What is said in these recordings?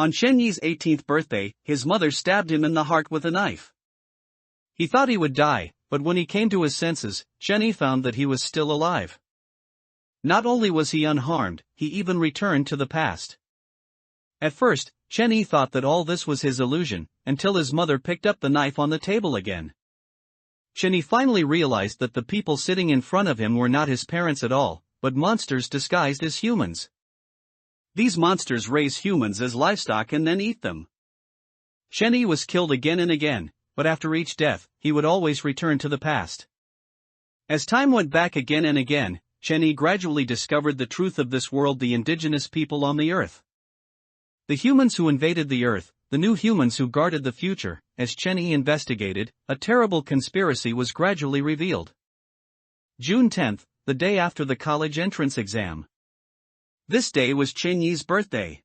On Chen-Yi's 18th birthday, his mother stabbed him in the heart with a knife. He thought he would die, but when he came to his senses, Chen-Yi found that he was still alive. Not only was he unharmed, he even returned to the past. At first, Chen-Yi thought that all this was his illusion, until his mother picked up the knife on the table again. Chen-Yi finally realized that the people sitting in front of him were not his parents at all, but monsters disguised as humans. These monsters raise humans as livestock and then eat them. Chen-Yi was killed again and again, but after each death, he would always return to the past. As time went back again and again, Chen-Yi gradually discovered the truth of this world, the indigenous people on the earth. The humans who invaded the earth, the new humans who guarded the future. As Chen-Yi investigated, a terrible conspiracy was gradually revealed. June 10, the day after the college entrance exam. This day was Chen-Yi's birthday.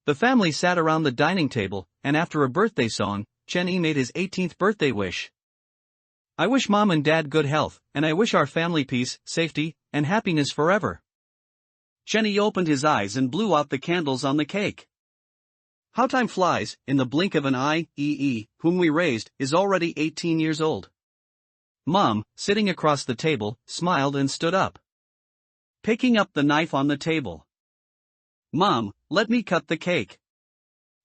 The family sat around the dining table, and after a birthday song, Chen-Yi made his 18th birthday wish. "I wish Mom and Dad good health, and I wish our family peace, safety, and happiness forever." Chen-Yi opened his eyes and blew out the candles on the cake. How time flies, in the blink of an eye. Whom we raised, is already 18 years old. Mom, sitting across the table, smiled and stood up, picking up the knife on the table. "Mom, let me cut the cake."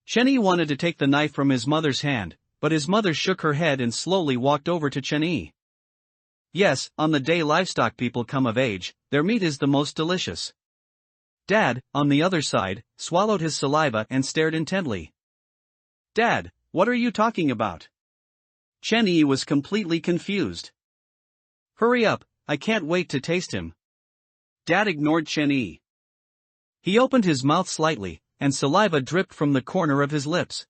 Chen-Yi wanted to take the knife from his mother's hand, but his mother shook her head and slowly walked over to Chen-Yi. "Yes, on the day livestock people come of age, their meat is the most delicious." Dad, on the other side, swallowed his saliva and stared intently. "Dad, what are you talking about?" Chen-Yi was completely confused. "Hurry up, I can't wait to taste him." Dad ignored Chen-Yi. He opened his mouth slightly, and saliva dripped from the corner of his lips.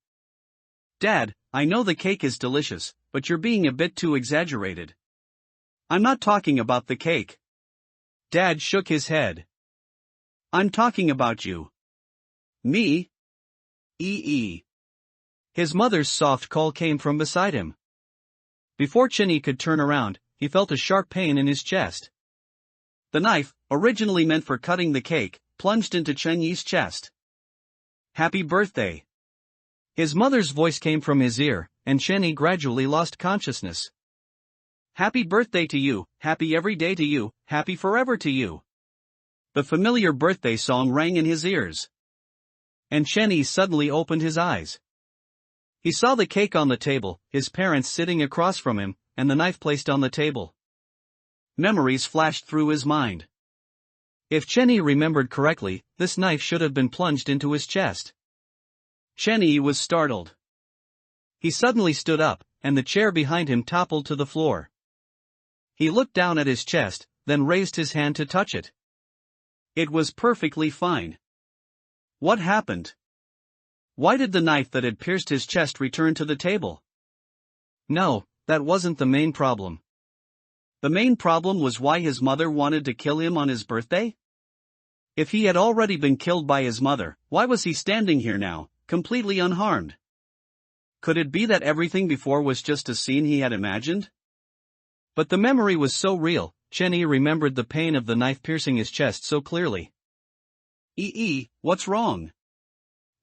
"Dad, I know the cake is delicious, but you're being a bit too exaggerated." "I'm not talking about the cake." Dad shook his head. "I'm talking about you." "Me?" His mother's soft call came from beside him. Before Chen-Yi could turn around, he felt a sharp pain in his chest. The knife, originally meant for cutting the cake, plunged into Chen-Yi's chest. "Happy birthday." His mother's voice came from his ear, and Chen-Yi gradually lost consciousness. "Happy birthday to you, happy every day to you, happy forever to you." The familiar birthday song rang in his ears. And Chen-Yi suddenly opened his eyes. He saw the cake on the table, his parents sitting across from him, and the knife placed on the table. Memories flashed through his mind. If Chen-Yi remembered correctly, this knife should have been plunged into his chest. Chen-Yi was startled. He suddenly stood up, and the chair behind him toppled to the floor. He looked down at his chest, then raised his hand to touch it. It was perfectly fine. What happened? Why did the knife that had pierced his chest return to the table? No, that wasn't the main problem. The main problem was why his mother wanted to kill him on his birthday? If he had already been killed by his mother, why was he standing here now, completely unharmed? Could it be that everything before was just a scene he had imagined? But the memory was so real, Chen-Yi remembered the pain of the knife piercing his chest so clearly. What's wrong?"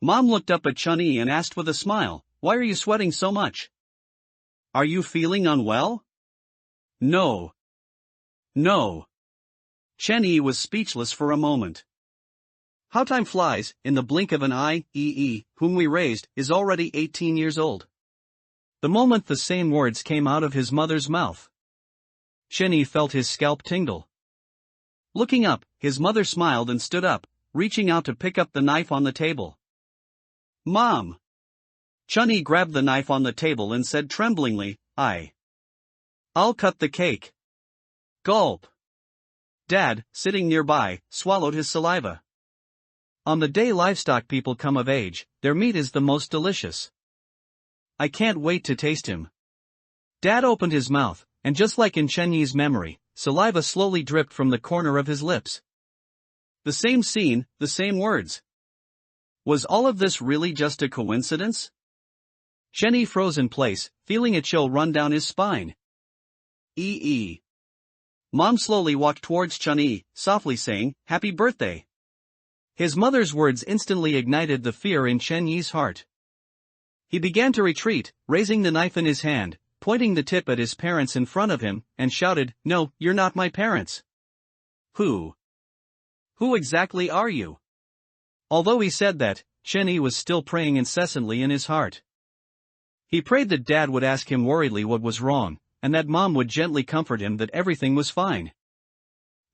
Mom looked up at Chen-Yi and asked with a smile, "Why are you sweating so much? Are you feeling unwell?" No. Chen-Yi was speechless for a moment. How time flies, in the blink of an eye. Whom we raised, is already 18 years old. The moment the same words came out of his mother's mouth, Chen-Yi felt his scalp tingle. Looking up, his mother smiled and stood up, reaching out to pick up the knife on the table. "Mom!" Chen-Yi grabbed the knife on the table and said tremblingly, "I'll cut the cake." Gulp. Dad, sitting nearby, swallowed his saliva. On the day livestock people come of age, their meat is the most delicious. I can't wait to taste him. Dad opened his mouth, and just like in Chen-Yi's memory, saliva slowly dripped from the corner of his lips. The same scene, the same words. Was all of this really just a coincidence? Chen-Yi froze in place, feeling a chill run down his spine. Mom slowly walked towards Chen-Yi, softly saying, "Happy birthday." His mother's words instantly ignited the fear in Chen Yi's heart. He began to retreat, raising the knife in his hand, pointing the tip at his parents in front of him, and shouted, "No, you're not my parents." Who exactly are you?" Although he said that, Chen Yi was still praying incessantly in his heart. He prayed that Dad would ask him worriedly what was wrong, and that Mom would gently comfort him that everything was fine.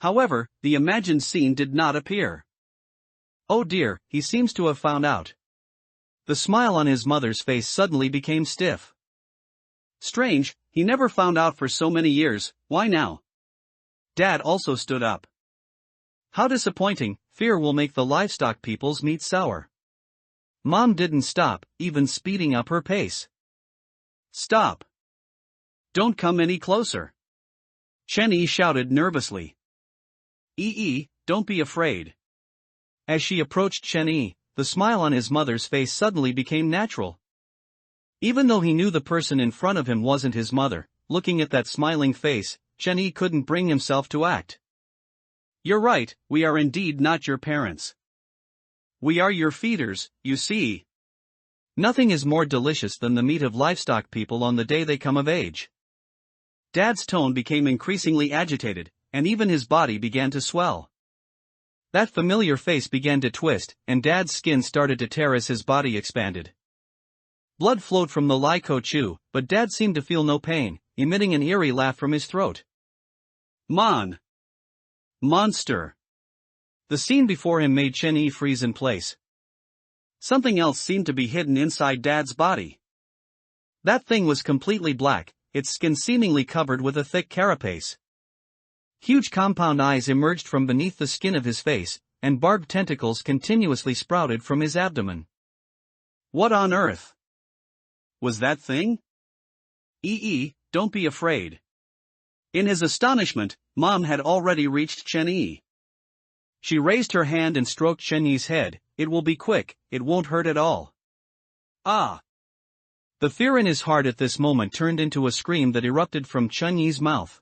However, the imagined scene did not appear. Oh dear, he seems to have found out. The smile on his mother's face suddenly became stiff. Strange, he never found out for so many years, why now? Dad also stood up. How disappointing, fear will make the livestock people's meat sour. Mom didn't stop, even speeding up her pace. Stop. Don't come any closer. Chen Yi shouted nervously. Don't be afraid. As she approached Chen Yi, the smile on his mother's face suddenly became natural. Even though he knew the person in front of him wasn't his mother, looking at that smiling face, Chen Yi couldn't bring himself to act. You're right, we are indeed not your parents. We are your feeders, you see. Nothing is more delicious than the meat of livestock people on the day they come of age. Dad's tone became increasingly agitated, and even his body began to swell. That familiar face began to twist, and Dad's skin started to tear as his body expanded. Blood flowed from the Lai Ko Chu, but Dad seemed to feel no pain, emitting an eerie laugh from his throat. Monster! The scene before him made Chen Yi freeze in place. Something else seemed to be hidden inside Dad's body. That thing was completely black, its skin seemingly covered with a thick carapace. Huge compound eyes emerged from beneath the skin of his face, and barbed tentacles continuously sprouted from his abdomen. What on earth was that thing? Don't be afraid. In his astonishment, Mom had already reached Chen Yi. She raised her hand and stroked Chen Yi's head. It will be quick, it won't hurt at all. Ah! The fear in his heart at this moment turned into a scream that erupted from Chen Yi's mouth.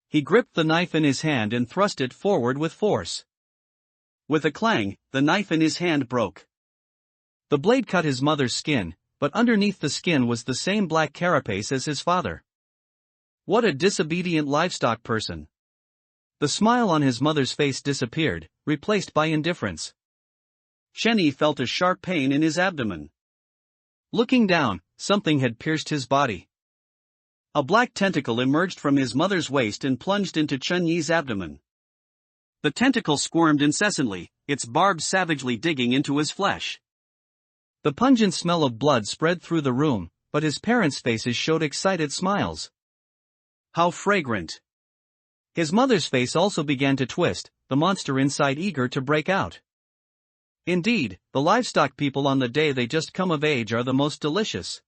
He gripped the knife in his hand and thrust it forward with force. With a clang, the knife in his hand broke. The blade cut his mother's skin, but underneath the skin was the same black carapace as his father. What a disobedient livestock person. The smile on his mother's face disappeared, replaced by indifference. Chen Yi felt a sharp pain in his abdomen. Looking down, something had pierced his body. A black tentacle emerged from his mother's waist and plunged into Chen Yi's abdomen. The tentacle squirmed incessantly, its barbs savagely digging into his flesh. The pungent smell of blood spread through the room, but his parents' faces showed excited smiles. How fragrant! His mother's face also began to twist, the monster inside eager to break out. Indeed, the livestock people on the day they just come of age are the most delicious.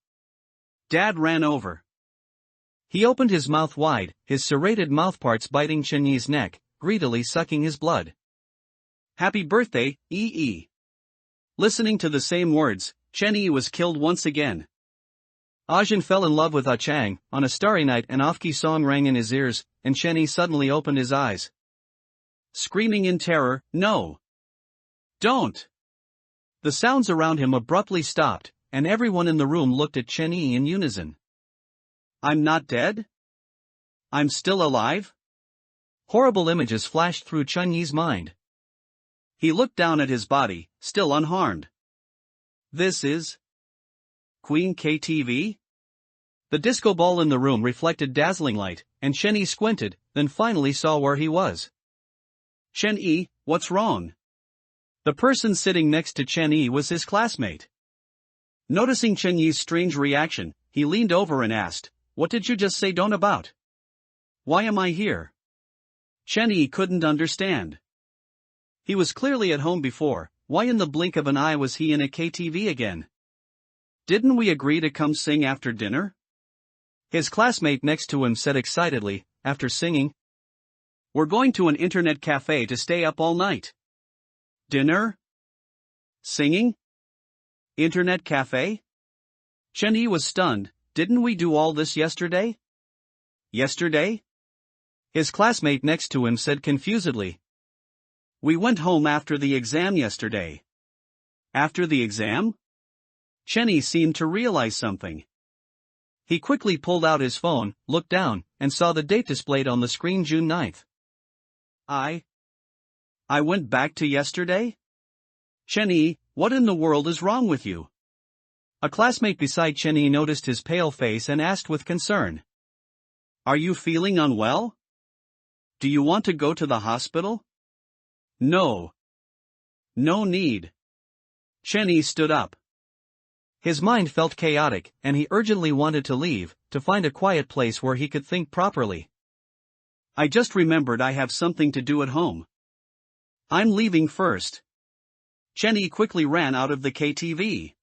Dad ran over. He opened his mouth wide, his serrated mouthparts biting Chen Yi's neck, greedily sucking his blood. Happy birthday, Yi. Listening to the same words, Chen Yi was killed once again. Ajin fell in love with Ah Chang. On a starry night an off-key song rang in his ears, and Chen Yi suddenly opened his eyes. Screaming in terror, "No! Don't!" The sounds around him abruptly stopped, and everyone in the room looked at Chen Yi in unison. I'm not dead? I'm still alive? Horrible images flashed through Chen Yi's mind. He looked down at his body, still unharmed. This is Queen KTV? The disco ball in the room reflected dazzling light, and Chen Yi squinted, then finally saw where he was. Chen Yi, what's wrong? The person sitting next to Chen Yi was his classmate. Noticing Chen Yi's strange reaction, he leaned over and asked, "What did you just say don't about? Why am I here?" Chen Yi couldn't understand. He was clearly at home before, why in the blink of an eye was he in a KTV again? Didn't we agree to come sing after dinner? His classmate next to him said excitedly, after singing. We're going to an internet cafe to stay up all night. Dinner? Singing? Internet cafe? Chen Yi was stunned. Didn't we do all this yesterday? Yesterday? His classmate next to him said confusedly. We went home after the exam yesterday. After the exam? Chenny seemed to realize something. He quickly pulled out his phone, looked down, and saw the date displayed on the screen, June 9th. I went back to yesterday? Chenny, what in the world is wrong with you? A classmate beside Chenny noticed his pale face and asked with concern. Are you feeling unwell? Do you want to go to the hospital? No. No need. Chenny stood up. His mind felt chaotic, and he urgently wanted to leave, to find a quiet place where he could think properly. I just remembered I have something to do at home. I'm leaving first. Chenny quickly ran out of the KTV.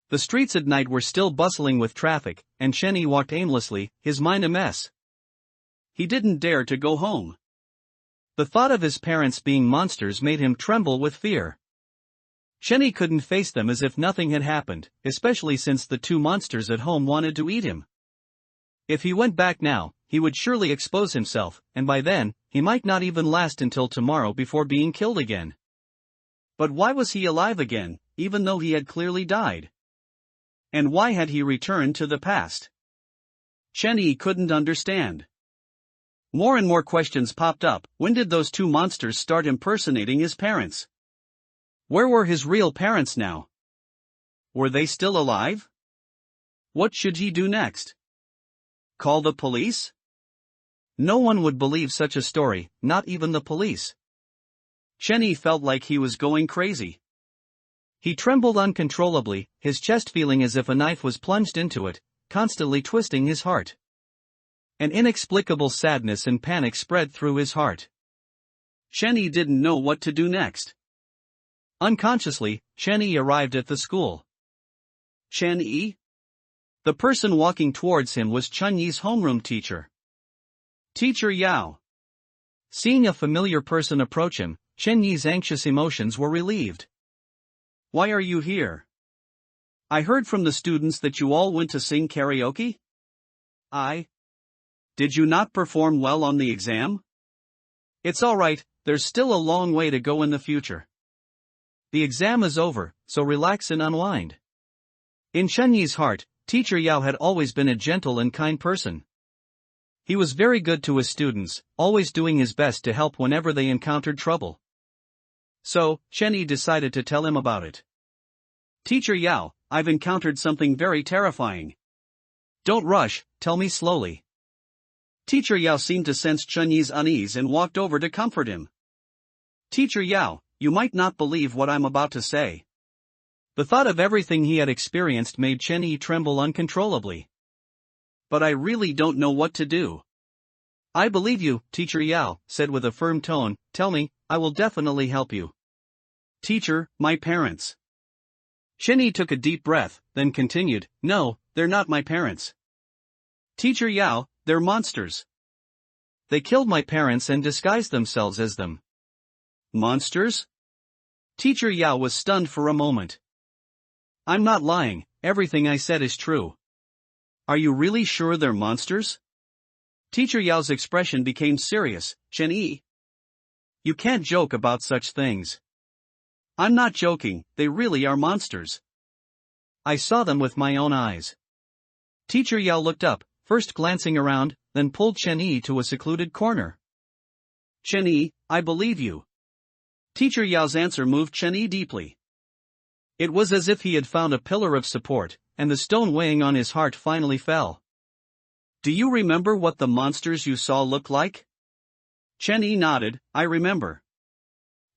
The streets at night were still bustling with traffic, and Chenny walked aimlessly, his mind a mess. He didn't dare to go home. The thought of his parents being monsters made him tremble with fear. Chenny couldn't face them as if nothing had happened, especially since the two monsters at home wanted to eat him. If he went back now, he would surely expose himself, and by then, he might not even last until tomorrow before being killed again. But why was he alive again, even though he had clearly died? And why had he returned to the past? Chenny couldn't understand. More and more questions popped up. When did those two monsters start impersonating his parents? Where were his real parents now? Were they still alive? What should he do next? Call the police? No one would believe such a story, not even the police. Chenny felt like he was going crazy. He trembled uncontrollably, his chest feeling as if a knife was plunged into it, constantly twisting his heart. An inexplicable sadness and panic spread through his heart. Chenny didn't know what to do next. Unconsciously, Chenny arrived at the school. Chenyi? The person walking towards him was Chenyi's homeroom teacher. Teacher Yao. Seeing a familiar person approach him, Chenyi's anxious emotions were relieved. Why are you here? I heard from the students that you all went to sing karaoke? Did you not perform well on the exam? It's alright, there's still a long way to go in the future. The exam is over, so relax and unwind. In Chenyi's heart, Teacher Yao had always been a gentle and kind person. He was very good to his students, always doing his best to help whenever they encountered trouble. So, Chenyi decided to tell him about it. Teacher Yao, I've encountered something very terrifying. Don't rush, tell me slowly. Teacher Yao seemed to sense Chenyi's unease and walked over to comfort him. Teacher Yao, you might not believe what I'm about to say. The thought of everything he had experienced made Chenyi tremble uncontrollably. But I really don't know what to do. I believe you, Teacher Yao said with a firm tone, tell me, I will definitely help you. Teacher, my parents. Chenyi took a deep breath, then continued, no, they're not my parents. Teacher Yao, they're monsters. They killed my parents and disguised themselves as them. Monsters? Teacher Yao was stunned for a moment. I'm not lying, everything I said is true. Are you really sure they're monsters? Teacher Yao's expression became serious. Chenyi, you can't joke about such things. I'm not joking, they really are monsters. I saw them with my own eyes. Teacher Yao looked up, first glancing around, then pulled Chenyi to a secluded corner. Chenyi, I believe you. Teacher Yao's answer moved Chenyi deeply. It was as if he had found a pillar of support, and the stone weighing on his heart finally fell. Do you remember what the monsters you saw looked like? Chenyi nodded, I remember.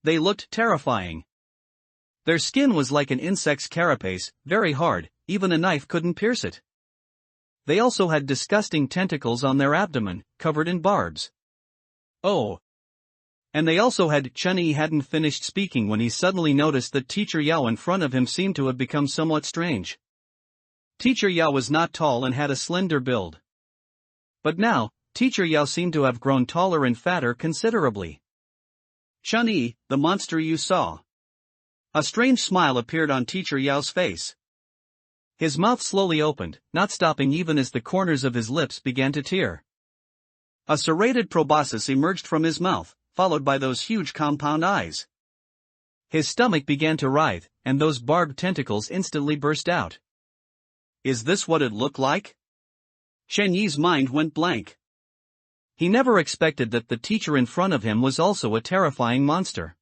They looked terrifying. Their skin was like an insect's carapace, very hard, even a knife couldn't pierce it. They also had disgusting tentacles on their abdomen, covered in barbs. Oh. And they also had. Chenyi hadn't finished speaking when he suddenly noticed that Teacher Yao in front of him seemed to have become somewhat strange. Teacher Yao was not tall and had a slender build. But now, Teacher Yao seemed to have grown taller and fatter considerably. Chenyi, the monster you saw. A strange smile appeared on Teacher Yao's face. His mouth slowly opened, not stopping even as the corners of his lips began to tear. A serrated proboscis emerged from his mouth, followed by those huge compound eyes. His stomach began to writhe, and those barbed tentacles instantly burst out. Is this what it looked like? Chen Yi's mind went blank. He never expected that the teacher in front of him was also a terrifying monster.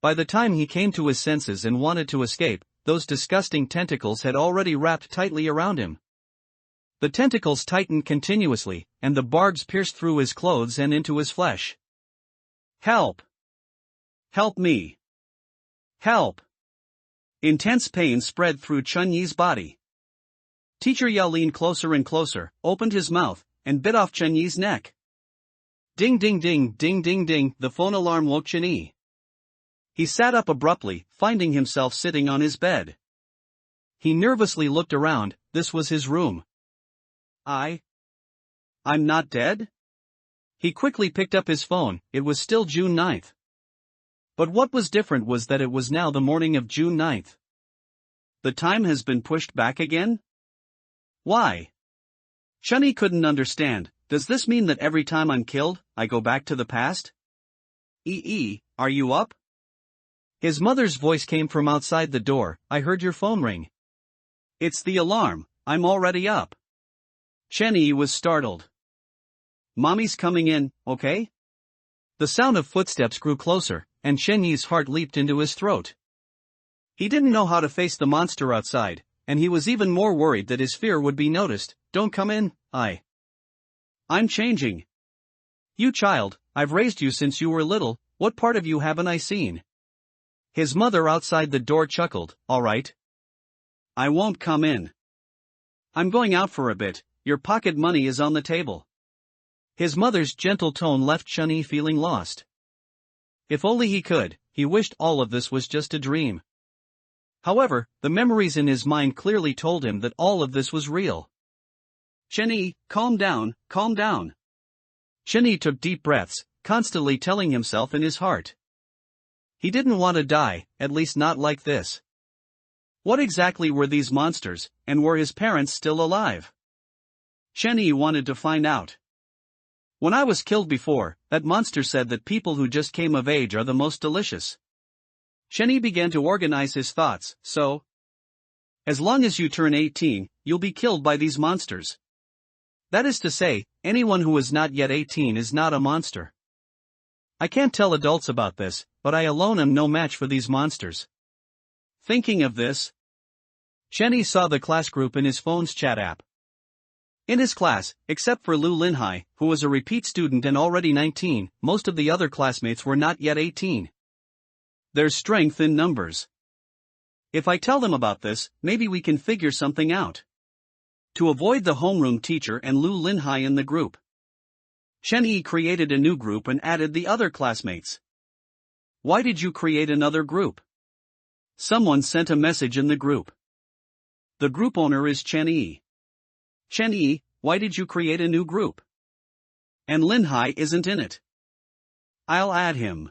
By the time he came to his senses and wanted to escape, those disgusting tentacles had already wrapped tightly around him. The tentacles tightened continuously, and the barbs pierced through his clothes and into his flesh. Help! Help me! Help! Intense pain spread through Chen Yi's body. Teacher Yao leaned closer and closer, opened his mouth, and bit off Chen Yi's neck. Ding ding ding ding ding ding, the phone alarm woke Chen Yi. He sat up abruptly, finding himself sitting on his bed. He nervously looked around. This was his room. I'm not dead? He quickly picked up his phone. It was still June 9th. But what was different was that it was now the morning of June 9th. The time has been pushed back again? Why? Chen Yi couldn't understand. Does this mean that every time I'm killed, I go back to the past? Are you up? His mother's voice came from outside the door. I heard your phone ring. It's the alarm. I'm already up. Chen Yi was startled. Mommy's coming in, okay? The sound of footsteps grew closer, and Chen Yi's heart leaped into his throat. He didn't know how to face the monster outside, and he was even more worried that his fear would be noticed. Don't come in, I'm changing. You child, I've raised you since you were little, what part of you haven't I seen? His mother outside the door chuckled. All right. I won't come in. I'm going out for a bit, your pocket money is on the table. His mother's gentle tone left Chen Yi feeling lost. If only he could, he wished all of this was just a dream. However, the memories in his mind clearly told him that all of this was real. Chen Yi, calm down, calm down. Chen Yi took deep breaths, constantly telling himself in his heart. He didn't want to die, at least not like this. What exactly were these monsters, and were his parents still alive? Chen Yi wanted to find out. When I was killed before, that monster said that people who just came of age are the most delicious. Chen Yi began to organize his thoughts. So, as long as you turn 18, you'll be killed by these monsters. That is to say, anyone who is not yet 18 is not a monster. I can't tell adults about this, but I alone am no match for these monsters. Thinking of this, Chen Yi saw the class group in his phone's chat app. In his class, except for Lu Linhai, who was a repeat student and already 19, most of the other classmates were not yet 18. There's strength in numbers. If I tell them about this, maybe we can figure something out. To avoid the homeroom teacher and Lu Linhai in the group, Chen Yi created a new group and added the other classmates. Why did you create another group? Someone sent a message in the group. The group owner is Chen Yi. Chen Yi, why did you create a new group? And Linhai isn't in it. I'll add him.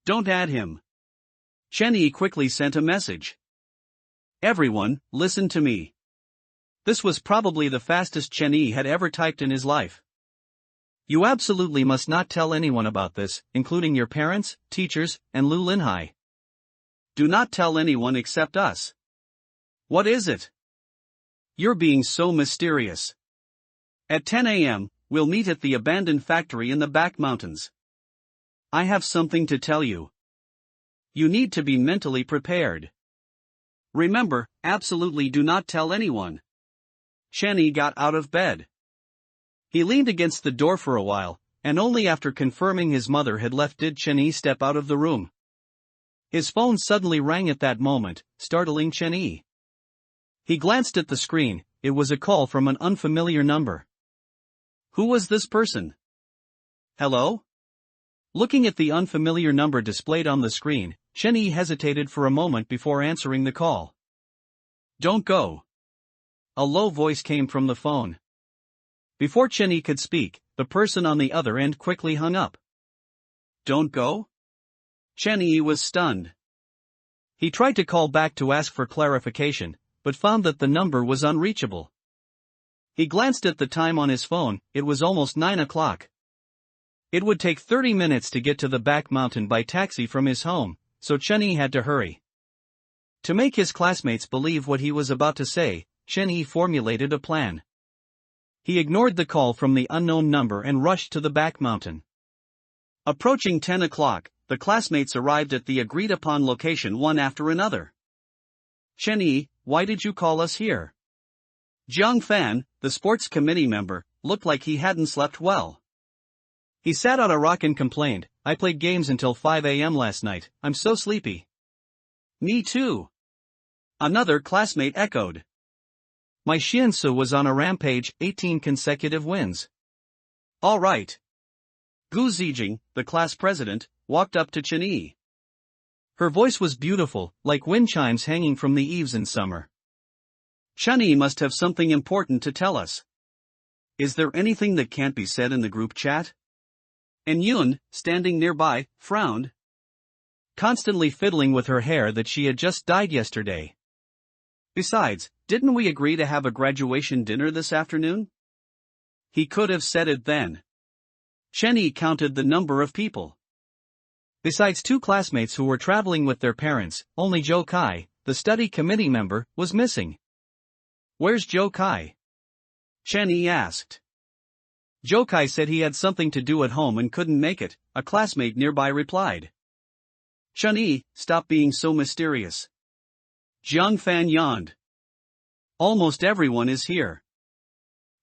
Don't add him. Chen Yi quickly sent a message. Everyone, listen to me. This was probably the fastest Chen Yi had ever typed in his life. You absolutely must not tell anyone about this, including your parents, teachers, and Lu Linhai. Do not tell anyone except us. What is it? You're being so mysterious. At 10 a.m., we'll meet at the abandoned factory in the back mountains. I have something to tell you. You need to be mentally prepared. Remember, absolutely do not tell anyone. Chen Yi got out of bed. He leaned against the door for a while, and only after confirming his mother had left did Chen Yi step out of the room. His phone suddenly rang at that moment, startling Chen Yi. He glanced at the screen. It was a call from an unfamiliar number. Who was this person? Hello? Looking at the unfamiliar number displayed on the screen, Chen Yi hesitated for a moment before answering the call. Don't go. A low voice came from the phone. Before Chen Yi could speak, the person on the other end quickly hung up. Don't go? Chen Yi was stunned. He tried to call back to ask for clarification, but found that the number was unreachable. He glanced at the time on his phone. It was almost 9 o'clock. It would take 30 minutes to get to the back mountain by taxi from his home, so Chenyi had to hurry. To make his classmates believe what he was about to say, Chenyi formulated a plan. He ignored the call from the unknown number and rushed to the back mountain. Approaching 10 o'clock, the classmates arrived at the agreed-upon location one after another. "Chenyi, why did you call us here?" Jiang Fan, the sports committee member, looked like he hadn't slept well. He sat on a rock and complained, "I played games until 5 a.m. last night, I'm so sleepy." "Me too," another classmate echoed. "My Xiansu was on a rampage, 18 consecutive wins." "All right." Gu Zijing, the class president, walked up to Chenyi. Her voice was beautiful, like wind chimes hanging from the eaves in summer. "Chenyi must have something important to tell us. Is there anything that can't be said in the group chat?" And Yun, standing nearby, frowned. Constantly fiddling with her hair that she had just dyed yesterday. "Besides, didn't we agree to have a graduation dinner this afternoon?" He could have said it then. Chenyi counted the number of people. Besides two classmates who were traveling with their parents, only Zhou Kai, the study committee member, was missing. "Where's Zhou Kai?" Chenyi asked. "Zhou Kai said he had something to do at home and couldn't make it," a classmate nearby replied. "Chenyi, stop being so mysterious." Jiang Fan yawned. "Almost everyone is here.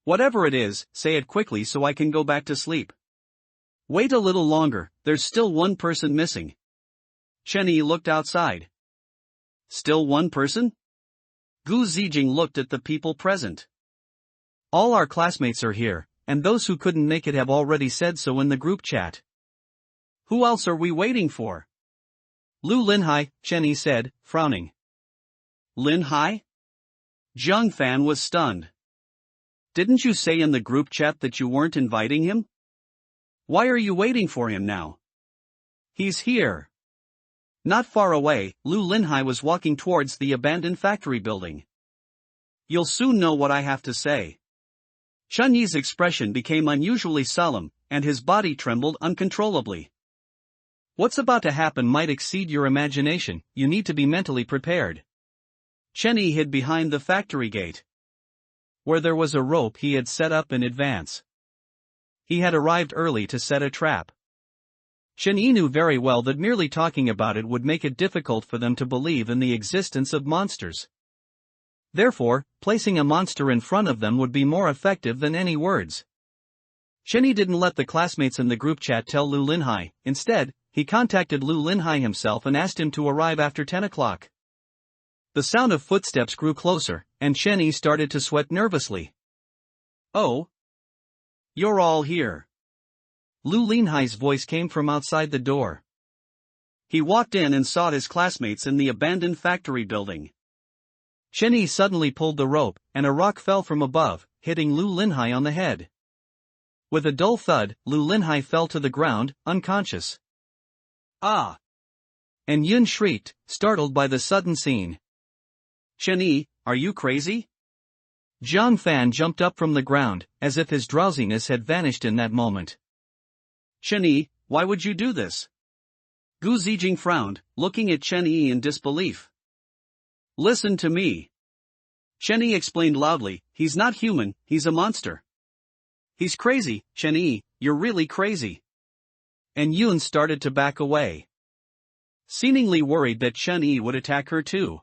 Whatever it is, say it quickly so I can go back to sleep." "Wait a little longer, there's still one person missing." Chenyi looked outside. "Still one person?" Gu Zijing looked at the people present. "All our classmates are here, and those who couldn't make it have already said so in the group chat." "Who else are we waiting for?" "Lu Linhai," Chenyi said, frowning. "Linhai?" Jiang Fan was stunned. "Didn't you say in the group chat that you weren't inviting him? Why are you waiting for him now?" "He's here." Not far away, Lu Linhai was walking towards the abandoned factory building. "You'll soon know what I have to say." Chenyi's expression became unusually solemn, and his body trembled uncontrollably. "What's about to happen might exceed your imagination, you need to be mentally prepared." Chenyi hid behind the factory gate, where there was a rope he had set up in advance. He had arrived early to set a trap. Chenyi knew very well that merely talking about it would make it difficult for them to believe in the existence of monsters. Therefore, placing a monster in front of them would be more effective than any words. Chenyi didn't let the classmates in the group chat tell Lu Linhai. Instead, he contacted Lu Linhai himself and asked him to arrive after 10 o'clock. The sound of footsteps grew closer, and Chenyi started to sweat nervously. "Oh? You're all here." Lu Linhai's voice came from outside the door. He walked in and saw his classmates in the abandoned factory building. Chenyi suddenly pulled the rope, and a rock fell from above, hitting Lu Linhai on the head. With a dull thud, Lu Linhai fell to the ground, unconscious. "Ah!" And Yun shrieked, startled by the sudden scene. "Chenyi, are you crazy?" Jiang Fan jumped up from the ground, as if his drowsiness had vanished in that moment. "Chenyi, why would you do this?" Gu Zijing frowned, looking at Chenyi in disbelief. "Listen to me." Chenyi explained loudly, "He's not human, he's a monster." "He's crazy, Chenyi, you're really crazy." And Yun started to back away, seemingly worried that Chenyi would attack her too.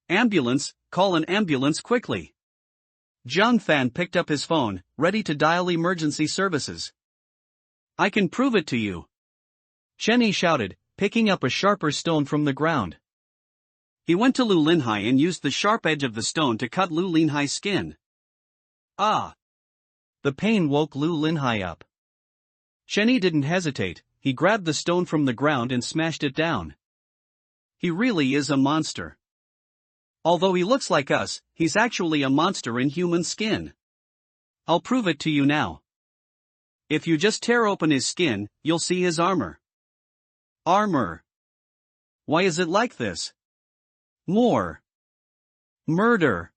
"Ambulance, call an ambulance quickly." Jiang Fan picked up his phone, ready to dial emergency services. "I can prove it to you," Chenyi shouted, picking up a sharper stone from the ground. He went to Lu Linhai and used the sharp edge of the stone to cut Lu Linhai's skin. "Ah!" The pain woke Lu Linhai up. Chenyi didn't hesitate, he grabbed the stone from the ground and smashed it down. "He really is a monster. Although he looks like us, he's actually a monster in human skin. I'll prove it to you now. If you just tear open his skin, you'll see his armor." "Armor? Why is it like this?" "More murder."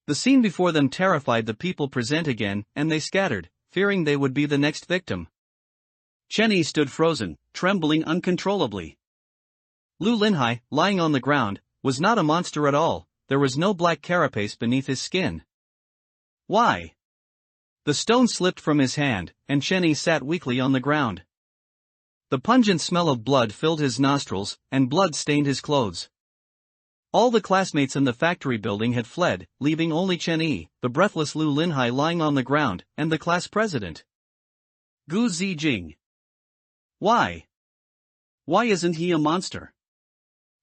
The scene before them terrified the people present again, and they scattered, fearing they would be the next victim. Chen Yi stood frozen, trembling uncontrollably. Lu Linhai, lying on the ground, was not a monster at all. There was no black carapace beneath his skin. Why? The stone slipped from his hand, and Chen Yi sat weakly on the ground. The pungent smell of blood filled his nostrils, and blood stained his clothes. All the classmates in the factory building had fled, leaving only Chen Yi, the breathless Lu Linhai lying on the ground, and the class president. Gu Zijing. Why? Why isn't he a monster?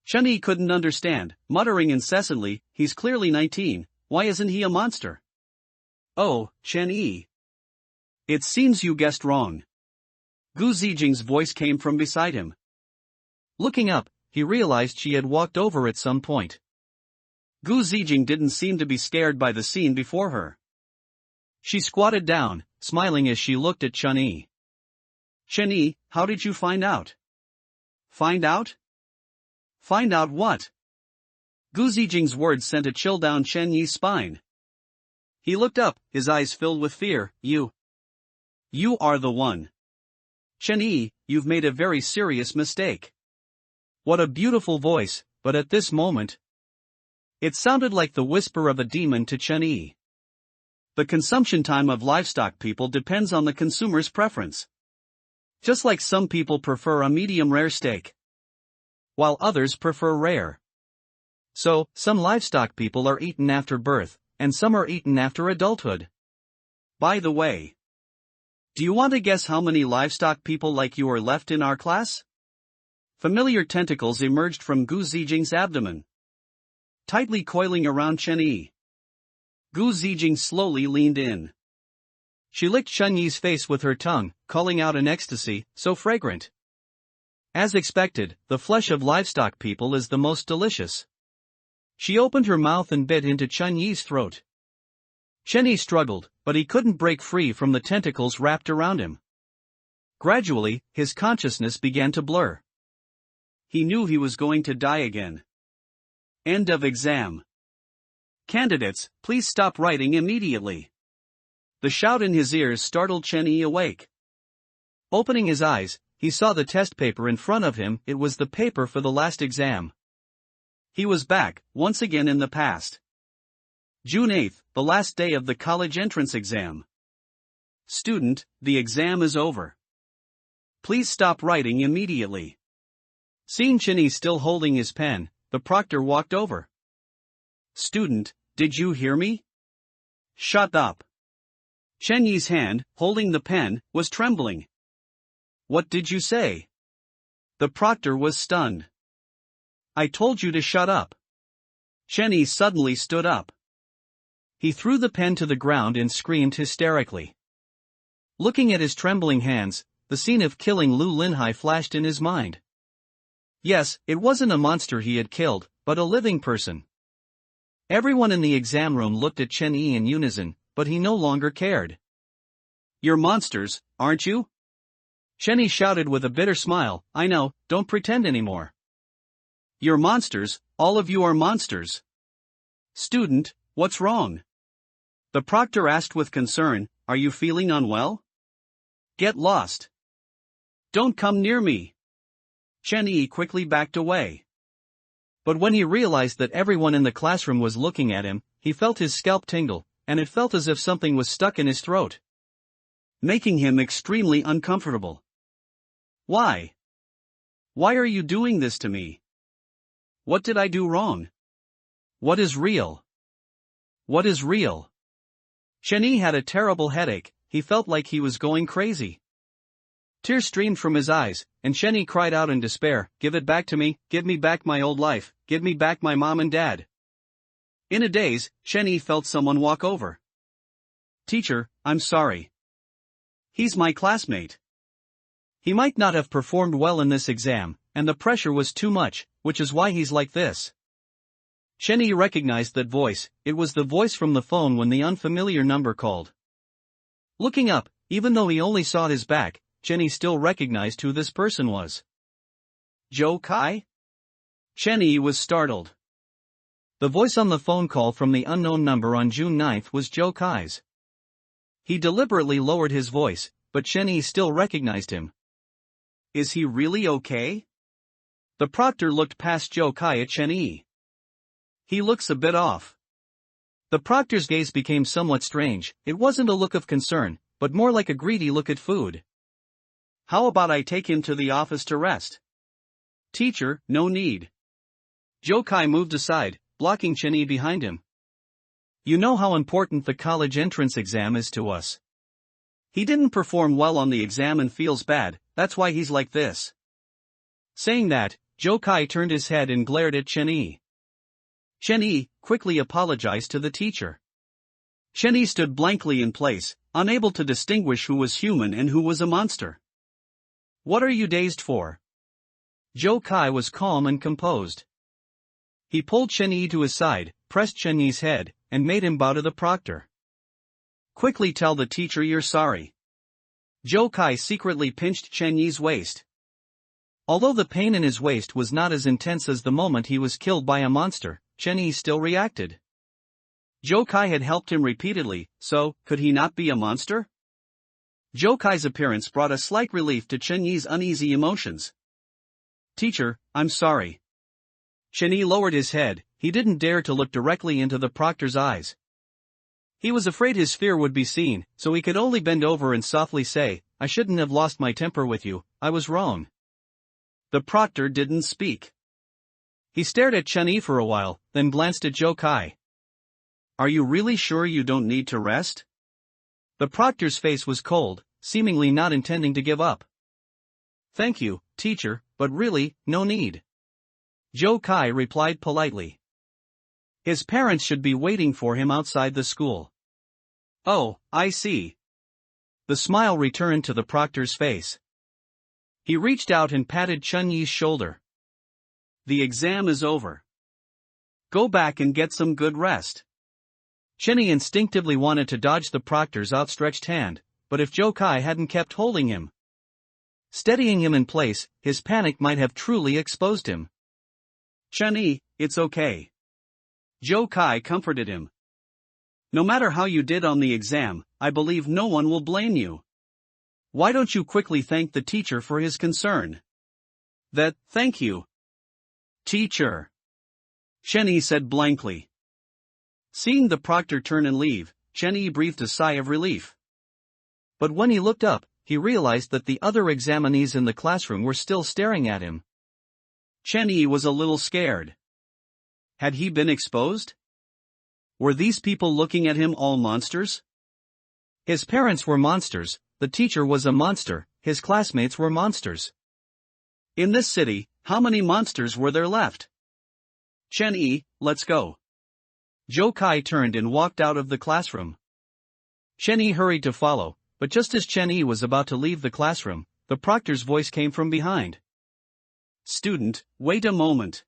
Chen Yi couldn't understand, muttering incessantly, he's clearly 19, why isn't he a monster? Oh, Chen Yi. It seems you guessed wrong. Gu Zijing's voice came from beside him. Looking up, he realized she had walked over at some point. Gu Zijing didn't seem to be scared by the scene before her. She squatted down, smiling as she looked at Chen Yi. Chen Yi, how did you find out? Find out? Find out what? Gu Zijing's words sent a chill down Chen Yi's spine. He looked up, his eyes filled with fear. You are the one. Chen Yi, you've made a very serious mistake. What a beautiful voice, but at this moment, it sounded like the whisper of a demon to Chen Yi. The consumption time of livestock people depends on the consumer's preference. Just like some people prefer a medium rare steak, while others prefer rare. So, some livestock people are eaten after birth, and some are eaten after adulthood. By the way, do you want to guess how many livestock people like you are left in our class? Familiar tentacles emerged from Gu Zijing's abdomen, tightly coiling around Chen Yi. Gu Zijing slowly leaned in. She licked Chen Yi's face with her tongue, calling out in ecstasy, so fragrant. As expected, the flesh of livestock people is the most delicious. She opened her mouth and bit into Chen Yi's throat. Chen Yi struggled, but he couldn't break free from the tentacles wrapped around him. Gradually, his consciousness began to blur. He knew he was going to die again. End of exam. Candidates, please stop writing immediately. The shout in his ears startled Chen Yi awake. Opening his eyes, he saw the test paper in front of him. It was the paper for the last exam. He was back, once again in the past. June 8th, the last day of the college entrance exam. Student, the exam is over. Please stop writing immediately. Seeing Chen Yi still holding his pen, the proctor walked over. Student, did you hear me? Shut up. Chen Yi's hand, holding the pen, was trembling. What did you say? The proctor was stunned. I told you to shut up. Chen Yi suddenly stood up. He threw the pen to the ground and screamed hysterically. Looking at his trembling hands, the scene of killing Lu Linhai flashed in his mind. Yes, it wasn't a monster he had killed, but a living person. Everyone in the exam room looked at Chen Yi in unison, but he no longer cared. You're monsters, aren't you? Chen Yi shouted with a bitter smile. I know, don't pretend anymore. You're monsters, all of you are monsters. Student, what's wrong? The proctor asked with concern, are you feeling unwell? Get lost. Don't come near me. Chen Yi quickly backed away. But when he realized that everyone in the classroom was looking at him, he felt his scalp tingle, and it felt as if something was stuck in his throat, making him extremely uncomfortable. Why? Why are you doing this to me? What did I do wrong? What is real? What is real? Chen Yi had a terrible headache. He felt like he was going crazy. Tears streamed from his eyes, and Chen Yi cried out in despair, give it back to me, give me back my old life, give me back my mom and dad. In a daze, Chen Yi felt someone walk over. Teacher, I'm sorry. He's my classmate. He might not have performed well in this exam, and the pressure was too much, which is why he's like this. Chen Yi recognized that voice. It was the voice from the phone when the unfamiliar number called. Looking up, even though he only saw his back, Chen Yi still recognized who this person was. Zhou Kai? Chen Yi was startled. The voice on the phone call from the unknown number on June 9th was Zhou Kai's. He deliberately lowered his voice, but Chen Yi still recognized him. Is he really okay? The proctor looked past Joe Kai at Chen-yi. He looks a bit off. The proctor's gaze became somewhat strange. It wasn't a look of concern, but more like a greedy look at food. How about I take him to the office to rest? Teacher, no need. Joe Kai moved aside, blocking Chen-yi behind him. You know how important the college entrance exam is to us. He didn't perform well on the exam and feels bad, that's why he's like this. Saying that, Joe Kai turned his head and glared at Chen-yi. Chen-yi quickly apologized to the teacher. Chen-yi stood blankly in place, unable to distinguish who was human and who was a monster. What are you dazed for? Joe Kai was calm and composed. He pulled Chen-yi to his side, pressed Chen-yi's head, and made him bow to the proctor. Quickly tell the teacher you're sorry. Joe Kai secretly pinched Chen-yi's waist. Although the pain in his waist was not as intense as the moment he was killed by a monster, Chen-yi still reacted. Joe Kai had helped him repeatedly, so, could he not be a monster? Joe Kai's appearance brought a slight relief to Chen-yi's uneasy emotions. Teacher, I'm sorry. Chen-yi lowered his head, he didn't dare to look directly into the proctor's eyes. He was afraid his fear would be seen, so he could only bend over and softly say, I shouldn't have lost my temper with you, I was wrong. The proctor didn't speak. He stared at Chen-yi for a while, then glanced at Joe Kai. Are you really sure you don't need to rest? The proctor's face was cold, seemingly not intending to give up. Thank you, teacher, but really, no need. Joe Kai replied politely. His parents should be waiting for him outside the school. Oh, I see. The smile returned to the proctor's face. He reached out and patted Chen-yi's shoulder. The exam is over. Go back and get some good rest. Chen-yi instinctively wanted to dodge the proctor's outstretched hand, but if Joe Kai hadn't kept holding him, steadying him in place, his panic might have truly exposed him. Chen-yi, it's okay. Joe Kai comforted him. No matter how you did on the exam, I believe no one will blame you. Why don't you quickly thank the teacher for his concern? Thank you. Teacher. Chen-yi said blankly. Seeing the proctor turn and leave, Chen-yi breathed a sigh of relief. But when he looked up, he realized that the other examinees in the classroom were still staring at him. Chen-yi was a little scared. Had he been exposed? Were these people looking at him all monsters? His parents were monsters, the teacher was a monster, his classmates were monsters. In this city, how many monsters were there left? Chen-yi, let's go. Joe Kai turned and walked out of the classroom. Chen-yi hurried to follow, but just as Chen-yi was about to leave the classroom, the proctor's voice came from behind. Student, wait a moment.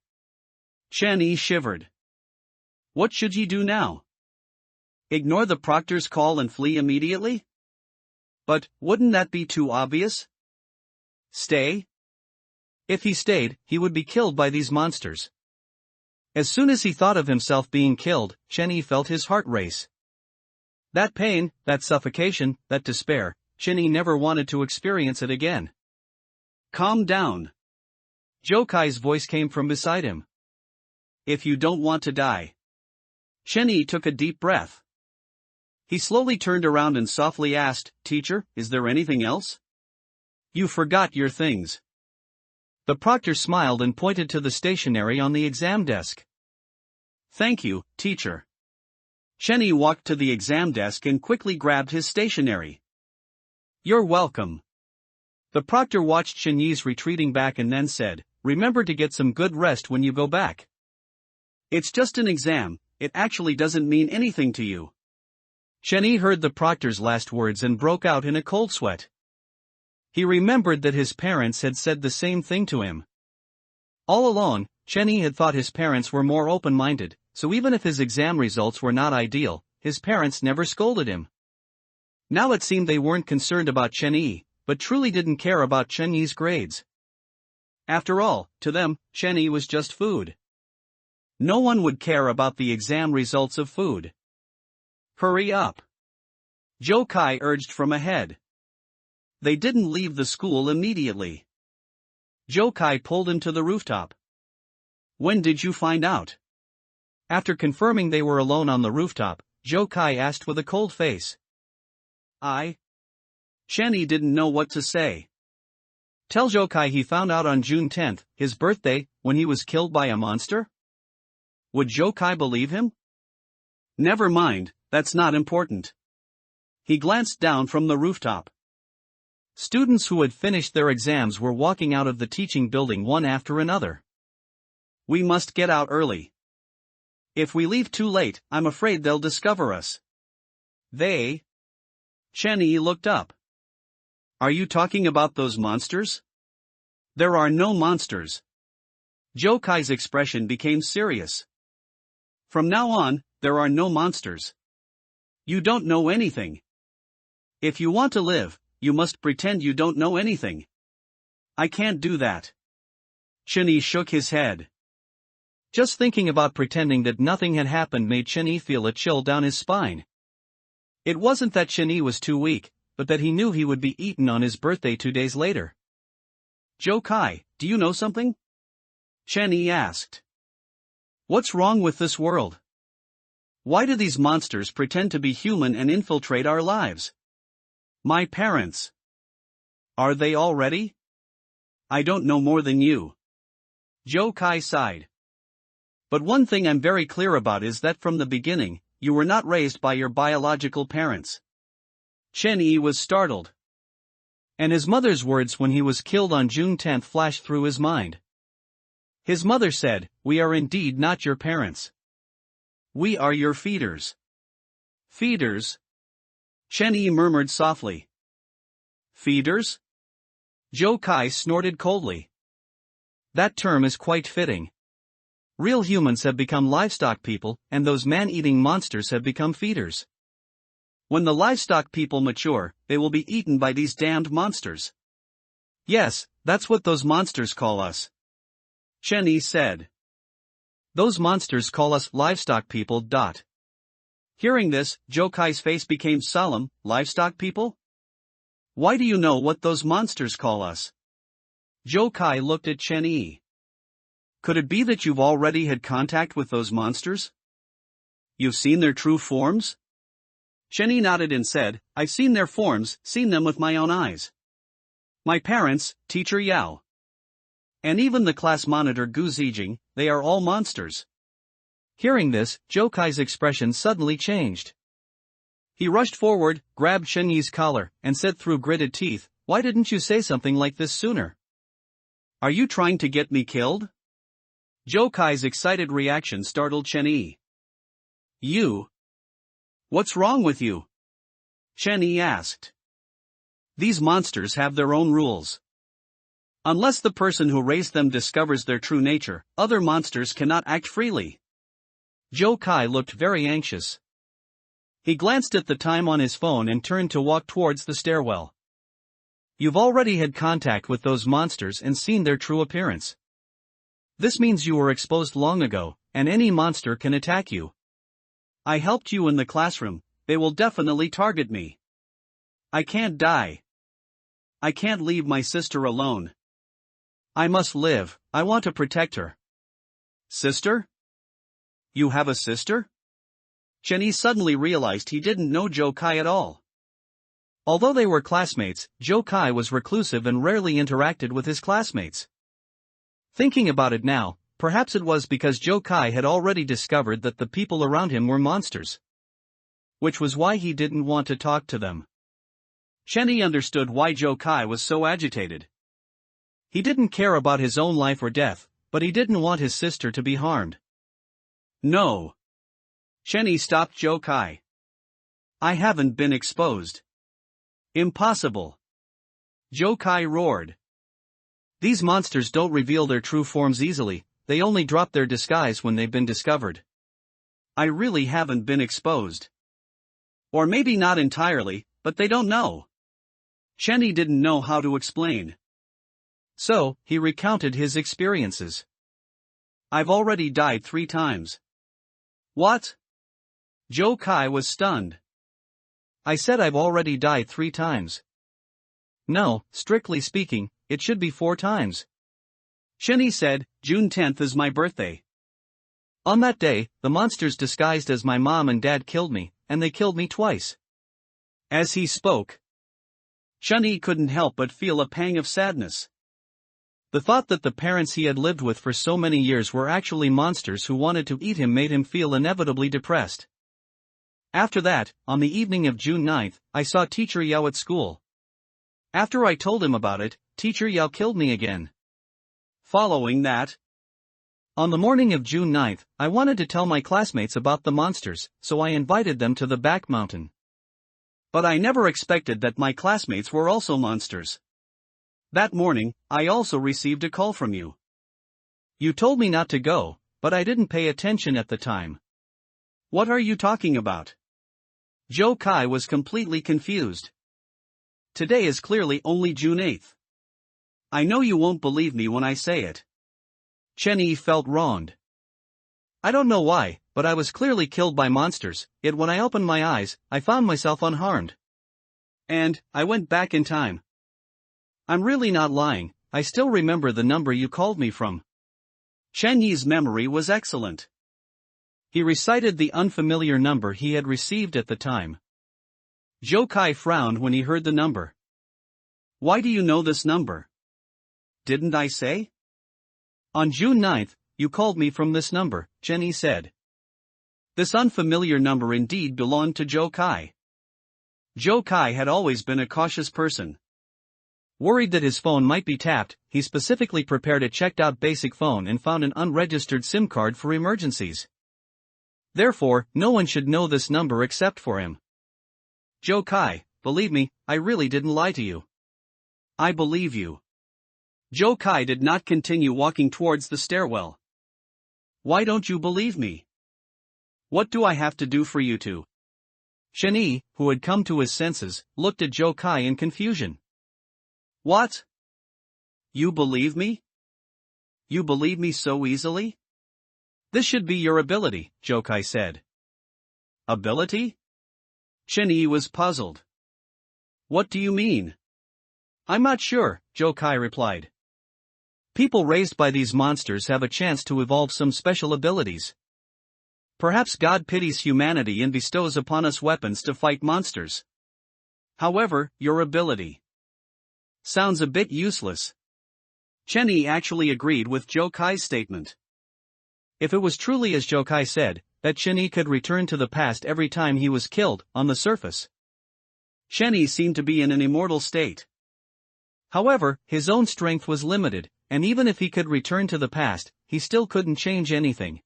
Chen-yi shivered. What should he do now? Ignore the proctor's call and flee immediately? But, wouldn't that be too obvious? Stay? If he stayed, he would be killed by these monsters. As soon as he thought of himself being killed, Chen-yi felt his heart race. That pain, that suffocation, that despair, Chen-yi never wanted to experience it again. Calm down. Joe Kai's voice came from beside him. If you don't want to die. Chen-yi took a deep breath. He slowly turned around and softly asked, Teacher, is there anything else? You forgot your things. The proctor smiled and pointed to the stationery on the exam desk. Thank you, teacher. Chen-yi walked to the exam desk and quickly grabbed his stationery. You're welcome. The proctor watched Chen-yi's retreating back and then said, Remember to get some good rest when you go back. It's just an exam, it actually doesn't mean anything to you. Chen-yi heard the proctor's last words and broke out in a cold sweat. He remembered that his parents had said the same thing to him. All along, Chen-yi had thought his parents were more open-minded, so even if his exam results were not ideal, his parents never scolded him. Now it seemed they weren't concerned about Chen-yi, but truly didn't care about Chen-yi's grades. After all, to them, Chen-yi was just food. No one would care about the exam results of food. Hurry up. Joe Kai urged from ahead. They didn't leave the school immediately. Joe Kai pulled him to the rooftop. When did you find out? After confirming they were alone on the rooftop, Joe Kai asked with a cold face. Chenny didn't know what to say. Tell Joe Kai he found out on June 10th, his birthday, when he was killed by a monster? Would Joe Kai believe him? Never mind, that's not important. He glanced down from the rooftop. Students who had finished their exams were walking out of the teaching building one after another. We must get out early. If we leave too late, I'm afraid they'll discover us. They? Chenny looked up. Are you talking about those monsters? There are no monsters. Joe Kai's expression became serious. From now on, there are no monsters. You don't know anything. If you want to live, you must pretend you don't know anything. I can't do that. Chenny shook his head. Just thinking about pretending that nothing had happened made Chenny feel a chill down his spine. It wasn't that Chenny was too weak, but that he knew he would be eaten on his birthday 2 days later. Joe Kai, do you know something? Chenny asked. What's wrong with this world? Why do these monsters pretend to be human and infiltrate our lives? My parents. Are they all ready? I don't know more than you. Joe Kai sighed. But one thing I'm very clear about is that from the beginning, you were not raised by your biological parents. Chenny was startled. And his mother's words when he was killed on June 10th flashed through his mind. His mother said, "We are indeed not your parents. We are your feeders." Feeders? Chenny murmured softly. Feeders? Joe Kai snorted coldly. That term is quite fitting. Real humans have become livestock people, and those man-eating monsters have become feeders. When the livestock people mature, they will be eaten by these damned monsters. Yes, that's what those monsters call us. Chenny said. Those monsters call us livestock people. Hearing this, Joe Kai's face became solemn. Livestock people? Why do you know what those monsters call us? Joe Kai looked at Chenny. Could it be that you've already had contact with those monsters? You've seen their true forms? Chenny nodded and said, I've seen their forms, seen them with my own eyes. My parents, Teacher Yao. And even the class monitor Gu Zijing, they are all monsters. Hearing this, Joe Kai's expression suddenly changed. He rushed forward, grabbed Chenyi's collar, and said through gritted teeth, Why didn't you say something like this sooner? Are you trying to get me killed? Joe Kai's excited reaction startled Chenyi. You? What's wrong with you? Chenny asked. These monsters have their own rules. Unless the person who raised them discovers their true nature, other monsters cannot act freely. Joe Kai looked very anxious. He glanced at the time on his phone and turned to walk towards the stairwell. You've already had contact with those monsters and seen their true appearance. This means you were exposed long ago, and any monster can attack you. I helped you in the classroom, they will definitely target me. I can't die. I can't leave my sister alone. I must live, I want to protect her. Sister? You have a sister? Chenny suddenly realized he didn't know Joe Kai at all. Although they were classmates, Joe Kai was reclusive and rarely interacted with his classmates. Thinking about it now, perhaps it was because Joe Kai had already discovered that the people around him were monsters. Which was why he didn't want to talk to them. Chenny understood why Joe Kai was so agitated. He didn't care about his own life or death, but he didn't want his sister to be harmed. No. Chenny stopped Joe Kai. I haven't been exposed. Impossible. Joe Kai roared. These monsters don't reveal their true forms easily, they only drop their disguise when they've been discovered. I really haven't been exposed. Or maybe not entirely, but they don't know. Chenny didn't know how to explain. So, he recounted his experiences. I've already died 3 times. What? Joe Kai was stunned. I said I've already died 3 times. No, strictly speaking, it should be 4 times. Shenny said, June 10th is my birthday. On that day, the monsters disguised as my mom and dad killed me, and they killed me twice. As he spoke, Shenny couldn't help but feel a pang of sadness. The thought that the parents he had lived with for so many years were actually monsters who wanted to eat him made him feel inevitably depressed. After that, on the evening of June 9th, I saw Teacher Yao at school. After I told him about it, Teacher Yao killed me again. Following that, on the morning of June 9th, I wanted to tell my classmates about the monsters, so I invited them to the back mountain. But I never expected that my classmates were also monsters. That morning, I also received a call from you. You told me not to go, but I didn't pay attention at the time. What are you talking about? Joe Kai was completely confused. Today is clearly only June 8th. I know you won't believe me when I say it. Shenny felt wronged. I don't know why, but I was clearly killed by monsters, yet when I opened my eyes, I found myself unharmed. And, I went back in time. I'm really not lying, I still remember the number you called me from. Shenyi's memory was excellent. He recited the unfamiliar number he had received at the time. Joe Kai frowned when he heard the number. Why do you know this number? Didn't I say? On June 9th, you called me from this number, Jenny said. This unfamiliar number indeed belonged to Joe Kai. Joe Kai had always been a cautious person. Worried that his phone might be tapped, he specifically prepared a checked-out basic phone and found an unregistered SIM card for emergencies. Therefore, no one should know this number except for him. Joe Kai, believe me, I really didn't lie to you. I believe you. Joe Kai did not continue walking towards the stairwell. Why don't you believe me? What do I have to do for you to? Shenny, who had come to his senses, looked at Joe Kai in confusion. What? You believe me? You believe me so easily? This should be your ability, Joe Kai said. Ability? Shenny was puzzled. What do you mean? I'm not sure, Joe Kai replied. People raised by these monsters have a chance to evolve some special abilities. Perhaps God pities humanity and bestows upon us weapons to fight monsters. However, your ability sounds a bit useless. Shenny actually agreed with Joe Kai's statement. If it was truly as Joe Kai said, that Shenny could return to the past every time he was killed, on the surface, Shenny seemed to be in an immortal state. However, his own strength was limited, and even if he could return to the past, he still couldn't change anything.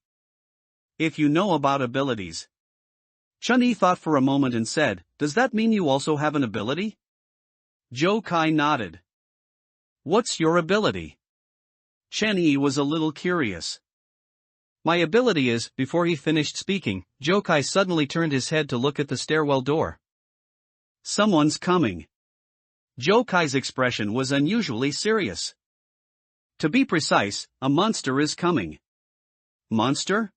If you know about abilities. Shenny thought for a moment and said, does that mean you also have an ability? Joe Kai nodded. What's your ability? Shenny was a little curious. My ability is, before he finished speaking, Joe Kai suddenly turned his head to look at the stairwell door. Someone's coming. Joe Kai's expression was unusually serious. To be precise, a monster is coming. Monster?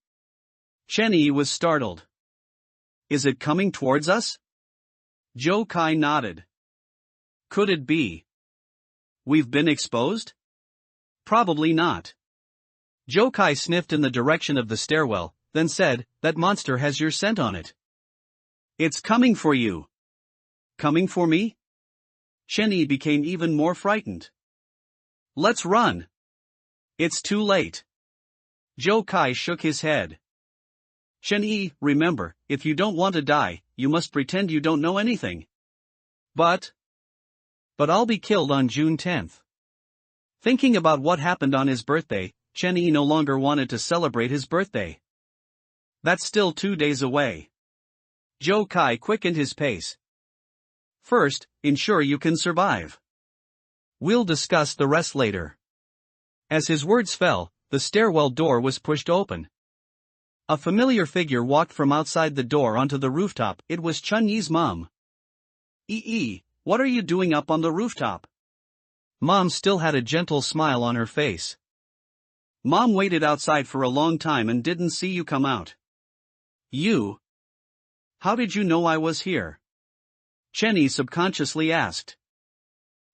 Shenny was startled. Is it coming towards us? Joe Kai nodded. Could it be? We've been exposed? Probably not. Joe Kai sniffed in the direction of the stairwell, then said, that monster has your scent on it. It's coming for you. Coming for me? Shenny became even more frightened. Let's run. It's too late. Joe Kai shook his head. Shenny, remember, if you don't want to die, you must pretend you don't know anything. But I'll be killed on June 10th. Thinking about what happened on his birthday, Shenny no longer wanted to celebrate his birthday. That's still 2 days away. Joe Kai quickened his pace. First, ensure you can survive. We'll discuss the rest later. As his words fell, the stairwell door was pushed open. A familiar figure walked from outside the door onto the rooftop. It was Chun-Yi's mom. What are you doing up on the rooftop? Mom still had a gentle smile on her face. Mom waited outside for a long time and didn't see you come out. You? How did you know I was here? Shenny subconsciously asked.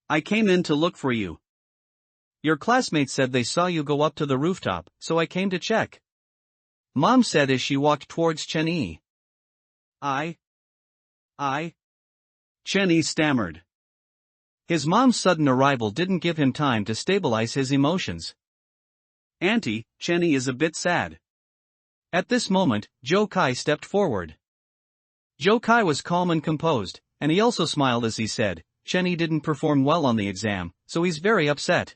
I came in to look for you. Your classmates said they saw you go up to the rooftop, so I came to check. Mom said as she walked towards Chen-yi. I. Chen-yi stammered. His mom's sudden arrival didn't give him time to stabilize his emotions. Auntie, Chen-yi is a bit sad. At this moment, Joe Kai stepped forward. Joe Kai was calm and composed, and he also smiled as he said, Chen-yi didn't perform well on the exam, so he's very upset.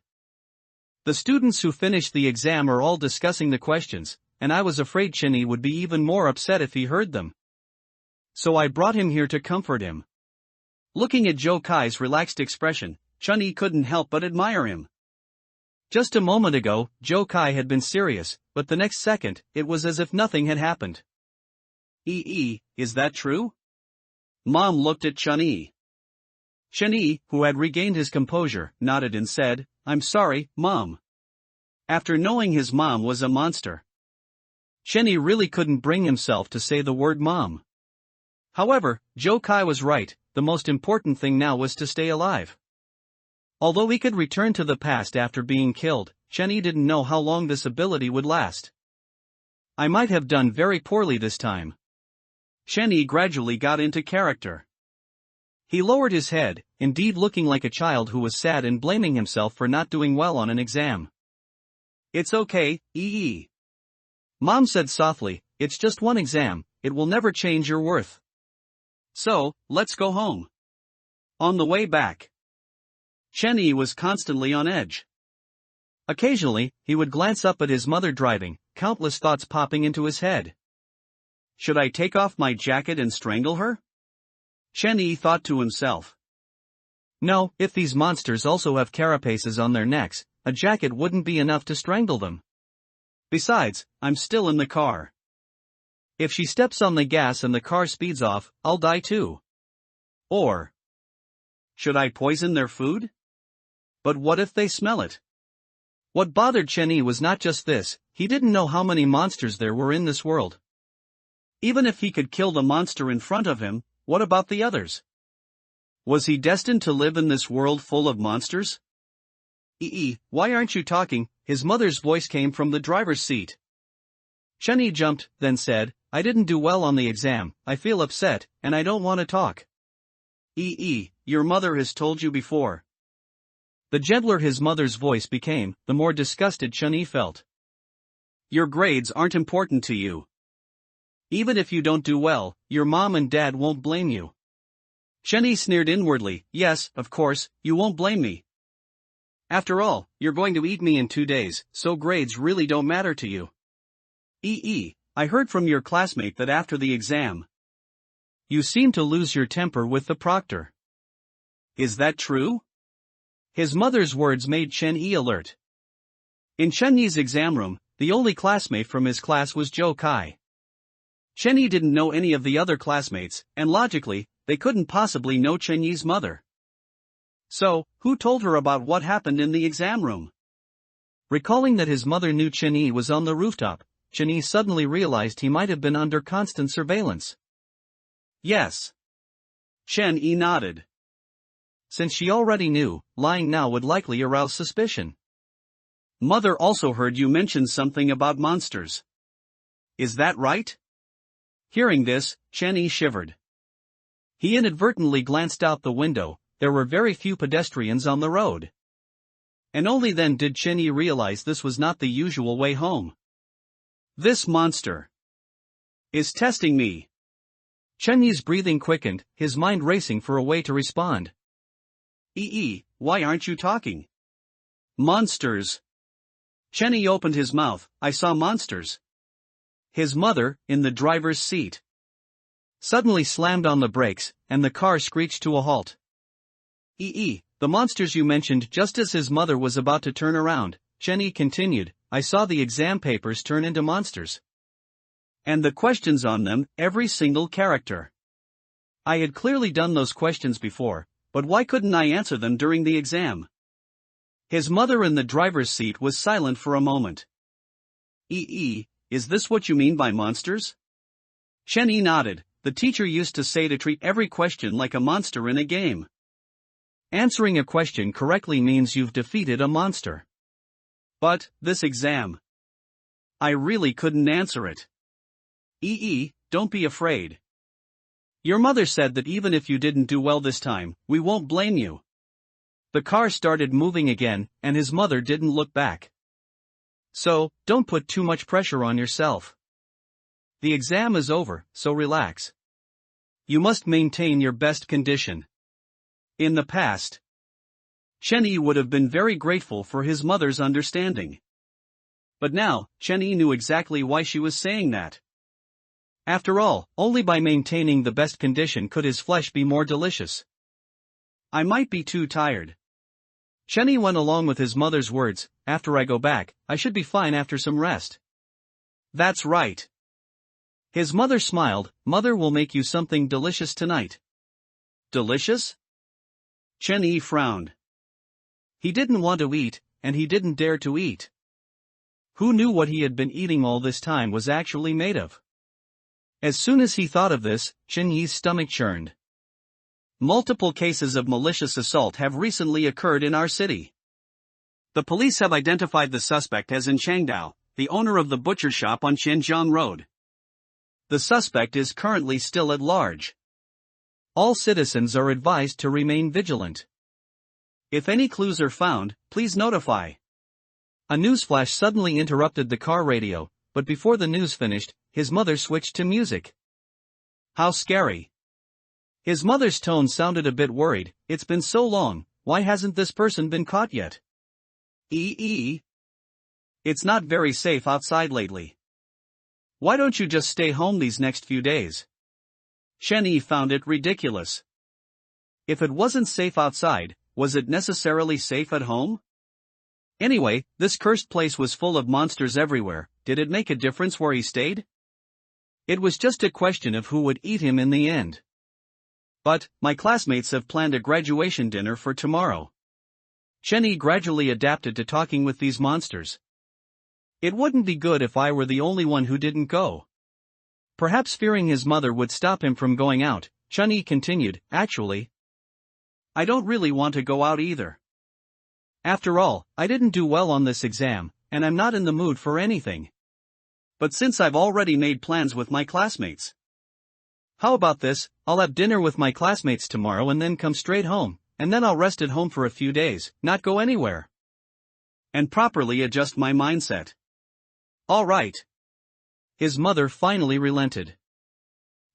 The students who finished the exam are all discussing the questions, and I was afraid Chen-yi would be even more upset if he heard them. So I brought him here to comfort him. Looking at Joe Kai's relaxed expression, Chen-yi couldn't help but admire him. Just a moment ago, Joe Kai had been serious, but the next second, it was as if nothing had happened. Is that true? Mom looked at Chen-yi. Chen-yi, who had regained his composure, nodded and said, I'm sorry, Mom. After knowing his mom was a monster, Chen-yi really couldn't bring himself to say the word mom. However, Joe Kai was right, the most important thing now was to stay alive. Although he could return to the past after being killed, Chen-yi didn't know how long this ability would last. I might have done very poorly this time. Chen-yi gradually got into character. He lowered his head, indeed looking like a child who was sad and blaming himself for not doing well on an exam. It's okay, Mom said softly, it's just one exam, it will never change your worth. So, let's go home. On the way back, Chen-yi was constantly on edge. Occasionally, he would glance up at his mother driving, countless thoughts popping into his head. Should I take off my jacket and strangle her? Chen-yi thought to himself. No, if these monsters also have carapaces on their necks, a jacket wouldn't be enough to strangle them. Besides, I'm still in the car. If she steps on the gas and the car speeds off, I'll die too. Or, should I poison their food? But what if they smell it? What bothered Chen-yi was not just this, he didn't know how many monsters there were in this world. Even if he could kill the monster in front of him, what about the others? Was he destined to live in this world full of monsters? Why aren't you talking? His mother's voice came from the driver's seat. Chen-yi jumped, then said, I didn't do well on the exam, I feel upset, and I don't want to talk. Your mother has told you before. The gentler his mother's voice became, the more disgusted Chen-yi felt. Your grades aren't important to you. Even if you don't do well, your mom and dad won't blame you. Chen-yi sneered inwardly, yes, of course, you won't blame me. After all, you're going to eat me in 2 days, so grades really don't matter to you. I heard from your classmate that after the exam, you seemed to lose your temper with the proctor. Is that true? His mother's words made Chen-yi alert. In Chen-yi's exam room, the only classmate from his class was Joe Kai. Chen-yi didn't know any of the other classmates, and logically, they couldn't possibly know Chen-yi's mother. So, who told her about what happened in the exam room? Recalling that his mother knew Chen-yi was on the rooftop, Chen-yi suddenly realized he might have been under constant surveillance. Yes. Chen-yi nodded. Since she already knew, lying now would likely arouse suspicion. Mother also heard you mention something about monsters. Is that right? Hearing this, Chen-yi shivered. He inadvertently glanced out the window. There were very few pedestrians on the road. And only then did Chen-yi realize this was not the usual way home. This monster is testing me. Chen-yi's breathing quickened, his mind racing for a way to respond. Why aren't you talking? Monsters. Chen-yi opened his mouth, I saw monsters. His mother, in the driver's seat, suddenly slammed on the brakes, and the car screeched to a halt. The monsters you mentioned just as his mother was about to turn around, Chen-yi continued, I saw the exam papers turn into monsters. And the questions on them, every single character. I had clearly done those questions before, but why couldn't I answer them during the exam? His mother in the driver's seat was silent for a moment. Is this what you mean by monsters? Chen-yi nodded. The teacher used to say to treat every question like a monster in a game. Answering a question correctly means you've defeated a monster. But, this exam. I really couldn't answer it. Don't be afraid. Your mother said that even if you didn't do well this time, we won't blame you. The car started moving again, and his mother didn't look back. So, don't put too much pressure on yourself. The exam is over, so relax. You must maintain your best condition. In the past, Chen-Yi would have been very grateful for his mother's understanding. But now, Chen-Yi knew exactly why she was saying that. After all, only by maintaining the best condition could his flesh be more delicious. I might be too tired. Chen-Yi went along with his mother's words, after I go back, I should be fine after some rest. That's right. His mother smiled, Mother will make you something delicious tonight. Delicious? Chen-Yi frowned. He didn't want to eat, and he didn't dare to eat. Who knew what he had been eating all this time was actually made of? As soon as he thought of this, Chen-Yi's stomach churned. Multiple cases of malicious assault have recently occurred in our city. The police have identified the suspect as In Changdao, the owner of the butcher shop on Qianjiang Road. The suspect is currently still at large. All citizens are advised to remain vigilant. If any clues are found, please notify. A newsflash suddenly interrupted the car radio, but before the news finished, his mother switched to music. How scary. His mother's tone sounded a bit worried, it's been so long, why hasn't this person been caught yet? It's not very safe outside lately. Why don't you just stay home these next few days? Chen-Yi found it ridiculous. If it wasn't safe outside, was it necessarily safe at home? Anyway, this cursed place was full of monsters everywhere, did it make a difference where he stayed? It was just a question of who would eat him in the end. But, my classmates have planned a graduation dinner for tomorrow. Chen-Yi gradually adapted to talking with these monsters. It wouldn't be good if I were the only one who didn't go. Perhaps fearing his mother would stop him from going out, Chen-Yi continued, actually, I don't really want to go out either. After all, I didn't do well on this exam, and I'm not in the mood for anything. But since I've already made plans with my classmates. How about this, I'll have dinner with my classmates tomorrow and then come straight home, and then I'll rest at home for a few days, not go anywhere. And properly adjust my mindset. All right. His mother finally relented.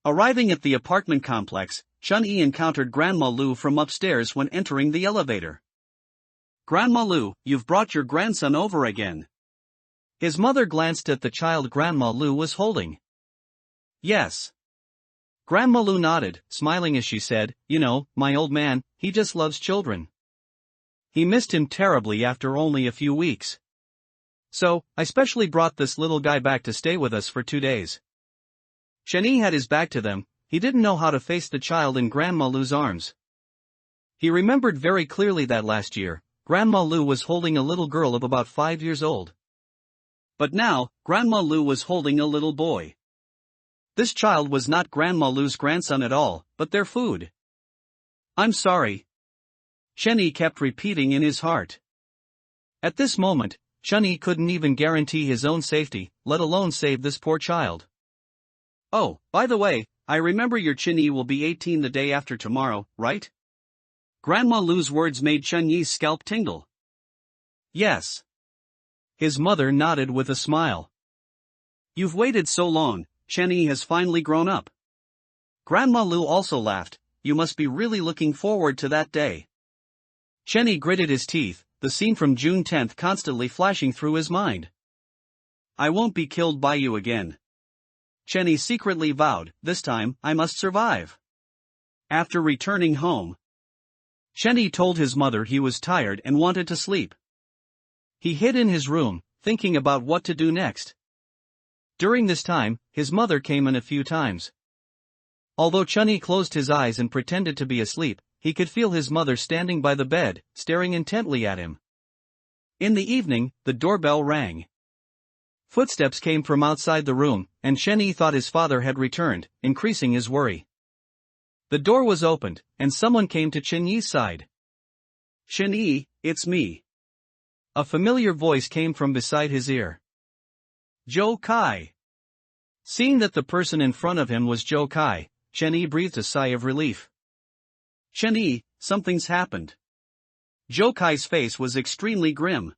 Arriving at the apartment complex, Chen-Yi encountered Grandma Lu from upstairs when entering the elevator. Grandma Lu, you've brought your grandson over again. His mother glanced at the child Grandma Lu was holding. Yes. Grandma Lu nodded, smiling as she said, you know, my old man, he just loves children. He missed him terribly after only a few weeks. So, I specially brought this little guy back to stay with us for 2 days. Chen-Yi had his back to them, he didn't know how to face the child in Grandma Lu's arms. He remembered very clearly that last year, Grandma Lu was holding a little girl of about 5 years old. But now, Grandma Lu was holding a little boy. This child was not Grandma Lu's grandson at all, but their food. I'm sorry. Chen-Yi kept repeating in his heart. At this moment, Chen-Yi couldn't even guarantee his own safety, let alone save this poor child. Oh, by the way, I remember your Chen-Yi will be 18 the day after tomorrow, right? Grandma Lu's words made Chen-Yi's scalp tingle. Yes. His mother nodded with a smile. You've waited so long, Chen-Yi has finally grown up. Grandma Lu also laughed, you must be really looking forward to that day. Chen-Yi gritted his teeth, the scene from June 10th constantly flashing through his mind. I won't be killed by you again. Chen-Yi secretly vowed, this time, I must survive. After returning home, Chen-Yi told his mother he was tired and wanted to sleep. He hid in his room, thinking about what to do next. During this time, his mother came in a few times. Although Chen-Yi closed his eyes and pretended to be asleep, he could feel his mother standing by the bed, staring intently at him. In the evening, the doorbell rang. Footsteps came from outside the room, and Chen-Yi thought his father had returned, increasing his worry. The door was opened, and someone came to Chen-Yi's side. Chen-Yi, it's me. A familiar voice came from beside his ear. Joe Kai. Seeing that the person in front of him was Joe Kai, Chen-Yi breathed a sigh of relief. Chen-Yi, something's happened. Joe Kai's face was extremely grim.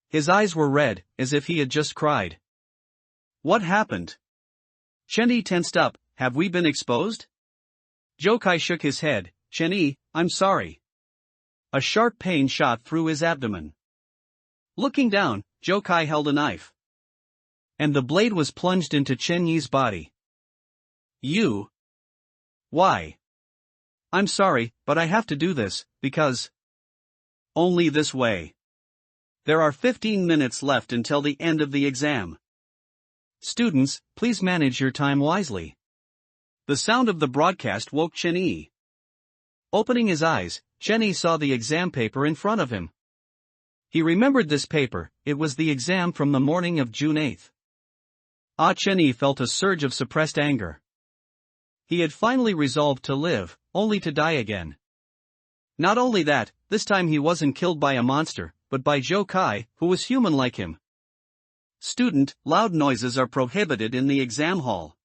His eyes were red, as if he had just cried. What happened? Chen-Yi tensed up. Have we been exposed? Joe Kai shook his head. Chen-Yi, I'm sorry. A sharp pain shot through his abdomen. Looking down, Joe Kai held a knife. And the blade was plunged into Chen-Yi's body. You? Why? I'm sorry, but I have to do this, because... Only this way. There are 15 minutes left until the end of the exam. Students, please manage your time wisely. The sound of the broadcast woke Chen-Yi. Opening his eyes, Chen-Yi saw the exam paper in front of him. He remembered this paper. It was the exam from the morning of June 8th. Chen-Yi felt a surge of suppressed anger. He had finally resolved to live, only to die again. Not only that, this time he wasn't killed by a monster, but by Joe Kai, who was human like him. Student, loud noises are prohibited in the exam hall.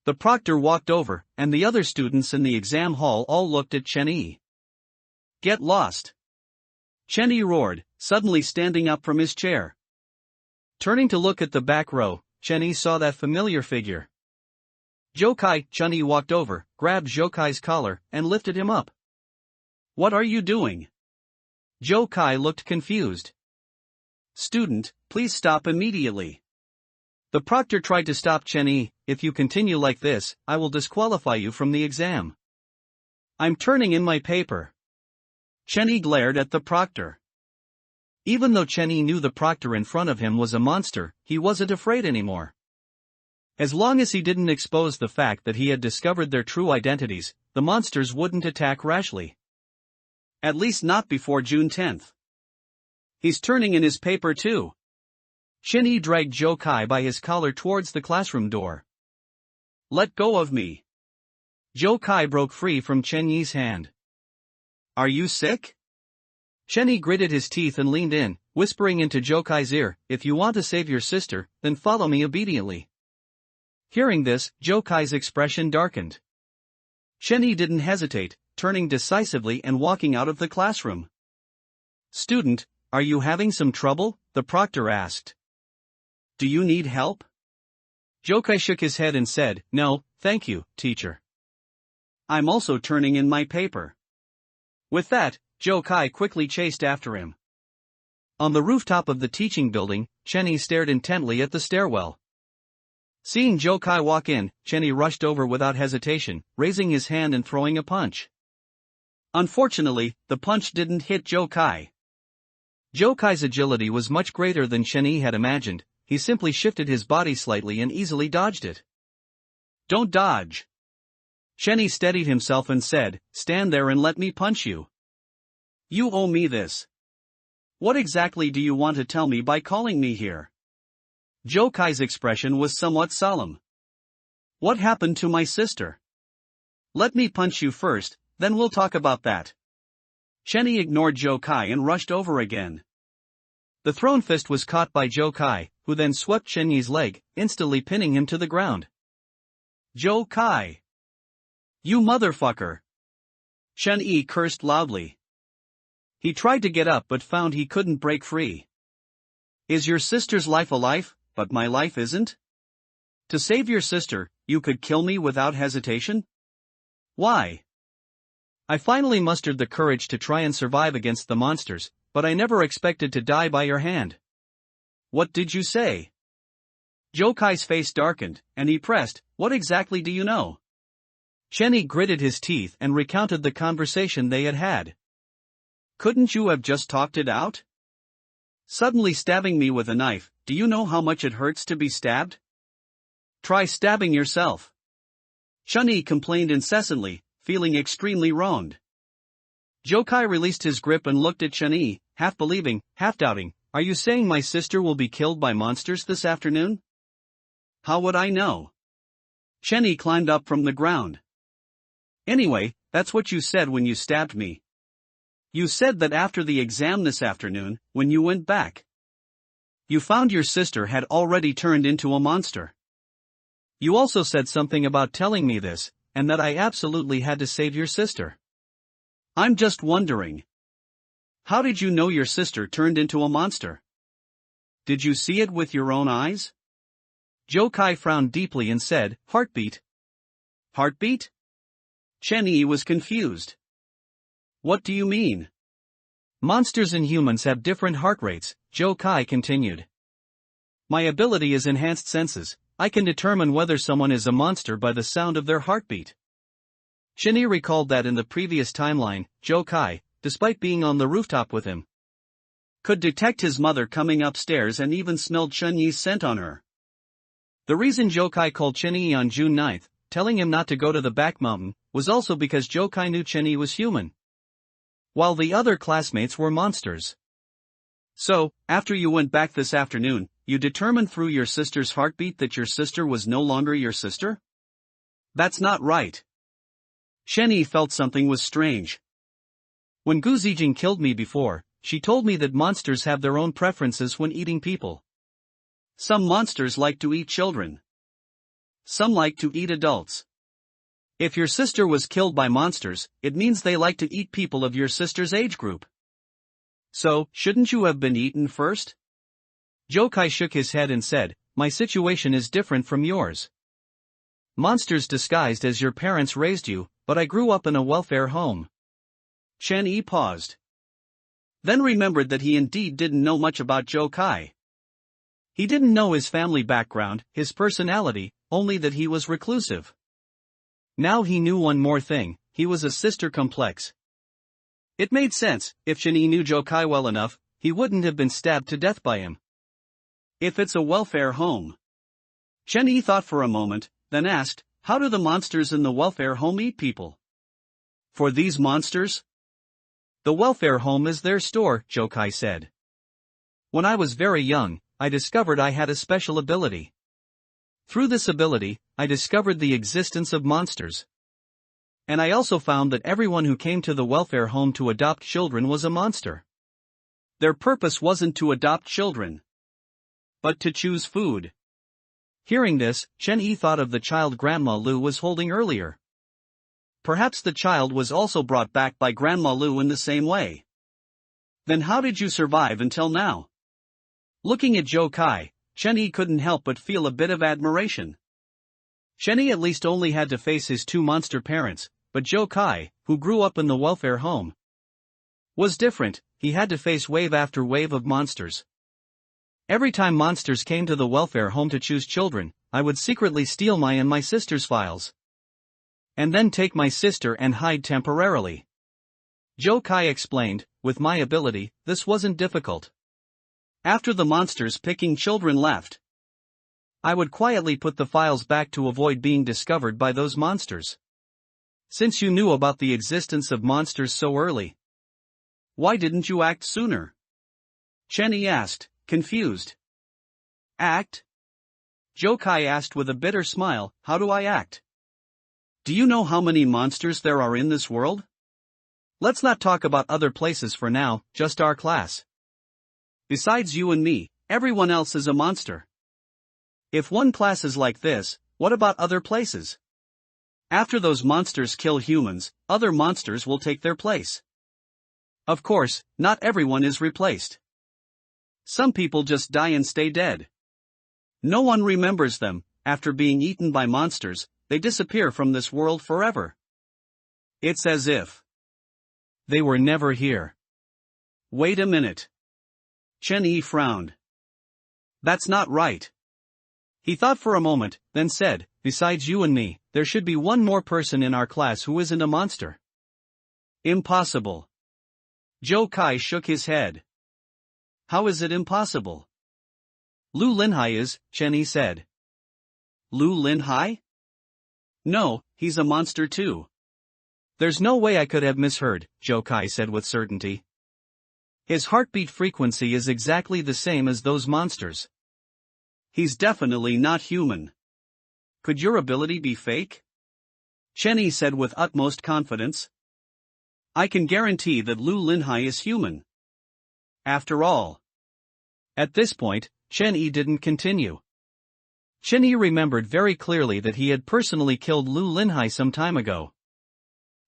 The proctor walked over, and the other students in the exam hall all looked at Chen-Yi. Get lost! Chen-Yi roared, suddenly standing up from his chair. Turning to look at the back row, Chen-Yi saw that familiar figure. Joe Kai. Chen-Yi walked over, grabbed Joe Kai's collar, and lifted him up. What are you doing? Joe Kai looked confused. Student, please stop immediately. The proctor tried to stop Chen-Yi. If you continue like this, I will disqualify you from the exam. I'm turning in my paper. Chen-Yi glared at the proctor. Even though Chen-Yi knew the proctor in front of him was a monster, he wasn't afraid anymore. As long as he didn't expose the fact that he had discovered their true identities, the monsters wouldn't attack rashly. At least not before June 10th. He's turning in his paper too. Chen-Yi dragged Joe Kai by his collar towards the classroom door. Let go of me. Joe Kai broke free from Chen-Yi's hand. Are you sick? Chen-Yi gritted his teeth and leaned in, whispering into Joe Kai's ear, if you want to save your sister, then follow me obediently. Hearing this, Joe Kai's expression darkened. Chen-Yi didn't hesitate, turning decisively and walking out of the classroom. Student, are you having some trouble? The proctor asked. Do you need help? Joe Kai shook his head and said, no, thank you, teacher. I'm also turning in my paper. With that, Joe Kai quickly chased after him. On the rooftop of the teaching building, Chen-Yi stared intently at the stairwell. Seeing Joe Kai walk in, Chen-Yi rushed over without hesitation, raising his hand and throwing a punch. Unfortunately, the punch didn't hit Joe Kai. Joe Kai's agility was much greater than Chen-Yi had imagined. He simply shifted his body slightly and easily dodged it. Don't dodge. Chen-Yi steadied himself and said, stand there and let me punch you. You owe me this. What exactly do you want to tell me by calling me here? Joe Kai's expression was somewhat solemn. What happened to my sister? Let me punch you first, then we'll talk about that. Chen-Yi ignored Joe Kai and rushed over again. The thrown fist was caught by Joe Kai, who then swept Chen-Yi's leg, instantly pinning him to the ground. Joe Kai! You motherfucker! Chen-Yi cursed loudly. He tried to get up but found he couldn't break free. Is your sister's life a life, but my life isn't? To save your sister, you could kill me without hesitation? Why? I finally mustered the courage to try and survive against the monsters, but I never expected to die by your hand. What did you say? Joe Kai's face darkened, and he pressed, what exactly do you know? Chen-Yi gritted his teeth and recounted the conversation they had had. Couldn't you have just talked it out? Suddenly stabbing me with a knife, do you know how much it hurts to be stabbed? Try stabbing yourself. Chen-Yi complained incessantly, feeling extremely wronged. Joe Kai released his grip and looked at Chen-Yi, half believing, half doubting, are you saying my sister will be killed by monsters this afternoon? How would I know? Chen-Yi climbed up from the ground. Anyway, that's what you said when you stabbed me. You said that after the exam this afternoon, when you went back, you found your sister had already turned into a monster. You also said something about telling me this, and that I absolutely had to save your sister. I'm just wondering. How did you know your sister turned into a monster? Did you see it with your own eyes? Jokai frowned deeply and said, Heartbeat. Heartbeat? Chen Yi was confused. What do you mean? Monsters and humans have different heart rates, Jokai continued. My ability is enhanced senses. I can determine whether someone is a monster by the sound of their heartbeat. Chen Yi recalled that in the previous timeline, Jokai, despite being on the rooftop with him, could detect his mother coming upstairs and even smelled Chen Yi's scent on her. The reason Jokai called Chen Yi on June 9th, telling him not to go to the back mountain, was also because Jokai knew Chen Yi was human, while the other classmates were monsters. So, after you went back this afternoon, you determined through your sister's heartbeat that your sister was no longer your sister? That's not right. Chen Yi felt something was strange. When Gu Zijing killed me before, she told me that monsters have their own preferences when eating people. Some monsters like to eat children. Some like to eat adults. If your sister was killed by monsters, it means they like to eat people of your sister's age group. So, shouldn't you have been eaten first? Jokai shook his head and said, My situation is different from yours. Monsters disguised as your parents raised you, but I grew up in a welfare home. Chen Yi paused. Then remembered that he indeed didn't know much about Jokai. He didn't know his family background, his personality, only that he was reclusive. Now he knew one more thing, he was a sister complex. It made sense, if Chen Yi knew Jokai well enough, he wouldn't have been stabbed to death by him. If it's a welfare home. Chen Yi thought for a moment, then asked, how do the monsters in the welfare home eat people? For these monsters? The welfare home is their store, Jokai said. When I was very young, I discovered I had a special ability. Through this ability, I discovered the existence of monsters. And I also found that everyone who came to the welfare home to adopt children was a monster. Their purpose wasn't to adopt children, but to choose food. Hearing this, Chen Yi thought of the child Grandma Lu was holding earlier. Perhaps the child was also brought back by Grandma Lu in the same way. Then how did you survive until now? Looking at Jokai, Chen Yi couldn't help but feel a bit of admiration. Chen Yi at least only had to face his two monster parents, but Jokai, who grew up in the welfare home, was different. He had to face wave after wave of monsters. Every time monsters came to the welfare home to choose children, I would secretly steal my and my sister's files, and then take my sister and hide temporarily. Jokai explained, with my ability, this wasn't difficult. After the monsters picking children left, I would quietly put the files back to avoid being discovered by those monsters. Since you knew about the existence of monsters so early, why didn't you act sooner? Chen Yi asked, confused. Act? Jokai asked with a bitter smile, how do I act? Do you know how many monsters there are in this world? Let's not talk about other places for now, just our class. Besides you and me, everyone else is a monster. If one class is like this, what about other places? After those monsters kill humans, other monsters will take their place. Of course, not everyone is replaced. Some people just die and stay dead. No one remembers them. After being eaten by monsters, they disappear from this world forever. It's as if they were never here. Wait a minute. Chen Yi frowned. That's not right. He thought for a moment, then said, besides you and me, there should be one more person in our class who isn't a monster. Impossible. Jokai shook his head. How is it impossible? Lu Linhai is, Chen Yi said. Lu Linhai? No, he's a monster too. There's no way I could have misheard, Jokai said with certainty. His heartbeat frequency is exactly the same as those monsters. He's definitely not human. Could your ability be fake? Chen Yi said with utmost confidence. I can guarantee that Lu Linhai is human. After all. At this point, Chen Yi didn't continue. Chen Yi remembered very clearly that he had personally killed Lu Linhai some time ago.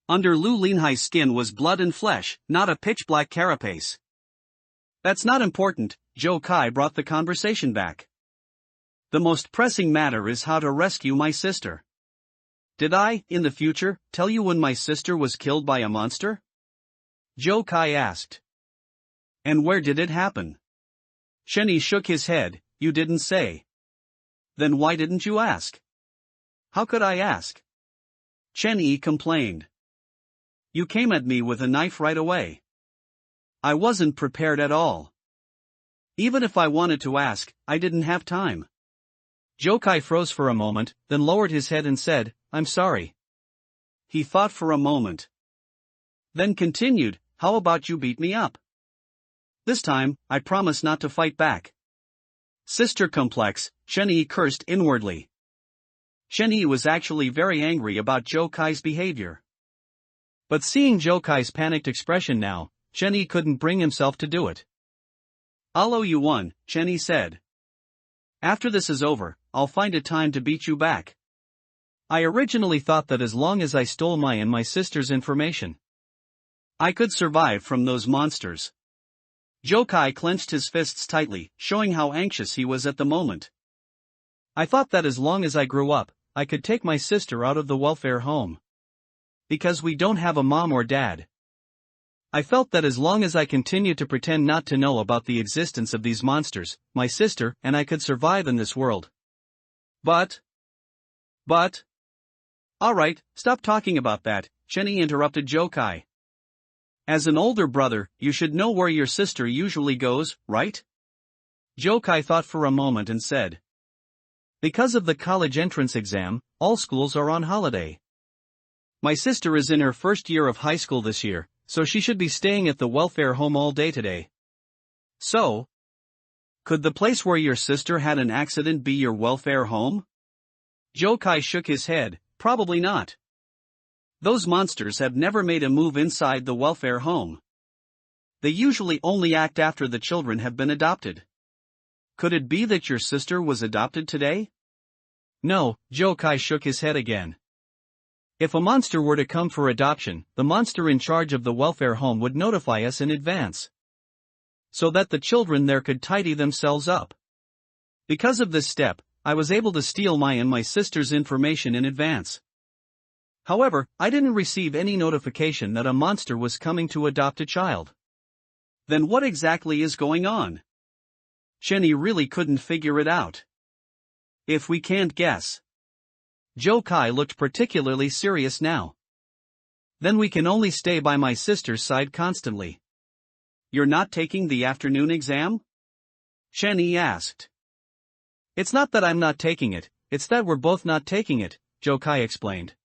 Under Lu Linhai's skin was blood and flesh, not a pitch-black carapace. That's not important, Zhou Kai brought the conversation back. The most pressing matter is how to rescue my sister. Did I, in the future, tell you when my sister was killed by a monster? Zhou Kai asked. And where did it happen? Chen Yi shook his head. You didn't say. Then why didn't you ask? How could I ask? Chen Yi complained. You came at me with a knife right away. I wasn't prepared at all. Even if I wanted to ask, I didn't have time. Zhou Kai froze for a moment, then lowered his head and said, I'm sorry. He thought for a moment. Then continued, how about you beat me up? This time, I promise not to fight back. Sister complex, Chen Yi cursed inwardly. Chen Yi was actually very angry about Zhou Kai's behavior. But seeing Zhou Kai's panicked expression now, Chen Yi couldn't bring himself to do it. I'll owe you one, Chen Yi said. After this is over, I'll find a time to beat you back. I originally thought that as long as I stole my and my sister's information, I could survive from those monsters. Zhou Kai clenched his fists tightly, showing how anxious he was at the moment. I thought that as long as I grew up, I could take my sister out of the welfare home. Because we don't have a mom or dad. I felt that as long as I continued to pretend not to know about the existence of these monsters, my sister and I could survive in this world. But. Alright, stop talking about that, Chen Yi interrupted Zhou Kai. As an older brother, you should know where your sister usually goes, right? Zhou Kai thought for a moment and said. Because of the college entrance exam, all schools are on holiday. My sister is in her first year of high school this year, so she should be staying at the welfare home all day today. So? Could the place where your sister had an accident be your welfare home? Zhou Kai shook his head, probably not. Those monsters have never made a move inside the welfare home. They usually only act after the children have been adopted. Could it be that your sister was adopted today? No, Zhou Kai shook his head again. If a monster were to come for adoption, the monster in charge of the welfare home would notify us in advance, so that the children there could tidy themselves up. Because of this step, I was able to steal my and my sister's information in advance. However, I didn't receive any notification that a monster was coming to adopt a child. Then what exactly is going on? Chen Yi really couldn't figure it out. If we can't guess. Zhou Kai looked particularly serious now. Then we can only stay by my sister's side constantly. You're not taking the afternoon exam? Chen Yi asked. It's not that I'm not taking it, it's that we're both not taking it, Zhou Kai explained.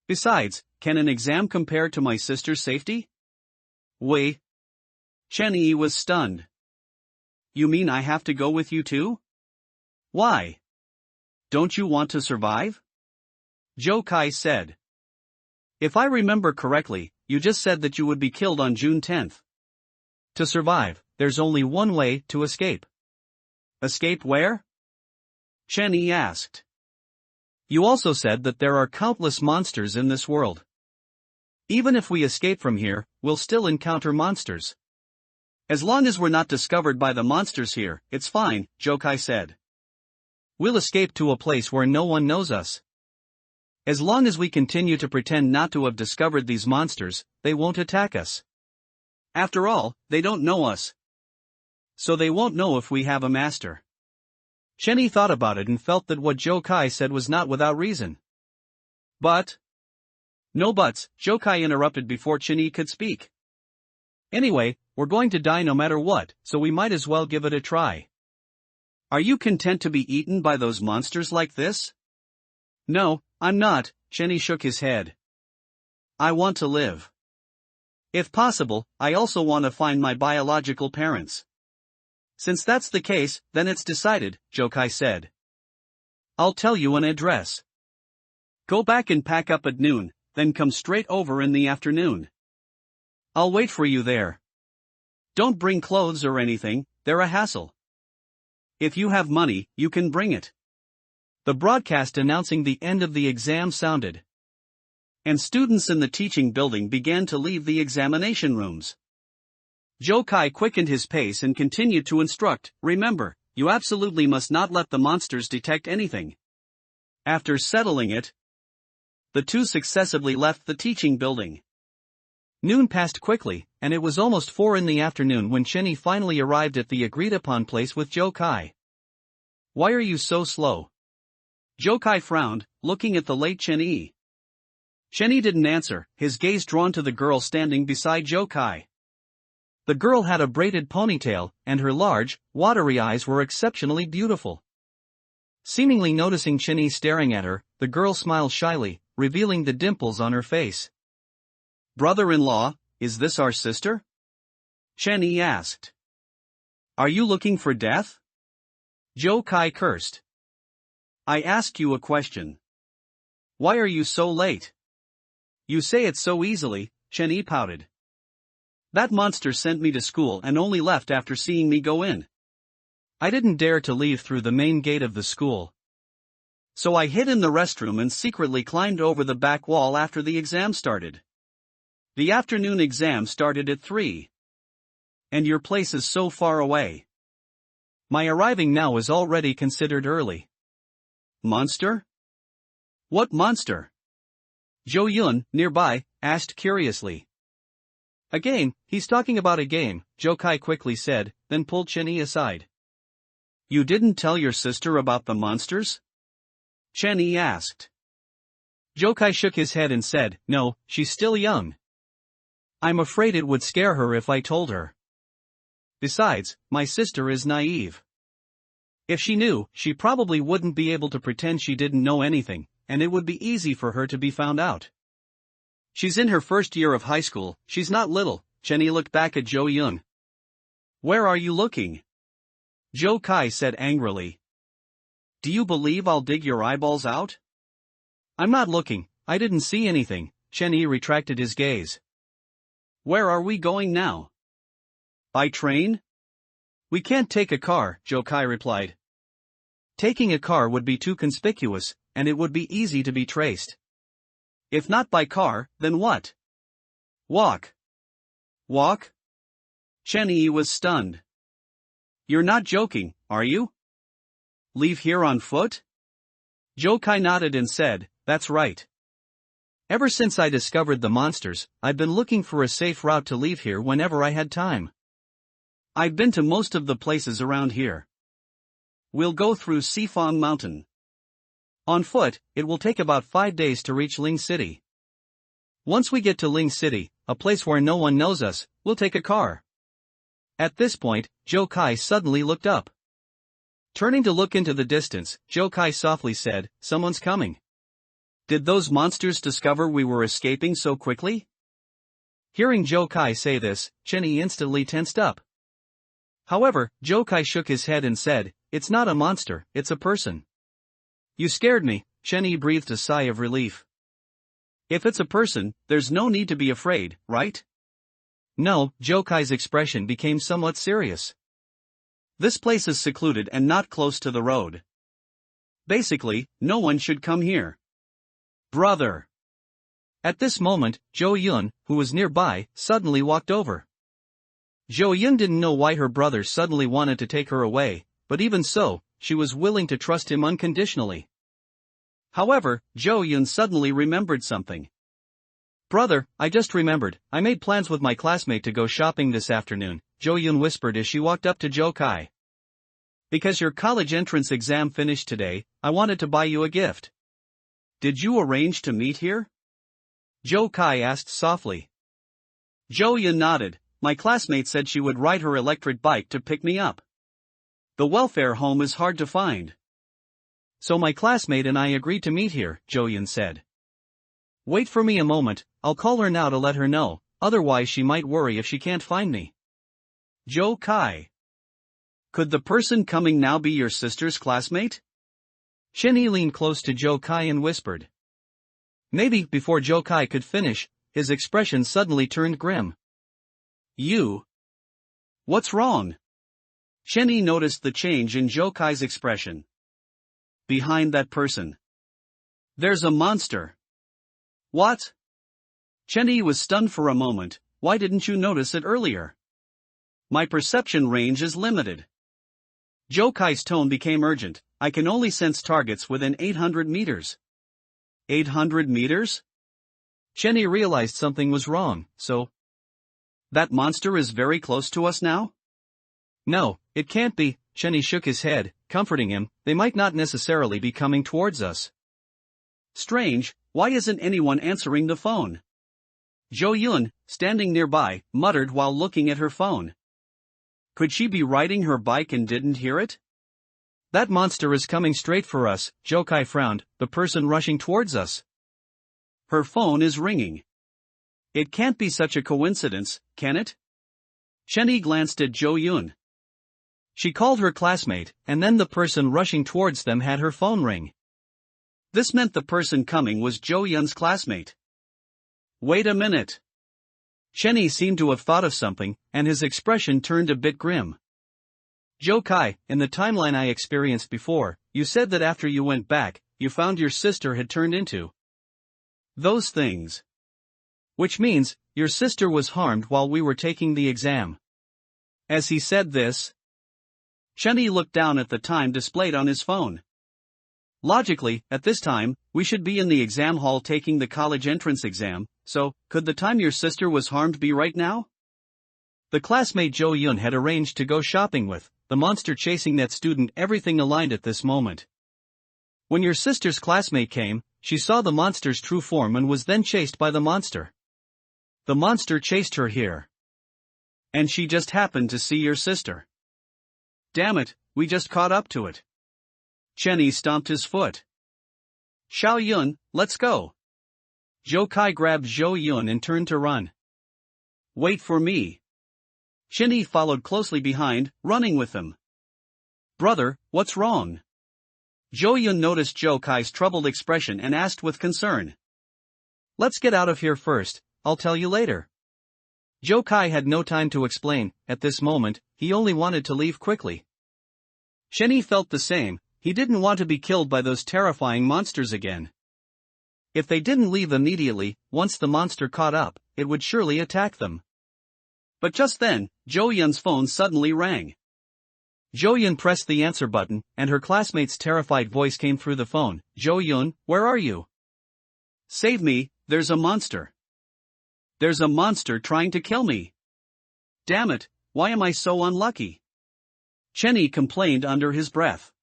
Besides, can an exam compare to my sister's safety? Wait. Chen Yi was stunned. You mean I have to go with you too? Why? Don't you want to survive? Zhou Kai said. If I remember correctly, you just said that you would be killed on June 10th. To survive, there's only one way to escape. Escape where? Chen Yi asked. You also said that there are countless monsters in this world. Even if we escape from here, we'll still encounter monsters. As long as we're not discovered by the monsters here, it's fine, Zhou Kai said. We'll escape to a place where no one knows us. As long as we continue to pretend not to have discovered these monsters, they won't attack us. After all, they don't know us. So they won't know if we have a master. Chen Yi thought about it and felt that what Zhou Kai said was not without reason. But? No buts, Zhou Kai interrupted before Chen Yi could speak. Anyway, we're going to die no matter what, so we might as well give it a try. Are you content to be eaten by those monsters like this? No, I'm not, Chen Yi shook his head. I want to live. If possible, I also want to find my biological parents. Since that's the case, then it's decided, Zhou Kai said. I'll tell you an address. Go back and pack up at noon, then come straight over in the afternoon. I'll wait for you there. Don't bring clothes or anything, they're a hassle. If you have money, you can bring it. The broadcast announcing the end of the exam sounded. And students in the teaching building began to leave the examination rooms. Joe Kai quickened his pace and continued to instruct, remember, you absolutely must not let the monsters detect anything. After settling it, the two successively left the teaching building. Noon passed quickly, and it was almost 4 in the afternoon when Chenny finally arrived at the agreed-upon place with Joe Kai. Why are you so slow? Joe Kai frowned, looking at the late Chenny. Chenny didn't answer, his gaze drawn to the girl standing beside Joe Kai. The girl had a braided ponytail, and her large, watery eyes were exceptionally beautiful. Seemingly noticing Chenny staring at her, the girl smiled shyly, revealing the dimples on her face. Brother-in-law, is this our sister? Chenny asked. Are you looking for death? Joe Kai cursed. I asked you a question. Why are you so late? You say it so easily, Chenny pouted. That monster sent me to school and only left after seeing me go in. I didn't dare to leave through the main gate of the school. So I hid in the restroom and secretly climbed over the back wall after the exam started. The afternoon exam started at 3. And your place is so far away. My arriving now is already considered early. Monster? What monster? Jo Yun, nearby, asked curiously. A game, he's talking about a game, Joe Kai quickly said, then pulled Chenny aside. You didn't tell your sister about the monsters? Chenny asked. Joe Kai shook his head and said, no, she's still young. I'm afraid it would scare her if I told her. Besides, my sister is naive. If she knew, she probably wouldn't be able to pretend she didn't know anything, and it would be easy for her to be found out. She's in her first year of high school, she's not little. Chenny looked back at Jo Yun. Where are you looking? Joe Kai said angrily. Do you believe I'll dig your eyeballs out? I'm not looking, I didn't see anything. Chenny retracted his gaze. Where are we going now? By train? We can't take a car, Joe Kai replied. Taking a car would be too conspicuous, and it would be easy to be traced. If not by car, then what? Walk. Walk? Chenny was stunned. You're not joking, are you? Leave here on foot? Joe Kai nodded and said, that's right. Ever since I discovered the monsters, I've been looking for a safe route to leave here whenever I had time. I've been to most of the places around here. We'll go through Sifang Mountain. On foot, it will take about 5 days to reach Ling City. Once we get to Ling City, a place where no one knows us, we'll take a car. At this point, Joe Kai suddenly looked up. Turning to look into the distance, Joe Kai softly said, someone's coming. Did those monsters discover we were escaping so quickly? Hearing Joe Kai say this, Chenny instantly tensed up. However, Joe Kai shook his head and said, it's not a monster, it's a person. You scared me, Chenny breathed a sigh of relief. If it's a person, there's no need to be afraid, right? No, Joe Kai's expression became somewhat serious. This place is secluded and not close to the road. Basically, no one should come here. Brother. At this moment, Jo Yun, who was nearby, suddenly walked over. Jo Yun didn't know why her brother suddenly wanted to take her away, but even so, she was willing to trust him unconditionally. However, Jo Yun suddenly remembered something. Brother, I just remembered, I made plans with my classmate to go shopping this afternoon, Jo Yun whispered as she walked up to Joe Kai. Because your college entrance exam finished today, I wanted to buy you a gift. Did you arrange to meet here? Joe Kai asked softly. Jo Yun nodded. My classmate said she would ride her electric bike to pick me up. The welfare home is hard to find. So my classmate and I agreed to meet here, Jo Yun said. Wait for me a moment, I'll call her now to let her know, otherwise she might worry if she can't find me. Joe Kai. Could the person coming now be your sister's classmate? Chenny leaned close to Joe Kai and whispered. Maybe. Before Joe Kai could finish, his expression suddenly turned grim. You? What's wrong? Chenny noticed the change in Jokai's expression. Behind that person. There's a monster. What? Chenny was stunned for a moment. Why didn't you notice it earlier? My perception range is limited. Jokai's tone became urgent. I can only sense targets within 800 meters. 800 meters? Chenny realized something was wrong, so... That monster is very close to us now? No, it can't be. Chenny shook his head, comforting him. They might not necessarily be coming towards us. Strange, why isn't anyone answering the phone? Jo Yun, standing nearby, muttered while looking at her phone. Could she be riding her bike and didn't hear it? That monster is coming straight for us, Jokai frowned, the person rushing towards us. Her phone is ringing. It can't be such a coincidence, can it? Chenny glanced at Jo Yun. She called her classmate, and then the person rushing towards them had her phone ring. This meant the person coming was Jo Yun's classmate. Wait a minute. Chenny seemed to have thought of something, and his expression turned a bit grim. Jokai, in the timeline I experienced before, you said that after you went back, you found your sister had turned into those things. Which means, your sister was harmed while we were taking the exam. As he said this, Chenny looked down at the time displayed on his phone. Logically, at this time, we should be in the exam hall taking the college entrance exam, so, could the time your sister was harmed be right now? The classmate Jo Yun had arranged to go shopping with, the monster chasing that student. Everything aligned at this moment. When your sister's classmate came, she saw the monster's true form and was then chased by the monster. The monster chased her here. And she just happened to see your sister. Damn it, we just caught up to it. Chenny stomped his foot. Xiao Yun, let's go. Jokai grabbed Jo Yun and turned to run. Wait for me. Chenny followed closely behind, running with him. Brother, what's wrong? Jo Yun noticed Jokai's troubled expression and asked with concern. Let's get out of here first, I'll tell you later. Jokai had no time to explain. At this moment, he only wanted to leave quickly. Chenny felt the same. He didn't want to be killed by those terrifying monsters again. If they didn't leave immediately, once the monster caught up, it would surely attack them. But just then, Jo Yun's phone suddenly rang. Jo Yun pressed the answer button, and her classmate's terrified voice came through the phone. Jo Yun, where are you? Save me, there's a monster. There's a monster trying to kill me. Damn it, why am I so unlucky? Chenny complained under his breath.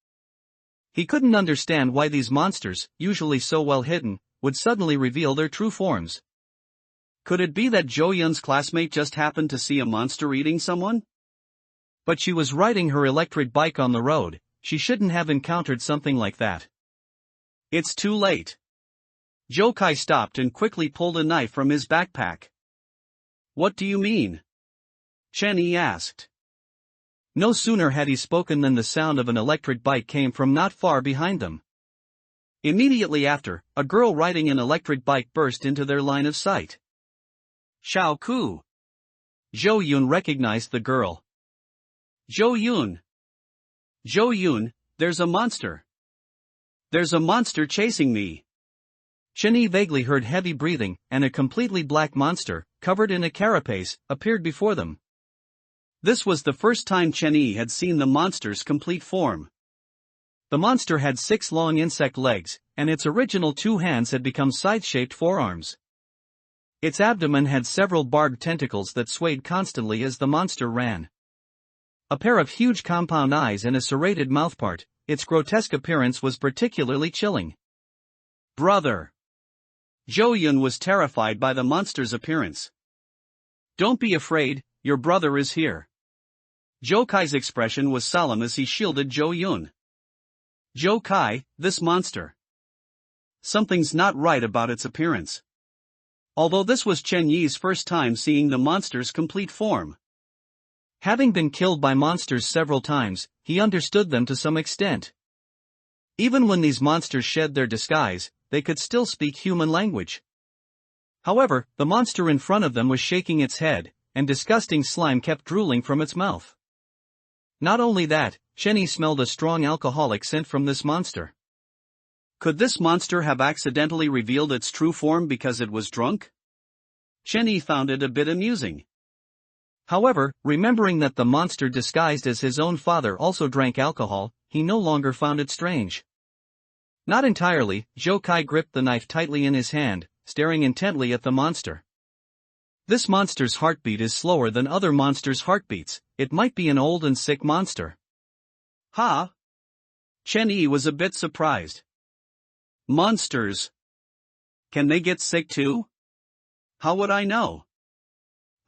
He couldn't understand why these monsters, usually so well hidden, would suddenly reveal their true forms. Could it be that Jo Yun's classmate just happened to see a monster eating someone? But she was riding her electric bike on the road. She shouldn't have encountered something like that. It's too late. Jokai stopped and quickly pulled a knife from his backpack. What do you mean? Chenny asked. No sooner had he spoken than the sound of an electric bike came from not far behind them. Immediately after, a girl riding an electric bike burst into their line of sight. Xiao Ku. Jo Yun recognized the girl. Jo Yun. Jo Yun, there's a monster. There's a monster chasing me. Chenny vaguely heard heavy breathing, and a completely black monster, covered in a carapace, appeared before them. This was the first time Chenny had seen the monster's complete form. The monster had 6 long insect legs, and its original 2 hands had become scythe-shaped forearms. Its abdomen had several barbed tentacles that swayed constantly as the monster ran. A pair of huge compound eyes and a serrated mouthpart, its grotesque appearance was particularly chilling. Brother! Jo Yun was terrified by the monster's appearance. Don't be afraid, your brother is here. Jokai's expression was solemn as he shielded Jo Yun. Jokai, this monster. Something's not right about its appearance. Although this was Chen Yi's first time seeing the monster's complete form. Having been killed by monsters several times, he understood them to some extent. Even when these monsters shed their disguise, they could still speak human language. However, the monster in front of them was shaking its head, and disgusting slime kept drooling from its mouth. Not only that, Chenny smelled a strong alcoholic scent from this monster. Could this monster have accidentally revealed its true form because it was drunk? Chenny found it a bit amusing. However, remembering that the monster disguised as his own father also drank alcohol, he no longer found it strange. Not entirely, Jokai gripped the knife tightly in his hand, staring intently at the monster. This monster's heartbeat is slower than other monsters' heartbeats. It might be an old and sick monster. Ha! Chenny was a bit surprised. Monsters. Can they get sick too? How would I know?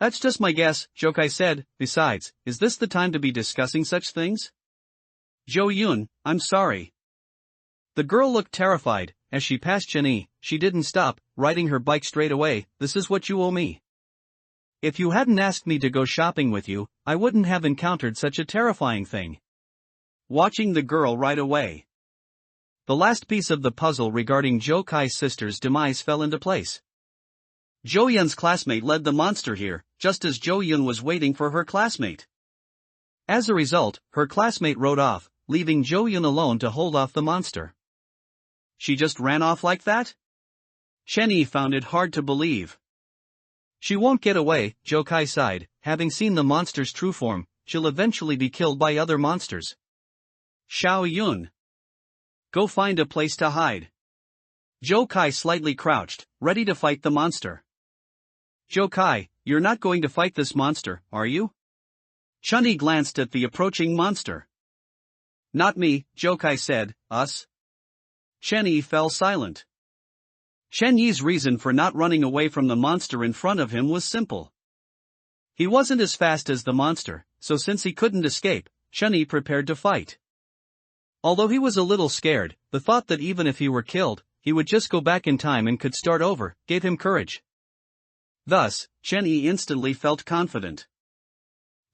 That's just my guess, Jokai said. Besides, is this the time to be discussing such things? Jo Yun, I'm sorry. The girl looked terrified. As she passed Chenny, she didn't stop, riding her bike straight away. This is what you owe me. If you hadn't asked me to go shopping with you, I wouldn't have encountered such a terrifying thing. Watching the girl ride away. The last piece of the puzzle regarding Jokai's sister's demise fell into place. Jo Yun's classmate led the monster here, just as Jo Yun was waiting for her classmate. As a result, her classmate rode off, leaving Jo Yun alone to hold off the monster. She just ran off like that? Chenny found it hard to believe. She won't get away, Jokai sighed. Having seen the monster's true form, she'll eventually be killed by other monsters. Xiao Yun. Go find a place to hide. Jokai slightly crouched, ready to fight the monster. Jokai, you're not going to fight this monster, are you? Chenny glanced at the approaching monster. Not me, Jokai said. Us? Chenny fell silent. Chenyi's reason for not running away from the monster in front of him was simple. He wasn't as fast as the monster, so since he couldn't escape, Chenny prepared to fight. Although he was a little scared, the thought that even if he were killed, he would just go back in time and could start over, gave him courage. Thus, Chenny instantly felt confident.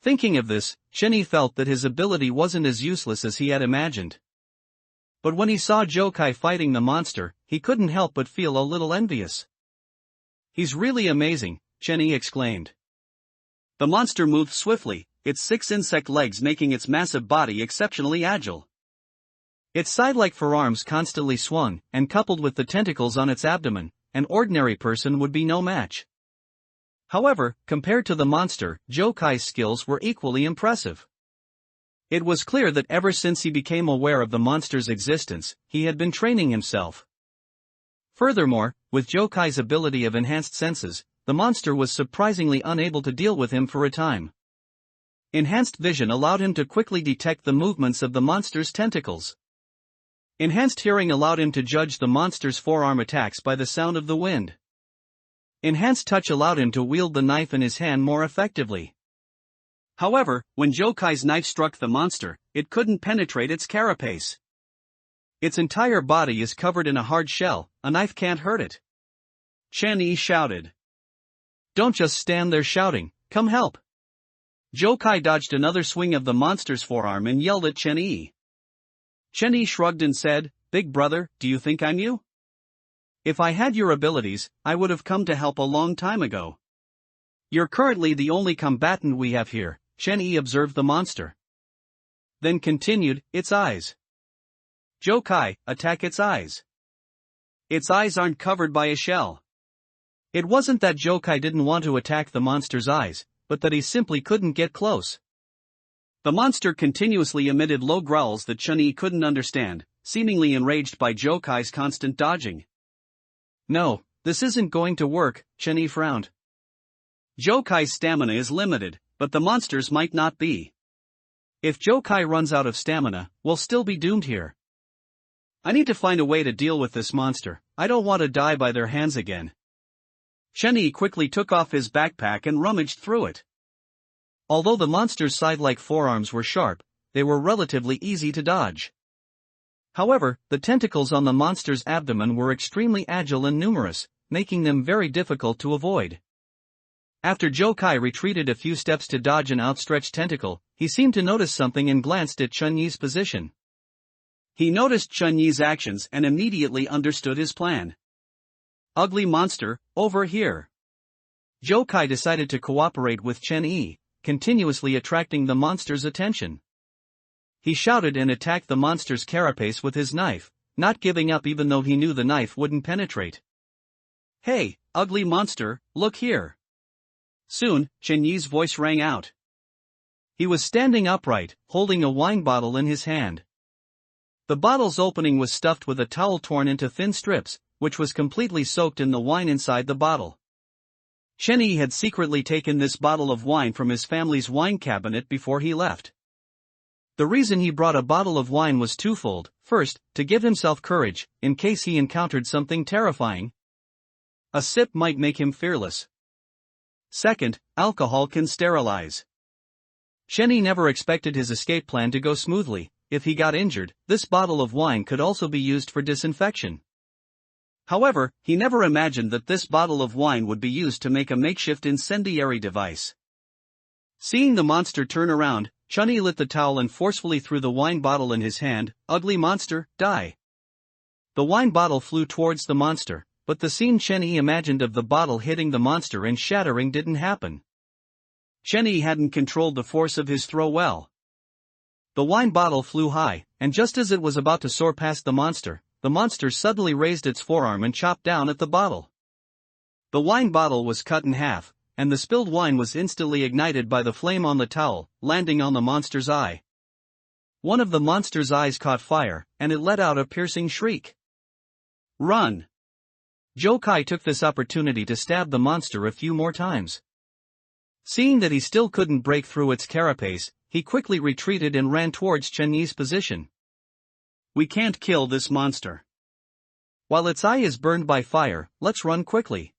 Thinking of this, Chenny felt that his ability wasn't as useless as he had imagined. But when he saw Jokai fighting the monster, he couldn't help but feel a little envious. He's really amazing, Chenny exclaimed. The monster moved swiftly, its 6 insect legs making its massive body exceptionally agile. Its side-like forearms constantly swung, and coupled with the tentacles on its abdomen, an ordinary person would be no match. However, compared to the monster, Jokai's skills were equally impressive. It was clear that ever since he became aware of the monster's existence, he had been training himself. Furthermore, with Jokai's ability of enhanced senses, the monster was surprisingly unable to deal with him for a time. Enhanced vision allowed him to quickly detect the movements of the monster's tentacles. Enhanced hearing allowed him to judge the monster's forearm attacks by the sound of the wind. Enhanced touch allowed him to wield the knife in his hand more effectively. However, when Jokai's knife struck the monster, it couldn't penetrate its carapace. Its entire body is covered in a hard shell, a knife can't hurt it. Chenny shouted. Don't just stand there shouting, come help. Jokai dodged another swing of the monster's forearm and yelled at Chenny. Chenny shrugged and said, Big brother, do you think I'm you? If I had your abilities, I would have come to help a long time ago. You're currently the only combatant we have here, Chenny observed the monster. Then continued, its eyes. Jokai, attack its eyes. Its eyes aren't covered by a shell. It wasn't that Jokai didn't want to attack the monster's eyes, but that he simply couldn't get close. The monster continuously emitted low growls that Chenny couldn't understand, seemingly enraged by Jokai's constant dodging. No, this isn't going to work, Chenny frowned. Jokai's stamina is limited, but the monster's might not be. If Jokai runs out of stamina, we'll still be doomed here. I need to find a way to deal with this monster. I don't want to die by their hands again. Chenny quickly took off his backpack and rummaged through it. Although the monster's side-like forearms were sharp, they were relatively easy to dodge. However, the tentacles on the monster's abdomen were extremely agile and numerous, making them very difficult to avoid. After Jokai retreated a few steps to dodge an outstretched tentacle, he seemed to notice something and glanced at Chunyi's position. He noticed Chunyi's actions and immediately understood his plan. Ugly monster, over here. Zhou Kai decided to cooperate with Chen Yi, continuously attracting the monster's attention. He shouted and attacked the monster's carapace with his knife, not giving up even though he knew the knife wouldn't penetrate. "Hey, ugly monster, look here!" Soon, Chen Yi's voice rang out. He was standing upright, holding a wine bottle in his hand. The bottle's opening was stuffed with a towel torn into thin strips, which was completely soaked in the wine inside the bottle. Chen Yi had secretly taken this bottle of wine from his family's wine cabinet before he left. The reason he brought a bottle of wine was twofold: first, to give himself courage, in case he encountered something terrifying. A sip might make him fearless. Second, alcohol can sterilize. Chen Yi never expected his escape plan to go smoothly. If he got injured, this bottle of wine could also be used for disinfection. However, he never imagined that this bottle of wine would be used to make a makeshift incendiary device. Seeing the monster turn around, Chen Yi lit the towel and forcefully threw the wine bottle in his hand. "Ugly monster, die!" The wine bottle flew towards the monster, but the scene Chen Yi imagined of the bottle hitting the monster and shattering didn't happen. Chen Yi hadn't controlled the force of his throw well. The wine bottle flew high, and just as it was about to soar past the monster suddenly raised its forearm and chopped down at the bottle. The wine bottle was cut in half, and the spilled wine was instantly ignited by the flame on the towel, landing on the monster's eye. One of the monster's eyes caught fire, and it let out a piercing shriek. "Run!" Zhou Kai took this opportunity to stab the monster a few more times. Seeing that he still couldn't break through its carapace, he quickly retreated and ran towards Chen Yi's position. "We can't kill this monster. While its eye is burned by fire, let's run quickly.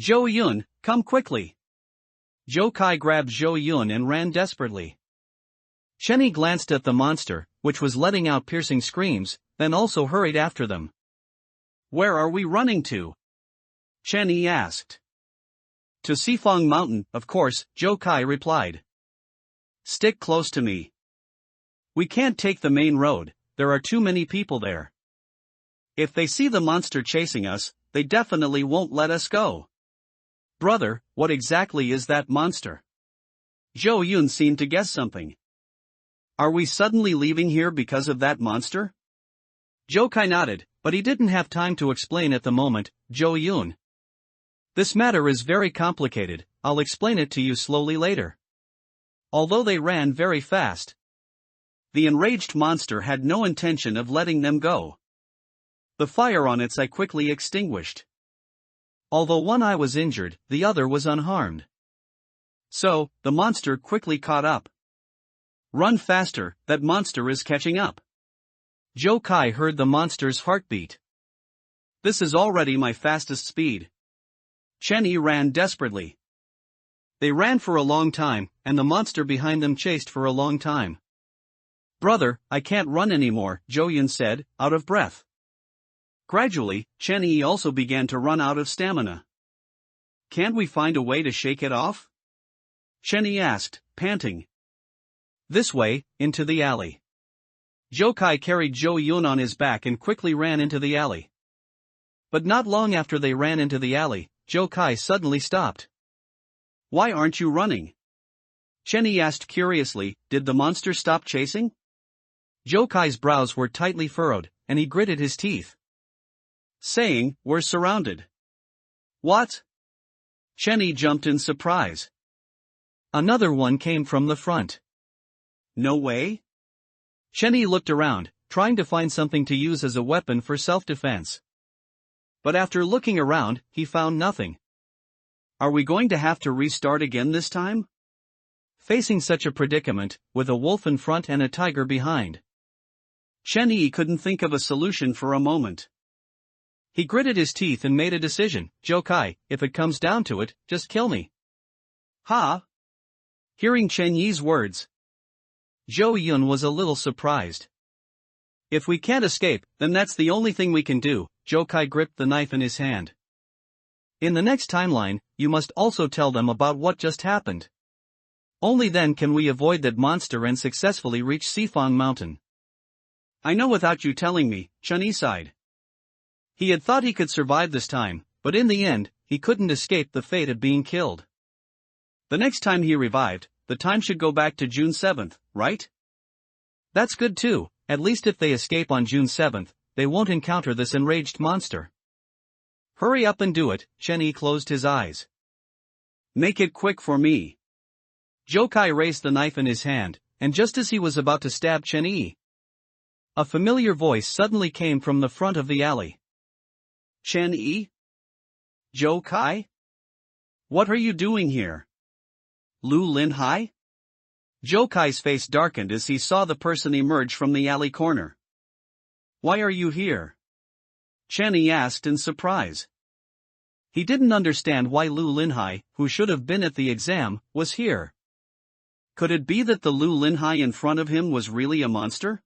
Zhou Yun, come quickly!" Zhou Kai grabbed Zhou Yun and ran desperately. Chen Yi glanced at the monster, which was letting out piercing screams, then also hurried after them. "Where are we running to?" Chen Yi asked. "To Sifang Mountain, of course," Zhou Kai replied. "Stick close to me. We can't take the main road, there are too many people there. If they see the monster chasing us, they definitely won't let us go." "Brother, what exactly is that monster?" Zhou Yun seemed to guess something. "Are we suddenly leaving here because of that monster?" Zhou Kai nodded, but he didn't have time to explain at the moment. "Zhou Yun, this matter is very complicated, I'll explain it to you slowly later." Although they ran very fast, the enraged monster had no intention of letting them go. The fire on its eye quickly extinguished. Although one eye was injured, the other was unharmed. So, the monster quickly caught up. "Run faster, that monster is catching up." Zhou Kai heard the monster's heartbeat. "This is already my fastest speed." Chen Yi ran desperately. They ran for a long time, and the monster behind them chased for a long time. "Brother, I can't run anymore," Zhou Yun said, out of breath. Gradually, Chen Yi also began to run out of stamina. "Can't we find a way to shake it off?" Chen Yi asked, panting. "This way, into the alley." Zhou Kai carried Zhou Yun on his back and quickly ran into the alley. But not long after they ran into the alley, Zhou Kai suddenly stopped. "Why aren't you running?" Chen Yi asked curiously. "Did the monster stop chasing?" Zhou Kai's brows were tightly furrowed, and he gritted his teeth, saying, "We're surrounded." "What?" Chen Yi jumped in surprise. Another one came from the front. "No way?" Chen Yi looked around, trying to find something to use as a weapon for self-defense. But after looking around, he found nothing. "Are we going to have to restart again this time?" Facing such a predicament, with a wolf in front and a tiger behind, Chen Yi couldn't think of a solution for a moment. He gritted his teeth and made a decision. "Zhou Kai, if it comes down to it, just kill me." "Ha?" Hearing Chen Yi's words, Zhou Yun was a little surprised. "If we can't escape, then that's the only thing we can do." Zhou Kai gripped the knife in his hand. "In the next timeline, you must also tell them about what just happened. Only then can we avoid that monster and successfully reach Sifang Mountain." "I know without you telling me," Chen Yi sighed. He had thought he could survive this time, but in the end, he couldn't escape the fate of being killed. The next time he revived, the time should go back to June 7th, right? That's good too, at least if they escape on June 7th, they won't encounter this enraged monster. Hurry up and do it, Chen-Yi closed his eyes. Make it quick for me. Jokai raised the knife in his hand, and just as he was about to stab Chen-Yi, a familiar voice suddenly came from the front of the alley. Chen-Yi? Jokai? What are you doing here? Lu Linhai? Jokai's face darkened as he saw the person emerge from the alley corner. Why are you here? Chen-Yi asked in surprise. He didn't understand why Lu Linhai, who should have been at the exam, was here. Could it be that the Lu Linhai in front of him was really a monster?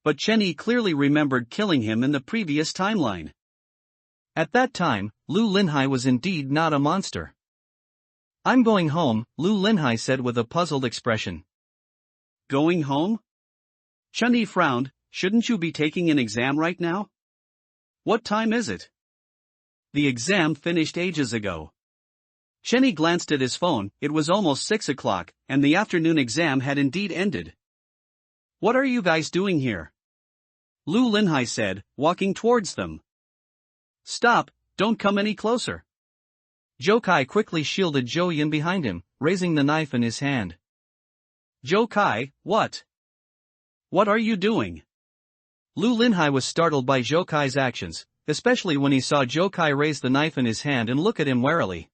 But Chen-Yi clearly remembered killing him in the previous timeline. At that time, Lu Linhai was indeed not a monster. I'm going home, Lu Linhai said with a puzzled expression. Going home? Chen-Yi frowned. Shouldn't you be taking an exam right now? What time is it? The exam finished ages ago. Chen-Yi glanced at his phone. It was almost 6 o'clock, and the afternoon exam had indeed ended. What are you guys doing here? Lu Linhai said, walking towards them. Stop, don't come any closer. Jokai quickly shielded Zhou Yun behind him, raising the knife in his hand. Jokai, what? What are you doing? Lu Linhai was startled by Jokai's actions, especially when he saw Jokai raise the knife in his hand and look at him warily.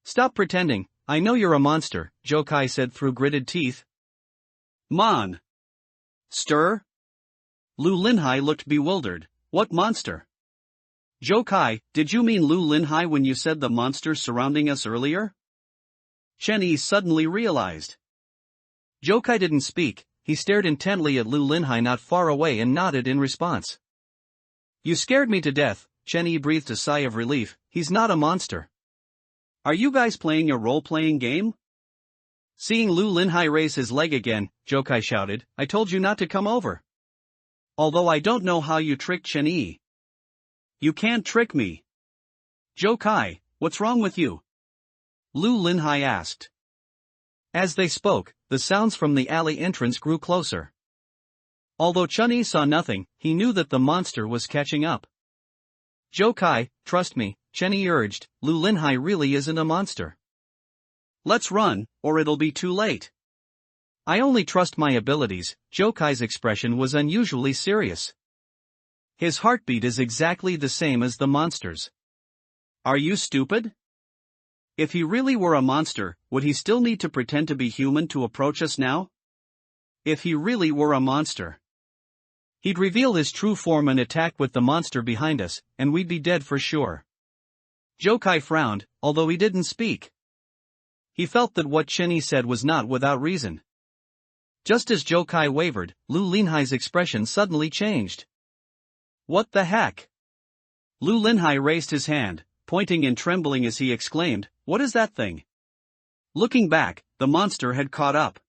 Stop pretending, I know you're a monster, Jokai said through gritted teeth. Mon. Stir? Lu Linhai looked bewildered. What monster? Jokai, did you mean Lu Linhai when you said the monsters surrounding us earlier? Chen-Yi suddenly realized. Jokai didn't speak, he stared intently at Lu Linhai not far away and nodded in response. You scared me to death, Chen-Yi breathed a sigh of relief. He's not a monster. Are you guys playing a role-playing game? Seeing Lu Linhai raise his leg again, Jokai shouted, I told you not to come over. Although I don't know how you tricked Chen-Yi. You can't trick me. Jokai, what's wrong with you? Lu Linhai asked. As they spoke, the sounds from the alley entrance grew closer. Although Chen-Yi saw nothing, he knew that the monster was catching up. Jokai, trust me, Chen-Yi urged, Lu Linhai really isn't a monster. Let's run, or it'll be too late. I only trust my abilities. Jokai's expression was unusually serious. His heartbeat is exactly the same as the monster's. Are you stupid? If he really were a monster, would he still need to pretend to be human to approach us now? If he really were a monster, he'd reveal his true form and attack with the monster behind us, and we'd be dead for sure. Jokai frowned, although he didn't speak. He felt that what Chen-Yi said was not without reason. Just as Jokai wavered, Lu Linhai's expression suddenly changed. What the heck? Lu Linhai raised his hand, pointing and trembling as he exclaimed, what is that thing? Looking back, the monster had caught up.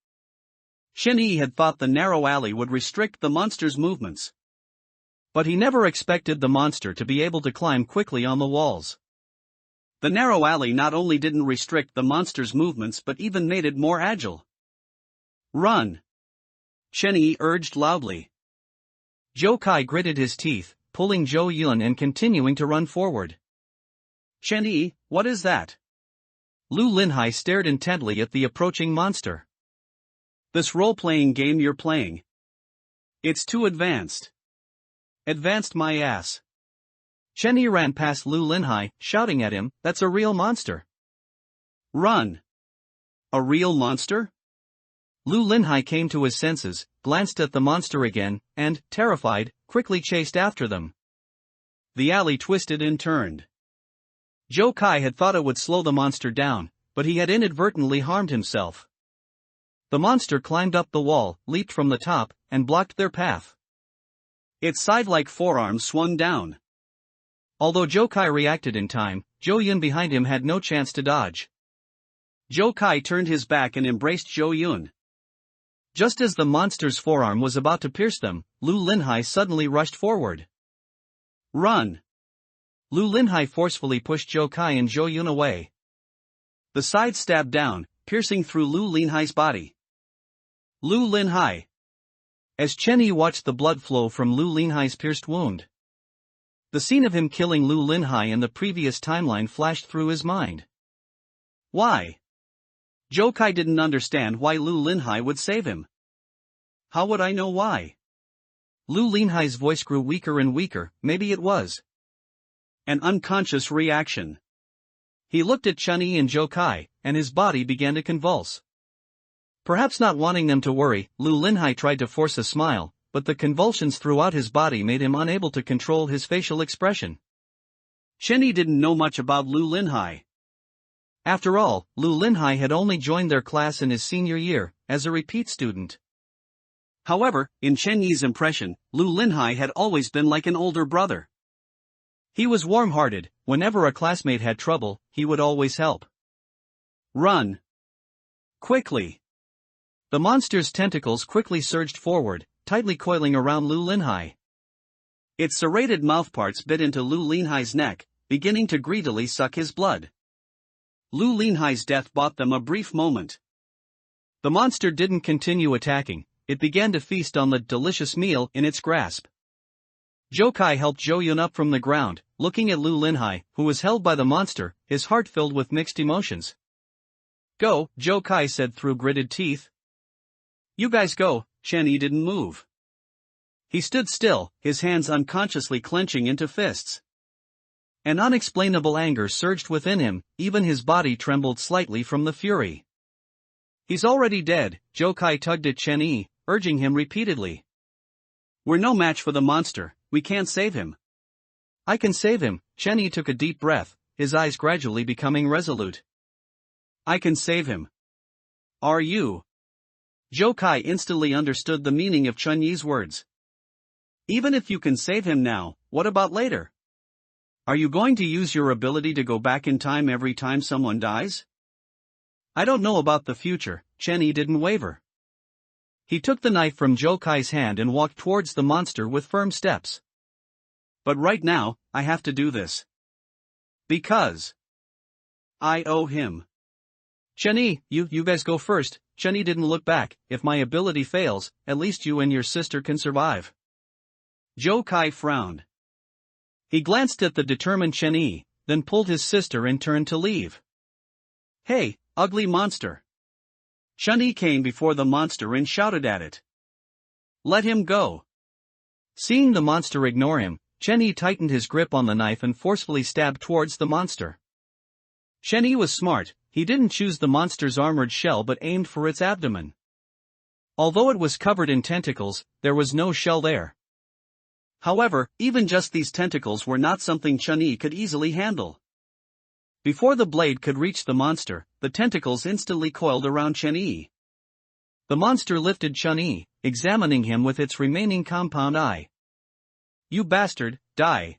Chen-Yi had thought the narrow alley would restrict the monster's movements. But he never expected the monster to be able to climb quickly on the walls. The narrow alley not only didn't restrict the monster's movements but even made it more agile. Run! Chen-Yi urged loudly. Jokai gritted his teeth, pulling Zhou Yun and continuing to run forward. Chen-Yi, what is that? Lu Linhai stared intently at the approaching monster. This role-playing game you're playing. It's too advanced. Advanced my ass. Chen-Yi ran past Lu Linhai, shouting at him, that's a real monster. Run! A real monster? Lu Linhai came to his senses, glanced at the monster again, and, terrified, quickly chased after them. The alley twisted and turned. Jokai had thought it would slow the monster down, but he had inadvertently harmed himself. The monster climbed up the wall, leaped from the top, and blocked their path. Its side-like forearm swung down. Although Jokai reacted in time, Zhou Yun behind him had no chance to dodge. Jokai turned his back and embraced Zhou Yun. Just as the monster's forearm was about to pierce them, Lu Linhai suddenly rushed forward. Run! Lu Linhai forcefully pushed Zhou Kai and Zhou Yun away. The side stabbed down, piercing through Lu Linhai's body. Lu Linhai. As Chen Yi watched the blood flow from Lu Linhai's pierced wound. The scene of him killing Lu Linhai in the previous timeline flashed through his mind. Why? Zhou Kai didn't understand why Lu Linhai would save him. How would I know why? Lu Linhai's voice grew weaker and weaker. Maybe it was an unconscious reaction. He looked at Chen Yi and Zhou Kai, and his body began to convulse. Perhaps not wanting them to worry, Lu Linhai tried to force a smile, but the convulsions throughout his body made him unable to control his facial expression. Chen Yi didn't know much about Lu Linhai. After all, Lu Linhai had only joined their class in his senior year, as a repeat student. However, in Chen Yi's impression, Lu Linhai had always been like an older brother. He was warm-hearted. Whenever a classmate had trouble, he would always help. Run! Quickly! The monster's tentacles quickly surged forward, tightly coiling around Lu Linhai. Its serrated mouthparts bit into Lu Linhai's neck, beginning to greedily suck his blood. Lu Linhai's death bought them a brief moment. The monster didn't continue attacking, it began to feast on the delicious meal in its grasp. Zhou Kai helped Zhou Yun up from the ground, looking at Lu Linhai, who was held by the monster, his heart filled with mixed emotions. Go, Zhou Kai said through gritted teeth. You guys go. Chen Yi didn't move. He stood still, his hands unconsciously clenching into fists. An unexplainable anger surged within him, even his body trembled slightly from the fury. He's already dead, Zhou Kai tugged at Chen Yi, urging him repeatedly. We're no match for the monster, we can't save him. I can save him. Chen Yi took a deep breath, his eyes gradually becoming resolute. I can save him. Are you? Zhou Kai instantly understood the meaning of Chen Yi's words. Even if you can save him now, what about later? Are you going to use your ability to go back in time every time someone dies? I don't know about the future. Chen Yi didn't waver. He took the knife from Zhou Kai's hand and walked towards the monster with firm steps. But right now, I have to do this. Because I owe him. Chen Yi, you guys go first. Chen Yi didn't look back. If my ability fails, at least you and your sister can survive. Zhou Kai frowned. He glanced at the determined Chen Yi, then pulled his sister and turned to leave. Hey, ugly monster. Chen Yi came before the monster and shouted at it. Let him go. Seeing the monster ignore him, Chen Yi tightened his grip on the knife and forcefully stabbed towards the monster. Chen Yi was smart, he didn't choose the monster's armored shell but aimed for its abdomen. Although it was covered in tentacles, there was no shell there. However, even just these tentacles were not something Chen Yi could easily handle. Before the blade could reach the monster, the tentacles instantly coiled around Chen Yi. The monster lifted Chen Yi, examining him with its remaining compound eye. You bastard, die!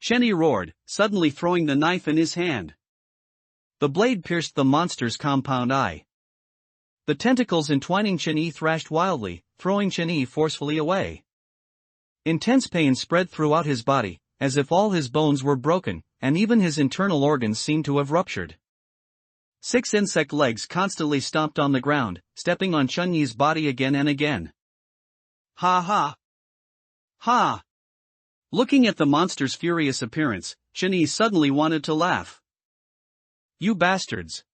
Chen Yi roared, suddenly throwing the knife in his hand. The blade pierced the monster's compound eye. The tentacles entwining Chen Yi thrashed wildly, throwing Chen Yi forcefully away. Intense pain spread throughout his body, as if all his bones were broken, and even his internal organs seemed to have ruptured. 6 insect legs constantly stomped on the ground, stepping on Chen Yi's body again and again. Ha ha! Ha! Looking at the monster's furious appearance, Chen Yi suddenly wanted to laugh. You bastards!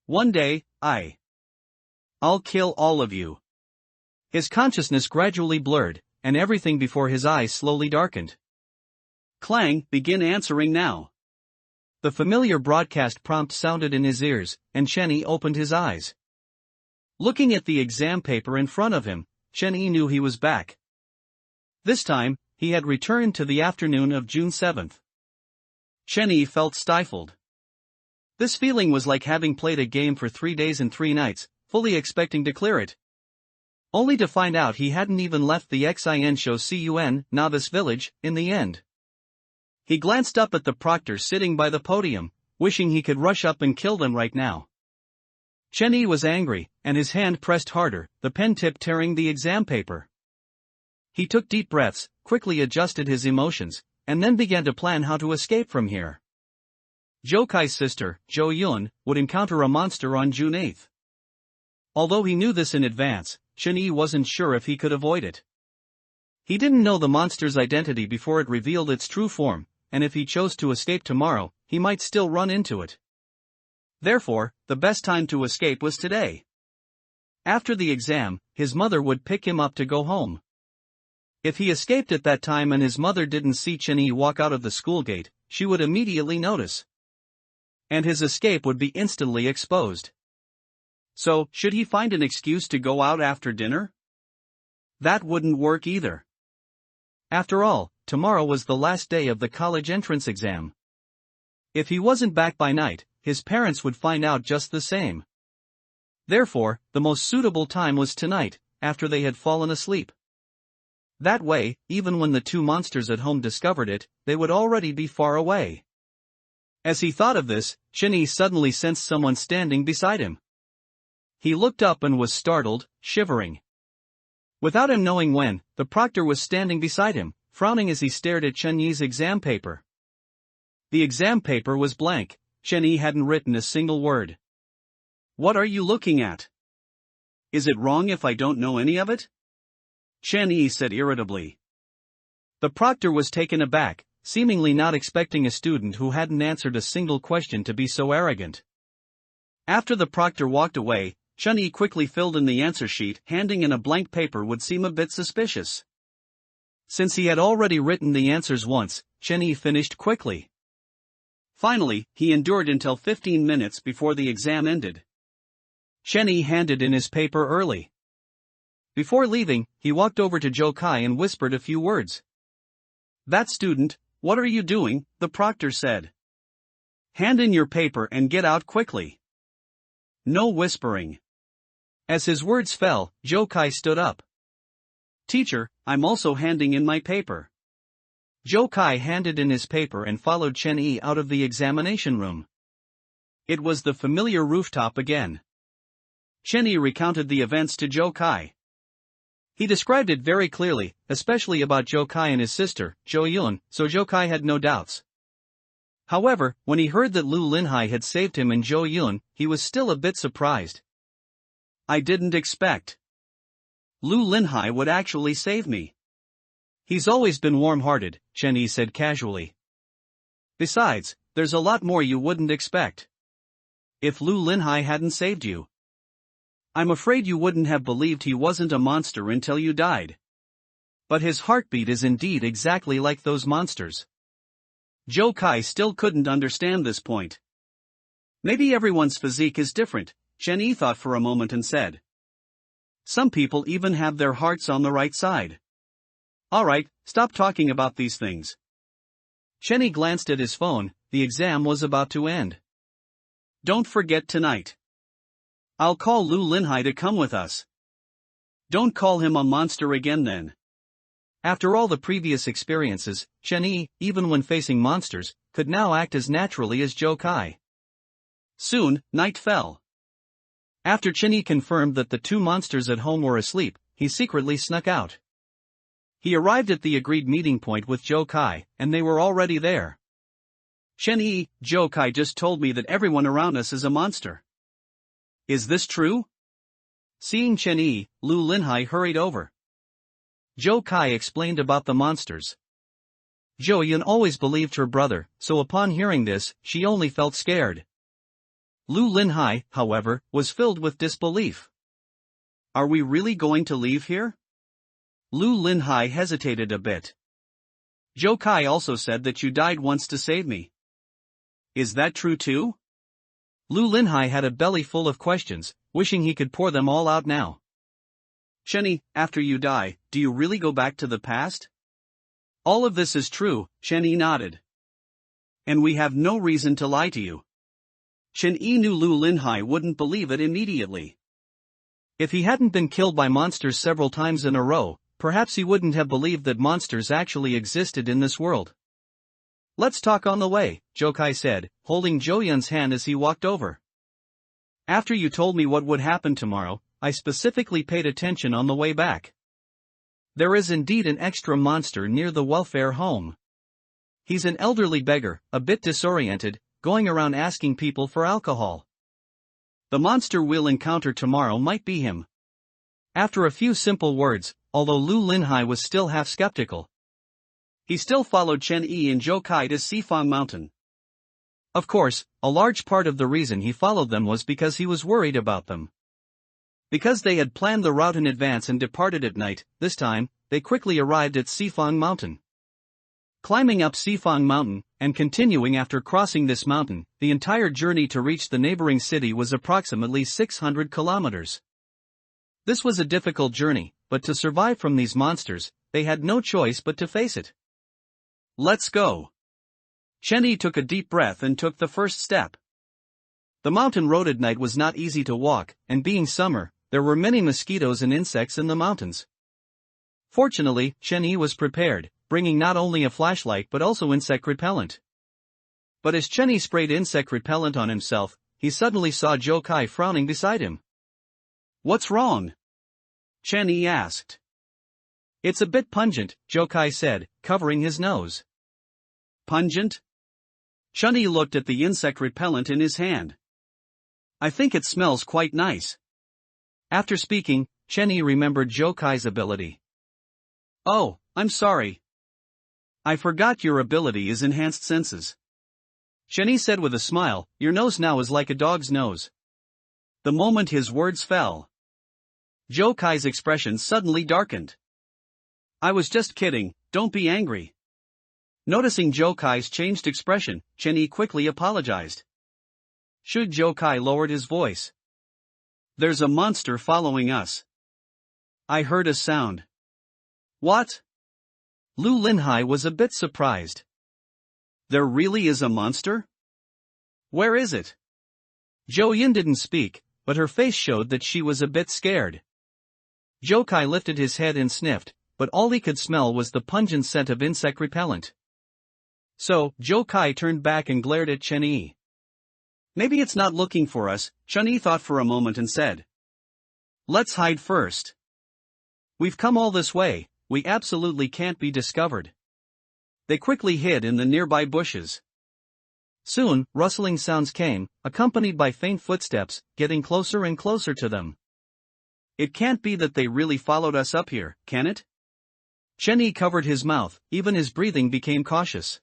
One day, I'll kill all of you. His consciousness gradually blurred, and everything before his eyes slowly darkened. Clang, begin answering now. The familiar broadcast prompt sounded in his ears, and Chen Yi opened his eyes. Looking at the exam paper in front of him, Chen Yi knew he was back. This time, he had returned to the afternoon of June 7th. Chen Yi felt stifled. This feeling was like having played a game for 3 days and 3 nights, fully expecting to clear it. Only to find out he hadn't even left the Xin novice village, in the end. He glanced up at the proctor sitting by the podium, wishing he could rush up and kill them right now. Chen Yi was angry, and his hand pressed harder, the pen tip tearing the exam paper. He took deep breaths, quickly adjusted his emotions, and then began to plan how to escape from here. Jo Kai's sister, Jo Yun, would encounter a monster on June 8th. Although he knew this in advance, Chen-yi wasn't sure if he could avoid it. He didn't know the monster's identity before it revealed its true form, and if he chose to escape tomorrow, he might still run into it. Therefore, the best time to escape was today. After the exam, his mother would pick him up to go home. If he escaped at that time and his mother didn't see Chen-yi walk out of the school gate, she would immediately notice. And his escape would be instantly exposed. So, should he find an excuse to go out after dinner? That wouldn't work either. After all, tomorrow was the last day of the college entrance exam. If he wasn't back by night, his parents would find out just the same. Therefore, the most suitable time was tonight, after they had fallen asleep. That way, even when the two monsters at home discovered it, they would already be far away. As he thought of this, Chen-yi suddenly sensed someone standing beside him. He looked up and was startled, shivering. Without him knowing when, the proctor was standing beside him, frowning as he stared at Chen-yi's exam paper. The exam paper was blank. Chen-yi hadn't written a single word. "What are you looking at? Is it wrong if I don't know any of it?" Chen-yi said irritably. The proctor was taken aback, seemingly not expecting a student who hadn't answered a single question to be so arrogant. After the proctor walked away, Chen-yi quickly filled in the answer sheet. Handing in a blank paper would seem a bit suspicious. Since he had already written the answers once, Chen-yi finished quickly. Finally, he endured until 15 minutes before the exam ended. Chen-yi handed in his paper early. Before leaving, he walked over to Jo Kai and whispered a few words. "That student, what are you doing?" the proctor said. "Hand in your paper and get out quickly." No whispering. As his words fell, Jo Kai stood up. "Teacher, I'm also handing in my paper." Jo Kai handed in his paper and followed Chen-yi out of the examination room. It was the familiar rooftop again. Chen-yi recounted the events to Jo Kai. He described it very clearly, especially about Jo Kai and his sister, Jo Yun, so Jo Kai had no doubts. However, when he heard that Lu Linhai had saved him and Jo Yun, he was still a bit surprised. "I didn't expect Lu Linhai would actually save me." "He's always been warm-hearted," Chen-yi said casually. "Besides, there's a lot more you wouldn't expect. If Lu Linhai hadn't saved you, I'm afraid you wouldn't have believed he wasn't a monster until you died. But his heartbeat is indeed exactly like those monsters." Jo Kai still couldn't understand this point. Maybe everyone's physique is different, Chen-yi thought for a moment and said. "Some people even have their hearts on the right side." "Alright, stop talking about these things." Chen-yi glanced at his phone. The exam was about to end. "Don't forget tonight. I'll call Lu Linhai to come with us." "Don't call him a monster again then." After all the previous experiences, Chen-yi, even when facing monsters, could now act as naturally as Jo Kai. Soon, night fell. After Chen-yi confirmed that the two monsters at home were asleep, he secretly snuck out. He arrived at the agreed meeting point with Jo Kai, and they were already there. "Chen-yi, Jo Kai just told me that everyone around us is a monster. Is this true?" Seeing Chen-yi, Lu Linhai hurried over. Jo Kai explained about the monsters. Jo Yun always believed her brother, so upon hearing this, she only felt scared. Lu Linhai, however, was filled with disbelief. "Are we really going to leave here?" Lu Linhai hesitated a bit. "Jo Kai also said that you died once to save me. Is that true too?" Lu Linhai had a belly full of questions, wishing he could pour them all out now. "Chen-yi, after you die, do you really go back to the past?" "All of this is true," Chen-yi nodded. "And we have no reason to lie to you." Chen-yi knew Lu Linhai wouldn't believe it immediately. If he hadn't been killed by monsters several times in a row, perhaps he wouldn't have believed that monsters actually existed in this world. "Let's talk on the way," Jo Kai said, holding Jo Yun's hand as he walked over. "After you told me what would happen tomorrow, I specifically paid attention on the way back. There is indeed an extra monster near the welfare home. He's an elderly beggar, a bit disoriented, going around asking people for alcohol. The monster we'll encounter tomorrow might be him. After a few simple words, although Lu Linhai was still half skeptical, he still followed Chen Yi and Zhou Kai to Sifang Mountain. Of course, a large part of the reason he followed them was because he was worried about them. Because they had planned the route in advance and departed at night, this time, they quickly arrived at Sifang Mountain. Climbing up Sifang Mountain, and continuing after crossing this mountain, the entire journey to reach the neighboring city was approximately 600 kilometers. This was a difficult journey, but to survive from these monsters, they had no choice but to face it. Let's go. Chen Yi took a deep breath and took the first step. The mountain road at night was not easy to walk, and being summer, there were many mosquitoes and insects in the mountains. Fortunately, Chen Yi was prepared, bringing not only a flashlight but also insect repellent. But as Chen Yi sprayed insect repellent on himself, he suddenly saw Zhou Kai frowning beside him. "What's wrong?" Chen Yi asked. "It's a bit pungent," Zhou Kai said, covering his nose. "Pungent?" Chen Yi looked at the insect repellent in his hand. "I think it smells quite nice." After speaking, Chen Yi remembered Zhou Kai's ability. "Oh, I'm sorry. I forgot your ability is enhanced senses." Chen Yi said with a smile, "Your nose now is like a dog's nose." The moment his words fell, Zhou Kai's expression suddenly darkened. "I was just kidding, don't be angry." Noticing Zhou Kai's changed expression, Chen Yi quickly apologized. Should Zhou Kai lowered his voice. "There's a monster following us. I heard a sound." "What?" Lu Linhai was a bit surprised. "There really is a monster? Where is it?" Zhou Yin didn't speak, but her face showed that she was a bit scared. Zhou Kai lifted his head and sniffed, but all he could smell was the pungent scent of insect repellent. So, Zhou Kai turned back and glared at Chen Yi. "Maybe it's not looking for us," Chen Yi thought for a moment and said. "Let's hide first. We've come all this way, we absolutely can't be discovered." They quickly hid in the nearby bushes. Soon, rustling sounds came, accompanied by faint footsteps, getting closer and closer to them. "It can't be that they really followed us up here, can it?" Chen Yi covered his mouth, even his breathing became cautious.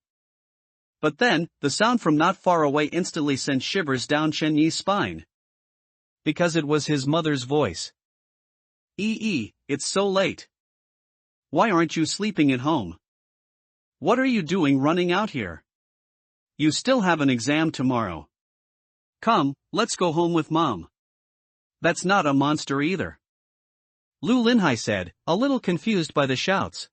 But then, the sound from not far away instantly sent shivers down Chen Yi's spine. Because it was his mother's voice. "Ee, it's so late. Why aren't you sleeping at home? What are you doing running out here? You still have an exam tomorrow. Come, let's go home with Mom." "That's not a monster either," Lu Linhai said, a little confused by the shouts.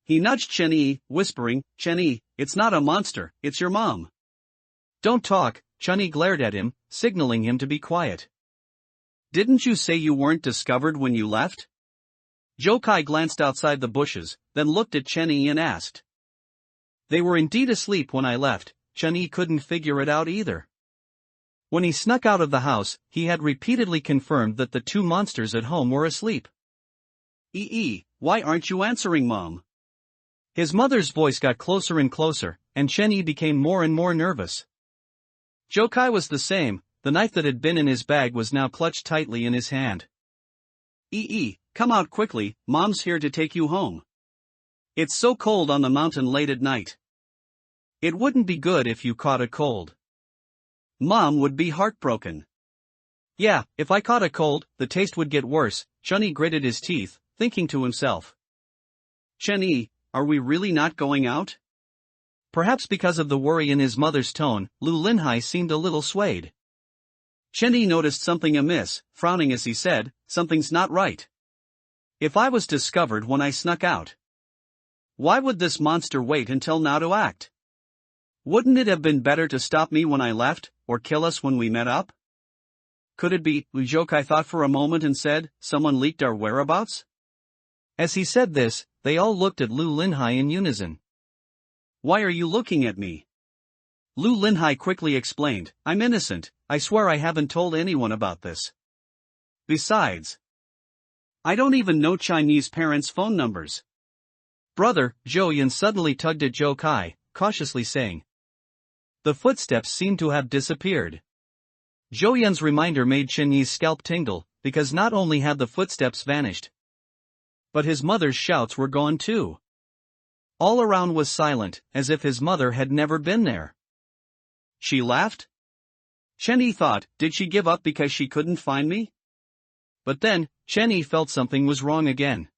He nudged Chen Yi, whispering, "Chen Yi, it's not a monster, it's your mom." "Don't talk," Chen Yi glared at him, signaling him to be quiet. "Didn't you say you weren't discovered when you left?" Zhou Kai glanced outside the bushes, then looked at Chen Yi and asked. "They were indeed asleep when I left," Chen Yi couldn't figure it out either. When he snuck out of the house, he had repeatedly confirmed that the two monsters at home were asleep. Why aren't you answering Mom?" His mother's voice got closer and closer, and Chen Yi became more and more nervous. Zhou Kai was the same, the knife that had been in his bag was now clutched tightly in his hand. Come out quickly, Mom's here to take you home. It's so cold on the mountain late at night. It wouldn't be good if you caught a cold. Mom would be heartbroken." "Yeah, if I caught a cold, the taste would get worse," Chen Yi gritted his teeth, thinking to himself. "Chen Yi, are we really not going out?" Perhaps because of the worry in his mother's tone, Lu Linhai seemed a little swayed. Chen Yi noticed something amiss, frowning as he said, "Something's not right. If I was discovered when I snuck out, why would this monster wait until now to act? Wouldn't it have been better to stop me when I left, or kill us when we met up? Could it be," Zhou Kai thought for a moment and said, "someone leaked our whereabouts?" As he said this, they all looked at Lu Linhai in unison. "Why are you looking at me?" Lu Linhai quickly explained, "I'm innocent, I swear I haven't told anyone about this. Besides, I don't even know Chinese parents' phone numbers." Brother, Zhou Yan suddenly tugged at Zhou Kai, cautiously saying. The footsteps seemed to have disappeared. Zhou Yun's reminder made Chen Yi's scalp tingle, because not only had the footsteps vanished, but his mother's shouts were gone too. All around was silent, as if his mother had never been there. She laughed? Chen Yi thought, did she give up because she couldn't find me? But then, Chen Yi felt something was wrong again.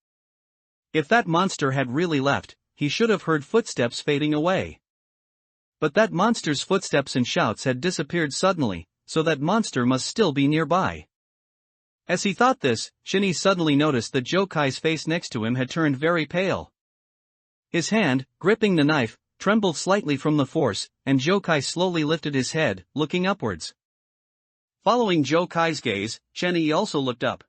If that monster had really left, he should have heard footsteps fading away. But that monster's footsteps and shouts had disappeared suddenly, so that monster must still be nearby. As he thought this, Chen Yi suddenly noticed that Zhou Kai's face next to him had turned very pale. His hand, gripping the knife, trembled slightly from the force, and Zhou Kai slowly lifted his head, looking upwards. Following Zhou Kai's gaze, Chen Yi also looked up.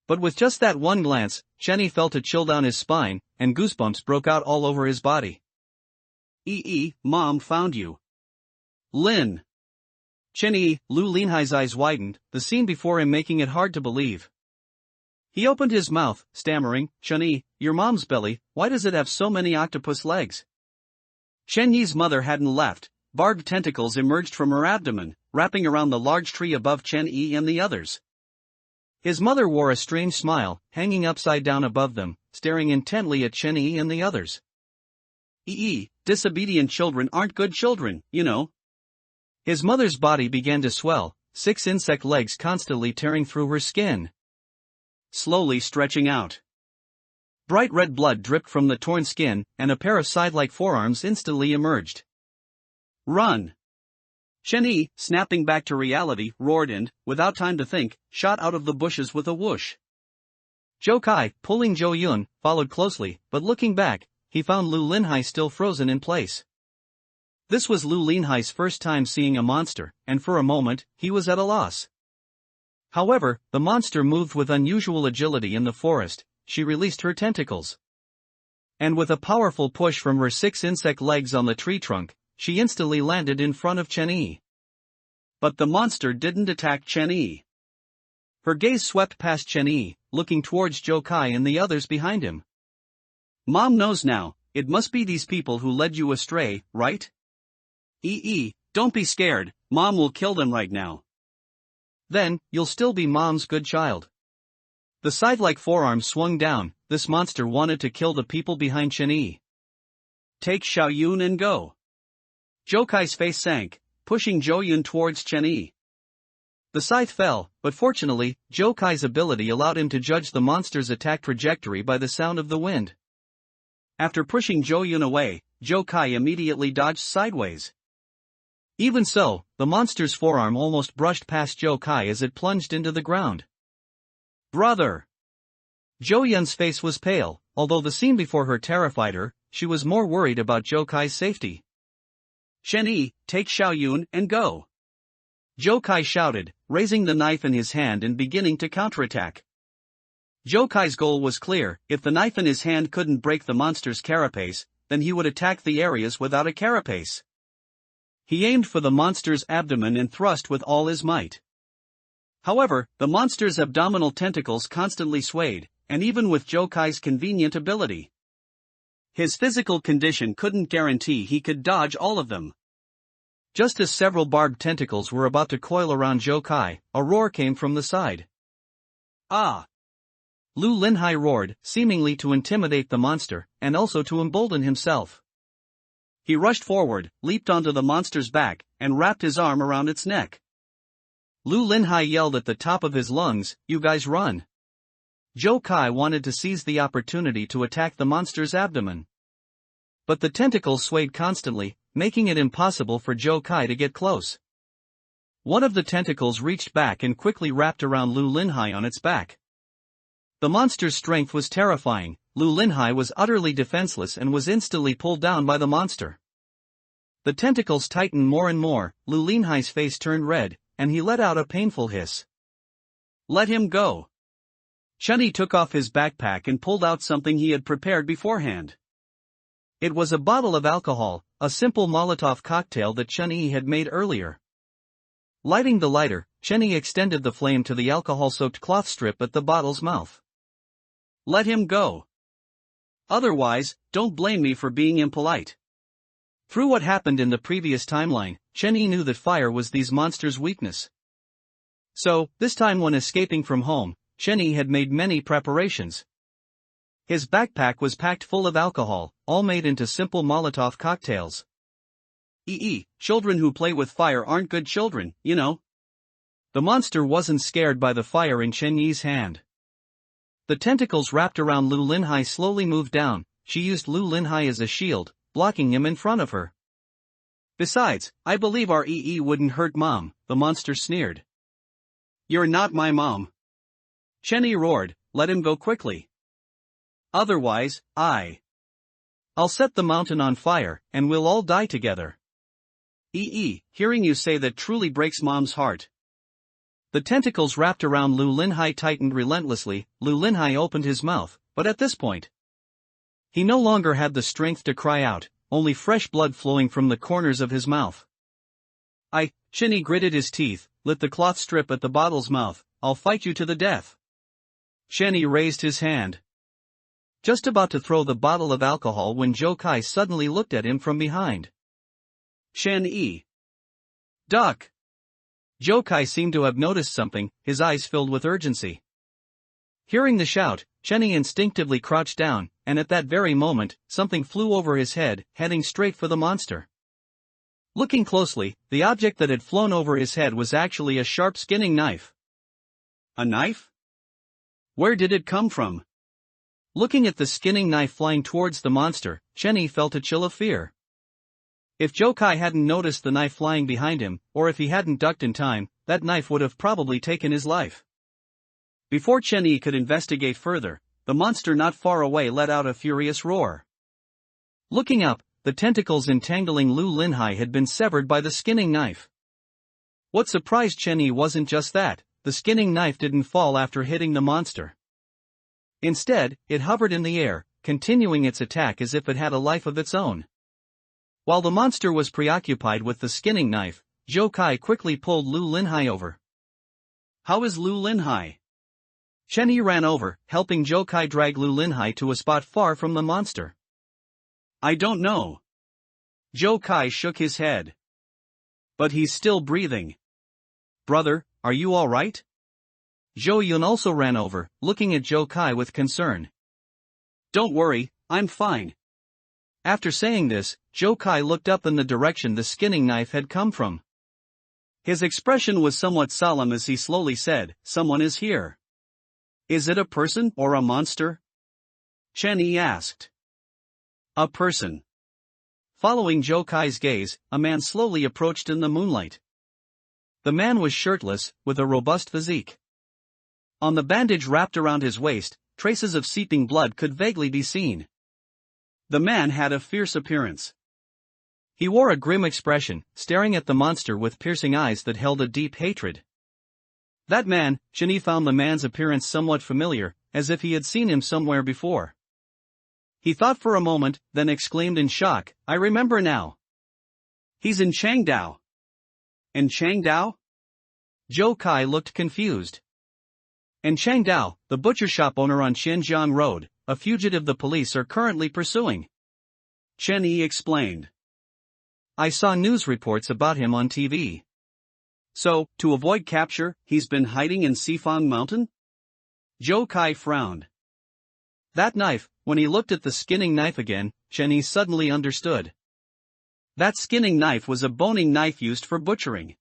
But with just that one glance, Chen Yi felt a chill down his spine, and goosebumps broke out all over his body. Mom found you. Lin. Chen Yi, Lu Linhai's eyes widened, the scene before him making it hard to believe. He opened his mouth, stammering, Chen Yi, your mom's belly, why does it have so many octopus legs? Chen Yi's mother hadn't left. Barbed tentacles emerged from her abdomen, wrapping around the large tree above Chen Yi and the others. His mother wore a strange smile, hanging upside down above them, staring intently at Chen Yi and the others. Disobedient children aren't good children, you know. His mother's body began to swell, 6 insect legs constantly tearing through her skin, slowly stretching out. Bright red blood dripped from the torn skin, and a pair of side-like forearms instantly emerged. Run! Chen Yi, snapping back to reality, roared and, without time to think, shot out of the bushes with a whoosh. Zhou Kai, pulling Zhou Yun, followed closely, but looking back, he found Lu Linhai still frozen in place. This was Lu Linhai's first time seeing a monster, and for a moment, he was at a loss. However, the monster moved with unusual agility in the forest. She released her tentacles. And with a powerful push from her 6 insect legs on the tree trunk, she instantly landed in front of Chen Yi. But the monster didn't attack Chen Yi. Her gaze swept past Chen Yi, looking towards Zhou Kai and the others behind him. Mom knows now, it must be these people who led you astray, right? Don't be scared, Mom will kill them right now. Then, you'll still be Mom's good child. The scythe-like forearm swung down. This monster wanted to kill the people behind Chen Yi. Take Xiao Yun and go. Zhou Kai's face sank, pushing Zhou Yun towards Chen Yi. The scythe fell, but fortunately, Zhou Kai's ability allowed him to judge the monster's attack trajectory by the sound of the wind. After pushing Zhou Yun away, Zhou Kai immediately dodged sideways. Even so, the monster's forearm almost brushed past Zhou Kai as it plunged into the ground. Brother! Zhou Yun's face was pale. Although the scene before her terrified her, she was more worried about Zhou Kai's safety. Chen Yi, take Xiao Yun and go. Zhou Kai shouted, raising the knife in his hand and beginning to counterattack. Zhou Kai's goal was clear: if the knife in his hand couldn't break the monster's carapace, then he would attack the areas without a carapace. He aimed for the monster's abdomen and thrust with all his might. However, the monster's abdominal tentacles constantly swayed, and even with Zhou Kai's convenient ability, his physical condition couldn't guarantee he could dodge all of them. Just as several barbed tentacles were about to coil around Zhou Kai, a roar came from the side. Ah! Lu Linhai roared, seemingly to intimidate the monster, and also to embolden himself. He rushed forward, leaped onto the monster's back, and wrapped his arm around its neck. Lu Linhai yelled at the top of his lungs, "You guys run!" Zhou Kai wanted to seize the opportunity to attack the monster's abdomen. But the tentacles swayed constantly, making it impossible for Zhou Kai to get close. One of the tentacles reached back and quickly wrapped around Lu Linhai on its back. The monster's strength was terrifying. Lu Linhai was utterly defenseless and was instantly pulled down by the monster. The tentacles tightened more and more. Lu Linhai's face turned red, and he let out a painful hiss. Let him go. Chen Yi took off his backpack and pulled out something he had prepared beforehand. It was a bottle of alcohol, a simple Molotov cocktail that Chen Yi had made earlier. Lighting the lighter, Chen Yi extended the flame to the alcohol-soaked cloth strip at the bottle's mouth. Let him go. Otherwise, don't blame me for being impolite. Through what happened in the previous timeline, Chen Yi knew that fire was these monsters' weakness. So, this time when escaping from home, Chen Yi had made many preparations. His backpack was packed full of alcohol, all made into simple Molotov cocktails. Children who play with fire aren't good children, you know. The monster wasn't scared by the fire in Chen Yi's hand. The tentacles wrapped around Lu Linhai slowly moved down. She used Lu Linhai as a shield, blocking him in front of her. Besides, I believe our wouldn't hurt Mom, the monster sneered. You're not my mom. Chen Yi roared, let him go quickly. Otherwise, I'll set the mountain on fire, and we'll all die together. Hearing you say that truly breaks Mom's heart. The tentacles wrapped around Lu Linhai tightened relentlessly. Lu Linhai opened his mouth, but at this point, he no longer had the strength to cry out, only fresh blood flowing from the corners of his mouth. Chen Yi gritted his teeth, lit the cloth strip at the bottle's mouth. I'll fight you to the death. Chen Yi raised his hand, just about to throw the bottle of alcohol when Zhou Kai suddenly looked at him from behind. Chen Yi. Duck! Zhou Kai seemed to have noticed something, his eyes filled with urgency. Hearing the shout, Chen Yi instinctively crouched down, and at that very moment, something flew over his head, heading straight for the monster. Looking closely, the object that had flown over his head was actually a sharp skinning knife. A knife? Where did it come from? Looking at the skinning knife flying towards the monster, Chen Yi felt a chill of fear. If Zhou Kai hadn't noticed the knife flying behind him, or if he hadn't ducked in time, that knife would have probably taken his life. Before Chen Yi could investigate further, the monster not far away let out a furious roar. Looking up, the tentacles entangling Lu Linhai had been severed by the skinning knife. What surprised Chen Yi wasn't just that, the skinning knife didn't fall after hitting the monster. Instead, it hovered in the air, continuing its attack as if it had a life of its own. While the monster was preoccupied with the skinning knife, Zhou Kai quickly pulled Lu Linhai over. How is Lu Linhai? Chen Yi ran over, helping Zhou Kai drag Lu Linhai to a spot far from the monster. I don't know. Zhou Kai shook his head. But he's still breathing. Brother, are you all right? Zhou Yun also ran over, looking at Zhou Kai with concern. Don't worry, I'm fine. After saying this, Zhou Kai looked up in the direction the skinning knife had come from. His expression was somewhat solemn as he slowly said, someone is here. Is it a person or a monster? Chen Yi asked. A person. Following Zhou Kai's gaze, a man slowly approached in the moonlight. The man was shirtless, with a robust physique. On the bandage wrapped around his waist, traces of seeping blood could vaguely be seen. The man had a fierce appearance. He wore a grim expression, staring at the monster with piercing eyes that held a deep hatred. That man, Chen Yi found the man's appearance somewhat familiar, as if he had seen him somewhere before. He thought for a moment, then exclaimed in shock, I remember now. He's in Changdao. In Changdao? Zhou Kai looked confused. In Changdao, the butcher shop owner on Xinjiang Road, a fugitive the police are currently pursuing. Chen Yi explained. I saw news reports about him on TV. So, to avoid capture, he's been hiding in Sifang Mountain? Zhou Kai frowned. That knife, when he looked at the skinning knife again, Chen Yi suddenly understood. That skinning knife was a boning knife used for butchering.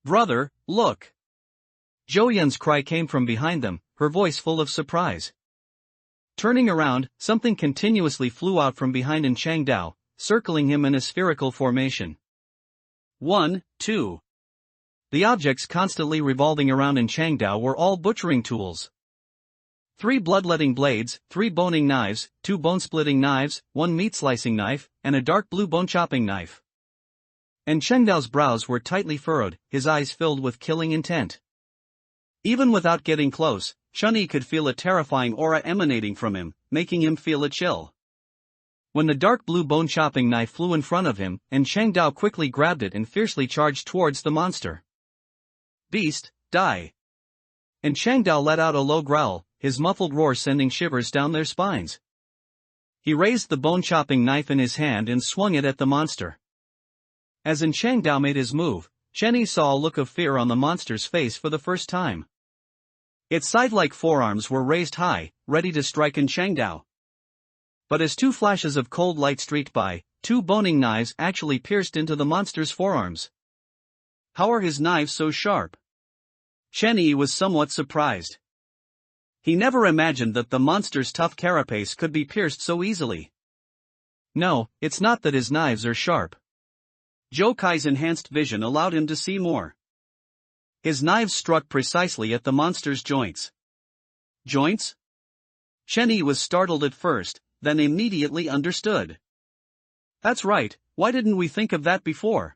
Brother, look! Zhou Yun's cry came from behind them, her voice full of surprise. Turning around, something continuously flew out from behind in Changdao, circling him in a spherical formation. 1, 2. The objects constantly revolving around in Changdao were all butchering tools. 3 bloodletting blades, 3 boning knives, 2 bone-splitting knives, 1 meat-slicing knife, and a dark blue bone-chopping knife. And Chengdao's brows were tightly furrowed, his eyes filled with killing intent. Even without getting close, Chen Yi could feel a terrifying aura emanating from him, making him feel a chill. When the dark blue bone-chopping knife flew in front of him, and Chengdao quickly grabbed it and fiercely charged towards the monster. Beast, die! And Chengdao let out a low growl, his muffled roar sending shivers down their spines. He raised the bone-chopping knife in his hand and swung it at the monster. As Changdao made his move, Chenny saw a look of fear on the monster's face for the first time. Its side-like forearms were raised high, ready to strike Changdao. But as two flashes of cold light streaked by, two boning knives actually pierced into the monster's forearms. How are his knives so sharp? Chenny was somewhat surprised. He never imagined that the monster's tough carapace could be pierced so easily. No, it's not that his knives are sharp. Zhou Kai's enhanced vision allowed him to see more. His knives struck precisely at the monster's joints. Joints? Chenny was startled at first, then immediately understood. That's right, why didn't we think of that before?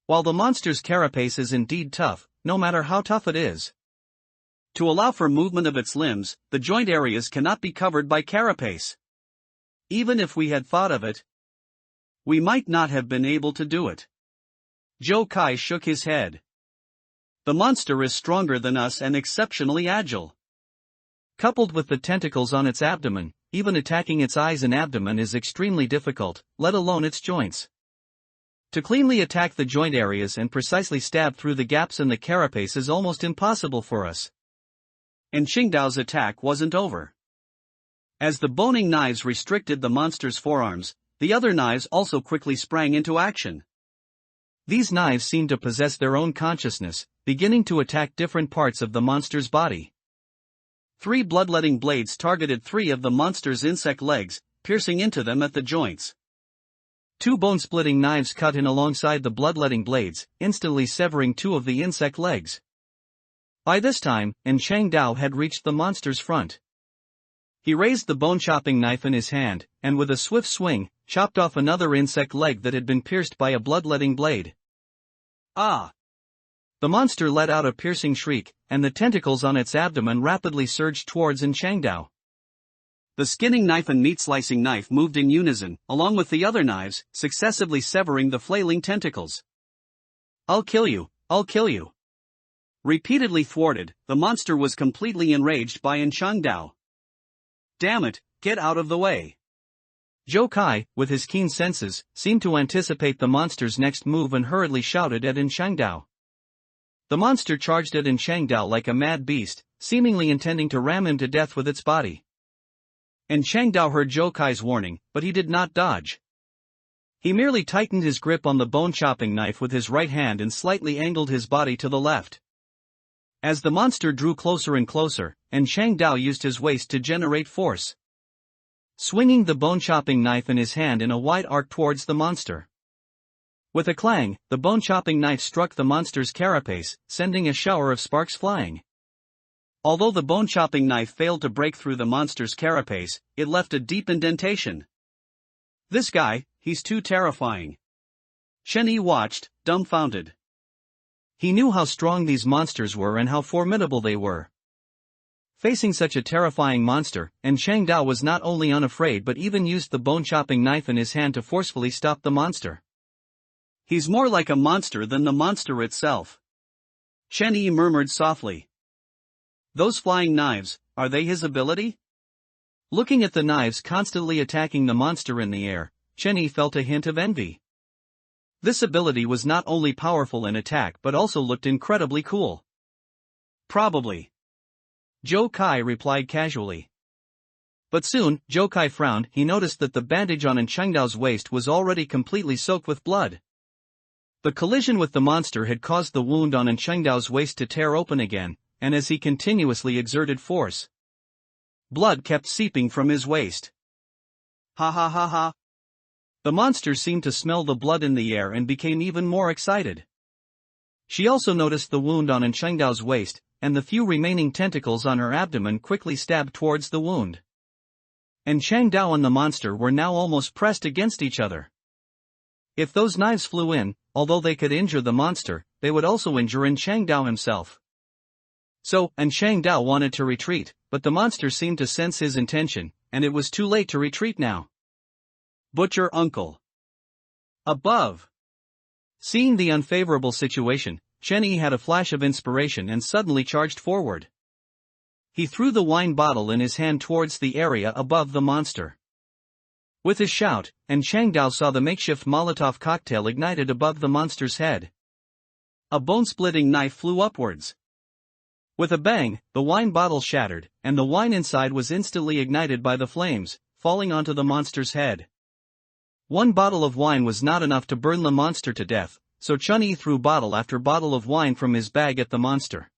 While the monster's carapace is indeed tough, no matter how tough it is, to allow for movement of its limbs, the joint areas cannot be covered by carapace. Even if we had thought of it, we might not have been able to do it. Zhou Kai shook his head. The monster is stronger than us and exceptionally agile. Coupled with the tentacles on its abdomen, even attacking its eyes and abdomen is extremely difficult, let alone its joints. To cleanly attack the joint areas and precisely stab through the gaps in the carapace is almost impossible for us. And Qingdao's attack wasn't over. As the boning knives restricted the monster's forearms, the other knives also quickly sprang into action. These knives seemed to possess their own consciousness, beginning to attack different parts of the monster's body. 3 bloodletting blades targeted 3 of the monster's insect legs, piercing into them at the joints. 2 bone-splitting knives cut in alongside the bloodletting blades, instantly severing 2 of the insect legs. By this time, Changdao had reached the monster's front. He raised the bone-chopping knife in his hand, and with a swift swing, chopped off another insect leg that had been pierced by a bloodletting blade. Ah! The monster let out a piercing shriek, and the tentacles on its abdomen rapidly surged towards Changdao. The skinning knife and meat-slicing knife moved in unison, along with the other knives, successively severing the flailing tentacles. I'll kill you, I'll kill you. Repeatedly thwarted, the monster was completely enraged by Changdao. Damn it, get out of the way. Zhou Kai, with his keen senses, seemed to anticipate the monster's next move and hurriedly shouted at Changdao. The monster charged at Changdao like a mad beast, seemingly intending to ram him to death with its body. Changdao heard Zhou Kai's warning, but he did not dodge. He merely tightened his grip on the bone-chopping knife with his right hand and slightly angled his body to the left. As the monster drew closer and closer, Changdao used his waist to generate force, swinging the bone-chopping knife in his hand in a wide arc towards the monster. With a clang, the bone-chopping knife struck the monster's carapace, sending a shower of sparks flying. Although the bone-chopping knife failed to break through the monster's carapace, it left a deep indentation. This guy, he's too terrifying. Chenny watched, dumbfounded. He knew how strong these monsters were and how formidable they were. Facing such a terrifying monster, Changdao was not only unafraid but even used the bone-chopping knife in his hand to forcefully stop the monster. He's more like a monster than the monster itself. Chenny murmured softly. Those flying knives, are they his ability? Looking at the knives constantly attacking the monster in the air, Chenny felt a hint of envy. This ability was not only powerful in attack but also looked incredibly cool. Probably. Zhou Kai replied casually. But soon, Zhou Kai frowned. He noticed that the bandage on Changdao's waist was already completely soaked with blood. The collision with the monster had caused the wound on Changdao's waist to tear open again, and as he continuously exerted force, blood kept seeping from his waist. Ha ha ha ha. The monster seemed to smell the blood in the air and became even more excited. She also noticed the wound on Changdao's waist, and the few remaining tentacles on her abdomen quickly stabbed towards the wound. Changdao and the monster were now almost pressed against each other. If those knives flew in, although they could injure the monster, they would also injure Changdao himself. So, Changdao wanted to retreat, but the monster seemed to sense his intention, and it was too late to retreat now. Butcher uncle. Above. Seeing the unfavorable situation, Chenny had a flash of inspiration and suddenly charged forward. He threw the wine bottle in his hand towards the area above the monster. With his shout, and Changdao saw the makeshift Molotov cocktail ignited above the monster's head. A bone-splitting knife flew upwards. With a bang, the wine bottle shattered, and the wine inside was instantly ignited by the flames, falling onto the monster's head. One bottle of wine was not enough to burn the monster to death, so Chun-Yi threw bottle after bottle of wine from his bag at the monster.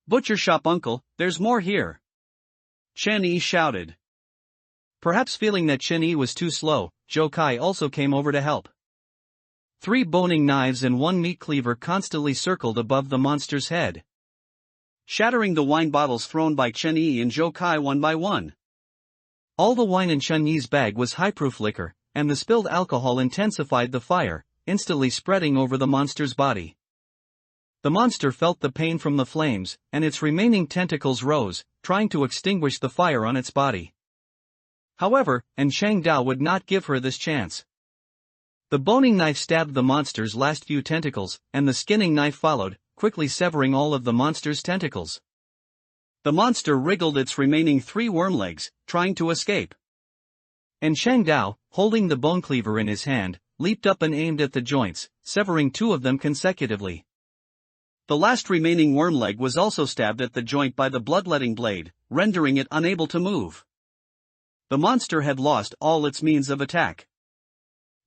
"Butcher shop uncle, there's more here!" Chen-Yi shouted. Perhaps feeling that Chen-Yi was too slow, Jokai also came over to help. 3 boning knives and 1 meat cleaver constantly circled above the monster's head, shattering the wine bottles thrown by Chen-Yi and Jokai one by one. All the wine in Chen-Yi's bag was high-proof liquor, and the spilled alcohol intensified the fire, instantly spreading over the monster's body. The monster felt the pain from the flames, and its remaining tentacles rose, trying to extinguish the fire on its body. However, Changdao would not give her this chance. The boning knife stabbed the monster's last few tentacles, and the skinning knife followed, quickly severing all of the monster's tentacles. The monster wriggled its remaining 3 worm legs, trying to escape. And Changdao, holding the bone cleaver in his hand, leaped up and aimed at the joints, severing 2 of them consecutively. The last remaining worm leg was also stabbed at the joint by the bloodletting blade, rendering it unable to move. The monster had lost all its means of attack.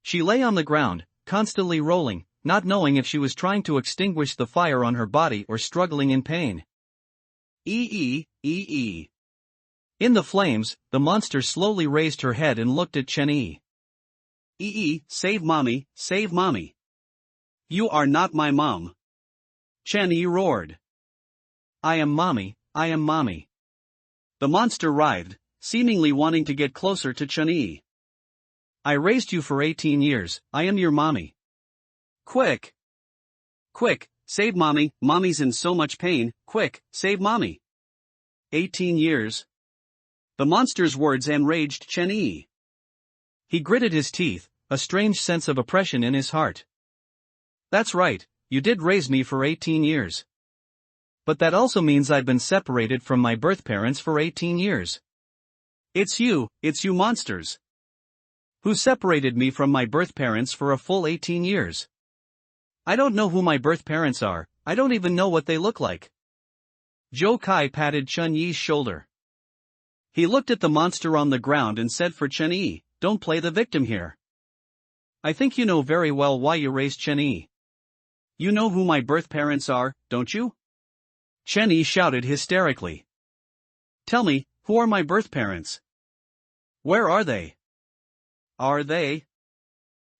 She lay on the ground, constantly rolling, not knowing if she was trying to extinguish the fire on her body or struggling in pain. Ee. In the flames, the monster slowly raised her head and looked at Chen-Yi. Save mommy, save mommy. You are not my mom. Chen-Yi roared. I am mommy, I am mommy. The monster writhed, seemingly wanting to get closer to Chen-Yi. I raised you for 18 years, I am your mommy. Quick! Quick, save mommy, mommy's in so much pain, quick, save mommy. 18 years. The monster's words enraged Chen-Yi. He gritted his teeth, a strange sense of oppression in his heart. That's right, you did raise me for 18 years. But that also means I've been separated from my birth parents for 18 years. It's you monsters. Who separated me from my birth parents for a full 18 years. I don't know who my birth parents are, I don't even know what they look like. Jokai patted Chen-Yi's shoulder. He looked at the monster on the ground and said for Chen-Yi, don't play the victim here. I think you know very well why you raised Chen-Yi. You know who my birth parents are, don't you? Chen-Yi shouted hysterically. Tell me, who are my birth parents? Where are they? Are they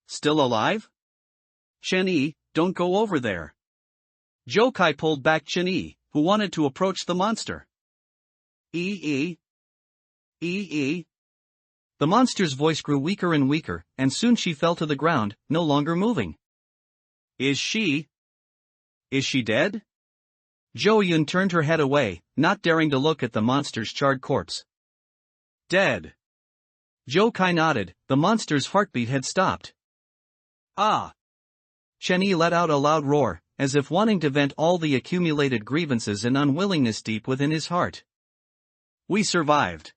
still alive? Chen-Yi, don't go over there. Jokai pulled back Chen-Yi, who wanted to approach the monster. The monster's voice grew weaker and weaker, and soon she fell to the ground, no longer moving. Is she dead? Zhou Yun turned her head away, not daring to look at the monster's charred corpse. Dead. Jokai nodded, the monster's heartbeat had stopped. Ah! Chen-Yi let out a loud roar, as if wanting to vent all the accumulated grievances and unwillingness deep within his heart. We survived.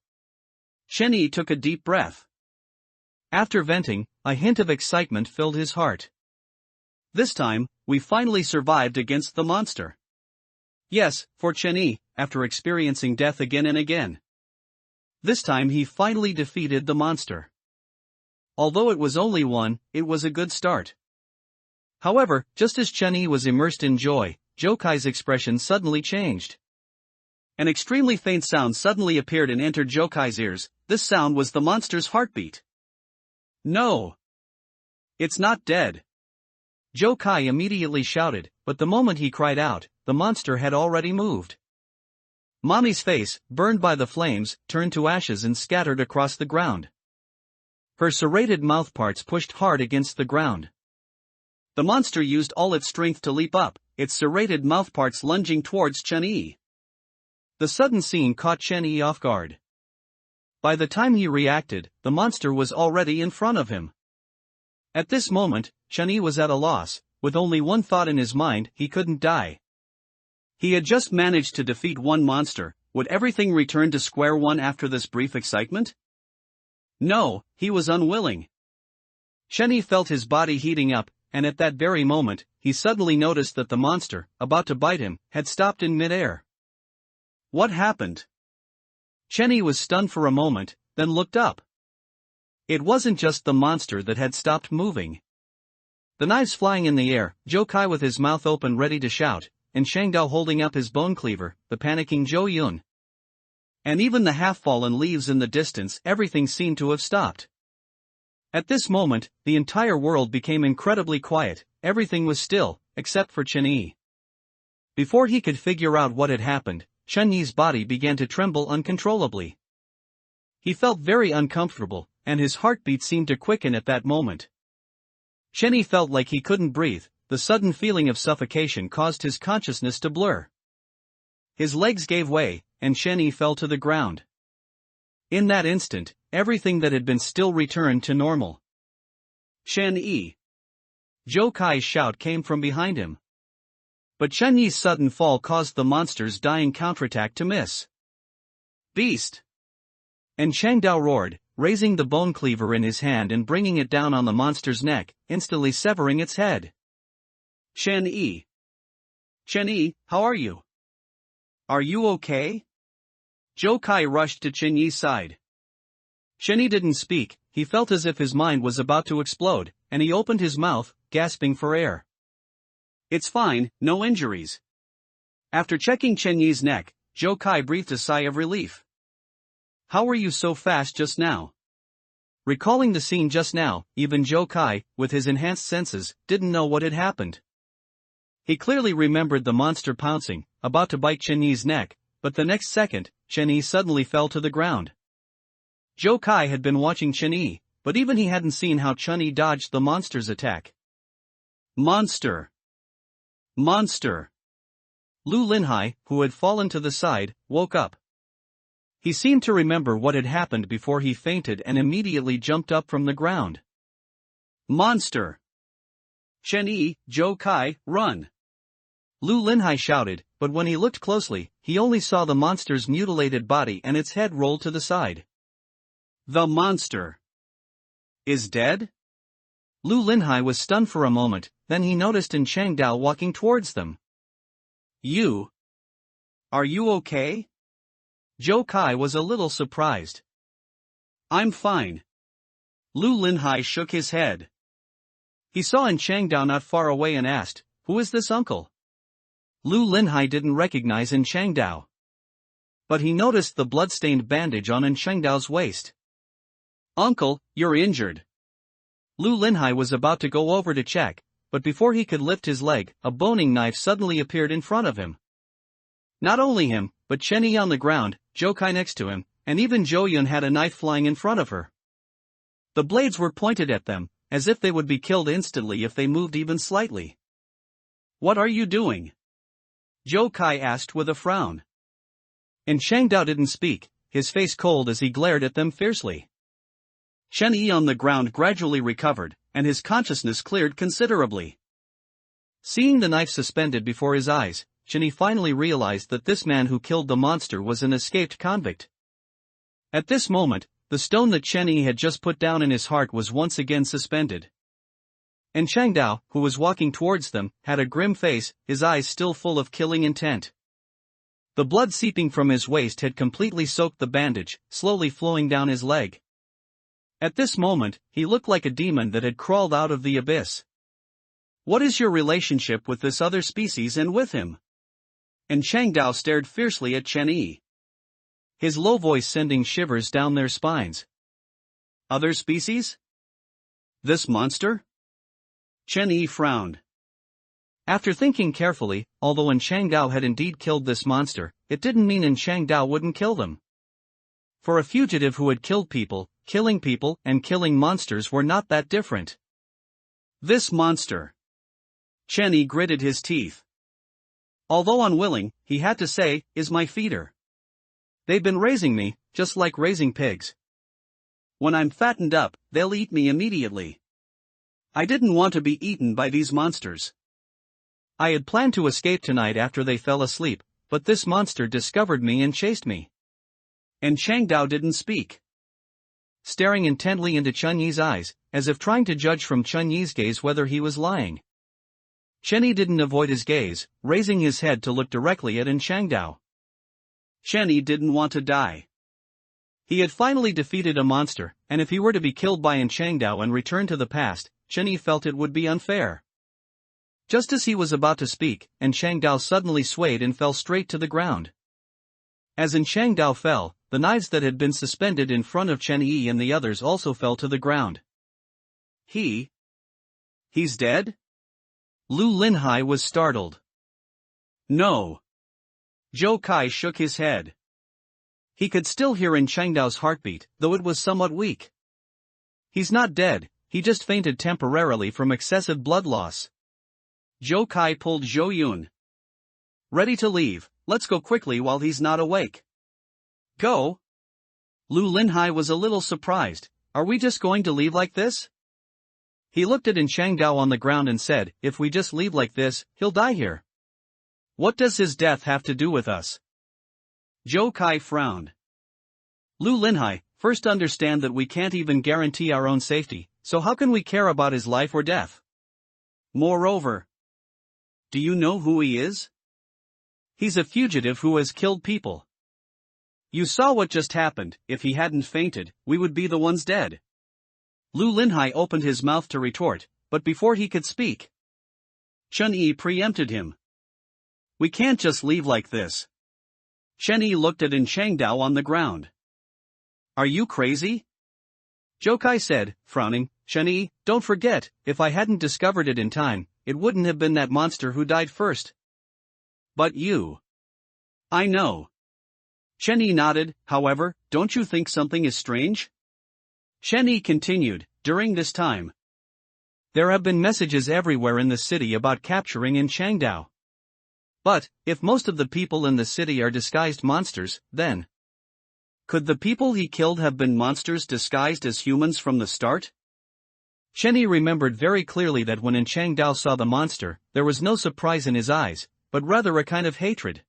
Chen-Yi took a deep breath. After venting, a hint of excitement filled his heart. This time, we finally survived against the monster. Yes, for Chen-Yi, after experiencing death again and again. This time he finally defeated the monster. Although it was only one, it was a good start. However, just as Chen-Yi was immersed in joy, Jokai's expression suddenly changed. An extremely faint sound suddenly appeared and entered Jokai's ears. This sound was the monster's heartbeat. No! It's not dead! Jokai immediately shouted, but the moment he cried out, the monster had already moved. Mommy's face, burned by the flames, turned to ashes and scattered across the ground. Her serrated mouthparts pushed hard against the ground. The monster used all its strength to leap up, its serrated mouthparts lunging towards Chen-Yi. The sudden scene caught Chen-Yi off guard. By the time he reacted, the monster was already in front of him. At this moment, Chen-Yi was at a loss, with only one thought in his mind: he couldn't die. He had just managed to defeat one monster. Would everything return to square one after this brief excitement? No, he was unwilling. Chenny felt his body heating up, and at that very moment, he suddenly noticed that the monster, about to bite him, had stopped in midair. What happened? Chenny was stunned for a moment, then looked up. It wasn't just the monster that had stopped moving. The knives flying in the air, Zhou Kai with his mouth open ready to shout, and Shangdao holding up his bone cleaver, the panicking Zhou Yun. And even the half-fallen leaves in the distance, everything seemed to have stopped. At this moment, the entire world became incredibly quiet, everything was still, except for Chen Yi. Before he could figure out what had happened, Chen Yi's body began to tremble uncontrollably. He felt very uncomfortable, and his heartbeat seemed to quicken at that moment. Chen Yi felt like he couldn't breathe, the sudden feeling of suffocation caused his consciousness to blur. His legs gave way, and Chen Yi fell to the ground. In that instant, everything that had been still returned to normal. Chen Yi! Zhou Kai's shout came from behind him. But Chen Yi's sudden fall caused the monster's dying counterattack to miss. Beast! And Shangdao roared, raising the bone cleaver in his hand and bringing it down on the monster's neck, instantly severing its head. Chen Yi! Chen Yi, how are you? Are you okay? Zhou Kai rushed to Chen Yi's side. Chen Yi didn't speak, he felt as if his mind was about to explode, and he opened his mouth, gasping for air. It's fine, no injuries. After checking Chen Yi's neck, Zhou Kai breathed a sigh of relief. How were you so fast just now? Recalling the scene just now, even Zhou Kai, with his enhanced senses, didn't know what had happened. He clearly remembered the monster pouncing, about to bite Chen Yi's neck, but the next second, Chen Yi suddenly fell to the ground. Zhou Kai had been watching Chen Yi, but even he hadn't seen how Chen Yi dodged the monster's attack. Monster! Monster! Lu Linhai, who had fallen to the side, woke up. He seemed to remember what had happened before he fainted and immediately jumped up from the ground. Monster! Chen Yi, Zhou Kai, run! Lu Linhai shouted, but when he looked closely, he only saw the monster's mutilated body and its head rolled to the side. The monster is dead? Lu Linhai was stunned for a moment, then he noticed in Shangdao walking towards them. Are you okay? Zhou Kai was a little surprised. I'm fine. Lu Linhai shook his head. He saw in Shangdao not far away and asked, who is this uncle? Lu Linhai didn't recognize in Shangdao. But he noticed the blood-stained bandage on in Shangdao's waist. Uncle, you're injured. Lu Linhai was about to go over to check, but before he could lift his leg, a boning knife suddenly appeared in front of him. Not only him, but Chen Yi on the ground, Zhou Kai next to him, and even Zhou Yun had a knife flying in front of her. The blades were pointed at them, as if they would be killed instantly if they moved even slightly. What are you doing? Zhou Kai asked with a frown. And Shangdao didn't speak, his face cold as he glared at them fiercely. Chen Yi on the ground gradually recovered, and his consciousness cleared considerably. Seeing the knife suspended before his eyes, Chen Yi finally realized that this man who killed the monster was an escaped convict. At this moment, the stone that Chen Yi had just put down in his heart was once again suspended. And Shangdao, who was walking towards them, had a grim face, his eyes still full of killing intent. The blood seeping from his waist had completely soaked the bandage, slowly flowing down his leg. At this moment, he looked like a demon that had crawled out of the abyss. What is your relationship with this other species and with him? And Shangdao stared fiercely at Chen Yi. His low voice sending shivers down their spines. Other species? This monster? Chen Yi frowned. After thinking carefully, although in Shangdao had indeed killed this monster, it didn't mean in Shangdao wouldn't kill them. For a fugitive who had killed people, killing people and killing monsters were not that different. This monster. Chen Yi gritted his teeth. Although unwilling, he had to say, is my feeder. They've been raising me, just like raising pigs. When I'm fattened up, they'll eat me immediately. I didn't want to be eaten by these monsters. I had planned to escape tonight after they fell asleep, but this monster discovered me and chased me. And Shangdao didn't speak. staring intently into Chun Yi's eyes, as if trying to judge from Chun Yi's gaze whether he was lying. Chen Yi didn't avoid his gaze, raising his head to look directly at Changdao. Chen Yi didn't want to die. He had finally defeated a monster, and if he were to be killed by Changdao and return to the past, Chen Yi felt it would be unfair. Just as he was about to speak, Changdao suddenly swayed and fell straight to the ground. As Changdao fell, the knives that had been suspended in front of Chen Yi and the others also fell to the ground. He's dead? Lu Linhai was startled. No. Zhou Kai shook his head. He could still hear Changdao's heartbeat, though it was somewhat weak. He's not dead, he just fainted temporarily from excessive blood loss. Zhou Kai pulled Zhou Yun. Ready to leave, let's go quickly while he's not awake. Go? Lu Linhai was a little surprised. Are we just going to leave like this? He looked at Changdao on the ground and said, if we just leave like this, he'll die here. What does his death have to do with us? Zhou Kai frowned. Lu Linhai, first understand that we can't even guarantee our own safety, so how can we care about his life or death? Moreover, do you know who he is? He's a fugitive who has killed people. You saw what just happened. If he hadn't fainted, we would be the ones dead. Lu Linhai opened his mouth to retort, but before he could speak, Chen Yi preempted him. We can't just leave like this. Chen Yi looked at Changdao on the ground. Are you crazy? Zhou Kai said, frowning, Chen Yi, don't forget, if I hadn't discovered it in time, it wouldn't have been that monster who died first. But you. I know. Chen Yi nodded, however, don't you think something is strange? Chen Yi continued, during this time, there have been messages everywhere in the city about capturing Changdao. But, if most of the people in the city are disguised monsters, then could the people he killed have been monsters disguised as humans from the start? Chen Yi remembered very clearly that when Changdao saw the monster, there was no surprise in his eyes, but rather a kind of hatred.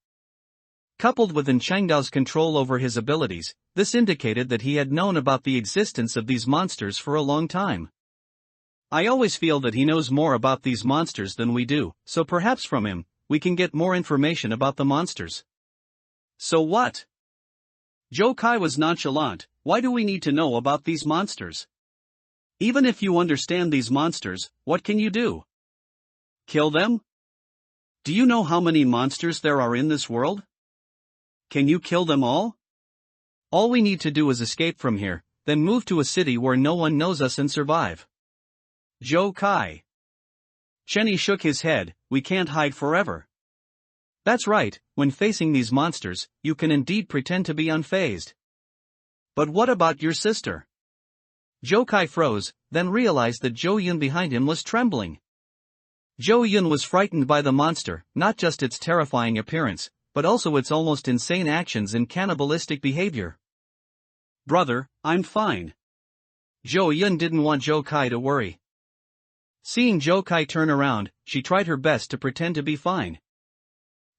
Coupled with Changdao's control over his abilities, this indicated that he had known about the existence of these monsters for a long time. I always feel that he knows more about these monsters than we do, so perhaps from him, we can get more information about the monsters. So what? Zhou Kai was nonchalant. Why do we need to know about these monsters? Even if you understand these monsters, what can you do? Kill them? Do you know how many monsters there are in this world? Can you kill them all? All we need to do is escape from here, then move to a city where no one knows us and survive. Zhou Kai. Chen Yi shook his head, we can't hide forever. That's right, when facing these monsters, you can indeed pretend to be unfazed. But what about your sister? Zhou Kai froze, then realized that Zhou Yun behind him was trembling. Zhou Yun was frightened by the monster, not just its terrifying appearance, but also its almost insane actions and cannibalistic behavior. Brother, I'm fine. Zhou Yun didn't want Zhou Kai to worry. Seeing Zhou Kai turn around, she tried her best to pretend to be fine.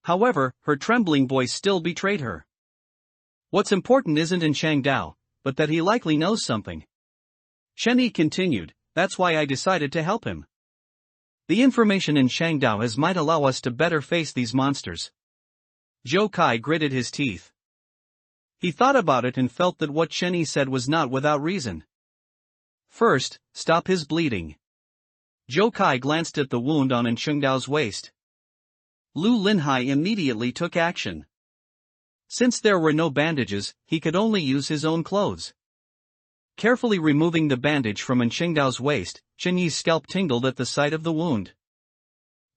However, her trembling voice still betrayed her. What's important isn't Changdao, but that he likely knows something. Chen Yi continued, that's why I decided to help him. The information in Changdao might allow us to better face these monsters. Zhou Kai gritted his teeth. He thought about it and felt that what Chen Yi said was not without reason. First, stop his bleeding. Zhou Kai glanced at the wound on Changdao's waist. Lu Linhai immediately took action. Since there were no bandages, he could only use his own clothes. Carefully removing the bandage from Changdao's waist, Chen Yi's scalp tingled at the sight of the wound.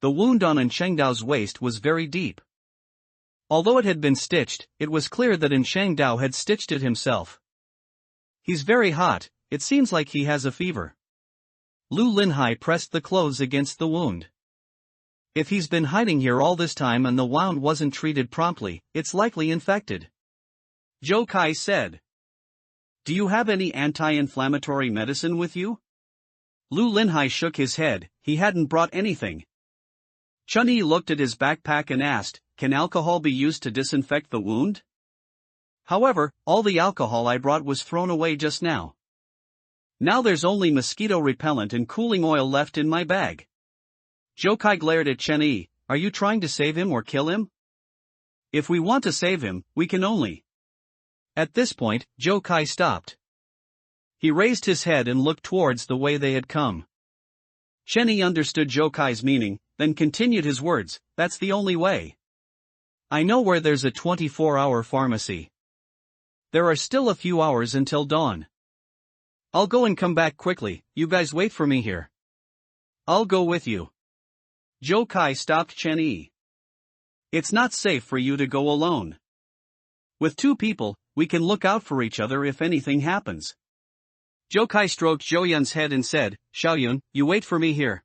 The wound on Changdao's waist was very deep. Although it had been stitched, it was clear that Changdao had stitched it himself. He's very hot, it seems like he has a fever. Lu Linhai pressed the clothes against the wound. If he's been hiding here all this time and the wound wasn't treated promptly, it's likely infected. Zhou Kai said. Do you have any anti-inflammatory medicine with you? Lu Linhai shook his head, he hadn't brought anything. Chen Yi looked at his backpack and asked, can alcohol be used to disinfect the wound? However, all the alcohol I brought was thrown away just now. Now there's only mosquito repellent and cooling oil left in my bag. Jokai glared at Chen-yi. Are you trying to save him or kill him? If we want to save him, we can only. At this point, Jokai stopped. He raised his head and looked towards the way they had come. Chen-yi understood Jokai's meaning, then continued his words, that's the only way. I know where there's a 24-hour pharmacy. There are still a few hours until dawn. I'll go and come back quickly, you guys wait for me here. I'll go with you. Jokai stopped Chen-yi. It's not safe for you to go alone. With two people, we can look out for each other if anything happens. Jokai stroked Zhou head and said, Xiaoyun, you wait for me here.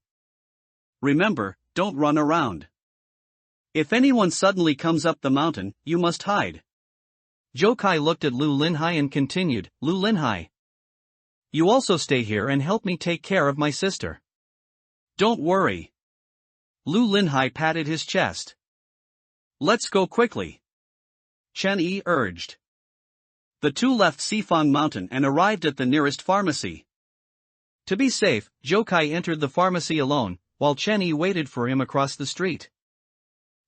Remember, don't run around. If anyone suddenly comes up the mountain, you must hide. Jokai looked at Lu Linhai and continued, Lu Linhai. You also stay here and help me take care of my sister. Don't worry. Lu Linhai patted his chest. Let's go quickly. Chen-yi urged. The two left Sifang Mountain and arrived at the nearest pharmacy. To be safe, Jokai entered the pharmacy alone, while Chen-yi waited for him across the street.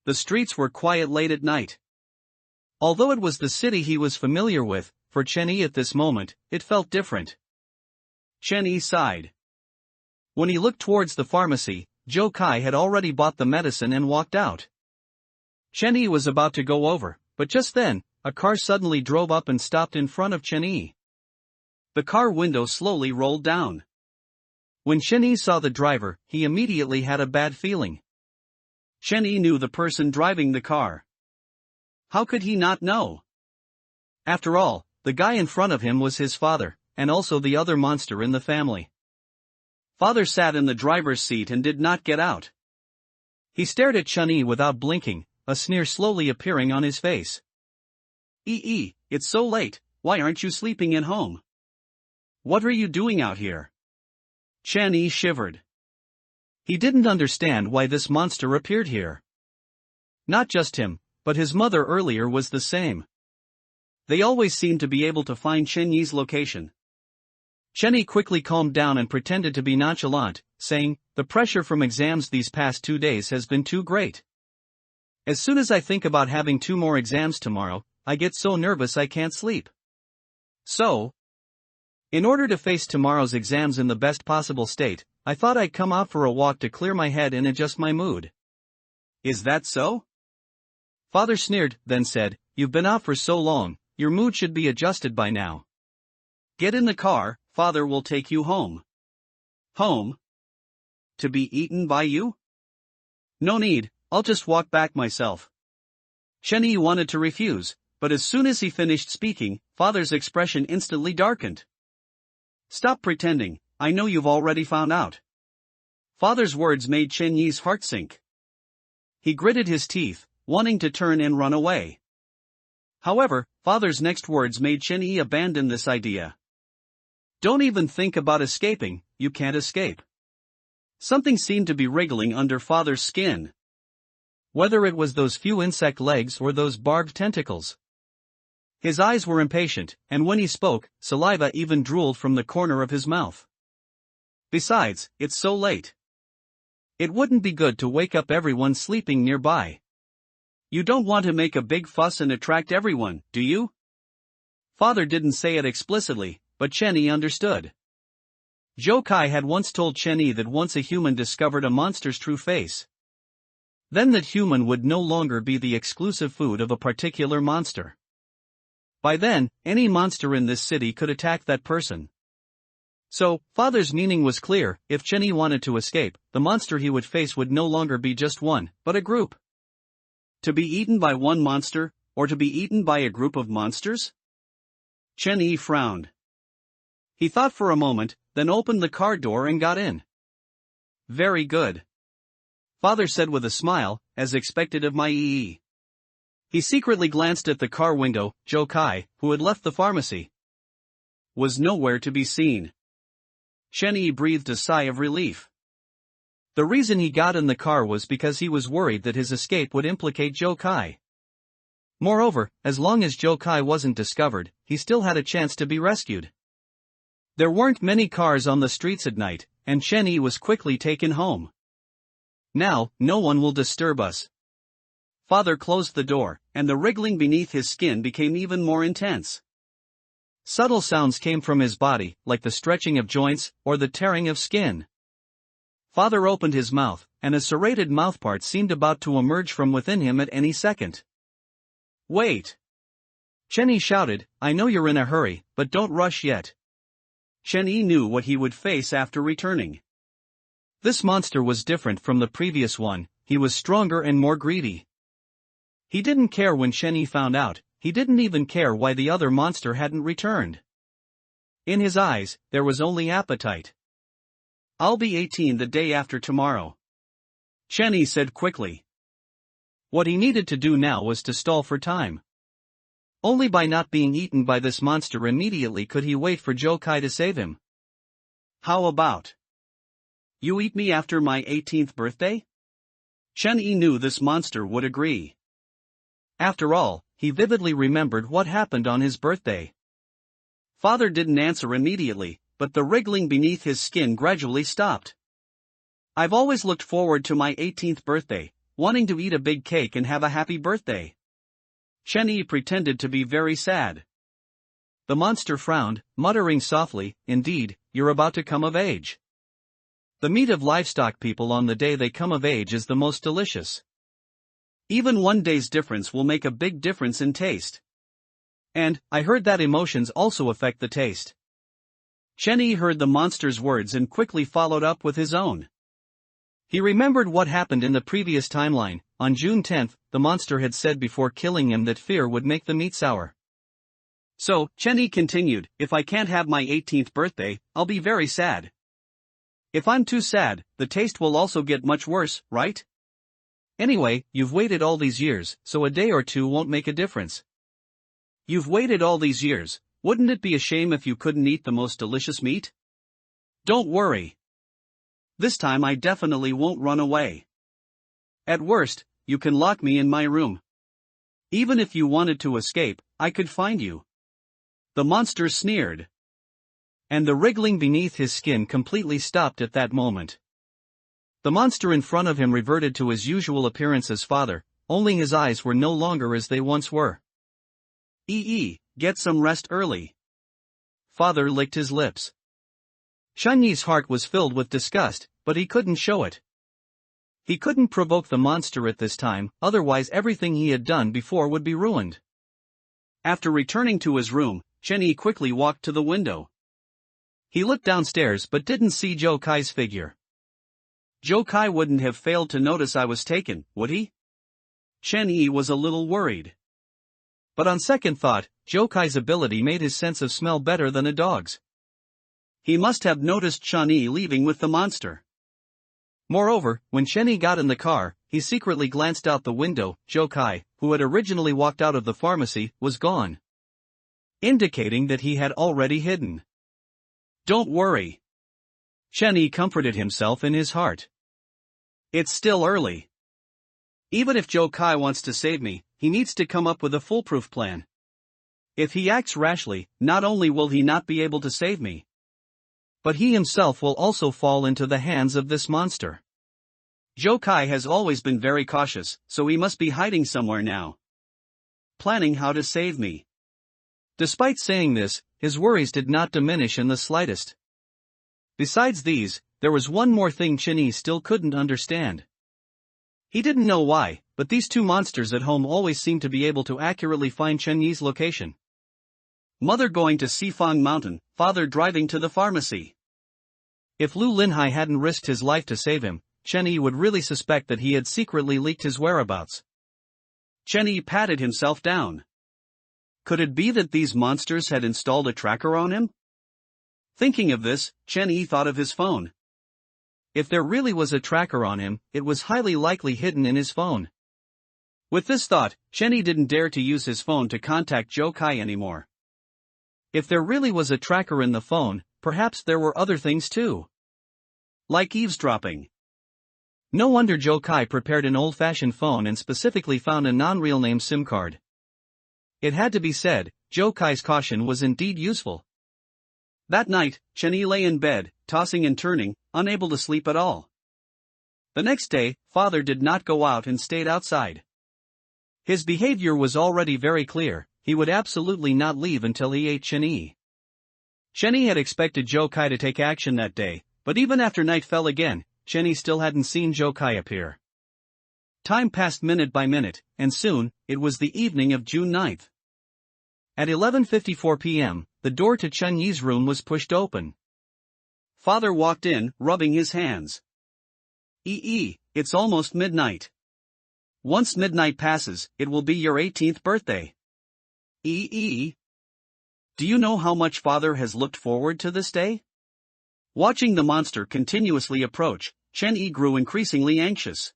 The streets were quiet late at night. Although it was the city he was familiar with, for Chen-yi at this moment, it felt different. Chen-yi sighed. When he looked towards the pharmacy, Jokai had already bought the medicine and walked out. Chen-yi was about to go over, but just then, a car suddenly drove up and stopped in front of Chen-yi. The car window slowly rolled down. When Chen-yi saw the driver, he immediately had a bad feeling. Chen-yi knew the person driving the car. How could he not know? After all, the guy in front of him was his father, and also the other monster in the family. Father sat in the driver's seat and did not get out. He stared at Chen-yi without blinking, a sneer slowly appearing on his face. It's so late, why aren't you sleeping at home? What are you doing out here? Chen-yi shivered. He didn't understand why this monster appeared here. Not just him, but his mother earlier was the same. They always seemed to be able to find Chen-yi's location. Chen-yi quickly calmed down and pretended to be nonchalant, saying, the pressure from exams these past 2 days has been too great. As soon as I think about having 2 more exams tomorrow, I get so nervous I can't sleep. So, in order to face tomorrow's exams in the best possible state, I thought I'd come out for a walk to clear my head and adjust my mood. Is that so? Father sneered, then said, you've been out for so long, your mood should be adjusted by now. Get in the car, Father will take you home. Home? To be eaten by you? No need, I'll just walk back myself. Chen-yi wanted to refuse, but as soon as he finished speaking, Father's expression instantly darkened. Stop pretending, I know you've already found out. Father's words made Chen-yi's heart sink. He gritted his teeth, wanting to turn and run away. However, Father's next words made Chen-yi abandon this idea. Don't even think about escaping, you can't escape. Something seemed to be wriggling under Father's skin. Whether it was those few insect legs or those barbed tentacles. His eyes were impatient, and when he spoke, saliva even drooled from the corner of his mouth. Besides, it's so late. It wouldn't be good to wake up everyone sleeping nearby. You don't want to make a big fuss and attract everyone, do you? Father didn't say it explicitly, but Chen-yi understood. Jokai had once told Chen-yi that once a human discovered a monster's true face, then that human would no longer be the exclusive food of a particular monster. By then, any monster in this city could attack that person. So, Father's meaning was clear, if Chen-yi wanted to escape, the monster he would face would no longer be just one, but a group. To be eaten by one monster, or to be eaten by a group of monsters? Chen-yi frowned. He thought for a moment, then opened the car door and got in. Very good. Father said with a smile, as expected of my EE. He secretly glanced at the car window. Jokai, who had left the pharmacy, was nowhere to be seen. Chen-yi breathed a sigh of relief. The reason he got in the car was because he was worried that his escape would implicate Jokai. Moreover, as long as Jokai wasn't discovered, he still had a chance to be rescued. There weren't many cars on the streets at night, and Chenny was quickly taken home. Now, no one will disturb us. Father closed the door, and the wriggling beneath his skin became even more intense. Subtle sounds came from his body, like the stretching of joints, or the tearing of skin. Father opened his mouth, and a serrated mouthpart seemed about to emerge from within him at any second. Wait! Chenny shouted, I know you're in a hurry, but don't rush yet. Chenny knew what he would face after returning. This monster was different from the previous one, he was stronger and more greedy. He didn't care when Chenny found out, he didn't even care why the other monster hadn't returned. In his eyes, there was only appetite. I'll be 18 the day after tomorrow. Chenny said quickly. What he needed to do now was to stall for time. Only by not being eaten by this monster immediately could he wait for Jokai to save him. How about? You eat me after my 18th birthday? Chenny knew this monster would agree. After all, he vividly remembered what happened on his birthday. Father didn't answer immediately, but the wriggling beneath his skin gradually stopped. I've always looked forward to my 18th birthday, wanting to eat a big cake and have a happy birthday. Chenny pretended to be very sad. The monster frowned, muttering softly, indeed, you're about to come of age. The meat of livestock people on the day they come of age is the most delicious. Even one day's difference will make a big difference in taste. And, I heard that emotions also affect the taste. Chenny heard the monster's words and quickly followed up with his own. He remembered what happened in the previous timeline. On June 10th, the monster had said before killing him that fear would make the meat sour. So, Chenny continued, if I can't have my 18th birthday, I'll be very sad. If I'm too sad, the taste will also get much worse, right? Anyway, you've waited all these years, so a day or two won't make a difference. You've waited all these years, wouldn't it be a shame if you couldn't eat the most delicious meat? Don't worry. This time I definitely won't run away. At worst, you can lock me in my room. Even if you wanted to escape, I could find you. The monster sneered. And the wriggling beneath his skin completely stopped at that moment. The monster in front of him reverted to his usual appearance as father, only his eyes were no longer as they once were. Get some rest early. Father licked his lips. Chenny's heart was filled with disgust, but he couldn't show it. He couldn't provoke the monster at this time, otherwise everything he had done before would be ruined. After returning to his room, Chenny quickly walked to the window. He looked downstairs but didn't see Jokai's figure. Jokai wouldn't have failed to notice I was taken, would he? Chenny was a little worried. But on second thought, Jokai's ability made his sense of smell better than a dog's. He must have noticed Chenny leaving with the monster. Moreover, when Chenny got in the car, he secretly glanced out the window. Jokai, who had originally walked out of the pharmacy, was gone, indicating that he had already hidden. Don't worry. Chenny comforted himself in his heart. It's still early. Even if Jokai wants to save me, he needs to come up with a foolproof plan. If he acts rashly, not only will he not be able to save me, but he himself will also fall into the hands of this monster. Jokai has always been very cautious, so he must be hiding somewhere now, planning how to save me. Despite saying this, his worries did not diminish in the slightest. Besides these, there was one more thing Chenny still couldn't understand. He didn't know why, but these two monsters at home always seemed to be able to accurately find Chenny's location. Mother going to Sifang Mountain, father driving to the pharmacy. If Lu Linhai hadn't risked his life to save him, Chenny would really suspect that he had secretly leaked his whereabouts. Chenny patted himself down. Could it be that these monsters had installed a tracker on him? Thinking of this, Chenny thought of his phone. If there really was a tracker on him, it was highly likely hidden in his phone. With this thought, Chenny didn't dare to use his phone to contact Jokai anymore. If there really was a tracker in the phone, perhaps there were other things too. Like eavesdropping. No wonder Jokai prepared an old-fashioned phone and specifically found a non-real name SIM card. It had to be said, Jokai's caution was indeed useful. That night, Chenny lay in bed, tossing and turning, unable to sleep at all. The next day, father did not go out and stayed outside. His behavior was already very clear, he would absolutely not leave until he ate Chenny. Chenny had expected Joe Kai to take action that day, but even after night fell again, Chenny still hadn't seen Joe Kai appear. Time passed minute by minute, and soon, it was the evening of June 9th. At 11:54 p.m., the door to Chenyi's room was pushed open. Father walked in, rubbing his hands. It's almost midnight. Once midnight passes, it will be your 18th birthday. Do you know how much father has looked forward to this day? Watching the monster continuously approach, Chen-yi grew increasingly anxious.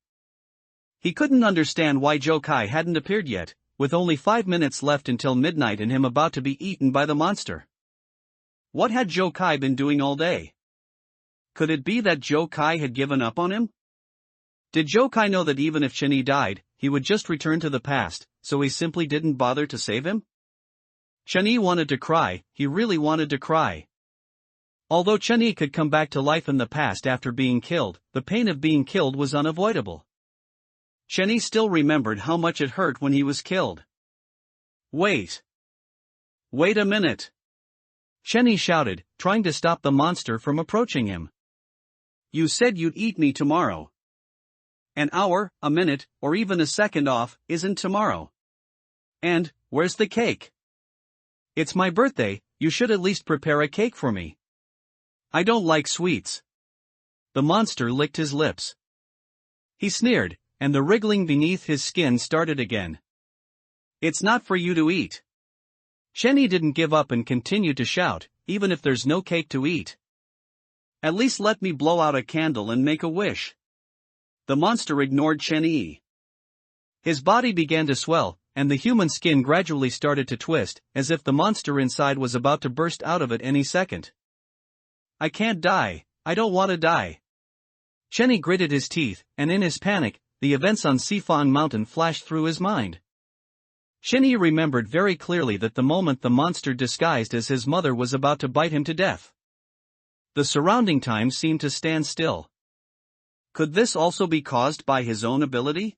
He couldn't understand why Joe Kai hadn't appeared yet, with only 5 minutes left until midnight and him about to be eaten by the monster. What had Joe Kai been doing all day? Could it be that Joe Kai had given up on him? Did Joe Kai know that even if Chen-yi died, he would just return to the past, so he simply didn't bother to save him? Chen-yi wanted to cry, he really wanted to cry. Although Chen-yi could come back to life in the past after being killed, the pain of being killed was unavoidable. Chen-yi still remembered how much it hurt when he was killed. Wait a minute! Chen-yi shouted, trying to stop the monster from approaching him. You said you'd eat me tomorrow. An hour, a minute, or even a second off, isn't tomorrow. And, where's the cake? It's my birthday, you should at least prepare a cake for me. I don't like sweets. The monster licked his lips. He sneered, and the wriggling beneath his skin started again. It's not for you to eat. Chen-yi didn't give up and continued to shout, even if there's no cake to eat. At least let me blow out a candle and make a wish. The monster ignored Chen-yi. His body began to swell, and the human skin gradually started to twist, as if the monster inside was about to burst out of it any second. I can't die, I don't want to die. Chen-yi gritted his teeth, and in his panic, the events on Sifan Mountain flashed through his mind. Chen-yi remembered very clearly that the moment the monster disguised as his mother was about to bite him to death. The surrounding time seemed to stand still. Could this also be caused by his own ability?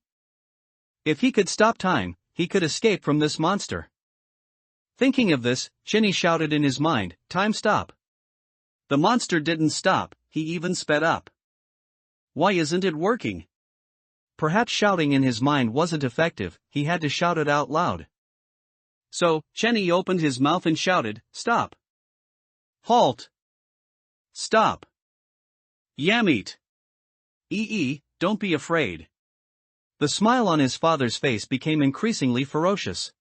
If he could stop time, he could escape from this monster. Thinking of this, Chen-yi shouted in his mind, time stop. The monster didn't stop, he even sped up. Why isn't it working? Perhaps shouting in his mind wasn't effective, he had to shout it out loud. So, Chen-yi opened his mouth and shouted, stop. Halt. Stop. Yammeet. Don't be afraid. The smile on his father's face became increasingly ferocious.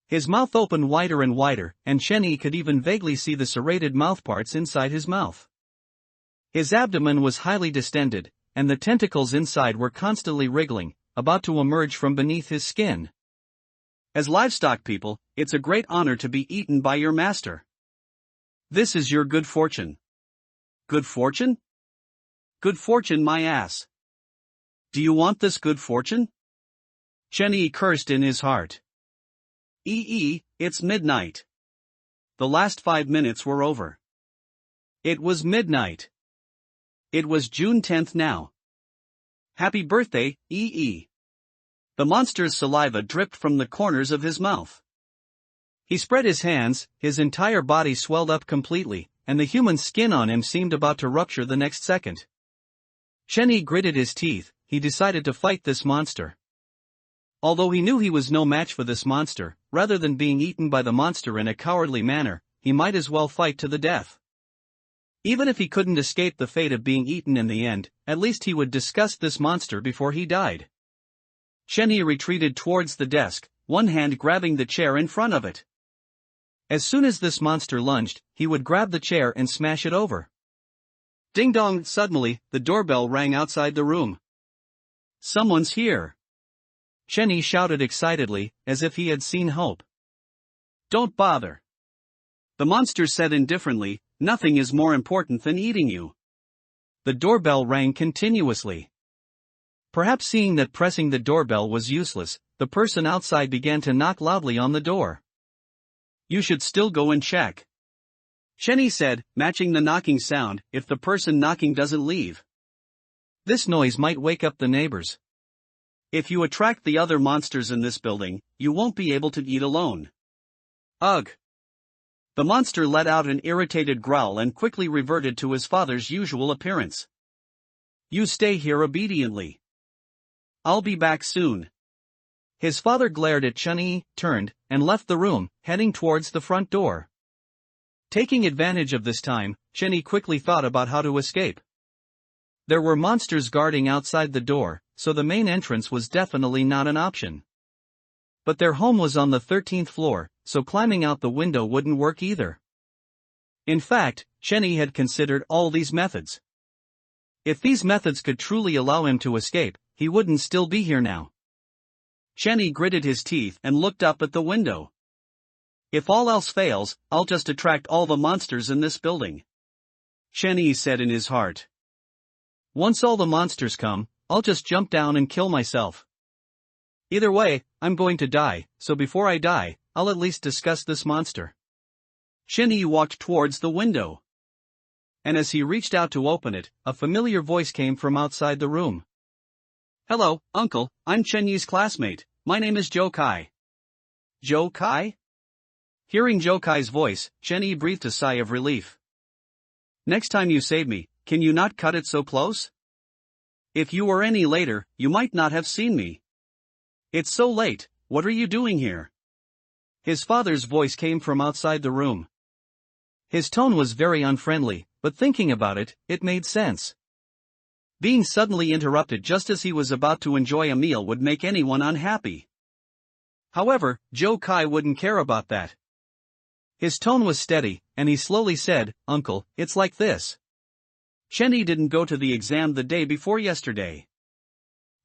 His mouth opened wider and wider, and Chen-yi could even vaguely see the serrated mouthparts inside his mouth. His abdomen was highly distended, and the tentacles inside were constantly wriggling, about to emerge from beneath his skin. As livestock people, it's a great honor to be eaten by your master. This is your good fortune. Good fortune? Good fortune my ass. Do you want this good fortune? Chen-yi cursed in his heart. It's midnight. The last 5 minutes were over. It was midnight. It was June 10th now. Happy birthday, The monster's saliva dripped from the corners of his mouth. He spread his hands, his entire body swelled up completely, and the human skin on him seemed about to rupture the next second. Chen-yi gritted his teeth, he decided to fight this monster. Although he knew he was no match for this monster, rather than being eaten by the monster in a cowardly manner, he might as well fight to the death. Even if he couldn't escape the fate of being eaten in the end, at least he would disgust this monster before he died. Chen-yi retreated towards the desk, one hand grabbing the chair in front of it. As soon as this monster lunged, he would grab the chair and smash it over. Ding dong! Suddenly, the doorbell rang outside the room. Someone's here. Chen-yi shouted excitedly, as if he had seen hope. Don't bother. The monster said indifferently, nothing is more important than eating you. The doorbell rang continuously. Perhaps seeing that pressing the doorbell was useless, the person outside began to knock loudly on the door. You should still go and check. Chenny said, matching the knocking sound, if the person knocking doesn't leave. This noise might wake up the neighbors. If you attract the other monsters in this building, you won't be able to eat alone. Ugh. The monster let out an irritated growl and quickly reverted to his father's usual appearance. You stay here obediently. I'll be back soon. His father glared at Chenny, turned, and left the room, heading towards the front door. Taking advantage of this time, Chenny quickly thought about how to escape. There were monsters guarding outside the door, so the main entrance was definitely not an option. But their home was on the 13th floor, so climbing out the window wouldn't work either. In fact, Chenny had considered all these methods. If these methods could truly allow him to escape, he wouldn't still be here now. Chenny gritted his teeth and looked up at the window. If all else fails, I'll just attract all the monsters in this building. Chenny said in his heart. Once all the monsters come, I'll just jump down and kill myself. Either way, I'm going to die, so before I die, I'll at least discuss this monster. Chenny walked towards the window. And as he reached out to open it, a familiar voice came from outside the room. Hello, Uncle, I'm Chenny's classmate, my name is Joe Kai. Joe Kai? Hearing Joe Kai's voice, Chenny breathed a sigh of relief. Next time you save me, can you not cut it so close? If you were any later, you might not have seen me. It's so late, what are you doing here? His father's voice came from outside the room. His tone was very unfriendly, but thinking about it, it made sense. Being suddenly interrupted just as he was about to enjoy a meal would make anyone unhappy. However, Joe Kai wouldn't care about that. His tone was steady, and he slowly said, Uncle, it's like this. Chenny didn't go to the exam the day before yesterday.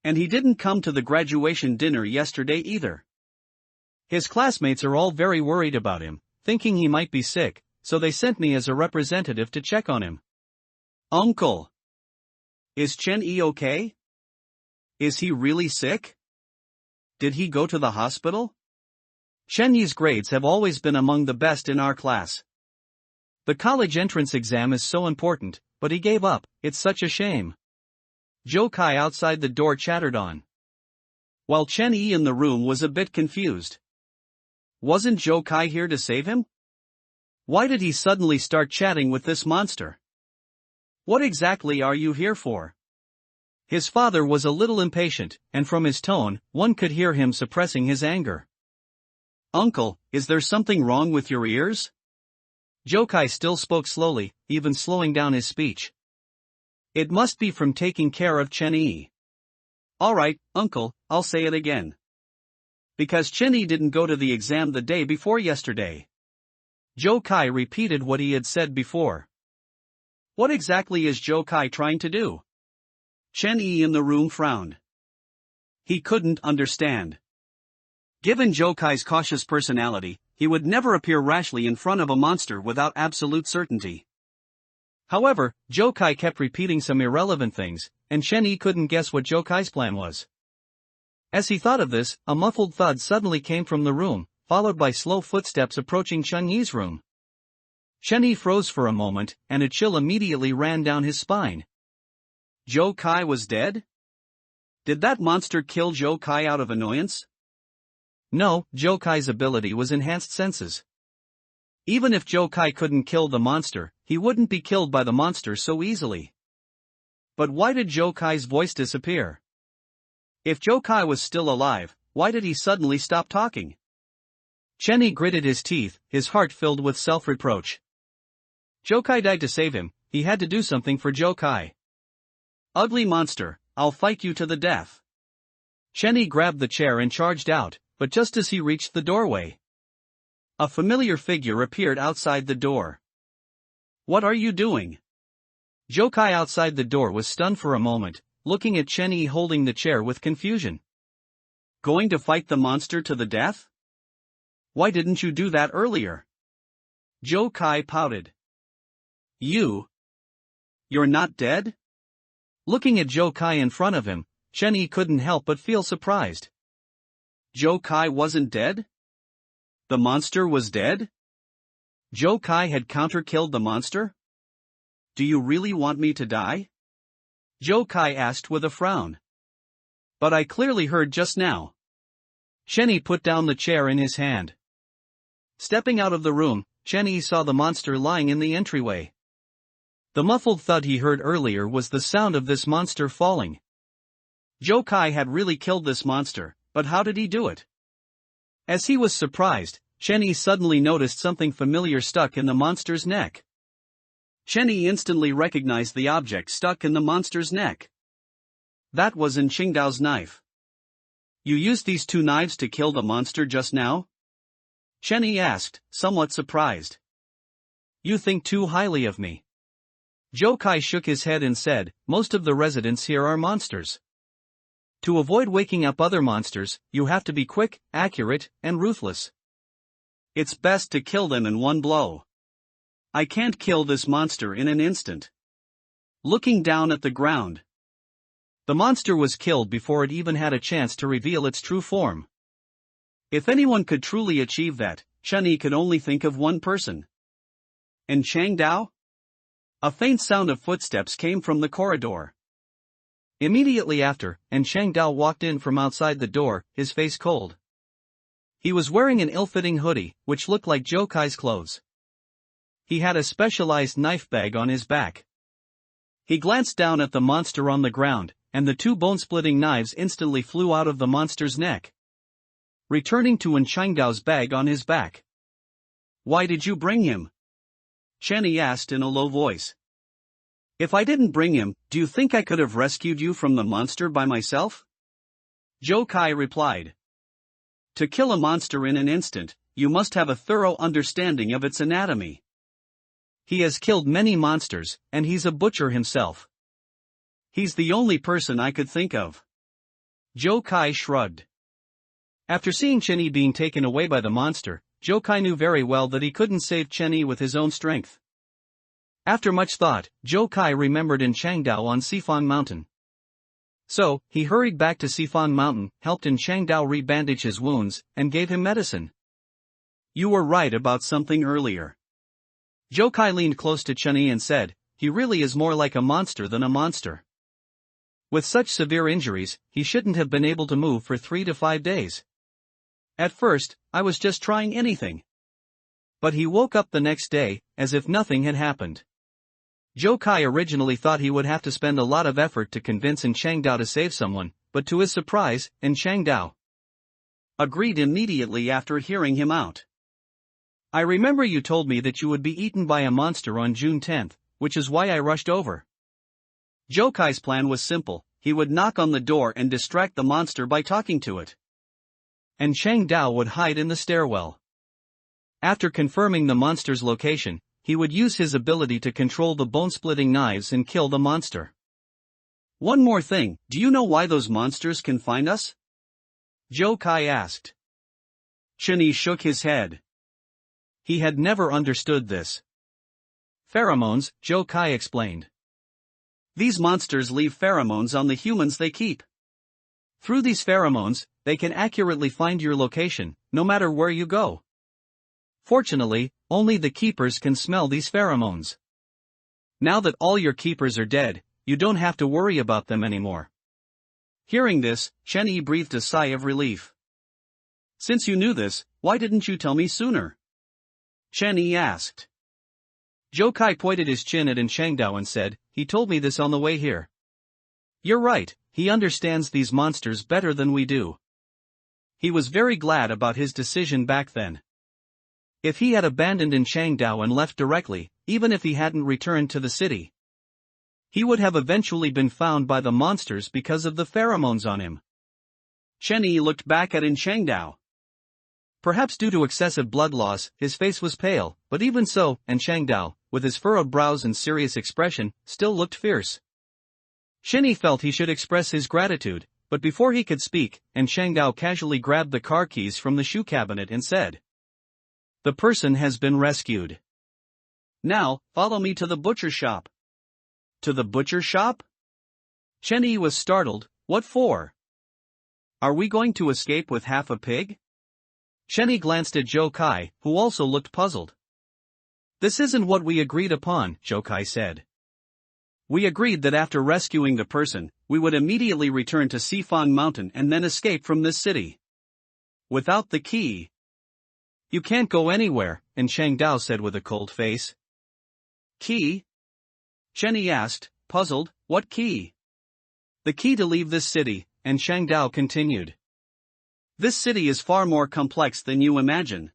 And he didn't come to the graduation dinner yesterday either. His classmates are all very worried about him, thinking he might be sick, so they sent me as a representative to check on him. Uncle! Is Chenny okay? Is he really sick? Did he go to the hospital? Chenny's grades have always been among the best in our class. The college entrance exam is so important, but he gave up, it's such a shame. Joe Kai outside the door chattered on. While Chenny in the room was a bit confused. Wasn't Joe Kai here to save him? Why did he suddenly start chatting with this monster? What exactly are you here for? His father was a little impatient, and from his tone, one could hear him suppressing his anger. Uncle, is there something wrong with your ears? Joe Kai still spoke slowly, even slowing down his speech. It must be from taking care of Chenny. Alright, Uncle, I'll say it again. Because Chenny didn't go to the exam the day before yesterday. Joe Kai repeated what he had said before. What exactly is Joe Kai trying to do? Chenny in the room frowned. He couldn't understand. Given Joe Kai's cautious personality, he would never appear rashly in front of a monster without absolute certainty. However, Joe Kai kept repeating some irrelevant things, and Chenny couldn't guess what Joe Kai's plan was. As he thought of this, a muffled thud suddenly came from the room, followed by slow footsteps approaching Chenny's room. Chenny froze for a moment, and a chill immediately ran down his spine. Joe Kai was dead? Did that monster kill Joe Kai out of annoyance? No, Joe Kai's ability was enhanced senses. Even if Joe Kai couldn't kill the monster, he wouldn't be killed by the monster so easily. But why did Joe Kai's voice disappear? If Joe Kai was still alive, why did he suddenly stop talking? Chenny gritted his teeth, his heart filled with self-reproach. Joe Kai died to save him, he had to do something for Joe Kai. Ugly monster, I'll fight you to the death. Chenny grabbed the chair and charged out, but just as he reached the doorway, a familiar figure appeared outside the door. What are you doing? Joe Kai outside the door was stunned for a moment, looking at Chenny holding the chair with confusion. Going to fight the monster to the death? Why didn't you do that earlier? Joe Kai pouted. You're not dead? Looking at Joe Kai in front of him, Chenny couldn't help but feel surprised. Joe Kai wasn't dead? The monster was dead? Joe Kai had counter-killed the monster? Do you really want me to die? Joe Kai asked with a frown. But I clearly heard just now. Cheney put down the chair in his hand. Stepping out of the room, Cheney saw the monster lying in the entryway. The muffled thud he heard earlier was the sound of this monster falling. Joe Kai had really killed this monster, but how did he do it? As he was surprised, Cheney suddenly noticed something familiar stuck in the monster's neck. Cheney instantly recognized the object stuck in the monster's neck. That was in Qingdao's knife. You used these two knives to kill the monster just now? Cheney asked, somewhat surprised. You think too highly of me. Joe Kai shook his head and said, most of the residents here are monsters. To avoid waking up other monsters, you have to be quick, accurate, and ruthless. It's best to kill them in one blow. I can't kill this monster in an instant. Looking down at the ground. The monster was killed before it even had a chance to reveal its true form. If anyone could truly achieve that, Cheney could only think of one person. And Changdao? A faint sound of footsteps came from the corridor. Immediately after, and Changdao walked in from outside the door, his face cold. He was wearing an ill-fitting hoodie, which looked like Joe Kai's clothes. He had a specialized knife bag on his back. He glanced down at the monster on the ground, and the two bone-splitting knives instantly flew out of the monster's neck, returning to Changdao's bag on his back. Why did you bring him? Cheney asked in a low voice. If I didn't bring him, do you think I could have rescued you from the monster by myself? Joe Kai replied. To kill a monster in an instant, you must have a thorough understanding of its anatomy. He has killed many monsters, and he's a butcher himself. He's the only person I could think of. Joe Kai shrugged. After seeing Cheney being taken away by the monster, Joe Kai knew very well that he couldn't save Cheney with his own strength. After much thought, Joe Kai remembered in Changdao on Sifang Mountain. So, he hurried back to Sifang Mountain, helped in Changdao rebandage his wounds, and gave him medicine. You were right about something earlier. Joe Kai leaned close to Cheney and said, he really is more like a monster than a monster. With such severe injuries, he shouldn't have been able to move for 3 to 5 days. At first, I was just trying anything. But he woke up the next day, as if nothing had happened. Joe Kai originally thought he would have to spend a lot of effort to convince Changdao to save someone, but to his surprise, Changdao agreed immediately after hearing him out. I remember you told me that you would be eaten by a monster on June 10th, which is why I rushed over. Joe Kai's plan was simple, he would knock on the door and distract the monster by talking to it. And Changdao would hide in the stairwell. After confirming the monster's location, he would use his ability to control the bone-splitting knives and kill the monster. One more thing, do you know why those monsters can find us? Joe Kai asked. Cheney shook his head. He had never understood this. Pheromones, Joe Kai explained. These monsters leave pheromones on the humans they keep. Through these pheromones, they can accurately find your location, no matter where you go. Fortunately, only the keepers can smell these pheromones. Now that all your keepers are dead, you don't have to worry about them anymore. Hearing this, Cheney breathed a sigh of relief. Since you knew this, why didn't you tell me sooner? Cheney asked. Joe Kai pointed his chin at Changdao and said, he told me this on the way here. You're right, he understands these monsters better than we do. He was very glad about his decision back then. If he had abandoned Changdao and left directly, even if he hadn't returned to the city, he would have eventually been found by the monsters because of the pheromones on him. Cheney looked back at Changdao. Perhaps due to excessive blood loss, his face was pale, but even so, Changdao, with his furrowed brows and serious expression, still looked fierce. Cheney felt he should express his gratitude, but before he could speak, Changdao casually grabbed the car keys from the shoe cabinet and said, the person has been rescued. Now, follow me to the butcher shop. To the butcher shop? Cheney was startled, what for? Are we going to escape with half a pig? Cheney glanced at Joe Kai, who also looked puzzled. This isn't what we agreed upon, Jokai said. We agreed that after rescuing the person, we would immediately return to Sifan Mountain and then escape from this city. Without the key, you can't go anywhere, and Changdao said with a cold face. Key? Chenny asked, puzzled, what key? The key to leave this city, and Changdao continued. This city is far more complex than you imagine.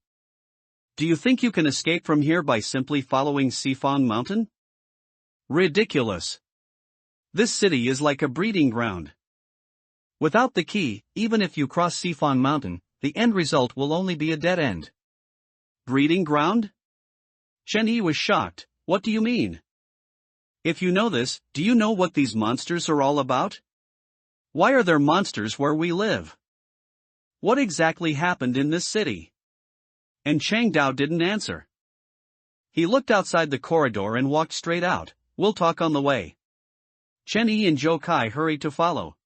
Do you think you can escape from here by simply following Sifan Mountain? Ridiculous. This city is like a breeding ground. Without the key, even if you cross Sifan Mountain, the end result will only be a dead end. Breeding ground? Chen Yi was shocked. What do you mean? If you know this, do you know what these monsters are all about? Why are there monsters where we live? What exactly happened in this city? And Changdao didn't answer. He looked outside the corridor and walked straight out. We'll talk on the way. Chen Yi and Jokai hurried to follow.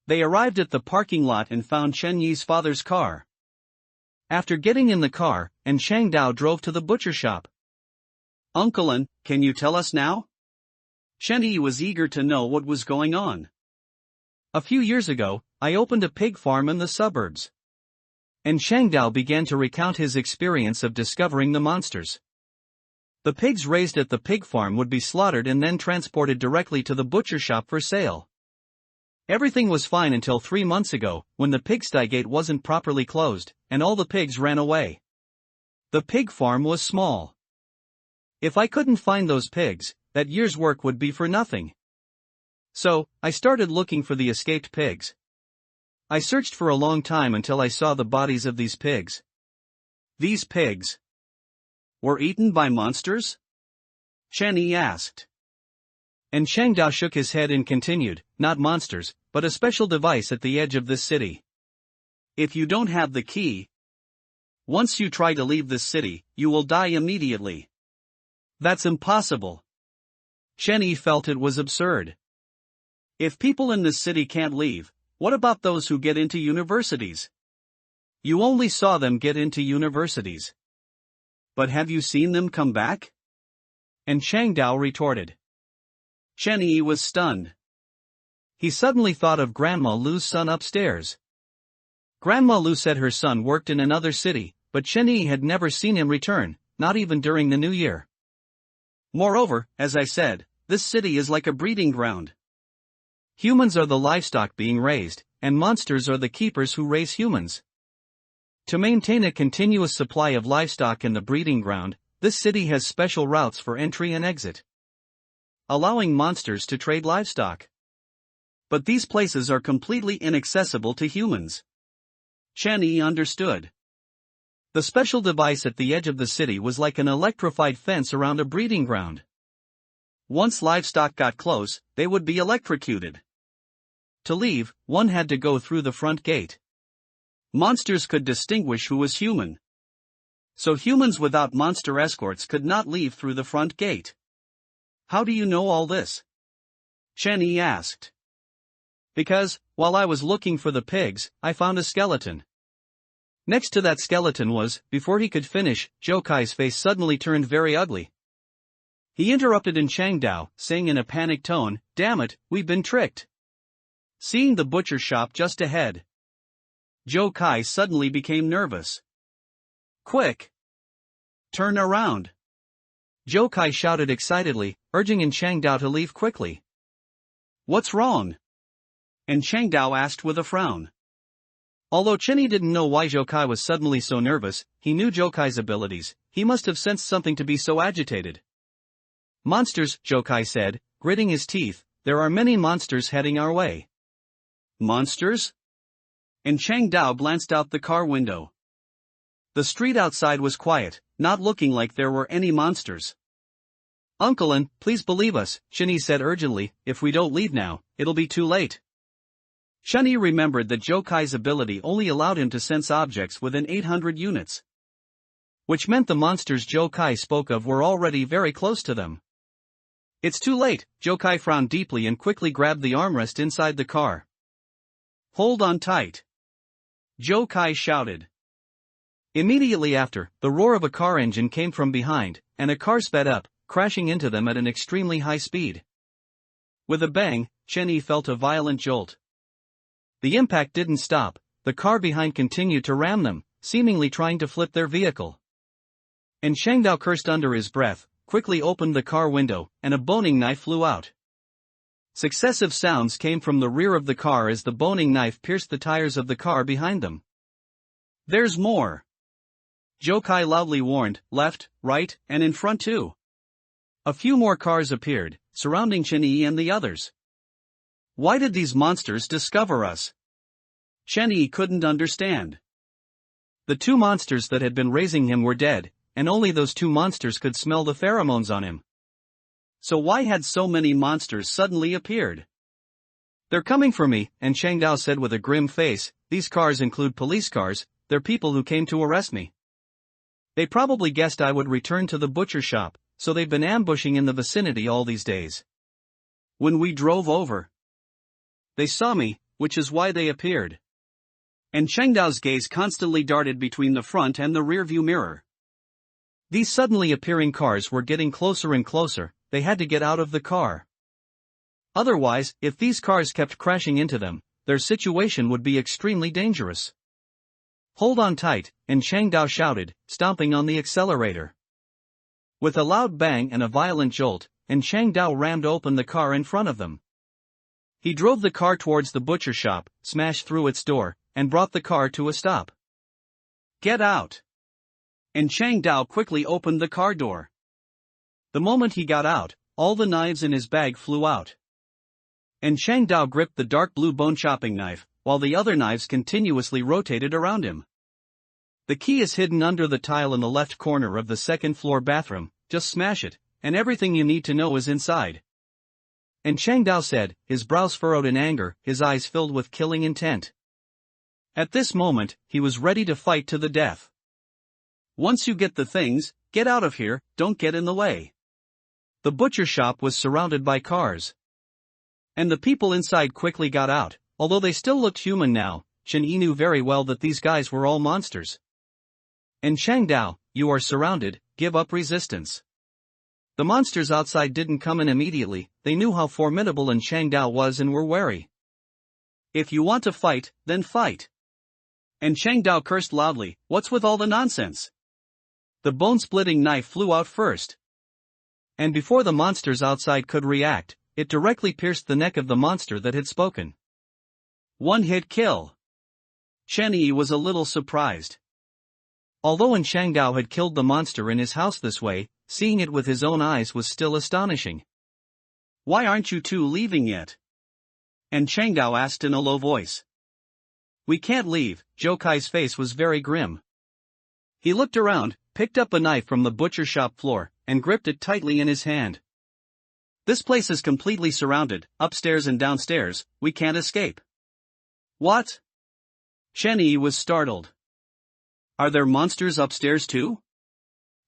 They arrived at the parking lot and found Chen Yi's father's car. After getting in the car, and Changdao drove to the butcher shop. Uncle, can you tell us now? Chen Yi was eager to know what was going on. A few years ago, I opened a pig farm in the suburbs. And Changdao began to recount his experience of discovering the monsters. The pigs raised at the pig farm would be slaughtered and then transported directly to the butcher shop for sale. Everything was fine until 3 months ago, when the pigsty gate wasn't properly closed, and all the pigs ran away. The pig farm was small. If I couldn't find those pigs, that year's work would be for nothing. So, I started looking for the escaped pigs. I searched for a long time until I saw the bodies of these pigs. These pigs were eaten by monsters? Chen Yi asked. And Changdao shook his head and continued, not monsters, but a special device at the edge of this city. If you don't have the key, once you try to leave this city, you will die immediately. That's impossible. Chen Yi felt it was absurd. If people in this city can't leave, what about those who get into universities? You only saw them get into universities. But have you seen them come back? And Changdao retorted. Chen Yi was stunned. He suddenly thought of Grandma Lu's son upstairs. Grandma Lu said her son worked in another city, but Chen Yi had never seen him return, not even during the New Year. Moreover, as I said, this city is like a breeding ground. Humans are the livestock being raised, and monsters are the keepers who raise humans. To maintain a continuous supply of livestock in the breeding ground, this city has special routes for entry and exit, allowing monsters to trade livestock. But these places are completely inaccessible to humans. Chen Yi understood. The special device at the edge of the city was like an electrified fence around a breeding ground. Once livestock got close, they would be electrocuted. To leave, one had to go through the front gate. Monsters could distinguish who was human. So humans without monster escorts could not leave through the front gate. How do you know all this? Chen Yi asked. Because, while I was looking for the pigs, I found a skeleton. Next to that skeleton was, before he could finish, Jokai's face suddenly turned very ugly. He interrupted in Changdao, saying in a panicked tone, "Damn it, we've been tricked." Seeing the butcher shop just ahead, Jokai suddenly became nervous. Quick! Turn around! Jokai shouted excitedly, urging in Changdao to leave quickly. What's wrong? And Changdao asked with a frown. Although Chen Yi didn't know why Jokai was suddenly so nervous, he knew Jokai's abilities. He must have sensed something to be so agitated. Monsters, Jokai said, gritting his teeth, there are many monsters heading our way. Monsters? And Changdao glanced out the car window. The street outside was quiet, not looking like there were any monsters. Uncle, please believe us, Chen Yi said urgently, if we don't leave now, it'll be too late. Chen Yi remembered that Jokai's ability only allowed him to sense objects within 800 units. Which meant the monsters Jokai spoke of were already very close to them. It's too late, Jokai frowned deeply and quickly grabbed the armrest inside the car. Hold on tight. Jokai shouted. Immediately after, the roar of a car engine came from behind, and a car sped up, crashing into them at an extremely high speed. With a bang, Chen Yi felt a violent jolt. The impact didn't stop, the car behind continued to ram them, seemingly trying to flip their vehicle. And Shangdao cursed under his breath, quickly opened the car window, and a boning knife flew out. Successive sounds came from the rear of the car as the boning knife pierced the tires of the car behind them. "There's more!" Zhou Kai loudly warned, left, right, and in front too. A few more cars appeared, surrounding Chen Yi and the others. Why did these monsters discover us? Chen Yi couldn't understand. The two monsters that had been raising him were dead, and only those two monsters could smell the pheromones on him. So why had so many monsters suddenly appeared? "They're coming for me," and Shangdao said with a grim face. "These cars include police cars, they're people who came to arrest me. They probably guessed I would return to the butcher shop, so they've been ambushing in the vicinity all these days. When we drove over, they saw me, which is why they appeared." And Shangdao's gaze constantly darted between the front and the rear-view mirror. These suddenly appearing cars were getting closer and closer. They had to get out of the car. Otherwise, if these cars kept crashing into them, their situation would be extremely dangerous. "Hold on tight," and Shangdao shouted, stomping on the accelerator. With a loud bang and a violent jolt, and Shangdao rammed open the car in front of them. He drove the car towards the butcher shop, smashed through its door, and brought the car to a stop. "Get out!" And Shangdao quickly opened the car door. The moment he got out, all the knives in his bag flew out. And Shangdao gripped the dark blue bone-chopping knife, while the other knives continuously rotated around him. "The key is hidden under the tile in the left corner of the second-floor bathroom, just smash it, and everything you need to know is inside." And Shangdao said, his brows furrowed in anger, his eyes filled with killing intent. At this moment, he was ready to fight to the death. "Once you get the things, get out of here, don't get in the way." The butcher shop was surrounded by cars. And the people inside quickly got out, although they still looked human now. Chen Yi knew very well that these guys were all monsters. "And Shangdao, you are surrounded, give up resistance." The monsters outside didn't come in immediately, they knew how formidable Shangdao was and were wary. "If you want to fight, then fight." And Shangdao cursed loudly, "What's with all the nonsense?" The bone-splitting knife flew out first. And before the monsters outside could react, it directly pierced the neck of the monster that had spoken. One-hit kill. Chen Yi was a little surprised. Although Shangdao had killed the monster in his house this way, seeing it with his own eyes was still astonishing. "Why aren't you two leaving yet?" And Shangdao asked in a low voice. "We can't leave." Zhou Kai's face was very grim. He looked around, picked up a knife from the butcher shop floor, and gripped it tightly in his hand. "This place is completely surrounded, upstairs and downstairs, we can't escape." "What?" Chen Yi was startled. "Are there monsters upstairs too?"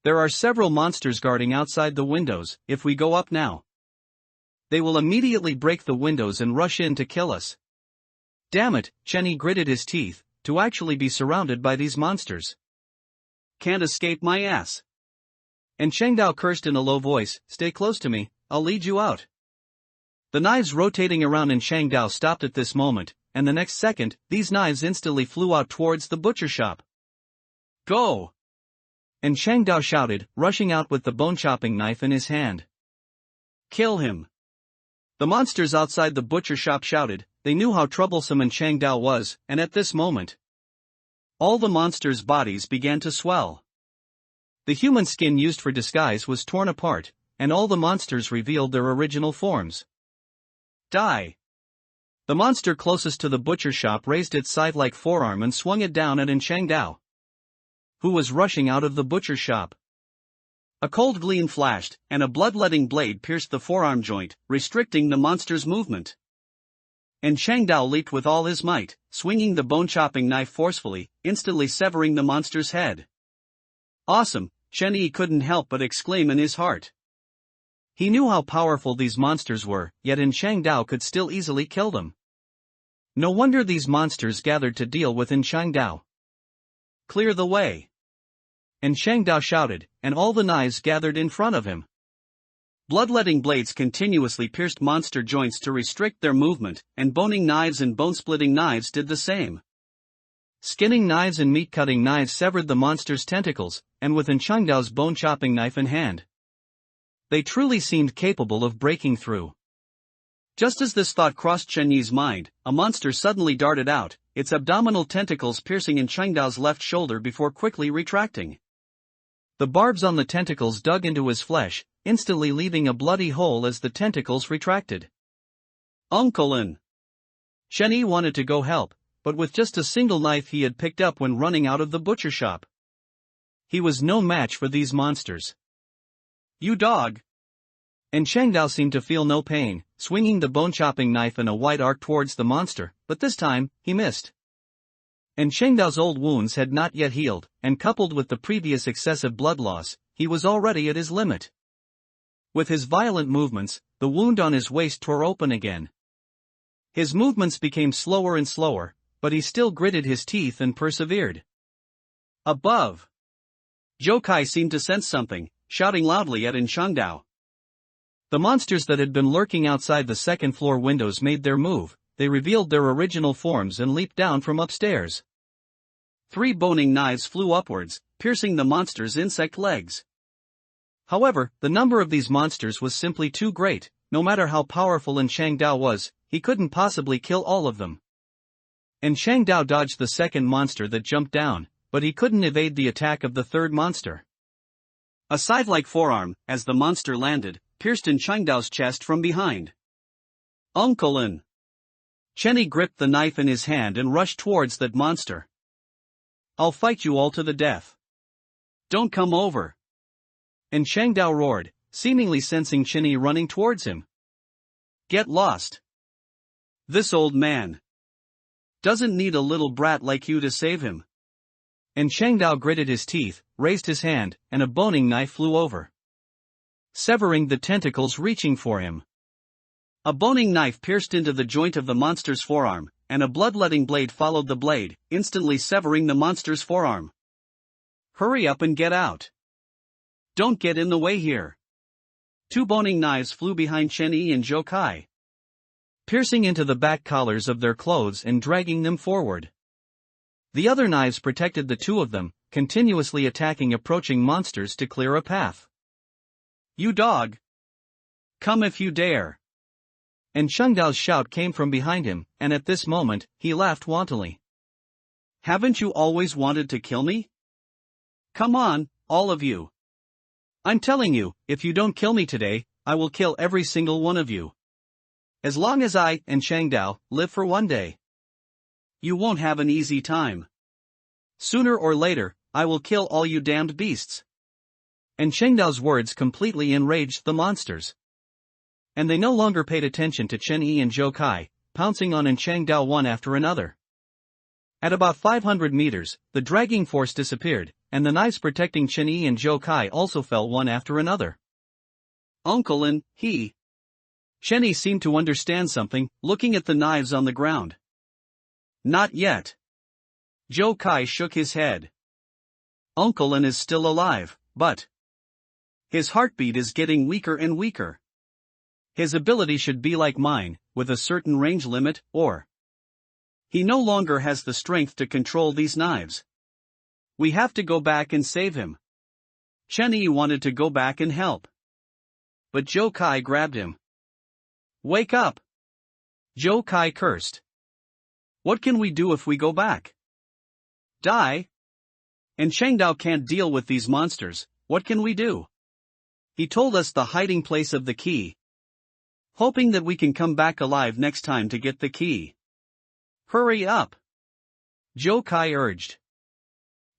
"There are several monsters guarding outside the windows. If we go up now, they will immediately break the windows and rush in to kill us." Damn it, Chen Yi gritted his teeth, to actually be surrounded by these monsters. "Can't escape my ass." And Shangdao cursed in a low voice, "Stay close to me, I'll lead you out." The knives rotating around Shangdao stopped at this moment, and the next second, these knives instantly flew out towards the butcher shop. "Go!" And Shangdao shouted, rushing out with the bone-chopping knife in his hand. "Kill him!" The monsters outside the butcher shop shouted. They knew how troublesome Shangdao was, and at this moment, all the monsters' bodies began to swell. The human skin used for disguise was torn apart, and all the monsters revealed their original forms. "Die!" The monster closest to the butcher shop raised its scythe-like forearm and swung it down at Shangdao, who was rushing out of the butcher shop. A cold gleam flashed, and a bloodletting blade pierced the forearm joint, restricting the monster's movement. And Shangdao leaped with all his might, swinging the bone-chopping knife forcefully, instantly severing the monster's head. "Awesome!" Chen Yi couldn't help but exclaim in his heart. He knew how powerful these monsters were, yet Shangdao could still easily kill them. No wonder these monsters gathered to deal with Shangdao. "Clear the way!" And Shangdao shouted, and all the knives gathered in front of him. Bloodletting blades continuously pierced monster joints to restrict their movement, and boning knives and bone-splitting knives did the same. Skinning knives and meat-cutting knives severed the monster's tentacles, and with Shangdao's bone-chopping knife in hand, they truly seemed capable of breaking through. Just as this thought crossed Chen Yi's mind, a monster suddenly darted out, its abdominal tentacles piercing Shangdao's left shoulder before quickly retracting. The barbs on the tentacles dug into his flesh, instantly leaving a bloody hole as the tentacles retracted. Uncle! Chen Yi wanted to go help, but with just a single knife he had picked up when running out of the butcher shop, he was no match for these monsters. You dog! And Shangdao seemed to feel no pain, swinging the bone-chopping knife in a wide arc towards the monster, but this time, he missed. And Shangdao's old wounds had not yet healed, and coupled with the previous excessive blood loss, he was already at his limit. With his violent movements, the wound on his waist tore open again. His movements became slower and slower, but he still gritted his teeth and persevered. Above! Zhou Kai seemed to sense something, shouting loudly at Shangdao. The monsters that had been lurking outside the second-floor windows made their move. They revealed their original forms and leaped down from upstairs. 3 boning knives flew upwards, piercing the monster's insect legs. However, the number of these monsters was simply too great. No matter how powerful Shangdao was, he couldn't possibly kill all of them. Shangdao dodged the second monster that jumped down, but he couldn't evade the attack of the third monster. A scythe-like forearm, as the monster landed, pierced Shangdao's chest from behind. Uncle! Chen Yi gripped the knife in his hand and rushed towards that monster. I'll fight you all to the death. Don't come over! And Shangdao roared, seemingly sensing Chen Yi running towards him. Get lost! This old man doesn't need a little brat like you to save him. And Shangdao gritted his teeth, raised his hand, and a boning knife flew over, severing the tentacles reaching for him. A boning knife pierced into the joint of the monster's forearm, and a bloodletting blade followed the blade, instantly severing the monster's forearm. Hurry up and get out! Don't get in the way here! 2 boning knives flew behind Chen Yi and Zhou Kai, piercing into the back collars of their clothes and dragging them forward. The other knives protected the 2 of them, continuously attacking approaching monsters to clear a path. You dog! Come if you dare! And Shangdao's shout came from behind him, and at this moment, he laughed wantonly. Haven't you always wanted to kill me? Come on, all of you! I'm telling you, if you don't kill me today, I will kill every single one of you. As long as I and Shangdao live for one day. You won't have an easy time. Sooner or later, I will kill all you damned beasts. And Shangdao's words completely enraged the monsters. And they no longer paid attention to Chen Yi and Zhou Kai, pouncing on Shangdao one after another. At about 500 meters, the dragging force disappeared, and the knives protecting Chen Yi and Zhou Kai also fell one after another. Uncle and he. Chen Yi seemed to understand something, looking at the knives on the ground. Not yet. Zhou Kai shook his head. Uncle An is still alive, but his heartbeat is getting weaker and weaker. His ability should be like mine, with a certain range limit, or he no longer has the strength to control these knives. We have to go back and save him. Chen Yi wanted to go back and help, but Zhou Kai grabbed him. Wake up! Zhou Kai cursed. What can we do if we go back? Die? And Shangdao can't deal with these monsters, what can we do? He told us the hiding place of the key, hoping that we can come back alive next time to get the key. Hurry up! Zhou Kai urged.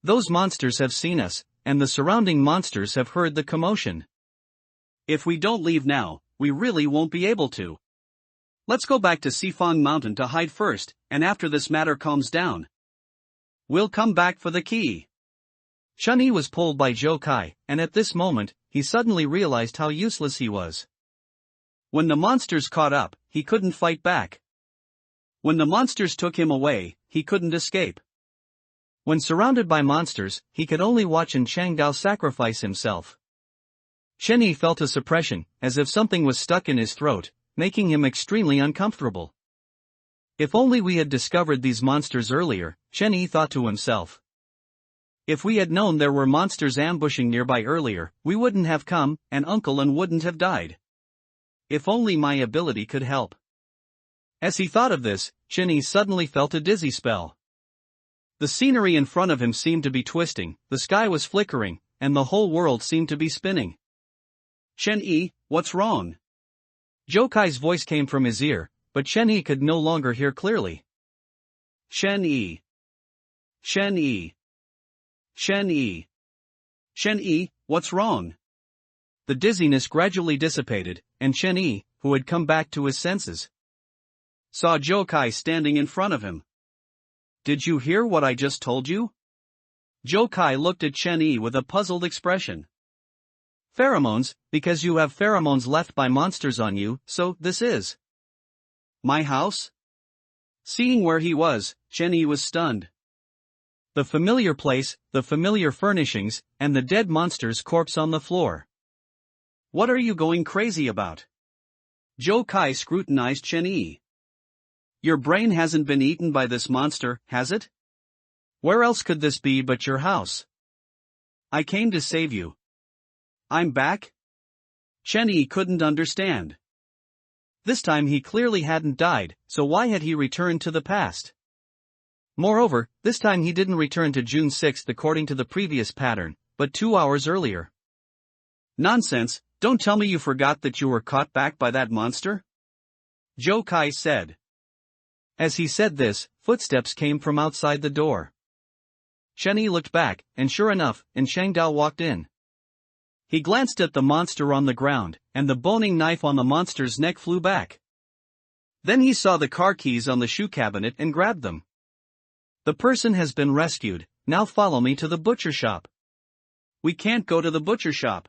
Those monsters have seen us, and the surrounding monsters have heard the commotion. If we don't leave now, we really won't be able to. Let's go back to Sifang Mountain to hide first, and after this matter calms down, we'll come back for the key. Chen Yi was pulled by Zhou Kai, and at this moment, he suddenly realized how useless he was. When the monsters caught up, he couldn't fight back. When the monsters took him away, he couldn't escape. When surrounded by monsters, he could only watch Changdao sacrifice himself. Chen Yi felt a suppression, as if something was stuck in his throat, making him extremely uncomfortable. If only we had discovered these monsters earlier, Chen Yi thought to himself. If we had known there were monsters ambushing nearby earlier, we wouldn't have come, and Uncle An wouldn't have died. If only my ability could help. As he thought of this, Chen Yi suddenly felt a dizzy spell. The scenery in front of him seemed to be twisting, the sky was flickering, and the whole world seemed to be spinning. Chen Yi, what's wrong? Zhou Kai's voice came from his ear, but Chen Yi could no longer hear clearly. Chen Yi. Chen Yi. Chen Yi. Chen Yi, what's wrong? The dizziness gradually dissipated, and Chen Yi, who had come back to his senses, saw Zhou Kai standing in front of him. Did you hear what I just told you? Zhou Kai looked at Chen Yi with a puzzled expression. Pheromones, because you have pheromones left by monsters on you, so this is my house? Seeing where he was, Chen Yi was stunned. The familiar place, the familiar furnishings, and the dead monster's corpse on the floor. What are you going crazy about? Zhou Kai scrutinized Chen Yi. Your brain hasn't been eaten by this monster, has it? Where else could this be but your house? I came to save you. I'm back? Chen Yi couldn't understand. This time he clearly hadn't died, so why had he returned to the past? Moreover, this time he didn't return to June 6th according to the previous pattern, but 2 hours earlier. Nonsense, don't tell me you forgot that you were caught back by that monster? Zhou Kai said. As he said this, footsteps came from outside the door. Chen Yi looked back, and sure enough, Changdao walked in. He glanced at the monster on the ground, and the boning knife on the monster's neck flew back. Then he saw the car keys on the shoe cabinet and grabbed them. The person has been rescued, now follow me to the butcher shop. We can't go to the butcher shop.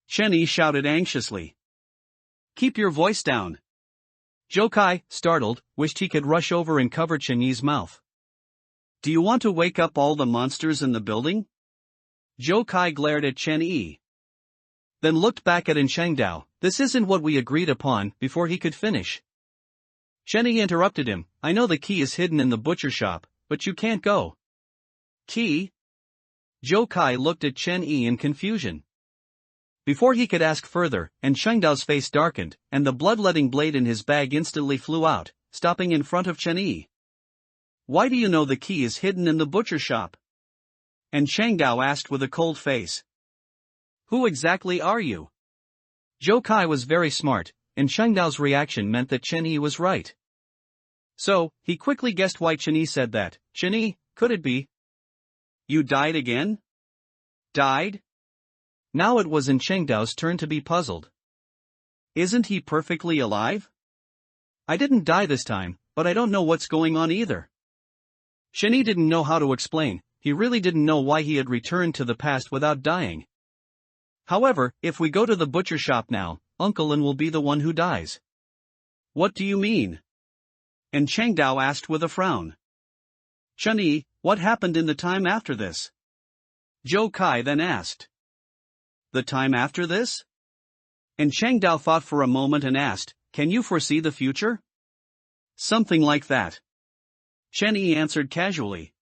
Chen Yi shouted anxiously. Keep your voice down. Zhou Kai, startled, wished he could rush over and cover Chen Yi's mouth. Do you want to wake up all the monsters in the building? Zhou Kai glared at Chen Yi. Then looked back at Changdao. This isn't what we agreed upon, before he could finish. Chen Yi interrupted him. I know the key is hidden in the butcher shop, but you can't go. Key? Zhou Kai looked at Chen Yi in confusion. Before he could ask further, Changdao's face darkened, and the bloodletting blade in his bag instantly flew out, stopping in front of Chen Yi. Why do you know the key is hidden in the butcher shop? Changdao asked with a cold face. Who exactly are you? Zhou Kai was very smart, and Changdao's reaction meant that Chen Yi was right. So, he quickly guessed why Chen Yi said that. Chen Yi, could it be? You died again? Died? Now it was Changdao's turn to be puzzled. Isn't he perfectly alive? I didn't die this time, but I don't know what's going on either. Chen Yi didn't know how to explain. He really didn't know why he had returned to the past without dying. However, if we go to the butcher shop now, Uncle An will be the one who dies. What do you mean? Changdao asked with a frown. Chen Yi, what happened in the time after this? Zhou Kai then asked. The time after this? Changdao thought for a moment and asked, can you foresee the future? Something like that. Chen Yi answered casually.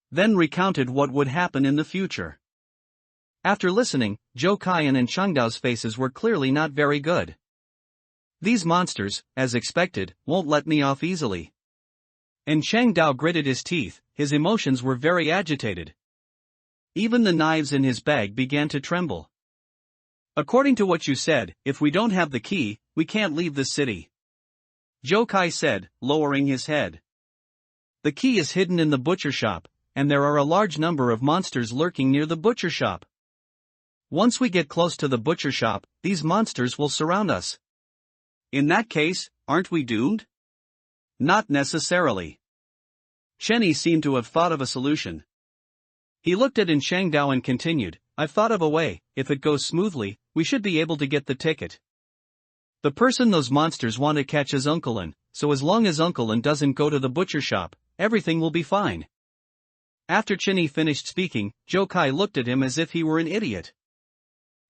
Then recounted what would happen in the future. After listening, Zhou Kai and Changdao's faces were clearly not very good. These monsters, as expected, won't let me off easily. Changdao gritted his teeth, his emotions were very agitated. Even the knives in his bag began to tremble. According to what you said, if we don't have the key, we can't leave the city. Zhou Kai said, lowering his head. The key is hidden in the butcher shop, and there are a large number of monsters lurking near the butcher shop. Once we get close to the butcher shop, these monsters will surround us. In that case, aren't we doomed? Not necessarily. Chen Yi seemed to have thought of a solution. He looked at Changdao and continued, I've thought of a way. If it goes smoothly, we should be able to get the ticket. The person those monsters want to catch is Uncle An, so as long as Uncle An doesn't go to the butcher shop, everything will be fine. After Chinny finished speaking, Joe Kai looked at him as if he were an idiot.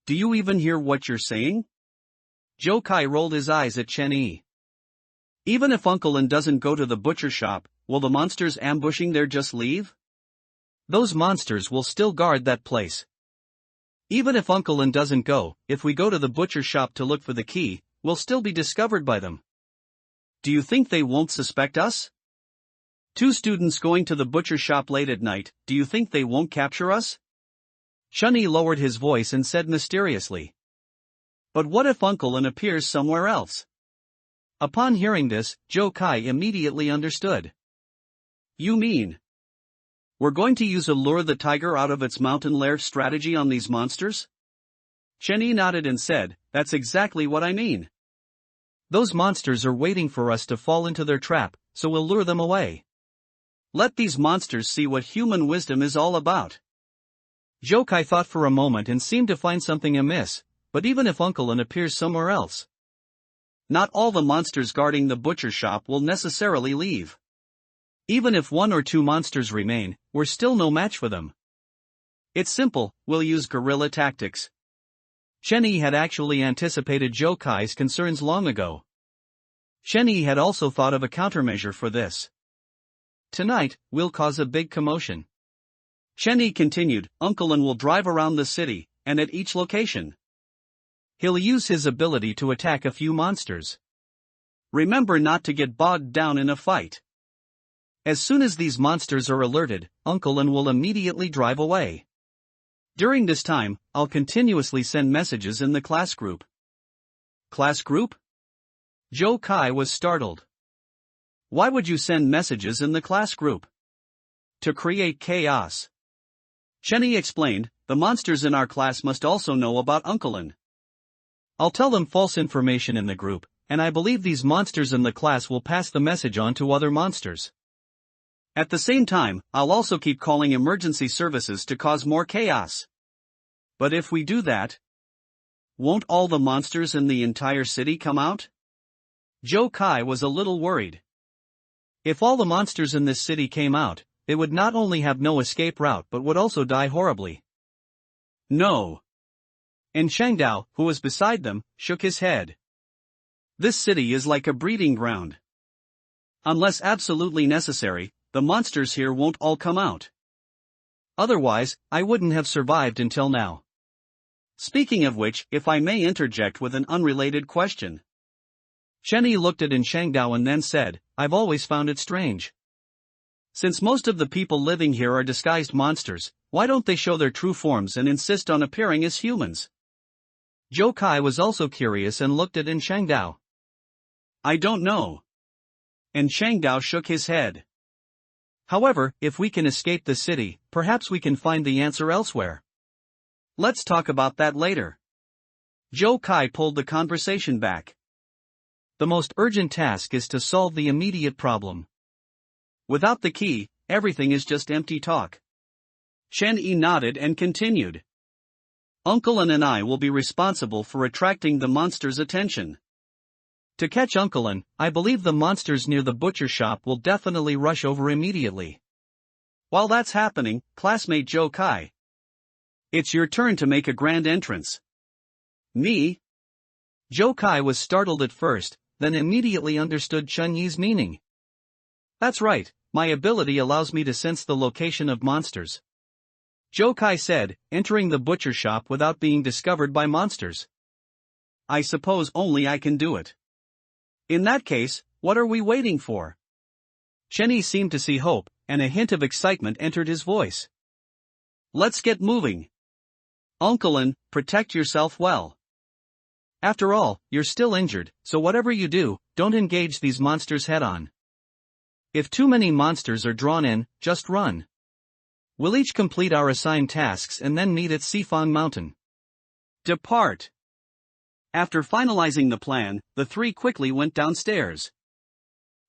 Do you even hear what you're saying? Joe Kai rolled his eyes at Chinny. Even if Uncle Lin doesn't go to the butcher shop, will the monsters ambushing there just leave? Those monsters will still guard that place. Even if Uncle Lin doesn't go, if we go to the butcher shop to look for the key, we'll still be discovered by them. Do you think they won't suspect us? Two students going to the butcher shop late at night, do you think they won't capture us? Chunyi lowered his voice and said mysteriously. But what if Uncle Lin appears somewhere else? Upon hearing this, Joe Kai immediately understood. You mean we're going to use a lure the tiger out of its mountain lair strategy on these monsters? Chenny nodded and said, that's exactly what I mean. Those monsters are waiting for us to fall into their trap, so we'll lure them away. Let these monsters see what human wisdom is all about. Joe Kai thought for a moment and seemed to find something amiss, but even if Uncle Lin appears somewhere else, not all the monsters guarding the butcher shop will necessarily leave. Even if one or two monsters remain, we're still no match for them. It's simple, we'll use guerrilla tactics. Chenny had actually anticipated Joe Kai's concerns long ago. Chenny had also thought of a countermeasure for this. Tonight, we'll cause a big commotion. Chenny continued, Uncle Lin will drive around the city, and at each location, he'll use his ability to attack a few monsters. Remember not to get bogged down in a fight. As soon as these monsters are alerted, Uncle Lin will immediately drive away. During this time, I'll continuously send messages in the class group. Class group? Joe Kai was startled. Why would you send messages in the class group? To create chaos. Chenny explained, the monsters in our class must also know about Uncle Lin. I'll tell them false information in the group, and I believe these monsters in the class will pass the message on to other monsters. At the same time, I'll also keep calling emergency services to cause more chaos. But if we do that, won't all the monsters in the entire city come out? Joe Kai was a little worried. If all the monsters in this city came out, they would not only have no escape route but would also die horribly. No. And Shangdao, who was beside them, shook his head. This city is like a breeding ground. Unless absolutely necessary, the monsters here won't all come out. Otherwise, I wouldn't have survived until now. Speaking of which, if I may interject with an unrelated question. Chenny looked at Shangdao and then said, I've always found it strange. Since most of the people living here are disguised monsters, why don't they show their true forms and insist on appearing as humans? Joe Kai was also curious and looked at Shangdao. I don't know. And Shangdao shook his head. However, if we can escape the city, perhaps we can find the answer elsewhere. Let's talk about that later. Joe Kai pulled the conversation back. The most urgent task is to solve the immediate problem. Without the key, everything is just empty talk. Chen Yi nodded and continued. Uncle Lin and I will be responsible for attracting the monsters' attention. To catch Uncle Lin, I believe the monsters near the butcher shop will definitely rush over immediately. While that's happening, classmate Joe Kai, it's your turn to make a grand entrance. Me? Joe Kai was startled at first, then immediately understood Chun Yi's meaning. That's right, my ability allows me to sense the location of monsters. Joe Kai said, entering the butcher shop without being discovered by monsters. I suppose only I can do it. In that case, what are we waiting for? Chenny seemed to see hope, and a hint of excitement entered his voice. Let's get moving. Uncle Lin, protect yourself well. After all, you're still injured, so whatever you do, don't engage these monsters head-on. If too many monsters are drawn in, just run. We'll each complete our assigned tasks and then meet at Sifang Mountain. Depart. After finalizing the plan, the three quickly went downstairs.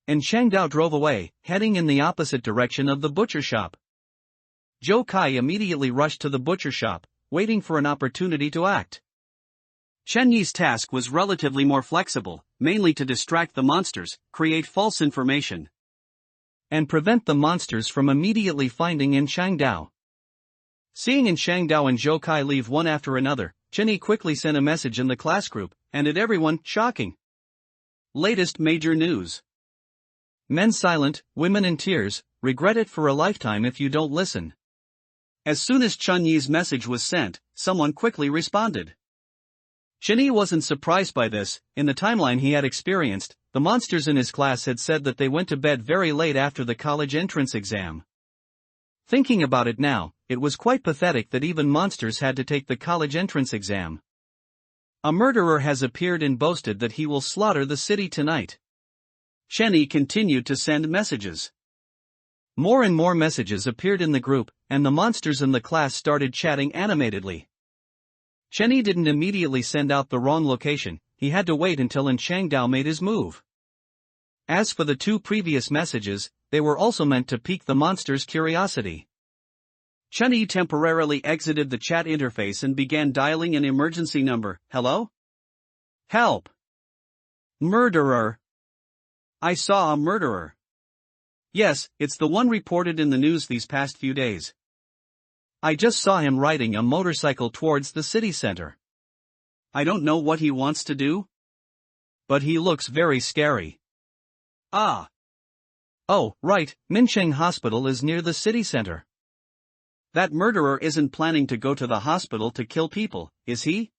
And Shangdao drove away, heading in the opposite direction of the butcher shop. Joe Kai immediately rushed to the butcher shop, waiting for an opportunity to act. Chen Yi's task was relatively more flexible, mainly to distract the monsters, create false information. and prevent the monsters from immediately finding In Shangdao. Seeing In Shangdao and Zhou Kai leave one after another, Chenny quickly sent a message in the class group, and at everyone, shocking. Latest major news. Men silent, women in tears, regret it for a lifetime if you don't listen. As soon as Chun Yi's message was sent, someone quickly responded. Chenny wasn't surprised by this. In the timeline he had experienced, the monsters in his class had said that they went to bed very late after the college entrance exam. Thinking about it now, it was quite pathetic that even monsters had to take the college entrance exam. A murderer has appeared and boasted that he will slaughter the city tonight. Chenny continued to send messages. More and more messages appeared in the group, and the monsters in the class started chatting animatedly. Chenny didn't immediately send out the wrong location, he had to wait until In Shangdao made his move. As for the two previous messages, they were also meant to pique the monsters' curiosity. Chenny temporarily exited the chat interface and began dialing an emergency number. Hello? Help! Murderer! I saw a murderer. Yes, it's the one reported in the news these past few days. I just saw him riding a motorcycle towards the city center. I don't know what he wants to do, but he looks very scary. Ah. Oh, right, Minsheng Hospital is near the city center. That murderer isn't planning to go to the hospital to kill people, is he?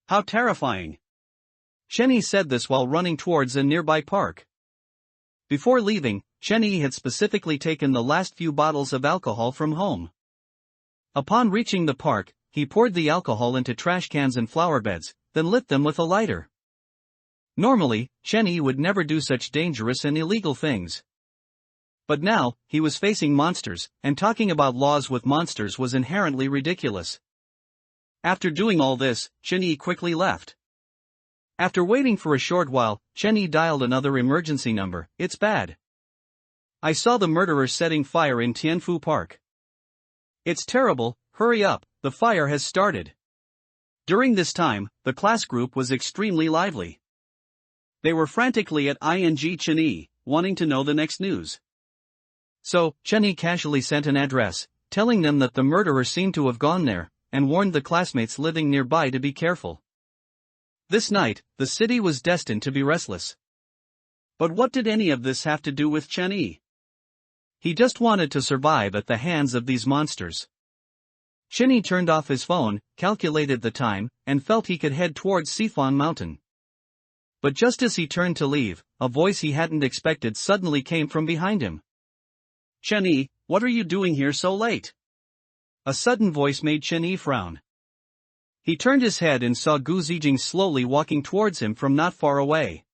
How terrifying. Chenny said this while running towards a nearby park. Before leaving, Chenny had specifically taken the last few bottles of alcohol from home. Upon reaching the park, he poured the alcohol into trash cans and flower beds, then lit them with a lighter. Normally, Chenny would never do such dangerous and illegal things. But now, he was facing monsters, and talking about laws with monsters was inherently ridiculous. After doing all this, Chenny quickly left. After waiting for a short while, Chenny dialed another emergency number. It's bad. I saw the murderer setting fire in Tianfu Park. It's terrible, hurry up, the fire has started. During this time, the class group was extremely lively. They were frantically at ING Chenny, wanting to know the next news. So, Chenny casually sent an address, telling them that the murderer seemed to have gone there, and warned the classmates living nearby to be careful. This night, the city was destined to be restless. But what did any of this have to do with Chenny? He just wanted to survive at the hands of these monsters. Chenny turned off his phone, calculated the time, and felt he could head towards Sifan Mountain. But just as he turned to leave, a voice he hadn't expected suddenly came from behind him. Chenny, what are you doing here so late? A sudden voice made Chenny frown. He turned his head and saw Gu Zijing slowly walking towards him from not far away.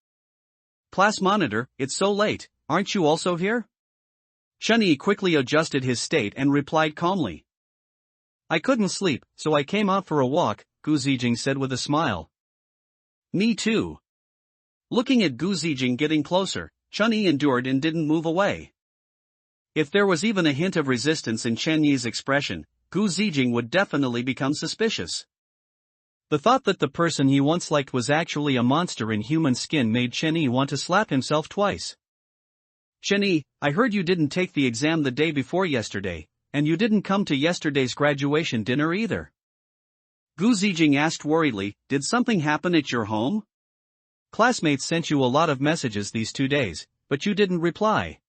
Class monitor, it's so late, aren't you also here? Chenny quickly adjusted his state and replied calmly. I couldn't sleep, so I came out for a walk, Gu Zijing said with a smile. Me too. Looking at Gu Zijing getting closer, Chenny endured and didn't move away. If there was even a hint of resistance in Chen Yi's expression, Gu Zijing would definitely become suspicious. The thought that the person he once liked was actually a monster in human skin made Chen Yi want to slap himself twice. Chen Yi, I heard you didn't take the exam the day before yesterday, and you didn't come to yesterday's graduation dinner either. Gu Zijing asked worriedly, did something happen at your home? Classmates sent you a lot of messages these 2 days, but you didn't reply.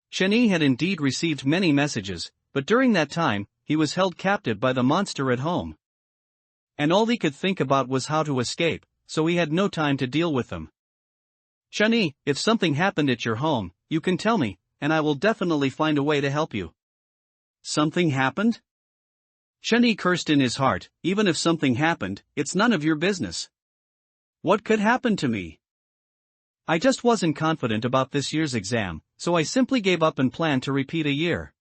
Chen Yi had indeed received many messages, but during that time, he was held captive by the monster at home. And all he could think about was how to escape, so he had no time to deal with them. Chen Yi, if something happened at your home, you can tell me, and I will definitely find a way to help you. Something happened? Chen Yi cursed in his heart, even if something happened, it's none of your business. What could happen to me? I just wasn't confident about this year's exam, so I simply gave up and planned to repeat a year.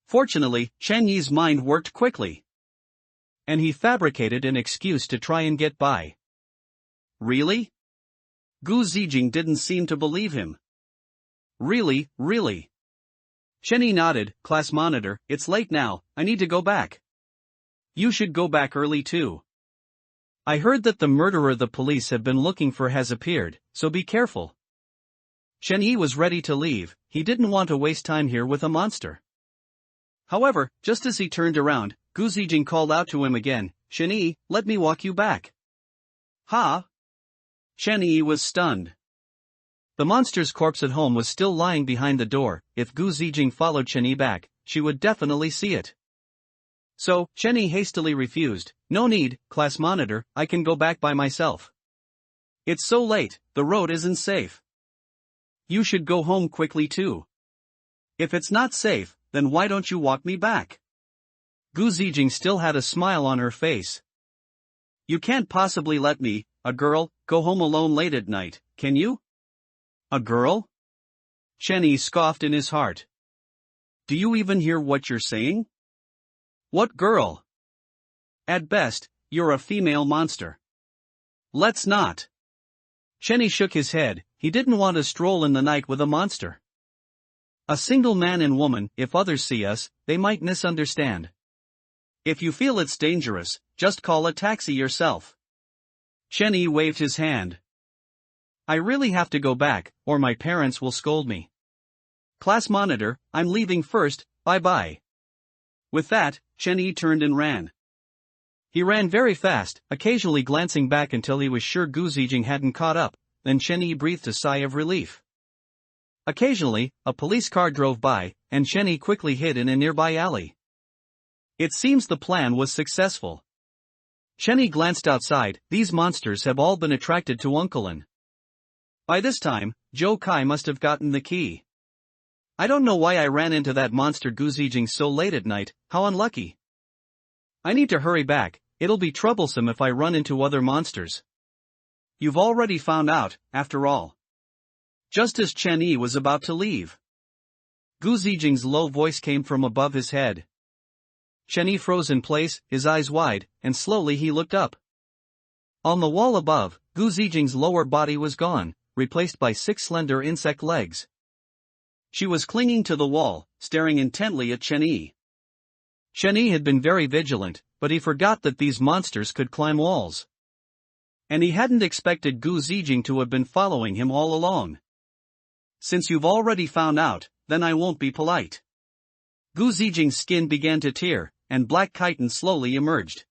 Fortunately, Chen Yi's mind worked quickly. And he fabricated an excuse to try and get by. Really? Gu Zijing didn't seem to believe him. Really? Chen Yi nodded, class monitor, it's late now, I need to go back. You should go back early too. I heard that the murderer the police have been looking for has appeared, so be careful. Shen Yi was ready to leave. He didn't want to waste time here with a monster. However, just as he turned around, Gu Zijing called out to him again, "Shen Yi, let me walk you back." "Ha?" Shen Yi was stunned. The monster's corpse at home was still lying behind the door. If Gu Zijing followed Shen Yi back, she would definitely see it. So, Shen Yi hastily refused. "No need, class monitor, I can go back by myself. It's so late, the road isn't safe. You should go home quickly too. If it's not safe, then why don't you walk me back?" Gu Zijing still had a smile on her face. "You can't possibly let me, a girl, go home alone late at night, can you?" "A girl?" Shen Yi scoffed in his heart. "Do you even hear what you're saying? What girl? At best, you're a female monster. Let's not." Shen Yi shook his head. He didn't want to stroll in the night with a monster. "A single man and woman, if others see us, they might misunderstand. If you feel it's dangerous, just call a taxi yourself." Shen Yi waved his hand. "I really have to go back, or my parents will scold me. Class monitor, I'm leaving first, bye-bye." With that, Shen Yi turned and ran. He ran very fast, occasionally glancing back until he was sure Gu Zijing hadn't caught up. Then Shen Yi breathed a sigh of relief. Occasionally, a police car drove by, and Shen Yi quickly hid in a nearby alley. It seems the plan was successful. Shen Yi glanced outside. These monsters have all been attracted to Uncle An. By this time, Zhou Kai must have gotten the key. "I don't know why I ran into that monster Gu Zijing so late at night, how unlucky. I need to hurry back, it'll be troublesome if I run into other monsters." "You've already found out, after all." Just as Shen Yi was about to leave, Gu Zijing's low voice came from above his head. Shen Yi froze in place, his eyes wide, and slowly he looked up. On the wall above, Gu Zijing's lower body was gone, replaced by 6 slender insect legs. She was clinging to the wall, staring intently at Shen Yi. Shen Yi had been very vigilant, but he forgot that these monsters could climb walls. And he hadn't expected Gu Zijing to have been following him all along. "Since you've already found out, then I won't be polite." Gu Zijing's skin began to tear, and black chitin slowly emerged.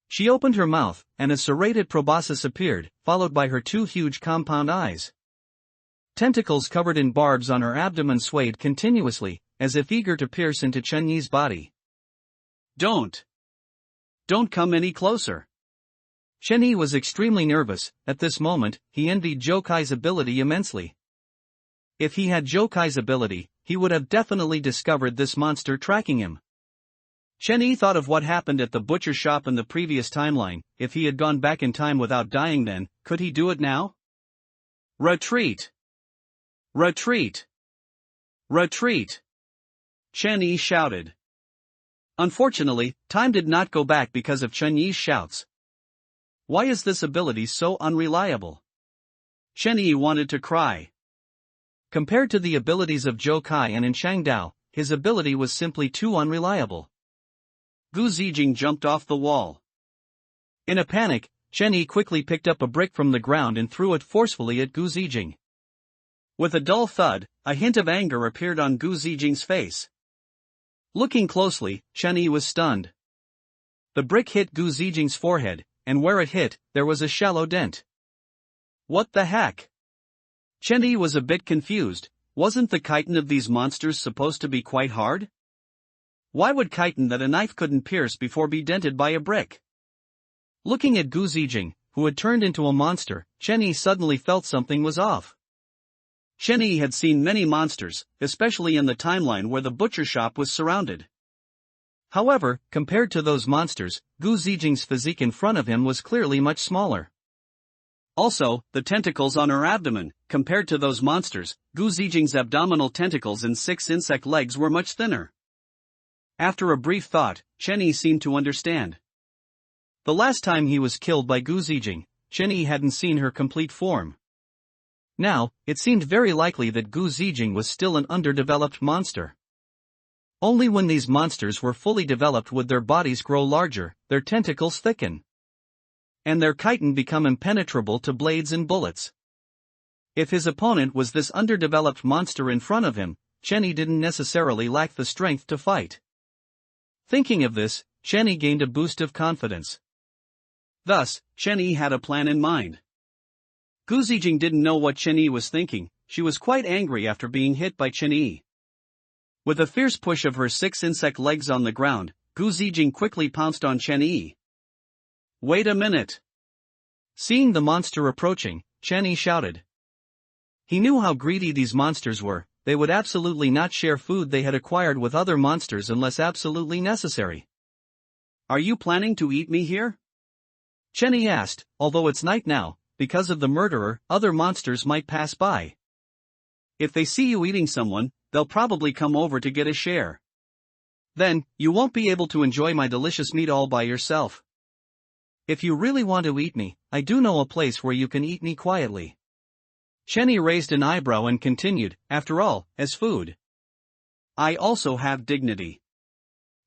She opened her mouth, and a serrated proboscis appeared, followed by her 2 huge compound eyes. Tentacles covered in barbs on her abdomen swayed continuously, as if eager to pierce into Shen Yi's body. Don't come any closer." Shen Yi was extremely nervous. At this moment, he envied Zhou Kai's ability immensely. If he had Zhou Kai's ability, he would have definitely discovered this monster tracking him. Shen Yi thought of what happened at the butcher shop in the previous timeline. If he had gone back in time without dying then, could he do it now? "Retreat! Retreat! Retreat!" Shen Yi shouted. Unfortunately, time did not go back because of Shen Yi's shouts. Why is this ability so unreliable? Shen Yi wanted to cry. Compared to the abilities of Zhou Kai and in Shangdao, his ability was simply too unreliable. Gu Zijing jumped off the wall. In a panic, Shen Yi quickly picked up a brick from the ground and threw it forcefully at Gu Zijing. With a dull thud, a hint of anger appeared on Gu Zijing's face. Looking closely, Shen Yi was stunned. The brick hit Gu Zijing's forehead, and where it hit, there was a shallow dent. What the heck? Shen Yi was a bit confused. Wasn't the chitin of these monsters supposed to be quite hard? Why would chitin that a knife couldn't pierce before be dented by a brick? Looking at Gu Zijing, who had turned into a monster, Shen Yi suddenly felt something was off. Shen Yi had seen many monsters, especially in the timeline where the butcher shop was surrounded. However, compared to those monsters, Gu Zijing's physique in front of him was clearly much smaller. Also, the tentacles on her abdomen, compared to those monsters, Gu Zijing's abdominal tentacles and 6 insect legs were much thinner. After a brief thought, Shen Yi seemed to understand. The last time he was killed by Gu Zijing, Shen Yi hadn't seen her complete form. Now, it seemed very likely that Gu Zijing was still an underdeveloped monster. Only when these monsters were fully developed would their bodies grow larger, their tentacles thicken, and their chitin become impenetrable to blades and bullets. If his opponent was this underdeveloped monster in front of him, Chenny didn't necessarily lack the strength to fight. Thinking of this, Chenny gained a boost of confidence. Thus, Chenny had a plan in mind. Gu Zijing didn't know what Chenny was thinking. She was quite angry after being hit by Chenny. With a fierce push of her 6 insect legs on the ground, Gu Zijing quickly pounced on Chenny. Wait a minute! Seeing the monster approaching, Chenny shouted. He knew how greedy these monsters were. They would absolutely not share food they had acquired with other monsters unless absolutely necessary. Are you planning to eat me here? Chenny asked. Although it's night now, because of the murderer, other monsters might pass by. If they see you eating someone, they'll probably come over to get a share. Then, you won't be able to enjoy my delicious meat all by yourself. If you really want to eat me, I do know a place where you can eat me quietly. Chenny raised an eyebrow and continued, after all, as food. I also have dignity.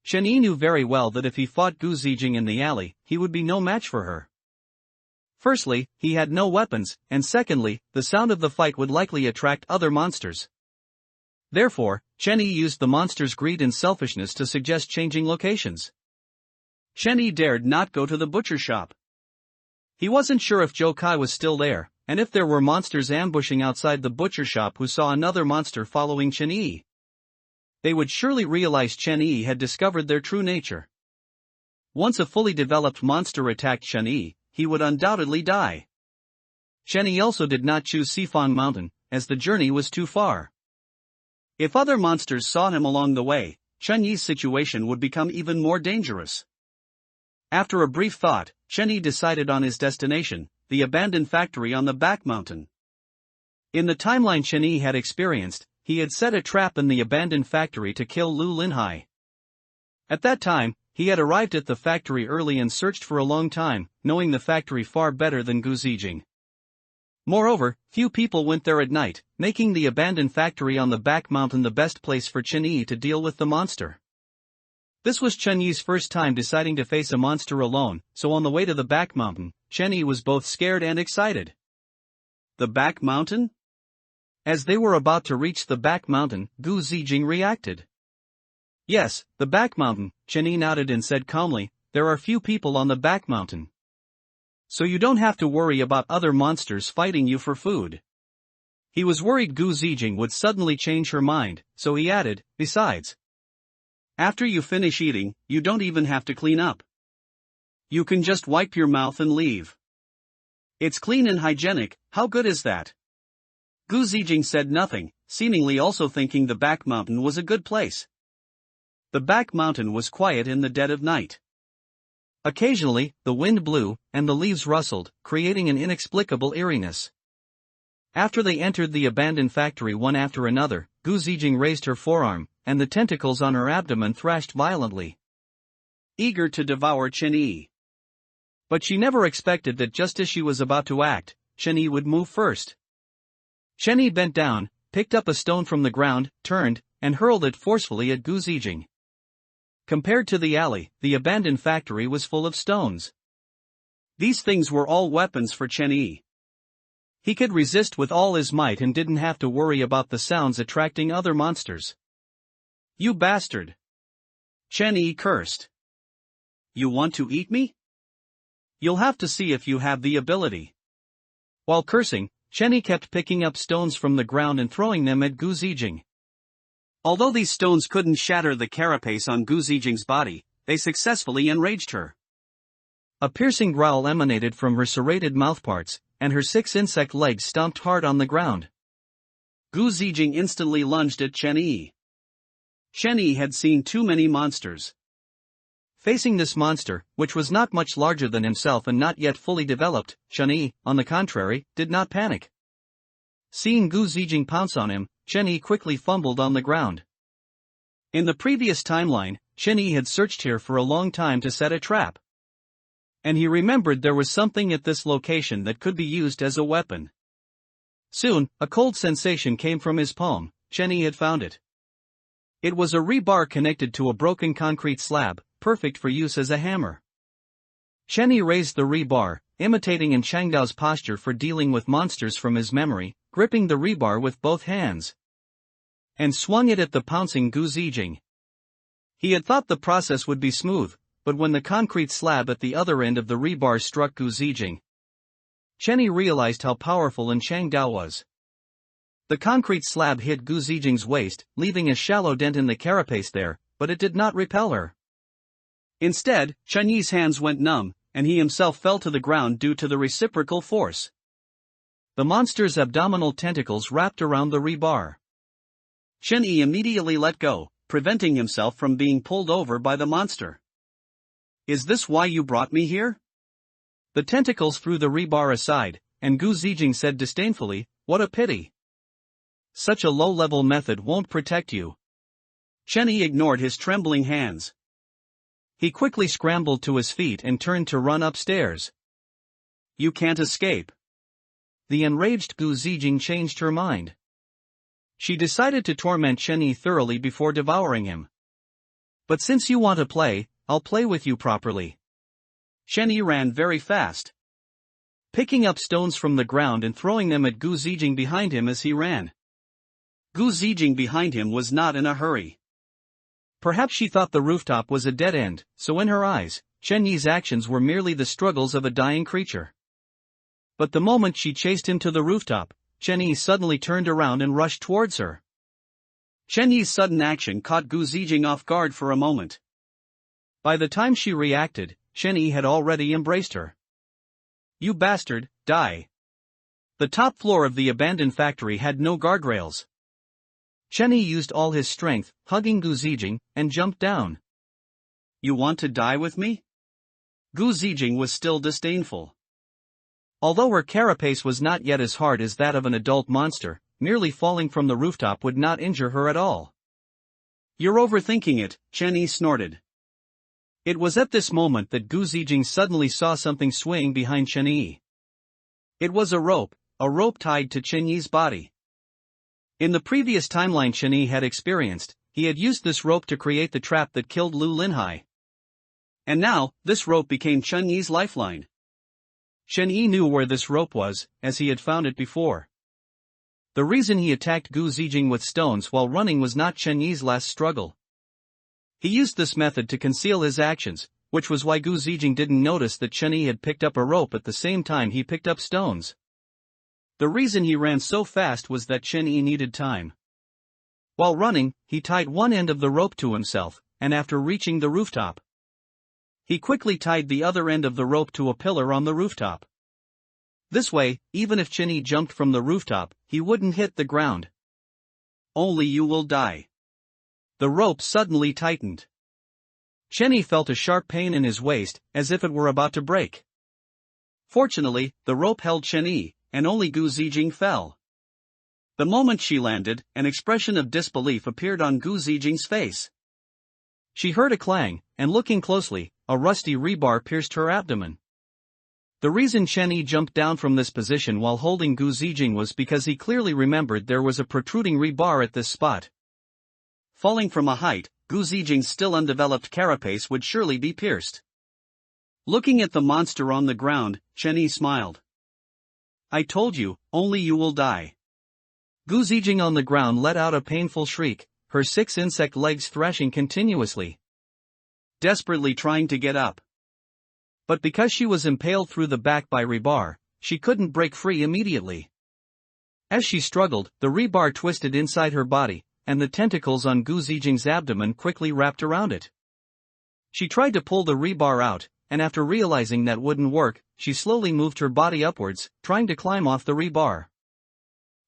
Chenny knew very well that if he fought Gu Zijing in the alley, he would be no match for her. Firstly, he had no weapons, and secondly, the sound of the fight would likely attract other monsters. Therefore, Chenny used the monster's greed and selfishness to suggest changing locations. Chenny dared not go to the butcher shop. He wasn't sure if Zhou Kai was still there, and if there were monsters ambushing outside the butcher shop who saw another monster following Chenny. They would surely realize Chenny had discovered their true nature. Once a fully developed monster attacked Chenny, he would undoubtedly die. Chenny also did not choose Sifan Mountain, as the journey was too far. If other monsters saw him along the way, Chenyi's situation would become even more dangerous. After a brief thought, Chenny decided on his destination, the abandoned factory on the back mountain. In the timeline Chenny had experienced, he had set a trap in the abandoned factory to kill Lu Linhai. At that time, he had arrived at the factory early and searched for a long time, knowing the factory far better than Gu Zijing. Moreover, few people went there at night, making the abandoned factory on the back mountain the best place for Chenny to deal with the monster. This was Chenyi's first time deciding to face a monster alone, so on the way to the back mountain, Chenny was both scared and excited. The back mountain? As they were about to reach the back mountain, Gu Zijing reacted. Yes, the back mountain, Chenny nodded and said calmly, there are few people on the back mountain. So you don't have to worry about other monsters fighting you for food. He was worried Gu Zijing would suddenly change her mind, so he added, besides, after you finish eating, you don't even have to clean up. You can just wipe your mouth and leave. It's clean and hygienic. How good is that? Gu Zijing said nothing, seemingly also thinking the back mountain was a good place. The back mountain was quiet in the dead of night. Occasionally, the wind blew, and the leaves rustled, creating an inexplicable eeriness. After they entered the abandoned factory one after another, Gu Zijing raised her forearm, and the tentacles on her abdomen thrashed violently, eager to devour Chenny. But she never expected that just as she was about to act, Chenny would move first. Chenny bent down, picked up a stone from the ground, turned, and hurled it forcefully at Gu Zijing. Compared to the alley, the abandoned factory was full of stones. These things were all weapons for Chenny. He could resist with all his might and didn't have to worry about the sounds attracting other monsters. You bastard! Chenny cursed. You want to eat me? You'll have to see if you have the ability. While cursing, Chenny kept picking up stones from the ground and throwing them at Gu Zijing. Although these stones couldn't shatter the carapace on Gu Zijing's body, they successfully enraged her. A piercing growl emanated from her serrated mouthparts, and her 6 insect legs stomped hard on the ground. Gu Zijing instantly lunged at Chenny. Chenny had seen too many monsters. Facing this monster, which was not much larger than himself and not yet fully developed, Chenny, on the contrary, did not panic. Seeing Gu Zijing pounce on him, Chenny quickly fumbled on the ground. In the previous timeline, Chenny had searched here for a long time to set a trap. And he remembered there was something at this location that could be used as a weapon. Soon, a cold sensation came from his palm. Chenny had found it. It was a rebar connected to a broken concrete slab, perfect for use as a hammer. Chenny raised the rebar, imitating in Changdao's posture for dealing with monsters from his memory, gripping the rebar with both hands, and swung it at the pouncing Gu Zijing. He had thought the process would be smooth, but when the concrete slab at the other end of the rebar struck Gu Zijing, Chenny realized how powerful An Chang Dao was. The concrete slab hit Gu Zijing's waist, leaving a shallow dent in the carapace there, but it did not repel her. Instead, Chen Yi's hands went numb, and he himself fell to the ground due to the reciprocal force. The monster's abdominal tentacles wrapped around the rebar. Chen Yi immediately let go, preventing himself from being pulled over by the monster. "Is this why you brought me here?" The tentacles threw the rebar aside, and Gu Zijing said disdainfully, "What a pity. Such a low-level method won't protect you." Chen Yi ignored his trembling hands. He quickly scrambled to his feet and turned to run upstairs. "You can't escape." The enraged Gu Zijing changed her mind. She decided to torment Chen Yi thoroughly before devouring him. "But since you want to play, I'll play with you properly." Chen Yi ran very fast, picking up stones from the ground and throwing them at Gu Zijing behind him as he ran. Gu Zijing behind him was not in a hurry. Perhaps she thought the rooftop was a dead end, so in her eyes, Chen Yi's actions were merely the struggles of a dying creature. But the moment she chased him to the rooftop, Chen Yi suddenly turned around and rushed towards her. Chen Yi's sudden action caught Gu Zijing off guard for a moment. By the time she reacted, Chen Yi had already embraced her. "You bastard, die." The top floor of the abandoned factory had no guardrails. Chen Yi used all his strength, hugging Gu Zijing, and jumped down. "You want to die with me?" Gu Zijing was still disdainful. Although her carapace was not yet as hard as that of an adult monster, merely falling from the rooftop would not injure her at all. "You're overthinking it," Chen Yi snorted. It was at this moment that Gu Zijing suddenly saw something swaying behind Chen Yi. It was a rope tied to Chen Yi's body. In the previous timeline Chen Yi had experienced, he had used this rope to create the trap that killed Lu Linhai. And now, this rope became Chen Yi's lifeline. Chen Yi knew where this rope was, as he had found it before. The reason he attacked Gu Zijing with stones while running was not Chen Yi's last struggle. He used this method to conceal his actions, which was why Gu Zijing didn't notice that Chen Yi had picked up a rope at the same time he picked up stones. The reason he ran so fast was that Chen Yi needed time. While running, he tied one end of the rope to himself, and after reaching the rooftop, he quickly tied the other end of the rope to a pillar on the rooftop. This way, even if Chen Yi jumped from the rooftop, he wouldn't hit the ground. "Only you will die." The rope suddenly tightened. Chen Yi felt a sharp pain in his waist, as if it were about to break. Fortunately, the rope held Chen Yi, and only Gu Zijing fell. The moment she landed, an expression of disbelief appeared on Gu Zijing's face. She heard a clang, and looking closely, a rusty rebar pierced her abdomen. The reason Chen Yi jumped down from this position while holding Gu Zijing was because he clearly remembered there was a protruding rebar at this spot. Falling from a height, Gu Zijing's still undeveloped carapace would surely be pierced. Looking at the monster on the ground, Chen Yi smiled. "I told you, only you will die." Gu Zijing on the ground let out a painful shriek, her 6 insect legs thrashing continuously, desperately trying to get up. But because she was impaled through the back by rebar, she couldn't break free immediately. As she struggled, the rebar twisted inside her body, and the tentacles on Gu Zijing's abdomen quickly wrapped around it. She tried to pull the rebar out, and after realizing that wouldn't work, she slowly moved her body upwards, trying to climb off the rebar.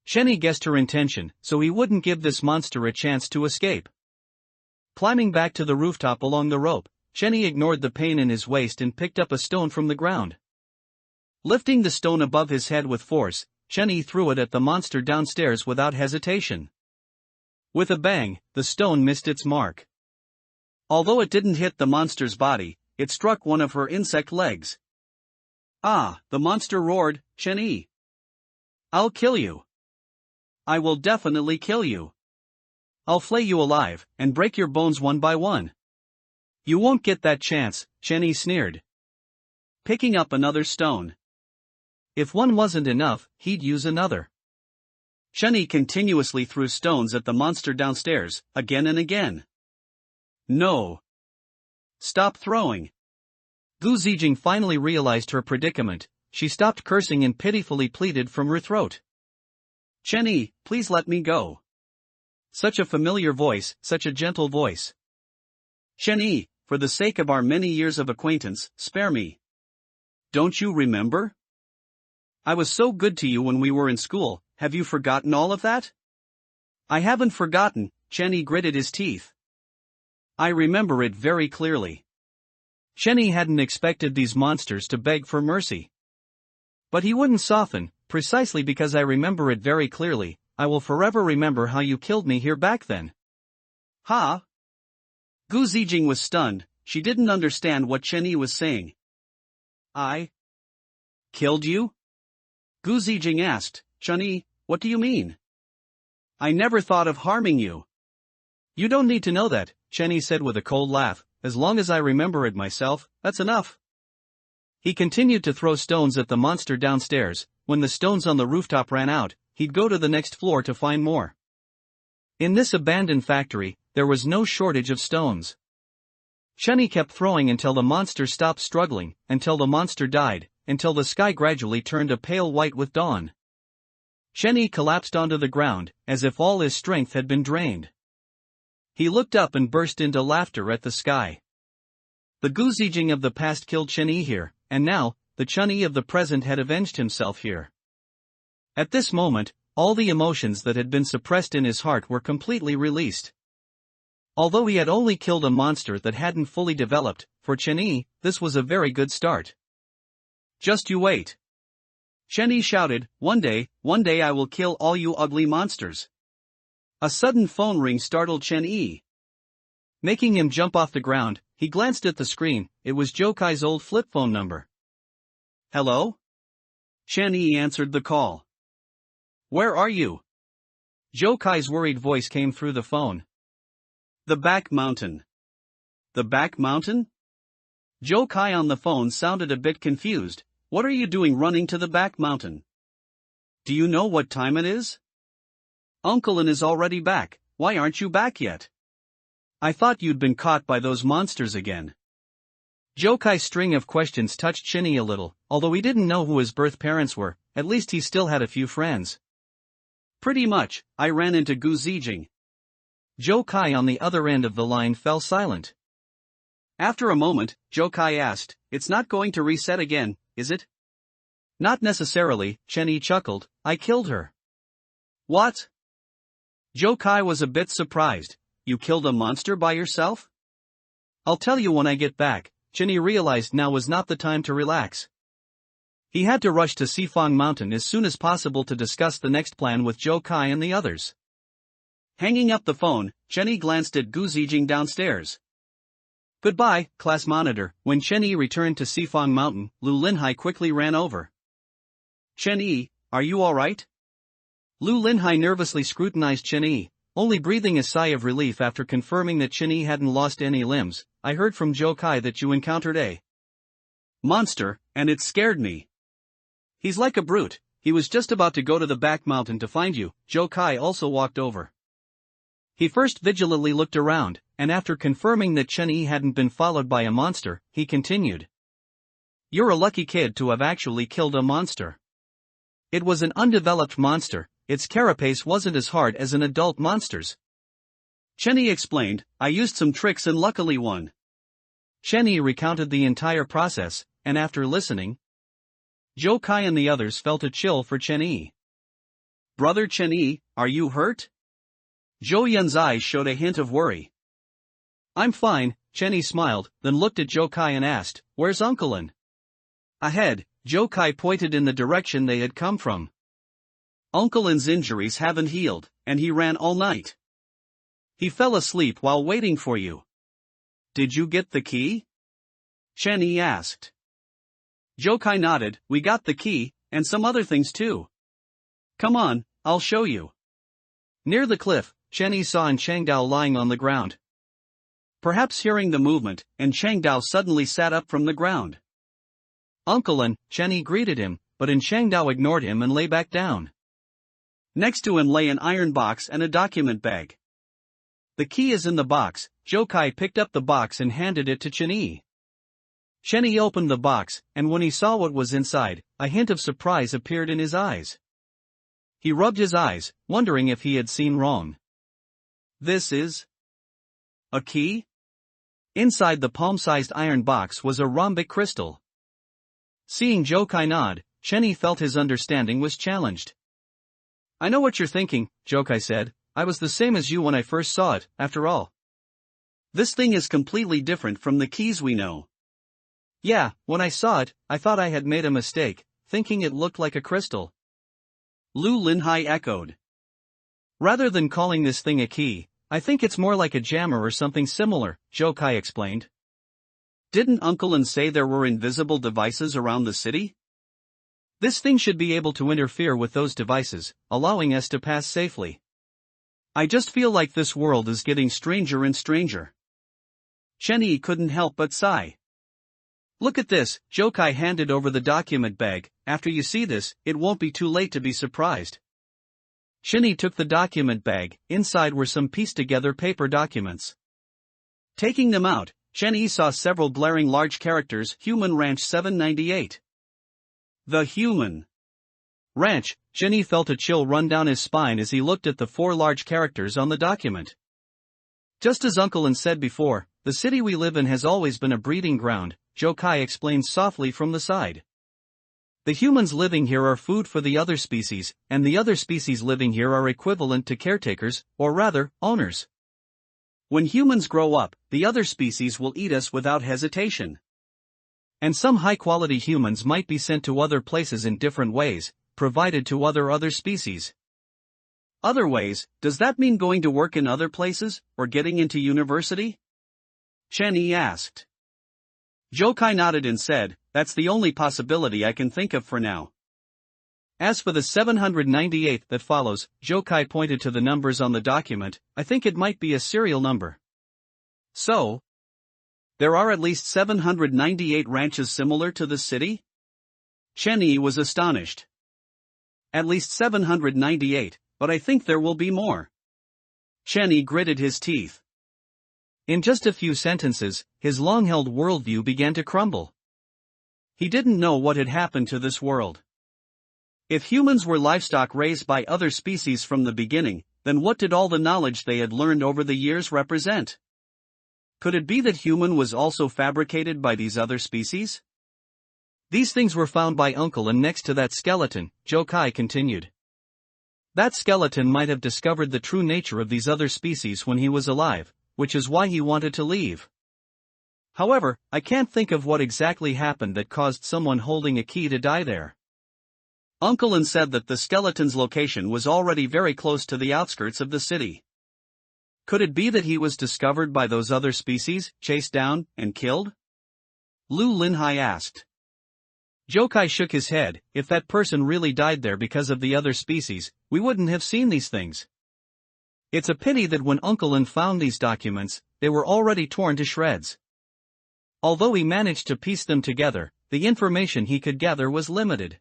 Chen Yi guessed her intention, so he wouldn't give this monster a chance to escape. Climbing back to the rooftop along the rope, Chen Yi ignored the pain in his waist and picked up a stone from the ground. Lifting the stone above his head with force, Chen Yi threw it at the monster downstairs without hesitation. With a bang, the stone missed its mark. Although it didn't hit the monster's body, it struck one of her insect legs. "Ah," the monster roared, "Chen Yi! I'll kill you. I will definitely kill you. I'll flay you alive, and break your bones one by one." "You won't get that chance," Chen Yi sneered, picking up another stone. If one wasn't enough, he'd use another. Chenny continuously threw stones at the monster downstairs, again and again. No. Stop throwing. Gu Zijing finally realized her predicament. She stopped cursing and pitifully pleaded from her throat. Chenny, please let me go. Such a familiar voice, such a gentle voice. Chenny, for the sake of our many years of acquaintance, spare me. Don't you remember? I was so good to you when we were in school, have you forgotten all of that? I haven't forgotten, Chenny gritted his teeth. I remember it very clearly. Chenny hadn't expected these monsters to beg for mercy. But he wouldn't soften, precisely because I remember it very clearly. I will forever remember how you killed me here back then. Ha? Gu Zijing was stunned, she didn't understand what Chenny was saying. I killed you? Gu Zijing asked, Chenny, what do you mean? I never thought of harming you. You don't need to know that, Chenny said with a cold laugh, as long as I remember it myself, that's enough. He continued to throw stones at the monster downstairs. When the stones on the rooftop ran out, he'd go to the next floor to find more. In this abandoned factory, there was no shortage of stones. Chenny kept throwing until the monster stopped struggling, until the monster died, until the sky gradually turned a pale white with dawn. Chenny collapsed onto the ground, as if all his strength had been drained. He looked up and burst into laughter at the sky. The Gu Zijing of the past killed Chenny here, and now, the Chenny of the present had avenged himself here. At this moment, all the emotions that had been suppressed in his heart were completely released. Although he had only killed a monster that hadn't fully developed, for Chenny, this was a very good start. Just you wait. Chenny shouted, one day I will kill all you ugly monsters. A sudden phone ring startled Chenny. Making him jump off the ground, he glanced at the screen. It was Joe Kai's old flip phone number. Hello? Chenny answered the call. Where are you? Joe Kai's worried voice came through the phone. The back mountain. The back mountain? Joe Kai on the phone sounded a bit confused. What are you doing running to the back mountain? Do you know what time it is? Uncle An is already back, why aren't you back yet? I thought you'd been caught by those monsters again. Joe Kai's string of questions touched Chenny a little. Although he didn't know who his birth parents were, at least he still had a few friends. Pretty much, I ran into Gu Zijing. Joe Kai on the other end of the line fell silent. After a moment, Joe Kai asked, it's not going to reset again, is it? Not necessarily, Chenny chuckled, I killed her. What? Joe Kai was a bit surprised. You killed a monster by yourself? I'll tell you when I get back. Chenny realized now was not the time to relax. He had to rush to Sifang Mountain as soon as possible to discuss the next plan with Joe Kai and the others. Hanging up the phone, Chenny glanced at Gu Zijing downstairs. Goodbye, class monitor. When Chenny returned to Sifang Mountain, Lu Linhai quickly ran over. Chenny, are you alright? Lu Linhai nervously scrutinized Chenny, only breathing a sigh of relief after confirming that Chenny hadn't lost any limbs. I heard from Joe Kai that you encountered a monster, and it scared me. He's like a brute. He was just about to go to the back mountain to find you. Joe Kai also walked over. He first vigilantly looked around, and after confirming that Chenny hadn't been followed by a monster, he continued. You're a lucky kid to have actually killed a monster. It was an undeveloped monster. Its carapace wasn't as hard as an adult monster's. Chenny explained, I used some tricks and luckily won. Chenny recounted the entire process, and after listening, Joe Kai and the others felt a chill for Chenny. Brother Chenny, are you hurt? Zhou Yun's eyes showed a hint of worry. I'm fine, Chenny smiled, then looked at Joe Kai and asked, where's Uncle An? Ahead, Joe Kai pointed in the direction they had come from. Uncle An's injuries haven't healed, and he ran all night. He fell asleep while waiting for you. Did you get the key? Chenny asked. Joe Kai nodded, we got the key, and some other things too. Come on, I'll show you. Near the cliff, Chenny saw An Changdao lying on the ground. Perhaps hearing the movement, An Changdao suddenly sat up from the ground. Uncle An, Chenny greeted him, but An Changdao ignored him and lay back down. Next to him lay an iron box and a document bag. The key is in the box. Jokai picked up the box and handed it to Chenyi. Chenyi opened the box, and when he saw what was inside, a hint of surprise appeared in his eyes. He rubbed his eyes, wondering if he had seen wrong. This is a key? Inside the palm-sized iron box was a rhombic crystal. Seeing Jokai nod, Chenyi felt his understanding was challenged. I know what you're thinking, Jokai said. I was the same as you when I first saw it, after all. This thing is completely different from the keys we know. Yeah, when I saw it, I thought I had made a mistake, thinking it looked like a crystal. Lu Linhai echoed. Rather than calling this thing a key, I think it's more like a jammer or something similar, Jokai explained. Didn't Uncle Lin say there were invisible devices around the city? This thing should be able to interfere with those devices, allowing us to pass safely. I just feel like this world is getting stranger and stranger. Chenyi couldn't help but sigh. Look at this, Jokai handed over the document bag. After you see this, it won't be too late to be surprised. Chenyi took the document bag. Inside were some pieced-together paper documents. Taking them out, Chenyi saw several glaring large characters. Human Ranch 798. The Human Ranch. Chenyi felt a chill run down his spine as he looked at the 4 large characters on the document. Just as Uncle Lin said before, the city we live in has always been a breeding ground, Jokai explained softly from the side. The humans living here are food for the other species, and the other species living here are equivalent to caretakers, or rather, owners. When humans grow up, the other species will eat us without hesitation. And some high-quality humans might be sent to other places in different ways, provided to other species. Other ways, does that mean going to work in other places, or getting into university? Chenyi asked. Jokai nodded and said, that's the only possibility I can think of for now. As for the 798th that follows, Jokai pointed to the numbers on the document. I think it might be a serial number. So, there are at least 798 ranches similar to the city? Chenyi was astonished. At least 798, but I think there will be more. Chenyi gritted his teeth. In just a few sentences, his long-held worldview began to crumble. He didn't know what had happened to this world. If humans were livestock raised by other species from the beginning, then what did all the knowledge they had learned over the years represent? Could it be that human was also fabricated by these other species? These things were found by Uncle and next to that skeleton, Jokai continued. That skeleton might have discovered the true nature of these other species when he was alive, which is why he wanted to leave. However, I can't think of what exactly happened that caused someone holding a key to die there. Uncle Lin said that the skeleton's location was already very close to the outskirts of the city. Could it be that he was discovered by those other species, chased down, and killed? Lu Linhai asked. Jokai shook his head. If that person really died there because of the other species, we wouldn't have seen these things. It's a pity that when Uncle Lin found these documents, they were already torn to shreds. Although he managed to piece them together, the information he could gather was limited.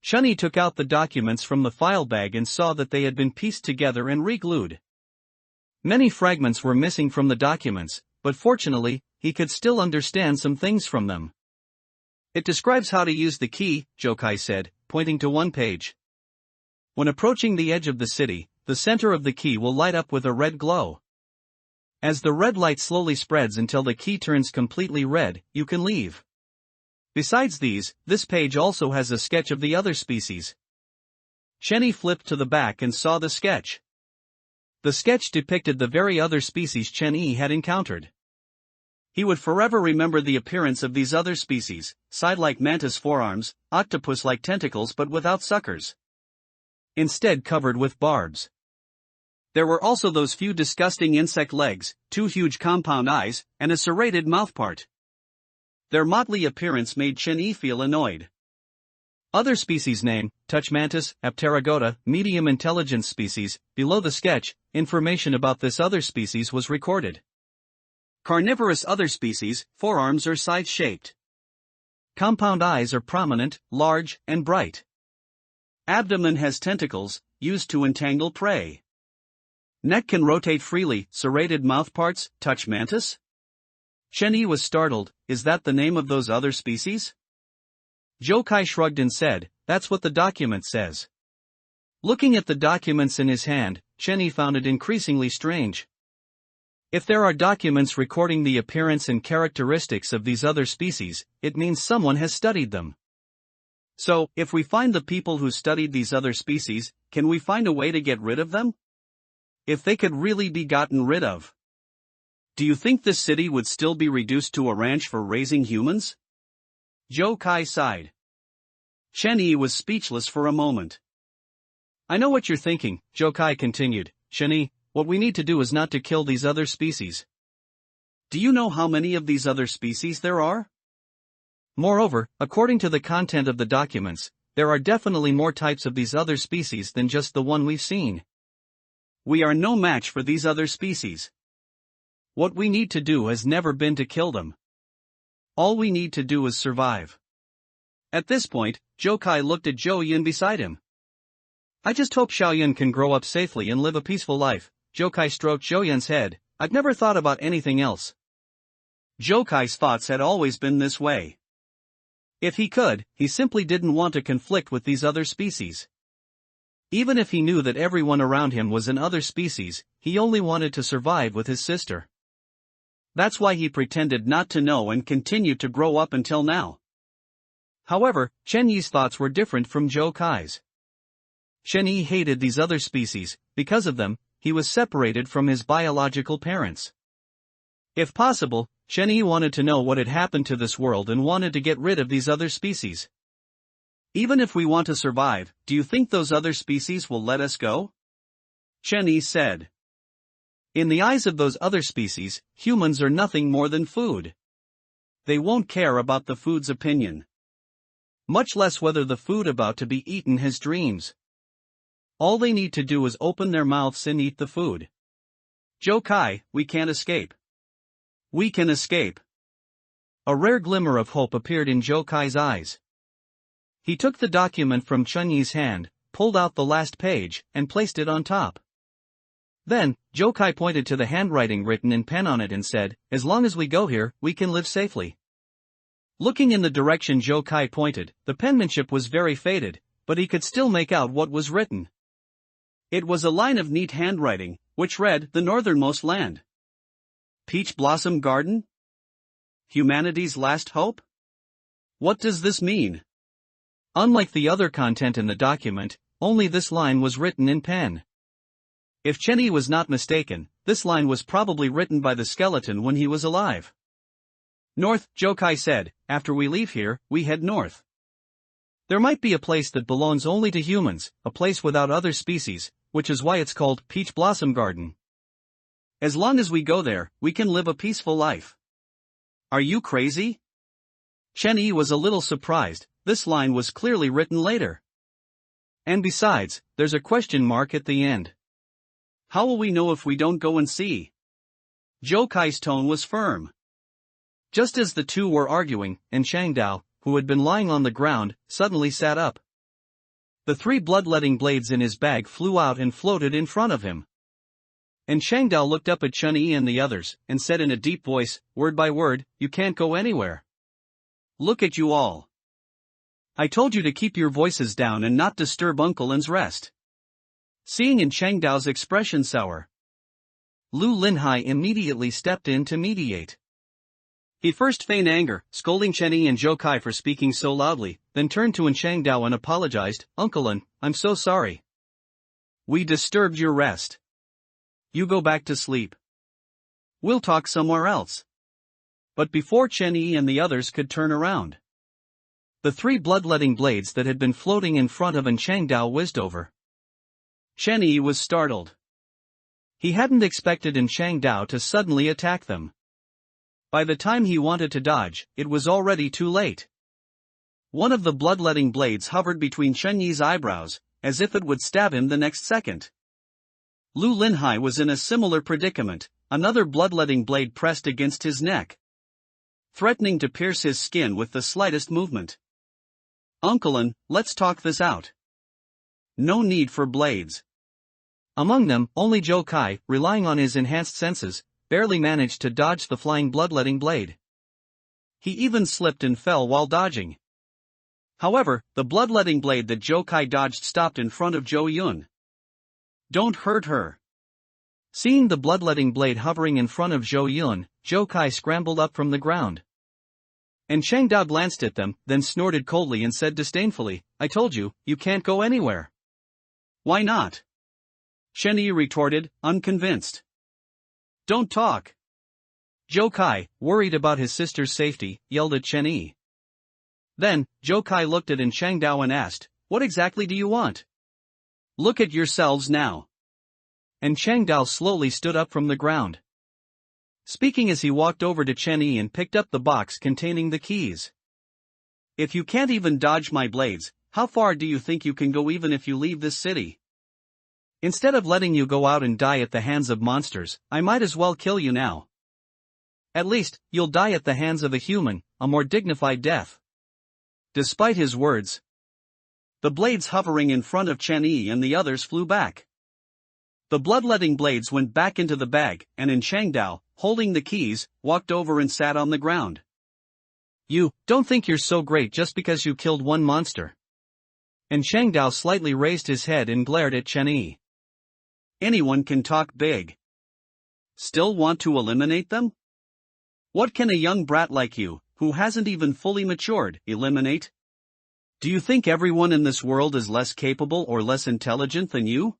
Chenyi took out the documents from the file bag and saw that they had been pieced together and re-glued. Many fragments were missing from the documents, but fortunately, he could still understand some things from them. It describes how to use the key, Jokai said, pointing to one page. When approaching the edge of the city, the center of the key will light up with a red glow. As the red light slowly spreads until the key turns completely red, you can leave. Besides these, this page also has a sketch of the other species. Chenyi flipped to the back and saw the sketch. The sketch depicted the very other species Chenyi had encountered. He would forever remember the appearance of these other species, side-like mantis forearms, octopus-like tentacles but without suckers. Instead covered with barbs. There were also those few disgusting insect legs, 2 huge compound eyes, and a serrated mouthpart. Their motley appearance made Chenyi feel annoyed. Other species name, touch mantis, Apterygota, medium intelligence species. Below the sketch, information about this other species was recorded. Carnivorous other species, forearms are scythe-shaped. Compound eyes are prominent, large, and bright. Abdomen has tentacles, used to entangle prey. Neck can rotate freely, serrated mouthparts, touch mantis? Chen-yi was startled. Is that the name of those other species? Jokai shrugged and said, that's what the document says. Looking at the documents in his hand, Chen-yi found it increasingly strange. If there are documents recording the appearance and characteristics of these other species, it means someone has studied them. So, if we find the people who studied these other species, can we find a way to get rid of them? If they could really be gotten rid of, do you think this city would still be reduced to a ranch for raising humans? Jokai sighed. Chen-yi was speechless for a moment. I know what you're thinking, Jokai continued. Chen-yi, what we need to do is not to kill these other species. Do you know how many of these other species there are? Moreover, according to the content of the documents, there are definitely more types of these other species than just the one we've seen. We are no match for these other species. What we need to do has never been to kill them. All we need to do is survive. At this point, Jokai looked at Zhou-Yun beside him. I just hope Xiaoyun can grow up safely and live a peaceful life. Jokai stroked Zhou-Yun's head. I've never thought about anything else. Jokai's thoughts had always been this way. If he could, he simply didn't want to conflict with these other species. Even if he knew that everyone around him was an other species, he only wanted to survive with his sister. That's why he pretended not to know and continued to grow up until now. However, Chen-Yi's thoughts were different from Jokai's. Chen-Yi hated these other species. Because of them, he was separated from his biological parents. If possible, Chen-Yi wanted to know what had happened to this world and wanted to get rid of these other species. Even if we want to survive, do you think those other species will let us go? Chen-Yi said. In the eyes of those other species, humans are nothing more than food. They won't care about the food's opinion. Much less whether the food about to be eaten has dreams. All they need to do is open their mouths and eat the food. Jokai, we can't escape. We can escape. A rare glimmer of hope appeared in Jokai's eyes. He took the document from Chen-Yi's hand, pulled out the last page, and placed it on top. Then, Jokai pointed to the handwriting written in pen on it and said, as long as we go here, we can live safely. Looking in the direction Jokai pointed, the penmanship was very faded, but he could still make out what was written. It was a line of neat handwriting, which read, the northernmost land. Peach Blossom Garden? Humanity's last hope? What does this mean? Unlike the other content in the document, only this line was written in pen. If Chen-Yi was not mistaken, this line was probably written by the skeleton when he was alive. North, Jokai said, after we leave here, we head north. There might be a place that belongs only to humans, a place without other species, which is why it's called Peach Blossom Garden. As long as we go there, we can live a peaceful life. Are you crazy? Chen-Yi was a little surprised. This line was clearly written later. And besides, there's a question mark at the end. How will we know if we don't go and see? Jokai's tone was firm. Just as the two were arguing, and Shangdao, who had been lying on the ground, suddenly sat up. The 3 bloodletting blades in his bag flew out and floated in front of him. And Shangdao looked up at Chen-Yi and the others, and said in a deep voice, word by word, you can't go anywhere. Look at you all. I told you to keep your voices down and not disturb Uncle An's rest. Seeing in Shangdao's expression sour, Lu Linhai immediately stepped in to mediate. He first feigned anger, scolding Chen-Yi and Jokai for speaking so loudly, then turned to Shangdao and apologized, Uncle An, I'm so sorry. We disturbed your rest. You go back to sleep. We'll talk somewhere else. But before Chen-Yi and the others could turn around, the 3 bloodletting blades that had been floating in front of Shangdao whizzed over. Chen-Yi was startled. He hadn't expected Shangdao to suddenly attack them. By the time he wanted to dodge, it was already too late. One of the bloodletting blades hovered between Chen-Yi's eyebrows, as if it would stab him the next second. Lu Linhai was in a similar predicament, another bloodletting blade pressed against his neck, threatening to pierce his skin with the slightest movement. Uncle An, let's talk this out. No need for blades. Among them, only Joe Kai, relying on his enhanced senses, barely managed to dodge the flying bloodletting blade. He even slipped and fell while dodging. However, the bloodletting blade that Joe Kai dodged stopped in front of Jo Yun. Don't hurt her. Seeing the bloodletting blade hovering in front of Jo Yun, Joe Kai scrambled up from the ground. And Chang Dao glanced at them, then snorted coldly and said disdainfully, "I told you, you can't go anywhere." "Why not?" Chen Yi retorted, unconvinced. "Don't talk." Joe Kai, worried about his sister's safety, yelled at Chen Yi. Then, Joe Kai looked at Chang Dao and asked, "What exactly do you want? Look at yourselves now." And Chang Dao slowly stood up from the ground, speaking as he walked over to Chen Yi and picked up the box containing the keys. "If you can't even dodge my blades, how far do you think you can go even if you leave this city? Instead of letting you go out and die at the hands of monsters, I might as well kill you now. At least, you'll die at the hands of a human, a more dignified death." Despite his words, the blades hovering in front of Chen Yi and the others flew back. The bloodletting blades went back into the bag, and Chang Dao, holding the keys, walked over and sat on the ground. "You don't think you're so great just because you killed one monster?" And Chang Dao slightly raised his head and glared at Chen Yi. "Anyone can talk big. Still want to eliminate them? What can a young brat like you, who hasn't even fully matured, eliminate? Do you think everyone in this world is less capable or less intelligent than you?"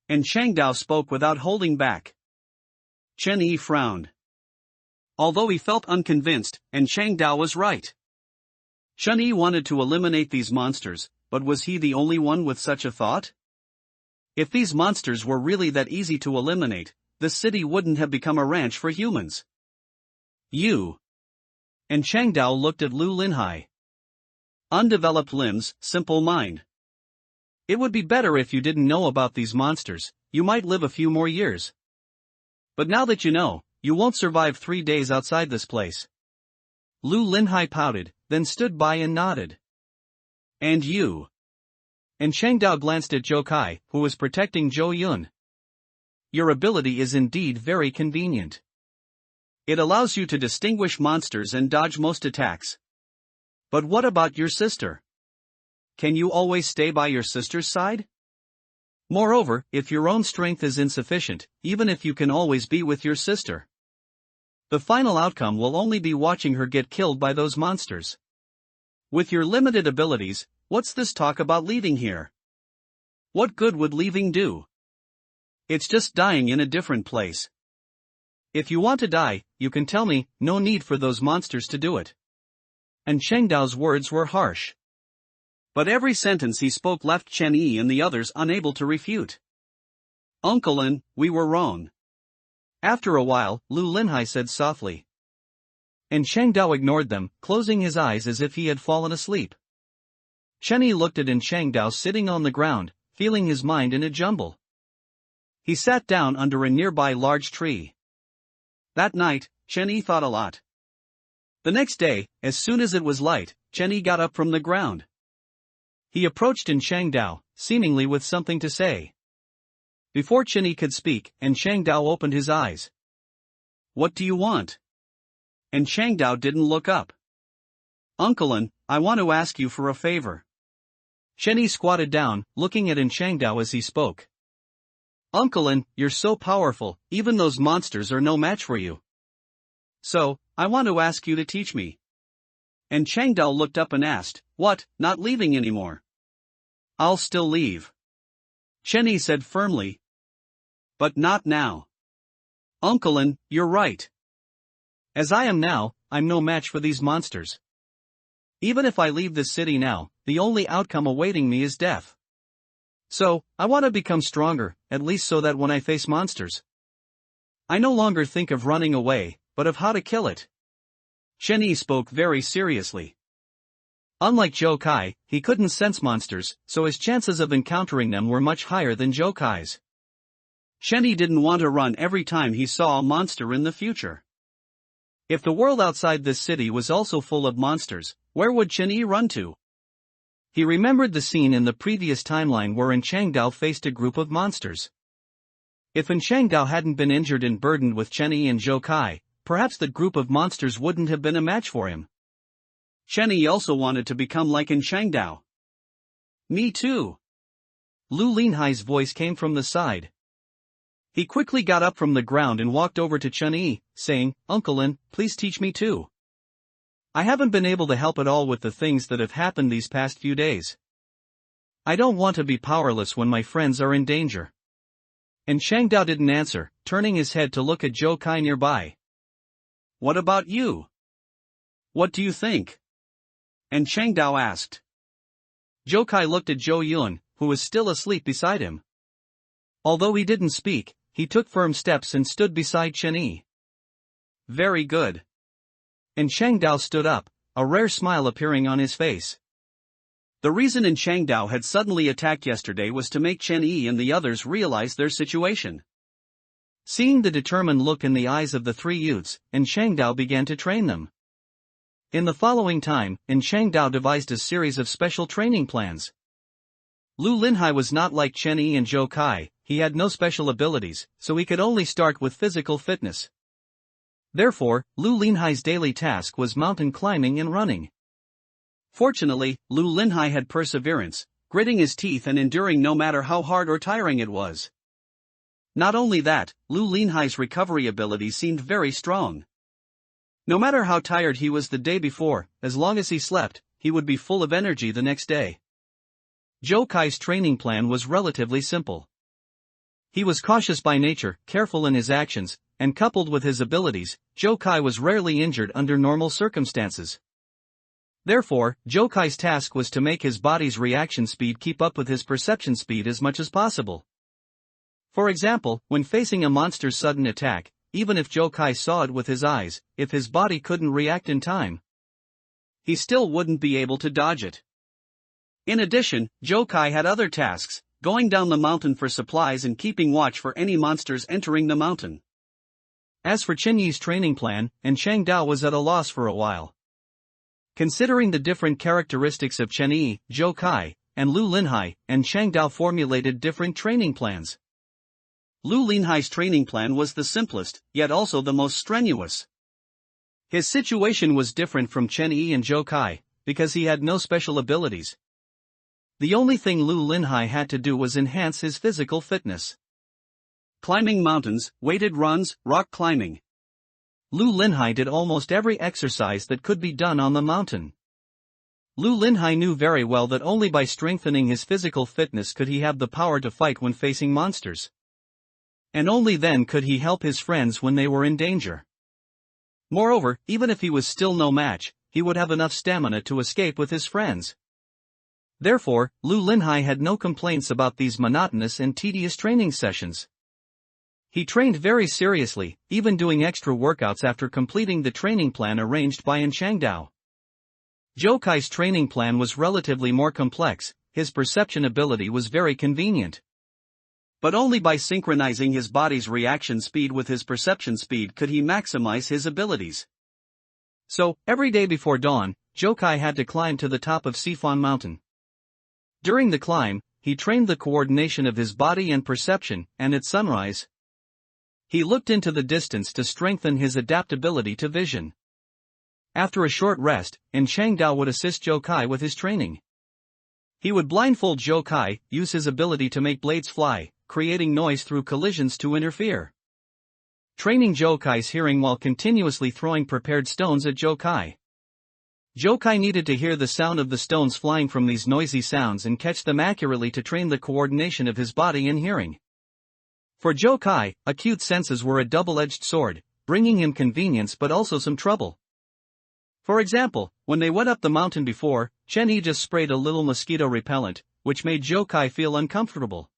And Chang Dao spoke without holding back. Chen Yi frowned. Although he felt unconvinced, Chang Dao was right. Chen Yi wanted to eliminate these monsters, but was he the only one with such a thought? If these monsters were really that easy to eliminate, the city wouldn't have become a ranch for humans. "You." And Chang Dao looked at Lu Linhai. "Undeveloped limbs, simple mind. It would be better if you didn't know about these monsters, you might live a few more years. But now that you know, you won't survive 3 days outside this place." Lu Linhai pouted, then stood by and nodded. "And you?" And Chang Dao glanced at Joe Kai, who was protecting Jo Yun. "Your ability is indeed very convenient. It allows you to distinguish monsters and dodge most attacks. But what about your sister? Can you always stay by your sister's side? Moreover, if your own strength is insufficient, even if you can always be with your sister, the final outcome will only be watching her get killed by those monsters. With your limited abilities, what's this talk about leaving here? What good would leaving do? It's just dying in a different place. If you want to die, you can tell me, no need for those monsters to do it." And Chang Dao's words were harsh. But every sentence he spoke left Chen Yi and the others unable to refute. "Uncle Lin, we were wrong." After a while, Lu Linhai said softly. And Chang Dao ignored them, closing his eyes as if he had fallen asleep. Chen Yi looked at Chang Dao sitting on the ground, feeling his mind in a jumble. He sat down under a nearby large tree. That night, Chen Yi thought a lot. The next day, as soon as it was light, Chen Yi got up from the ground. He approached Chang Dao, seemingly with something to say. Before Chen Yi could speak, Chang Dao opened his eyes. "What do you want?" And Chang Dao didn't look up. "Uncle Lin, I want to ask you for a favor." Chen Yi squatted down, looking at Chang Dao as he spoke. "Uncle Lin, you're so powerful, even those monsters are no match for you. So, I want to ask you to teach me." And Chang Dao looked up and asked, "What, not leaving anymore?" "I'll still leave," Chen Yi said firmly. "But not now." "Uncle Lin, you're right. As I am now, I'm no match for these monsters. Even if I leave this city now, the only outcome awaiting me is death. So, I want to become stronger, at least so that when I face monsters, I no longer think of running away, but of how to kill it." Chen Yi spoke very seriously. Unlike Joe Kai, he couldn't sense monsters, so his chances of encountering them were much higher than Joe Kai's. Chen Yi didn't want to run every time he saw a monster in the future. If the world outside this city was also full of monsters, where would Chen Yi run to? He remembered the scene in the previous timeline where Changdao faced a group of monsters. If Changdao hadn't been injured and burdened with Chenyi and Zhou Kai, perhaps that group of monsters wouldn't have been a match for him. Chenyi also wanted to become like Changdao. Me too. Lu Linhai's voice came from the side. He quickly got up from the ground and walked over to Chenyi, saying, "Uncle Lin, please teach me too. I haven't been able to help at all with the things that have happened these past few days. I don't want to be powerless when my friends are in danger." And Changdao didn't answer, turning his head to look at Zhou Kai nearby. "What about you? What do you think?" And Changdao asked. Zhou Kai looked at Zhou Yun, who was still asleep beside him. Although he didn't speak, he took firm steps and stood beside Chenyi. "Very good." And Changdao stood up, a rare smile appearing on his face. The reason Changdao had suddenly attacked yesterday was to make Chenyi and the others realize their situation. Seeing the determined look in the eyes of the three youths, Changdao began to train them. In the following time, Changdao devised a series of special training plans. Lu Linhai was not like Chenyi and Zhou Kai. He had no special abilities, so he could only start with physical fitness. Therefore, Lu Linhai's daily task was mountain climbing and running. Fortunately, Lu Linhai had perseverance, gritting his teeth and enduring no matter how hard or tiring it was. Not only that, Lu Linhai's recovery ability seemed very strong. No matter how tired he was the day before, as long as he slept, he would be full of energy the next day. Zhou Kai's training plan was relatively simple. He was cautious by nature, careful in his actions, and coupled with his abilities, Zhou Kai was rarely injured under normal circumstances. Therefore, Zhou Kai's task was to make his body's reaction speed keep up with his perception speed as much as possible. For example, when facing a monster's sudden attack, even if Zhou Kai saw it with his eyes, if his body couldn't react in time, he still wouldn't be able to dodge it. In addition, Zhou Kai had other tasks, going down the mountain for supplies and keeping watch for any monsters entering the mountain. As for Chenyi's training plan, Changdao was at a loss for a while. Considering the different characteristics of Chenyi, Zhou Kai, and Lu Linhai, Changdao formulated different training plans. Lu Linhai's training plan was the simplest, yet also the most strenuous. His situation was different from Chenyi and Zhou Kai, because he had no special abilities. The only thing Lu Linhai had to do was enhance his physical fitness. Climbing mountains, weighted runs, rock climbing. Lu Linhai did almost every exercise that could be done on the mountain. Lu Linhai knew very well that only by strengthening his physical fitness could he have the power to fight when facing monsters. And only then could he help his friends when they were in danger. Moreover, even if he was still no match, he would have enough stamina to escape with his friends. Therefore, Lu Linhai had no complaints about these monotonous and tedious training sessions. He trained very seriously, even doing extra workouts after completing the training plan arranged by Changdao. Zhou Kai's training plan was relatively more complex. His perception ability was very convenient. But only by synchronizing his body's reaction speed with his perception speed could he maximize his abilities. So, every day before dawn, Zhou Kai had to climb to the top of Sifan Mountain. During the climb, he trained the coordination of his body and perception, and at sunrise, he looked into the distance to strengthen his adaptability to vision. After a short rest, Changdao would assist Zhou Kai with his training. He would blindfold Zhou Kai, use his ability to make blades fly, creating noise through collisions to interfere. Training Zhou Kai's hearing while continuously throwing prepared stones at Zhou Kai. Zhou Kai needed to hear the sound of the stones flying from these noisy sounds and catch them accurately to train the coordination of his body and hearing. For Zhou Kai, acute senses were a double-edged sword, bringing him convenience but also some trouble. For example, when they went up the mountain before, Chenyi just sprayed a little mosquito repellent, which made Zhou Kai feel uncomfortable.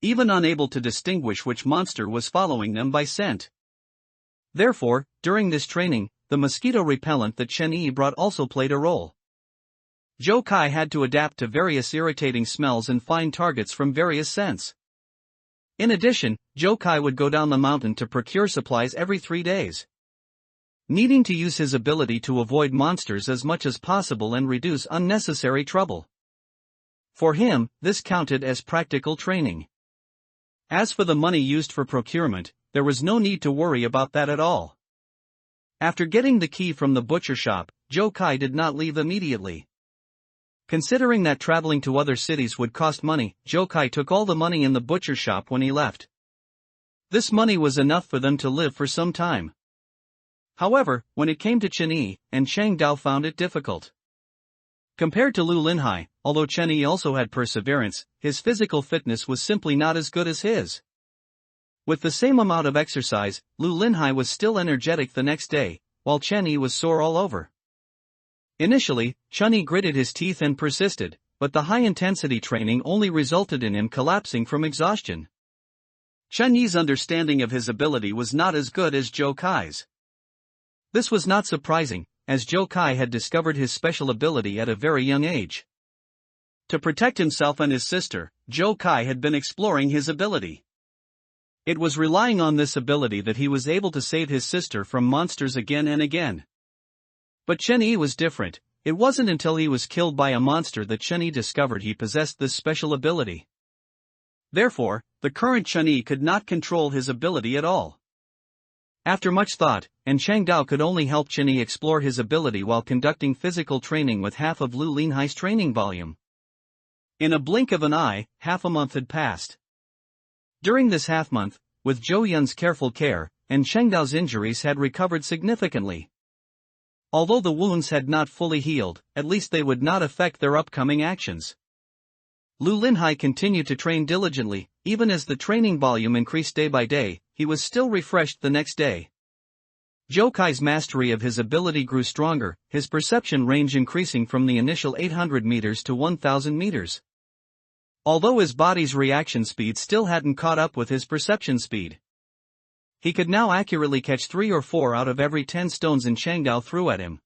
Even unable to distinguish which monster was following them by scent. Therefore, during this training, the mosquito repellent that Chenyi brought also played a role. Zhou Kai had to adapt to various irritating smells and find targets from various scents. In addition, Zhou Kai would go down the mountain to procure supplies every 3 days. needing to use his ability to avoid monsters as much as possible and reduce unnecessary trouble. For him, this counted as practical training. As for the money used for procurement, there was no need to worry about that at all. After getting the key from the butcher shop, Joe Kai did not leave immediately. Considering that traveling to other cities would cost money, Joe Kai took all the money in the butcher shop when he left. This money was enough for them to live for some time. However, when it came to Chen Yi, and Chang Dao found it difficult. Compared to Lu Linhai, although Chen Yi also had perseverance, his physical fitness was simply not as good as his. With the same amount of exercise, Lu Linhai was still energetic the next day, while Chen Yi was sore all over. Initially, Chen Yi gritted his teeth and persisted, but the high-intensity training only resulted in him collapsing from exhaustion. Chen Yi's understanding of his ability was not as good as Joe Kai's. This was not surprising, as Joe Kai had discovered his special ability at a very young age. To protect himself and his sister, Joe Kai had been exploring his ability. It was relying on this ability that he was able to save his sister from monsters again and again. But Chen Yi was different. It wasn't until he was killed by a monster that Chen Yi discovered he possessed this special ability. Therefore, the current Chen Yi could not control his ability at all. After much thought, and Chang Dao could only help Chen Yi explore his ability while conducting physical training with half of Lu Linhai's training volume. In a blink of an eye, half a month had passed. During this half-month, with Zhou Yun's careful care, and Chang Dao's injuries had recovered significantly. Although the wounds had not fully healed, at least they would not affect their upcoming actions. Lu Linhai continued to train diligently, even as the training volume increased day by day, he was still refreshed the next day. Joe Kai's mastery of his ability grew stronger, his perception range increasing from the initial 800 meters to 1000 meters. Although his body's reaction speed still hadn't caught up with his perception speed. He could now accurately catch 3 or 4 out of every 10 stones Chang Dao threw at him.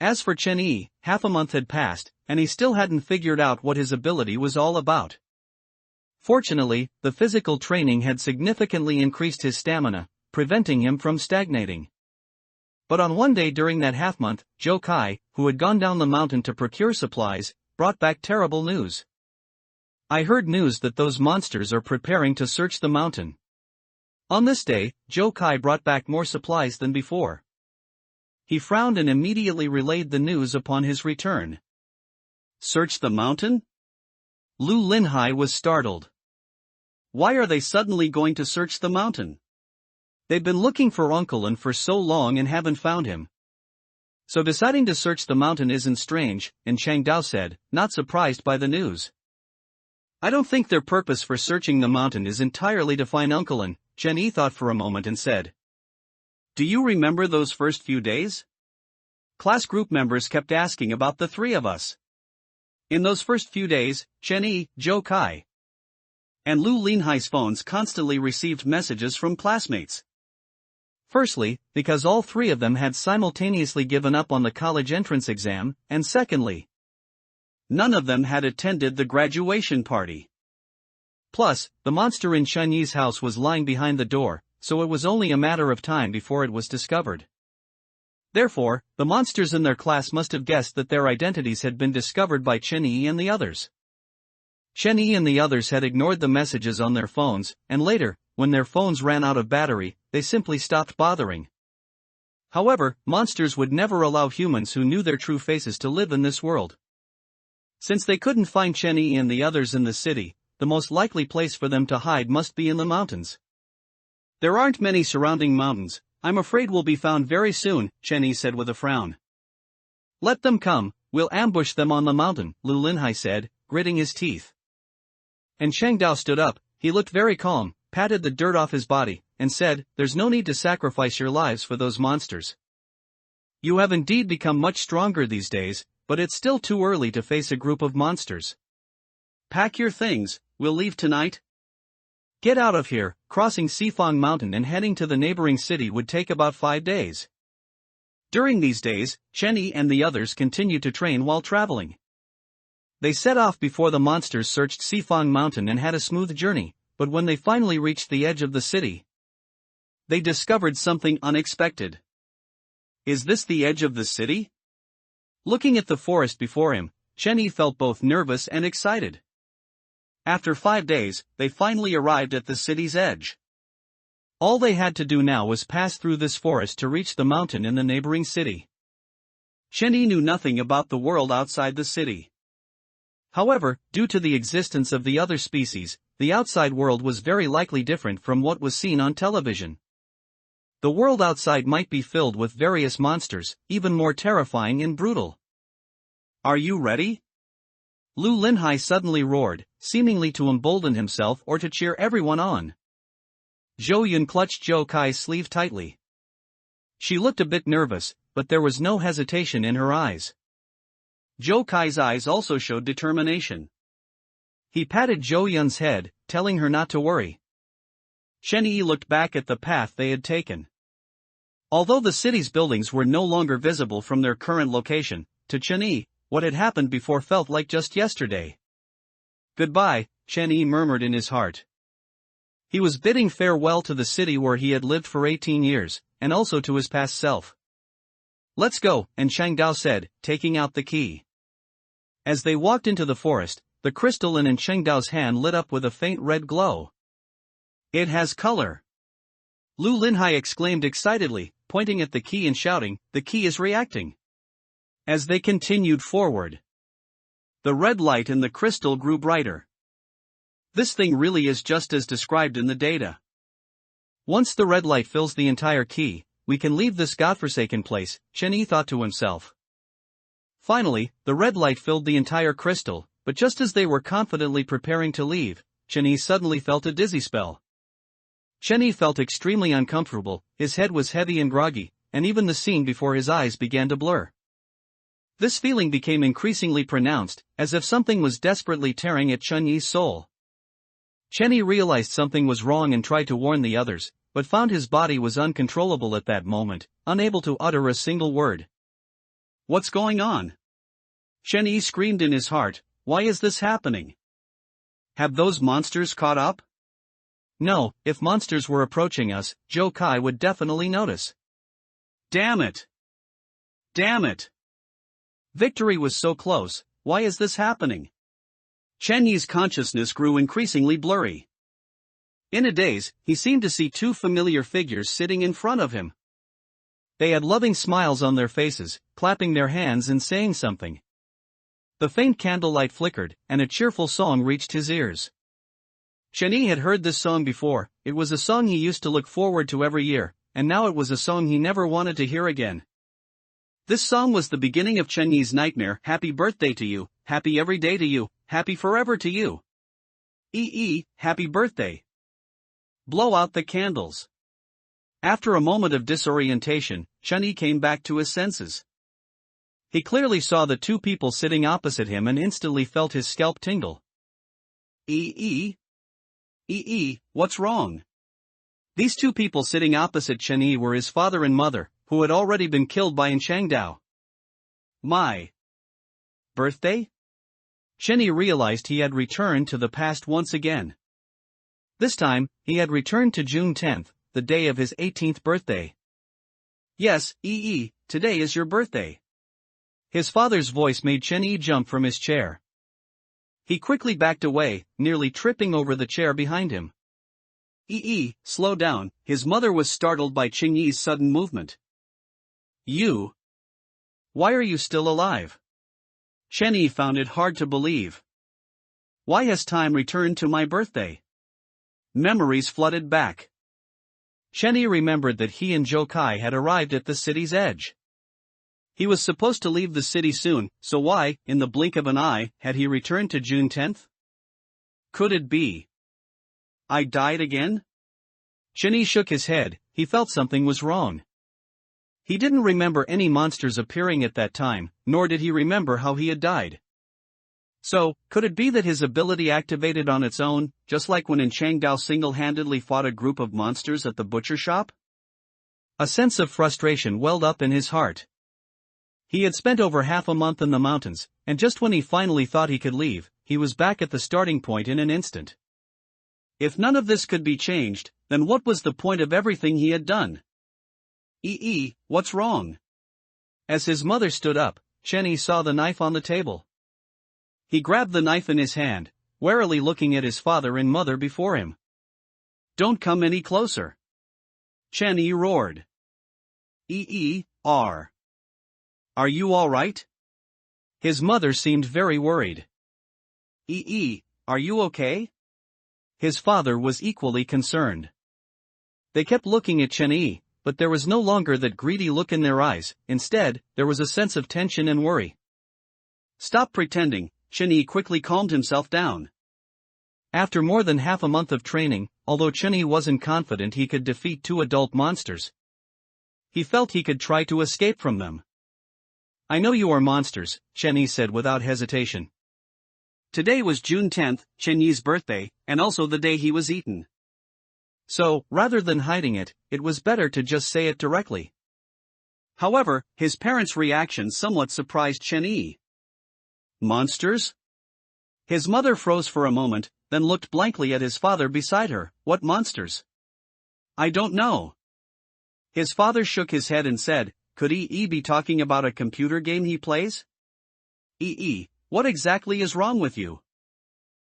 As for Chen Yi, half a month had passed, and he still hadn't figured out what his ability was all about. Fortunately, the physical training had significantly increased his stamina, preventing him from stagnating. But on one day during that half-month, Joe Kai, who had gone down the mountain to procure supplies, brought back terrible news. I heard news that those monsters are preparing to search the mountain. On this day, Joe Kai brought back more supplies than before. He frowned and immediately relayed the news upon his return. Search the mountain? Lu Linhai was startled. Why are they suddenly going to search the mountain? They've been looking for Uncle An for so long and haven't found him. So deciding to search the mountain isn't strange, and Chang Dao said, not surprised by the news. I don't think their purpose for searching the mountain is entirely to find Uncle An, Chen Yi thought for a moment and said. Do you remember those first few days? Class group members kept asking about the three of us. In those first few days, Chen Yi, Joe Kai, and Lu Linhai's phones constantly received messages from classmates. Firstly, because all three of them had simultaneously given up on the college entrance exam, and secondly, none of them had attended the graduation party. Plus, the monster in Chen Yi's house was lying behind the door, so it was only a matter of time before it was discovered. Therefore, the monsters in their class must have guessed that their identities had been discovered by Chen Yi and the others. Chen Yi and the others had ignored the messages on their phones, and later, when their phones ran out of battery, they simply stopped bothering. However, monsters would never allow humans who knew their true faces to live in this world. Since they couldn't find Chen Yi and the others in the city, the most likely place for them to hide must be in the mountains. There aren't many surrounding mountains. I'm afraid we'll be found very soon, Chen Yi said with a frown. Let them come, we'll ambush them on the mountain, Lu Linhai said, gritting his teeth. And Chang Dao stood up, he looked very calm, patted the dirt off his body, and said, there's no need to sacrifice your lives for those monsters. You have indeed become much stronger these days, but it's still too early to face a group of monsters. Pack your things, we'll leave tonight. Get out of here. Crossing Sifang Mountain and heading to the neighboring city would take about 5 days. During these days, Chen Yi and the others continued to train while traveling. They set off before the monsters searched Sifang Mountain and had a smooth journey, but when they finally reached the edge of the city, they discovered something unexpected. Is this the edge of the city? Looking at the forest before him, Chenny felt both nervous and excited. After 5 days, they finally arrived at the city's edge. All they had to do now was pass through this forest to reach the mountain in the neighboring city. Chenny knew nothing about the world outside the city. However, due to the existence of the other species, the outside world was very likely different from what was seen on television. The world outside might be filled with various monsters, even more terrifying and brutal. Are you ready? Lu Linhai suddenly roared, seemingly to embolden himself or to cheer everyone on. Zhou Yun clutched Zhou Kai's sleeve tightly. She looked a bit nervous, but there was no hesitation in her eyes. Zhou Kai's eyes also showed determination. He patted Zhou Yun's head, telling her not to worry. Chenny looked back at the path they had taken. Although the city's buildings were no longer visible from their current location, to Chenny, what had happened before felt like just yesterday. Goodbye, Chenny murmured in his heart. He was bidding farewell to the city where he had lived for 18 years, and also to his past self. Let's go, and Changdao said, taking out the key. As they walked into the forest, the crystal in Changdao's hand lit up with a faint red glow. It has color. Lu Linhai exclaimed excitedly, pointing at the key and shouting, the key is reacting. As they continued forward, the red light in the crystal grew brighter. This thing really is just as described in the data. Once the red light fills the entire key, we can leave this godforsaken place, Chenny thought to himself. Finally, the red light filled the entire crystal, but just as they were confidently preparing to leave, Chenny suddenly felt a dizzy spell. Chenny felt extremely uncomfortable, his head was heavy and groggy, and even the scene before his eyes began to blur. This feeling became increasingly pronounced, as if something was desperately tearing at Chenyi's soul. Chenny realized something was wrong and tried to warn the others, but found his body was uncontrollable at that moment, unable to utter a single word. What's going on? Chenny screamed in his heart, why is this happening? Have those monsters caught up? No, if monsters were approaching us, Zhou Kai would definitely notice. Damn it! Damn it! Victory was so close, why is this happening? Chenyi's consciousness grew increasingly blurry. In a daze, he seemed to see 2 familiar figures sitting in front of him. They had loving smiles on their faces, clapping their hands and saying something. The faint candlelight flickered, and a cheerful song reached his ears. Chenny had heard this song before, it was a song he used to look forward to every year, and now it was a song he never wanted to hear again. This song was the beginning of Chenyi's nightmare, happy birthday to you, happy every day to you, happy forever to you. Happy birthday. Blow out the candles. After a moment of disorientation, Chenny came back to his senses. He clearly saw the 2 people sitting opposite him and instantly felt his scalp tingle. What's wrong? These 2 people sitting opposite Chenny were his father and mother, who had already been killed by Changdao. My birthday? Chenny realized he had returned to the past once again. This time, he had returned to June 10th, the day of his 18th birthday. Yes, today is your birthday. His father's voice made Chenny jump from his chair. He quickly backed away, nearly tripping over the chair behind him. Slow down, his mother was startled by Chenyi's sudden movement. You? Why are you still alive? Chenny found it hard to believe. Why has time returned to my birthday? Memories flooded back. Chenny remembered that he and Zhou Kai had arrived at the city's edge. He was supposed to leave the city soon, so why, in the blink of an eye, had he returned to June 10th? Could it be? I died again? Chenny shook his head, he felt something was wrong. He didn't remember any monsters appearing at that time, nor did he remember how he had died. So, could it be that his ability activated on its own, just like when Changdao single-handedly fought a group of monsters at the butcher shop? A sense of frustration welled up in his heart. He had spent over half a month in the mountains, and just when he finally thought he could leave, he was back at the starting point in an instant. If none of this could be changed, then what was the point of everything he had done? What's wrong? As his mother stood up, Chenny saw the knife on the table. He grabbed the knife in his hand, warily looking at his father and mother before him. "Don't come any closer!" Chenny roared. Are you all right?" His mother seemed very worried. Are you okay?" His father was equally concerned. They kept looking at Chenny, but there was no longer that greedy look in their eyes. Instead, there was a sense of tension and worry. "Stop pretending," Chenny quickly calmed himself down. After more than half a month of training, although Chenny wasn't confident he could defeat 2 adult monsters, he felt he could try to escape from them. "I know you are monsters," Chenny said without hesitation. Today was June 10th, Chenny's birthday, and also the day he was eaten. So, rather than hiding it, it was better to just say it directly. However, his parents' reaction somewhat surprised Chenny. "Monsters?" His mother froze for a moment, then looked blankly at his father beside her. "What monsters?" "I don't know." His father shook his head and said, "Could he be talking about a computer game he plays?" What exactly is wrong with you?"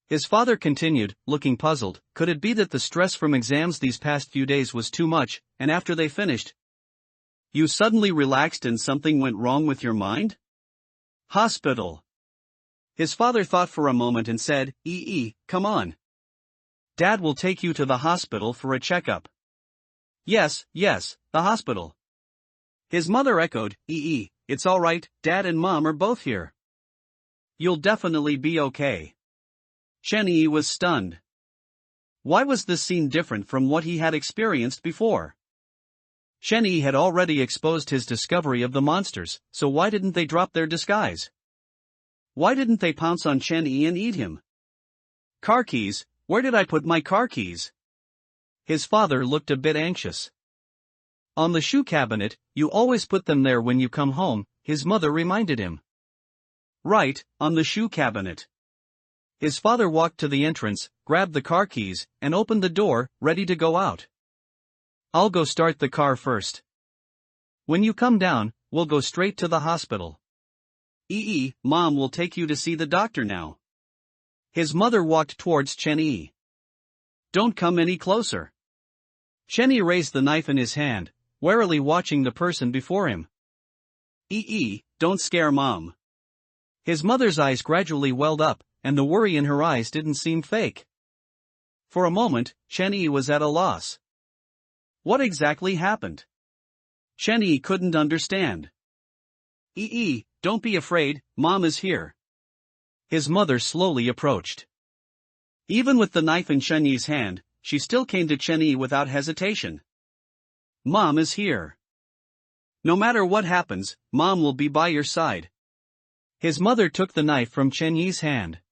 His father continued, looking puzzled. Could it be that the stress from exams these past few days was too much, and after they finished, you suddenly relaxed and something went wrong with your mind? Hospital. His father thought for a moment and said, come on. Dad will take you to the hospital for a checkup." Yes, the hospital." His mother echoed, It's all right, Dad and Mom are both here. You'll definitely be okay." Chenny was stunned. Why was this scene different from what he had experienced before? Chenny had already exposed his discovery of the monsters, so why didn't they drop their disguise? Why didn't they pounce on Chenny and eat him? "Car keys, where did I put my car keys?" His father looked a bit anxious. "On the shoe cabinet, you always put them there when you come home," his mother reminded him. "Right, on the shoe cabinet." His father walked to the entrance, grabbed the car keys, and opened the door, ready to go out. "I'll go start the car first. When you come down, we'll go straight to the hospital." Mom will take you to see the doctor now." His mother walked towards Chenny. "Don't come any closer." Chenny raised the knife in his hand, warily watching the person before him. Don't scare Mom." His mother's eyes gradually welled up, and the worry in her eyes didn't seem fake. For a moment, Chenny was at a loss. What exactly happened? Chenny couldn't understand. Don't be afraid, Mom is here." His mother slowly approached. Even with the knife in Chenny's hand, she still came to Chenny without hesitation. "Mom is here. No matter what happens, Mom will be by your side." His mother took the knife from Chenny's hand.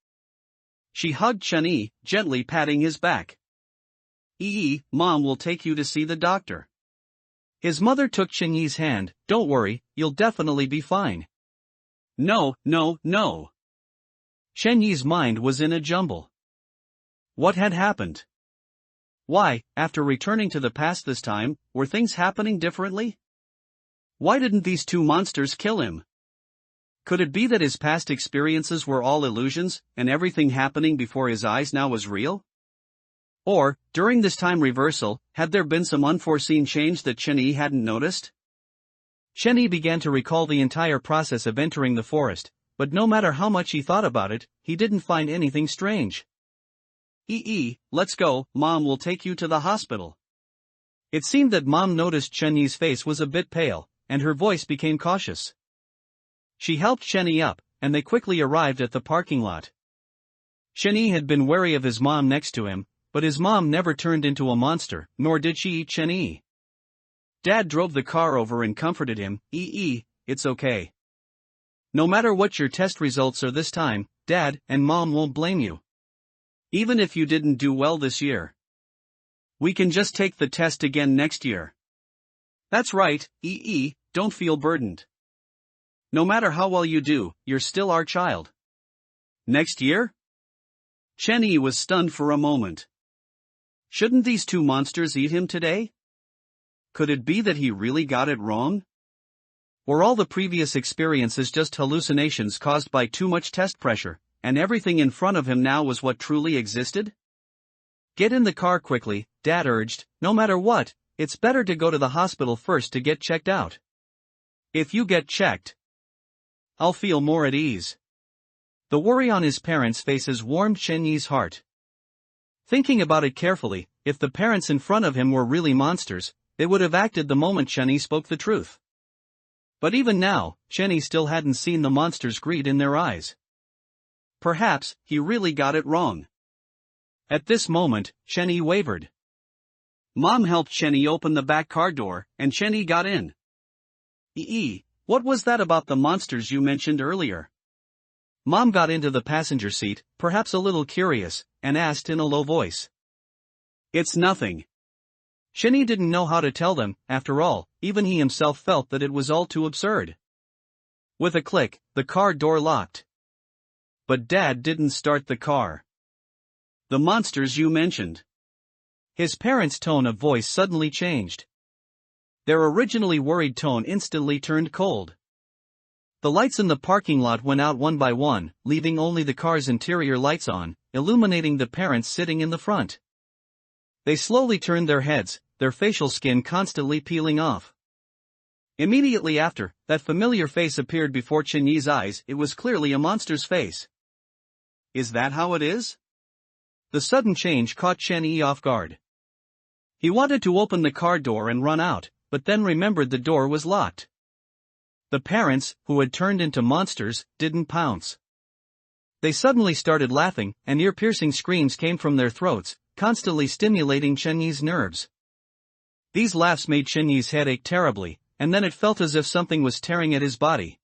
She hugged Chenny, gently patting his back. Mom will take you to see the doctor." His mother took Chenny's hand. "Don't worry, you'll definitely be fine." No. Chenny's mind was in a jumble. What had happened? Why, after returning to the past this time, were things happening differently? Why didn't these 2 monsters kill him? Could it be that his past experiences were all illusions, and everything happening before his eyes now was real? Or, during this time reversal, had there been some unforeseen change that Chenny hadn't noticed? Chenny began to recall the entire process of entering the forest, but no matter how much he thought about it, he didn't find anything strange. Let's go, Mom will take you to the hospital." It seemed that Mom noticed Chenny's face was a bit pale, and her voice became cautious. She helped Chenny up, and they quickly arrived at the parking lot. Chenny had been wary of his mom next to him, but his mom never turned into a monster, nor did she eat Chenny. Dad drove the car over and comforted him. It's okay. No matter what your test results are this time, Dad and Mom won't blame you. Even if you didn't do well this year. We can just take the test again next year." "That's right, don't feel burdened. No matter how well you do, you're still our child." "Next year?" Chenny was stunned for a moment. Shouldn't these 2 monsters eat him today? Could it be that he really got it wrong? Were all the previous experiences just hallucinations caused by too much test pressure, and everything in front of him now was what truly existed? Get in the car quickly, Dad urged. No matter what, it's better to go to the hospital first to get checked out. If you get checked, I'll feel more at ease. The worry on his parents' faces warmed Chenyi's heart. Thinking about it carefully, if the parents in front of him were really monsters, they would have acted the moment Chenyi spoke the truth. But even now, Chenyi still hadn't seen the monster's greed in their eyes. Perhaps he really got it wrong. At this moment, Chenyi wavered. Mom helped Chenyi open the back car door, and Chenyi got in. What was that about the monsters you mentioned earlier? Mom got into the passenger seat, perhaps a little curious, and asked in a low voice. It's nothing. Chenyi didn't know how to tell them. After all, even he himself felt that it was all too absurd. With a click, the car door locked. But Dad didn't start the car. The monsters you mentioned. His parents' tone of voice suddenly changed. Their originally worried tone instantly turned cold. The lights in the parking lot went out one by one, leaving only the car's interior lights on, illuminating the parents sitting in the front. They slowly turned their heads, their facial skin constantly peeling off. Immediately after, that familiar face appeared before Chenyi's eyes. It was clearly a monster's face. Is that how it is? The sudden change caught Chenyi off guard. He wanted to open the car door and run out, but then remembered the door was locked. The parents, who had turned into monsters, didn't pounce. They suddenly started laughing, and ear-piercing screams came from their throats, constantly stimulating Chenyi's nerves. These laughs made Chenyi's head ache terribly, and then it felt as if something was tearing at his body.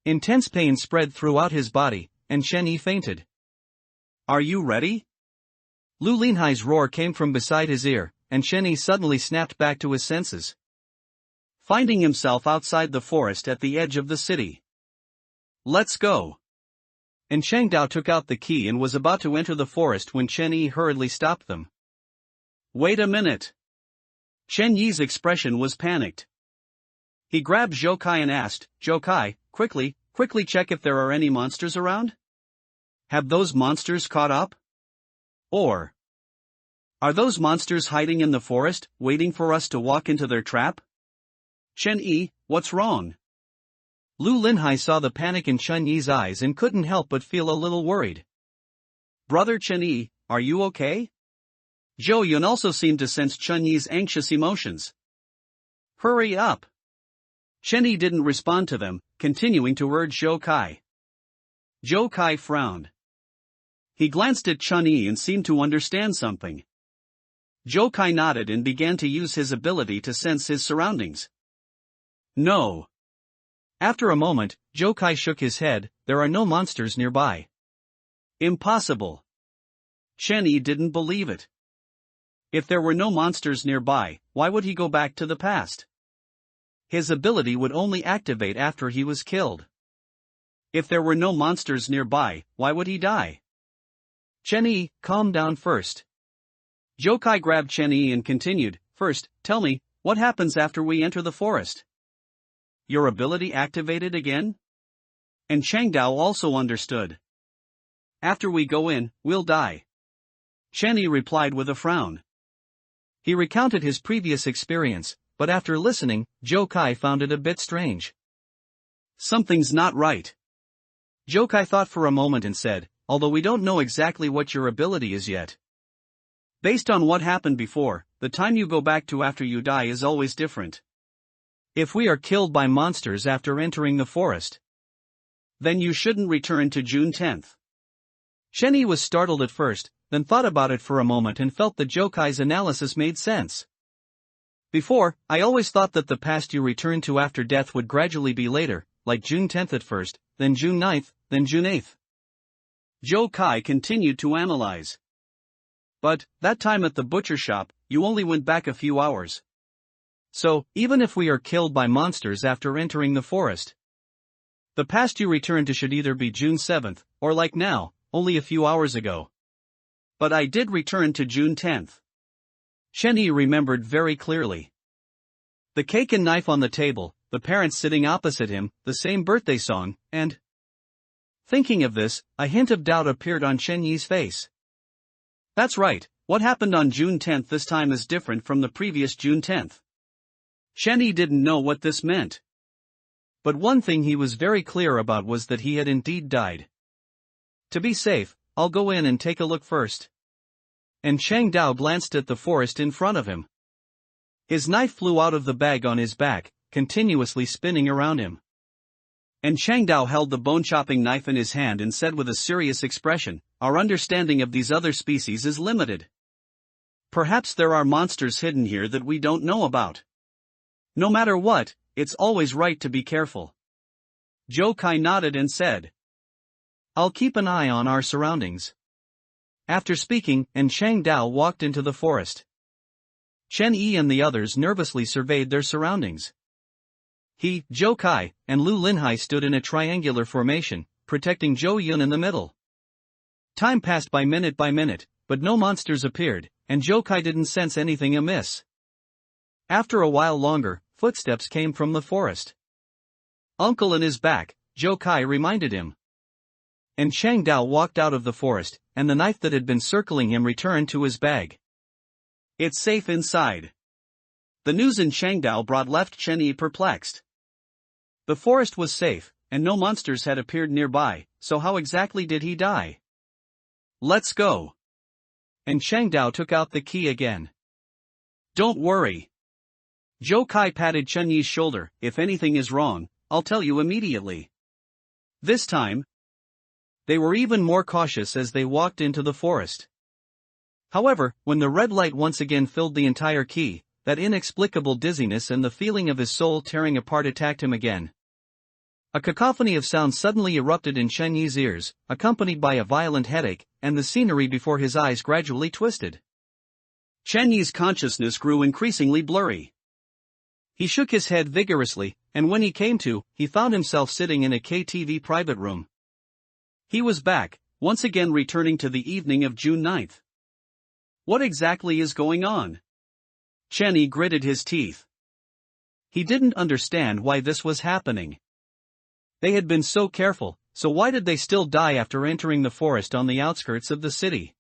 Intense pain spread throughout his body, and Chenyi fainted. Are you ready? Lu Linhai's roar came from beside his ear, and Chenyi suddenly snapped back to his senses. Finding himself outside the forest at the edge of the city. Let's go. And Changdao took out the key and was about to enter the forest when Chenyi hurriedly stopped them. Wait a minute. Chenyi's expression was panicked. He grabbed Zhou Kai and asked, Zhou Kai, quickly check if there are any monsters around? Have those monsters caught up? Or are those monsters hiding in the forest, waiting for us to walk into their trap? Chenyi, what's wrong? Lu Linhai saw the panic in Chenyi's eyes and couldn't help but feel a little worried. Brother Chenyi, are you okay? Zhou Yun also seemed to sense Chenyi's anxious emotions. Hurry up. Chenyi didn't respond to them, continuing to urge Zhou Kai. Zhou Kai frowned. He glanced at Chenyi and seemed to understand something. Zhou Kai nodded and began to use his ability to sense his surroundings. No. After a moment, Zhou Kai shook his head. There are no monsters nearby. Impossible. Chenyi didn't believe it. If there were no monsters nearby, why would he go back to the past? His ability would only activate after he was killed. If there were no monsters nearby, why would he die? Chenyi, calm down first. Zhou Kai grabbed Chenyi and continued, First, tell me, what happens after we enter the forest? Your ability activated again? And Changdao also understood. After we go in, we'll die. Chenyi replied with a frown. He recounted his previous experience, but after listening, Zhou Kai found it a bit strange. Something's not right. Zhou Kai thought for a moment and said, although we don't know exactly what your ability is yet. Based on what happened before, the time you go back to after you die is always different. If we are killed by monsters after entering the forest, then you shouldn't return to June 10th. Chenyi was startled at first, then thought about it for a moment and felt that Zhou Kai's analysis made sense. Before, I always thought that the past you return to after death would gradually be later, like June 10th at first, then June 9th, then June 8th. Zhou Kai continued to analyze. But, that time at the butcher shop, you only went back a few hours. So, even if we are killed by monsters after entering the forest, the past you return to should either be June 7th, or like now, only a few hours ago. But I did return to June 10th. Chenyi remembered very clearly. The cake and knife on the table, the parents sitting opposite him, the same birthday song, and... Thinking of this, a hint of doubt appeared on Chen Yi's face. That's right, what happened on June 10th this time is different from the previous June 10th. Chen Yi didn't know what this meant. But one thing he was very clear about was that he had indeed died. To be safe, I'll go in and take a look first. And Chang Dao glanced at the forest in front of him. His knife flew out of the bag on his back, continuously spinning around him. And Chang Dao held the bone-chopping knife in his hand and said with a serious expression, "Our understanding of these other species is limited. Perhaps there are monsters hidden here that we don't know about. No matter what, it's always right to be careful." Zhou Kai nodded and said, "I'll keep an eye on our surroundings." After speaking, and Chang Dao walked into the forest. Chen Yi and the others nervously surveyed their surroundings. He, Zhou Kai, and Lu Linhai stood in a triangular formation, protecting Zhou Yun in the middle. Time passed by minute, but no monsters appeared, and Zhou Kai didn't sense anything amiss. After a while longer, footsteps came from the forest. "Uncle and his back," Zhou Kai reminded him. And Chang Dao walked out of the forest, and the knife that had been circling him returned to his bag. "It's safe inside." The news in Changdao brought left Chen Yi perplexed. The forest was safe, and no monsters had appeared nearby, so how exactly did he die? "Let's go." And Changdao took out the key again. "Don't worry." Zhou Kai patted Chen Yi's shoulder, "If anything is wrong, I'll tell you immediately." This time, they were even more cautious as they walked into the forest. However, when the red light once again filled the entire key, that inexplicable dizziness and the feeling of his soul tearing apart attacked him again. A cacophony of sounds suddenly erupted in Chen Yi's ears, accompanied by a violent headache, and the scenery before his eyes gradually twisted. Chen Yi's consciousness grew increasingly blurry. He shook his head vigorously, and when he came to, he found himself sitting in a KTV private room. He was back, once again returning to the evening of June 9th. What exactly is going on? Chen Yi gritted his teeth. He didn't understand why this was happening. They had been so careful, so why did they still die after entering the forest on the outskirts of the city?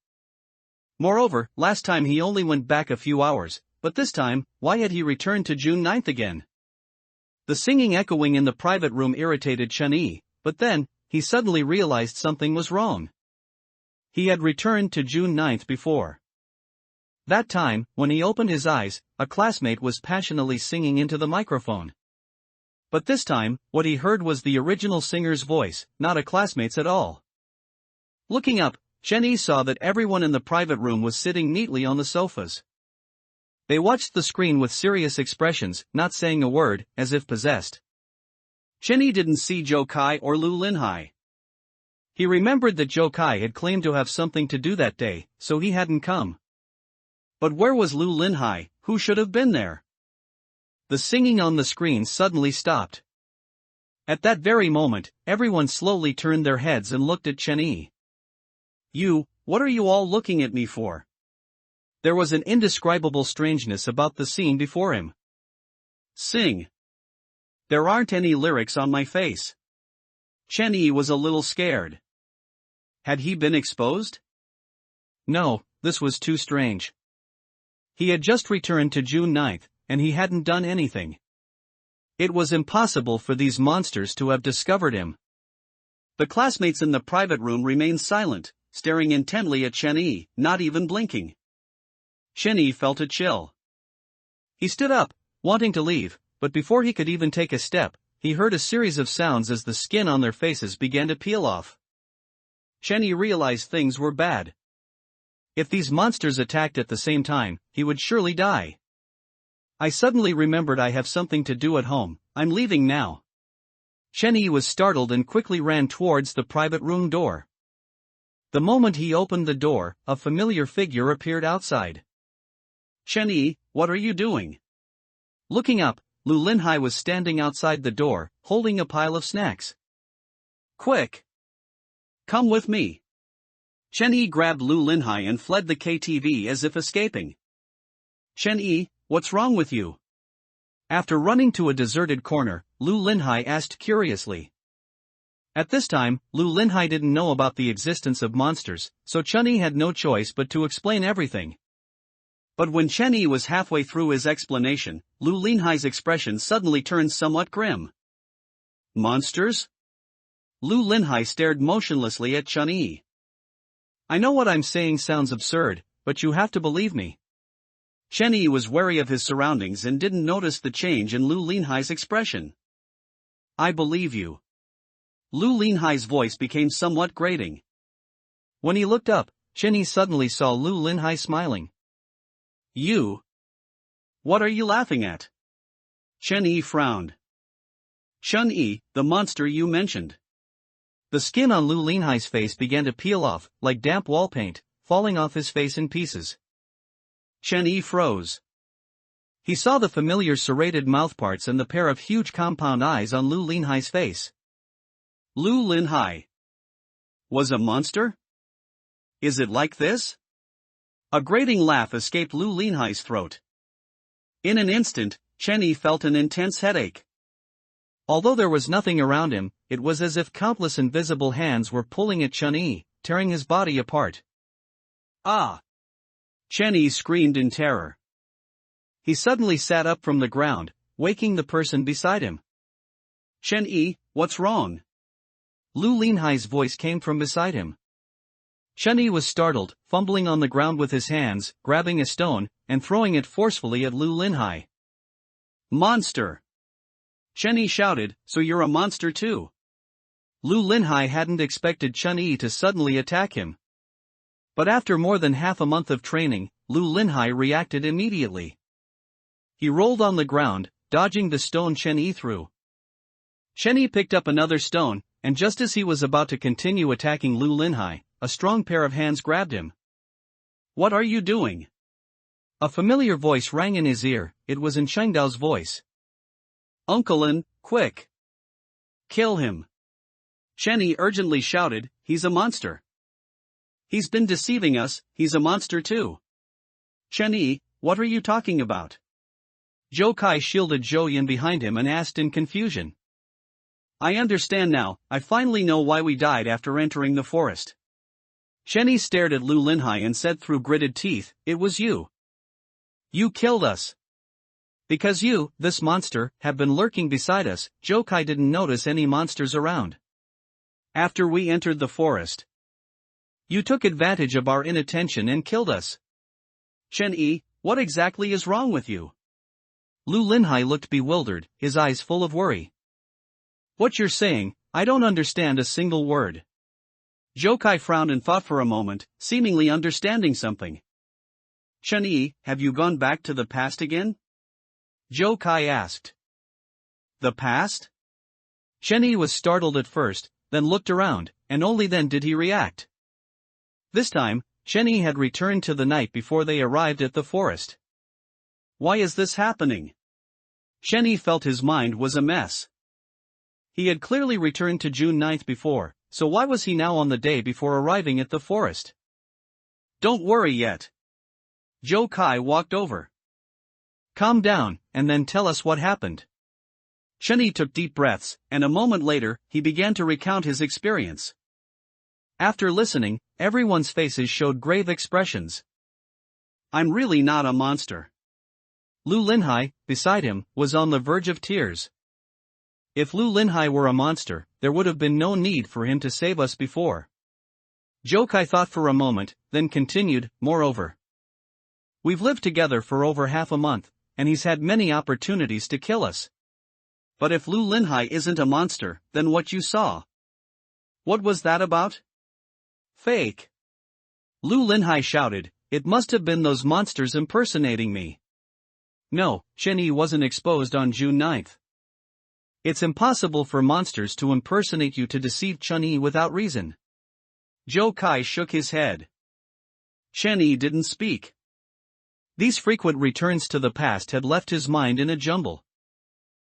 Moreover, last time he only went back a few hours, but this time, why had he returned to June 9th again? The singing echoing in the private room irritated Chen Yi, but then, he suddenly realized something was wrong. He had returned to June 9th before. That time, when he opened his eyes, a classmate was passionately singing into the microphone. But this time, what he heard was the original singer's voice, not a classmate's at all. Looking up, Chen Yi saw that everyone in the private room was sitting neatly on the sofas. They watched the screen with serious expressions, not saying a word, as if possessed. Chen Yi didn't see Zhou Kai or Lu Linhai. He remembered that Zhou Kai had claimed to have something to do that day, so he hadn't come. But where was Lu Linhai, who should have been there? The singing on the screen suddenly stopped. At that very moment, everyone slowly turned their heads and looked at Chen Yi. What are you all looking at me for?" There was an indescribable strangeness about the scene before him. "Sing." "There aren't any lyrics on my face." Chen Yi was a little scared. Had he been exposed? No, this was too strange. He had just returned to June 9th, and he hadn't done anything. It was impossible for these monsters to have discovered him. The classmates in the private room remained silent, staring intently at Chen Yi, not even blinking. Chen Yi felt a chill. He stood up, wanting to leave, but before he could even take a step, he heard a series of sounds as the skin on their faces began to peel off. Chen Yi realized things were bad. If these monsters attacked at the same time, he would surely die. "I suddenly remembered I have something to do at home, I'm leaving now." Chen Yi was startled and quickly ran towards the private room door. The moment he opened the door, a familiar figure appeared outside. "Chen Yi, what are you doing?" Looking up, Lu Linhai was standing outside the door, holding a pile of snacks. "Quick! Come with me." Chen Yi grabbed Lu Linhai and fled the KTV as if escaping. "Chen Yi, what's wrong with you?" After running to a deserted corner, Lu Linhai asked curiously. At this time, Lu Linhai didn't know about the existence of monsters, so Chunyi had no choice but to explain everything. But when Chunyi was halfway through his explanation, Lu Linhai's expression suddenly turned somewhat grim. Monsters? Lu Linhai stared motionlessly at Chunyi. I know what I'm saying sounds absurd, but you have to believe me. Chunyi was wary of his surroundings and didn't notice the change in Lu Linhai's expression. I believe you. Lu Linhai's voice became somewhat grating. When he looked up, Chunyi suddenly saw Lu Linhai smiling. You? What are you laughing at? Chunyi frowned. Chunyi, the monster you mentioned. The skin on Lu Linhai's face began to peel off, like damp wall paint, falling off his face in pieces. Chunyi froze. He saw the familiar serrated mouthparts and the pair of huge compound eyes on Lu Linhai's face. Lu Linhai was a monster? Is it like this? A grating laugh escaped Lu Linhai's throat. In an instant, Chunyi felt an intense headache. Although there was nothing around him, it was as if countless invisible hands were pulling at Chunyi, tearing his body apart. Ah! Chunyi screamed in terror. He suddenly sat up from the ground, waking the person beside him. Chunyi, what's wrong? Lu Linhai's voice came from beside him. Chunyi was startled, fumbling on the ground with his hands, grabbing a stone, and throwing it forcefully at Lu Linhai. Monster! Chunyi shouted, so you're a monster too. Lu Linhai hadn't expected Chunyi to suddenly attack him. But after more than half a month of training, Lu Linhai reacted immediately. He rolled on the ground, dodging the stone Chunyi threw. Chunyi picked up another stone, and just as he was about to continue attacking Lu Linhai, a strong pair of hands grabbed him. What are you doing? A familiar voice rang in his ear. It was in Chengdao's voice. Uncle Lin, quick! Kill him! Chunyi urgently shouted, he's a monster. He's been deceiving us, he's a monster too. Chunyi, what are you talking about? Zhou Kai shielded Zhou Yan behind him and asked in confusion. I understand now, I finally know why we died after entering the forest. Chunyi stared at Lu Linhai and said through gritted teeth, it was you. You killed us. Because you, this monster, have been lurking beside us, Zhou Kai didn't notice any monsters around. After we entered the forest, you took advantage of our inattention and killed us. Chunyi, what exactly is wrong with you? Lu Linhai looked bewildered, his eyes full of worry. What you're saying, I don't understand a single word. Zhou Kai frowned and thought for a moment, seemingly understanding something. Chunyi, have you gone back to the past again? Zhou Kai asked. The past? Chunyi was startled at first, then looked around, and only then did he react. This time, Chunyi had returned to the night before they arrived at the forest. Why is this happening? Chunyi felt his mind was a mess. He had clearly returned to June 9th before, so why was he now on the day before arriving at the forest? Don't worry yet. Zhou Kai walked over. Calm down, and then tell us what happened. Chunyi took deep breaths, and a moment later, he began to recount his experience. After listening, everyone's faces showed grave expressions. I'm really not a monster. Lu Linhai, beside him, was on the verge of tears. If Lu Linhai were a monster, there would have been no need for him to save us before. Zhou Kai thought for a moment, then continued, moreover. We've lived together for over half a month, and he's had many opportunities to kill us. But if Lu Linhai isn't a monster, then what you saw? What was that about? Fake. Lu Linhai shouted, it must have been those monsters impersonating me. No, Chunyi wasn't exposed on June 9th. It's impossible for monsters to impersonate you to deceive Chunyi without reason. Zhou Kai shook his head. Chunyi didn't speak. These frequent returns to the past had left his mind in a jumble.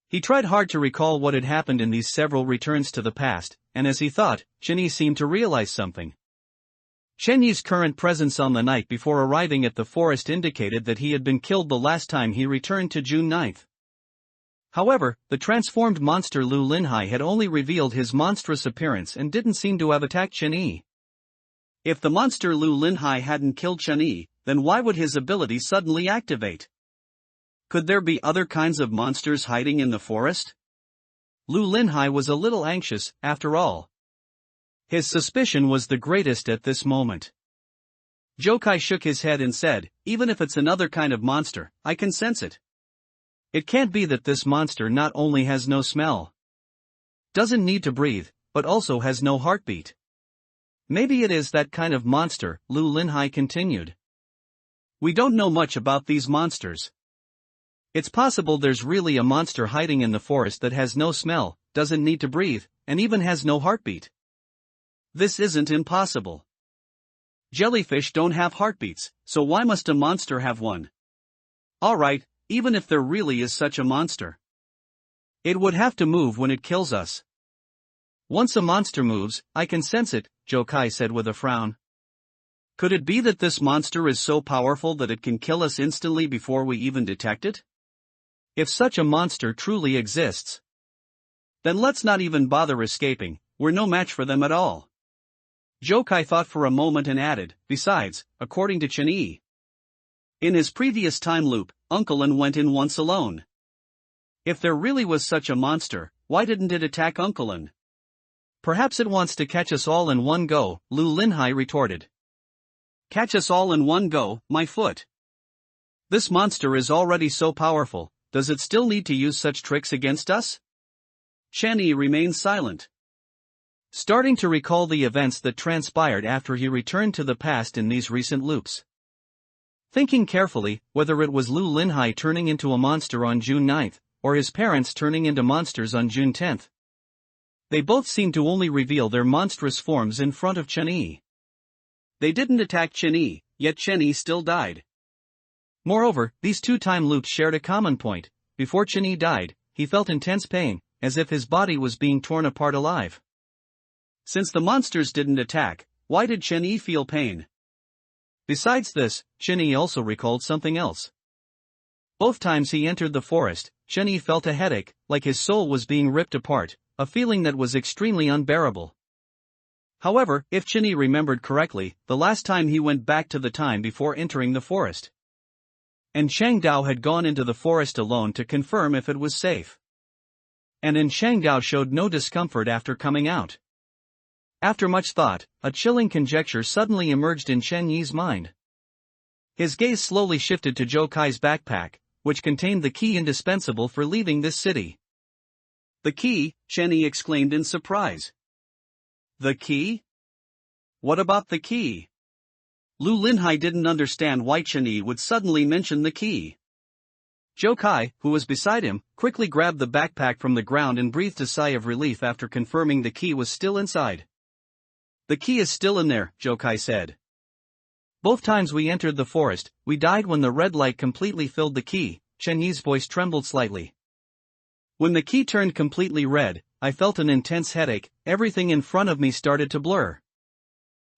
He tried hard to recall what had happened in these several returns to the past, and as he thought, Chunyi seemed to realize something. Chunyi's current presence on the night before arriving at the forest indicated that he had been killed the last time he returned to June 9th. However, the transformed monster Lu Linhai had only revealed his monstrous appearance and didn't seem to have attacked Chen Yi. If the monster Lu Linhai hadn't killed Chen Yi, then why would his ability suddenly activate? Could there be other kinds of monsters hiding in the forest? Lu Linhai was a little anxious, after all. His suspicion was the greatest at this moment. Jokai shook his head and said, "Even if it's another kind of monster, I can sense it. It can't be that this monster not only has no smell, doesn't need to breathe, but also has no heartbeat. Maybe it is that kind of monster," Lu Linhai continued. "We don't know much about these monsters. It's possible there's really a monster hiding in the forest that has no smell, doesn't need to breathe, and even has no heartbeat. This isn't impossible. Jellyfish don't have heartbeats, so why must a monster have one? Alright, even if there really is such a monster, it would have to move when it kills us. Once a monster moves, I can sense it," Jokai said with a frown. "Could it be that this monster is so powerful that it can kill us instantly before we even detect it? If such a monster truly exists, then let's not even bother escaping, we're no match for them at all." Jokai thought for a moment and added, "Besides, according to Chen Yi, in his previous time loop, Uncle An went in once alone. If there really was such a monster, why didn't it attack Uncle An? Perhaps it wants to catch us all in one go," Lu Linhai retorted. "Catch us all in one go, my foot. This monster is already so powerful, does it still need to use such tricks against us?" Chen Yi remained silent, starting to recall the events that transpired after he returned to the past in these recent loops. Thinking carefully, whether it was Lu Linhai turning into a monster on June 9th, or his parents turning into monsters on June 10th. They both seemed to only reveal their monstrous forms in front of Chen Yi. They didn't attack Chen Yi, yet Chen Yi still died. Moreover, these two time loops shared a common point. Before Chen Yi died, he felt intense pain, as if his body was being torn apart alive. Since the monsters didn't attack, why did Chen Yi feel pain? Besides this, Chen Yi also recalled something else. Both times he entered the forest, Chen Yi felt a headache, like his soul was being ripped apart, a feeling that was extremely unbearable. However, if Chen Yi remembered correctly, the last time he went back to the time before entering the forest, and Shangdao had gone into the forest alone to confirm if it was safe. And Shangdao showed no discomfort after coming out. After much thought, a chilling conjecture suddenly emerged in Chen Yi's mind. His gaze slowly shifted to Jokai's backpack, which contained the key indispensable for leaving this city. "The key?" Chen Yi exclaimed in surprise. "The key? What about the key?" Lu Linhai didn't understand why Chen Yi would suddenly mention the key. Jokai, who was beside him, quickly grabbed the backpack from the ground and breathed a sigh of relief after confirming the key was still inside. "The key is still in there," Jokai said. "Both times we entered the forest, we died when the red light completely filled the key." Chen Yi's voice trembled slightly. "When the key turned completely red, I felt an intense headache, everything in front of me started to blur.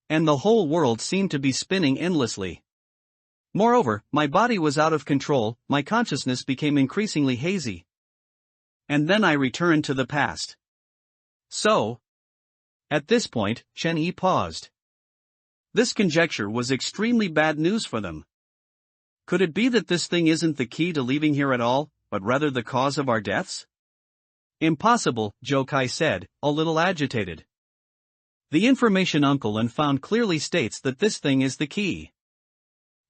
And the whole world seemed to be spinning endlessly. Moreover, my body was out of control, my consciousness became increasingly hazy. And then I returned to the past. So..." At this point, Chen Yi paused. This conjecture was extremely bad news for them. Could it be that this thing isn't the key to leaving here at all, but rather the cause of our deaths? "Impossible," Jokai said, a little agitated. "The information Uncle An found clearly states that this thing is the key.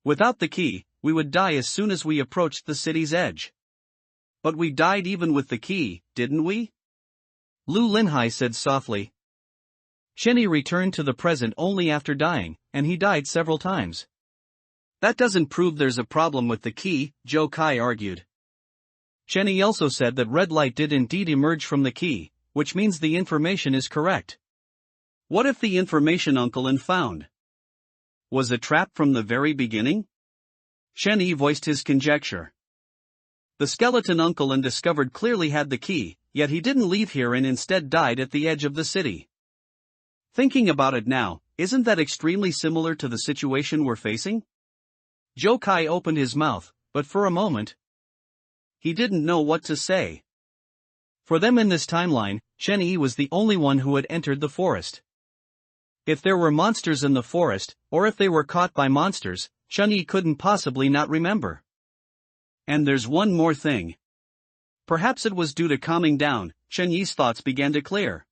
Without the key, we would die as soon as we approached the city's edge." "But we died even with the key, didn't we?" Lu Linhai said softly. "Chen Yi returned to the present only after dying, and he died several times." "That doesn't prove there's a problem with the key," Jokai argued. "Chen Yi also said that red light did indeed emerge from the key, which means the information is correct. What if the information Uncle An found was a trap from the very beginning?" Chen Yi voiced his conjecture. "The skeleton Uncle An discovered clearly had the key, yet he didn't leave here and instead died at the edge of the city. Thinking about it now, isn't that extremely similar to the situation we're facing?" Jokai opened his mouth, but for a moment, he didn't know what to say. For them in this timeline, Chen Yi was the only one who had entered the forest. If there were monsters in the forest, or if they were caught by monsters, Chen Yi couldn't possibly not remember. And there's one more thing. Perhaps it was due to calming down, Chen Yi's thoughts began to clear.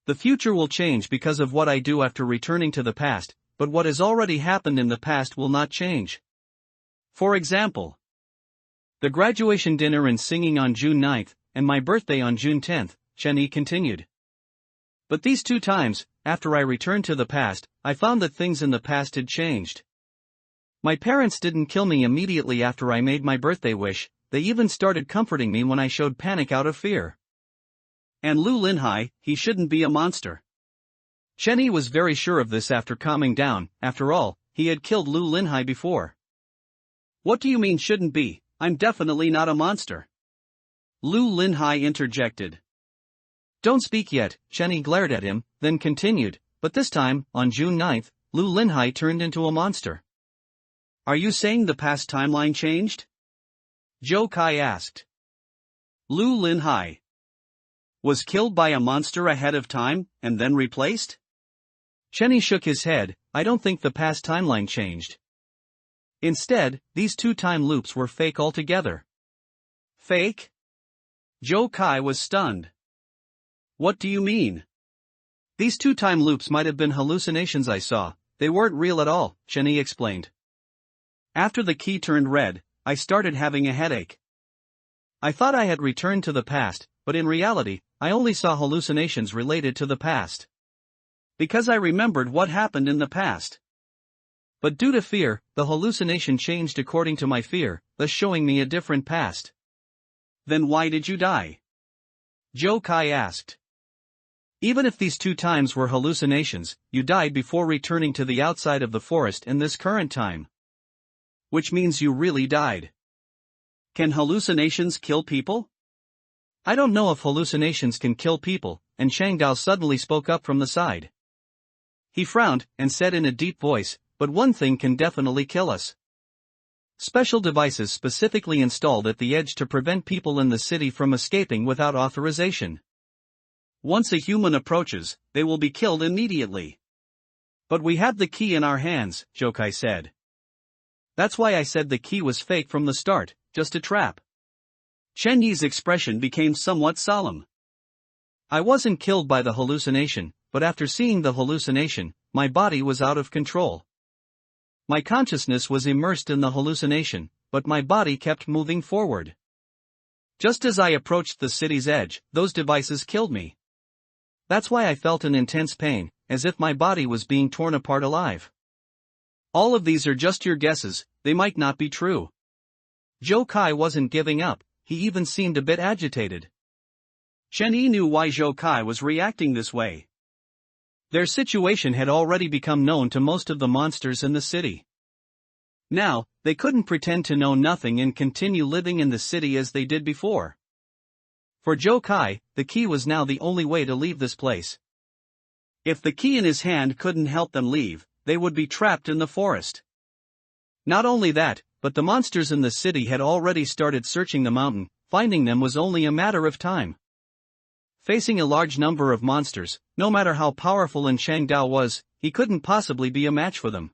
The future will change because of what I do after returning to the past, but what has already happened in the past will not change. For example, the graduation dinner and singing on June 9th, and my birthday on June 10th, Chen Yi continued. But these two times, after I returned to the past, I found that things in the past had changed. My parents didn't kill me immediately after I made my birthday wish, they even started comforting me when I showed panic out of fear. And Lu Linhai, he shouldn't be a monster. Chen Yi was very sure of this after calming down. After all, he had killed Lu Linhai before. What do you mean shouldn't be? I'm definitely not a monster. Lu Linhai interjected. Don't speak yet, Chen Yi glared at him, then continued, but this time, on June 9th, Lu Linhai turned into a monster. Are you saying the past timeline changed? Zhou Kai asked. Lu Linhai was killed by a monster ahead of time, and then replaced? Chen Yi shook his head. I don't think the past timeline changed. Instead, these two time loops were fake altogether. Fake? Zhou Kai was stunned. What do you mean? These two time loops might have been hallucinations I saw, they weren't real at all, Chen Yi explained. After the key turned red, I started having a headache. I thought I had returned to the past, but in reality, I only saw hallucinations related to the past. Because I remembered what happened in the past. But due to fear, the hallucination changed according to my fear, thus showing me a different past. Then why did you die? Zhou Kai asked. Even if these two times were hallucinations, you died before returning to the outside of the forest in this current time. Which means you really died. Can hallucinations kill people? I don't know if hallucinations can kill people, and Shang Dao suddenly spoke up from the side. He frowned, and said in a deep voice, but one thing can definitely kill us. Special devices specifically installed at the edge to prevent people in the city from escaping without authorization. Once a human approaches, they will be killed immediately. But we have the key in our hands, Zhou Kai said. That's why I said the key was fake from the start, just a trap. Chen Yi's expression became somewhat solemn. I wasn't killed by the hallucination, but after seeing the hallucination, my body was out of control. My consciousness was immersed in the hallucination, but my body kept moving forward. Just as I approached the city's edge, those devices killed me. That's why I felt an intense pain, as if my body was being torn apart alive. All of these are just your guesses, they might not be true. Zhou Kai wasn't giving up, he even seemed a bit agitated. Chen Yi knew why Zhou Kai was reacting this way. Their situation had already become known to most of the monsters in the city. Now, they couldn't pretend to know nothing and continue living in the city as they did before. For Zhou Kai, the key was now the only way to leave this place. If the key in his hand couldn't help them leave, they would be trapped in the forest. Not only that, but the monsters in the city had already started searching the mountain, finding them was only a matter of time. Facing a large number of monsters, no matter how powerful Shang Dao was, he couldn't possibly be a match for them.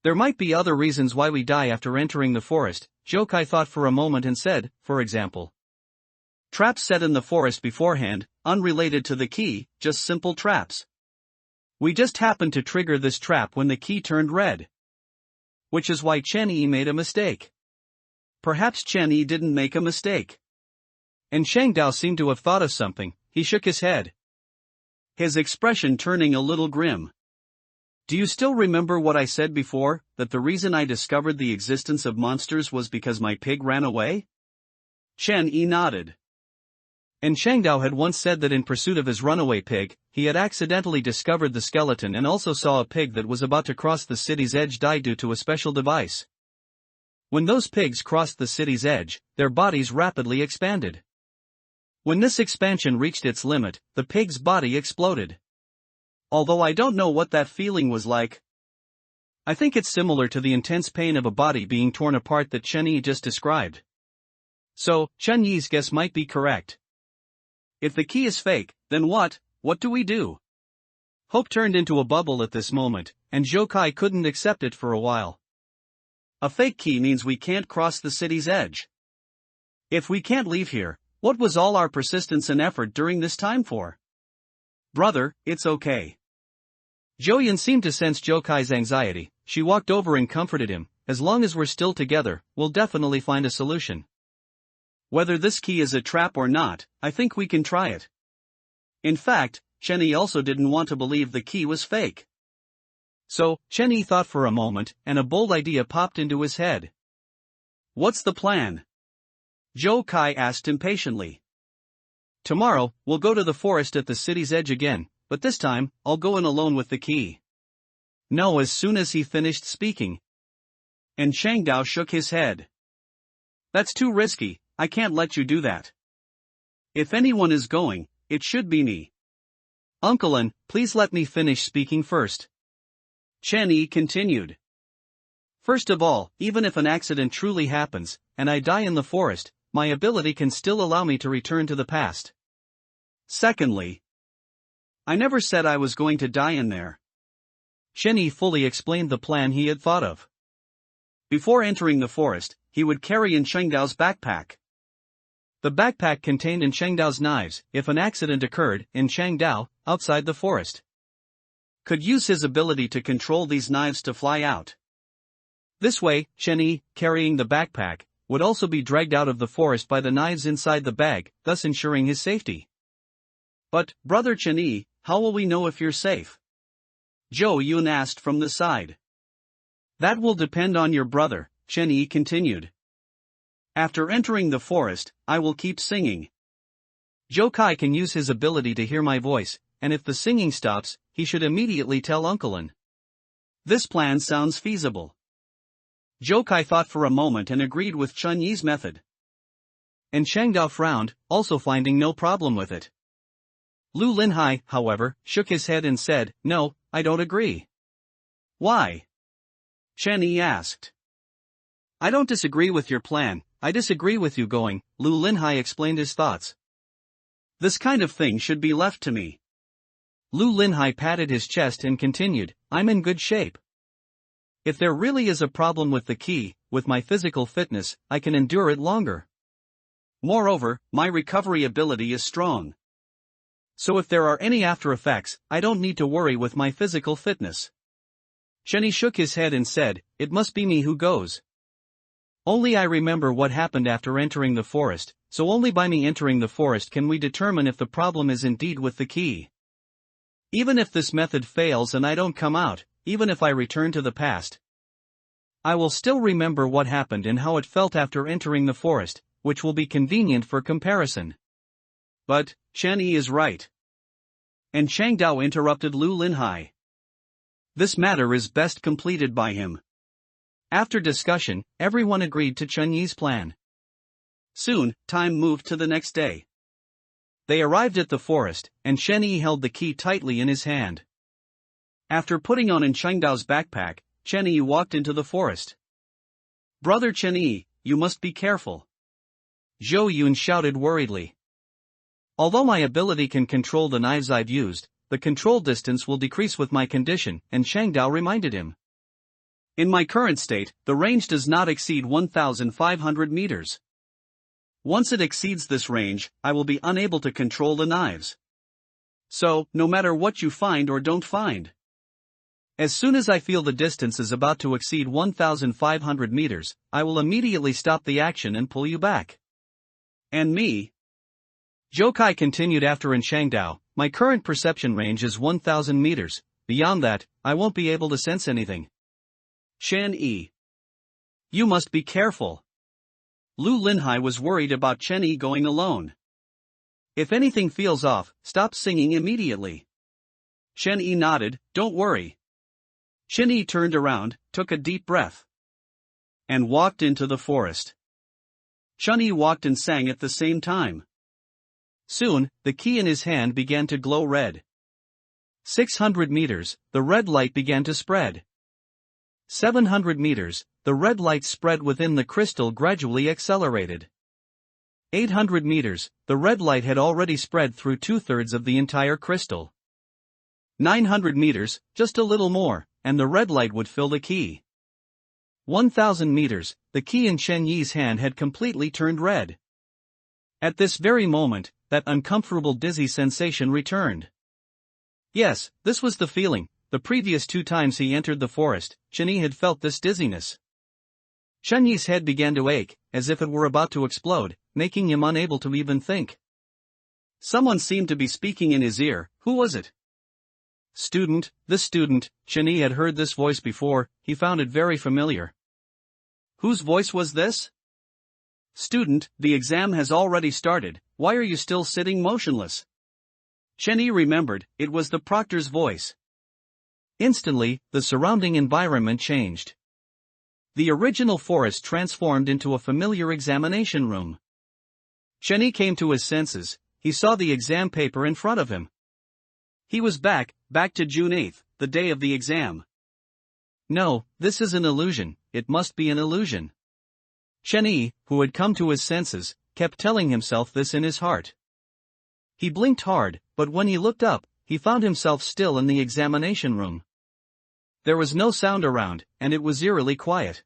There might be other reasons why we die after entering the forest, Zhou Kai thought for a moment and said, for example. Traps set in the forest beforehand, unrelated to the key, just simple traps. We just happened to trigger this trap when the key turned red. Which is why Chen Yi made a mistake. Perhaps Chen Yi didn't make a mistake. And Shang Dao seemed to have thought of something, he shook his head. His expression turning a little grim. Do you still remember what I said before, that the reason I discovered the existence of monsters was because my pig ran away? Chen Yi nodded. And Shang Dao had once said that in pursuit of his runaway pig, he had accidentally discovered the skeleton and also saw a pig that was about to cross the city's edge die due to a special device. When those pigs crossed the city's edge, their bodies rapidly expanded. When this expansion reached its limit, the pig's body exploded. Although I don't know what that feeling was like. I think it's similar to the intense pain of a body being torn apart that Chen Yi just described. So, Chen Yi's guess might be correct. If the key is fake, then what do we do? Hope turned into a bubble at this moment, and Jokai couldn't accept it for a while. A fake key means we can't cross the city's edge. If we can't leave here, what was all our persistence and effort during this time for? Brother, it's okay. Joyun seemed to sense Jokai's anxiety. She walked over and comforted him. As long as we're still together, we'll definitely find a solution. Whether this key is a trap or not, I think we can try it. In fact, Chenny also didn't want to believe the key was fake. So, Chenny thought for a moment, and a bold idea popped into his head. What's the plan? Jokai asked impatiently. Tomorrow, we'll go to the forest at the city's edge again, but this time, I'll go in alone with the key. No, as soon as he finished speaking. And Changdao shook his head. That's too risky, I can't let you do that. If anyone is going, it should be me. Uncle An, please let me finish speaking first. Chenny continued. First of all, even if an accident truly happens, and I die in the forest, my ability can still allow me to return to the past. Secondly, I never said I was going to die in there. Chenny fully explained the plan he had thought of. Before entering the forest, he would carry in Chengdao's backpack. The backpack contained in Chengdao's knives, if an accident occurred, in Chengdao, outside the forest. Could use his ability to control these knives to fly out. This way, Chenny, carrying the backpack, would also be dragged out of the forest by the knives inside the bag, thus ensuring his safety. But, Brother Chenny, how will we know if you're safe? Zhou Yun asked from the side. That will depend on your brother, Chenny continued. After entering the forest, I will keep singing. Jokai can use his ability to hear my voice, and if the singing stops, he should immediately tell Uncle An. This plan sounds feasible. Jokai thought for a moment and agreed with Chun Yi's method. And Changdao frowned, also finding no problem with it. Lu Linhai, however, shook his head and said, No, I don't agree. Why? Chenny asked. I don't disagree with your plan, I disagree with you going, Lu Linhai explained his thoughts. This kind of thing should be left to me. Lu Linhai patted his chest and continued, I'm in good shape. If there really is a problem with the key, with my physical fitness, I can endure it longer. Moreover, my recovery ability is strong. So if there are any after effects, I don't need to worry with my physical fitness. Chenny shook his head and said, It must be me who goes. Only I remember what happened after entering the forest, so only by me entering the forest can we determine if the problem is indeed with the key. Even if this method fails and I don't come out, even if I return to the past, I will still remember what happened and how it felt after entering the forest, which will be convenient for comparison. But, Chenny is right. And Changdao interrupted Lu Linhai. This matter is best completed by him. After discussion, everyone agreed to Chun Yi's plan. Soon, time moved to the next day. They arrived at the forest, and Shen Yi held the key tightly in his hand. After putting on in Chengdao's backpack, Chen Yi walked into the forest. Brother Chen Yi, you must be careful. Zhou Yun shouted worriedly. Although my ability can control the knives I've used, the control distance will decrease with my condition, and Changdao reminded him. In my current state, the range does not exceed 1,500 meters. Once it exceeds this range, I will be unable to control the knives. So, no matter what you find or don't find. As soon as I feel the distance is about to exceed 1,500 meters, I will immediately stop the action and pull you back. And me? Jokai continued after in Changdao, my current perception range is 1,000 meters, beyond that, I won't be able to sense anything. Shan Yi. You must be careful. Lu Linhai was worried about Chen Yi going alone. If anything feels off, stop singing immediately. Shen Yi nodded, don't worry. Shen Yi turned around, took a deep breath, and walked into the forest. Chun Yi walked and sang at the same time. Soon, the key in his hand began to glow red. 600 meters, the red light began to spread. 700 meters, the red light spread within the crystal gradually accelerated. 800 meters, the red light had already spread through 2/3 of the entire crystal. 900 meters, just a little more, and the red light would fill the key. 1,000 meters, the key in Chen Yi's hand had completely turned red. At this very moment, that uncomfortable dizzy sensation returned. Yes, this was the feeling. The previous 2 times he entered the forest, Chen Yi had felt this dizziness. Chen Yi's head began to ache, as if it were about to explode, making him unable to even think. Someone seemed to be speaking in his ear. Who was it? Student, the student. Chen Yi had heard this voice before. He found it very familiar. Whose voice was this? Student, the exam has already started. Why are you still sitting motionless? Chen Yi remembered, it was the proctor's voice. Instantly, the surrounding environment changed. The original forest transformed into a familiar examination room. Chen Yi came to his senses. He saw the exam paper in front of him. He was back to June 8th, the day of the exam. No, this is an illusion, it must be an illusion. Chen Yi, who had come to his senses, kept telling himself this in his heart. He blinked hard, but when he looked up, he found himself still in the examination room. There was no sound around, and it was eerily quiet.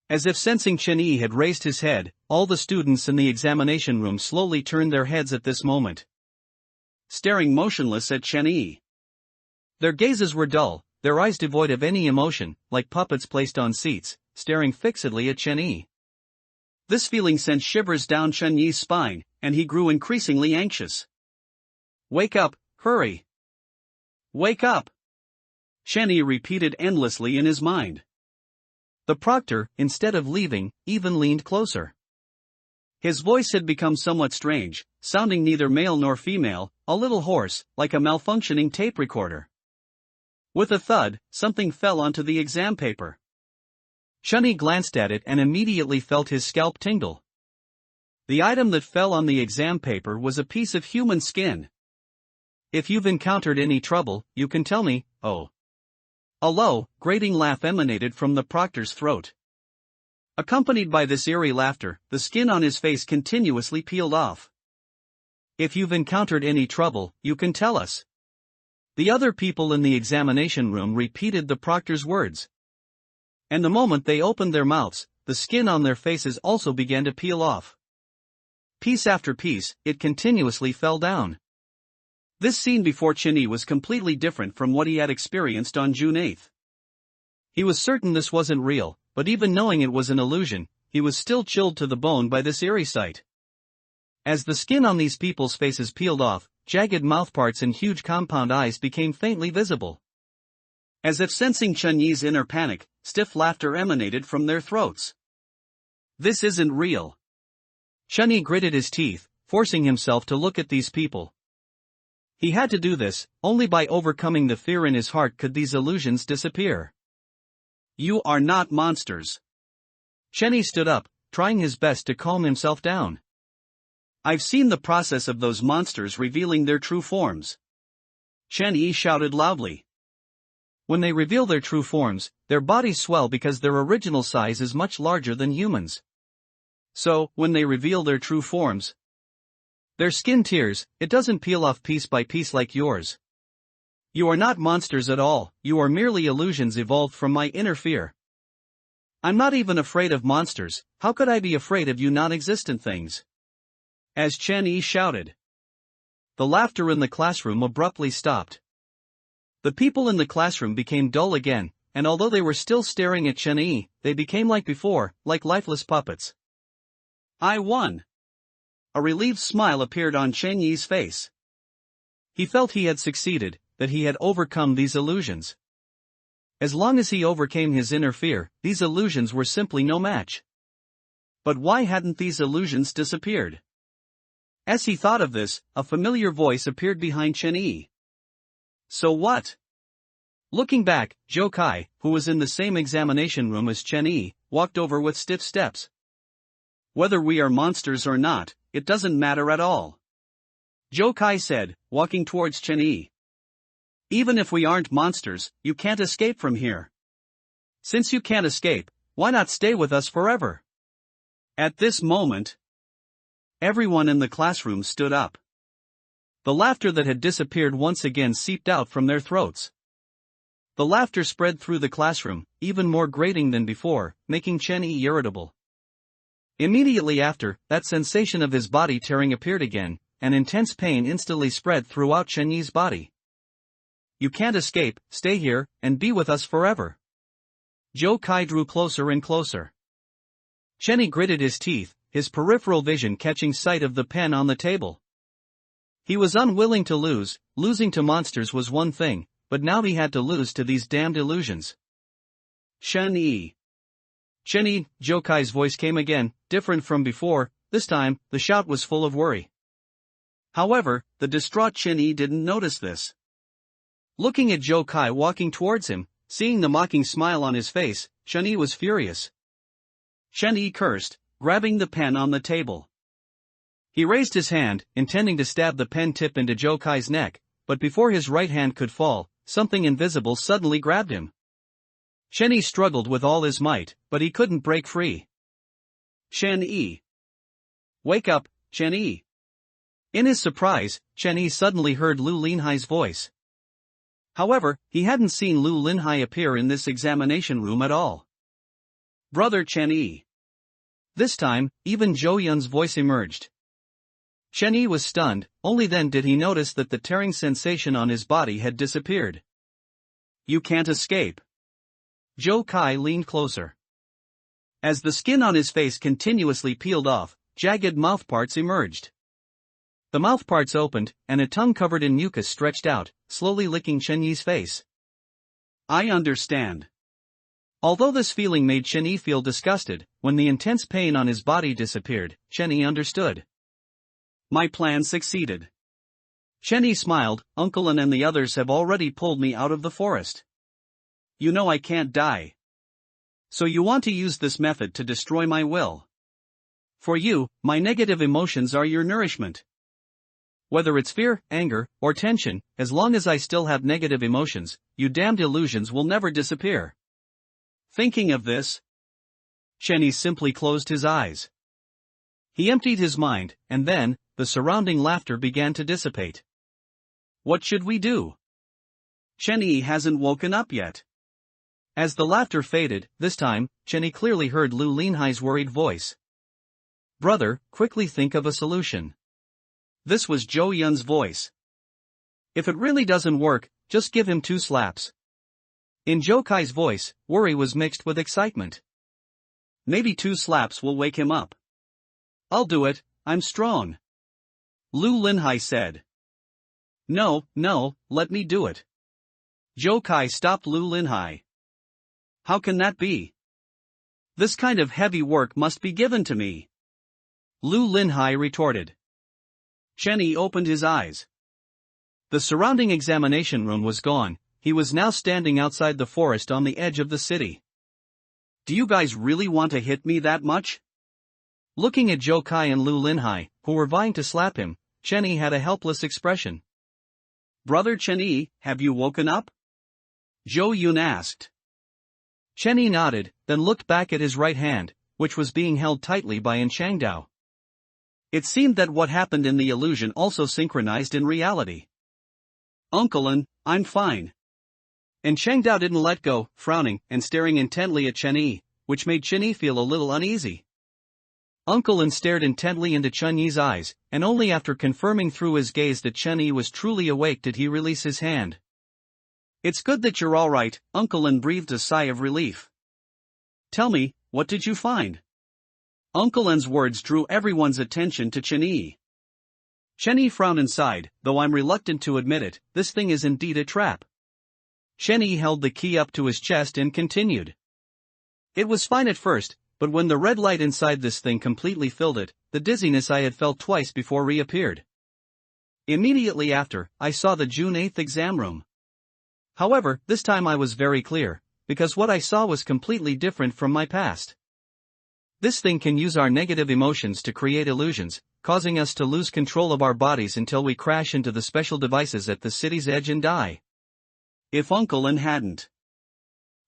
As if sensing Chen Yi had raised his head, all the students in the examination room slowly turned their heads at this moment, staring motionless at Chen Yi. Their gazes were dull, their eyes devoid of any emotion, like puppets placed on seats, staring fixedly at Chen Yi. This feeling sent shivers down Chen Yi's spine, and he grew increasingly anxious. Wake up, hurry! Wake up! Chen Yi repeated endlessly in his mind. The proctor, instead of leaving, even leaned closer. His voice had become somewhat strange, sounding neither male nor female, a little hoarse, like a malfunctioning tape recorder. With a thud, something fell onto the exam paper. Chen Yi glanced at it and immediately felt his scalp tingle. The item that fell on the exam paper was a piece of human skin. If you've encountered any trouble, you can tell me. Oh. A low, grating laugh emanated from the proctor's throat. Accompanied by this eerie laughter, the skin on his face continuously peeled off. If you've encountered any trouble, you can tell us. The other people in the examination room repeated the proctor's words. And the moment they opened their mouths, the skin on their faces also began to peel off. Piece after piece, it continuously fell down. This scene before Chen Yi was completely different from what he had experienced on June 8th. He was certain this wasn't real, but even knowing it was an illusion, he was still chilled to the bone by this eerie sight. As the skin on these people's faces peeled off, jagged mouthparts and huge compound eyes became faintly visible. As if sensing Chen Yi's inner panic, stiff laughter emanated from their throats. This isn't real. Chen Yi gritted his teeth, forcing himself to look at these people. He had to do this, only by overcoming the fear in his heart could these illusions disappear. You are not monsters. Chen Yi stood up, trying his best to calm himself down. I've seen the process of those monsters revealing their true forms. Chen Yi shouted loudly. When they reveal their true forms, their bodies swell because their original size is much larger than humans. So, when they reveal their true forms, their skin tears, it doesn't peel off piece by piece like yours. You are not monsters at all, you are merely illusions evolved from my inner fear. I'm not even afraid of monsters, how could I be afraid of you non-existent things? As Chen Yi shouted. The laughter in the classroom abruptly stopped. The people in the classroom became dull again, and although they were still staring at Chen Yi, they became like before, like lifeless puppets. I won. A relieved smile appeared on Chen Yi's face. He felt he had succeeded, that he had overcome these illusions. As long as he overcame his inner fear, these illusions were simply no match. But why hadn't these illusions disappeared? As he thought of this, a familiar voice appeared behind Chen Yi. So what? Looking back, Zhou Kai, who was in the same examination room as Chen Yi, walked over with stiff steps. Whether we are monsters or not, it doesn't matter at all. Zhou Kai said, walking towards Chen Yi. Even if we aren't monsters, you can't escape from here. Since you can't escape, why not stay with us forever? At this moment, everyone in the classroom stood up. The laughter that had disappeared once again seeped out from their throats. The laughter spread through the classroom, even more grating than before, making Chenyi irritable. Immediately after, that sensation of his body tearing appeared again, and intense pain instantly spread throughout Chenyi's body. You can't escape, stay here, and be with us forever. Zhou Kai drew closer and closer. Chenyi gritted his teeth, his peripheral vision catching sight of the pen on the table. He was unwilling to lose. Losing to monsters was one thing, but now he had to lose to these damned illusions. Chenyi. Chenyi, Zhou Kai's voice came again, different from before. This time, the shout was full of worry. However, the distraught Chenyi didn't notice this. Looking at Zhou Kai walking towards him, seeing the mocking smile on his face, Chenyi was furious. Chenyi cursed, grabbing the pen on the table. He raised his hand, intending to stab the pen tip into Zhou Kai's neck, but before his right hand could fall, something invisible suddenly grabbed him. Chenyi struggled with all his might, but he couldn't break free. Chenyi. Wake up, Chenyi. In his surprise, Chenyi suddenly heard Lu Linhai's voice. However, he hadn't seen Lu Linhai appear in this examination room at all. Brother Chenyi. This time, even Zhou Yun's voice emerged. Chenyi was stunned, only then did he notice that the tearing sensation on his body had disappeared. You can't escape. Zhou Kai leaned closer. As the skin on his face continuously peeled off, jagged mouthparts emerged. The mouthparts opened, and a tongue covered in mucus stretched out, slowly licking Chenyi's face. I understand. Although this feeling made Chenyi feel disgusted, when the intense pain on his body disappeared, Chenyi understood. My plan succeeded. Chenyi smiled. Uncle An and the others have already pulled me out of the forest. You know I can't die. So you want to use this method to destroy my will. For you, my negative emotions are your nourishment. Whether it's fear, anger, or tension, as long as I still have negative emotions, you damned illusions will never disappear. Thinking of this, Chenyi simply closed his eyes. He emptied his mind, and then, the surrounding laughter began to dissipate. What should we do? Chenyi hasn't woken up yet. As the laughter faded, this time, Chenyi clearly heard Lu Linhai's worried voice. Brother, quickly think of a solution. This was Zhou Yun's voice. If it really doesn't work, just give him 2 slaps. In Zhou Kai's voice, worry was mixed with excitement. Maybe 2 slaps will wake him up. I'll do it, I'm strong. Lu Linhai said. No, let me do it. Zhou Kai stopped Lu Linhai. How can that be? This kind of heavy work must be given to me. Lu Linhai retorted. Chenyi opened his eyes. The surrounding examination room was gone. He was now standing outside the forest on the edge of the city. Do you guys really want to hit me that much? Looking at Zhou Kai and Lu Linhai, who were vying to slap him, Chenyi had a helpless expression. Brother Chenyi, have you woken up? Zhou Yun asked. Chenyi nodded, then looked back at his right hand, which was being held tightly by An Changdao. It seemed that what happened in the illusion also synchronized in reality. Uncle An, I'm fine. An Changdao didn't let go, frowning and staring intently at Chenyi, which made Chenyi feel a little uneasy. Uncle An stared intently into Chenyi's eyes, and only after confirming through his gaze that Chenyi was truly awake did he release his hand. It's good that you're all right, Uncle An breathed a sigh of relief. Tell me, what did you find? Uncle An's words drew everyone's attention to Chenyi. Chenyi frowned and sighed, though I'm reluctant to admit it, this thing is indeed a trap. Chenyi held the key up to his chest and continued. It was fine at first, but when the red light inside this thing completely filled it, the dizziness I had felt twice before reappeared. Immediately after, I saw the June 8th exam room. However, this time I was very clear, because what I saw was completely different from my past. This thing can use our negative emotions to create illusions, causing us to lose control of our bodies until we crash into the special devices at the city's edge and die. If Uncle An hadn't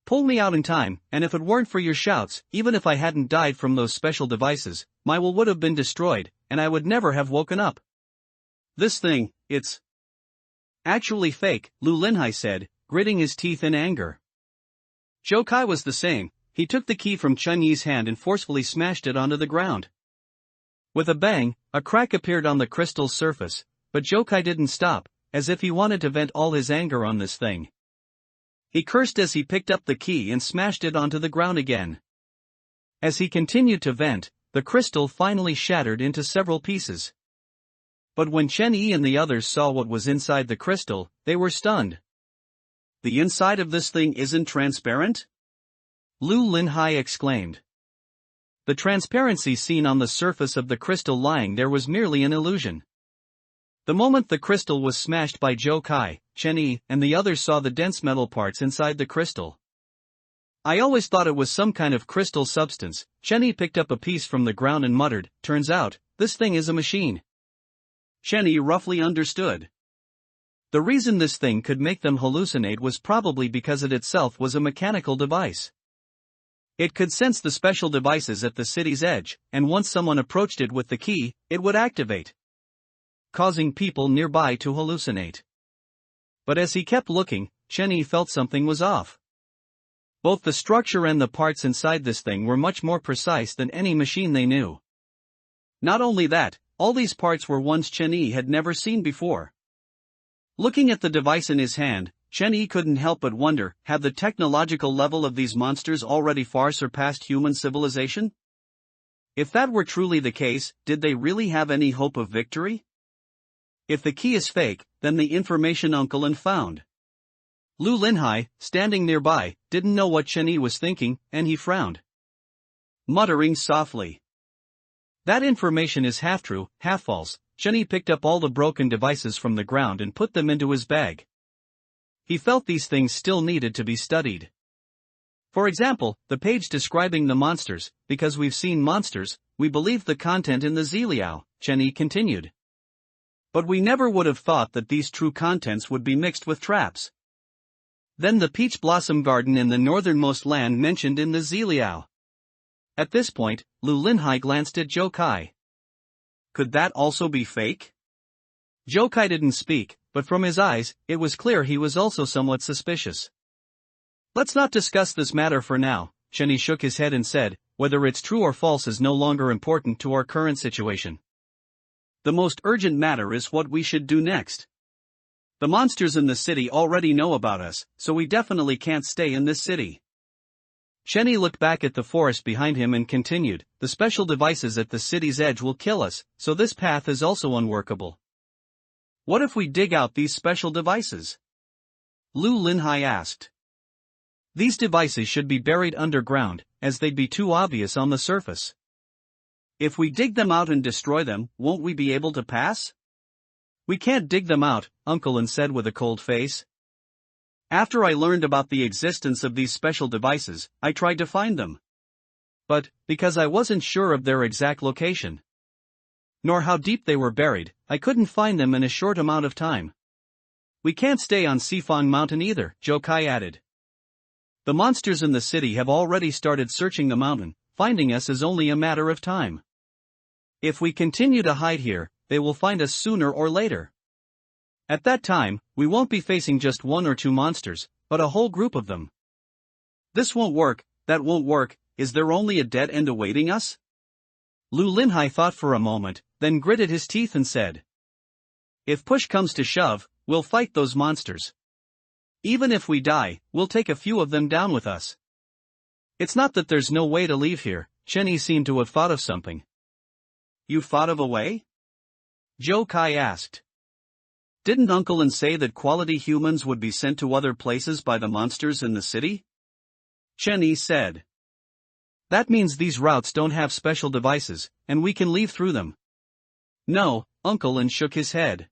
pulled me out in time, and if it weren't for your shouts, even if I hadn't died from those special devices, my will would have been destroyed, and I would never have woken up. This thing, it's actually fake, Lu Linhai said, gritting his teeth in anger. Zhou Kai was the same. He took the key from Chen Yi's hand and forcefully smashed it onto the ground. With a bang, a crack appeared on the crystal's surface, but Zhou Kai didn't stop, as if he wanted to vent all his anger on this thing. He cursed as he picked up the key and smashed it onto the ground again. As he continued to vent, the crystal finally shattered into several pieces. But when Chen Yi and the others saw what was inside the crystal, they were stunned. The inside of this thing isn't transparent? Lu Linhai exclaimed. The transparency seen on the surface of the crystal lying there was merely an illusion. The moment the crystal was smashed by Zhou Kai, Chen Yi, and the others saw the dense metal parts inside the crystal. I always thought it was some kind of crystal substance. Chen Yi picked up a piece from the ground and muttered, "Turns out, this thing is a machine." Chen Yi roughly understood. The reason this thing could make them hallucinate was probably because it itself was a mechanical device. It could sense the special devices at the city's edge, and once someone approached it with the key, it would activate, causing people nearby to hallucinate. But as he kept looking, Chen Yi felt something was off. Both the structure and the parts inside this thing were much more precise than any machine they knew. Not only that, all these parts were ones Chen Yi had never seen before. Looking at the device in his hand, Chen Yi couldn't help but wonder, had the technological level of these monsters already far surpassed human civilization? If that were truly the case, did they really have any hope of victory? If the key is fake, then the information Uncle Lin found. Lu Linhai, standing nearby, didn't know what Chen Yi was thinking, and he frowned, muttering softly. That information is half true, half false. Chen Yi picked up all the broken devices from the ground and put them into his bag. He felt these things still needed to be studied. For example, the page describing the monsters. Because we've seen monsters, we believe the content in the Ziliao, Chen Yi continued. But we never would have thought that these true contents would be mixed with traps. Then the peach blossom garden in the northernmost land mentioned in the Ziliao. At this point, Lu Linhai glanced at Zhou Kai. Could that also be fake? Zhou Kai didn't speak, but from his eyes, it was clear he was also somewhat suspicious. Let's not discuss this matter for now, Chen Yi shook his head and said, whether it's true or false is no longer important to our current situation. The most urgent matter is what we should do next. The monsters in the city already know about us, so we definitely can't stay in this city. Chen Yi looked back at the forest behind him and continued, the special devices at the city's edge will kill us, so this path is also unworkable. What if we dig out these special devices? Lu Linhai asked. These devices should be buried underground, as they'd be too obvious on the surface. If we dig them out and destroy them, won't we be able to pass? We can't dig them out, Uncle Lin said with a cold face. After I learned about the existence of these special devices, I tried to find them. But, because I wasn't sure of their exact location, nor how deep they were buried, I couldn't find them in a short amount of time. We can't stay on Sifang Mountain either, Zhou Kai added. The monsters in the city have already started searching the mountain, finding us is only a matter of time. If we continue to hide here, they will find us sooner or later. At that time, we won't be facing just one or two monsters, but a whole group of them. This won't work, that won't work, is there only a dead end awaiting us? Lu Linhai thought for a moment, then gritted his teeth and said, if push comes to shove, we'll fight those monsters. Even if we die, we'll take a few of them down with us. It's not that there's no way to leave here, Chen Yi seemed to have thought of something. You thought of a way? Zhou Kai asked. Didn't Uncle Lin say that quality humans would be sent to other places by the monsters in the city? Chen Yi said. That means these routes don't have special devices, and we can leave through them. No, Uncle Lin shook his head.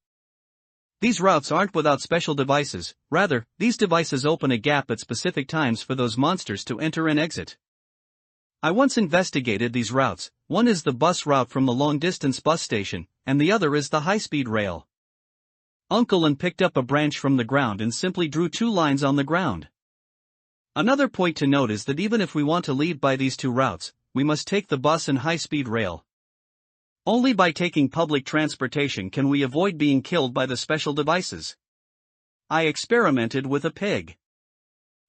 These routes aren't without special devices, rather, these devices open a gap at specific times for those monsters to enter and exit. I once investigated these routes. One is the bus route from the long-distance bus station, and the other is the high-speed rail. Uncle Lin picked up a branch from the ground and simply drew two lines on the ground. Another point to note is that even if we want to leave by these two routes, we must take the bus and high-speed rail. Only by taking public transportation can we avoid being killed by the special devices. I experimented with a pig.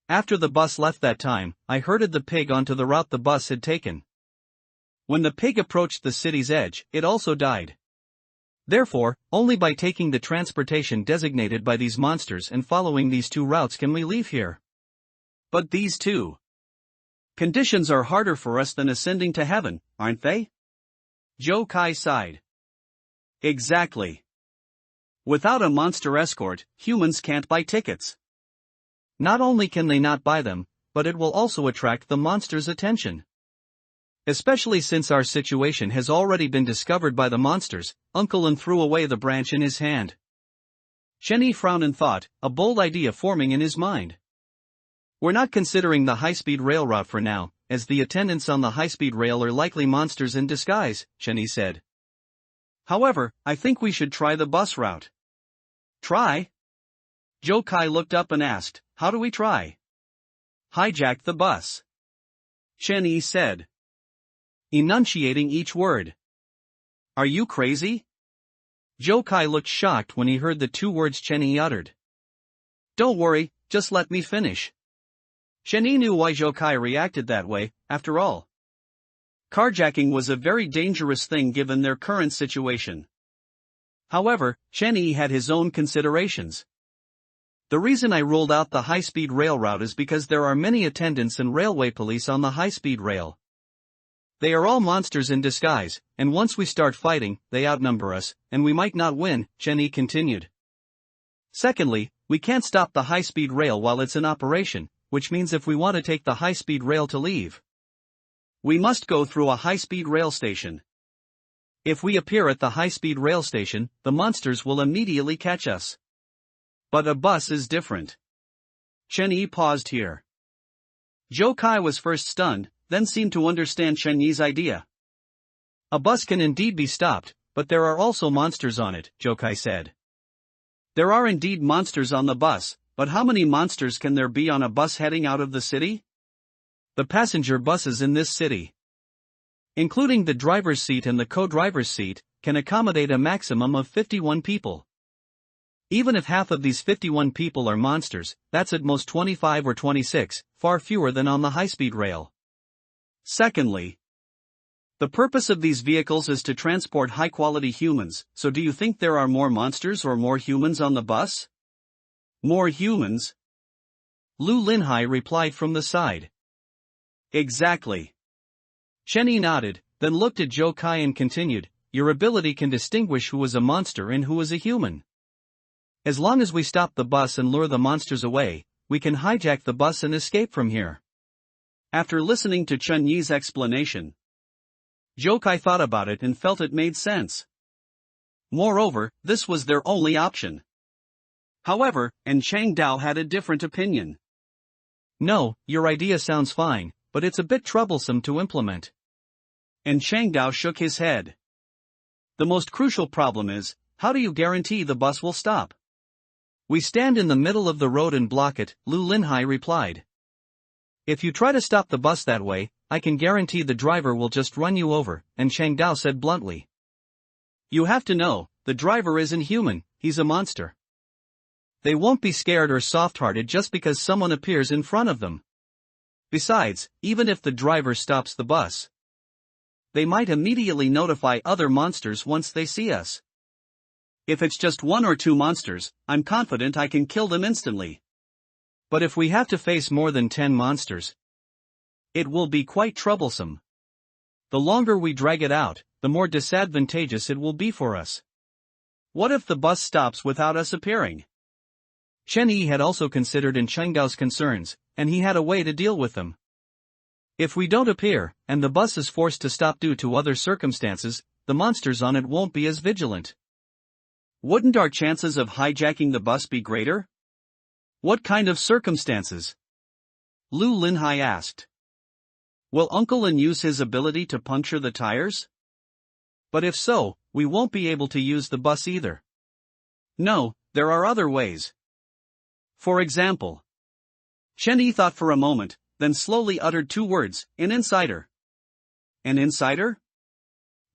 After the bus left that time, I herded the pig onto the route the bus had taken. When the pig approached the city's edge, it also died. Therefore, only by taking the transportation designated by these monsters and following these two routes can we leave here. But these two conditions are harder for us than ascending to heaven, aren't they? Joe Kai sighed. Exactly. Without a monster escort, humans can't buy tickets. Not only can they not buy them, but it will also attract the monster's attention. Especially since our situation has already been discovered by the monsters. Uncle Lin threw away the branch in his hand. Chenny frowned and thought, a bold idea forming in his mind. We're not considering the high-speed rail route for now, as the attendants on the high-speed rail are likely monsters in disguise, Chenny said. However, I think we should try the bus route. Try? Joe Kai looked up and asked, how do we try? Hijack the bus. Chenny said, enunciating each word. Are you crazy? Joe Kai looked shocked when he heard the two words Chenny uttered. Don't worry, just let me finish. Chenny knew why Joe Kai reacted that way. After all, carjacking was a very dangerous thing given their current situation. However, Chenny had his own considerations. The reason I ruled out the high-speed rail route is because there are many attendants and railway police on the high-speed rail. They are all monsters in disguise, and once we start fighting, they outnumber us, and we might not win, Chenny continued. Secondly, we can't stop the high-speed rail while it's in operation, which means if we want to take the high-speed rail to leave, we must go through a high-speed rail station. If we appear at the high-speed rail station, the monsters will immediately catch us. But a bus is different. Chenny paused here. Joe Kai was first stunned, then seemed to understand Chenyi's idea. A bus can indeed be stopped, but there are also monsters on it, Joe Kai said. There are indeed monsters on the bus, but how many monsters can there be on a bus heading out of the city? The passenger buses in this city, including the driver's seat and the co-driver's seat, can accommodate a maximum of 51 people. Even if half of these 51 people are monsters, that's at most 25 or 26, far fewer than on the high-speed rail. Secondly, the purpose of these vehicles is to transport high-quality humans, so do you think there are more monsters or more humans on the bus? More humans? Lu Linhai replied from the side. Exactly. Chenny nodded, then looked at Joe Kai and continued, your ability can distinguish who is a monster and who is a human. As long as we stop the bus and lure the monsters away, we can hijack the bus and escape from here. After listening to Chun Yi's explanation, Joe Kai thought about it and felt it made sense. Moreover, this was their only option. However, and Chang Dao had a different opinion. No, your idea sounds fine, but it's a bit troublesome to implement. And Chang Dao shook his head. The most crucial problem is, how do you guarantee the bus will stop? We stand in the middle of the road and block it, Lu Linhai replied. If you try to stop the bus that way, I can guarantee the driver will just run you over, and Chang Dao said bluntly. You have to know, the driver isn't human, he's a monster. They won't be scared or soft-hearted just because someone appears in front of them. Besides, even if the driver stops the bus, they might immediately notify other monsters once they see us. If it's just one or two monsters, I'm confident I can kill them instantly. But if we have to face more than 10 monsters, it will be quite troublesome. The longer we drag it out, the more disadvantageous it will be for us. What if the bus stops without us appearing? Chen Yi had also considered in Cheng Dao's concerns, and he had a way to deal with them. If we don't appear, and the bus is forced to stop due to other circumstances, the monsters on it won't be as vigilant. Wouldn't our chances of hijacking the bus be greater? What kind of circumstances? Lu Linhai asked. Will Uncle Lin use his ability to puncture the tires? But if so, we won't be able to use the bus either. No, there are other ways. For example. Chen Yi thought for a moment, then slowly uttered two words, an insider. An insider?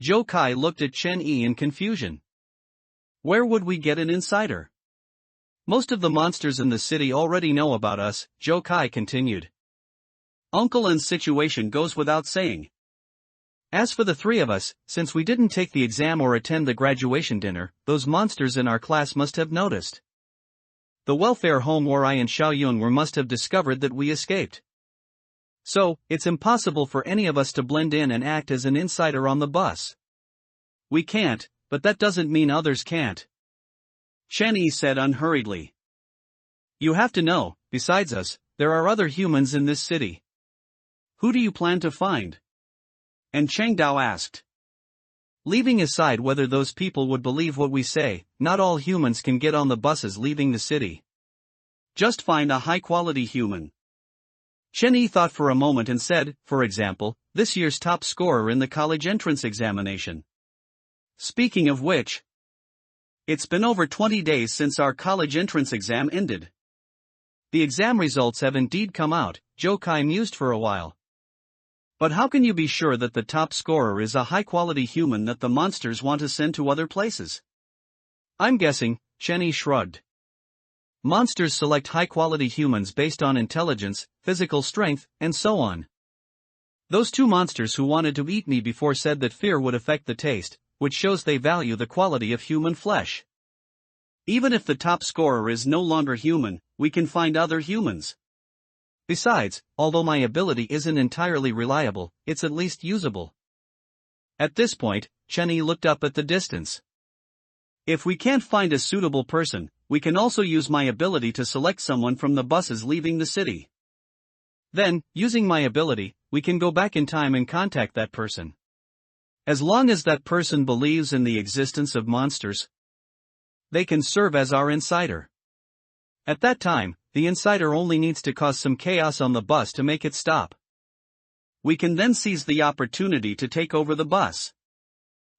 Zhou Kai looked at Chen Yi in confusion. Where would we get an insider? Most of the monsters in the city already know about us, Zhou Kai continued. Uncle An's situation goes without saying. As for the three of us, since we didn't take the exam or attend the graduation dinner, those monsters in our class must have noticed. The welfare home where I and Xiaoyun were must have discovered that we escaped. So, it's impossible for any of us to blend in and act as an insider on the bus. We can't, but that doesn't mean others can't. Chen Yi said unhurriedly. You have to know, besides us, there are other humans in this city. Who do you plan to find? And Cheng Dao asked. Leaving aside whether those people would believe what we say, not all humans can get on the buses leaving the city. Just find a high-quality human. Chen Yi thought for a moment and said, for example, this year's top scorer in the college entrance examination. Speaking of which, it's been over 20 days since our college entrance exam ended. The exam results have indeed come out, Zhou Kai mused for a while. But how can you be sure that the top scorer is a high-quality human that the monsters want to send to other places? I'm guessing, Chen Yi shrugged. Monsters select high-quality humans based on intelligence, physical strength, and so on. Those two monsters who wanted to eat me before said that fear would affect the taste, which shows they value the quality of human flesh. Even if the top scorer is no longer human, we can find other humans. Besides, although my ability isn't entirely reliable, it's at least usable. At this point, Chen Yi looked up at the distance. If we can't find a suitable person, we can also use my ability to select someone from the buses leaving the city. Then, using my ability, we can go back in time and contact that person. As long as that person believes in the existence of monsters, they can serve as our insider. At that time, the insider only needs to cause some chaos on the bus to make it stop. We can then seize the opportunity to take over the bus.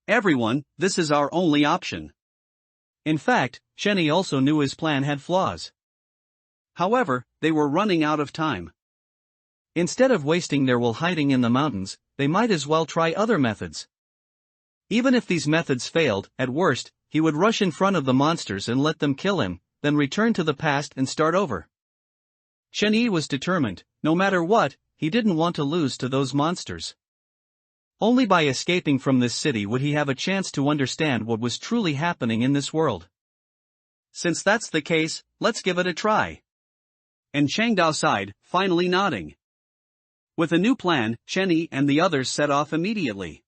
Everyone, this is our only option. In fact, Chen Yi also knew his plan had flaws. However, they were running out of time. Instead of wasting their while hiding in the mountains, they might as well try other methods. Even if these methods failed, at worst, he would rush in front of the monsters and let them kill him, then return to the past and start over. Chen Yi was determined, no matter what, he didn't want to lose to those monsters. Only by escaping from this city would he have a chance to understand what was truly happening in this world. Since that's the case, let's give it a try. And Cheng Dao sighed, finally nodding. With a new plan, Chen Yi and the others set off immediately.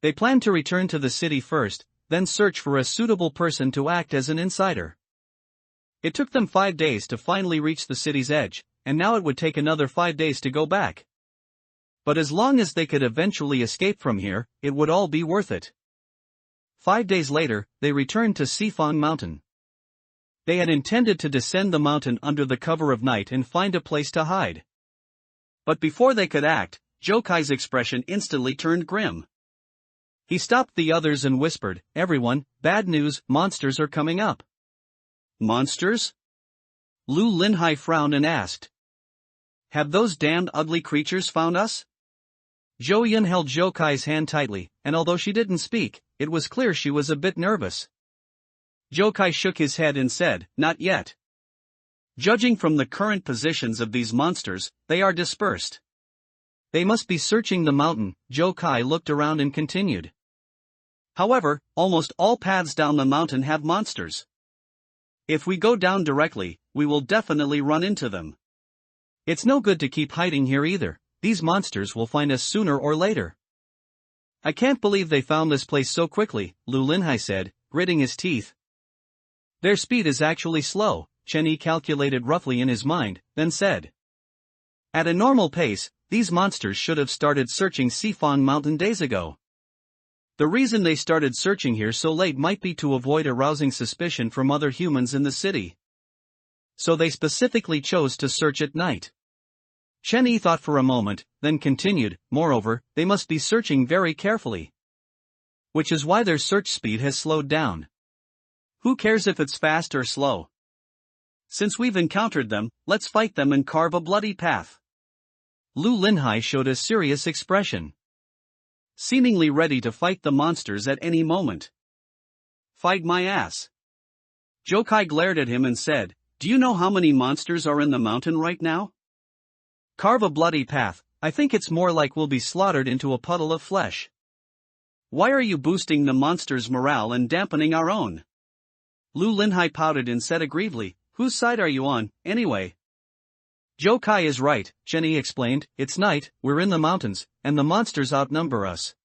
They planned to return to the city first, then search for a suitable person to act as an insider. It took them 5 days to finally reach the city's edge, and now it would take another 5 days to go back. But as long as they could eventually escape from here, it would all be worth it. 5 days later, they returned to Sifang Mountain. They had intended to descend the mountain under the cover of night and find a place to hide. But before they could act, Zhou Kai's expression instantly turned grim. He stopped the others and whispered, "Everyone, bad news, monsters are coming up." Monsters? Lu Linhai frowned and asked. Have those damned ugly creatures found us? Zhou Yun held Zhou Kai's hand tightly, and although she didn't speak, it was clear she was a bit nervous. Zhou Kai shook his head and said, "Not yet. Judging from the current positions of these monsters, they are dispersed. They must be searching the mountain." Zhou Kai looked around and continued. However, almost all paths down the mountain have monsters. If we go down directly, we will definitely run into them. It's no good to keep hiding here either, these monsters will find us sooner or later. I can't believe they found this place so quickly, Lu Linhai said, gritting his teeth. Their speed is actually slow, Chen Yi calculated roughly in his mind, then said. At a normal pace, these monsters should have started searching Sifang Mountain days ago. The reason they started searching here so late might be to avoid arousing suspicion from other humans in the city. So they specifically chose to search at night. Chen Yi thought for a moment, then continued, moreover, they must be searching very carefully. Which is why their search speed has slowed down. Who cares if it's fast or slow? Since we've encountered them, let's fight them and carve a bloody path. Lu Linhai showed a serious expression. seemingly ready to fight the monsters at any moment. Fight my ass. Jokai glared at him and said, "Do you know how many monsters are in the mountain right now? Carve a bloody path, I think it's more like we'll be slaughtered into a puddle of flesh. Why are you boosting the monsters' morale and dampening our own?" Lu Linhai pouted and said aggrievedly, "Whose side are you on, anyway?" "Jokai is right," Jenny explained, "it's night, we're in the mountains, and the monsters outnumber us.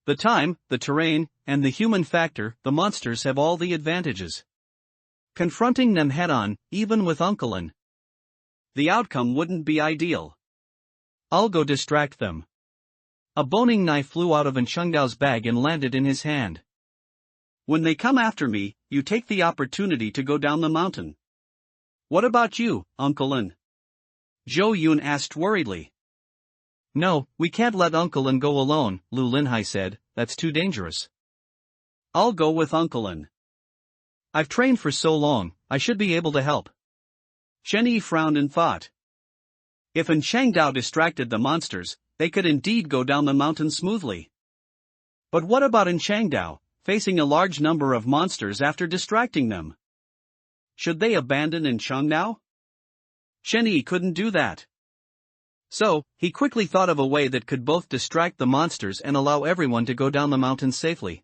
The time, the terrain, and the human factor, the monsters have all the advantages. Confronting them head-on, even with Uncle An, the outcome wouldn't be ideal. I'll go distract them." A boning knife flew out of Chengdao's bag and landed in his hand. "When they come after me, you take the opportunity to go down the mountain. What about you, Uncle An?" Zhou Yun asked worriedly. "No, we can't let Uncle An go alone," Lu Linhai said, "that's too dangerous. I'll go with Uncle An. I've trained for so long, I should be able to help." Chen Yi frowned and thought. If Chengdao distracted the monsters, they could indeed go down the mountain smoothly. But what about Chengdao, facing a large number of monsters after distracting them? Should they abandon Chengdao? Chen Yi couldn't do that. So, he quickly thought of a way that could both distract the monsters and allow everyone to go down the mountain safely.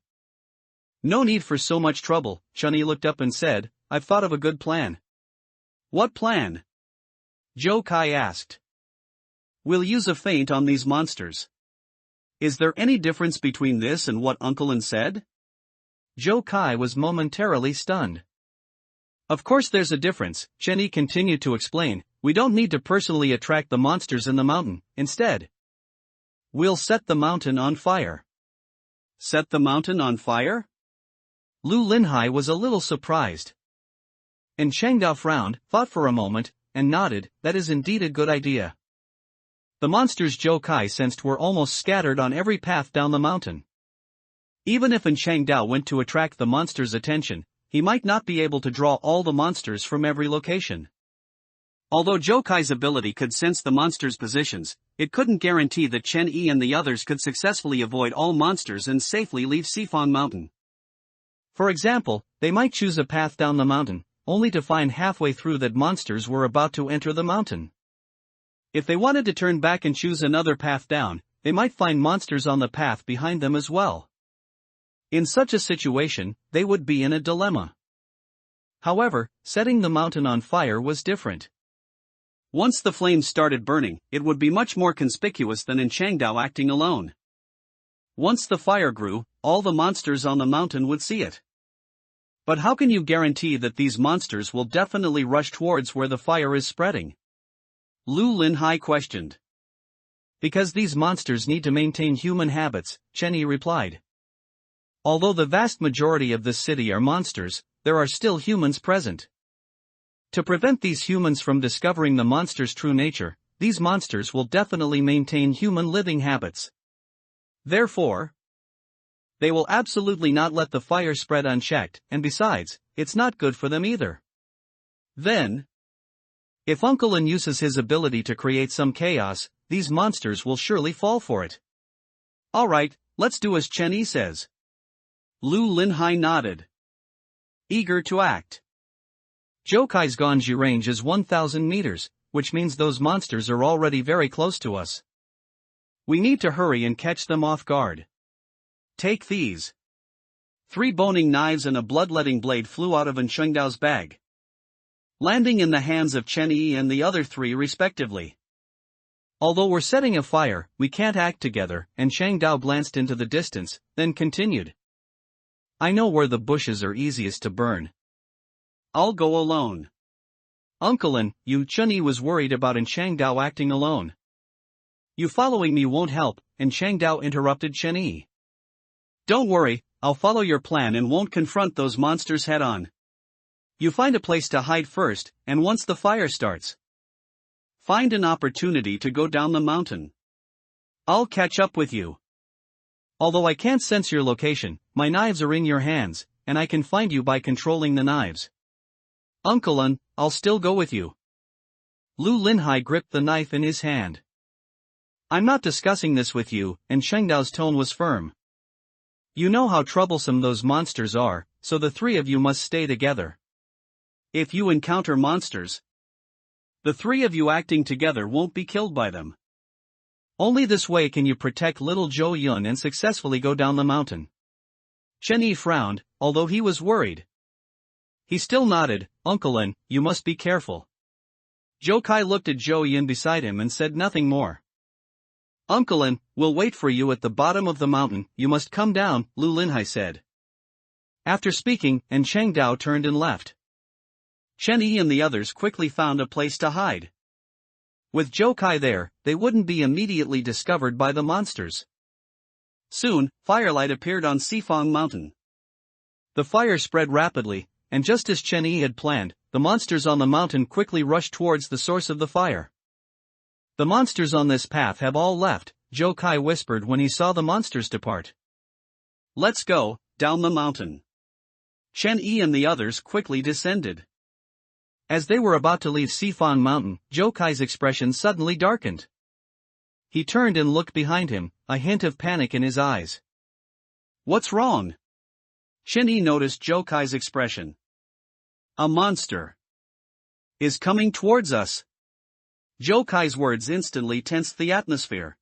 "No need for so much trouble," Chen Yi looked up and said, "I've thought of a good plan." "What plan?" Zhou Kai asked. "We'll use a feint on these monsters." "Is there any difference between this and what Uncle An said?" Zhou Kai was momentarily stunned. "Of course there's a difference," Chen Yi continued to explain. "We don't need to personally attract the monsters in the mountain, instead, we'll set the mountain on fire." "Set the mountain on fire?" Lu Linhai was a little surprised. And Chengdao frowned, thought for a moment, and nodded, "That is indeed a good idea." The monsters Zhou Kai sensed were almost scattered on every path down the mountain. Even if Chengdao went to attract the monsters' attention, he might not be able to draw all the monsters from every location. Although Zhou Kai's ability could sense the monsters' positions, it couldn't guarantee that Chen Yi and the others could successfully avoid all monsters and safely leave Sifang Mountain. For example, they might choose a path down the mountain, only to find halfway through that monsters were about to enter the mountain. If they wanted to turn back and choose another path down, they might find monsters on the path behind them as well. In such a situation, they would be in a dilemma. However, setting the mountain on fire was different. Once the flames started burning, it would be much more conspicuous than Chengdao acting alone. Once the fire grew, all the monsters on the mountain would see it. But how can you guarantee that these monsters will definitely rush towards where the fire is spreading? Lu Linhai questioned. Because these monsters need to maintain human habits, Chen Yi replied. Although the vast majority of this city are monsters, there are still humans present. To prevent these humans from discovering the monster's true nature, these monsters will definitely maintain human living habits. Therefore, they will absolutely not let the fire spread unchecked, and besides, it's not good for them either. Then, if Uncle An uses his ability to create some chaos, these monsters will surely fall for it. Alright, let's do as Chen Yi says. Lu Linhai nodded, eager to act. Jokai's Ganji range is 1,000 meters, which means those monsters are already very close to us. We need to hurry and catch them off guard. Take these. 3 boning knives and a bloodletting blade flew out of Chengdao's bag, landing in the hands of Chen Yi and the other 3 respectively. Although we're setting a fire, we can't act together, and Chengdao glanced into the distance, then continued. I know where the bushes are easiest to burn. I'll go alone. Uncle An, Chen Yi was worried about Chengdao acting alone. You following me won't help, and Chengdao interrupted Chen Yi. Don't worry, I'll follow your plan and won't confront those monsters head-on. You find a place to hide first, and once the fire starts, find an opportunity to go down the mountain. I'll catch up with you. Although I can't sense your location, my knives are in your hands, and I can find you by controlling the knives. Uncle An, I'll still go with you. Lu Linhai gripped the knife in his hand. I'm not discussing this with you, and Chengdao's tone was firm. You know how troublesome those monsters are, so the three of you must stay together. If you encounter monsters, the three of you acting together won't be killed by them. Only this way can you protect little Zhou Yun and successfully go down the mountain. Chen Yi frowned, although he was worried. He still nodded. Uncle Lin, you must be careful. Zhou Kai looked at Zhou Yun beside him and said nothing more. Uncle Lin, we'll wait for you at the bottom of the mountain. You must come down, Lu Linhai said. After speaking, and Cheng Dao turned and left. Chen Yi and the others quickly found a place to hide. With Zhou Kai there, they wouldn't be immediately discovered by the monsters. Soon, firelight appeared on Sifang Mountain. The fire spread rapidly, and just as Chen Yi had planned, the monsters on the mountain quickly rushed towards the source of the fire. The monsters on this path have all left, Zhou Kai whispered when he saw the monsters depart. Let's go, down the mountain. Chen Yi and the others quickly descended. As they were about to leave Sifan Mountain, Zhou Kai's expression suddenly darkened. He turned and looked behind him, a hint of panic in his eyes. What's wrong? Chen Yi noticed Zhou Kai's expression. A monster is coming towards us. Zhou Kai's words instantly tensed the atmosphere.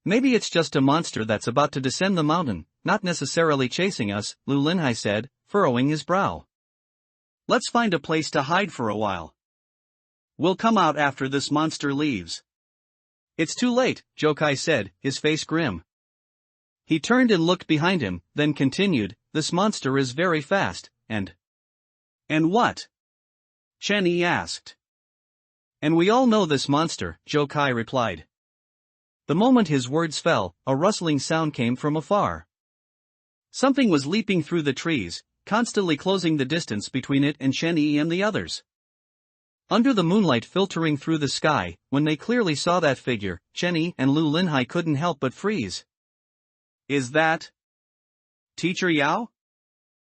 Maybe it's just a monster that's about to descend the mountain, not necessarily chasing us, Lu Linhai said, furrowing his brow. Let's find a place to hide for a while. We'll come out after this monster leaves. It's too late, Zhou Kai said, his face grim. He turned and looked behind him, then continued, this monster is very fast, and what? Chen Yi asked. And we all know this monster, Zhou Kai replied. The moment his words fell, a rustling sound came from afar. Something was leaping through the trees, constantly closing the distance between it and Chen Yi and the others. Under the moonlight filtering through the sky, when they clearly saw that figure, Chen Yi and Lu Linhai couldn't help but freeze. Is that Teacher Yao?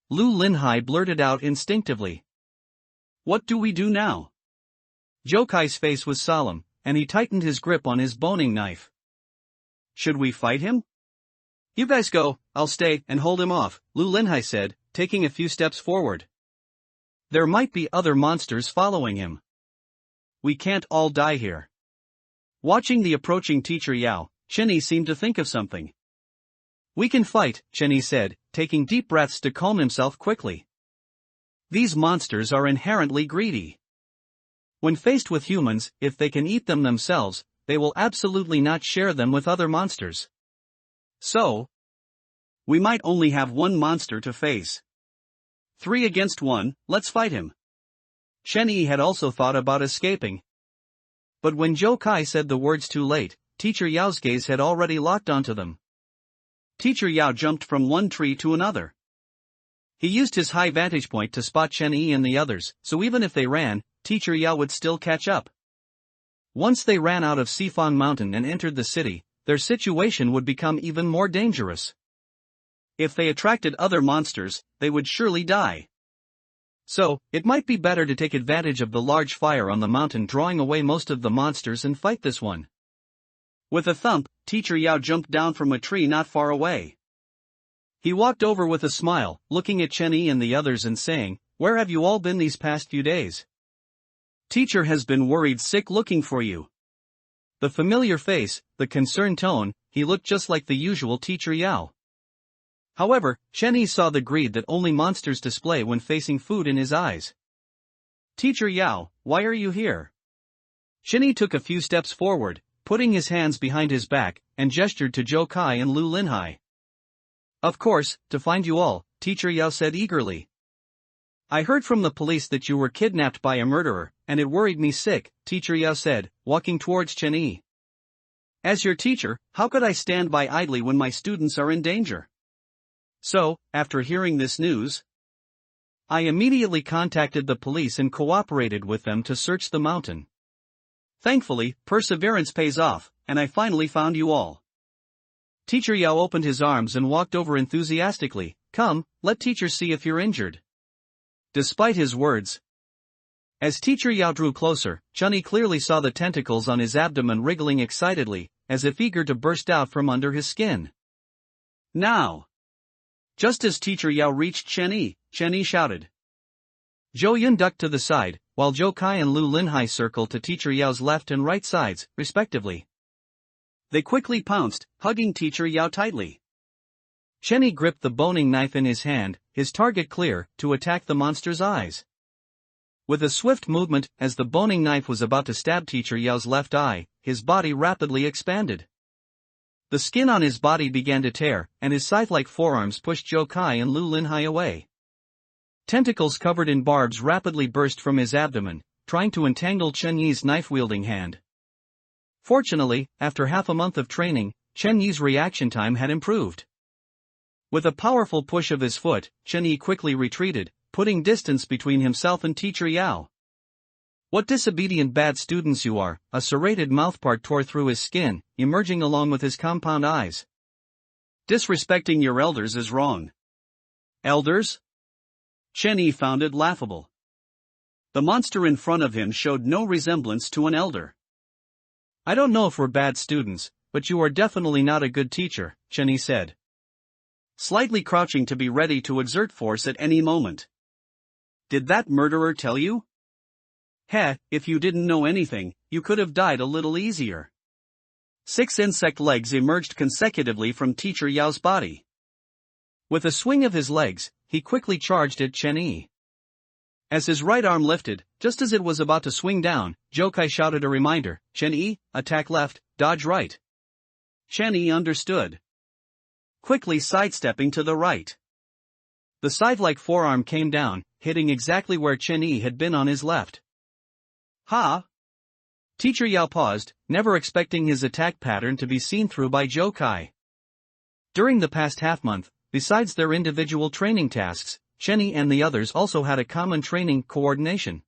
Lu Linhai blurted out instinctively. What do we do now? Zhou Kai's face was solemn, and he tightened his grip on his boning knife. Should we fight him? You guys go, I'll stay and hold him off, Lu Linhai said, taking a few steps forward. There might be other monsters following him. We can't all die here. Watching the approaching Teacher Yao, Chen Yi seemed to think of something. We can fight, Chen Yi said, taking deep breaths to calm himself quickly. These monsters are inherently greedy. When faced with humans, if they can eat them themselves, they will absolutely not share them with other monsters. So, we might only have one monster to face. 3 against 1, let's fight him. Chen Yi had also thought about escaping. But when Zhou Kai said the words too late, Teacher Yao's gaze had already locked onto them. Teacher Yao jumped from one tree to another. He used his high vantage point to spot Chen Yi and the others, so even if they ran, Teacher Yao would still catch up. Once they ran out of Sifan Mountain and entered the city, their situation would become even more dangerous. If they attracted other monsters, they would surely die. So, it might be better to take advantage of the large fire on the mountain, drawing away most of the monsters, and fight this one. With a thump, Teacher Yao jumped down from a tree not far away. He walked over with a smile, looking at Chen Yi and the others and saying, "Where have you all been these past few days? Teacher has been worried sick looking for you." The familiar face, the concerned tone, he looked just like the usual Teacher Yao. However, Chen Yi saw the greed that only monsters display when facing food in his eyes. "Teacher Yao, why are you here?" Chen Yi took a few steps forward, putting his hands behind his back, and gestured to Zhou Kai and Lu Linhai. "Of course, to find you all," Teacher Yao said eagerly. "I heard from the police that you were kidnapped by a murderer, and it worried me sick," Teacher Yao said, walking towards Chen Yi. "As your teacher, how could I stand by idly when my students are in danger? So, after hearing this news, I immediately contacted the police and cooperated with them to search the mountain. Thankfully, perseverance pays off, and I finally found you all." Teacher Yao opened his arms and walked over enthusiastically. "Come, let teacher see if you're injured." Despite his words, as Teacher Yao drew closer, Chen Yi clearly saw the tentacles on his abdomen wriggling excitedly. as if eager to burst out from under his skin. Now! Just as Teacher Yao reached Chen Yi shouted. Zhou Yun ducked to the side, while Zhou Kai and Lu Linhai circled to Teacher Yao's left and right sides, respectively. They quickly pounced, hugging Teacher Yao tightly. Chen Yi gripped the boning knife in his hand, his target clear, to attack the monster's eyes. With a swift movement, as the boning knife was about to stab Teacher Yao's left eye, his body rapidly expanded. The skin on his body began to tear, and his scythe-like forearms pushed Zhou Kai and Lu Linhai away. Tentacles covered in barbs rapidly burst from his abdomen, trying to entangle Chen Yi's knife-wielding hand. Fortunately, after half a month of training, Chen Yi's reaction time had improved. With a powerful push of his foot, Chen Yi quickly retreated, putting distance between himself and Teacher Yao. What disobedient bad students you are, a serrated mouthpart tore through his skin, emerging along with his compound eyes. Disrespecting your elders is wrong. Elders? Chen Yi found it laughable. The monster in front of him showed no resemblance to an elder. I don't know if we're bad students, but you are definitely not a good teacher, Chen Yi said. Slightly crouching to be ready to exert force at any moment. Did that murderer tell you? If you didn't know anything, you could have died a little easier. 6 insect legs emerged consecutively from Teacher Yao's body. With a swing of his legs, he quickly charged at Chen Yi. As his right arm lifted, just as it was about to swing down, Zhou Kai shouted a reminder, Chen Yi, attack left, dodge right. Chen Yi understood. Quickly sidestepping to the right. The scythe-like forearm came down, hitting exactly where Chen Yi had been on his left. Ha! Teacher Yao paused, never expecting his attack pattern to be seen through by Zhou Kai. During the past half-month, besides their individual training tasks, Chen Yi and the others also had a common training coordination.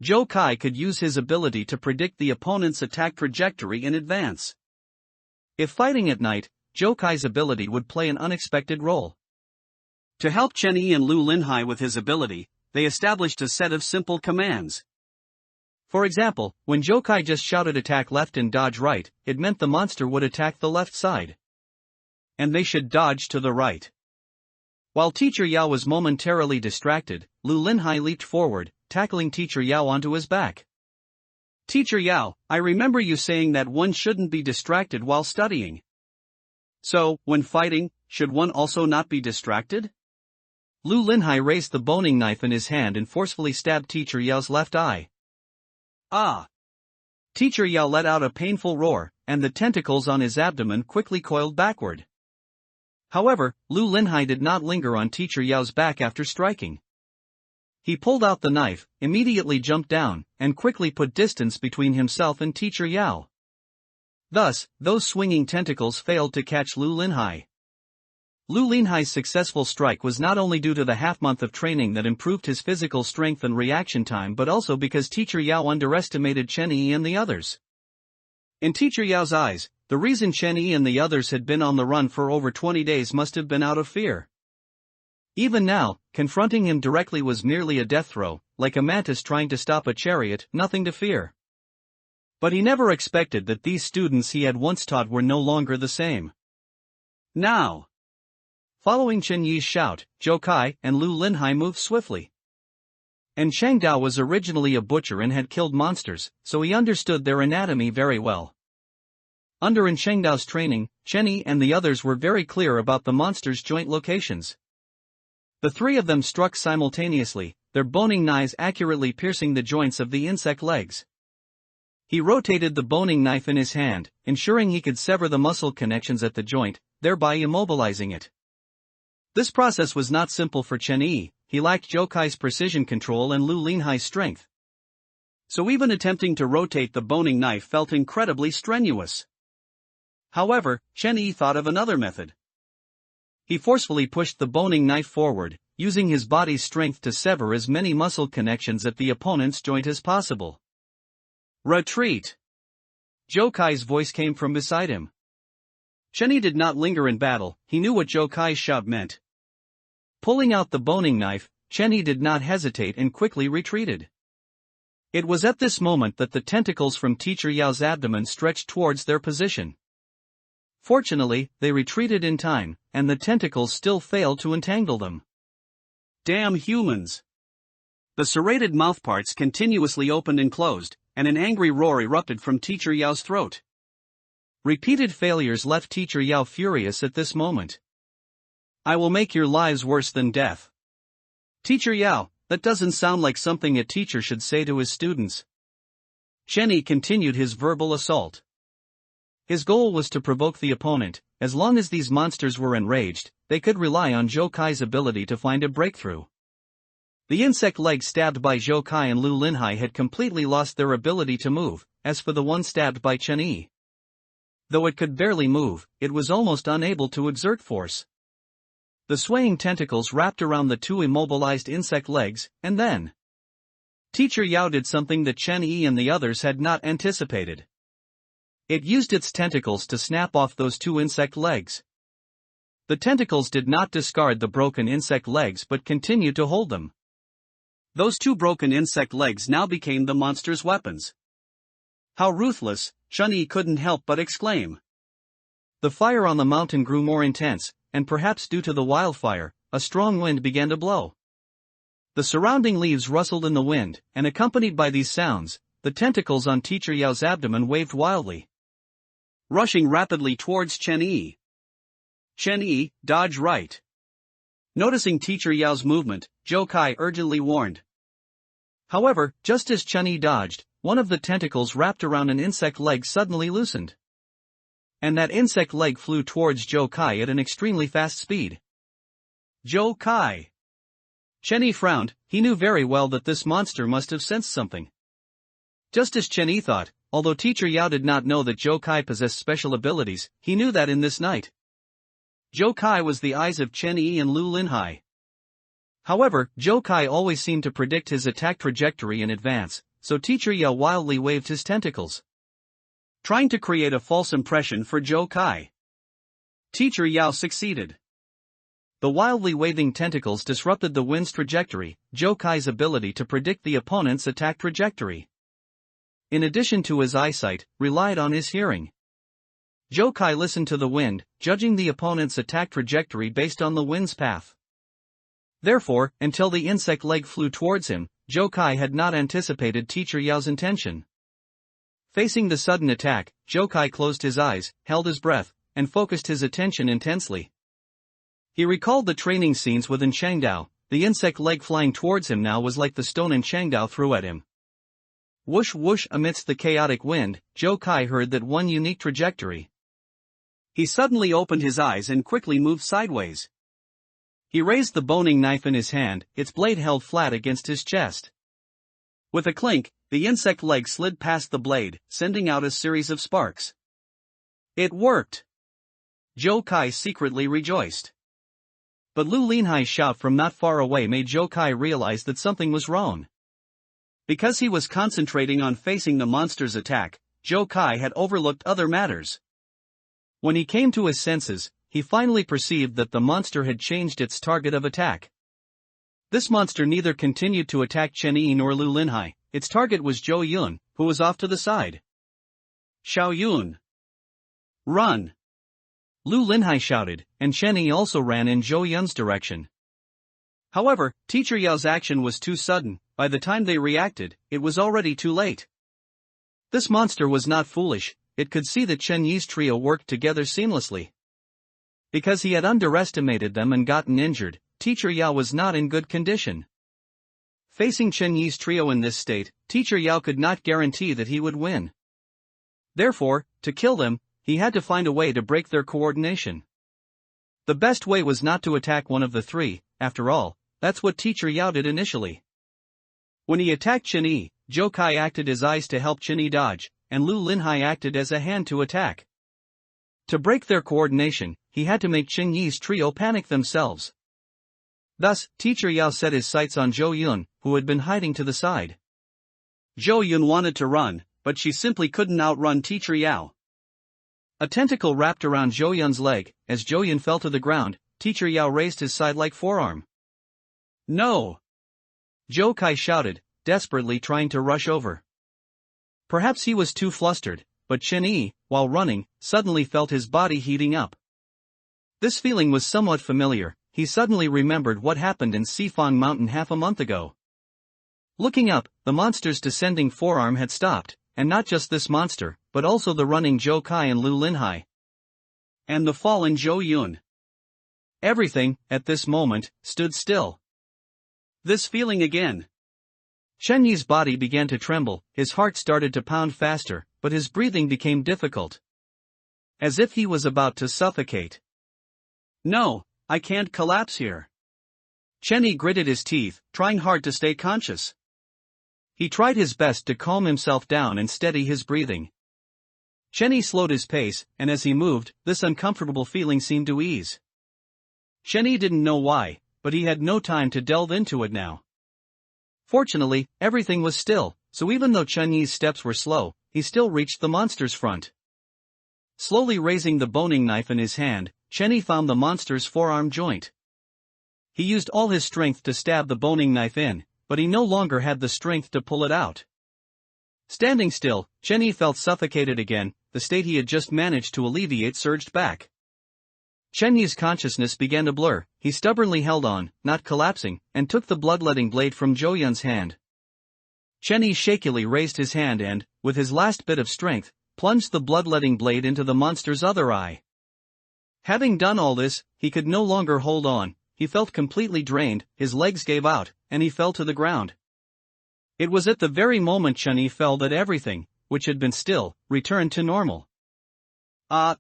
Zhou Kai could use his ability to predict the opponent's attack trajectory in advance. If fighting at night, Zhou Kai's ability would play an unexpected role. To help Chen Yi and Lu Linhai with his ability, they established a set of simple commands. For example, when Zhou Kai just shouted attack left and dodge right, it meant the monster would attack the left side. And they should dodge to the right. While Teacher Yao was momentarily distracted, Lu Linhai leaped forward, tackling Teacher Yao onto his back. Teacher Yao, I remember you saying that one shouldn't be distracted while studying. So, when fighting, should one also not be distracted? Lu Linhai raised the boning knife in his hand and forcefully stabbed Teacher Yao's left eye. Ah! Teacher Yao let out a painful roar, and the tentacles on his abdomen quickly coiled backward. However, Lu Linhai did not linger on Teacher Yao's back after striking. He pulled out the knife, immediately jumped down, and quickly put distance between himself and Teacher Yao. Thus, those swinging tentacles failed to catch Lu Linhai. Lu Linhai's successful strike was not only due to the half-month of training that improved his physical strength and reaction time but also because Teacher Yao underestimated Chen Yi and the others. In Teacher Yao's eyes, the reason Chen Yi and the others had been on the run for over 20 days must have been out of fear. Even now, confronting him directly was merely a death throw, like a mantis trying to stop a chariot, nothing to fear. But he never expected that these students he had once taught were no longer the same. Now! Following Chen Yi's shout, Zhou Kai and Lu Linhai moved swiftly. And Chang Dao was originally a butcher and had killed monsters, so he understood their anatomy very well. Under Chang Dao's training, Chen Yi and the others were very clear about the monster's joint locations. The three of them struck simultaneously, their boning knives accurately piercing the joints of the insect legs. He rotated the boning knife in his hand, ensuring he could sever the muscle connections at the joint, thereby immobilizing it. This process was not simple for Chen Yi, he lacked Zhou Kai's precision control and Lu Linhai's strength. So even attempting to rotate the boning knife felt incredibly strenuous. However, Chen Yi thought of another method. He forcefully pushed the boning knife forward, using his body's strength to sever as many muscle connections at the opponent's joint as possible. Retreat! Zhou Kai's voice came from beside him. Chen Yi did not linger in battle, he knew what Zhou Kai's shout meant. Pulling out the boning knife, Chen Yi did not hesitate and quickly retreated. It was at this moment that the tentacles from Teacher Yao's abdomen stretched towards their position. Fortunately, they retreated in time, and the tentacles still failed to entangle them. Damn humans! The serrated mouthparts continuously opened and closed, and an angry roar erupted from Teacher Yao's throat. Repeated failures left Teacher Yao furious at this moment. I will make your lives worse than death. Teacher Yao, that doesn't sound like something a teacher should say to his students. Chenyi continued his verbal assault. His goal was to provoke the opponent. As long as these monsters were enraged, they could rely on Zhou Kai's ability to find a breakthrough. The insect legs stabbed by Zhou Kai and Lu Linhai had completely lost their ability to move. As for the one stabbed by Chenyi, though it could barely move, it was almost unable to exert force. The swaying tentacles wrapped around the two immobilized insect legs, and then Teacher Yao did something that Chenyi and the others had not anticipated. It used its tentacles to snap off those two insect legs. The tentacles did not discard the broken insect legs but continued to hold them. Those two broken insect legs now became the monster's weapons. How ruthless, Chenyi couldn't help but exclaim. The fire on the mountain grew more intense, and perhaps due to the wildfire, a strong wind began to blow. The surrounding leaves rustled in the wind, and accompanied by these sounds, the tentacles on Teacher Yao's abdomen waved wildly, rushing rapidly towards Chenyi. Chenyi, dodge right. Noticing Teacher Yao's movement, Zhou Kai urgently warned. However, just as Chenyi dodged, one of the tentacles wrapped around an insect leg suddenly loosened. And that insect leg flew towards Zhou Kai at an extremely fast speed. Zhou Kai! Chenyi frowned. He knew very well that this monster must have sensed something. Just as Chenyi thought, although Teacher Yao did not know that Zhou Kai possessed special abilities, he knew that in this night, Zhou Kai was the eyes of Chenyi and Lu Linhai. However, Zhou Kai always seemed to predict his attack trajectory in advance, so Teacher Yao wildly waved his tentacles, trying to create a false impression for Zhou Kai. Teacher Yao succeeded. The wildly waving tentacles disrupted the wind's trajectory. Zhou Kai's ability to predict the opponent's attack trajectory, in addition to his eyesight, relied on his hearing. Zhou Kai listened to the wind, judging the opponent's attack trajectory based on the wind's path. Therefore, until the insect leg flew towards him, Zhou Kai had not anticipated Teacher Yao's intention. Facing the sudden attack, Zhou Kai closed his eyes, held his breath, and focused his attention intensely. He recalled the training scenes within Changdao. The insect leg flying towards him now was like the stone in Changdao threw at him. Whoosh whoosh amidst the chaotic wind, Zhou Kai heard that one unique trajectory. He suddenly opened his eyes and quickly moved sideways. He raised the boning knife in his hand, its blade held flat against his chest. With a clink, the insect leg slid past the blade, sending out a series of sparks. It worked! Zhou Kai secretly rejoiced. But Lu Linhai's shout from not far away made Zhou Kai realize that something was wrong. Because he was concentrating on facing the monster's attack, Zhou Kai had overlooked other matters. When he came to his senses, he finally perceived that the monster had changed its target of attack. This monster neither continued to attack Chenyi nor Lu Linhai. Its target was Zhou Yun, who was off to the side. Xiao Yun! Run! Lu Linhai shouted, and Chenyi also ran in Zhou Yun's direction. However, Teacher Yao's action was too sudden. By the time they reacted, it was already too late. This monster was not foolish. It could see that Chenyi's trio worked together seamlessly. Because he had underestimated them and gotten injured, Teacher Yao was not in good condition. Facing Chenyi's trio in this state, Teacher Yao could not guarantee that he would win. Therefore, to kill them, he had to find a way to break their coordination. The best way was not to attack one of the three. After all, that's what Teacher Yao did initially. When he attacked Chenyi, Zhou Kai acted as eyes to help Chenyi dodge, and Lu Linhai acted as a hand to attack. To break their coordination, he had to make Chenyi's trio panic themselves. Thus, Teacher Yao set his sights on Zhou Yun, who had been hiding to the side. Zhou Yun wanted to run, but she simply couldn't outrun Teacher Yao. A tentacle wrapped around Zhou Yun's leg. As Zhou Yun fell to the ground, Teacher Yao raised his side-like forearm. No! Zhou Kai shouted, desperately trying to rush over. Perhaps he was too flustered, but Chen Yi, while running, suddenly felt his body heating up. This feeling was somewhat familiar. He suddenly remembered what happened in Sifang Mountain half a month ago. Looking up, the monster's descending forearm had stopped, and not just this monster, but also the running Zhou Kai and Lu Linhai. And the fallen Zhou Yun. Everything, at this moment, stood still. This feeling again. Chen Yi's body began to tremble, his heart started to pound faster, but his breathing became difficult. As if he was about to suffocate. No, I can't collapse here. Chen Yi gritted his teeth, trying hard to stay conscious. He tried his best to calm himself down and steady his breathing. Chen Yi slowed his pace, and as he moved, this uncomfortable feeling seemed to ease. Chen Yi didn't know why, but he had no time to delve into it now. Fortunately, everything was still, so even though Chen Yi's steps were slow, he still reached the monster's front. Slowly raising the boning knife in his hand, Chen Yi found the monster's forearm joint. He used all his strength to stab the boning knife in, but he no longer had the strength to pull it out. Standing still, Chen Yi felt suffocated again. The state he had just managed to alleviate surged back. Chen Yi's consciousness began to blur. He stubbornly held on, not collapsing, and took the bloodletting blade from Zhou Yun's hand. Chen Yi shakily raised his hand and, with his last bit of strength, plunged the bloodletting blade into the monster's other eye. Having done all this, he could no longer hold on. He felt completely drained, his legs gave out, and he fell to the ground. It was at the very moment Chen Yi fell that everything, which had been still, returned to normal.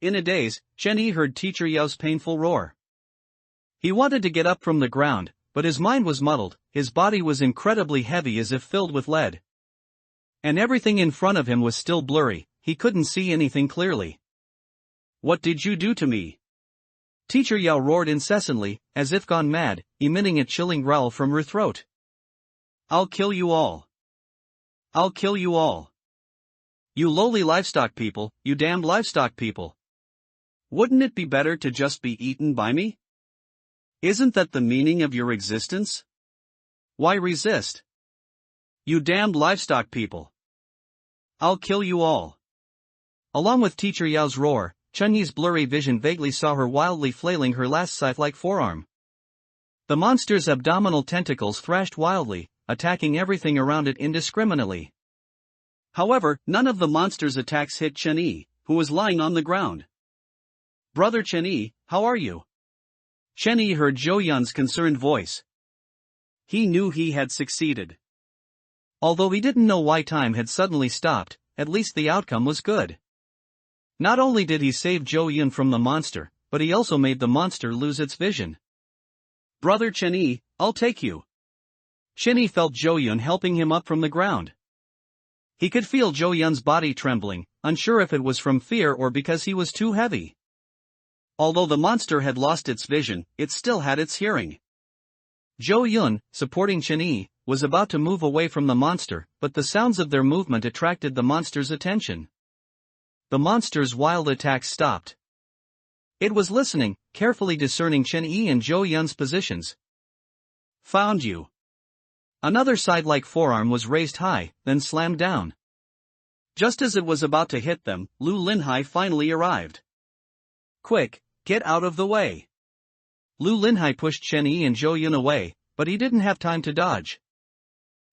In a daze, Chen Yi heard Teacher Yao's painful roar. He wanted to get up from the ground, but his mind was muddled, his body was incredibly heavy as if filled with lead. And everything in front of him was still blurry, he couldn't see anything clearly. What did you do to me? Teacher Yao roared incessantly, as if gone mad, emitting a chilling growl from her throat. I'll kill you all. I'll kill you all. You lowly livestock people, you damned livestock people. Wouldn't it be better to just be eaten by me? Isn't that the meaning of your existence? Why resist? You damned livestock people. I'll kill you all. Along with Teacher Yao's roar, Chen Yi's blurry vision vaguely saw her wildly flailing her last scythe-like forearm. The monster's abdominal tentacles thrashed wildly, attacking everything around it indiscriminately. However, none of the monster's attacks hit Chen Yi, who was lying on the ground. Brother Chen Yi, how are you? Chen Yi heard Zhou Yun's concerned voice. He knew he had succeeded. Although he didn't know why time had suddenly stopped, at least the outcome was good. Not only did he save Zhou Yun from the monster, but he also made the monster lose its vision. Brother Chen Yi, I'll take you. Chen Yi felt Zhou Yun helping him up from the ground. He could feel Zhou Yun's body trembling, unsure if it was from fear or because he was too heavy. Although the monster had lost its vision, it still had its hearing. Zhou Yun, supporting Chen Yi, was about to move away from the monster, but the sounds of their movement attracted the monster's attention. The monster's wild attacks stopped. It was listening, carefully discerning Chen Yi and Zhou Yun's positions. Found you. Another side-like forearm was raised high, then slammed down. Just as it was about to hit them, Lu Linhai finally arrived. Quick, get out of the way. Lu Linhai pushed Chen Yi and Zhou Yun away, but he didn't have time to dodge.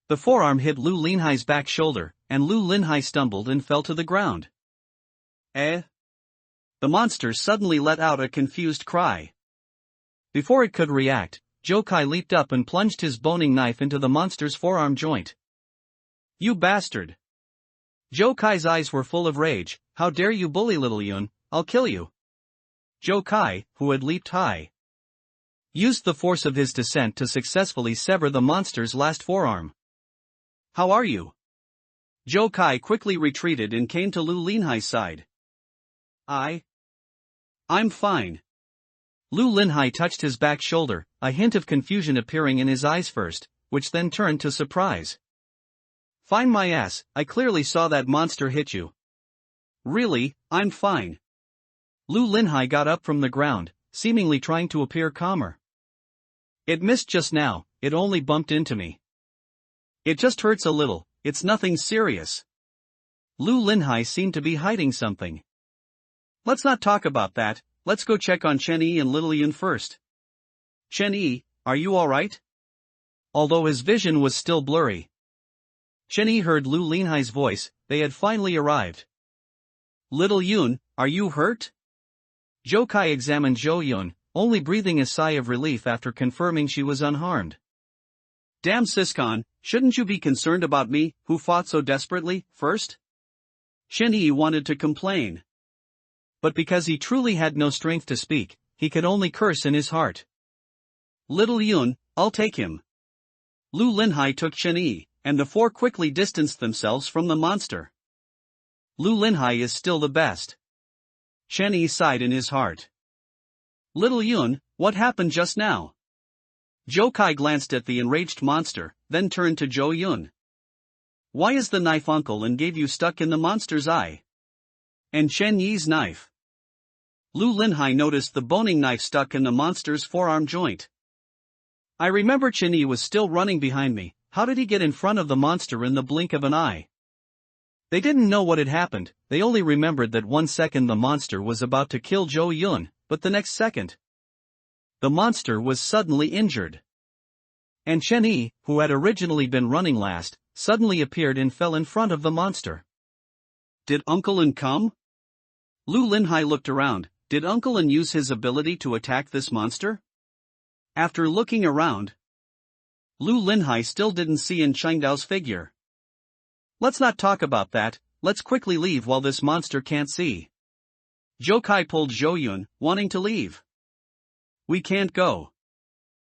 The forearm hit Lu Linhai's back shoulder, and Lu Linhai stumbled and fell to the ground. Eh? The monster suddenly let out a confused cry. Before it could react, Zhou Kai leaped up and plunged his boning knife into the monster's forearm joint. You bastard! Zhou Kai's eyes were full of rage. How dare you bully little Yun, I'll kill you. Zhou Kai, who had leaped high, used the force of his descent to successfully sever the monster's last forearm. How are you? Zhou Kai quickly retreated and came to Lu Linhai's side. I'm fine. Lu Linhai touched his back shoulder, a hint of confusion appearing in his eyes first, which then turned to surprise. Fine my ass, I clearly saw that monster hit you. Really, I'm fine. Lu Linhai got up from the ground, seemingly trying to appear calmer. It missed just now, it only bumped into me. It just hurts a little, it's nothing serious. Lu Linhai seemed to be hiding something. Let's not talk about that, let's go check on Chen Yi and little Yun first. Chen Yi, are you alright? Although his vision was still blurry. Chen Yi heard Lu Linhai's voice, they had finally arrived. Little Yun, are you hurt? Zhou Kai examined Zhou Yun, only breathing a sigh of relief after confirming she was unharmed. Damn Siscon, shouldn't you be concerned about me, who fought so desperately, first? Chen Yi wanted to complain. But because he truly had no strength to speak, he could only curse in his heart. Little Yun, I'll take him. Lu Linhai took Chen Yi, and the four quickly distanced themselves from the monster. Lu Linhai is still the best. Chen Yi sighed in his heart. Little Yun, what happened just now? Zhou Kai glanced at the enraged monster, then turned to Zhou Yun. Why is the knife uncle and gave you stuck in the monster's eye? And Chen Yi's knife. Lu Linhai noticed the boning knife stuck in the monster's forearm joint. I remember Chen Yi was still running behind me, how did he get in front of the monster in the blink of an eye? They didn't know what had happened, they only remembered that 1 second the monster was about to kill Zhou Yun, but the next second, the monster was suddenly injured. And Chen Yi, who had originally been running last, suddenly appeared and fell in front of the monster. Did Uncle N come? Lu Linhai looked around, did Uncle N use his ability to attack this monster? After looking around, Lu Linhai still didn't see N Chengdao's figure. Let's not talk about that, let's quickly leave while this monster can't see. Zhou Kai pulled Zhou Yun, wanting to leave. We can't go.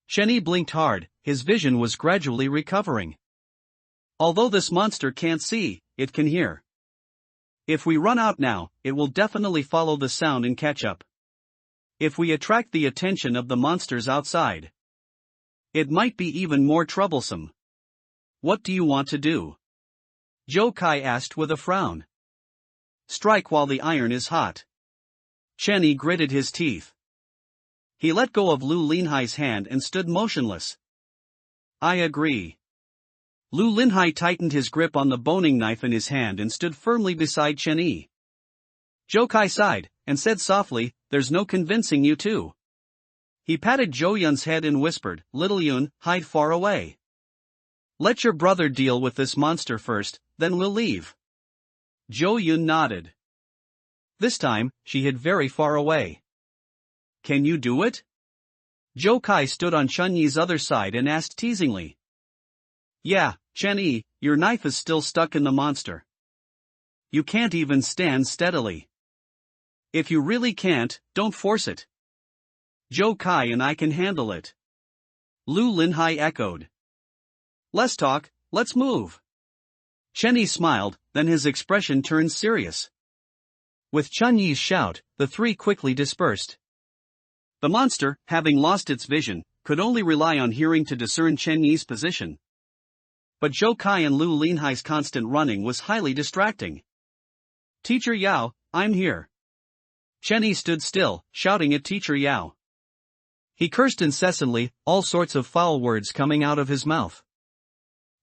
Chen Yi blinked hard, his vision was gradually recovering. Although this monster can't see, it can hear. If we run out now, it will definitely follow the sound and catch up. If we attract the attention of the monsters outside, it might be even more troublesome. What do you want to do? Zhou Kai asked with a frown. Strike while the iron is hot. Chen Yi gritted his teeth. He let go of Lu Linhai's hand and stood motionless. I agree. Lu Linhai tightened his grip on the boning knife in his hand and stood firmly beside Chen Yi. Zhou Kai sighed, and said softly, there's no convincing you two. He patted Zhou Yun's head and whispered, Little Yun, hide far away. Let your brother deal with this monster first, then we'll leave. Zhou Yun nodded. This time, she hid very far away. Can you do it? Zhou Kai stood on Chen Yi's other side and asked teasingly. Yeah, Chen Yi, your knife is still stuck in the monster. You can't even stand steadily. If you really can't, don't force it. Zhou Kai and I can handle it. Lu Linhai echoed. Less talk, let's move. Chen Yi smiled, then his expression turned serious. With Chen Yi's shout, the three quickly dispersed. The monster, having lost its vision, could only rely on hearing to discern Chen Yi's position. But Zhou Kai and Lu Linhai's constant running was highly distracting. Teacher Yao, I'm here. Chen Yi stood still, shouting at Teacher Yao. He cursed incessantly, all sorts of foul words coming out of his mouth.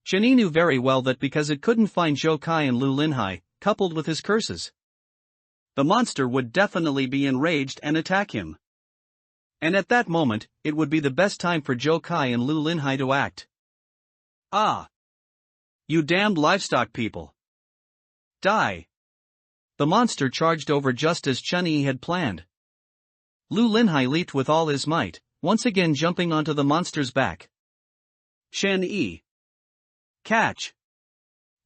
Chen Yi knew very well that because it couldn't find Zhou Kai and Lu Linhai, coupled with his curses, the monster would definitely be enraged and attack him. And at that moment, it would be the best time for Zhou Kai and Lu Linhai to act. Ah! You damned livestock people! Die! The monster charged over just as Chen Yi had planned. Lu Linhai leaped with all his might, once again jumping onto the monster's back. Chen Yi! Catch!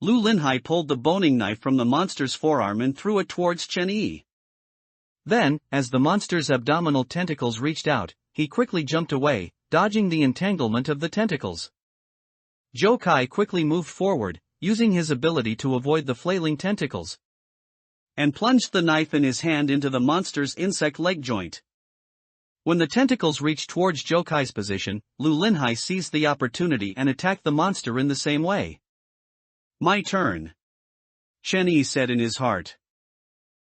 Lu Linhai pulled the boning knife from the monster's forearm and threw it towards Chen Yi. Then, as the monster's abdominal tentacles reached out, he quickly jumped away, dodging the entanglement of the tentacles. Zhou Kai quickly moved forward, using his ability to avoid the flailing tentacles, and plunged the knife in his hand into the monster's insect leg joint. When the tentacles reached towards Zhou Kai's position, Lu Linhai seized the opportunity and attacked the monster in the same way. My turn, Chen Yi said in his heart.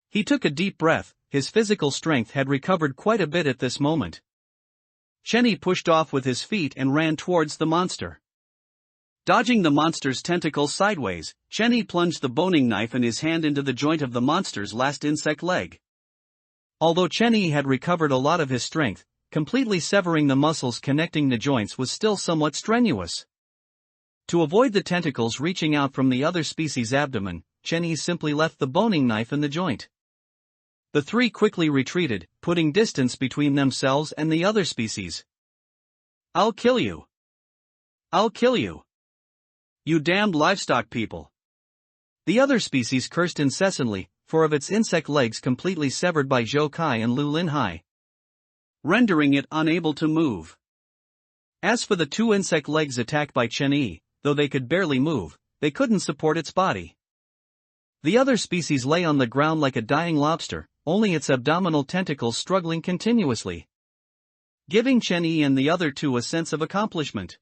He took a deep breath, his physical strength had recovered quite a bit at this moment. Chen Yi pushed off with his feet and ran towards the monster. Dodging the monster's tentacles sideways, Chenny plunged the boning knife in his hand into the joint of the monster's last insect leg. Although Chenny had recovered a lot of his strength, completely severing the muscles connecting the joints was still somewhat strenuous. To avoid the tentacles reaching out from the other species' abdomen, Chenny simply left the boning knife in the joint. The three quickly retreated, putting distance between themselves and the other species. "I'll kill you! I'll kill you! You damned livestock people!" The other species cursed incessantly, four of its insect legs completely severed by Zhou Kai and Lu Linhai, rendering it unable to move. As for the two insect legs attacked by Chenny, though they could barely move, they couldn't support its body. The other species lay on the ground like a dying lobster, only its abdominal tentacles struggling continuously, giving Chenny and the other two a sense of accomplishment.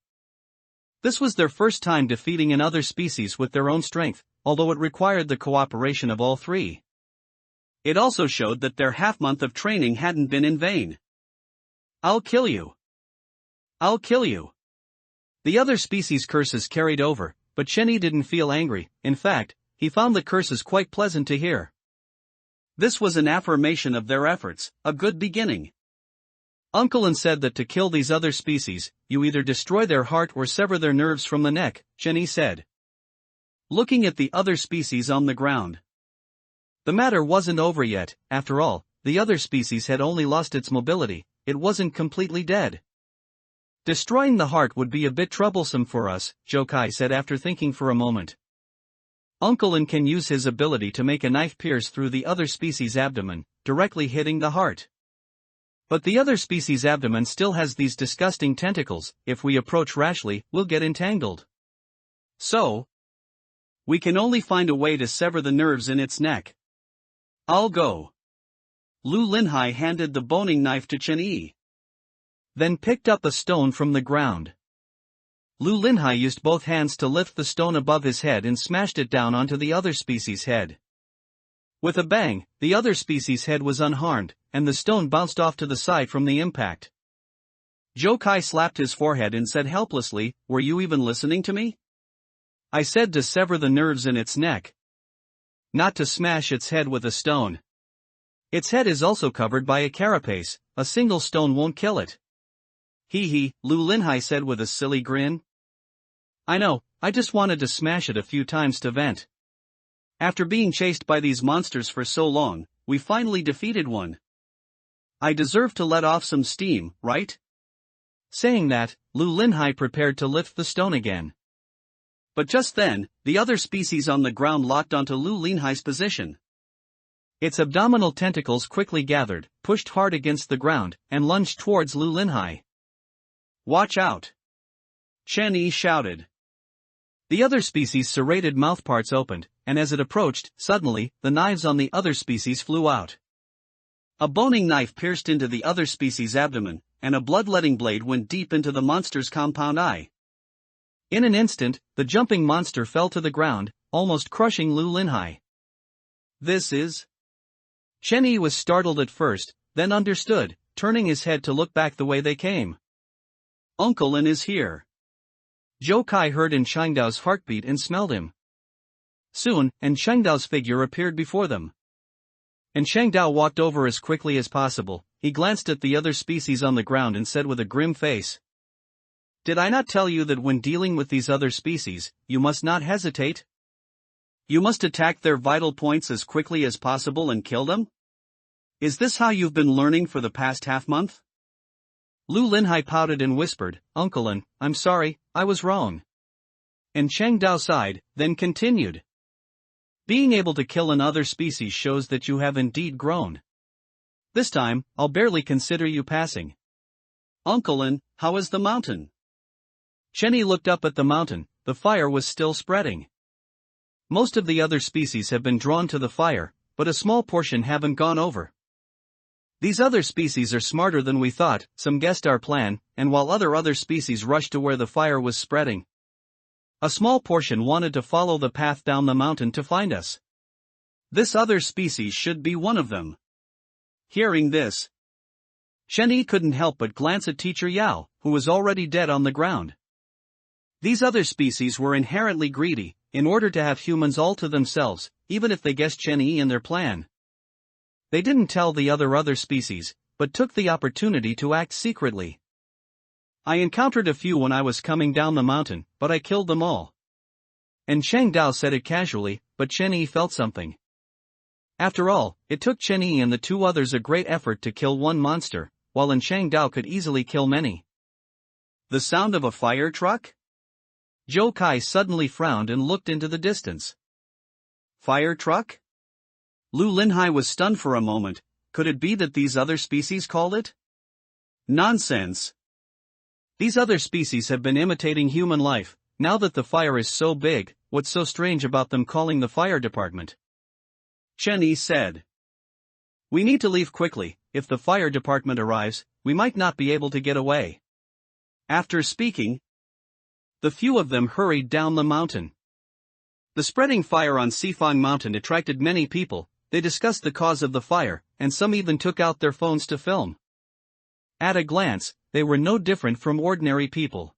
This was their first time defeating another species with their own strength, although it required the cooperation of all three. It also showed that their half-month of training hadn't been in vain. "I'll kill you! I'll kill you!" The other species' curses carried over, but Chenny didn't feel angry. In fact, he found the curses quite pleasant to hear. This was an affirmation of their efforts, a good beginning. Uncle An said that to kill these other species, you either destroy their heart or sever their nerves from the neck, Chenny said, looking at the other species on the ground. The matter wasn't over yet. After all, the other species had only lost its mobility, it wasn't completely dead. "Destroying the heart would be a bit troublesome for us," Zhou Kai said after thinking for a moment. "Uncle An can use his ability to make a knife pierce through the other species' abdomen, directly hitting the heart. But the other species' abdomen still has these disgusting tentacles. If we approach rashly, we'll get entangled. So, we can only find a way to sever the nerves in its neck. I'll go." Lu Linhai handed the boning knife to Chenyi, then picked up a stone from the ground. Lu Linhai used both hands to lift the stone above his head and smashed it down onto the other species' head. With a bang, the other species' head was unharmed, and the stone bounced off to the side from the impact. Zhou Kai slapped his forehead and said helplessly, "Were you even listening to me? I said to sever the nerves in its neck, not to smash its head with a stone. Its head is also covered by a carapace, a single stone won't kill it." "Hee," Lu Linhai said with a silly grin. "I know, I just wanted to smash it a few times to vent. After being chased by these monsters for so long, we finally defeated one. I deserve to let off some steam, right?" Saying that, Lu Linhai prepared to lift the stone again. But just then, the other species on the ground locked onto Lu Linhai's position. Its abdominal tentacles quickly gathered, pushed hard against the ground, and lunged towards Lu Linhai. "Watch out!" Chenyi shouted. The other species' serrated mouthparts opened, and as it approached, suddenly, the knives on the other species flew out. A boning knife pierced into the other species' abdomen, and a bloodletting blade went deep into the monster's compound eye. In an instant, the jumping monster fell to the ground, almost crushing Lu Linhai. "This is..." Chenyi was startled at first, then understood, turning his head to look back the way they came. "Uncle An is here." Zhou Kai heard in Changdao's heartbeat and smelled him. Soon, and Changdao's figure appeared before them. And Changdao walked over as quickly as possible. He glanced at the other species on the ground and said with a grim face, "Did I not tell you that when dealing with these other species, you must not hesitate? You must attack their vital points as quickly as possible and kill them? Is this how you've been learning for the past half-month?" Lu Linhai pouted and whispered, "Uncle An, I'm sorry, I was wrong." And Changdao sighed, then continued, "Being able to kill another species shows that you have indeed grown. This time, I'll barely consider you passing. Uncle An, how is the mountain?" Chenyi looked up at the mountain. The fire was still spreading. Most of the other species have been drawn to the fire, but a small portion haven't gone over. "These other species are smarter than we thought," some guessed our plan, and while other species rushed to where the fire was spreading, a small portion wanted to follow the path down the mountain to find us. This other species should be one of them. Hearing this, Chenyi couldn't help but glance at Teacher Yao, who was already dead on the ground. These other species were inherently greedy, in order to have humans all to themselves, even if they guessed Chen Yi in their plan. They didn't tell the other species, but took the opportunity to act secretly. I encountered a few when I was coming down the mountain, but I killed them all. And Chang Dao said it casually, but Chen Yi felt something. After all, it took Chen Yi and the two others a great effort to kill one monster, while Chang Dao could easily kill many. The sound of a fire truck? Zhou Kai suddenly frowned and looked into the distance. Fire truck? Lu Linhai was stunned for a moment. Could it be that these other species called it? Nonsense! These other species have been imitating human life. Now that the fire is so big, what's so strange about them calling the fire department? Chen Yi said. We need to leave quickly. If the fire department arrives, we might not be able to get away. After speaking, the few of them hurried down the mountain. The spreading fire on Sifang Mountain attracted many people. They discussed the cause of the fire, and some even took out their phones to film. At a glance, they were no different from ordinary people.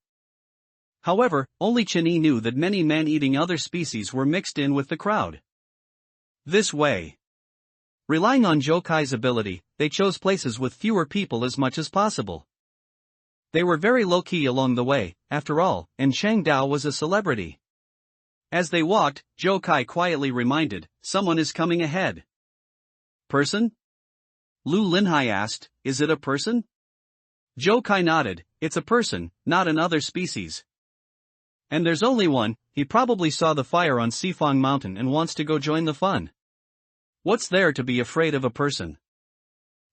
However, only Chen Yi knew that many man-eating other species were mixed in with the crowd. This way, relying on Zhou Kai's ability, they chose places with fewer people as much as possible. They were very low-key along the way, after all, and Chang Dao was a celebrity. As they walked, Zhou Kai quietly reminded, someone is coming ahead. Person? Lu Linhai asked, is it a person? Zhou Kai nodded, it's a person, not another species. And there's only one, he probably saw the fire on Sifang Mountain and wants to go join the fun. What's there to be afraid of a person?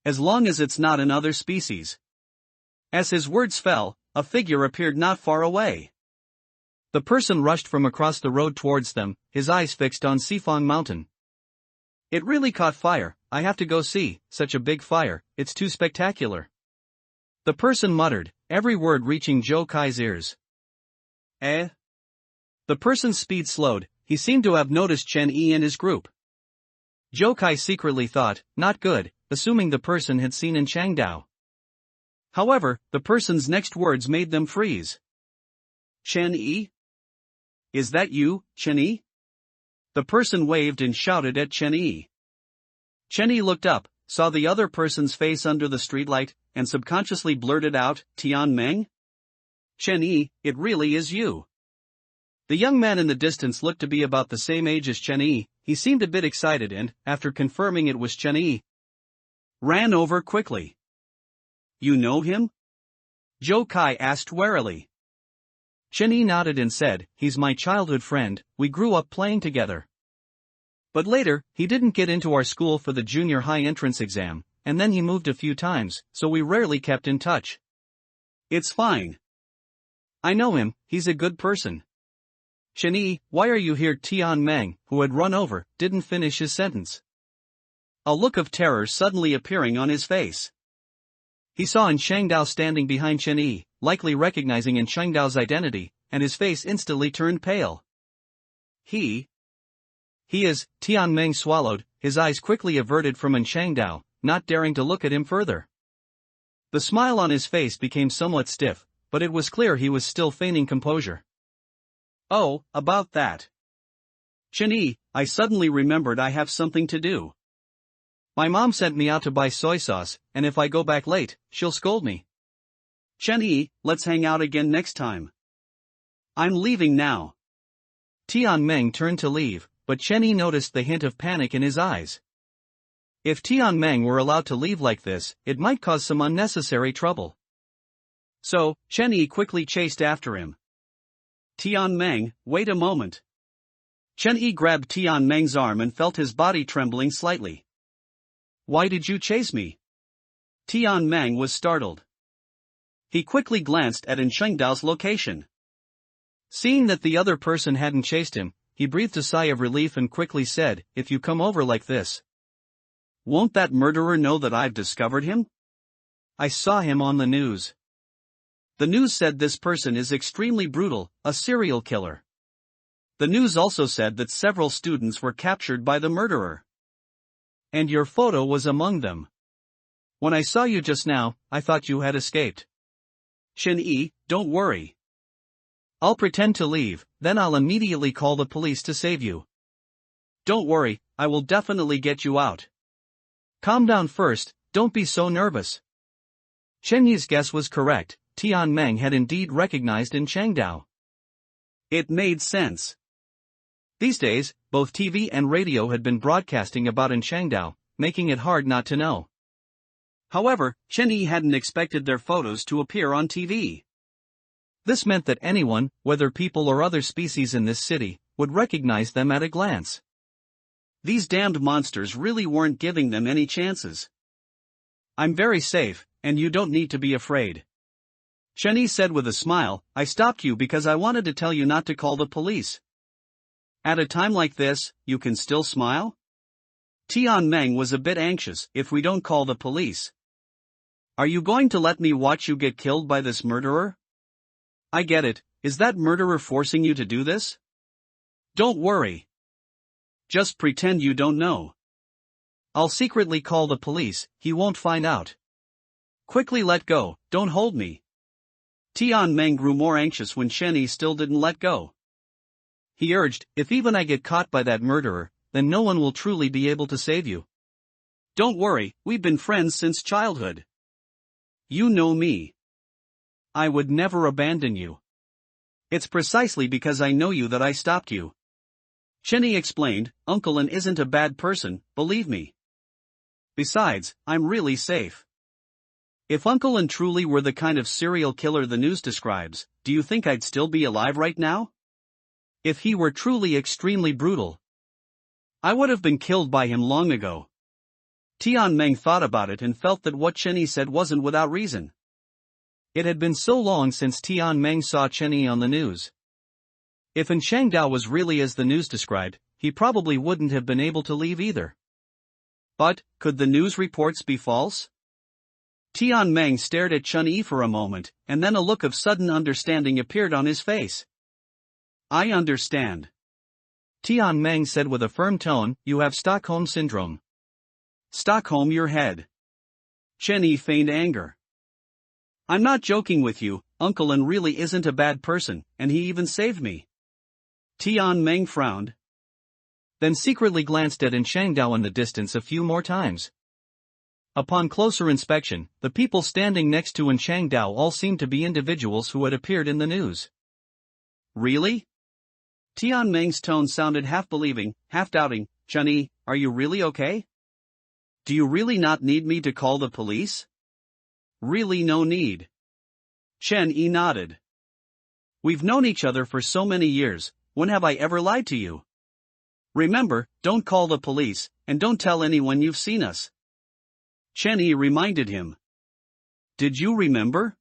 As long as it's not another species. As his words fell, a figure appeared not far away. The person rushed from across the road towards them, his eyes fixed on Sifang Mountain. It really caught fire, I have to go see, such a big fire, it's too spectacular. The person muttered, every word reaching Zhou Kai's ears. Eh? The person's speed slowed, he seemed to have noticed Chen Yi and his group. Zhou Kai secretly thought, not good, assuming the person had seen Chang Dao. However, the person's next words made them freeze. Chen Yi? Is that you, Chen Yi? The person waved and shouted at Chen Yi. Chen Yi looked up, saw the other person's face under the streetlight, and subconsciously blurted out, Tian Meng? Chen Yi, it really is you. The young man in the distance looked to be about the same age as Chen Yi. He seemed a bit excited and, after confirming it was Chen Yi, ran over quickly. You know him? Zhou Kai asked warily. Chen Yi nodded and said, he's my childhood friend, we grew up playing together. But later, he didn't get into our school for the junior high entrance exam, and then he moved a few times, so we rarely kept in touch. It's fine. I know him, he's a good person. Chen Yi, why are you here? Tian Meng, who had run over, didn't finish his sentence. A look of terror suddenly appearing on his face. He saw Chang Dao standing behind Chen Yi, likely recognizing Chang Dao's identity, and his face instantly turned pale. He is, Tian Meng swallowed, his eyes quickly averted from Chang Dao, not daring to look at him further. The smile on his face became somewhat stiff, but it was clear he was still feigning composure. Oh, about that. Chen Yi, I suddenly remembered I have something to do. My mom sent me out to buy soy sauce, and if I go back late, she'll scold me. Chen Yi, let's hang out again next time. I'm leaving now. Tian Meng turned to leave, but Chen Yi noticed the hint of panic in his eyes. If Tian Meng were allowed to leave like this, it might cause some unnecessary trouble. So, Chen Yi quickly chased after him. Tian Meng, wait a moment. Chen Yi grabbed Tian Meng's arm and felt his body trembling slightly. Why did you chase me? Tian Meng was startled. He quickly glanced at Chang Dao's location. Seeing that the other person hadn't chased him, he breathed a sigh of relief and quickly said, if you come over like this, won't that murderer know that I've discovered him? I saw him on the news. The news said this person is extremely brutal, a serial killer. The news also said that several students were captured by the murderer. And your photo was among them. When I saw you just now, I thought you had escaped. Chen Yi, don't worry. I'll pretend to leave, then I'll immediately call the police to save you. Don't worry, I will definitely get you out. Calm down first, don't be so nervous. Chen Yi's guess was correct. Tian Meng had indeed recognized in Changdao. It made sense. These days, both TV and radio had been broadcasting about in Changdao, making it hard not to know. However, Chen Yi hadn't expected their photos to appear on TV. This meant that anyone, whether people or other species in this city, would recognize them at a glance. These damned monsters really weren't giving them any chances. I'm very safe, and you don't need to be afraid. Chen Yi said with a smile, I stopped you because I wanted to tell you not to call the police. At a time like this, you can still smile? Tian Meng was a bit anxious. If we don't call the police, are you going to let me watch you get killed by this murderer? I get it, is that murderer forcing you to do this? Don't worry. Just pretend you don't know. I'll secretly call the police, he won't find out. Quickly let go, don't hold me. Tian Meng grew more anxious when Chen Yi still didn't let go. He urged, if even I get caught by that murderer, then no one will truly be able to save you. Don't worry, we've been friends since childhood. You know me. I would never abandon you. It's precisely because I know you that I stopped you. Chen Yi explained, Uncle An isn't a bad person, believe me. Besides, I'm really safe. If Uncle An truly were the kind of serial killer the news describes, do you think I'd still be alive right now? If he were truly extremely brutal, I would have been killed by him long ago. Tian Meng thought about it and felt that what Chen Yi said wasn't without reason. It had been so long since Tian Meng saw Chen Yi on the news. If in Changdao was really as the news described, he probably wouldn't have been able to leave either. But, could the news reports be false? Tian Meng stared at Chen Yi for a moment, and then a look of sudden understanding appeared on his face. I understand. Tian Meng said with a firm tone, you have Stockholm Syndrome. Stockholm your head. Chen Yi feigned anger. I'm not joking with you, Uncle An really isn't a bad person, and he even saved me. Tian Meng frowned. Then secretly glanced at in Changdao in the distance a few more times. Upon closer inspection, the people standing next to in Changdao all seemed to be individuals who had appeared in the news. Really? Tian Meng's tone sounded half believing, half doubting. Chen Yi, are you really okay? Do you really not need me to call the police? Really no need. Chen Yi nodded. We've known each other for so many years, when have I ever lied to you? Remember, don't call the police, and don't tell anyone you've seen us. Chen Yi reminded him. Did you remember?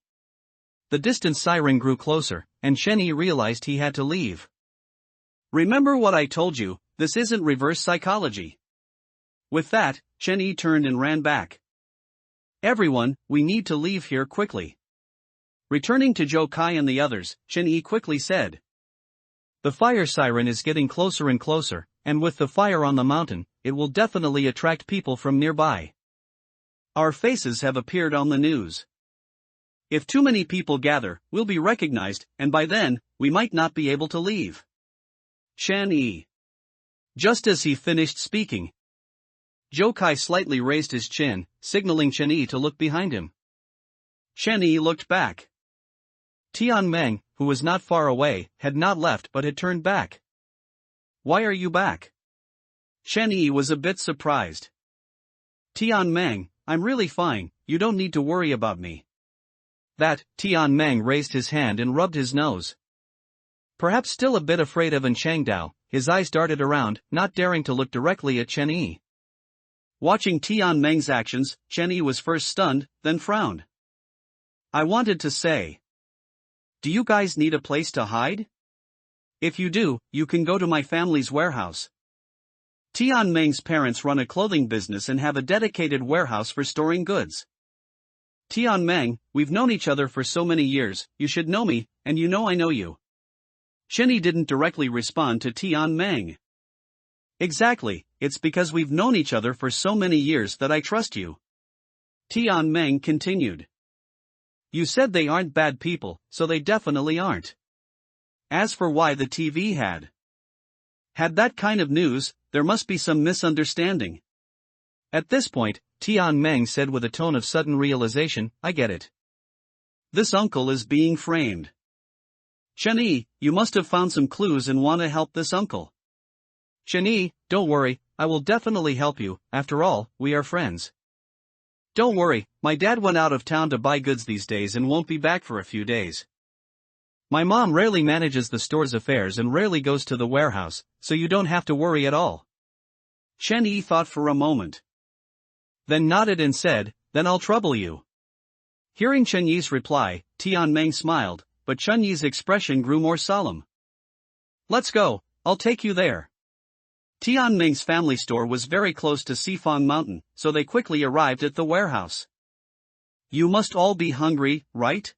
The distant siren grew closer, and Chen Yi realized he had to leave. Remember what I told you, this isn't reverse psychology. With that, Chen Yi turned and ran back. Everyone, we need to leave here quickly. Returning to Zhou Kai and the others, Chen Yi quickly said. The fire siren is getting closer and closer, and with the fire on the mountain, it will definitely attract people from nearby. Our faces have appeared on the news. If too many people gather, we'll be recognized, and by then, we might not be able to leave. Chen Yi. Just as he finished speaking, Zhou Kai slightly raised his chin, signaling Chen Yi to look behind him. Chen Yi looked back. Tian Meng, who was not far away, had not left but had turned back. Why are you back? Chen Yi was a bit surprised. Tian Meng, I'm really fine, you don't need to worry about me. That, Tian Meng raised his hand and rubbed his nose. Perhaps still a bit afraid of in Changdao, his eyes darted around, not daring to look directly at Chen Yi. Watching Tian Meng's actions, Chen Yi was first stunned, then frowned. I wanted to say. Do you guys need a place to hide? If you do, you can go to my family's warehouse. Tian Meng's parents run a clothing business and have a dedicated warehouse for storing goods. Tian Meng, we've known each other for so many years, you should know me, and you know I know you. Chen Yi didn't directly respond to Tian Meng. Exactly, it's because we've known each other for so many years that I trust you. Tian Meng continued. You said they aren't bad people, so they definitely aren't. As for why the TV had that kind of news, there must be some misunderstanding. At this point, Tian Meng said with a tone of sudden realization, I get it. This uncle is being framed. Chen Yi, you must have found some clues and want to help this uncle. Chen Yi, don't worry, I will definitely help you, after all, we are friends. Don't worry, my dad went out of town to buy goods these days and won't be back for a few days. My mom rarely manages the store's affairs and rarely goes to the warehouse, so you don't have to worry at all. Chen Yi thought for a moment. Then nodded and said, then I'll trouble you. Hearing Chen Yi's reply, Tian Meng smiled, but Chen Yi's expression grew more solemn. Let's go, I'll take you there. Tian Meng's family store was very close to Sifang Mountain, so they quickly arrived at the warehouse. You must all be hungry, right?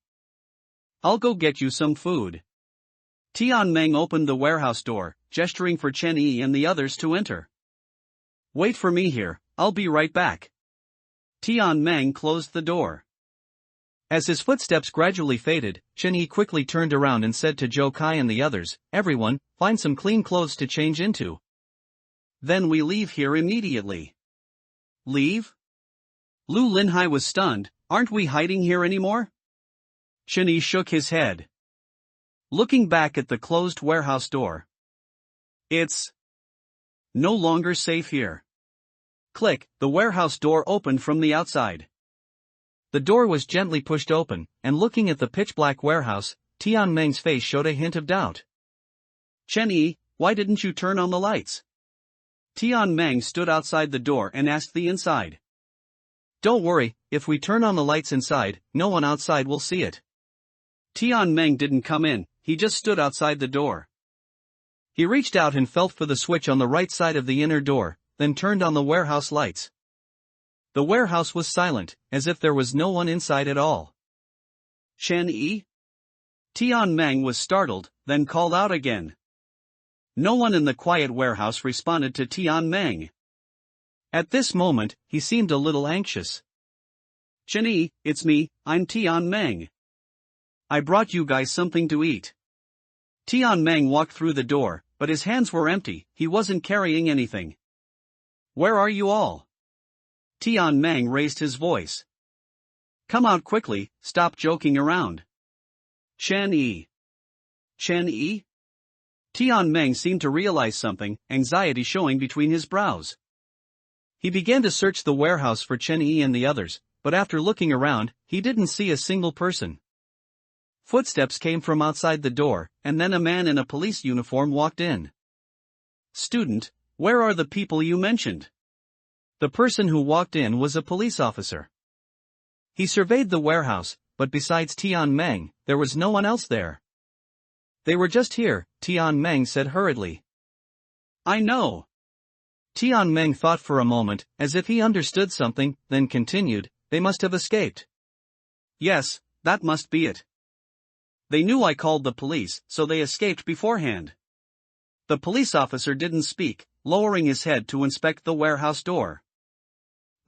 I'll go get you some food. Tian Meng opened the warehouse door, gesturing for Chen Yi and the others to enter. Wait for me here, I'll be right back. Tian Meng closed the door. As his footsteps gradually faded, Chen Yi quickly turned around and said to Zhou Kai and the others, everyone, find some clean clothes to change into. Then we leave here immediately. Leave? Lu Linhai was stunned, aren't we hiding here anymore? Chen Yi shook his head. Looking back at the closed warehouse door. It's no longer safe here. Click, the warehouse door opened from the outside. The door was gently pushed open, and looking at the pitch-black warehouse, Tian Meng's face showed a hint of doubt. Chen Yi, why didn't you turn on the lights? Tian Meng stood outside the door and asked the inside. Don't worry, if we turn on the lights inside, no one outside will see it. Tian Meng didn't come in, he just stood outside the door. He reached out and felt for the switch on the right side of the inner door, then turned on the warehouse lights. The warehouse was silent, as if there was no one inside at all. Chen Yi? Tian Meng was startled, then called out again. No one in the quiet warehouse responded to Tian Meng. At this moment, he seemed a little anxious. Chen Yi, it's me, I'm Tian Meng. I brought you guys something to eat. Tian Meng walked through the door, but his hands were empty, he wasn't carrying anything. Where are you all? Tian Meng raised his voice. Come out quickly, stop joking around. Chen Yi. Chen Yi? Tian Meng seemed to realize something, anxiety showing between his brows. He began to search the warehouse for Chen Yi and the others, but after looking around, he didn't see a single person. Footsteps came from outside the door, and then a man in a police uniform walked in. Student, where are the people you mentioned? The person who walked in was a police officer. He surveyed the warehouse, but besides Tian Meng, there was no one else there. They were just here, Tian Meng said hurriedly. I know. Tian Meng thought for a moment, as if he understood something, then continued, they must have escaped. Yes, that must be it. They knew I called the police, so they escaped beforehand. The police officer didn't speak, lowering his head to inspect the warehouse door.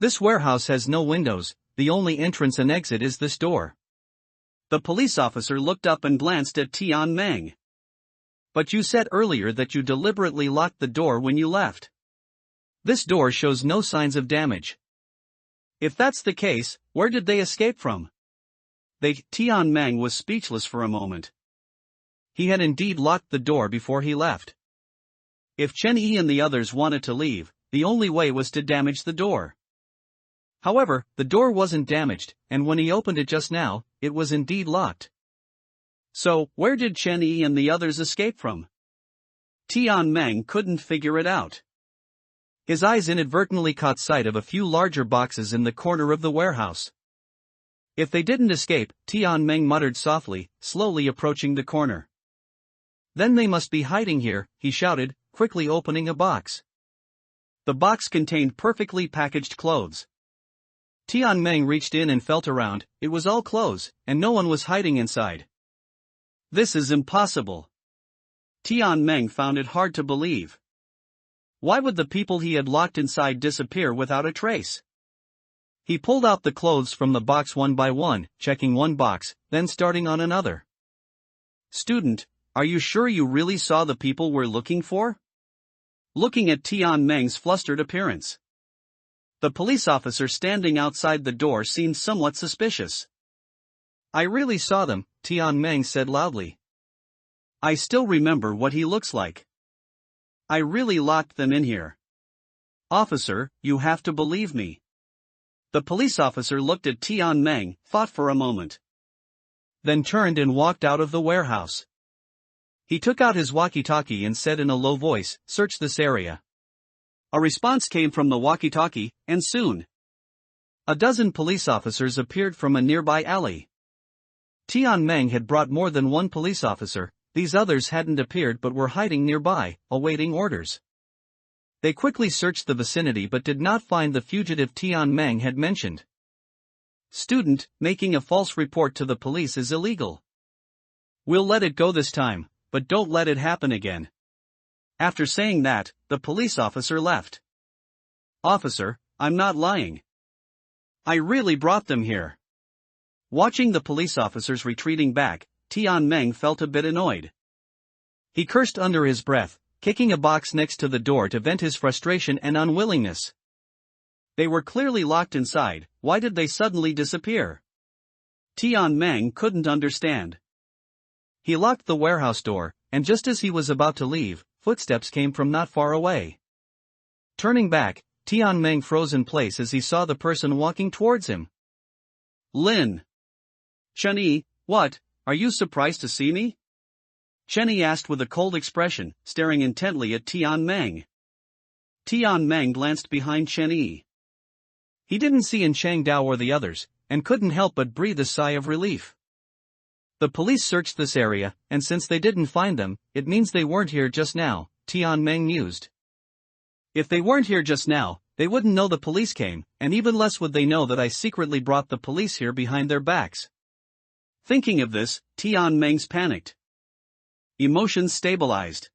This warehouse has no windows, the only entrance and exit is this door. The police officer looked up and glanced at Tian Meng. But you said earlier that you deliberately locked the door when you left. This door shows no signs of damage. If that's the case, where did they escape from? Tian Meng was speechless for a moment. He had indeed locked the door before he left. If Chen Yi and the others wanted to leave, the only way was to damage the door. However, the door wasn't damaged, and when he opened it just now, it was indeed locked. So, where did Chen Yi and the others escape from? Tian Meng couldn't figure it out. His eyes inadvertently caught sight of a few larger boxes in the corner of the warehouse. If they didn't escape, Tian Meng muttered softly, slowly approaching the corner. Then they must be hiding here, he shouted, quickly opening a box. The box contained perfectly packaged clothes. Tian Meng reached in and felt around, it was all clothes, and no one was hiding inside. This is impossible. Tian Meng found it hard to believe. Why would the people he had locked inside disappear without a trace? He pulled out the clothes from the box one by one, checking one box, then starting on another. Student, Are you sure you really saw the people we're looking for? Looking at Tian Meng's flustered appearance, the police officer standing outside the door seemed somewhat suspicious. I really saw them, Tian Meng said loudly. I still remember what he looks like. I really locked them in here. Officer, you have to believe me. The police officer looked at Tian Meng, thought for a moment, then turned and walked out of the warehouse. He took out his walkie-talkie and said in a low voice, "Search this area." A response came from the walkie-talkie, and soon a dozen police officers appeared from a nearby alley. Tian Meng had brought more than one police officer. These others hadn't appeared but were hiding nearby, awaiting orders. They quickly searched the vicinity but did not find the fugitive Tian Meng had mentioned. Student, making a false report to the police is illegal. We'll let it go this time, but don't let it happen again. After saying that, the police officer left. Officer, I'm not lying. I really brought them here. Watching the police officers retreating back, Tian Meng felt a bit annoyed. He cursed under his breath, kicking a box next to the door to vent his frustration and unwillingness. They were clearly locked inside. Why did they suddenly disappear? Tian Meng couldn't understand. He locked the warehouse door, and just as he was about to leave, footsteps came from not far away. Turning back, Tian Meng froze in place as he saw the person walking towards him. Lin. Chenyi, what, are you surprised to see me? Chenyi asked with a cold expression, staring intently at Tian Meng. Tian Meng glanced behind Chenyi. He didn't see in Changdao or the others, and couldn't help but breathe a sigh of relief. The police searched this area, and since they didn't find them, it means they weren't here just now, Tian Meng mused. If they weren't here just now, they wouldn't know the police came, and even less would they know that I secretly brought the police here behind their backs. Thinking of this, Tian Meng's panicked. Emotions stabilized.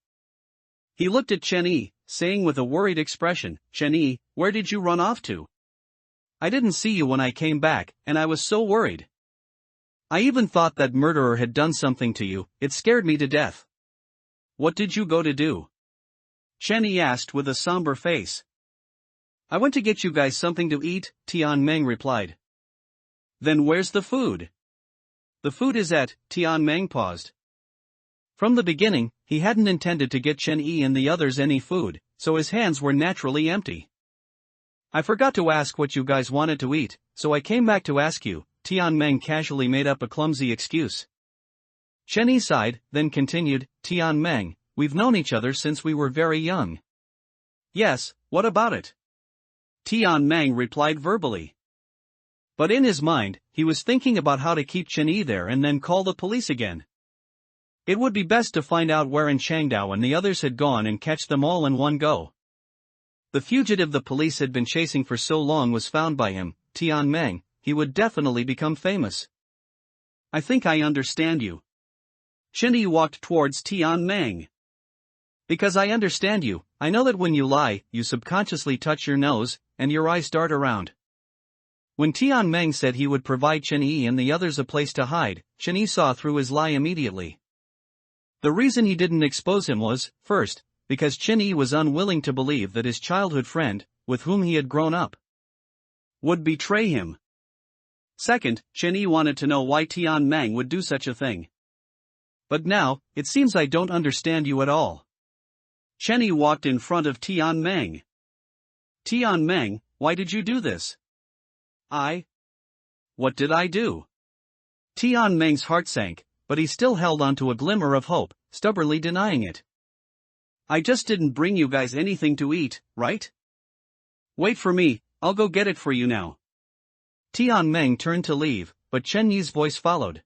He looked at Chenyi, saying with a worried expression, "Chenyi, where did you run off to? I didn't see you when I came back, and I was so worried. I even thought that murderer had done something to you. It scared me to death." "What did you go to do?" Chenyi asked with a somber face. "I went to get you guys something to eat," Tian Meng replied. "Then where's the food?" "The food is at," Tian Meng paused. From the beginning, he hadn't intended to get Chenyi and the others any food, so his hands were naturally empty. "I forgot to ask what you guys wanted to eat, so I came back to ask you," Tian Meng casually made up a clumsy excuse. Chenyi sighed, then continued, "Tian Meng, we've known each other since we were very young." "Yes, what about it?" Tian Meng replied verbally. But in his mind, he was thinking about how to keep Chenyi there and then call the police again. It would be best to find out where in Changdao and the others had gone and catch them all in one go. The fugitive the police had been chasing for so long was found by him, Tian Meng. He would definitely become famous. "I think I understand you." Chenyi walked towards Tian Meng. "Because I understand you, I know that when you lie, you subconsciously touch your nose, and your eyes dart around." When Tian Meng said he would provide Chenyi and the others a place to hide, Chenyi saw through his lie immediately. The reason he didn't expose him was, first, because Chenyi was unwilling to believe that his childhood friend, with whom he had grown up, would betray him. Second, Chenyi wanted to know why Tian Meng would do such a thing. "But now, it seems I don't understand you at all." Chenyi walked in front of Tian Meng. "Tian Meng, why did you do this?" What did I do?" Tian Meng's heart sank, but he still held on to a glimmer of hope, stubbornly denying it. "I just didn't bring you guys anything to eat, right? Wait for me, I'll go get it for you now." Tian Meng turned to leave, but Chenyi's voice followed.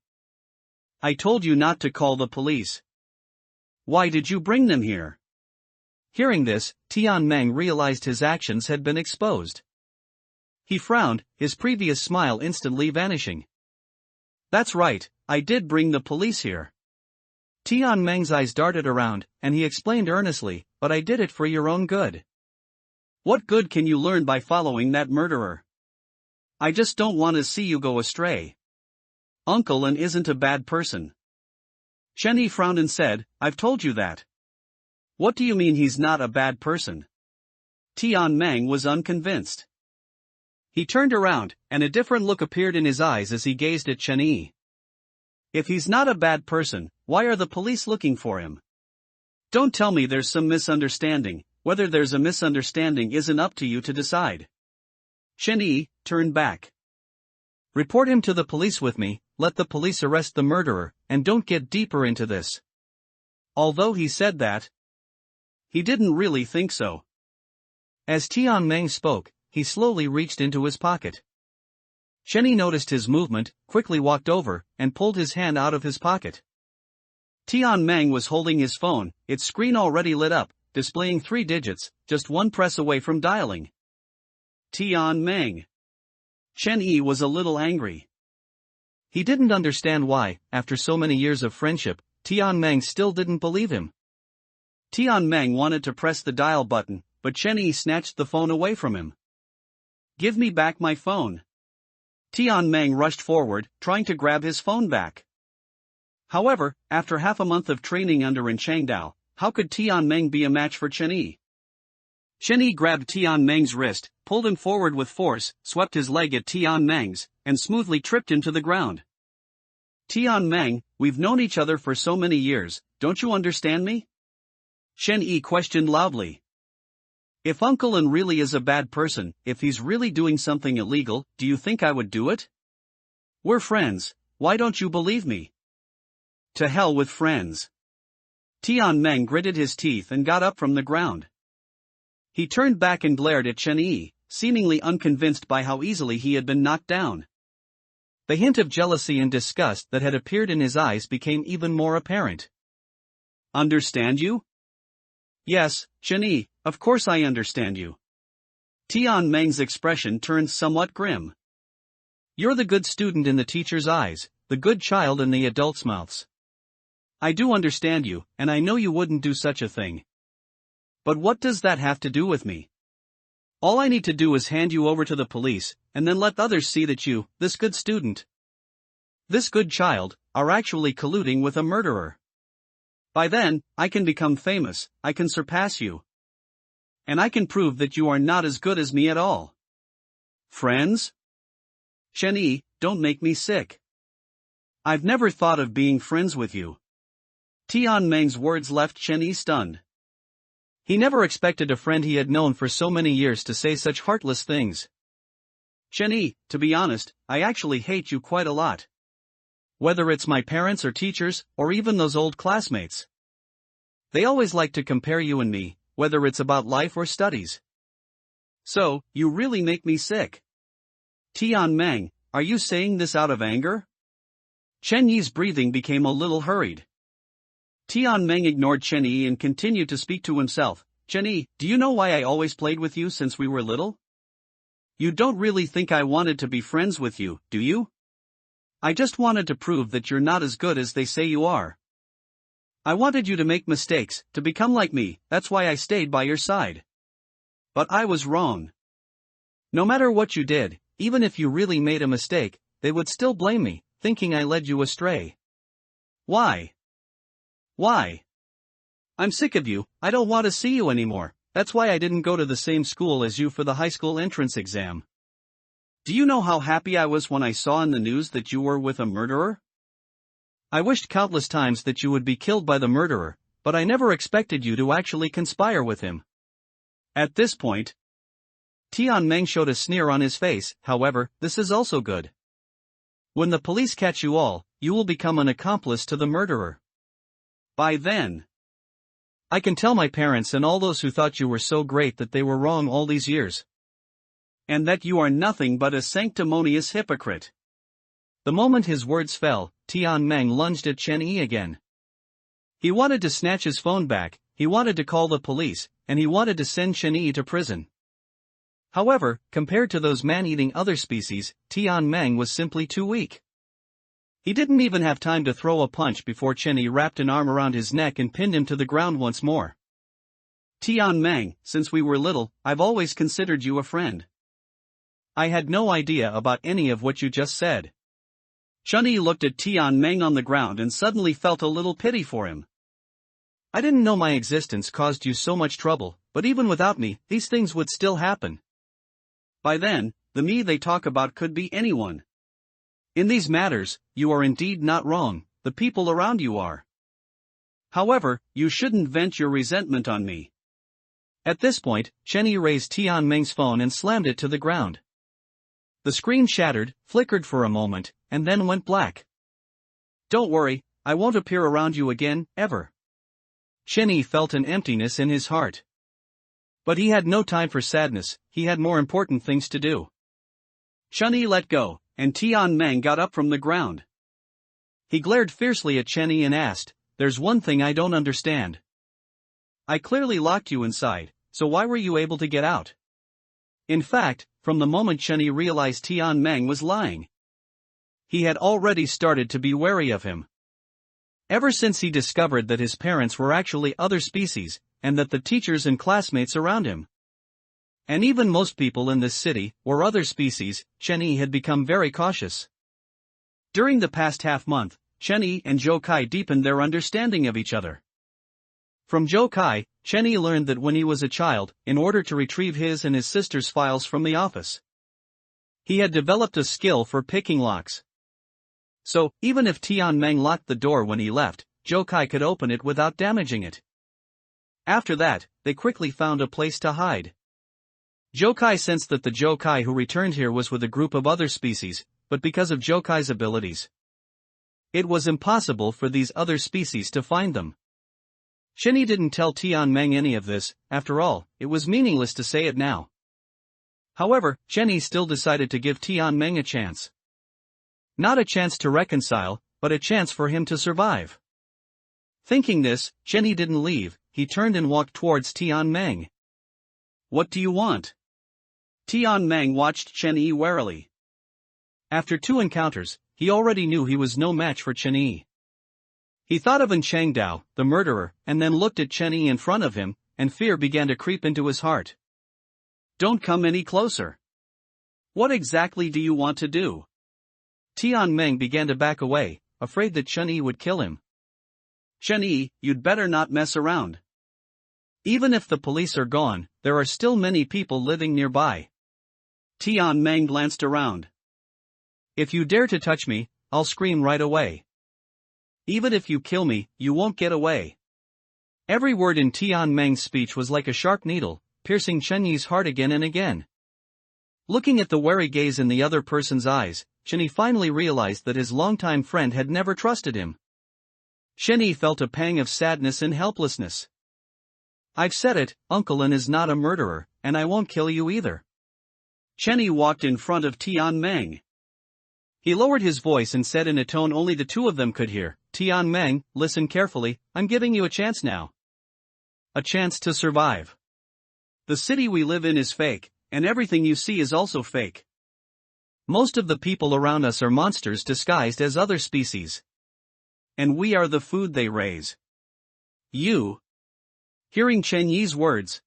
"I told you not to call the police. Why did you bring them here?" Hearing this, Tian Meng realized his actions had been exposed. He frowned, his previous smile instantly vanishing. "That's right, I did bring the police here." Tian Meng's eyes darted around, and he explained earnestly, "But I did it for your own good." "What good can you learn by following that murderer? I just don't want to see you go astray. Uncle Lin isn't a bad person." Chenny frowned and said, I've told you that. What do you mean he's not a bad person? Tianmeng was unconvinced. He turned around, and a different look appeared in his eyes as he gazed at Chenny. If he's not a bad person, why are the police looking for him? Don't tell me there's some misunderstanding. Whether there's a misunderstanding isn't up to you to decide. Chenny turned back. Report him to the police with me, let the police arrest the murderer, and don't get deeper into this. Although he said that, he didn't really think so. As Tianmeng spoke, he slowly reached into his pocket. Chenny noticed his movement, quickly walked over, and pulled his hand out of his pocket. Tianmeng was holding his phone, its screen already lit up, displaying 3 digits, just one press away from dialing. Tianmeng. Chenny was a little angry. He didn't understand why, after so many years of friendship, Tianmeng still didn't believe him. Tianmeng wanted to press the dial button, but Chenny snatched the phone away from him. Give me back my phone. Tianmeng rushed forward, trying to grab his phone back. However, after half a month of training under in Changdao, how could Tianmeng be a match for Chenny? Chenny grabbed Tianmeng's wrist, pulled him forward with force, swept his leg at Tianmeng's, and smoothly tripped him to the ground. Tianmeng, we've known each other for so many years, don't you understand me? Chenny questioned loudly. If Uncle An really is a bad person, if he's really doing something illegal, do you think I would do it? We're friends, why don't you believe me? To hell with friends. Tianmeng gritted his teeth and got up from the ground. He turned back and glared at Chenny, seemingly unconvinced by how easily he had been knocked down. The hint of jealousy and disgust that had appeared in his eyes became even more apparent. Understand you? Yes, Chenny, of course I understand you. Tianmeng's expression turned somewhat grim. You're the good student in the teacher's eyes, the good child in the adults' mouths. I do understand you, and I know you wouldn't do such a thing. But what does that have to do with me? All I need to do is hand you over to the police, and then let others see that you, this good student, this good child, are actually colluding with a murderer. By then, I can become famous, I can surpass you. And I can prove that you are not as good as me at all. Friends? Chenny, don't make me sick. I've never thought of being friends with you. Tianmeng's words left Chenny stunned. He never expected a friend he had known for so many years to say such heartless things. Chenny, to be honest, I actually hate you quite a lot. Whether it's my parents or teachers, or even those old classmates. They always like to compare you and me, whether it's about life or studies. So, you really make me sick. Tianmeng, are you saying this out of anger? Chenyi's breathing became a little hurried. Tianmeng ignored Chenny and continued to speak to himself. Chenny, do you know why I always played with you since we were little? You don't really think I wanted to be friends with you, do you? I just wanted to prove that you're not as good as they say you are. I wanted you to make mistakes, to become like me, that's why I stayed by your side. But I was wrong. No matter what you did, even if you really made a mistake, they would still blame me, thinking I led you astray. Why? Why? I'm sick of you, I don't want to see you anymore, that's why I didn't go to the same school as you for the high school entrance exam. Do you know how happy I was when I saw in the news that you were with a murderer? I wished countless times that you would be killed by the murderer, but I never expected you to actually conspire with him. At this point, Tianmeng showed a sneer on his face. However, this is also good. When the police catch you all, you will become an accomplice to the murderer. By then, I can tell my parents and all those who thought you were so great that they were wrong all these years. And that you are nothing but a sanctimonious hypocrite. The moment his words fell, Tianmeng lunged at Chenny again. He wanted to snatch his phone back, he wanted to call the police, and he wanted to send Chenny to prison. However, compared to those man-eating other species, Tianmeng was simply too weak. He didn't even have time to throw a punch before Chenny wrapped an arm around his neck and pinned him to the ground once more. Tianmeng, since we were little, I've always considered you a friend. I had no idea about any of what you just said. Chun-Yi looked at Tian Meng on the ground and suddenly felt a little pity for him. I didn't know my existence caused you so much trouble, but even without me, these things would still happen. By then, the me they talk about could be anyone. In these matters, you are indeed not wrong, the people around you are. However, you shouldn't vent your resentment on me. At this point, Chun-Yi raised Tian Meng's phone and slammed it to the ground. The screen shattered, flickered for a moment, and then went black. Don't worry, I won't appear around you again, ever. Chun-Yi felt an emptiness in his heart. But he had no time for sadness, he had more important things to do. Chun-Yi let go, and Tian Meng got up from the ground. He glared fiercely at Chun-Yi and asked, "There's one thing I don't understand. I clearly locked you inside, so why were you able to get out?" In fact, from the moment Chun-Yi realized Tian Meng was lying, he had already started to be wary of him. Ever since he discovered that his parents were actually other species, and that the teachers and classmates around him, and even most people in this city, were other species, Chun-Yi had become very cautious. During the past half-month, Chun-Yi and Zhou Kai deepened their understanding of each other. From Zhou Kai, Chun-Yi learned that when he was a child, in order to retrieve his and his sister's files from the office, he had developed a skill for picking locks. So, even if Tian Meng locked the door when he left, Zhou Kai could open it without damaging it. After that, they quickly found a place to hide. Zhou Kai sensed that the Zhou Kai who returned here was with a group of other species, but because of Zhou Kai's abilities, it was impossible for these other species to find them. Chun-Yi didn't tell Tian Meng any of this, after all, it was meaningless to say it now. However, Chun-Yi still decided to give Tian Meng a chance. Not a chance to reconcile, but a chance for him to survive. Thinking this, Chun-Yi didn't leave, he turned and walked towards Tian Meng. What do you want? Tian Meng watched Chun-Yi warily. After 2 encounters, he already knew he was no match for Chun-Yi. He thought of Chengdao, the murderer, and then looked at Chun-Yi in front of him, and fear began to creep into his heart. Don't come any closer. What exactly do you want to do? Tian Meng began to back away, afraid that Chun-Yi would kill him. Chun-Yi, you'd better not mess around. Even if the police are gone, there are still many people living nearby. Tian Meng glanced around. If you dare to touch me, I'll scream right away. Even if you kill me, you won't get away. Every word in Tian Meng's speech was like a sharp needle, piercing Chun-Yi's heart again and again. Looking at the wary gaze in the other person's eyes, Chun-Yi finally realized that his longtime friend had never trusted him. Chun-Yi felt a pang of sadness and helplessness. I've said it, Uncle An is not a murderer, and I won't kill you either. Chun-Yi walked in front of Tian Meng. He lowered his voice and said in a tone only the two of them could hear, Tian Meng, listen carefully, I'm giving you a chance now. A chance to survive. The city we live in is fake, and everything you see is also fake. Most of the people around us are monsters disguised as other species. And we are the food they raise. You. Hearing Chun-Yi's words,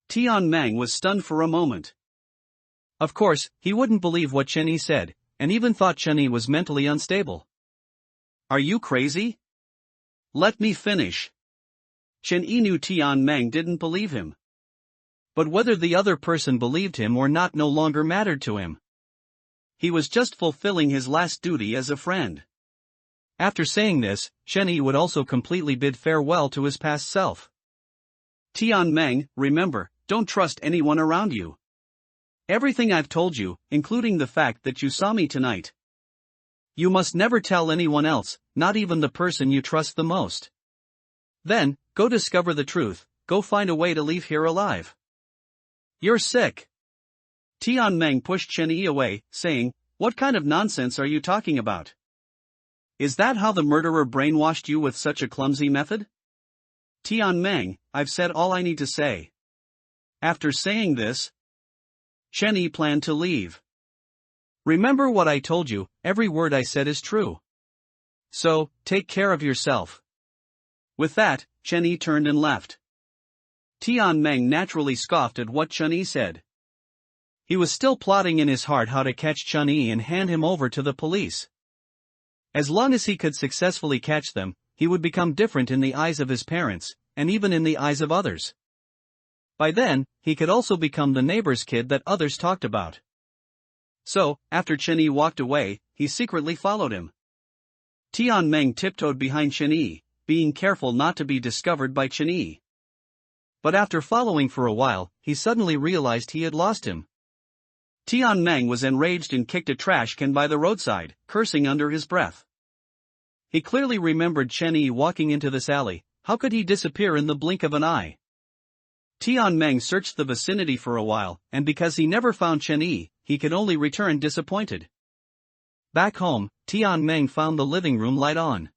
Tian Meng was stunned for a moment. Of course, he wouldn't believe what Chun-Yi said, and even thought Chun-Yi was mentally unstable. Are you crazy? Let me finish. Chun-Yi knew Tian Meng didn't believe him. But whether the other person believed him or not no longer mattered to him. He was just fulfilling his last duty as a friend. After saying this, Chun-Yi would also completely bid farewell to his past self. Tian Meng, remember, don't trust anyone around you. Everything I've told you, including the fact that you saw me tonight, you must never tell anyone else, not even the person you trust the most. Then, go discover the truth, go find a way to leave here alive. You're sick. Tian Meng pushed Chun-Yi away, saying, what kind of nonsense are you talking about? Is that how the murderer brainwashed you with such a clumsy method? Tian Meng, I've said all I need to say. After saying this, Chun-Yi planned to leave. Remember what I told you, every word I said is true. So, take care of yourself. With that, Chun-Yi turned and left. Tian Meng naturally scoffed at what Chun-Yi said. He was still plotting in his heart how to catch Chun-Yi and hand him over to the police. As long as he could successfully catch them, he would become different in the eyes of his parents, and even in the eyes of others. By then, he could also become the neighbor's kid that others talked about. So, after Chen-Yi walked away, he secretly followed him. Tian-Meng tiptoed behind Chen-Yi, being careful not to be discovered by Chen-Yi. But after following for a while, he suddenly realized he had lost him. Tian-Meng was enraged and kicked a trash can by the roadside, cursing under his breath. He clearly remembered Chen-Yi walking into this alley. How could he disappear in the blink of an eye? Tian-Meng searched the vicinity for a while, and because he never found Chen-Yi, he could only return disappointed. Back home, Tian-Meng found the living room light on.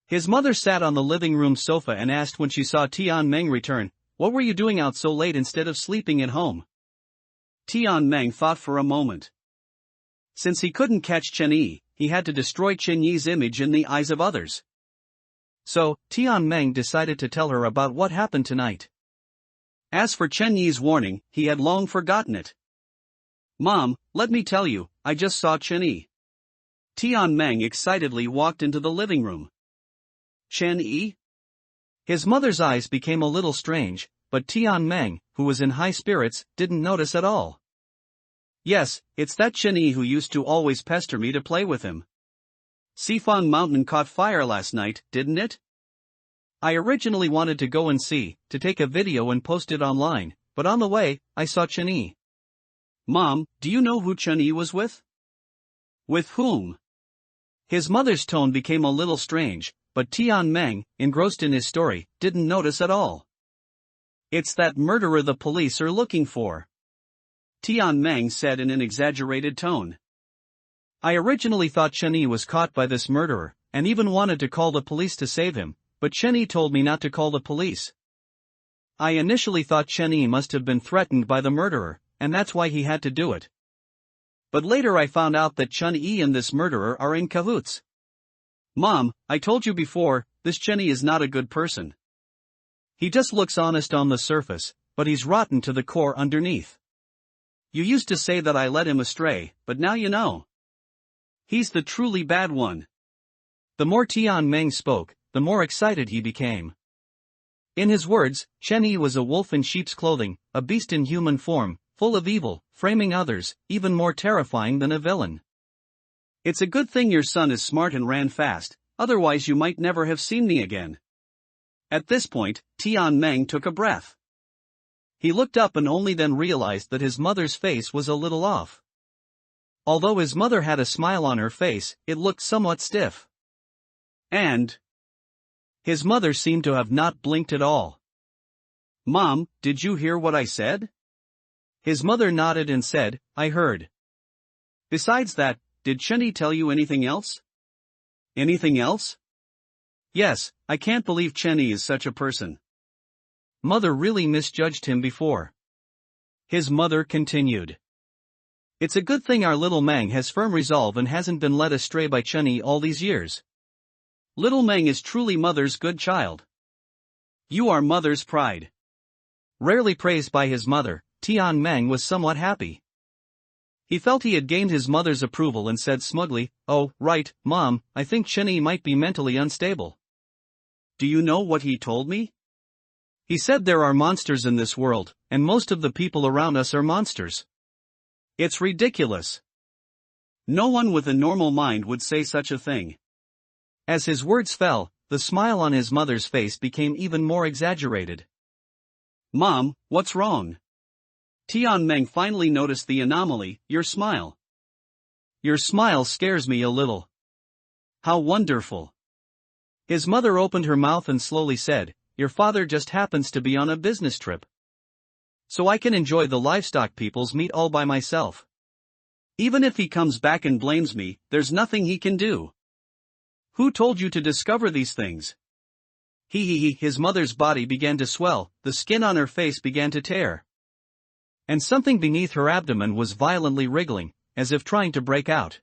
His mother sat on the living room sofa and asked when she saw Tian-Meng return, "What were you doing out so late instead of sleeping at home?" Tian-Meng thought for a moment. Since he couldn't catch Chen-Yi, he had to destroy Chen-Yi's image in the eyes of others. So, Tian-Meng decided to tell her about what happened tonight. As for Chen-Yi's warning, he had long forgotten it. "Mom, let me tell you, I just saw Chen-Yi." Tian-Meng excitedly walked into the living room. "Chen-Yi?" His mother's eyes became a little strange, but Tian-Meng, who was in high spirits, didn't notice at all. "Yes, it's that Chen-Yi who used to always pester me to play with him. Sifan Mountain caught fire last night, didn't it? I originally wanted to go and see, to take a video and post it online, but on the way, I saw Chen-Yi." "Mom, do you know who Chen-Yi was with?" "With whom?" His mother's tone became a little strange, but Tian-Meng, engrossed in his story, didn't notice at all. "It's that murderer the police are looking for," Tian-Meng said in an exaggerated tone. "I originally thought Chen-Yi was caught by this murderer, and even wanted to call the police to save him, but Chen-Yi told me not to call the police. I initially thought Chen-Yi must have been threatened by the murderer, and that's why he had to do it. But later I found out that Chen-Yi and this murderer are in cahoots. Mom, I told you before, this Chen-Yi is not a good person. He just looks honest on the surface, but he's rotten to the core underneath. You used to say that I led him astray, but now you know. He's the truly bad one." The more Tian-Meng spoke, the more excited he became. In his words, Chen-Yi was a wolf in sheep's clothing, a beast in human form, full of evil, framing others, even more terrifying than a villain. "It's a good thing your son is smart and ran fast, otherwise you might never have seen me again." At this point, Tian-Meng took a breath. He looked up and only then realized that his mother's face was a little off. Although his mother had a smile on her face, it looked somewhat stiff. And his mother seemed to have not blinked at all. "Mom, did you hear what I said?" His mother nodded and said, "I heard. Besides that, did Chen-Yi tell you anything else?" "Anything else?" "Yes, I can't believe Chen-Yi is such a person. Mother really misjudged him before." His mother continued. "It's a good thing our little Meng has firm resolve and hasn't been led astray by Chen-Yi all these years. Little Meng is truly mother's good child. You are mother's pride." Rarely praised by his mother, Tian-Meng was somewhat happy. He felt he had gained his mother's approval and said smugly, "Oh, right, Mom, I think Chen-Yi might be mentally unstable." "Do you know what he told me?" "He said there are monsters in this world, and most of the people around us are monsters." "It's ridiculous. No one with a normal mind would say such a thing." As his words fell, the smile on his mother's face became even more exaggerated. "Mom, what's wrong?" Tian-Meng finally noticed the anomaly. "Your smile. Your smile scares me a little." "How wonderful." His mother opened her mouth and slowly said, "Your father just happens to be on a business trip. So I can enjoy the livestock people's meat all by myself. Even if he comes back and blames me, there's nothing he can do." "Who told you to discover these things?" His mother's body began to swell, the skin on her face began to tear. And something beneath her abdomen was violently wriggling, as if trying to break out.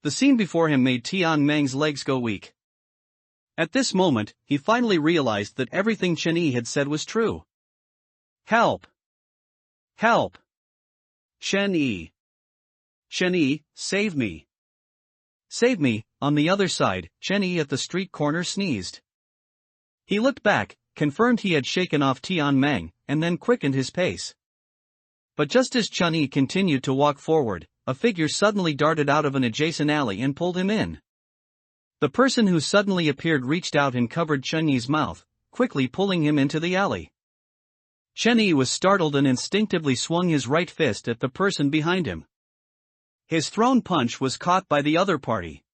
The scene before him made Tian-Meng's legs go weak. At this moment, he finally realized that everything Chen-Yi had said was true. "Help! Help! Chen-Yi! Chen-Yi, save me! Save me, on the other side, Chenyi at the street corner sneezed. He looked back, confirmed he had shaken off Tian Mang, and then quickened his pace. But just as Chenyi continued to walk forward, a figure suddenly darted out of an adjacent alley and pulled him in. The person who suddenly appeared reached out and covered Chenyi's mouth, quickly pulling him into the alley. Chenyi was startled and instinctively swung his right fist at the person behind him. His thrown punch was caught by the other party.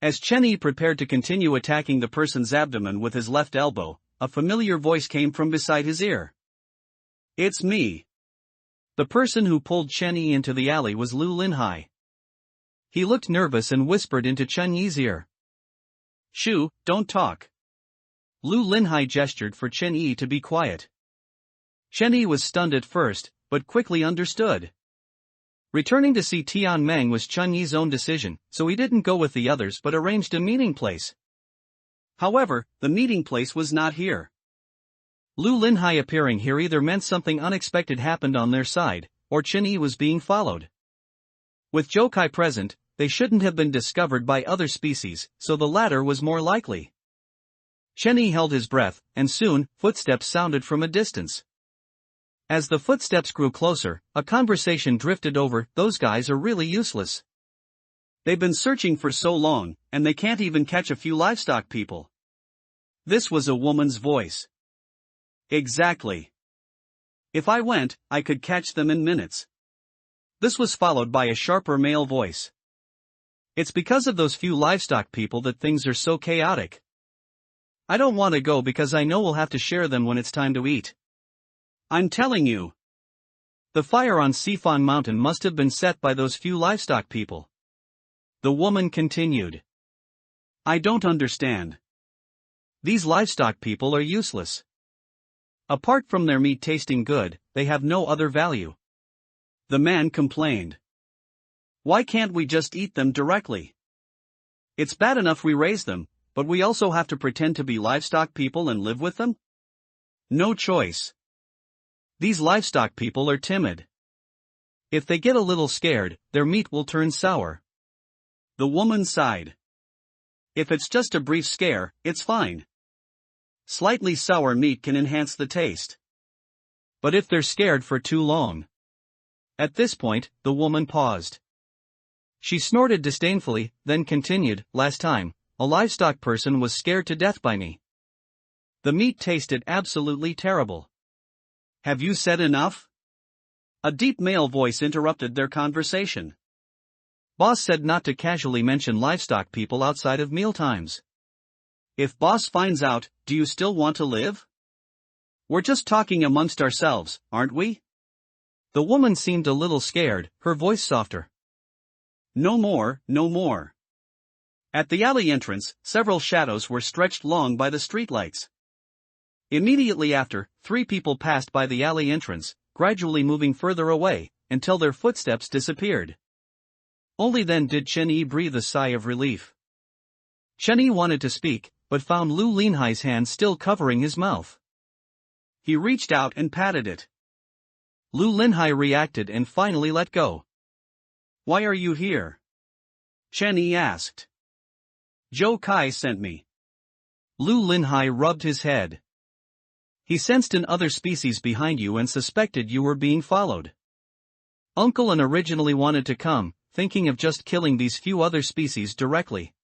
As Chenyi prepared to continue attacking the person's abdomen with his left elbow, a familiar voice came from beside his ear. "It's me." The person who pulled Chenyi into the alley was Lu Linhai. He looked nervous and whispered into Chenyi's ear. "Shoo, don't talk." Lu Linhai gestured for Chenyi to be quiet. Chenyi was stunned at first, but quickly understood. Returning to see Tian Mang was Chenyi's own decision, so he didn't go with the others but arranged a meeting place. However, the meeting place was not here. Lu Linhai appearing here either meant something unexpected happened on their side, or Chenyi was being followed. With Jokai present, they shouldn't have been discovered by other species, so the latter was more likely. Chenyi held his breath, and soon, footsteps sounded from a distance. As the footsteps grew closer, a conversation drifted over. "Those guys are really useless. They've been searching for so long, and they can't even catch a few livestock people." This was a woman's voice. "Exactly. If I went, I could catch them in minutes." This was followed by a sharper male voice. "It's because of those few livestock people that things are so chaotic. I don't want to go because I know we'll have to share them when it's time to eat. I'm telling you. The fire on Sifan Mountain must have been set by those few livestock people." The woman continued. "I don't understand. These livestock people are useless. Apart from their meat tasting good, they have no other value." The man complained. "Why can't we just eat them directly? It's bad enough we raise them, but we also have to pretend to be livestock people and live with them? No choice. These livestock people are timid. If they get a little scared, their meat will turn sour." The woman sighed. "If it's just a brief scare, it's fine. Slightly sour meat can enhance the taste. But if they're scared for too long..." At this point, the woman paused. She snorted disdainfully, then continued, "Last time, a livestock person was scared to death by me. The meat tasted absolutely terrible." "Have you said enough?" A deep male voice interrupted their conversation. "Boss said not to casually mention livestock people outside of mealtimes. If boss finds out, do you still want to live? We're just talking amongst ourselves, aren't we?" The woman seemed a little scared, her voice softer. "No more, no more." At the alley entrance, several shadows were stretched long by the streetlights. Immediately after, 3 people passed by the alley entrance, gradually moving further away, until their footsteps disappeared. Only then did Chenyi breathe a sigh of relief. Chenyi wanted to speak, but found Lu Linhai's hand still covering his mouth. He reached out and patted it. Lu Linhai reacted and finally let go. "Why are you here?" Chenyi asked. "Joe Kai sent me." Lu Linhai rubbed his head. "He sensed an other species behind you and suspected you were being followed. Uncle An originally wanted to come, thinking of just killing these few other species directly.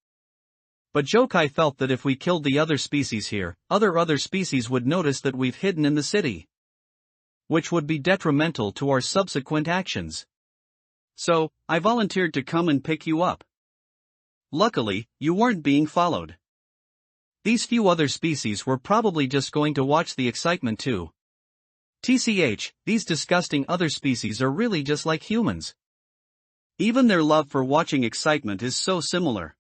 But Jokai felt that if we killed the other species here, other species would notice that we've hidden in the city, which would be detrimental to our subsequent actions. So, I volunteered to come and pick you up. Luckily, you weren't being followed. These few other species were probably just going to watch the excitement too. TCH, these disgusting other species are really just like humans. Even their love for watching excitement is so similar."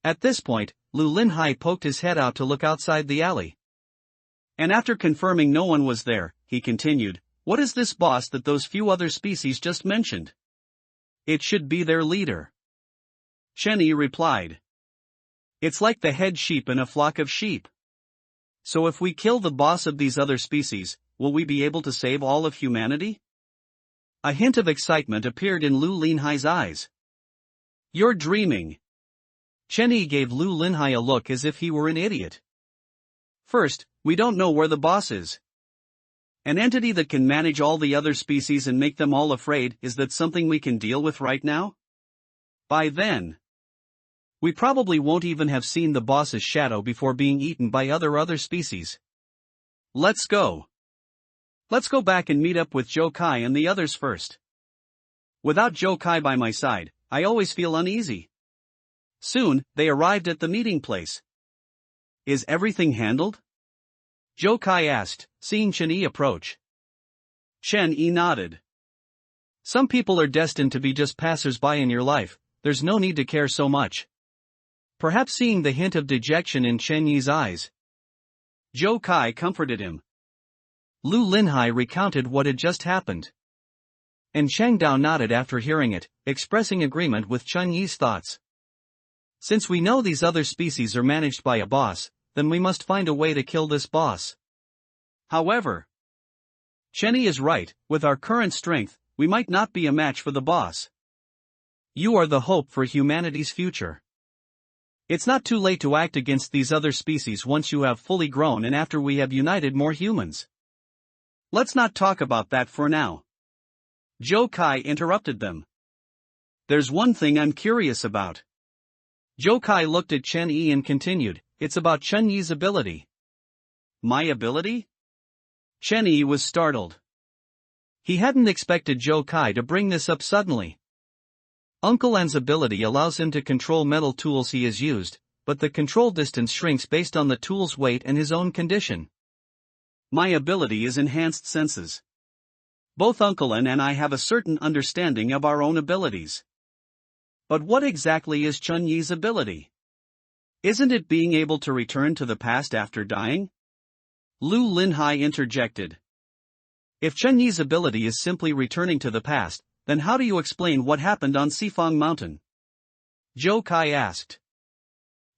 At this point, Lu Linhai poked his head out to look outside the alley. And after confirming no one was there, he continued, "What is this boss that those few other species just mentioned? It should be their leader." Chenyi replied. "It's like the head sheep in a flock of sheep. So if we kill the boss of these other species, will we be able to save all of humanity?" A hint of excitement appeared in Lu Linhai's eyes. "You're dreaming. Chen Yi gave Lu Linhai a look as if he were an idiot. First, we don't know where the boss is. An entity that can manage all the other species and make them all afraid, is that something we can deal with right now? By then, we probably won't even have seen the boss's shadow before being eaten by other species. Let's go. Let's go back and meet up with Joe Kai and the others first. Without Joe Kai by my side, I always feel uneasy. Soon, they arrived at the meeting place. Is everything handled? Joe Kai asked, seeing Chen Yi approach. Chen Yi nodded. Some people are destined to be just passers-by in your life, there's no need to care so much. Perhaps seeing the hint of dejection in Chen Yi's eyes, Joe Kai comforted him. Lu Linhai recounted what had just happened. And Chang Dao nodded after hearing it, expressing agreement with Chen Yi's thoughts. Since we know these other species are managed by a boss, then we must find a way to kill this boss. However, Chen Yi is right, with our current strength, we might not be a match for the boss. You are the hope for humanity's future. It's not too late to act against these other species once you have fully grown and after we have united more humans. Let's not talk about that for now. Joe Kai interrupted them. There's one thing I'm curious about. Joe Kai looked at Chen Yi and continued, it's about Chen Yi's ability. My ability? Chen Yi was startled. He hadn't expected Joe Kai to bring this up suddenly. Uncle An's ability allows him to control metal tools he has used, but the control distance shrinks based on the tool's weight and his own condition. My ability is enhanced senses. Both Uncle An and I have a certain understanding of our own abilities. But what exactly is Chen Yi's ability? Isn't it being able to return to the past after dying? Lu Linhai interjected. If Chen Yi's ability is simply returning to the past, then how do you explain what happened on Sifang Mountain? Joe Kai asked.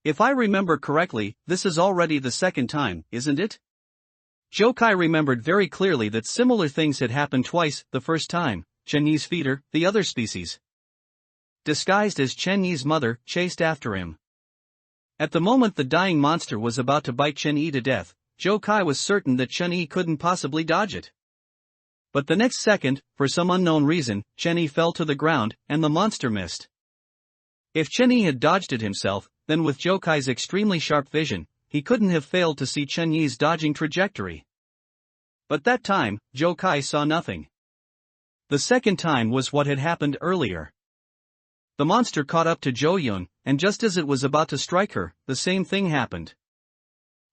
If I remember correctly, this is already the second time, isn't it? Joe Kai remembered very clearly that similar things had happened twice, the first time, Chen Yi's feeder, the other species, disguised as Chen Yi's mother, chased after him. At the moment the dying monster was about to bite Chen Yi to death, Joe Kai was certain that Chen Yi couldn't possibly dodge it. But the next second, for some unknown reason, Chen Yi fell to the ground, and the monster missed. If Chen Yi had dodged it himself, then with Joe Kai's extremely sharp vision, he couldn't have failed to see Chen Yi's dodging trajectory. But that time, Joe Kai saw nothing. The second time was what had happened earlier. The monster caught up to Zhou Yun, and just as it was about to strike her, the same thing happened.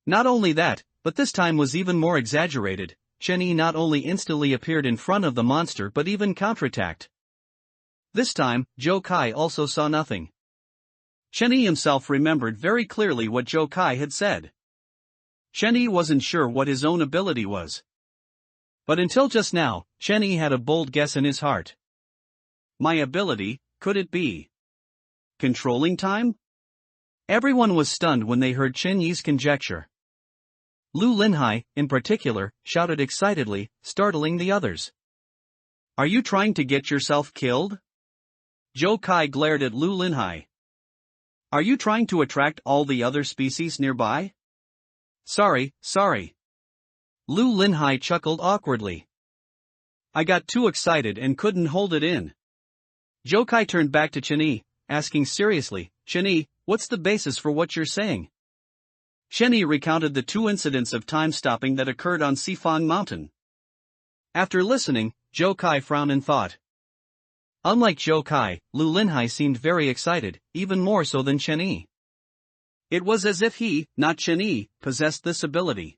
Not only that, but this time was even more exaggerated. Chen Yi not only instantly appeared in front of the monster but even counterattacked. This time, Joe Kai also saw nothing. Chen Yi himself remembered very clearly what Joe Kai had said. Chen Yi wasn't sure what his own ability was. But until just now, Chen Yi had a bold guess in his heart. My ability, could it be controlling time? Everyone was stunned when they heard Chen Yi's conjecture. Lu Linhai, in particular, shouted excitedly, startling the others. Are you trying to get yourself killed? Joe Kai glared at Lu Linhai. Are you trying to attract all the other species nearby? Sorry. Lu Linhai chuckled awkwardly. I got too excited and couldn't hold it in. Joe Kai turned back to Chen Yi, asking seriously, Chen Yi, what's the basis for what you're saying? Chen Yi recounted the two incidents of time stopping that occurred on Sifang Mountain. After listening, Joe Kai frowned and thought. Unlike Joe Kai, Lu Linhai seemed very excited, even more so than Chen Yi. It was as if he, not Chen Yi, possessed this ability.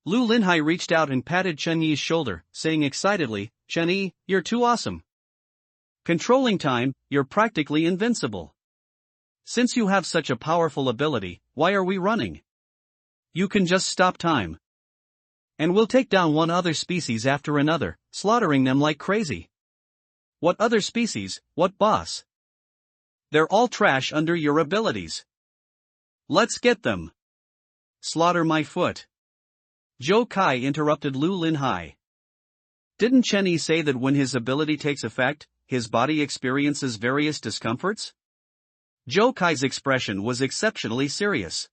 Lu Linhai reached out and patted Chen Yi's shoulder, saying excitedly, Chen Yi, you're too awesome. Controlling time, you're practically invincible. Since you have such a powerful ability, why are we running? You can just stop time. And we'll take down one other species after another, slaughtering them like crazy. What other species, what boss? They're all trash under your abilities. Let's get them. Slaughter my foot. Joe Kai interrupted Lu Linhai. Didn't Chen Yi say that when his ability takes effect, his body experiences various discomforts? Zhou Kai's expression was exceptionally serious.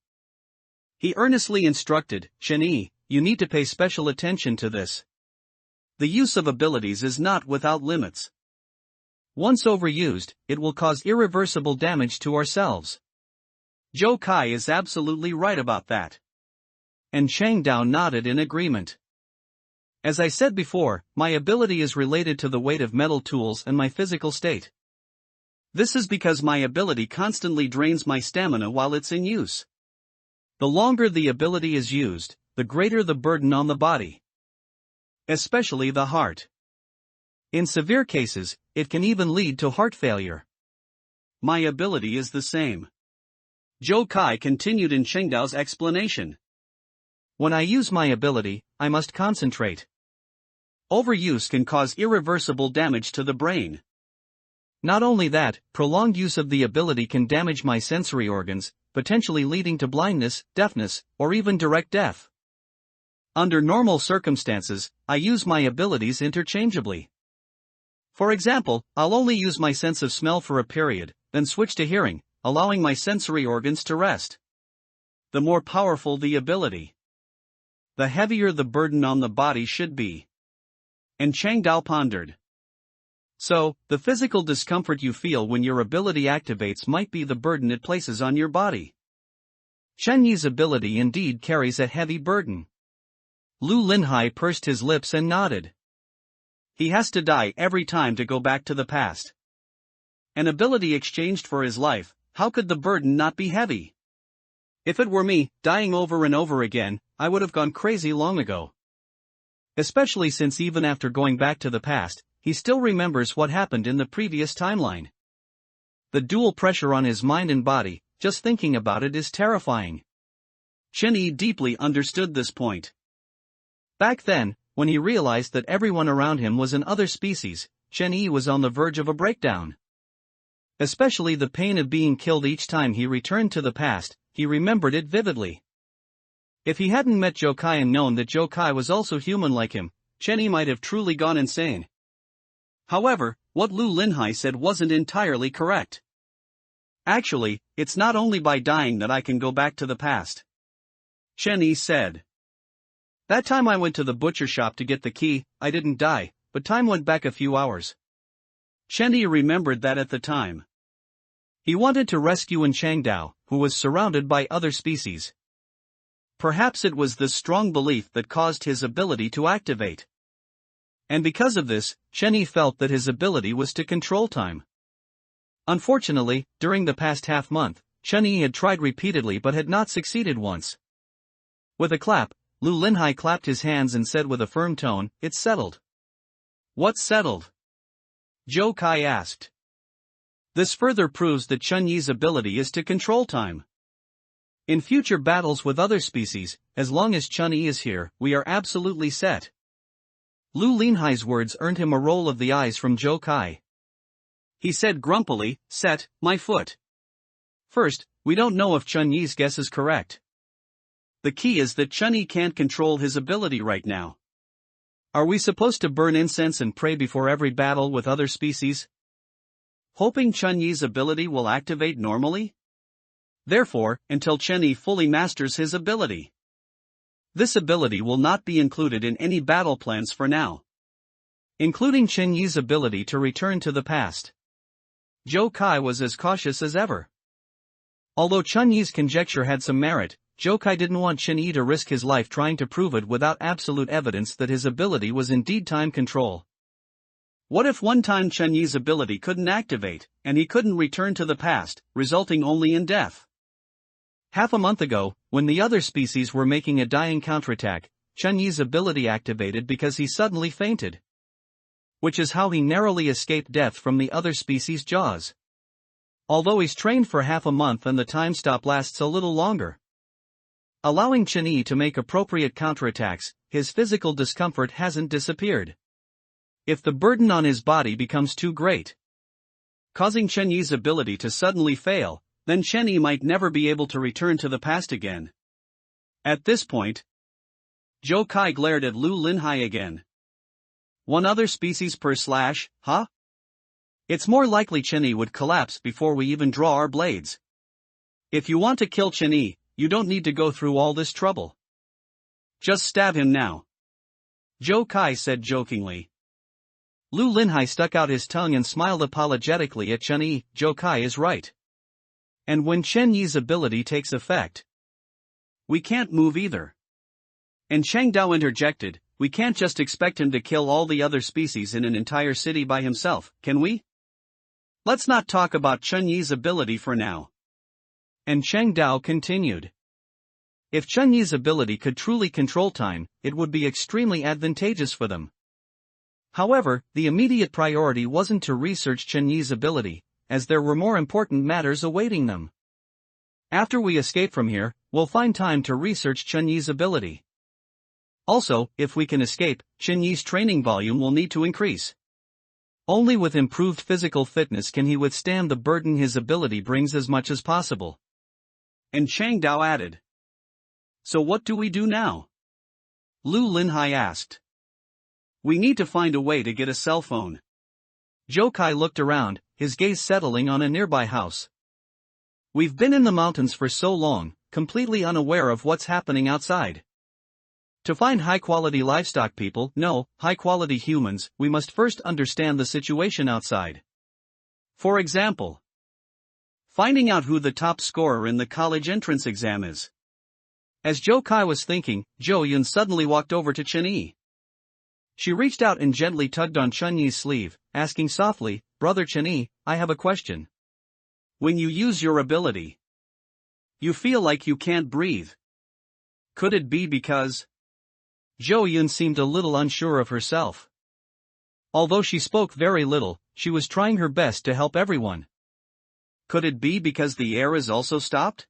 He earnestly instructed, Chen Yi, you need to pay special attention to this. The use of abilities is not without limits. Once overused, it will cause irreversible damage to ourselves. Zhou Kai is absolutely right about that. And Chang Dao nodded in agreement. As I said before, my ability is related to the weight of metal tools and my physical state. This is because my ability constantly drains my stamina while it's in use. The longer the ability is used, the greater the burden on the body. Especially the heart. In severe cases, it can even lead to heart failure. My ability is the same. Zhou Kai continued in Cheng Dao's explanation. When I use my ability, I must concentrate. Overuse can cause irreversible damage to the brain. Not only that, prolonged use of the ability can damage my sensory organs, potentially leading to blindness, deafness, or even direct death. Under normal circumstances, I use my abilities interchangeably. For example, I'll only use my sense of smell for a period, then switch to hearing, allowing my sensory organs to rest. The more powerful the ability, the heavier the burden on the body should be. And Chang Dao pondered. So, the physical discomfort you feel when your ability activates might be the burden it places on your body. Chen Yi's ability indeed carries a heavy burden. Lu Linhai pursed his lips and nodded. He has to die every time to go back to the past. An ability exchanged for his life, how could the burden not be heavy? If it were me, dying over and over again, I would have gone crazy long ago. Especially since even after going back to the past, he still remembers what happened in the previous timeline. The dual pressure on his mind and body, just thinking about it is terrifying. Chen Yi deeply understood this point. Back then, when he realized that everyone around him was an other species, Chen Yi was on the verge of a breakdown. Especially the pain of being killed each time he returned to the past, he remembered it vividly. If he hadn't met Zhou Kai and known that Zhou Kai was also human like him, Chen Yi might have truly gone insane. However, what Lu Linhai said wasn't entirely correct. Actually, it's not only by dying that I can go back to the past. Chen Yi said. That time I went to the butcher shop to get the key, I didn't die, but time went back a few hours. Chen Yi remembered that at the time. He wanted to rescue Chang Dao, who was surrounded by other species. Perhaps it was this strong belief that caused his ability to activate. And because of this, Chen Yi felt that his ability was to control time. Unfortunately, during the past half-month, Chen Yi had tried repeatedly but had not succeeded once. With a clap, Lu Linhai clapped his hands and said with a firm tone, "It's settled." "What's settled?" Zhou Kai asked. This further proves that Chen Yi's ability is to control time. In future battles with other species, as long as Chen Yi is here, we are absolutely set. Lu Linhai's words earned him a roll of the eyes from Zhou Kai. He said grumpily, "Set, my foot." First, we don't know if Chen Yi's guess is correct. The key is that Chen Yi can't control his ability right now. Are we supposed to burn incense and pray before every battle with other species, hoping Chen Yi's ability will activate normally? Therefore, until Chen Yi fully masters his ability, this ability will not be included in any battle plans for now, including Chen Yi's ability to return to the past. Zhou Kai was as cautious as ever. Although Chen Yi's conjecture had some merit, Zhou Kai didn't want Chen Yi to risk his life trying to prove it without absolute evidence that his ability was indeed time control. What if one time Chen Yi's ability couldn't activate, and he couldn't return to the past, resulting only in death? Half a month ago, when the other species were making a dying counterattack, Chen Yi's ability activated because he suddenly fainted. Which is how he narrowly escaped death from the other species' jaws. Although he's trained for half a month and the time stop lasts a little longer, allowing Chen Yi to make appropriate counterattacks, his physical discomfort hasn't disappeared. If the burden on his body becomes too great, causing Chen Yi's ability to suddenly fail, then Chen Yi might never be able to return to the past again. At this point, Zhou Kai glared at Lu Linhai again. One other species per slash, huh? It's more likely Chen Yi would collapse before we even draw our blades. If you want to kill Chen Yi, you don't need to go through all this trouble. Just stab him now. Zhou Kai said jokingly. Lu Linhai stuck out his tongue and smiled apologetically at Chen Yi. Zhou Kai is right. And when Chen Yi's ability takes effect, we can't move either. And Chang Dao interjected, we can't just expect him to kill all the other species in an entire city by himself, can we? Let's not talk about Chen Yi's ability for now. And Chang Dao continued. If Chen Yi's ability could truly control time, it would be extremely advantageous for them. However, the immediate priority wasn't to research Chen Yi's ability, as there were more important matters awaiting them. After we escape from here, we'll find time to research Chen Yi's ability. Also, if we can escape, Chen Yi's training volume will need to increase. Only with improved physical fitness can he withstand the burden his ability brings as much as possible. And Chang Dao added. So what do we do now? Lu Linhai asked. We need to find a way to get a cell phone. Zhou Kai looked around, his gaze settling on a nearby house. We've been in the mountains for so long, completely unaware of what's happening outside. To find high-quality livestock people, no, high-quality humans, we must first understand the situation outside. For example, finding out who the top scorer in the college entrance exam is. As Zhou Kai was thinking, Zhou Yun suddenly walked over to Chen Yi. She reached out and gently tugged on Chen Yi's sleeve, asking softly, Brother Chen Yi, I have a question. When you use your ability, you feel like you can't breathe. Could it be because... Zhou Yun seemed a little unsure of herself. Although she spoke very little, she was trying her best to help everyone. Could it be because the air is also stopped?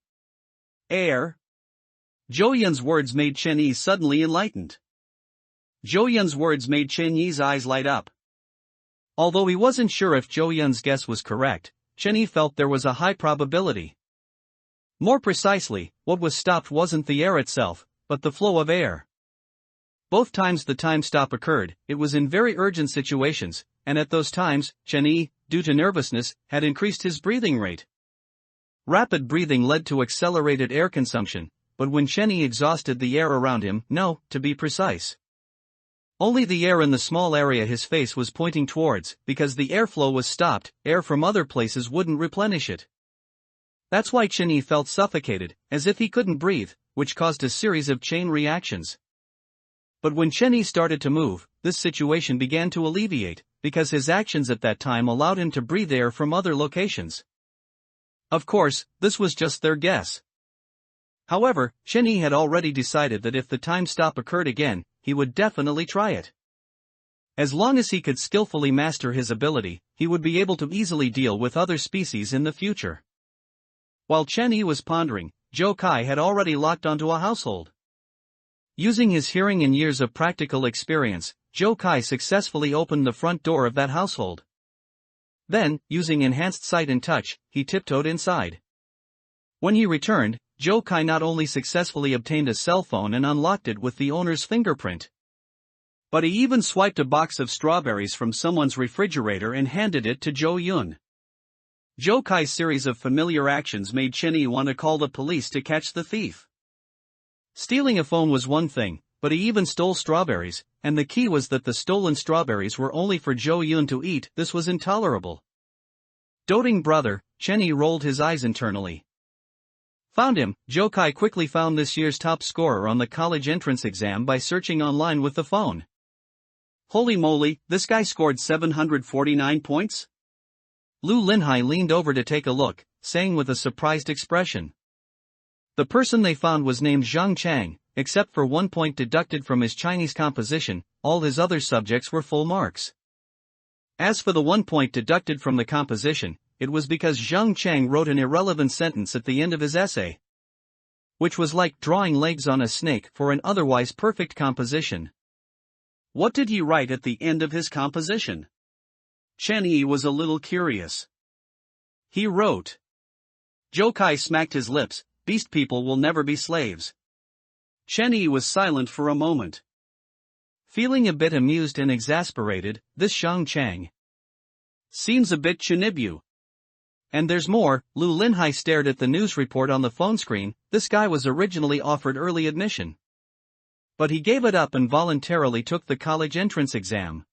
Air? Zhou Yun's words made Chen Yi suddenly enlightened. Zhou Yun's words made Chen Yi's eyes light up. Although he wasn't sure if Zhou Yun's guess was correct, Chen Yi felt there was a high probability. More precisely, what was stopped wasn't the air itself, but the flow of air. Both times the time stop occurred, it was in very urgent situations, and at those times, Chen Yi, due to nervousness, had increased his breathing rate. Rapid breathing led to accelerated air consumption, but when Chen Yi exhausted the air around him, no, to be precise. Only the air in the small area his face was pointing towards, because the airflow was stopped, air from other places wouldn't replenish it. That's why Chen Yi felt suffocated, as if he couldn't breathe, which caused a series of chain reactions. But when Chen Yi started to move, this situation began to alleviate, because his actions at that time allowed him to breathe air from other locations. Of course, this was just their guess. However, Chen Yi had already decided that if the time stop occurred again, he would definitely try it. As long as he could skillfully master his ability, he would be able to easily deal with other species in the future. While Chen Yi was pondering, Zhou Kai had already locked onto a household. Using his hearing and years of practical experience, Zhou Kai successfully opened the front door of that household. Then, using enhanced sight and touch, he tiptoed inside. When he returned, Zhou Kai not only successfully obtained a cell phone and unlocked it with the owner's fingerprint, but he even swiped a box of strawberries from someone's refrigerator and handed it to Zhou Yun. Zhou Kai's series of familiar actions made Chen Yi want to call the police to catch the thief. Stealing a phone was one thing, but he even stole strawberries, and the key was that the stolen strawberries were only for Zhou Yun to eat. This was intolerable. Doting brother, Chen Yi rolled his eyes internally. Found him. Zhou Kai quickly found this year's top scorer on the college entrance exam by searching online with the phone. Holy moly, this guy scored 749 points? Lu Linhai leaned over to take a look, saying with a surprised expression. The person they found was named Zhang Chang. Except for 1 point deducted from his Chinese composition, all his other subjects were full marks. As for the 1 point deducted from the composition, it was because Zhang Chang wrote an irrelevant sentence at the end of his essay, which was like drawing legs on a snake for an otherwise perfect composition. What did he write at the end of his composition? Chen Yi was a little curious. He wrote. Zhou Kai smacked his lips, beast people will never be slaves. Chen Yi was silent for a moment. Feeling a bit amused and exasperated, this Zhang Chang Seems a bit Chinibu. And there's more. Lu Linhai stared at the news report on the phone screen. This guy was originally offered early admission. But he gave it up and voluntarily took the college entrance exam.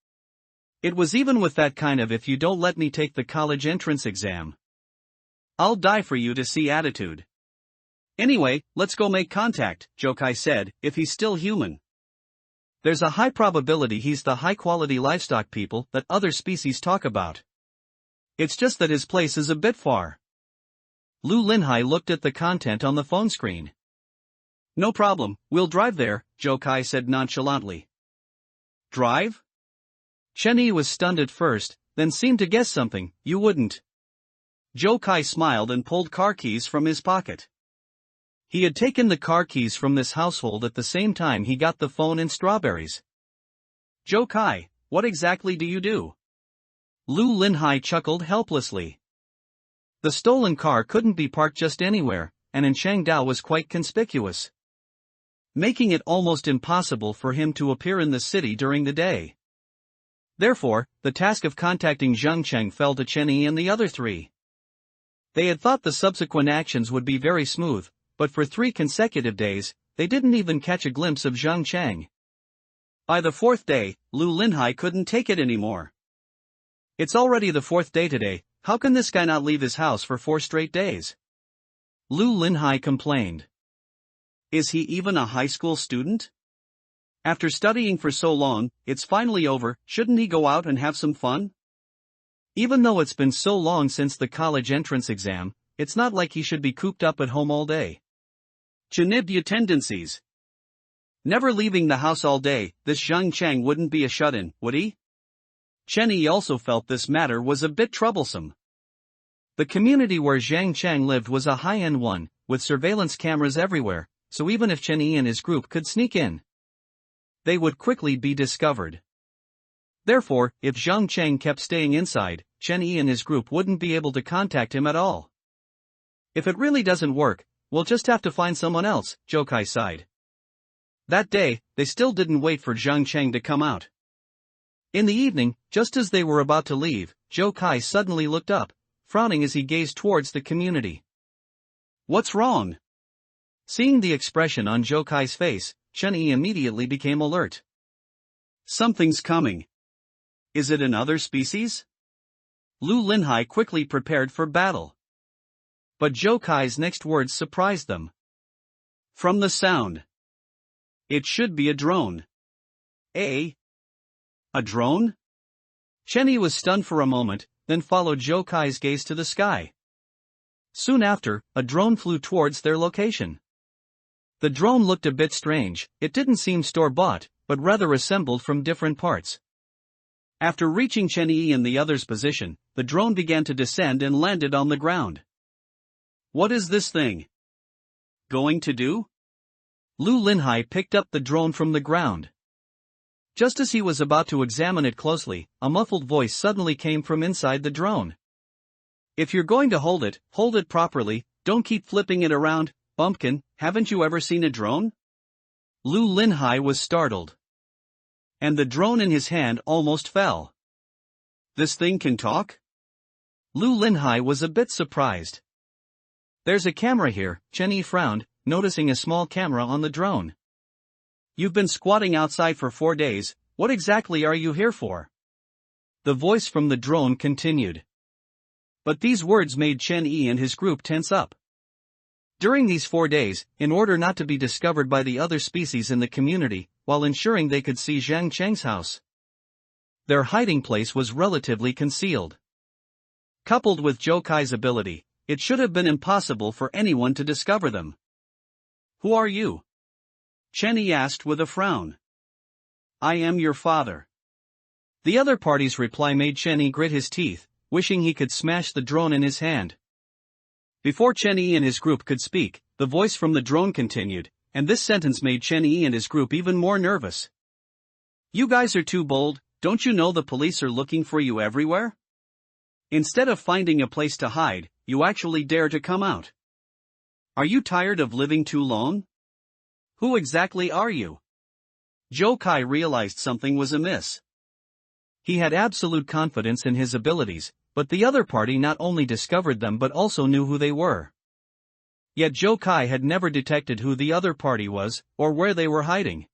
It was even with that kind of "if you don't let me take the college entrance exam, I'll die for you to see" attitude. "Anyway, let's go make contact," Jokai said, "if he's still human. There's a high probability he's the high-quality livestock people that other species talk about. It's just that his place is a bit far." Lu Linhai looked at the content on the phone screen. "No problem, we'll drive there," Jokai said nonchalantly. "Drive?" Chenyi was stunned at first, then seemed to guess something. "You wouldn't." Jokai smiled and pulled car keys from his pocket. He had taken the car keys from this household at the same time he got the phone and strawberries. "Jokai, what exactly do you do?" Lu Linhai chuckled helplessly. The stolen car couldn't be parked just anywhere, and in Changdao was quite conspicuous, making it almost impossible for him to appear in the city during the day. Therefore, the task of contacting Zheng Cheng fell to Chenyi and the other three. They had thought the subsequent actions would be very smooth, but for 3 consecutive days, they didn't even catch a glimpse of Zheng Cheng. By the 4th day, Lu Linhai couldn't take it anymore. "It's already the 4th day today, how can this guy not leave his house for 4 straight days?" Lu Linhai complained. "Is he even a high school student? After studying for so long, it's finally over, shouldn't he go out and have some fun? Even though it's been so long since the college entrance exam, it's not like he should be cooped up at home all day." Chinibu tendencies. Never leaving the house all day, this Zheng Cheng wouldn't be a shut-in, would he? Chenyi also felt this matter was a bit troublesome. The community where Zhang Cheng lived was a high-end one, with surveillance cameras everywhere, so even if Chenyi and his group could sneak in, they would quickly be discovered. Therefore, if Zhang Cheng kept staying inside, Chenyi and his group wouldn't be able to contact him at all. "If it really doesn't work, we'll just have to find someone else," Jokai sighed. That day, they still didn't wait for Zhang Cheng to come out. In the evening, just as they were about to leave, Jokai suddenly looked up, frowning as he gazed towards the community. "What's wrong?" Seeing the expression on Jokai's face, Chenyi immediately became alert. "Something's coming. Is it another species?" Lu Linhai quickly prepared for battle. But Jokai's next words surprised them. "From the sound, it should be a drone." A drone? Chenyi was stunned for a moment, then followed Jokai's gaze to the sky. Soon after, a drone flew towards their location. The drone looked a bit strange, it didn't seem store-bought, but rather assembled from different parts. After reaching Chenyi and the others' position, the drone began to descend and landed on the ground. "What is this thing going to do?" Lu Linhai picked up the drone from the ground. Just as he was about to examine it closely, a muffled voice suddenly came from inside the drone. "If you're going to hold it properly, don't keep flipping it around, bumpkin, haven't you ever seen a drone?" Lu Linhai was startled. And the drone in his hand almost fell. "This thing can talk?" Lu Linhai was a bit surprised. "There's a camera here," Chenyi frowned, noticing a small camera on the drone. "You've been squatting outside for 4 days, what exactly are you here for?" The voice from the drone continued. But these words made Chenyi and his group tense up. During these 4 days, in order not to be discovered by the other species in the community, while ensuring they could see Zhang Cheng's house, their hiding place was relatively concealed. Coupled with Jokai's ability, it should have been impossible for anyone to discover them. "Who are you?" Chenyi asked with a frown. "I am your father." The other party's reply made Chenyi grit his teeth, wishing he could smash the drone in his hand. Before Chenyi and his group could speak, the voice from the drone continued, and this sentence made Chenyi and his group even more nervous. "You guys are too bold, don't you know the police are looking for you everywhere? Instead of finding a place to hide, you actually dare to come out. Are you tired of living too long? Who exactly are you?" Jokai realized something was amiss. He had absolute confidence in his abilities, but the other party not only discovered them but also knew who they were. Yet Joe Kai had never detected who the other party was, or where they were hiding.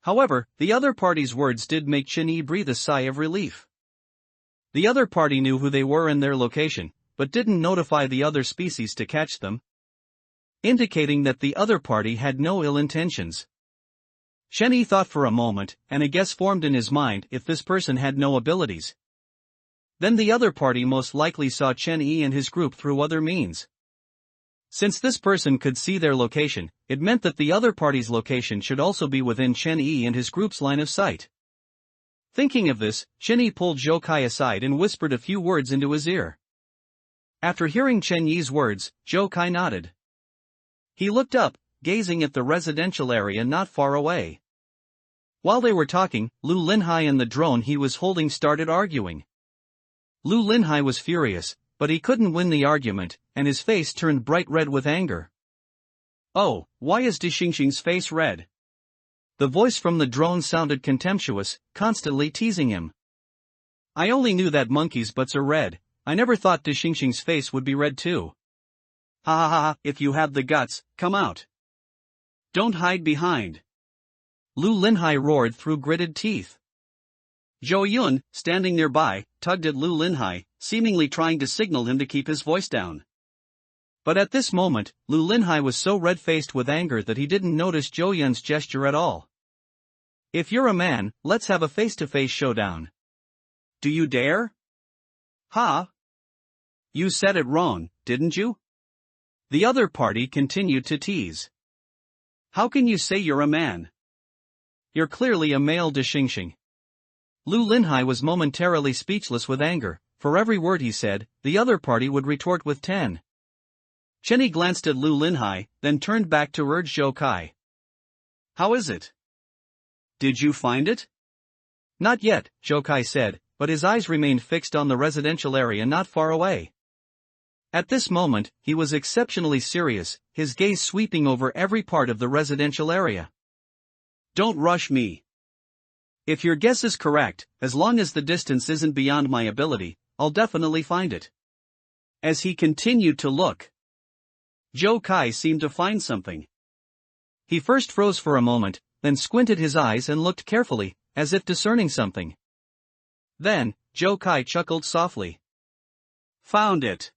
However, the other party's words did make Chin-Yi breathe a sigh of relief. The other party knew who they were and their location, but didn't notify the other species to catch them, indicating that the other party had no ill intentions. Chin-Yi thought for a moment, and a guess formed in his mind if this person had no abilities. Then the other party most likely saw Chin-Yi and his group through other means. Since this person could see their location, it meant that the other party's location should also be within Chin-Yi and his group's line of sight. Thinking of this, Chin-Yi pulled Joe Kai aside and whispered a few words into his ear. After hearing Chin-Yi's words, Joe Kai nodded. He looked up, gazing at the residential area not far away. While they were talking, Lu Linhai and the drone he was holding started arguing. Lu Linhai was furious, but he couldn't win the argument, and his face turned bright red with anger. "Oh, why is Dixingxing's face red?" The voice from the drone sounded contemptuous, constantly teasing him. "I only knew that monkeys' butts are red. I never thought Dixingxing's face would be red too. Ha ha ha, if you have the guts, come out. Don't hide behind." Lu Linhai roared through gritted teeth. Zhou Yun, standing nearby, tugged at Lu Linhai, seemingly trying to signal him to keep his voice down. But at this moment, Lu Linhai was so red-faced with anger that he didn't notice Zhou Yun's gesture at all. "If you're a man, let's have a face-to-face showdown. Do you dare?" "Ha! You said it wrong, didn't you?" The other party continued to tease. "How can you say you're a man? You're clearly a male Dixingxing." Lu Linhai was momentarily speechless with anger. For every word he said, the other party would retort with 10. Chin-Yi glanced at Lu Linhai, then turned back to urge Joe Kai. "How is it? Did you find it?" "Not yet," Joe Kai said, but his eyes remained fixed on the residential area not far away. At this moment, he was exceptionally serious, his gaze sweeping over every part of the residential area. "Don't rush me. If your guess is correct, as long as the distance isn't beyond my ability, I'll definitely find it." As he continued to look, Joe Kai seemed to find something. He first froze for a moment, then squinted his eyes and looked carefully, as if discerning something. Then, Joe Kai chuckled softly. "Found it."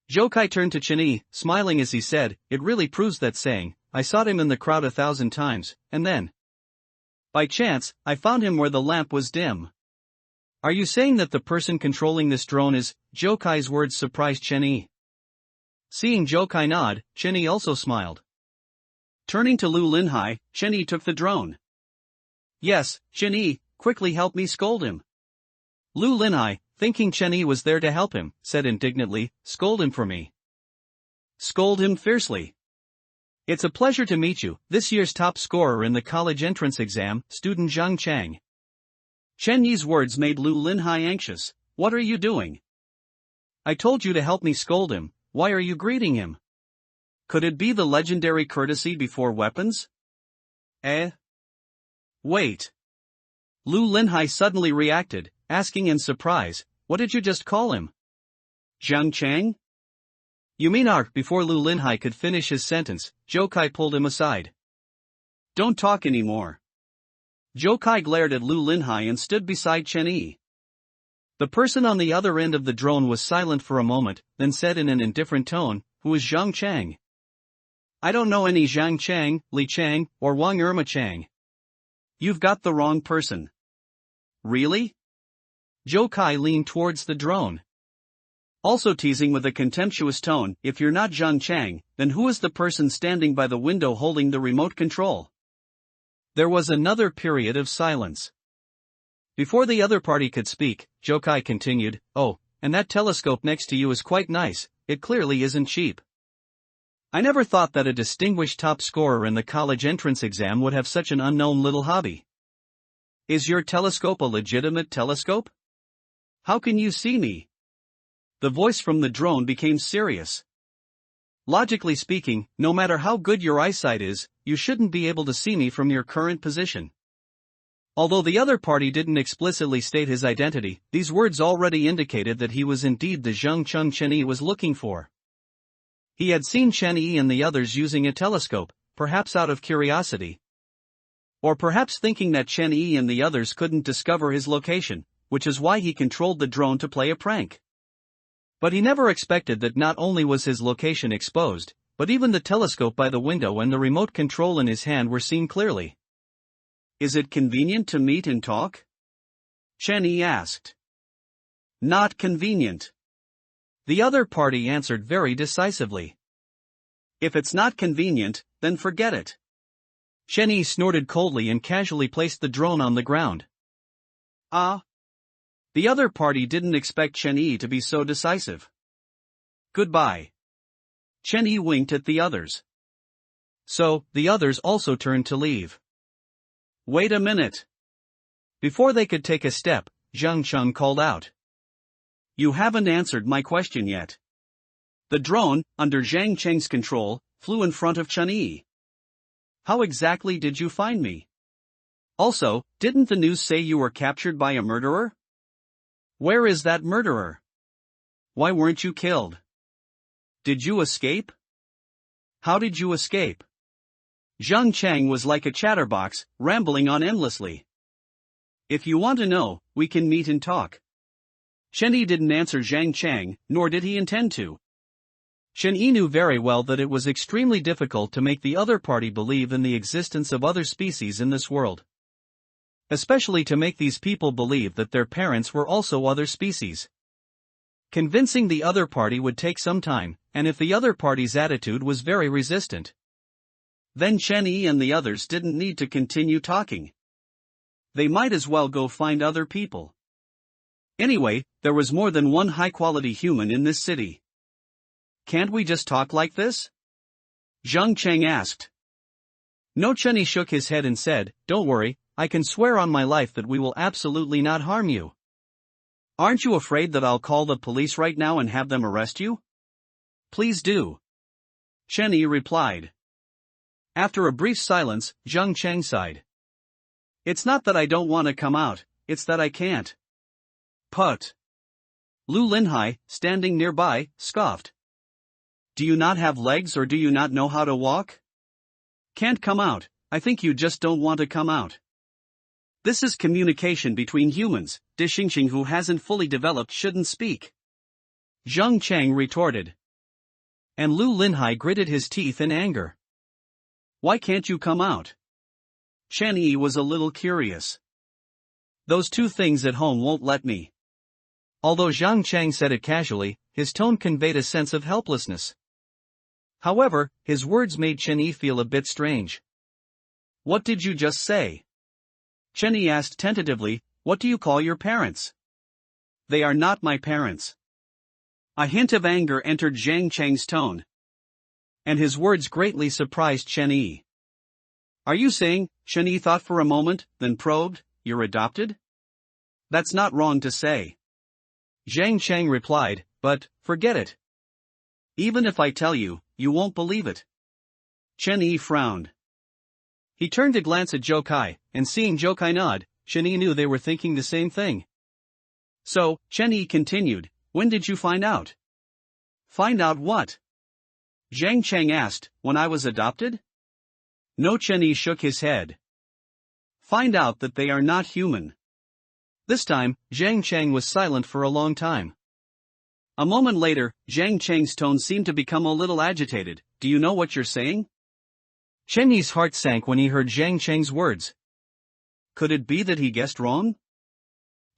Joe Kai turned to Chin-Yi, smiling as he said, "It really proves that saying, I sought him in the crowd 1,000 times, and then, by chance, I found him where the lamp was dim." "Are you saying that the person controlling this drone is..." Joe Kai's words surprised Chin-Yi. Seeing Joe Kai nod, Chin-Yi also smiled. Turning to Lu Linhai, Chin-Yi took the drone. "Yes, Chin-Yi, quickly help me scold him." Lu Linhai, thinking Chin-Yi was there to help him, said indignantly, "Scold him for me." "Scold him fiercely. It's a pleasure to meet you, this year's top scorer in the college entrance exam, student Zhang Chang." Chen-Yi's words made Lu Linhai anxious. "What are you doing?" "I told you to help me scold him, why are you greeting him? Could it be the legendary courtesy before weapons?" "Eh? Wait." Lu Linhai suddenly reacted, asking in surprise, "What did you just call him? Zhang Chang?" "You mean Ark?" Before Lu Linhai could finish his sentence, Joe Kai pulled him aside. "Don't talk anymore." Joe Kai glared at Lu Linhai and stood beside Chen-Yi. The person on the other end of the drone was silent for a moment, then said in an indifferent tone, "Who is Zhang Chang?" "I don't know any Zhang Chang, Li Chang, or Wang Irma Chang. You've got the wrong person." "Really?" Joe Kai leaned towards the drone, also teasing with a contemptuous tone, "If you're not Zhang Chang, then who is the person standing by the window holding the remote control?" There was another period of silence. Before the other party could speak, Joe Kai continued, "Oh, and that telescope next to you is quite nice, it clearly isn't cheap. I never thought that a distinguished top scorer in the college entrance exam would have such an unknown little hobby. Is your telescope a legitimate telescope? How can you see me?" The voice from the drone became serious. "Logically speaking, no matter how good your eyesight is, you shouldn't be able to see me from your current position. Although the other party didn't explicitly state his identity, these words already indicated that he was indeed the Zheng Cheng Chen Yi was looking for. He had seen Chen Yi and the others using a telescope, perhaps out of curiosity. Or perhaps thinking that Chen Yi and the others couldn't discover his location, which is why he controlled the drone to play a prank. But he never expected that not only was his location exposed, but even the telescope by the window and the remote control in his hand were seen clearly. "Is it convenient to meet and talk?" Chen Yi asked. "Not convenient." The other party answered very decisively. "If it's not convenient, then forget it." Chen Yi snorted coldly and casually placed the drone on the ground. "Ah." The other party didn't expect Chen Yi to be so decisive. "Goodbye." Chen Yi winked at the others. So, the others also turned to leave. "Wait a minute." Before they could take a step, Zheng Cheng called out. "You haven't answered my question yet." The drone, under Zhang Cheng's control, flew in front of Chen Yi. "How exactly did you find me? Also, didn't the news say you were captured by a murderer? Where is that murderer? Why weren't you killed? Did you escape? How did you escape?" Zhang Cheng was like a chatterbox, rambling on endlessly. "If you want to know, we can meet and talk." Chen Yi didn't answer Zhang Cheng, nor did he intend to. Chen Yi knew very well that it was extremely difficult to make the other party believe in the existence of other species in this world. Especially to make these people believe that their parents were also other species. Convincing the other party would take some time, and if the other party's attitude was very resistant, then Chen Yi and the others didn't need to continue talking. They might as well go find other people. Anyway, there was more than one high-quality human in this city. "Can't we just talk like this?" Zhang Cheng asked. No, Chen Yi shook his head and said, "Don't worry, I can swear on my life that we will absolutely not harm you." "Aren't you afraid that I'll call the police right now and have them arrest you?" "Please do," Chen Yi replied. After a brief silence, Zhang Cheng sighed. "It's not that I don't want to come out, it's that I can't." "Put." Lu Linhai, standing nearby, scoffed. "Do you not have legs or do you not know how to walk? Can't come out, I think you just don't want to come out. This is communication between humans, Dixingxing who hasn't fully developed shouldn't speak." Zhang Cheng retorted. And Lu Linhai gritted his teeth in anger. "Why can't you come out?" Chen Yi was a little curious. "Those two things at home won't let me." Although Zhang Cheng said it casually, his tone conveyed a sense of helplessness. However, his words made Chen Yi feel a bit strange. "What did you just say?" Chen Yi asked tentatively, "What do you call your parents?" "They are not my parents." A hint of anger entered Zhang Cheng's tone. And his words greatly surprised Chen Yi. "Are you saying," Chen Yi thought for a moment, then probed, "you're adopted?" "That's not wrong to say." Zhang Cheng replied, "But, forget it. Even if I tell you, you won't believe it." Chen Yi frowned. He turned to glance at Zhou Kai, and seeing Zhou Kai nod, Chen Yi knew they were thinking the same thing. So, Chen Yi continued, "When did you find out?" "Find out what?" Zhang Cheng asked, "When I was adopted?" No, Chen Yi shook his head. "Find out that they are not human." This time, Zhang Cheng was silent for a long time. A moment later, Zhang Cheng's tone seemed to become a little agitated. "Do you know what you're saying?" Chen Yi's heart sank when he heard Zhang Cheng's words. Could it be that he guessed wrong?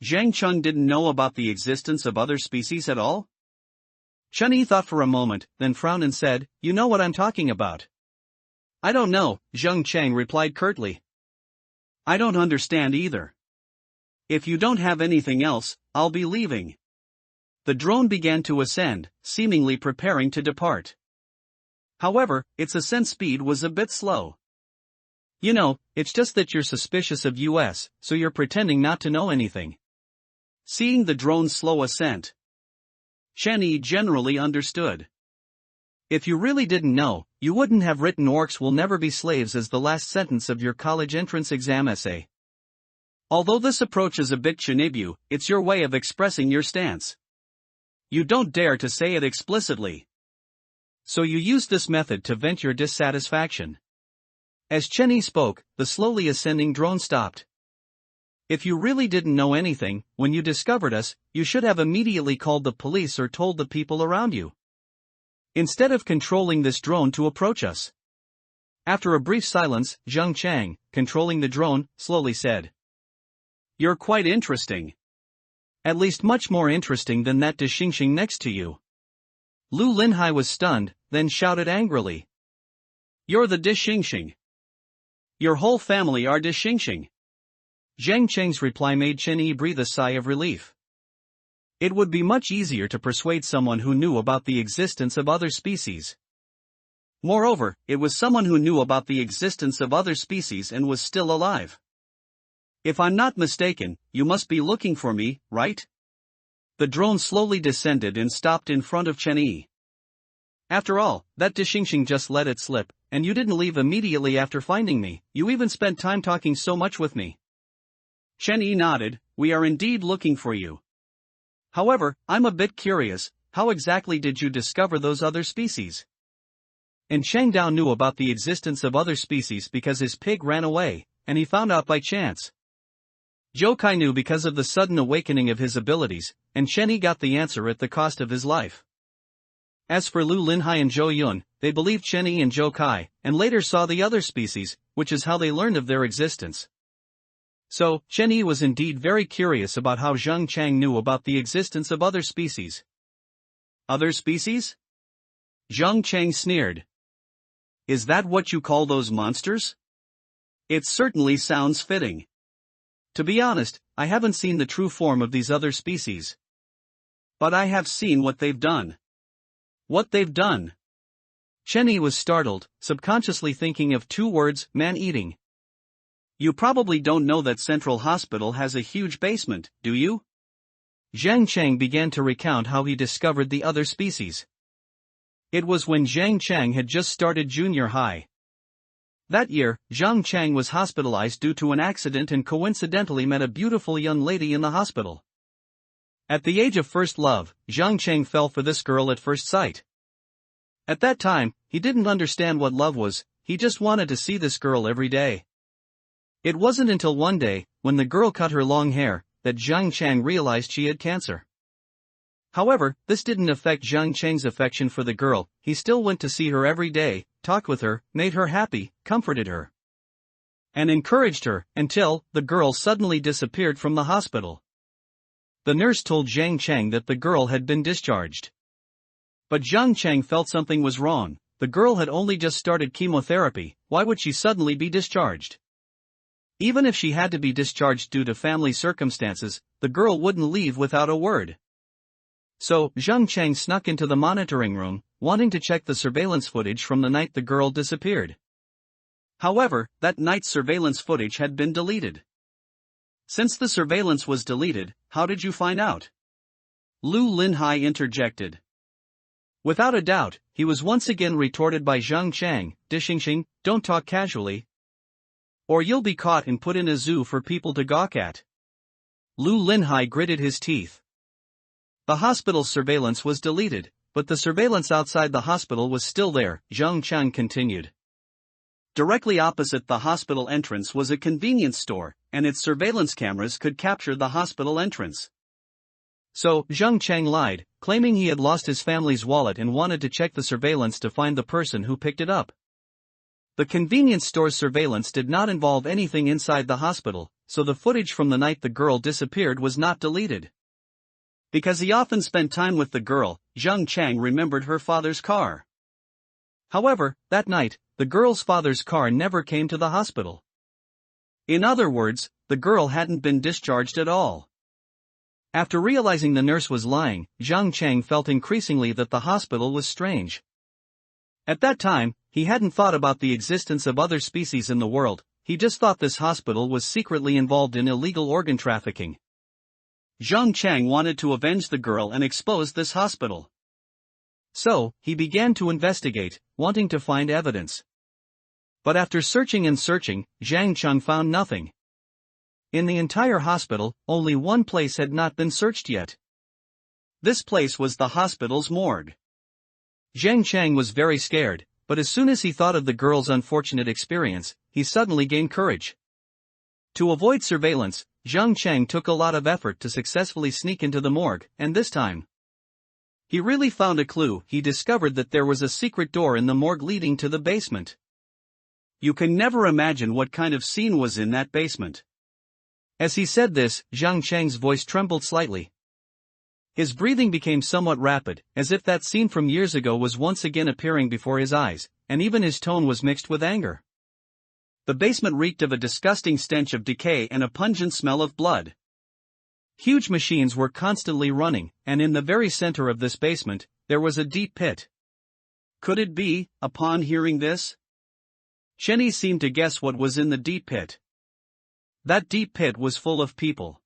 Zhang Cheng didn't know about the existence of other species at all? Chen Yi thought for a moment, then frowned and said, "You know what I'm talking about." "I don't know," Zhang Cheng replied curtly. "I don't understand either. If you don't have anything else, I'll be leaving." The drone began to ascend, seemingly preparing to depart. However, its ascent speed was a bit slow. "You know, it's just that you're suspicious of us, so you're pretending not to know anything." Seeing the drone's slow ascent, Chen Yi generally understood. If you really didn't know, you wouldn't have written "Orcs will never be slaves" as the last sentence of your college entrance exam essay. Although this approach is a bit Chinibu, it's your way of expressing your stance. You don't dare to say it explicitly. So you use this method to vent your dissatisfaction. As Chenny spoke, the slowly ascending drone stopped. If you really didn't know anything, when you discovered us, you should have immediately called the police or told the people around you. Instead of controlling this drone to approach us. After a brief silence, Zheng Chang, controlling the drone, slowly said. You're quite interesting. At least much more interesting than that Dixingxing next to you. Lu Linhai was stunned, then shouted angrily. You're the Dixingxing. Your whole family are Dixingxing. Zhang Cheng's reply made Chen Yi breathe a sigh of relief. It would be much easier to persuade someone who knew about the existence of other species. Moreover, it was someone who knew about the existence of other species and was still alive. If I'm not mistaken, you must be looking for me, right? The drone slowly descended and stopped in front of Chen Yi. After all, that Dixingxing just let it slip, and you didn't leave immediately after finding me. You even spent time talking so much with me. Chen Yi nodded. We are indeed looking for you. However, I'm a bit curious, how exactly did you discover those other species? And Chang Dao knew about the existence of other species because his pig ran away, and he found out by chance. Zhou Kai knew because of the sudden awakening of his abilities, and Chen Yi got the answer at the cost of his life. As for Lu Linhai and Zhou Yun, they believed Chen Yi and Zhou Kai, and later saw the other species, which is how they learned of their existence. So, Chen Yi was indeed very curious about how Zheng Chang knew about the existence of other species. Other species? Zheng Chang sneered. Is that what you call those monsters? It certainly sounds fitting. To be honest, I haven't seen the true form of these other species. But I have seen what they've done. What they've done? Chen Yi was startled, subconsciously thinking of two words, man-eating. You probably don't know that Central Hospital has a huge basement, do you? Zhang Chang began to recount how he discovered the other species. It was when Zhang Chang had just started junior high. That year, Zhang Chang was hospitalized due to an accident and coincidentally met a beautiful young lady in the hospital. At the age of first love, Zhang Chang fell for this girl at first sight. At that time, he didn't understand what love was, he just wanted to see this girl every day. It wasn't until one day, when the girl cut her long hair, that Zhang Chang realized she had cancer. However, this didn't affect Zhang Chang's affection for the girl. He still went to see her every day, talked with her, made her happy, comforted her, and encouraged her, until the girl suddenly disappeared from the hospital. The nurse told Zhang Chang that the girl had been discharged. But Zhang Chang felt something was wrong. The girl had only just started chemotherapy, why would she suddenly be discharged? Even if she had to be discharged due to family circumstances, the girl wouldn't leave without a word. So, Zhang Chang snuck into the monitoring room, wanting to check the surveillance footage from the night the girl disappeared. However, that night's surveillance footage had been deleted. Since the surveillance was deleted, how did you find out? Lu Linhai interjected. Without a doubt, he was once again retorted by Zhang Chang, Dixingxing, don't talk casually. Or you'll be caught and put in a zoo for people to gawk at. Lu Linhai gritted his teeth. The hospital's surveillance was deleted, but the surveillance outside the hospital was still there, Zhang Chang continued. Directly opposite the hospital entrance was a convenience store, and its surveillance cameras could capture the hospital entrance. So, Zhang Chang lied, claiming he had lost his family's wallet and wanted to check the surveillance to find the person who picked it up. The convenience store's surveillance did not involve anything inside the hospital, so the footage from the night the girl disappeared was not deleted. Because he often spent time with the girl, Zhang Chang remembered her father's car. However, that night, the girl's father's car never came to the hospital. In other words, the girl hadn't been discharged at all. After realizing the nurse was lying, Zhang Chang felt increasingly that the hospital was strange. At that time, he hadn't thought about the existence of other species in the world, he just thought this hospital was secretly involved in illegal organ trafficking. Zhang Chang wanted to avenge the girl and expose this hospital. So, he began to investigate, wanting to find evidence. But after searching and searching, Zhang Chang found nothing. In the entire hospital, only one place had not been searched yet. This place was the hospital's morgue. Zhang Chang was very scared, but as soon as he thought of the girl's unfortunate experience, he suddenly gained courage. To avoid surveillance, Zhang Chang took a lot of effort to successfully sneak into the morgue, and this time, he really found a clue. He discovered that there was a secret door in the morgue leading to the basement. You can never imagine what kind of scene was in that basement. As he said this, Zhang Chang's voice trembled slightly. His breathing became somewhat rapid, as if that scene from years ago was once again appearing before his eyes, and even his tone was mixed with anger. The basement reeked of a disgusting stench of decay and a pungent smell of blood. Huge machines were constantly running, and in the very center of this basement, there was a deep pit. Could it be? Upon hearing this, Chenny seemed to guess what was in the deep pit. That deep pit was full of people.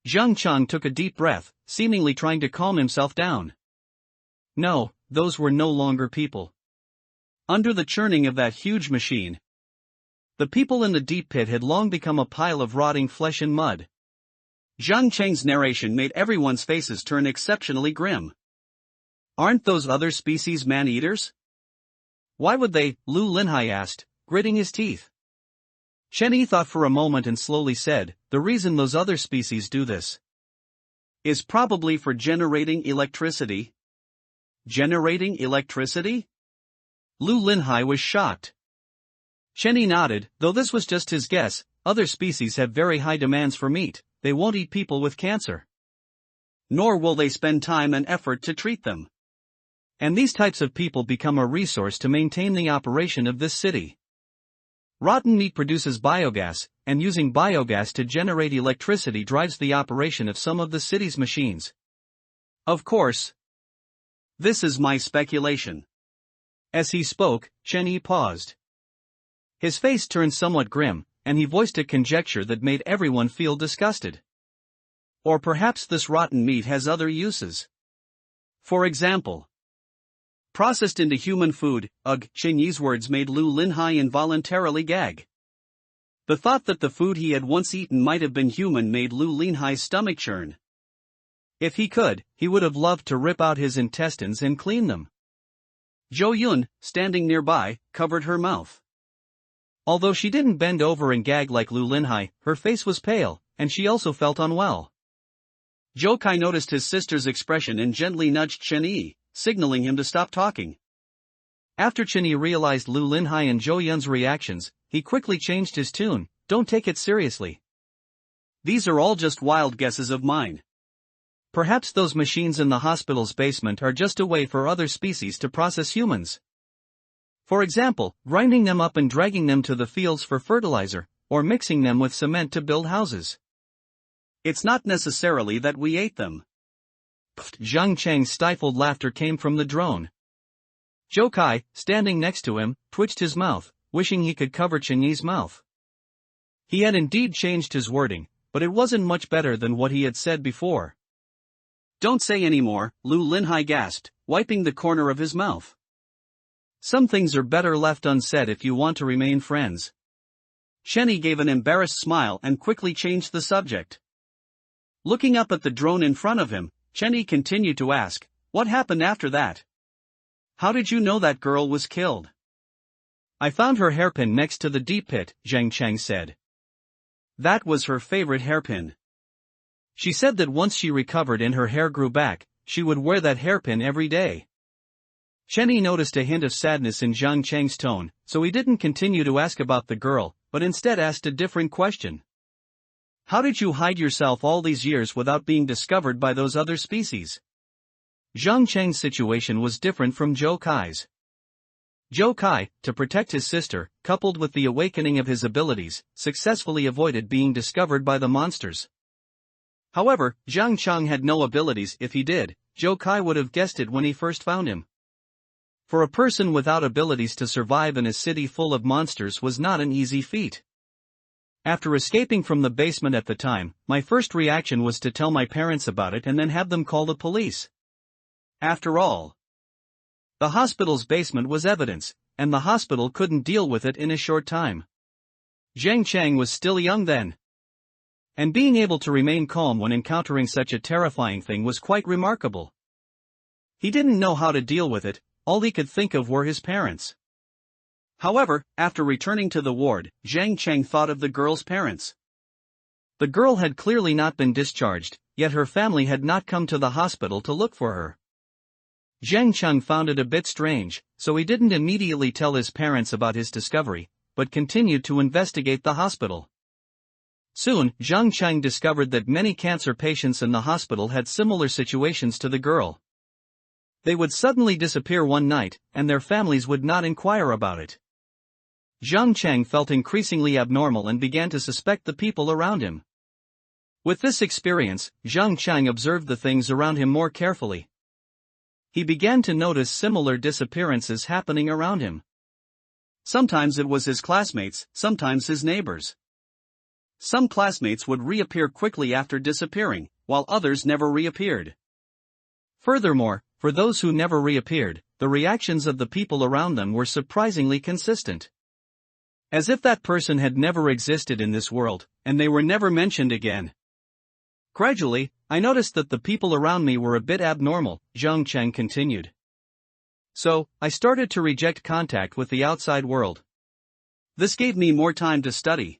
Zhang Chang took a deep breath, seemingly trying to calm himself down. No, those were no longer people. Under the churning of that huge machine, the people in the deep pit had long become a pile of rotting flesh and mud. Zhang Chang's narration made everyone's faces turn exceptionally grim. Aren't those other species man-eaters? Why would they? Lu Linhai asked, gritting his teeth. Chenny thought for a moment and slowly said, the reason those other species do this is probably for generating electricity. Generating electricity? Lu Linhai was shocked. Chenny nodded, though this was just his guess. Other species have very high demands for meat. They won't eat people with cancer. Nor will they spend time and effort to treat them. And these types of people become a resource to maintain the operation of this city. Rotten meat produces biogas, and using biogas to generate electricity drives the operation of some of the city's machines. Of course, this is my speculation. As he spoke, Chenny paused. His face turned somewhat grim, and he voiced a conjecture that made everyone feel disgusted. Or perhaps this rotten meat has other uses. For example, processed into human food. Chenyi's words made Lu Linhai involuntarily gag. The thought that the food he had once eaten might have been human made Lu Linhai's stomach churn. If he could, he would have loved to rip out his intestines and clean them. Zhou Yun, standing nearby, covered her mouth. Although she didn't bend over and gag like Lu Linhai, her face was pale, and she also felt unwell. Zhou Kai noticed his sister's expression and gently nudged Chenyi, signaling him to stop talking. After Chenyi realized Lu Linhai and Zhou Yun's reactions, he quickly changed his tune. Don't take it seriously. These are all just wild guesses of mine. Perhaps those machines in the hospital's basement are just a way for other species to process humans. For example, grinding them up and dragging them to the fields for fertilizer, or mixing them with cement to build houses. It's not necessarily that we ate them. Zhang Chang's stifled laughter came from the drone. Zhou Kai, standing next to him, twitched his mouth, wishing he could cover Chenyi's mouth. He had indeed changed his wording, but it wasn't much better than what he had said before. Don't say any more, Lu Linhai gasped, wiping the corner of his mouth. Some things are better left unsaid if you want to remain friends. Chenyi gave an embarrassed smile and quickly changed the subject. Looking up at the drone in front of him, Chenyi continued to ask, what happened after that? How did you know that girl was killed? I found her hairpin next to the deep pit, Zhang Chang said. That was her favorite hairpin. She said that once she recovered and her hair grew back, she would wear that hairpin every day. Chenyi noticed a hint of sadness in Zhang Chang's tone, so he didn't continue to ask about the girl, but instead asked a different question. How did you hide yourself all these years without being discovered by those other species? Zhang Chang's situation was different from Zhou Kai's. Zhou Kai, to protect his sister, coupled with the awakening of his abilities, successfully avoided being discovered by the monsters. However, Zhang Chang had no abilities. If he did, Zhou Kai would have guessed it when he first found him. For a person without abilities to survive in a city full of monsters was not an easy feat. After escaping from the basement at the time, my first reaction was to tell my parents about it and then have them call the police. After all, the hospital's basement was evidence, and the hospital couldn't deal with it in a short time. Zhang Chang was still young then. And being able to remain calm when encountering such a terrifying thing was quite remarkable. He didn't know how to deal with it, all he could think of were his parents. However, after returning to the ward, Zhang Cheng thought of the girl's parents. The girl had clearly not been discharged, yet her family had not come to the hospital to look for her. Zhang Cheng found it a bit strange, so he didn't immediately tell his parents about his discovery, but continued to investigate the hospital. Soon, Zhang Cheng discovered that many cancer patients in the hospital had similar situations to the girl. They would suddenly disappear one night, and their families would not inquire about it. Zhang Cheng felt increasingly abnormal and began to suspect the people around him. With this experience, Zhang Cheng observed the things around him more carefully. He began to notice similar disappearances happening around him. Sometimes it was his classmates, sometimes his neighbors. Some classmates would reappear quickly after disappearing, while others never reappeared. Furthermore, for those who never reappeared, the reactions of the people around them were surprisingly consistent. As if that person had never existed in this world, and they were never mentioned again. Gradually, I noticed that the people around me were a bit abnormal, Zhang Cheng continued. So, I started to reject contact with the outside world. This gave me more time to study.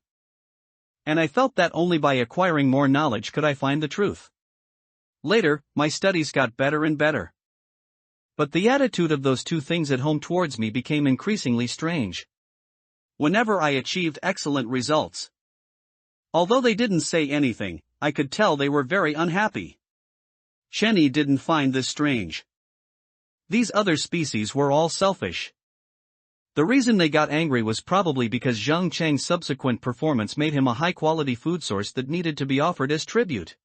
And I felt that only by acquiring more knowledge could I find the truth. Later, my studies got better and better. But the attitude of those two things at home towards me became increasingly strange. Whenever I achieved excellent results, although they didn't say anything, I could tell they were very unhappy. Chenny didn't find this strange. These other species were all selfish. The reason they got angry was probably because Zhang Cheng's subsequent performance made him a high-quality food source that needed to be offered as tribute.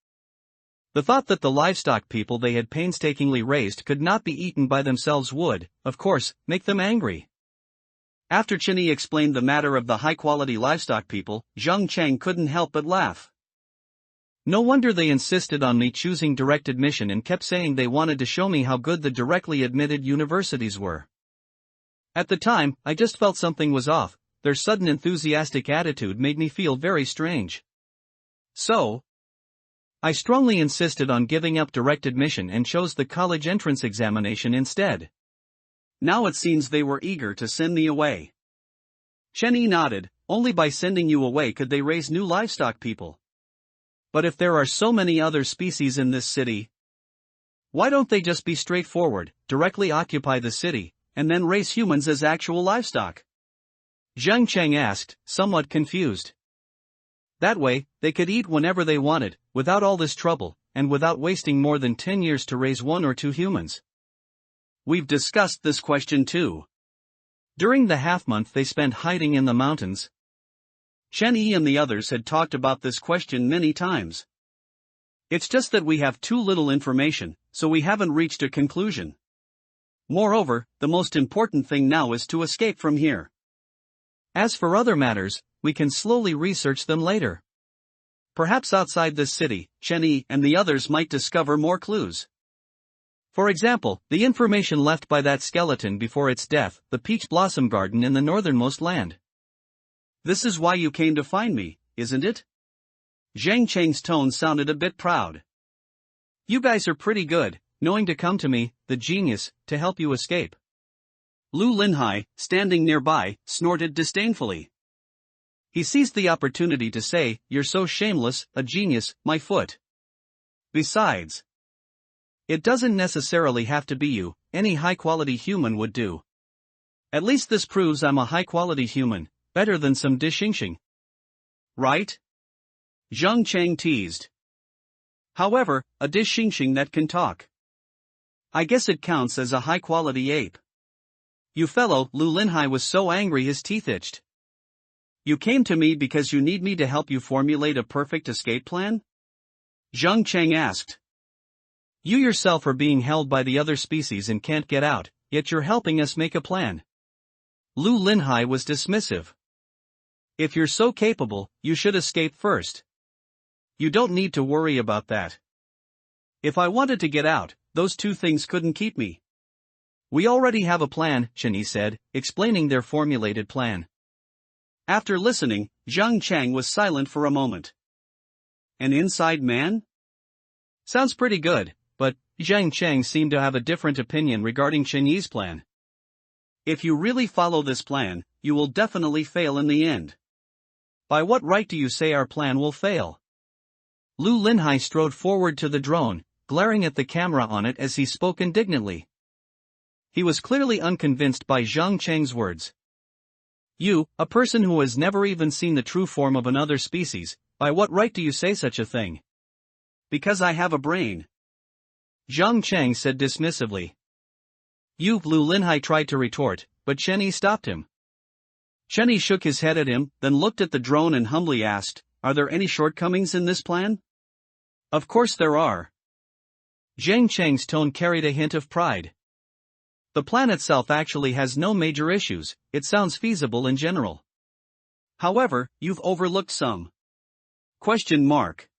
The thought that the livestock people they had painstakingly raised could not be eaten by themselves would, of course, make them angry. After Chenny explained the matter of the high-quality livestock people, Zhang Cheng couldn't help but laugh. No wonder they insisted on me choosing direct admission and kept saying they wanted to show me how good the directly admitted universities were. At the time, I just felt something was off. Their sudden enthusiastic attitude made me feel very strange. So, I strongly insisted on giving up direct admission and chose the college entrance examination instead. Now it seems they were eager to send me away. Chenny nodded. Only by sending you away could they raise new livestock people. But if there are so many other species in this city, why don't they just be straightforward, directly occupy the city, and then raise humans as actual livestock? Zhang Cheng asked, somewhat confused. That way, they could eat whenever they wanted, without all this trouble, and without wasting more than 10 years to raise 1 or 2 humans. We've discussed this question too. During the half-month they spent hiding in the mountains, Chenny and the others had talked about this question many times. It's just that we have too little information, so we haven't reached a conclusion. Moreover, the most important thing now is to escape from here. As for other matters, we can slowly research them later. Perhaps outside this city, Chenny and the others might discover more clues. For example, the information left by that skeleton before its death, the peach blossom garden in the northernmost land. This is why you came to find me, isn't it? Zhang Cheng's tone sounded a bit proud. You guys are pretty good, knowing to come to me, the genius, to help you escape. Lu Linhai, standing nearby, snorted disdainfully. He seized the opportunity to say, "You're so shameless, a genius, my foot. Besides, it doesn't necessarily have to be you, any high-quality human would do. At least this proves I'm a high-quality human, better than some dishingshing. Right?" Zhang Cheng teased. However, a dishingshing that can talk. I guess it counts as a high-quality ape. You fellow, Lu Linhai was so angry his teeth itched. You came to me because you need me to help you formulate a perfect escape plan? Zhang Cheng asked. You yourself are being held by the other species and can't get out, yet you're helping us make a plan. Lu Linhai was dismissive. If you're so capable, you should escape first. You don't need to worry about that. If I wanted to get out, those two things couldn't keep me. We already have a plan, Chenny said, explaining their formulated plan. After listening, Zhang Cheng was silent for a moment. An inside man? Sounds pretty good, but Zhang Cheng seemed to have a different opinion regarding Chen Yi's plan. If you really follow this plan, you will definitely fail in the end. By what right do you say our plan will fail? Lu Linhai strode forward to the drone, glaring at the camera on it as he spoke indignantly. He was clearly unconvinced by Zhang Cheng's words. You, a person who has never even seen the true form of another species, by what right do you say such a thing? Because I have a brain. Zhang Cheng said dismissively. Lu Linhai tried to retort, but Chen Yi stopped him. Chen Yi shook his head at him, then looked at the drone and humbly asked, Are there any shortcomings in this plan? Of course there are. Zhang Cheng's tone carried a hint of pride. The plan itself actually has no major issues, it sounds feasible in general. However, you've overlooked some. Question mark.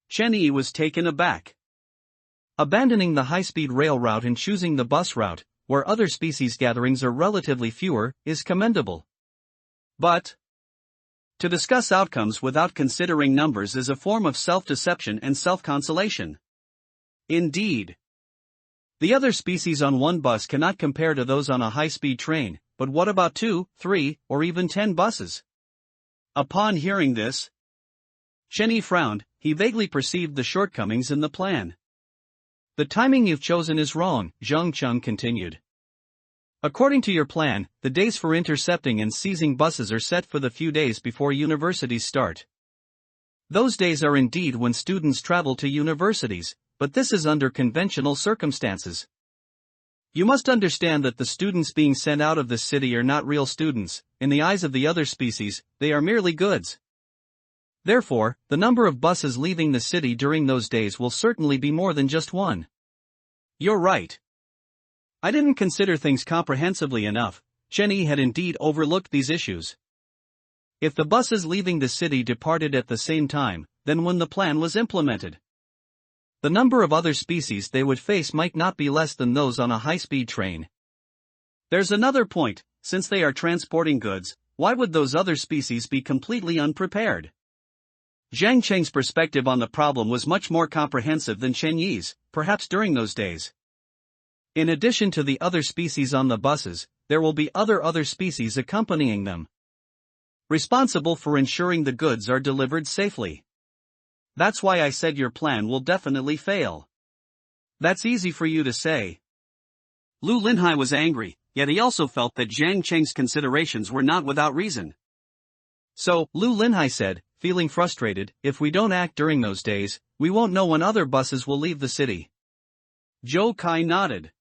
Chen Yi was taken aback. Abandoning the high-speed rail route and choosing the bus route, where other species gatherings are relatively fewer, is commendable. But to discuss outcomes without considering numbers is a form of self-deception and self-consolation. Indeed. The other species on one bus cannot compare to those on a high-speed train, but what about 2, 3, or even 10 buses? Upon hearing this, Chen Yi frowned. He vaguely perceived the shortcomings in the plan. The timing you've chosen is wrong, Zhang Cheng continued. According to your plan, the days for intercepting and seizing buses are set for the few days before universities start. Those days are indeed when students travel to universities, but this is under conventional circumstances. You must understand that the students being sent out of the city are not real students. In the eyes of the other species, they are merely goods. Therefore, the number of buses leaving the city during those days will certainly be more than just one. You're right. I didn't consider things comprehensively enough. Chen Yi had indeed overlooked these issues. If the buses leaving the city departed at the same time, then when the plan was implemented, the number of other species they would face might not be less than those on a high-speed train. There's another point, since they are transporting goods, why would those other species be completely unprepared? Zhang Cheng's perspective on the problem was much more comprehensive than Chen Yi's, perhaps during those days. In addition to the other species on the buses, there will be other species accompanying them, responsible for ensuring the goods are delivered safely. That's why I said your plan will definitely fail. That's easy for you to say. Lu Linhai was angry, yet he also felt that Zhang Cheng's considerations were not without reason. So, Lu Linhai said, feeling frustrated, if we don't act during those days, we won't know when other buses will leave the city. Zhou Kai nodded.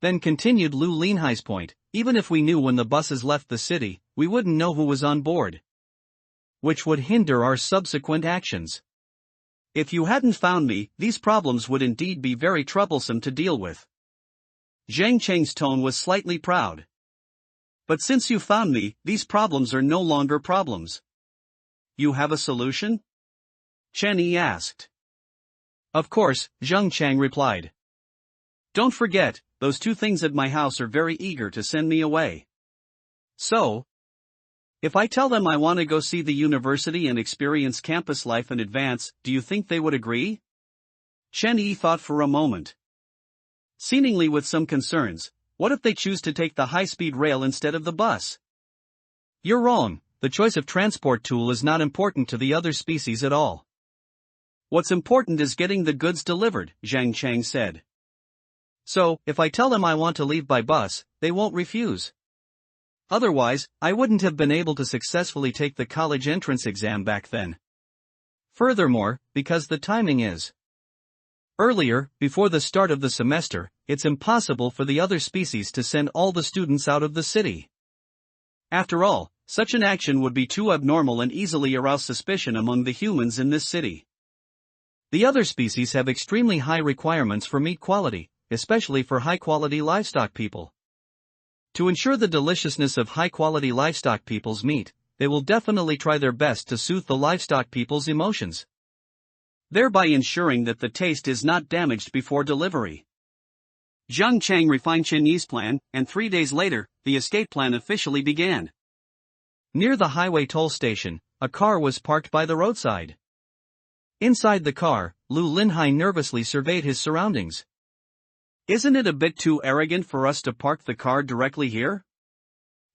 Then continued Lu Linhai's point, even if we knew when the buses left the city, we wouldn't know who was on board, which would hinder our subsequent actions. If you hadn't found me, these problems would indeed be very troublesome to deal with. Zhang Cheng's tone was slightly proud. But since you found me, these problems are no longer problems. You have a solution? Chen Yi asked. Of course, Zhang Cheng replied. Don't forget, those 2 things at my house are very eager to send me away. So, if I tell them I want to go see the university and experience campus life in advance, do you think they would agree? Chen Yi thought for a moment. Seemingly with some concerns, what if they choose to take the high-speed rail instead of the bus? You're wrong, the choice of transport tool is not important to the other species at all. What's important is getting the goods delivered, Zhang Cheng said. So, if I tell them I want to leave by bus, they won't refuse. Otherwise, I wouldn't have been able to successfully take the college entrance exam back then. Furthermore, because the timing is earlier, before the start of the semester, it's impossible for the other species to send all the students out of the city. After all, such an action would be too abnormal and easily arouse suspicion among the humans in this city. The other species have extremely high requirements for meat quality, especially for high-quality livestock people. To ensure the deliciousness of high-quality livestock people's meat, they will definitely try their best to soothe the livestock people's emotions, thereby ensuring that the taste is not damaged before delivery. Zhang Cheng refined Chen Yi's plan, and 3 days later, the escape plan officially began. Near the highway toll station, a car was parked by the roadside. Inside the car, Lu Linhai nervously surveyed his surroundings. Isn't it a bit too arrogant for us to park the car directly here?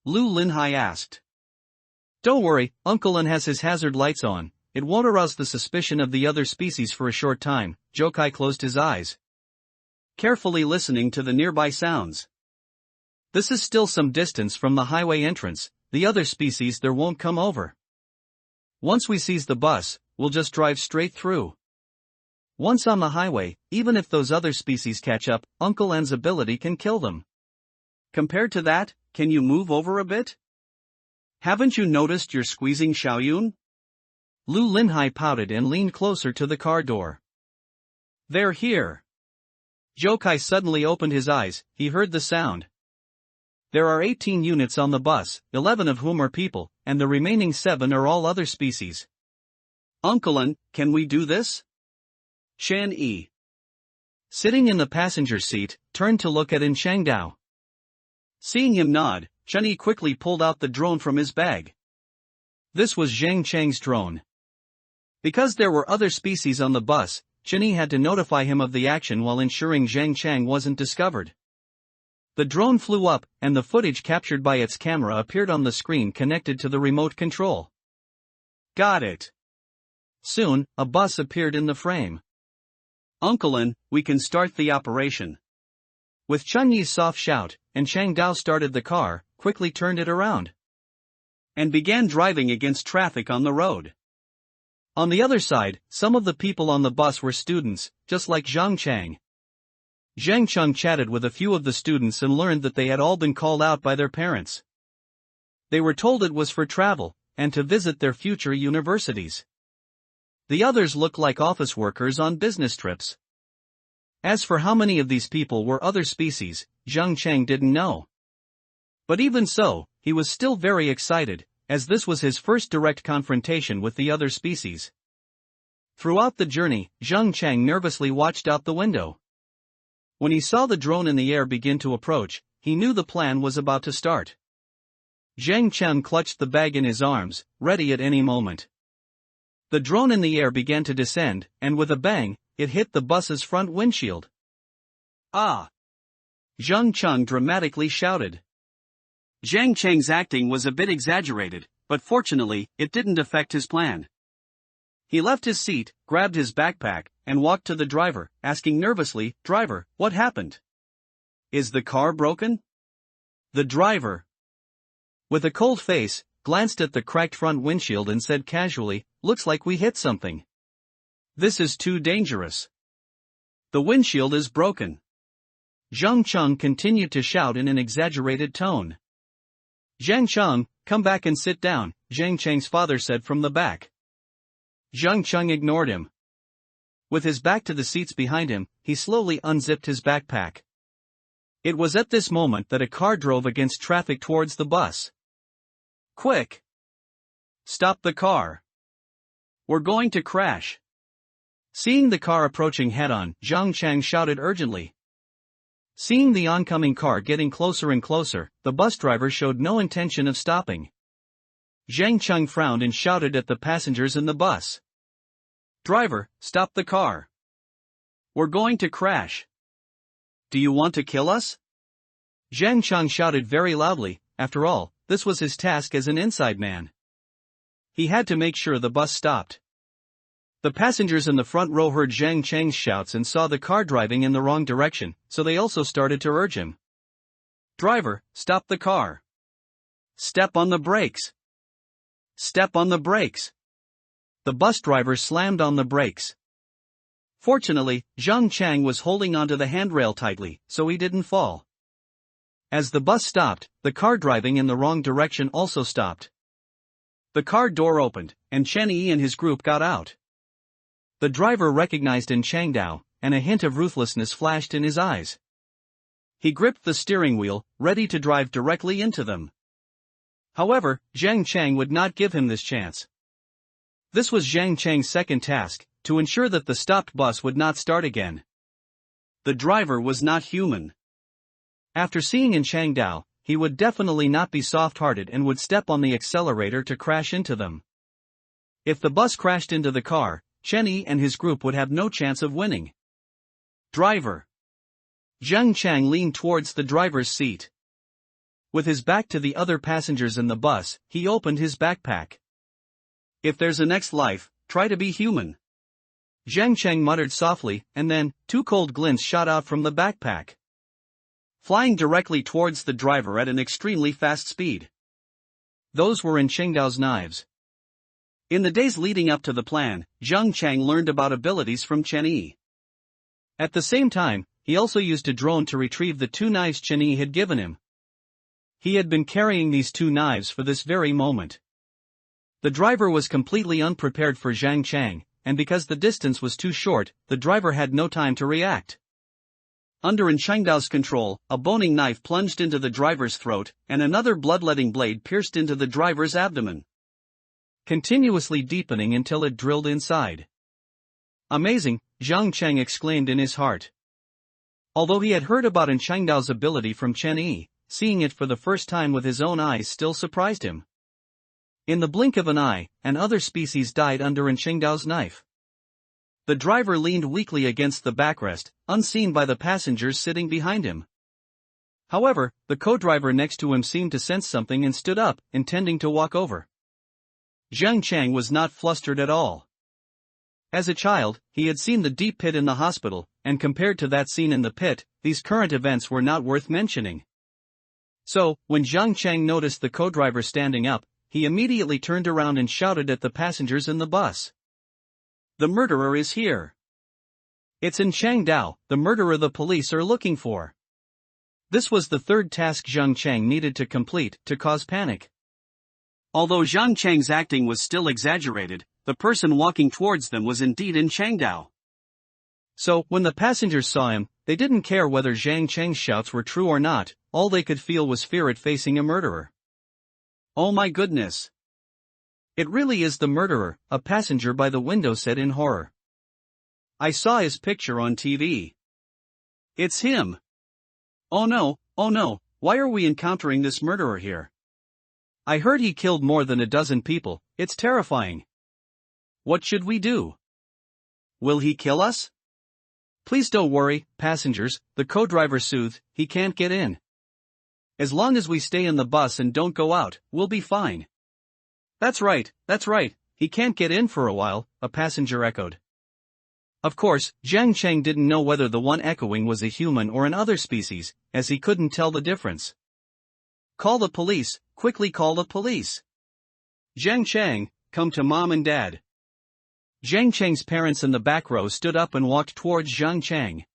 Lu Linhai asked. Don't worry, Uncle Lin has his hazard lights on. It won't arouse the suspicion of the other species for a short time. Jokai closed his eyes, carefully listening to the nearby sounds. This is still some distance from the highway entrance. The other species there won't come over. Once we seize the bus, we'll just drive straight through. Once on the highway, even if those other species catch up, Uncle N's ability can kill them. Compared to that, can you move over a bit? Haven't you noticed you're squeezing Xiaoyun? Lu Linhai pouted and leaned closer to the car door. They're here. Jokai suddenly opened his eyes. He heard the sound. There are 18 units on the bus, 11 of whom are people, and the remaining 7 are all other species. Uncle Lin, can we do this? Shan Yi, sitting in the passenger seat, turned to look at In Changdao. Seeing him nod, Chen Yi quickly pulled out the drone from his bag. This was Zhang Chang's drone. Because there were other species on the bus, Chen Yi had to notify him of the action while ensuring Zhang Chang wasn't discovered. The drone flew up, and the footage captured by its camera appeared on the screen connected to the remote control. Got it. Soon, a bus appeared in the frame. Uncle Lin, we can start the operation. With Chen Yi's soft shout, and Chang Dao started the car, quickly turned it around, and began driving against traffic on the road. On the other side, some of the people on the bus were students, just like Zhang Chang. Zhang Cheng chatted with a few of the students and learned that they had all been called out by their parents. They were told it was for travel, and to visit their future universities. The others looked like office workers on business trips. As for how many of these people were other species, Zhang Chang didn't know. But even so, he was still very excited, as this was his first direct confrontation with the other species. Throughout the journey, Zhang Chang nervously watched out the window. When he saw the drone in the air begin to approach, he knew the plan was about to start. Zhang Chang clutched the bag in his arms, ready at any moment. The drone in the air began to descend, and with a bang, it hit the bus's front windshield. Ah! Zhang Cheng dramatically shouted. Zhang Cheng's acting was a bit exaggerated, but fortunately, it didn't affect his plan. He left his seat, grabbed his backpack, and walked to the driver, asking nervously, "Driver, what happened? Is the car broken?" The driver, with a cold face, glanced at the cracked front windshield and said casually, "Looks like we hit something. This is too dangerous. The windshield is broken." Zhang Cheng continued to shout in an exaggerated tone. "Zhang Cheng, come back and sit down," Zhang Cheng's father said from the back. Zhang Cheng ignored him. With his back to the seats behind him, he slowly unzipped his backpack. It was at this moment that a car drove against traffic towards the bus. "Quick! Stop the car. We're going to crash." Seeing the car approaching head-on, Zhang Chang shouted urgently. Seeing the oncoming car getting closer and closer, the bus driver showed no intention of stopping. Zhang Cheng frowned and shouted at the passengers in the bus. "Driver, stop the car. We're going to crash. Do you want to kill us?" Zhang Cheng shouted very loudly. After all, this was his task as an inside man. He had to make sure the bus stopped. The passengers in the front row heard Zhang Cheng's shouts and saw the car driving in the wrong direction, so they also started to urge him. "Driver, stop the car. Step on the brakes. Step on the brakes." The bus driver slammed on the brakes. Fortunately, Zhang Chang was holding onto the handrail tightly, so he didn't fall. As the bus stopped, the car driving in the wrong direction also stopped. The car door opened, and Chen Yi and his group got out. The driver recognized In Changdao, and a hint of ruthlessness flashed in his eyes. He gripped the steering wheel, ready to drive directly into them. However, Zhang Chang would not give him this chance. This was Zhang Chang's second task, to ensure that the stopped bus would not start again. The driver was not human. After seeing In Changdao, he would definitely not be soft-hearted and would step on the accelerator to crash into them. If the bus crashed into the car, Chen Yi and his group would have no chance of winning. Driver. Zhang Chang leaned towards the driver's seat. With his back to the other passengers in the bus, he opened his backpack. If there's a next life, try to be human. Zhang Chang muttered softly, and then, two cold glints shot out from the backpack, flying directly towards the driver at an extremely fast speed. Those were in Chengdao's knives. In the days leading up to the plan, Zhang Chang learned about abilities from Chen Yi. At the same time, he also used a drone to retrieve the two knives Chen Yi had given him. He had been carrying these two knives for this very moment. The driver was completely unprepared for Zhang Chang, and because the distance was too short, the driver had no time to react. Under Chengdao's control, a boning knife plunged into the driver's throat, and another bloodletting blade pierced into the driver's abdomen, continuously deepening until it drilled inside. Amazing, Zhang Chang exclaimed in his heart. Although he had heard about Chengdao's ability from Chen Yi, seeing it for the first time with his own eyes still surprised him. In the blink of an eye, another species died under Chengdao's knife. The driver leaned weakly against the backrest, unseen by the passengers sitting behind him. However, the co-driver next to him seemed to sense something and stood up, intending to walk over. Zhang Chang was not flustered at all. As a child, he had seen the deep pit in the hospital, and compared to that scene in the pit, these current events were not worth mentioning. So, when Zhang Chang noticed the co-driver standing up, he immediately turned around and shouted at the passengers in the bus. The murderer is here. It's in Chengdao, the murderer the police are looking for. This was the third task Zhang Chang needed to complete to cause panic. Although Zhang Chang's acting was still exaggerated, the person walking towards them was indeed in Chengdao. So, when the passengers saw him, they didn't care whether Zhang Chang's shouts were true or not, all they could feel was fear at facing a murderer. Oh my goodness! It really is the murderer, a passenger by the window said in horror. I saw his picture on TV. It's him! Oh no, why are we encountering this murderer here? I heard he killed more than a dozen people, it's terrifying. What should we do? Will he kill us? Please don't worry, passengers, the co-driver soothed, he can't get in. As long as we stay in the bus and don't go out, we'll be fine. That's right, he can't get in for a while, a passenger echoed. Of course, Zhang Chang didn't know whether the one echoing was a human or an other species, as he couldn't tell the difference. Call the police, quickly call the police. Zhang Chang, come to mom and dad. Zhang Chang's parents in the back row stood up and walked towards Zhang Chang.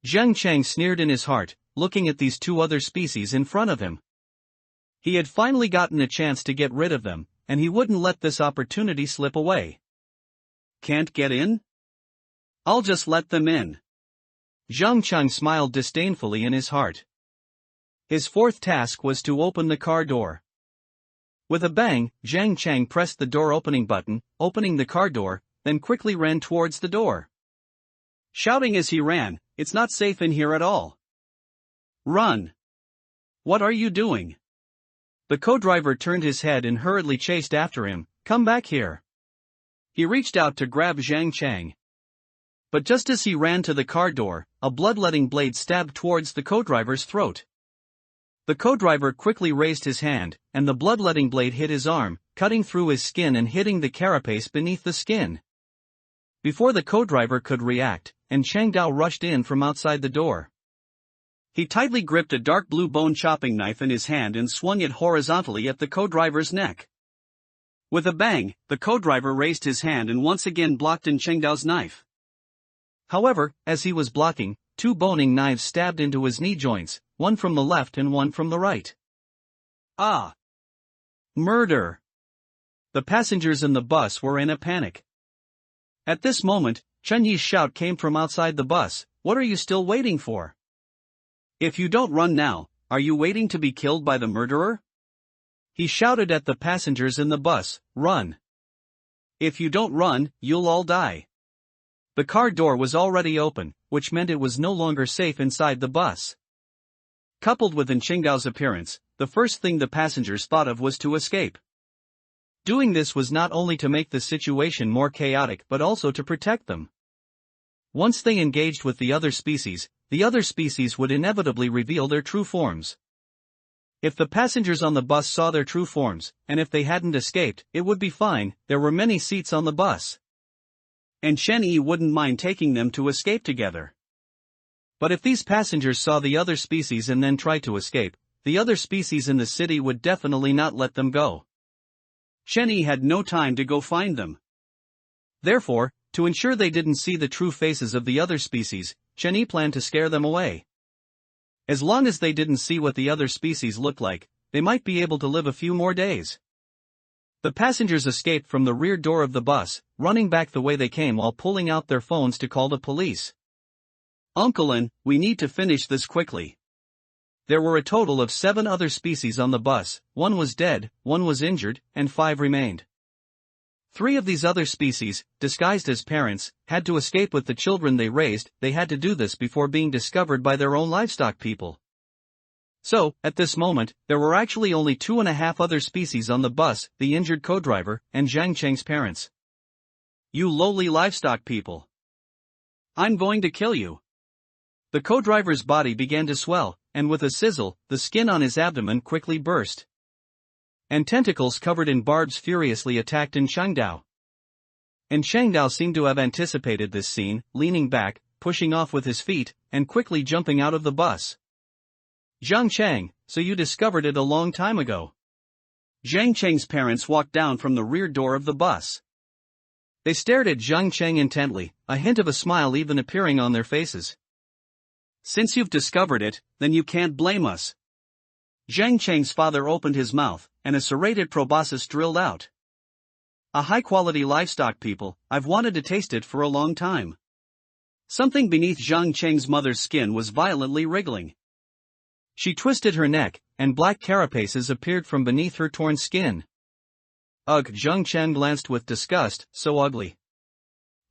Zhang Chang sneered in his heart, looking at these two other species in front of him. He had finally gotten a chance to get rid of them, and he wouldn't let this opportunity slip away. Can't get in? I'll just let them in. Zhang Chang smiled disdainfully in his heart. His fourth task was to open the car door. With a bang, Zhang Chang pressed the door opening button, opening the car door, then quickly ran towards the door, shouting as he ran, "It's not safe in here at all. Run! What are you doing?" The co-driver turned his head and hurriedly chased after him, "Come back here." He reached out to grab Zhang Chang. But just as he ran to the car door, a bloodletting blade stabbed towards the co-driver's throat. The co-driver quickly raised his hand, and the bloodletting blade hit his arm, cutting through his skin and hitting the carapace beneath the skin. Before the co-driver could react, Chengdao rushed in from outside the door. He tightly gripped a dark blue bone chopping knife in his hand and swung it horizontally at the co-driver's neck. With a bang, the co-driver raised his hand and once again blocked Chengdao's knife. However, as he was blocking, two boning knives stabbed into his knee joints, one from the left and one from the right. Ah! Murder! The passengers in the bus were in a panic. At this moment, Chen Yi's shout came from outside the bus, "What are you still waiting for? If you don't run now, are you waiting to be killed by the murderer?" He shouted at the passengers in the bus, "Run! If you don't run, you'll all die." The car door was already open, which meant it was no longer safe inside the bus. Coupled with Chengdao's appearance, the first thing the passengers thought of was to escape. Doing this was not only to make the situation more chaotic but also to protect them. Once they engaged with the other species would inevitably reveal their true forms. If the passengers on the bus saw their true forms, and if they hadn't escaped, it would be fine. There were many seats on the bus, and Chen-Yi wouldn't mind taking them to escape together. But if these passengers saw the other species and then tried to escape, the other species in the city would definitely not let them go. Chen-Yi had no time to go find them. Therefore, to ensure they didn't see the true faces of the other species, Chen-Yi planned to scare them away. As long as they didn't see what the other species looked like, they might be able to live a few more days. The passengers escaped from the rear door of the bus, running back the way they came while pulling out their phones to call the police. "Uncle, we need to finish this quickly." There were a total of 7 other species on the bus, 1 was dead, 1 was injured, and 5 remained. 3 of these other species, disguised as parents, had to escape with the children they raised. They had to do this before being discovered by their own livestock people. So, at this moment, there were actually only 2.5 other species on the bus, the injured co-driver, and Zhang Cheng's parents. "You lowly livestock people. I'm going to kill you." The co-driver's body began to swell, and with a sizzle, the skin on his abdomen quickly burst. And tentacles covered in barbs furiously attacked in Changdao. And Changdao seemed to have anticipated this scene, leaning back, pushing off with his feet, and quickly jumping out of the bus. "Zhang Cheng, so you discovered it a long time ago." Zhang Cheng's parents walked down from the rear door of the bus. They stared at Zhang Cheng intently, a hint of a smile even appearing on their faces. "Since you've discovered it, then you can't blame us." Zhang Cheng's father opened his mouth, and a serrated proboscis drilled out. "A high-quality livestock people, I've wanted to taste it for a long time." Something beneath Zhang Cheng's mother's skin was violently wriggling. She twisted her neck, and black carapaces appeared from beneath her torn skin. "Ugh," Zhang Cheng glanced with disgust, "so ugly.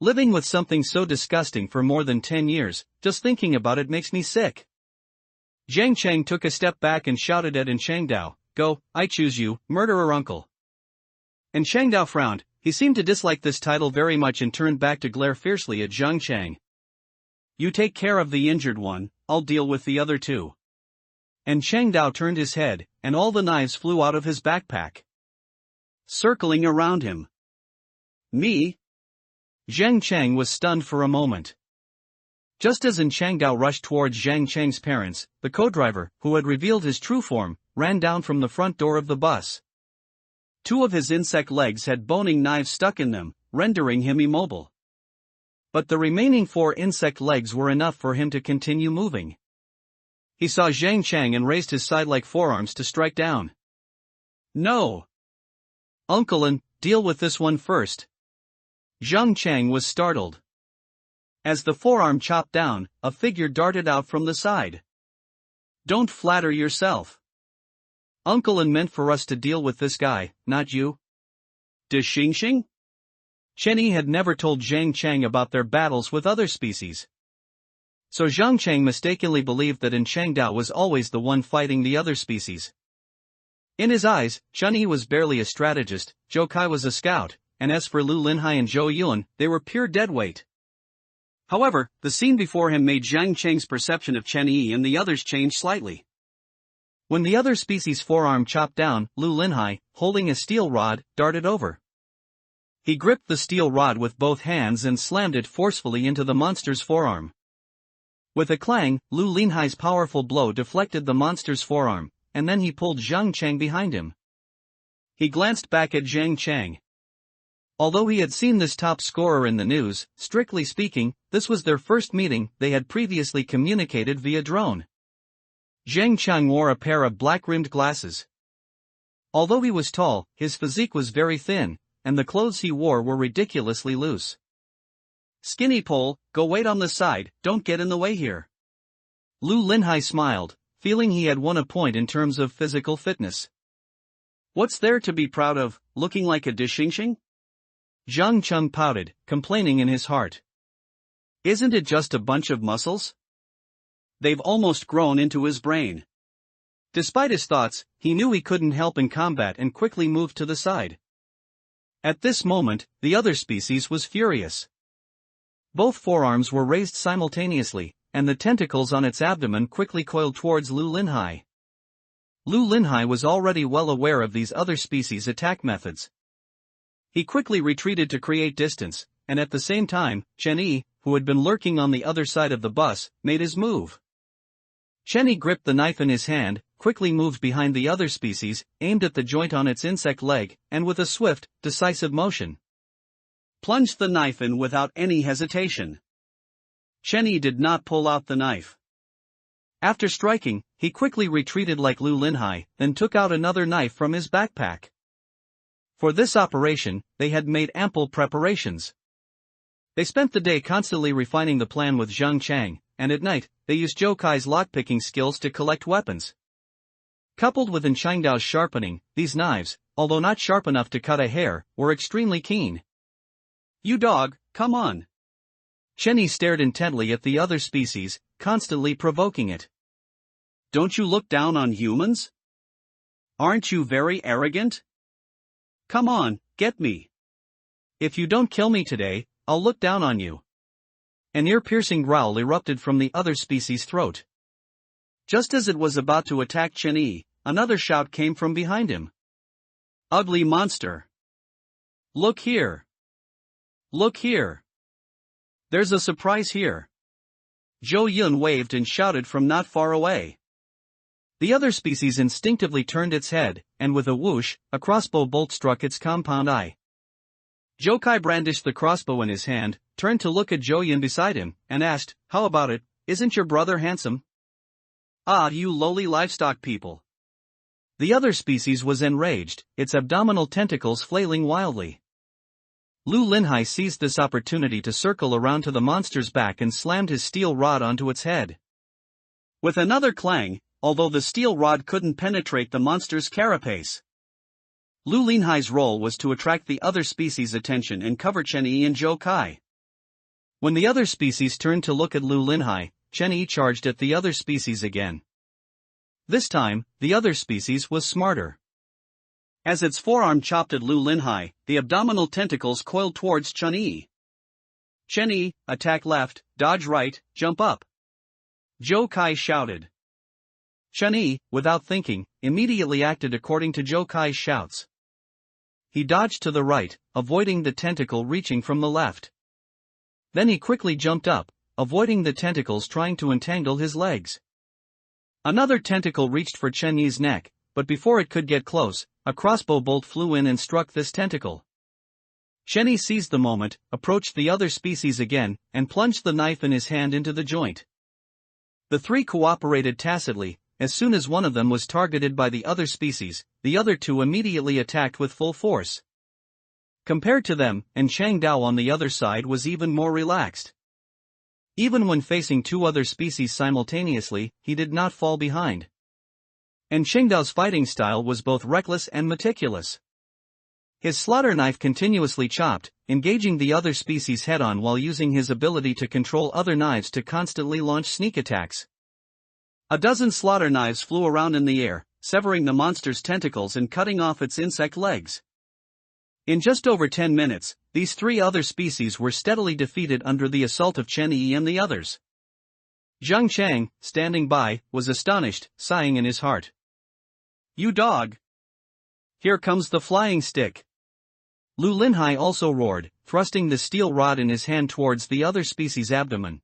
Living with something so disgusting for more than 10 years, just thinking about it makes me sick." Zhang Cheng took a step back and shouted at Changdao, "Go, I choose you, murderer uncle." And Changdao frowned. He seemed to dislike this title very much and turned back to glare fiercely at Zhang Cheng. "You take care of the injured one, I'll deal with the other 2. And Changdao turned his head, and all the knives flew out of his backpack, circling around him. "Me?" Zhang Cheng was stunned for a moment. Just as Changdao rushed towards Zhang Cheng's parents, the co-driver, who had revealed his true form, ran down from the front door of the bus. 2 of his insect legs had boning knives stuck in them, rendering him immobile. But the remaining 4 insect legs were enough for him to continue moving. He saw Zhang Cheng and raised his side-like forearms to strike down. "No! Uncle, deal with this one first." Zhang Cheng was startled. As the forearm chopped down, a figure darted out from the side. "Don't flatter yourself. Uncle meant for us to deal with this guy, not you." De Xingxing? Chen-Yi had never told Zhang Cheng about their battles with other species. So Zhang Cheng mistakenly believed that Changdao was always the one fighting the other species. In his eyes, Chen-Yi was barely a strategist, Zhou Kai was a scout, and as for Lu Linhai and Zhou Yuan, they were pure deadweight. However, the scene before him made Zhang Cheng's perception of Chen-Yi and the others change slightly. When the other species' forearm chopped down, Lu Linhai, holding a steel rod, darted over. He gripped the steel rod with both hands and slammed it forcefully into the monster's forearm. With a clang, Lu Linhai's powerful blow deflected the monster's forearm, and then he pulled Zhang Cheng behind him. He glanced back at Zhang Cheng. Although he had seen this top scorer in the news, strictly speaking, this was their first meeting. They had previously communicated via drone. Zhang Cheng wore a pair of black-rimmed glasses. Although he was tall, his physique was very thin, and the clothes he wore were ridiculously loose. "Skinny pole, go wait on the side, don't get in the way here." Lu Linhai smiled, feeling he had won a point in terms of physical fitness. "What's there to be proud of, looking like a dishingshing?" Zhang Cheng pouted, complaining in his heart. "Isn't it just a bunch of muscles? They've almost grown into his brain." Despite his thoughts, he knew he couldn't help in combat and quickly moved to the side. At this moment, the other species was furious. Both forearms were raised simultaneously, and the tentacles on its abdomen quickly coiled towards Lu Linhai. Lu Linhai was already well aware of these other species' attack methods. He quickly retreated to create distance, and at the same time, Chen Yi, who had been lurking on the other side of the bus, made his move. Chen Yi gripped the knife in his hand, quickly moved behind the other species, aimed at the joint on its insect leg, and with a swift, decisive motion, plunged the knife in without any hesitation. Chen Yi did not pull out the knife. After striking, he quickly retreated like Lu Linhai, then took out another knife from his backpack. For this operation, they had made ample preparations. They spent the day constantly refining the plan with Zhang Chang, and at night, they used Zhou Kai's lockpicking skills to collect weapons. Coupled with Changdao's sharpening, these knives, although not sharp enough to cut a hair, were extremely keen. "You dog, come on." Chen Yi stared intently at the other species, constantly provoking it. "Don't you look down on humans? Aren't you very arrogant? Come on, get me. If you don't kill me today, I'll look down on you." An ear-piercing growl erupted from the other species' throat. Just as it was about to attack Chen Yi, another shout came from behind him. "Ugly monster! Look here! Look here! There's a surprise here!" Zhou Yun waved and shouted from not far away. The other species instinctively turned its head, and with a whoosh, a crossbow bolt struck its compound eye. Zhou Kai brandished the crossbow in his hand, turned to look at Zhou Yun beside him, and asked, "How about it, isn't your brother handsome?" "Ah, you lowly livestock people." The other species was enraged, its abdominal tentacles flailing wildly. Lu Linhai seized this opportunity to circle around to the monster's back and slammed his steel rod onto its head. With another clang, although the steel rod couldn't penetrate the monster's carapace. Lu Linhai's role was to attract the other species' attention and cover Chen Yi and Zhou Kai. When the other species turned to look at Lu Linhai, Chen Yi charged at the other species again. This time, the other species was smarter. As its forearm chopped at Lu Linhai, the abdominal tentacles coiled towards Chen Yi. "Chen Yi, attack left, dodge right, jump up!" Zhou Kai shouted. Chen Yi, without thinking, immediately acted according to Zhou Kai's shouts. He dodged to the right, avoiding the tentacle reaching from the left. Then he quickly jumped up, avoiding the tentacles trying to entangle his legs. Another tentacle reached for Chen Yi's neck, but before it could get close, a crossbow bolt flew in and struck this tentacle. Chen Yi seized the moment, approached the other species again, and plunged the knife in his hand into the joint. The three cooperated tacitly. As soon as one of them was targeted by the other species, the other two immediately attacked with full force. Compared to them, Changdao on the other side was even more relaxed. Even when facing two other species simultaneously, he did not fall behind. Changdao's fighting style was both reckless and meticulous. His slaughter knife continuously chopped, engaging the other species head-on while using his ability to control other knives to constantly launch sneak attacks. A dozen slaughter knives flew around in the air, severing the monster's tentacles and cutting off its insect legs. In just over 10 minutes, these three other species were steadily defeated under the assault of Chen Yi and the others. Zhang Chang, standing by, was astonished, sighing in his heart. "You dog! Here comes the flying stick!" Lu Linhai also roared, thrusting the steel rod in his hand towards the other species' abdomen.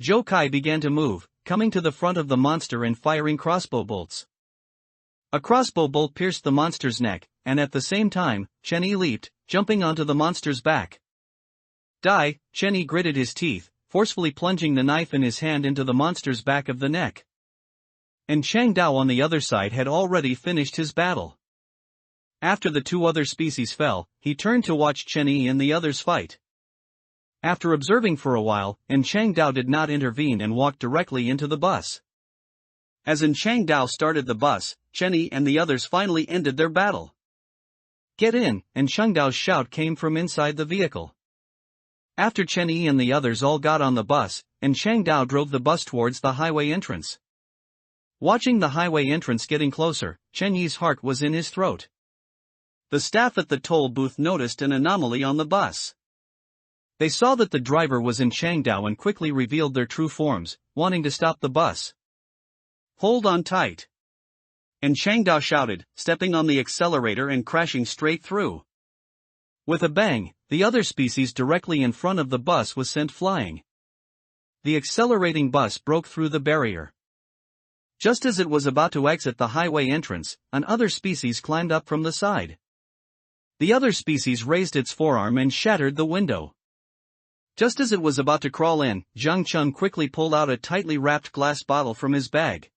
Zhou Kai began to move, coming to the front of the monster and firing crossbow bolts. A crossbow bolt pierced the monster's neck, and at the same time, Chen Yi leaped, jumping onto the monster's back. "Die!" Chen Yi gritted his teeth, forcefully plunging the knife in his hand into the monster's back of the neck. And Changdao on the other side had already finished his battle. After the two other species fell, he turned to watch Chen Yi and the others fight. After observing for a while, Changdao did not intervene and walked directly into the bus. As Changdao started the bus, Chen Yi and the others finally ended their battle. "Get in!" Changdao's shout came from inside the vehicle. After Chen Yi and the others all got on the bus, Changdao drove the bus towards the highway entrance. Watching the highway entrance getting closer, Chen Yi's heart was in his throat. The staff at the toll booth noticed an anomaly on the bus. They saw that the driver was in Changdao and quickly revealed their true forms, wanting to stop the bus. "Hold on tight." And Changdao shouted, stepping on the accelerator and crashing straight through. With a bang, the other species directly in front of the bus was sent flying. The accelerating bus broke through the barrier. Just as it was about to exit the highway entrance, another species climbed up from the side. The other species raised its forearm and shattered the window. Just as it was about to crawl in, Zhang Chun quickly pulled out a tightly wrapped glass bottle from his bag.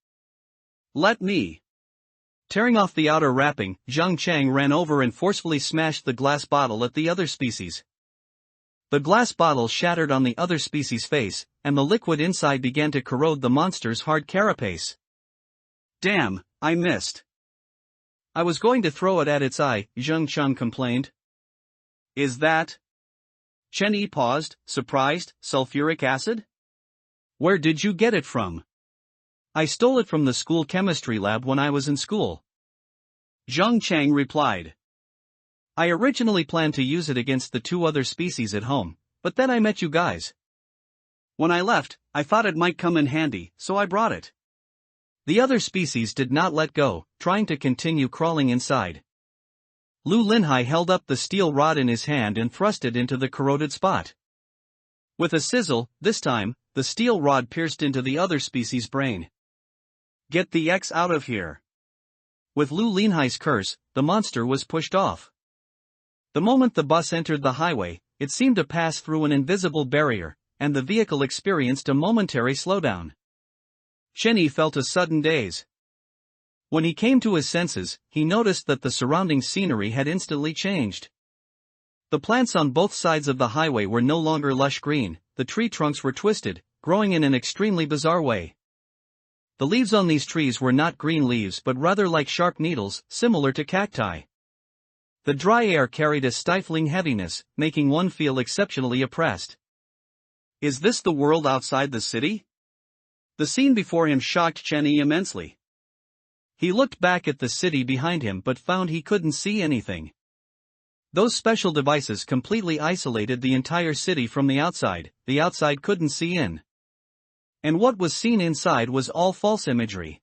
"Let me." Tearing off the outer wrapping, Zhang Chang ran over and forcefully smashed the glass bottle at the other species. The glass bottle shattered on the other species' face, and the liquid inside began to corrode the monster's hard carapace. "Damn, I missed. I was going to throw it at its eye," Zhang Chun complained. "Is that?" Chen Yi paused, surprised. "Sulfuric acid? Where did you get it from?" "I stole it from the school chemistry lab when I was in school," Zhang Chang replied. "I originally planned to use it against the two other species at home, but then I met you guys. When I left, I thought it might come in handy, so I brought it." The other species did not let go, trying to continue crawling inside. Lu Linhai held up the steel rod in his hand and thrust it into the corroded spot. With a sizzle, this time, the steel rod pierced into the other species' brain. "Get the X out of here." With Lu Linhai's curse, the monster was pushed off. The moment the bus entered the highway, it seemed to pass through an invisible barrier, and the vehicle experienced a momentary slowdown. Chen Yi felt a sudden daze. When he came to his senses, he noticed that the surrounding scenery had instantly changed. The plants on both sides of the highway were no longer lush green, the tree trunks were twisted, growing in an extremely bizarre way. The leaves on these trees were not green leaves but rather like sharp needles, similar to cacti. The dry air carried a stifling heaviness, making one feel exceptionally oppressed. Is this the world outside the city? The scene before him shocked Chen Yi immensely. He looked back at the city behind him but found he couldn't see anything. Those special devices completely isolated the entire city from the outside couldn't see in. And what was seen inside was all false imagery.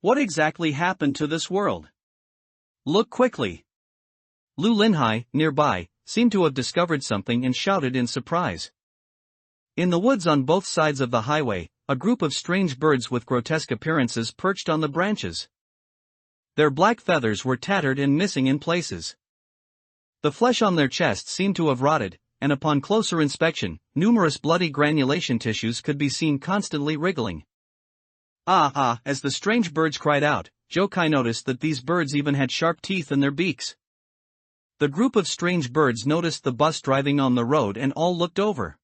What exactly happened to this world? Look quickly. Lu Linhai, nearby, seemed to have discovered something and shouted in surprise. In the woods on both sides of the highway, a group of strange birds with grotesque appearances perched on the branches. Their black feathers were tattered and missing in places. The flesh on their chests seemed to have rotted, and upon closer inspection, numerous bloody granulation tissues could be seen constantly wriggling. As the strange birds cried out, Zhou Kai noticed that these birds even had sharp teeth in their beaks. The group of strange birds noticed the bus driving on the road and all looked over.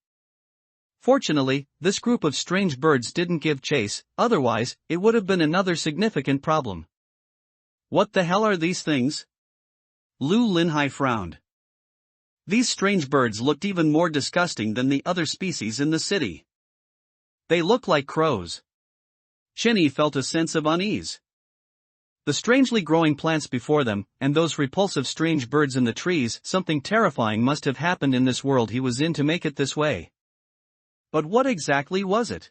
Fortunately, this group of strange birds didn't give chase, otherwise, it would have been another significant problem. What the hell are these things? Lu Linhai frowned. These strange birds looked even more disgusting than the other species in the city. They look like crows. Chen Yi felt a sense of unease. The strangely growing plants before them, and those repulsive strange birds in the trees, something terrifying must have happened in this world he was in to make it this way. But what exactly was it?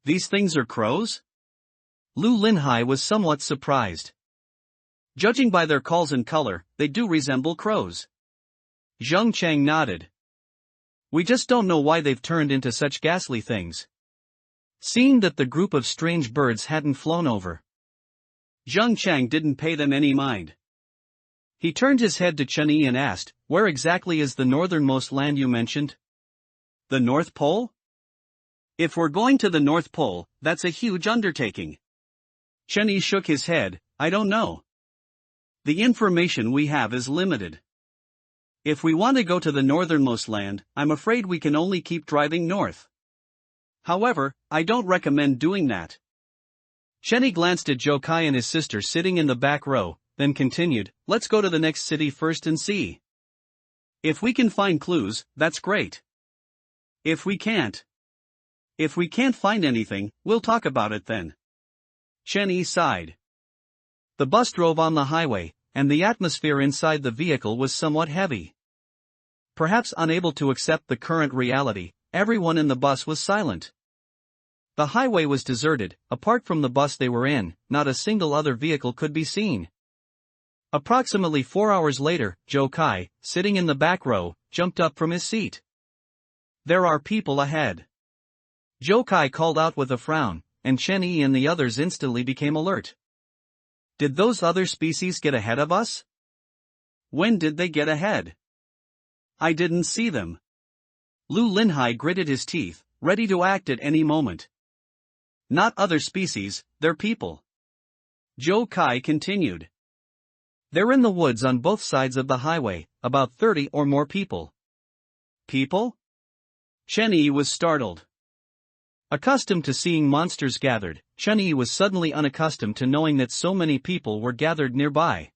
These things are crows? Lu Linhai was somewhat surprised. Judging by their calls and color, they do resemble crows. Zhang Chang nodded. We just don't know why they've turned into such ghastly things. Seeing that the group of strange birds hadn't flown over, Zhang Chang didn't pay them any mind. He turned his head to Chen Yi and asked, where exactly is the northernmost land you mentioned? The North Pole? If we're going to the North Pole, that's a huge undertaking. Chen Yi shook his head, I don't know. The information we have is limited. If we want to go to the northernmost land, I'm afraid we can only keep driving north. However, I don't recommend doing that. Chen Yi glanced at Zhou Kai and his sister sitting in the back row, then continued, let's go to the next city first and see. If we can find clues, that's great. If we can't find anything, we'll talk about it then. Chen Yi sighed. The bus drove on the highway, and the atmosphere inside the vehicle was somewhat heavy. Perhaps unable to accept the current reality, everyone in the bus was silent. The highway was deserted. Apart from the bus they were in, not a single other vehicle could be seen. Approximately 4 hours later, Joe Kai, sitting in the back row, jumped up from his seat. "There are people ahead." Joe Kai called out with a frown, and Chen Yi and the others instantly became alert. "Did those other species get ahead of us? When did they get ahead? I didn't see them." Lu Linhai gritted his teeth, ready to act at any moment. "Not other species, they're people," Joe Kai continued. "They're in the woods on both sides of the highway, about 30 or more people." "People?" Chen Yi was startled. Accustomed to seeing monsters gathered, Chen Yi was suddenly unaccustomed to knowing that so many people were gathered nearby.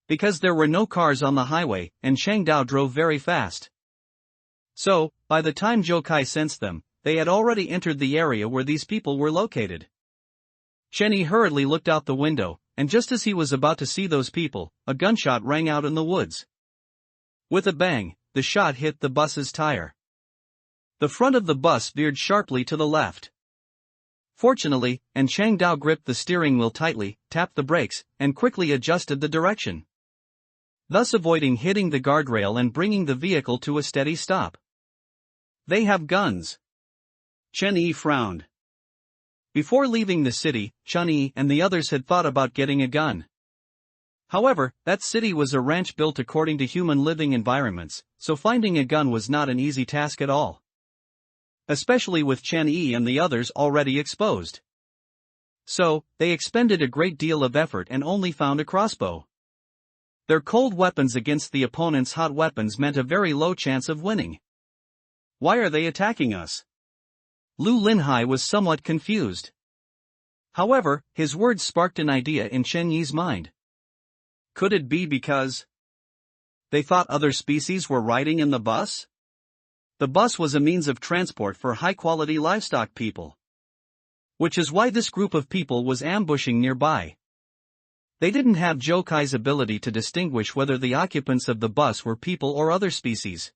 Because there were no cars on the highway, and Chang Dao drove very fast. So, by the time Joe Kai sensed them, they had already entered the area where these people were located. Chen Yi hurriedly looked out the window, and just as he was about to see those people, a gunshot rang out in the woods. With a bang, the shot hit the bus's tire. The front of the bus veered sharply to the left. Fortunately, and Chang Dao gripped the steering wheel tightly, tapped the brakes, and quickly adjusted the direction, thus avoiding hitting the guardrail and bringing the vehicle to a steady stop. "They have guns." Chen Yi frowned. Before leaving the city, Chen Yi and the others had thought about getting a gun. However, that city was a ranch built according to human living environments, so finding a gun was not an easy task at all. Especially with Chen Yi and the others already exposed. So, they expended a great deal of effort and only found a crossbow. Their cold weapons against the opponent's hot weapons meant a very low chance of winning. "Why are they attacking us?" Lu Linhai was somewhat confused. However, his words sparked an idea in Chen Yi's mind. Could it be because they thought other species were riding in the bus? The bus was a means of transport for high-quality livestock people. Which is why this group of people was ambushing nearby. They didn't have Joe Kai's ability to distinguish whether the occupants of the bus were people or other species.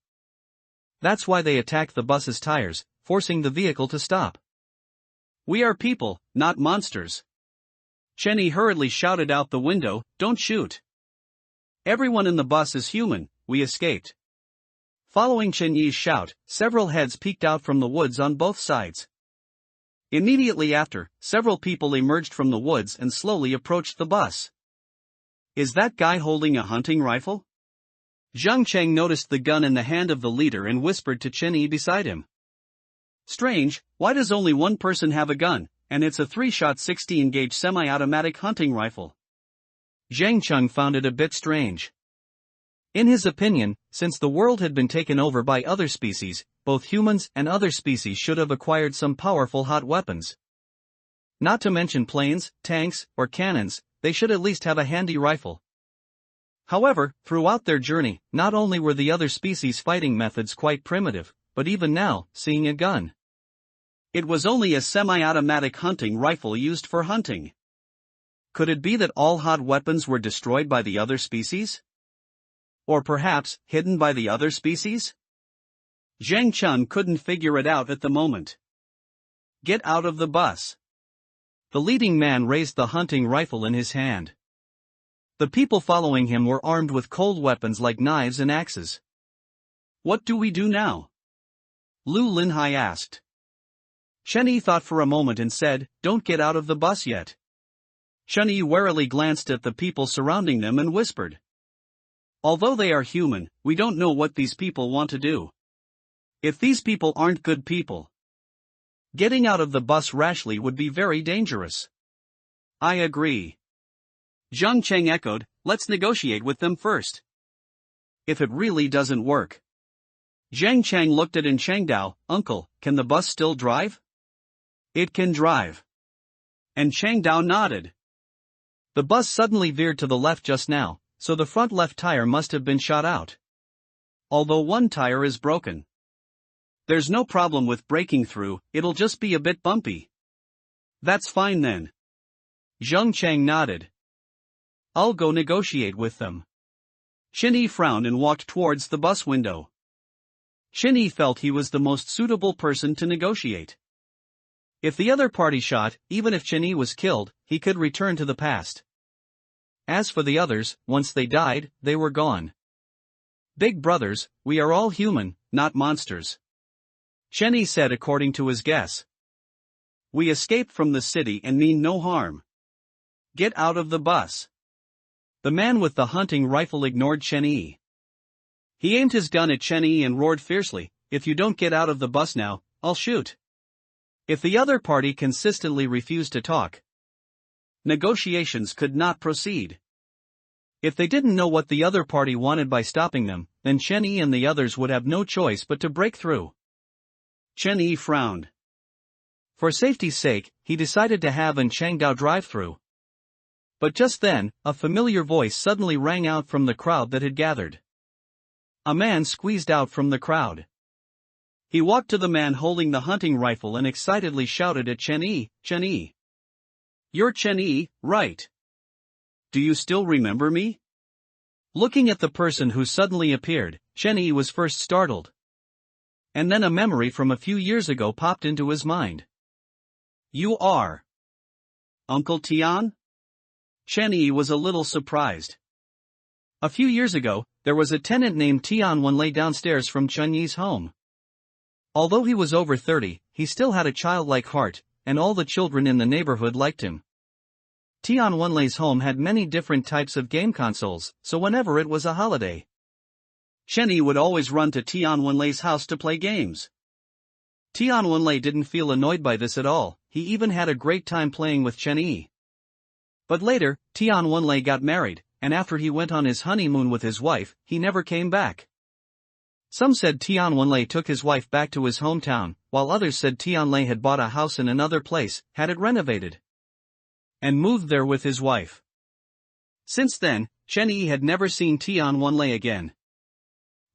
That's why they attacked the bus's tires, forcing the vehicle to stop. "We are people, not monsters." Chen Yi hurriedly shouted out the window, "Don't shoot. Everyone in the bus is human, we escaped." Following Chen Yi's shout, several heads peeked out from the woods on both sides. Immediately after, several people emerged from the woods and slowly approached the bus. "Is that guy holding a hunting rifle?" Zhang Cheng noticed the gun in the hand of the leader and whispered to Chen Yi beside him. "Strange, why does only one person have a gun, and it's a 3-shot 16-gauge semi-automatic hunting rifle?" Zhang Cheng found it a bit strange. In his opinion, since the world had been taken over by other species, both humans and other species should have acquired some powerful hot weapons. Not to mention planes, tanks, or cannons, they should at least have a handy rifle. However, throughout their journey, not only were the other species' fighting methods quite primitive, but even now, seeing a gun. It was only a semi-automatic hunting rifle used for hunting. Could it be that all hot weapons were destroyed by the other species? Or perhaps, hidden by the other species? Zhang Chun couldn't figure it out at the moment. "Get out of the bus." The leading man raised the hunting rifle in his hand. The people following him were armed with cold weapons like knives and axes. "What do we do now?" Lu Linhai asked. Chen Yi thought for a moment and said, "Don't get out of the bus yet." Chen Yi warily glanced at the people surrounding them and whispered, "Although they are human, we don't know what these people want to do. If these people aren't good people, getting out of the bus rashly would be very dangerous." "I agree." Zhang Cheng echoed, "Let's negotiate with them first. If it really doesn't work." Zhang Cheng looked at Chang Dao, "Uncle, can the bus still drive?" "It can drive." And Chang Dao nodded. The bus suddenly veered to the left just now, so the front left tire must have been shot out. Although one tire is broken. There's no problem with breaking through, it'll just be a bit bumpy. "That's fine then." Zhang Cheng nodded. I'll go negotiate with them. Shinny frowned and walked towards the bus window. Shinny felt he was the most suitable person to negotiate. If the other party shot, even if Shinny was killed, he could return to the past. As for the others, once they died, they were gone. Big brothers, we are all human, not monsters. Shinny said according to his guess. We escaped from the city and mean no harm. Get out of the bus. The man with the hunting rifle ignored Shenyi. He aimed his gun at Shenyi and roared fiercely, if you don't get out of the bus now, I'll shoot. If the other party consistently refused to talk, negotiations could not proceed. If they didn't know what the other party wanted by stopping them, then Shenyi and the others would have no choice but to break through. Shenyi frowned. For safety's sake, he decided to have an Changdao drive-through. But just then, a familiar voice suddenly rang out from the crowd that had gathered. A man squeezed out from the crowd. He walked to the man holding the hunting rifle and excitedly shouted at Shenyi, Shenyi. You're Shenyi, right? Do you still remember me? Looking at the person who suddenly appeared, Shenyi was first startled. And then a memory from a few years ago popped into his mind. You are Uncle Tian? Shenyi was a little surprised. A few years ago, there was a tenant named Tian Wenlei downstairs from Shenyi's home. Although he was over 30, he still had a childlike heart, and all the children in the neighborhood liked him. Tian Wenlei's home had many different types of game consoles, so whenever it was a holiday, Shenyi would always run to Tian Wenlei's house to play games. Tian Wenlei didn't feel annoyed by this at all, he even had a great time playing with Shenyi. But later, Tian Wenlei got married, and after he went on his honeymoon with his wife, he never came back. Some said Tian Wenlei took his wife back to his hometown, while others said Tian Wenlei had bought a house in another place, had it renovated, and moved there with his wife. Since then, Shenyi had never seen Tian Wenlei again.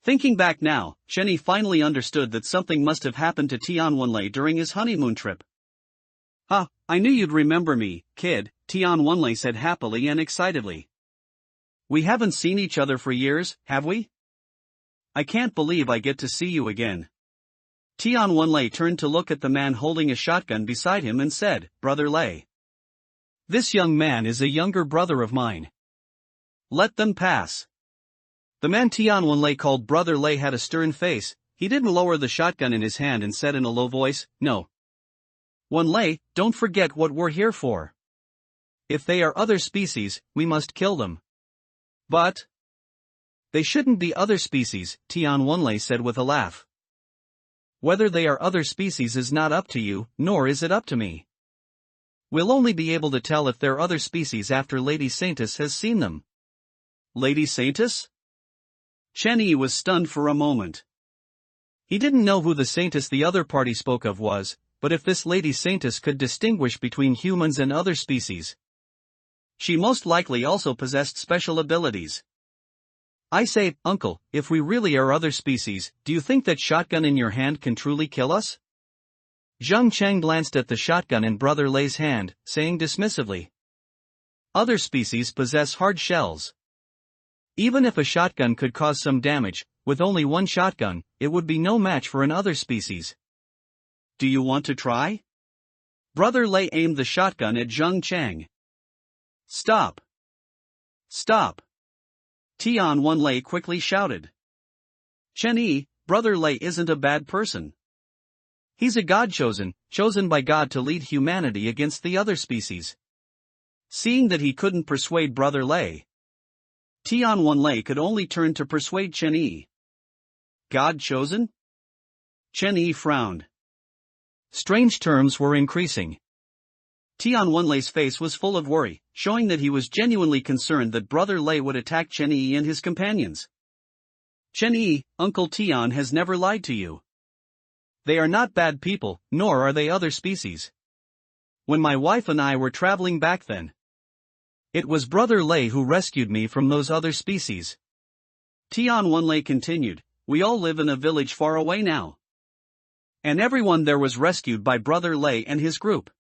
Thinking back now, Shenyi finally understood that something must have happened to Tian Wenlei during his honeymoon trip. "Ha, I knew you'd remember me, kid," Tian Wenlei said happily and excitedly. "We haven't seen each other for years, have we? I can't believe I get to see you again." Tian Wenlei turned to look at the man holding a shotgun beside him and said, "Brother Lei. This young man is a younger brother of mine. Let them pass." The man Tian Wenlei called Brother Lei had a stern face. He didn't lower the shotgun in his hand and said in a low voice, "No. Wenlei, don't forget what we're here for. If they are other species, we must kill them." "But they shouldn't be other species," Tian Wenlei said with a laugh. "Whether they are other species is not up to you, nor is it up to me. We'll only be able to tell if they're other species after Lady Saintess has seen them." "Lady Saintess?" Shenyi was stunned for a moment. He didn't know who the Saintess the other party spoke of was, but if this Lady Saintess could distinguish between humans and other species, she most likely also possessed special abilities. "I say, uncle, if we really are other species, do you think that shotgun in your hand can truly kill us?" Zheng Cheng glanced at the shotgun in Brother Lei's hand, saying dismissively, "Other species possess hard shells. Even if a shotgun could cause some damage, with only one shotgun, it would be no match for an other species. Do you want to try?" Brother Lei aimed the shotgun at Zheng Cheng. "Stop! Stop!" Tian Wenlei quickly shouted. "Shenyi, Brother Lei isn't a bad person. He's a god chosen by God to lead humanity against the other species." Seeing that he couldn't persuade Brother Lei, Tian Wenlei could only turn to persuade Shenyi. "God chosen?" Shenyi frowned. Strange terms were increasing. Tian Wenlei's face was full of worry, showing that he was genuinely concerned that Brother Lei would attack Shenyi and his companions. "Shenyi, Uncle Tian has never lied to you. They are not bad people, nor are they other species. When my wife and I were traveling back then, it was Brother Lei who rescued me from those other species." Tian Wenlei continued, "We all live in a village far away now. And everyone there was rescued by Brother Lei and his group.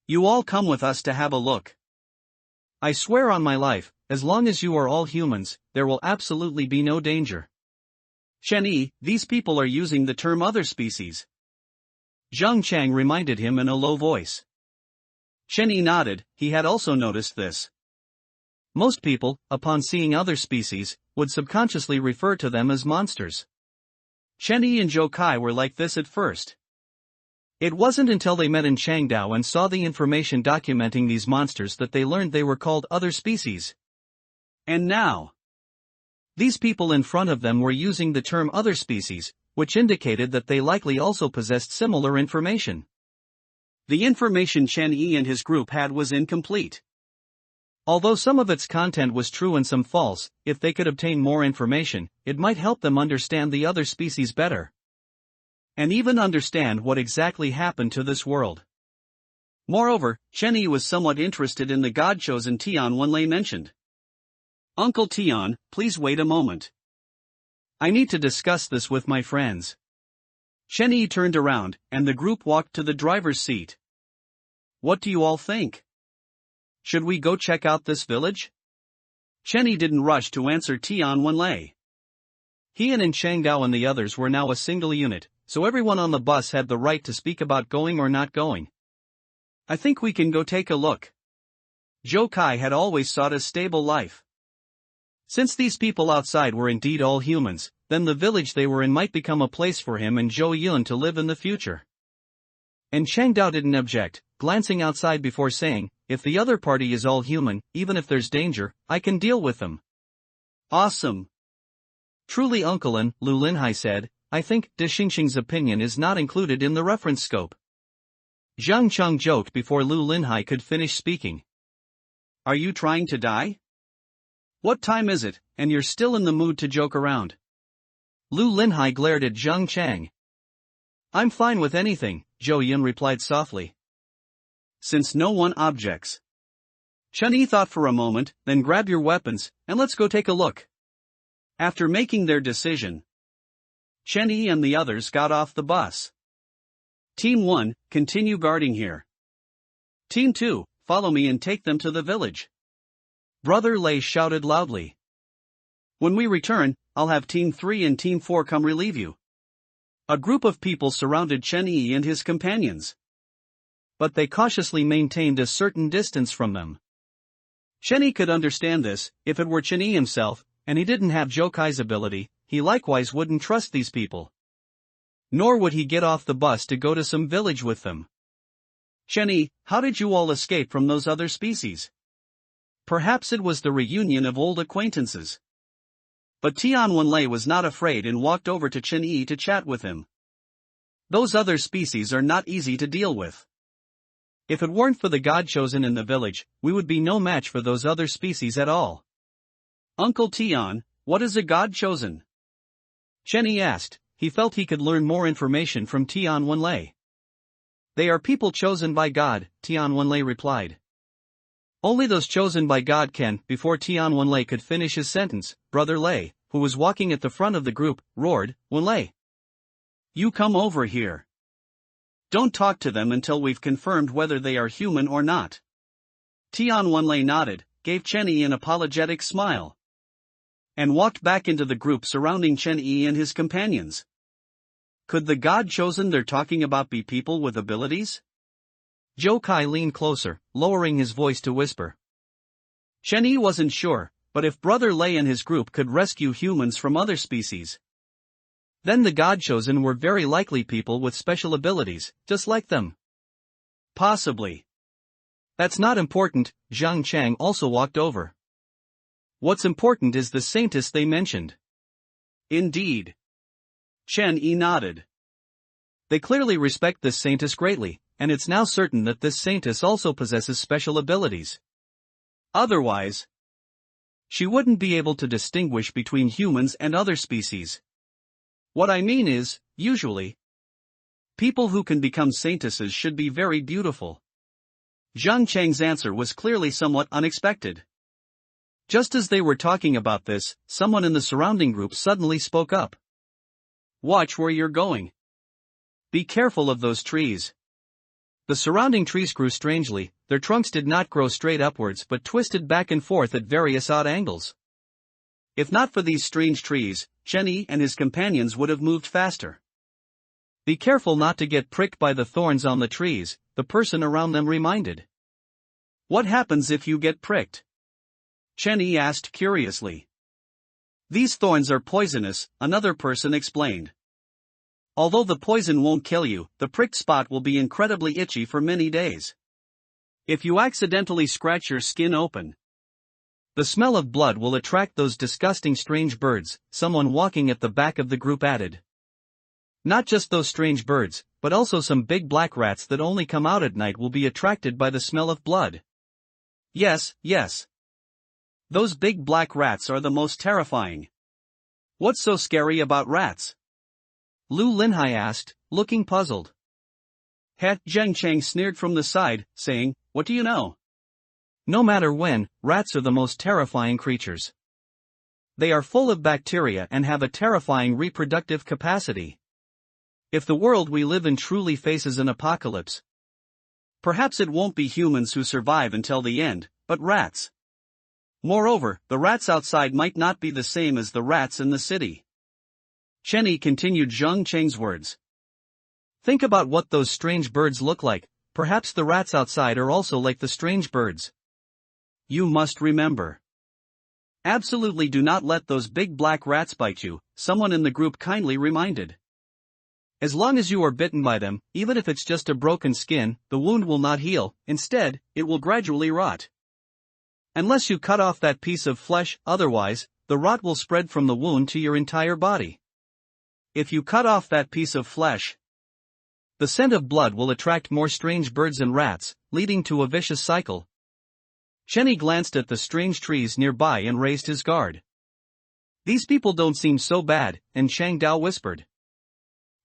You all come with us to have a look." I swear on my life, as long as you are all humans, there will absolutely be no danger. Chen-Yi, these people are using the term other species. Zhang Chang reminded him in a low voice. Chen-Yi nodded, he had also noticed this. Most people, upon seeing other species, would subconsciously refer to them as monsters. Chen-Yi and Zhou Kai were like this at first. It wasn't until they met in Changdao and saw the information documenting these monsters that they learned they were called other species. And now, these people in front of them were using the term other species, which indicated that they likely also possessed similar information. The information Chen-Yi and his group had was incomplete. Although some of its content was true and some false, if they could obtain more information, it might help them understand the other species better. And even understand what exactly happened to this world. Moreover, Chen-Yi was somewhat interested in the god-chosen Tian Wenlei mentioned. Uncle Tian, please wait a moment. I need to discuss this with my friends. Chen-Yi turned around, and the group walked to the driver's seat. What do you all think? Should we go check out this village? Chen-Yi didn't rush to answer Tian Wenlei. He and Changdao and the others were now a single unit, so everyone on the bus had the right to speak about going or not going. I think we can go take a look. Zhou Kai had always sought a stable life. Since these people outside were indeed all humans, then the village they were in might become a place for him and Zhou Yun to live in the future. And Changdao didn't object, glancing outside before saying, if the other party is all human, even if there's danger, I can deal with them. Awesome. Truly Uncle Lin, Lu Linhai said, I think De Xingxing's opinion is not included in the reference scope. Zhang Cheng joked before Lu Linhai could finish speaking. Are you trying to die? What time is it, and you're still in the mood to joke around? Lu Linhai glared at Zhang Chang. I'm fine with anything, Zhou Yun replied softly. Since no one objects. Chen-Yi thought for a moment, then grab your weapons, and let's go take a look. After making their decision, Chen-Yi and the others got off the bus. Team 1, continue guarding here. Team 2, follow me and take them to the village. Brother Lei shouted loudly. When we return, I'll have Team 3 and Team 4 come relieve you. A group of people surrounded Chen-Yi and his companions. But they cautiously maintained a certain distance from them. Chen-Yi could understand this, if it were Chen-Yi himself, and he didn't have Zhou Kai's ability, he likewise wouldn't trust these people. Nor would he get off the bus to go to some village with them. Chen-Yi, how did you all escape from those other species? Perhaps it was the reunion of old acquaintances. But Tian Wenlei was not afraid and walked over to Chen-Yi to chat with him. Those other species are not easy to deal with. If it weren't for the god chosen in the village, we would be no match for those other species at all. Uncle Tian, what is a god chosen? Chen-Yi asked. He felt he could learn more information from Tian Wenlei. They are people chosen by God, Tian Wenlei replied. Only those chosen by God can. Before Tian Wenlei could finish his sentence, Brother Lei, who was walking at the front of the group, roared, Wenlei, you come over here. Don't talk to them until we've confirmed whether they are human or not. Tian Wenlei nodded, gave Chen-Yi an apologetic smile, and walked back into the group surrounding Chen-Yi and his companions. Could the god chosen they're talking about be people with abilities? Zhou Kai leaned closer, lowering his voice to whisper. Chen-Yi wasn't sure, but if Brother Lei and his group could rescue humans from other species, then the god chosen were very likely people with special abilities, just like them. Possibly. That's not important, Zhang Chang also walked over. What's important is the saintess they mentioned. Indeed. Chen-Yi nodded. They clearly respect this saintess greatly, and it's now certain that this saintess also possesses special abilities. Otherwise, she wouldn't be able to distinguish between humans and other species. What I mean is, usually, people who can become saintesses should be very beautiful. Zhang Cheng's answer was clearly somewhat unexpected. Just as they were talking about this, someone in the surrounding group suddenly spoke up. Watch where you're going. Be careful of those trees. The surrounding trees grew strangely, their trunks did not grow straight upwards but twisted back and forth at various odd angles. If not for these strange trees, Chenyi and his companions would have moved faster. Be careful not to get pricked by the thorns on the trees, the person around them reminded. What happens if you get pricked? Chenyi asked curiously. These thorns are poisonous, another person explained. Although the poison won't kill you, the pricked spot will be incredibly itchy for many days. If you accidentally scratch your skin open, the smell of blood will attract those disgusting strange birds, someone walking at the back of the group added. Not just those strange birds, but also some big black rats that only come out at night will be attracted by the smell of blood. Yes, yes. Those big black rats are the most terrifying. What's so scary about rats? Lu Linhai asked, looking puzzled. Zheng Chang sneered from the side, saying, "What do you know? No matter when, rats are the most terrifying creatures. They are full of bacteria and have a terrifying reproductive capacity. If the world we live in truly faces an apocalypse, perhaps it won't be humans who survive until the end, but rats. Moreover, the rats outside might not be the same as the rats in the city." Chenyi continued Zheng Cheng's words. Think about what those strange birds look like, perhaps the rats outside are also like the strange birds. You must remember. Absolutely do not let those big black rats bite you, someone in the group kindly reminded. As long as you are bitten by them, even if it's just a broken skin, the wound will not heal, instead, it will gradually rot. Unless you cut off that piece of flesh, otherwise, the rot will spread from the wound to your entire body. If you cut off that piece of flesh, the scent of blood will attract more strange birds and rats, leading to a vicious cycle. Chenyi glanced at the strange trees nearby and raised his guard. These people don't seem so bad, and Chang Dao whispered.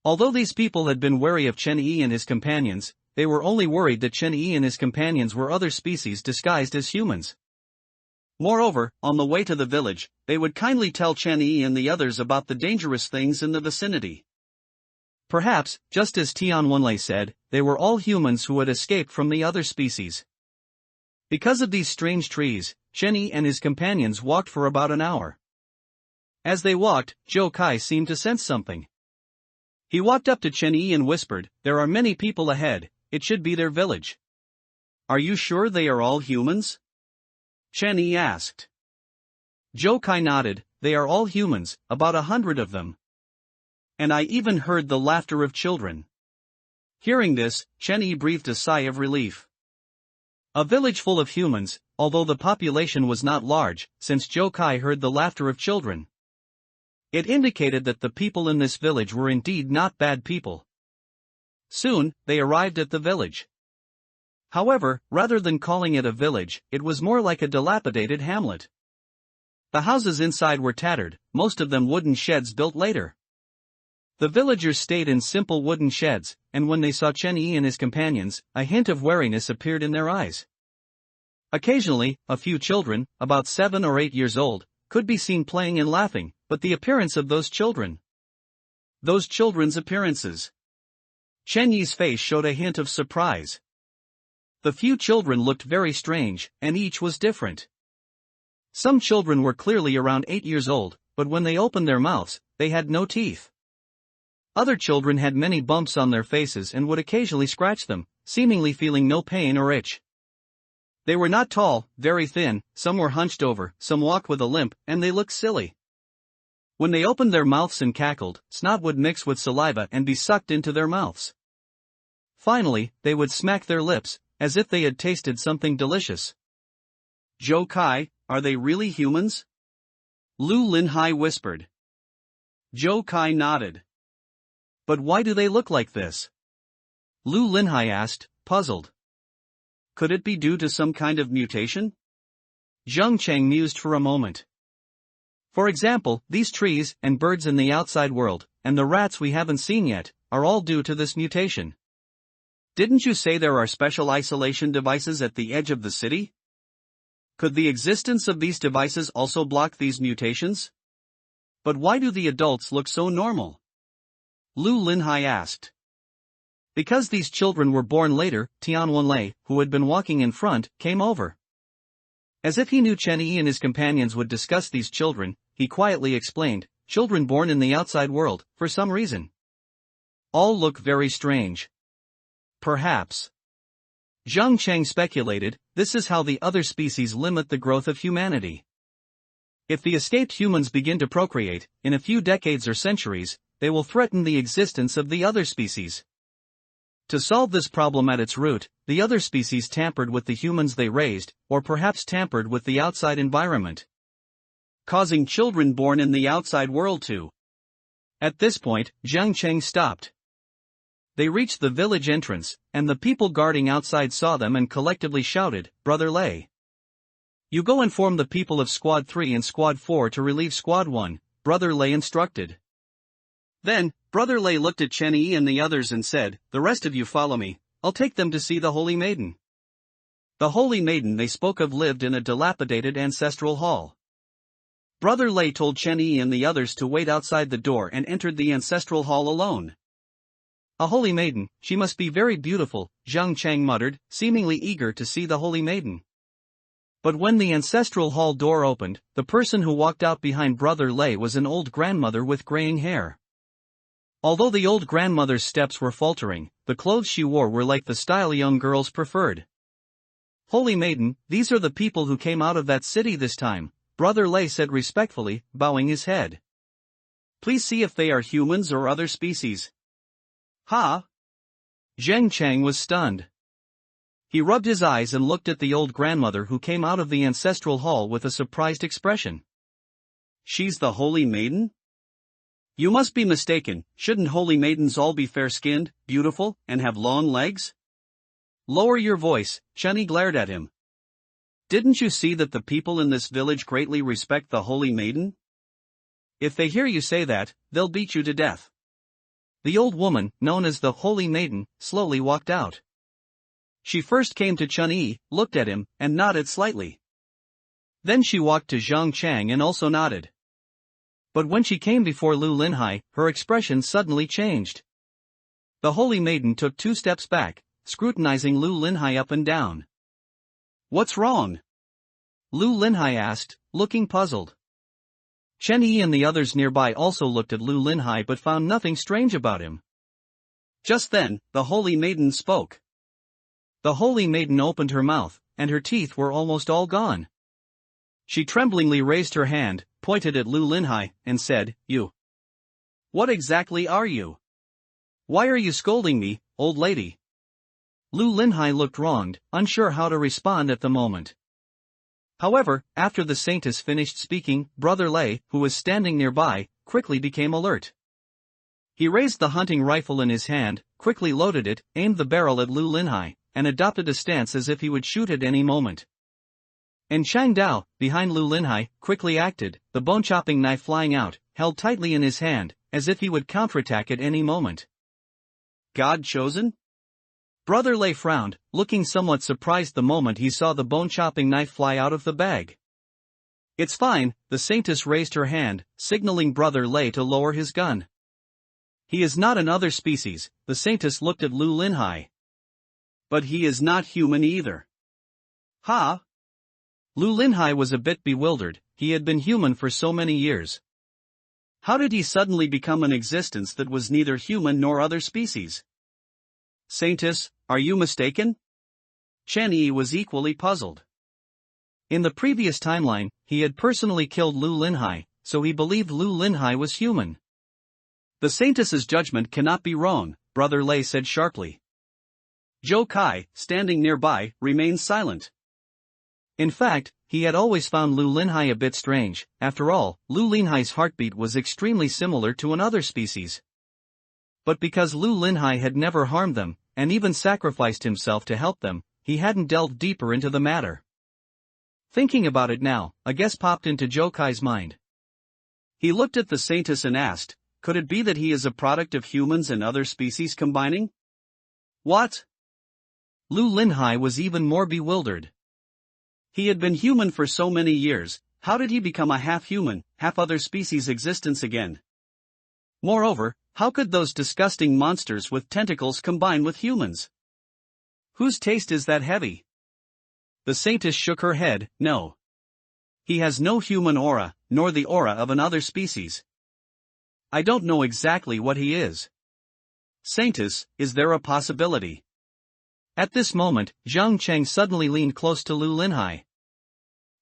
Although these people had been wary of Chenyi and his companions, they were only worried that Chenyi and his companions were other species disguised as humans. Moreover, on the way to the village, they would kindly tell Chenyi and the others about the dangerous things in the vicinity. Perhaps, just as Tian Wenlei said, they were all humans who had escaped from the other species. Because of these strange trees, Chenyi and his companions walked for about an hour. As they walked, Zhou Kai seemed to sense something. He walked up to Chenyi and whispered, "There are many people ahead, it should be their village." "Are you sure they are all humans?" Chenyi asked. Zhou Kai nodded, "They are all humans, about 100 of them. And I even heard the laughter of children." Hearing this, Chenyi breathed a sigh of relief. A village full of humans, although the population was not large, since Zhou Kai heard the laughter of children. It indicated that the people in this village were indeed not bad people. Soon, they arrived at the village. However, rather than calling it a village, it was more like a dilapidated hamlet. The houses inside were tattered, most of them wooden sheds built later. The villagers stayed in simple wooden sheds, and when they saw Chenyi and his companions, a hint of wariness appeared in their eyes. Occasionally, a few children, about 7 or 8 years old, could be seen playing and laughing, but the appearance of those children's appearances. Chenyi's face showed a hint of surprise. The few children looked very strange, and each was different. Some children were clearly around 8 years old, but when they opened their mouths, they had no teeth. Other children had many bumps on their faces and would occasionally scratch them, seemingly feeling no pain or itch. They were not tall, very thin, some were hunched over, some walked with a limp, and they looked silly. When they opened their mouths and cackled, snot would mix with saliva and be sucked into their mouths. Finally, they would smack their lips, as if they had tasted something delicious. "Zhou Kai, are they really humans?" Lu Linhai whispered. Zhou Kai nodded. "But why do they look like this?" Lu Linhai asked, puzzled. "Could it be due to some kind of mutation?" Zheng Cheng mused for a moment. "For example, these trees and birds in the outside world, and the rats we haven't seen yet, are all due to this mutation. Didn't you say there are special isolation devices at the edge of the city? Could the existence of these devices also block these mutations? But why do the adults look so normal?" Lu Linhai asked. Because these children were born later, Tianwenlei, who had been walking in front, came over. As if he knew Chen Yi and his companions would discuss these children, he quietly explained, children born in the outside world, for some reason. All look very strange. Perhaps. Zhang Cheng speculated, this is how the other species limit the growth of humanity. If the escaped humans begin to procreate, in a few decades or centuries, they will threaten the existence of the other species. To solve this problem at its root, the other species tampered with the humans they raised, or perhaps tampered with the outside environment, causing children born in the outside world to. At this point, Zhang Cheng stopped. They reached the village entrance, and the people guarding outside saw them and collectively shouted, Brother Lei. You go inform the people of Squad 3 and Squad 4 to relieve Squad 1, Brother Lei instructed. Then, Brother Lei looked at Chen Yi and the others and said, the rest of you follow me, I'll take them to see the Holy Maiden. The Holy Maiden they spoke of lived in a dilapidated ancestral hall. Brother Lei told Chen Yi and the others to wait outside the door and entered the ancestral hall alone. A holy maiden, she must be very beautiful, Zhang Cheng muttered, seemingly eager to see the Holy Maiden. But when the ancestral hall door opened, the person who walked out behind Brother Lei was an old grandmother with graying hair. Although the old grandmother's steps were faltering, the clothes she wore were like the style young girls preferred. Holy Maiden, these are the people who came out of that city this time, Brother Lei said respectfully, bowing his head. Please see if they are humans or other species. Ha! Zhang Cheng was stunned. He rubbed his eyes and looked at the old grandmother who came out of the ancestral hall with a surprised expression. She's the Holy Maiden? You must be mistaken, shouldn't holy maidens all be fair-skinned, beautiful, and have long legs? Lower your voice, Chen Yi glared at him. Didn't you see that the people in this village greatly respect the Holy Maiden? If they hear you say that, they'll beat you to death. The old woman, known as the Holy Maiden, slowly walked out. She first came to Chen Yi, looked at him, and nodded slightly. Then she walked to Zhang Cheng and also nodded. But when she came before Lu Linhai, her expression suddenly changed. The Holy Maiden took 2 steps back, scrutinizing Lu Linhai up and down. What's wrong? Lu Linhai asked, looking puzzled. Chen Yi and the others nearby also looked at Lu Linhai but found nothing strange about him. Just then, the Holy Maiden spoke. The Holy Maiden opened her mouth, and her teeth were almost all gone. She tremblingly raised her hand, pointed at Lu Linhai, and said, You. What exactly are you? Why are you scolding me, old lady? Lu Linhai looked wronged, unsure how to respond at the moment. However, after the saintess finished speaking, Brother Lei, who was standing nearby, quickly became alert. He raised the hunting rifle in his hand, quickly loaded it, aimed the barrel at Lu Linhai, and adopted a stance as if he would shoot at any moment. And Chang Dao, behind Lu Linhai, quickly acted, the bone-chopping knife flying out, held tightly in his hand, as if he would counterattack at any moment. God chosen? Brother Lei frowned, looking somewhat surprised the moment he saw the bone-chopping knife fly out of the bag. It's fine, the saintess raised her hand, signaling Brother Lei to lower his gun. He is not another species, the saintess looked at Lu Linhai. But he is not human either. Ha! Lu Linhai was a bit bewildered, he had been human for so many years. How did he suddenly become an existence that was neither human nor other species? Saintess, are you mistaken? Chen Yi was equally puzzled. In the previous timeline, he had personally killed Lu Linhai, so he believed Lu Linhai was human. The saintess's judgment cannot be wrong, Brother Lei said sharply. Zhou Kai, standing nearby, remained silent. In fact, he had always found Lu Linhai a bit strange. After all, Lu Linhai's heartbeat was extremely similar to another species. But because Lu Linhai had never harmed them, and even sacrificed himself to help them, he hadn't delved deeper into the matter. Thinking about it now, a guess popped into Zhou Kai's mind. He looked at the saintess and asked, could it be that he is a product of humans and other species combining? What? Lu Linhai was even more bewildered. He had been human for so many years, how did he become a half-human, half-other species existence again? Moreover, how could those disgusting monsters with tentacles combine with humans? Whose taste is that heavy? The saintess shook her head. No. He has no human aura, nor the aura of another species. I don't know exactly what he is. Saintess, is there a possibility? At this moment, Zhang Cheng suddenly leaned close to Lu Linhai.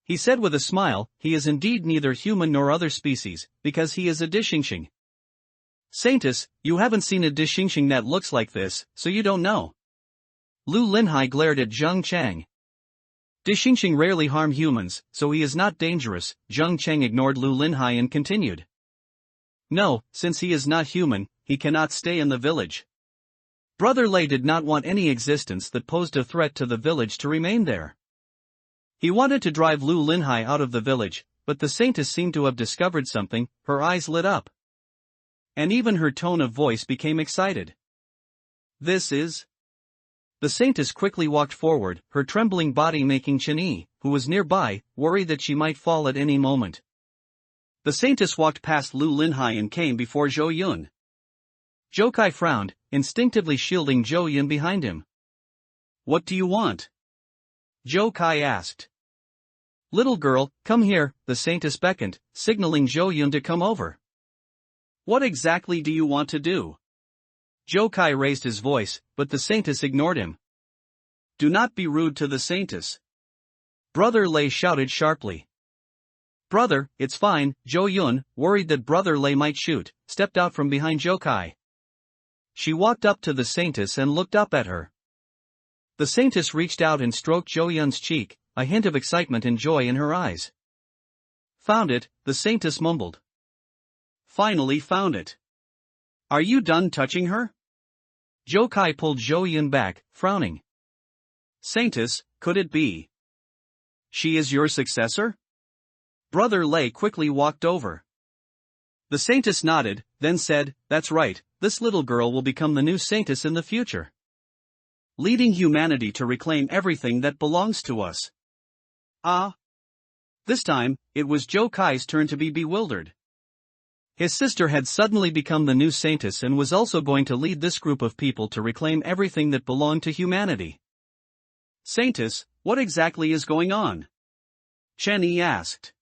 He said with a smile, he is indeed neither human nor other species, because he is a Dishingxing. Saintess, you haven't seen a Dishingxing that looks like this, so you don't know. Lu Linhai glared at Zhang Cheng. Dishingxing rarely harm humans, so he is not dangerous. Zhang Cheng ignored Lu Linhai and continued. No, since he is not human, he cannot stay in the village. Brother Lei did not want any existence that posed a threat to the village to remain there. He wanted to drive Lu Linhai out of the village, but the saintess seemed to have discovered something. Her eyes lit up. And even her tone of voice became excited. This is... The saintess quickly walked forward, her trembling body making Chen Yi, who was nearby, worried that she might fall at any moment. The saintess walked past Lu Linhai and came before Zhou Yun. Zhou Kai frowned, instinctively shielding Zhou Yun behind him. What do you want? Zhou Kai asked. Little girl, come here, the saintess beckoned, signaling Zhou Yun to come over. What exactly do you want to do? Zhou Kai raised his voice, but the saintess ignored him. Do not be rude to the saintess. Brother Lei shouted sharply. Brother, it's fine. Zhou Yun, worried that Brother Lei might shoot, stepped out from behind Zhou Kai. She walked up to the saintess and looked up at her. The saintess reached out and stroked Zhou Yun's cheek, a hint of excitement and joy in her eyes. Found it, the saintess mumbled. Finally found it. Are you done touching her? Zhou Kai pulled Zhou Yun back, frowning. Saintess, could it be? She is your successor? Brother Lei quickly walked over. The saintess nodded, then said, that's right, this little girl will become the new saintess in the future. Leading humanity to reclaim everything that belongs to us. Ah. This time, it was Zhou Kai's turn to be bewildered. His sister had suddenly become the new saintess and was also going to lead this group of people to reclaim everything that belonged to humanity. Saintess, what exactly is going on? Chen Yi asked.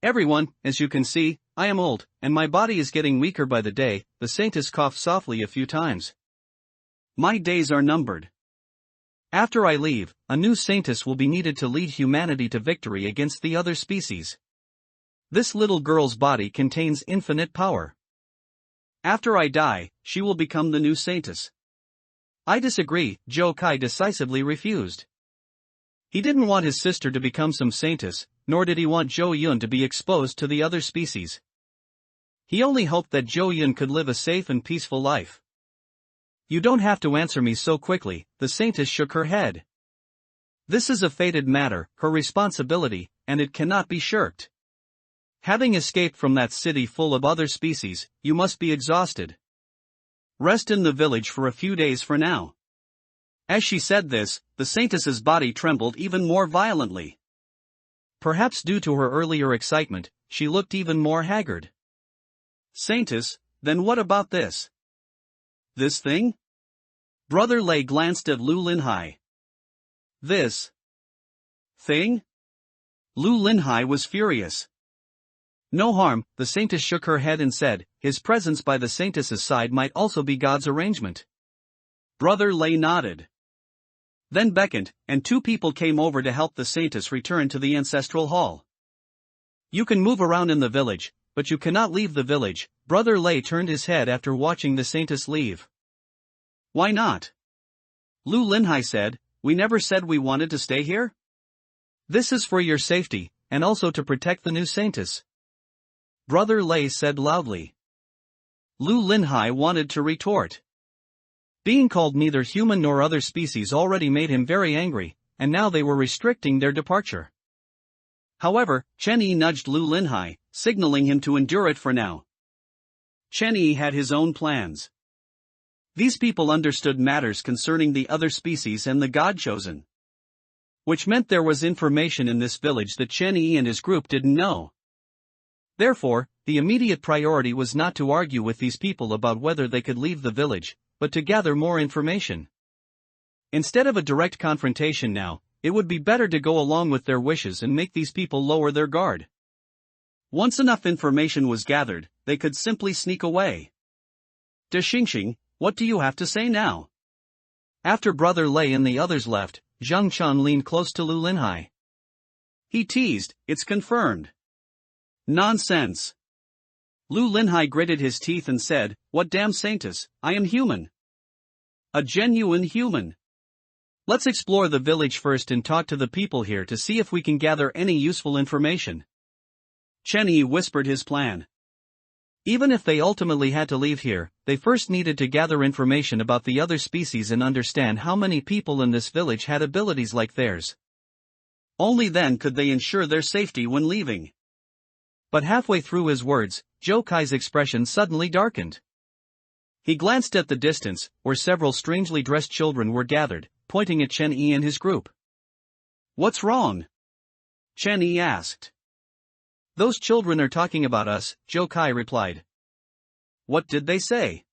Everyone, as you can see, I am old, and my body is getting weaker by the day. The saintess coughed softly a few times. My days are numbered. After I leave, a new saintess will be needed to lead humanity to victory against the other species. This little girl's body contains infinite power. After I die, she will become the new saintess. I disagree, Zhou Kai decisively refused. He didn't want his sister to become some saintess, nor did he want Zhou Yun to be exposed to the other species. He only hoped that Zhou Yun could live a safe and peaceful life. You don't have to answer me so quickly, the saintess shook her head. This is a fated matter, her responsibility, and it cannot be shirked. Having escaped from that city full of other species, you must be exhausted. Rest in the village for a few days for now. As she said this, the saintess's body trembled even more violently. Perhaps due to her earlier excitement, she looked even more haggard. Saintess, then what about this? This thing? Brother Lei glanced at Lu Linhai. This thing? Lu Linhai was furious. No harm, the saintess shook her head and said, his presence by the saintess's side might also be God's arrangement. Brother Lei nodded. Then beckoned, and two people came over to help the saintess return to the ancestral hall. You can move around in the village, but you cannot leave the village. Brother Lei turned his head after watching the saintess leave. Why not? Lu Linhai said, we never said we wanted to stay here. This is for your safety, and also to protect the new saintess. Brother Lei said loudly. Lu Linhai wanted to retort. Being called neither human nor other species already made him very angry, and now they were restricting their departure. However, Chen Yi nudged Lu Linhai, signaling him to endure it for now. Chen Yi had his own plans. These people understood matters concerning the other species and the God-chosen. Which meant there was information in this village that Chen Yi and his group didn't know. Therefore, the immediate priority was not to argue with these people about whether they could leave the village, but to gather more information. Instead of a direct confrontation now, it would be better to go along with their wishes and make these people lower their guard. Once enough information was gathered, they could simply sneak away. De Xingxing, what do you have to say now? After Brother Lei and the others left, Zhang Chen leaned close to Lu Linhai. He teased, it's confirmed. Nonsense. Lu Linhai gritted his teeth and said, what damn saintus, I am human. A genuine human. Let's explore the village first and talk to the people here to see if we can gather any useful information. Chen Yi whispered his plan. Even if they ultimately had to leave here, they first needed to gather information about the other species and understand how many people in this village had abilities like theirs. Only then could they ensure their safety when leaving. But halfway through his words, Zhou Kai's expression suddenly darkened. He glanced at the distance, where several strangely dressed children were gathered, pointing at Chen Yi and his group. What's wrong? Chen Yi asked. Those children are talking about us, Zhou Kai replied. What did they say?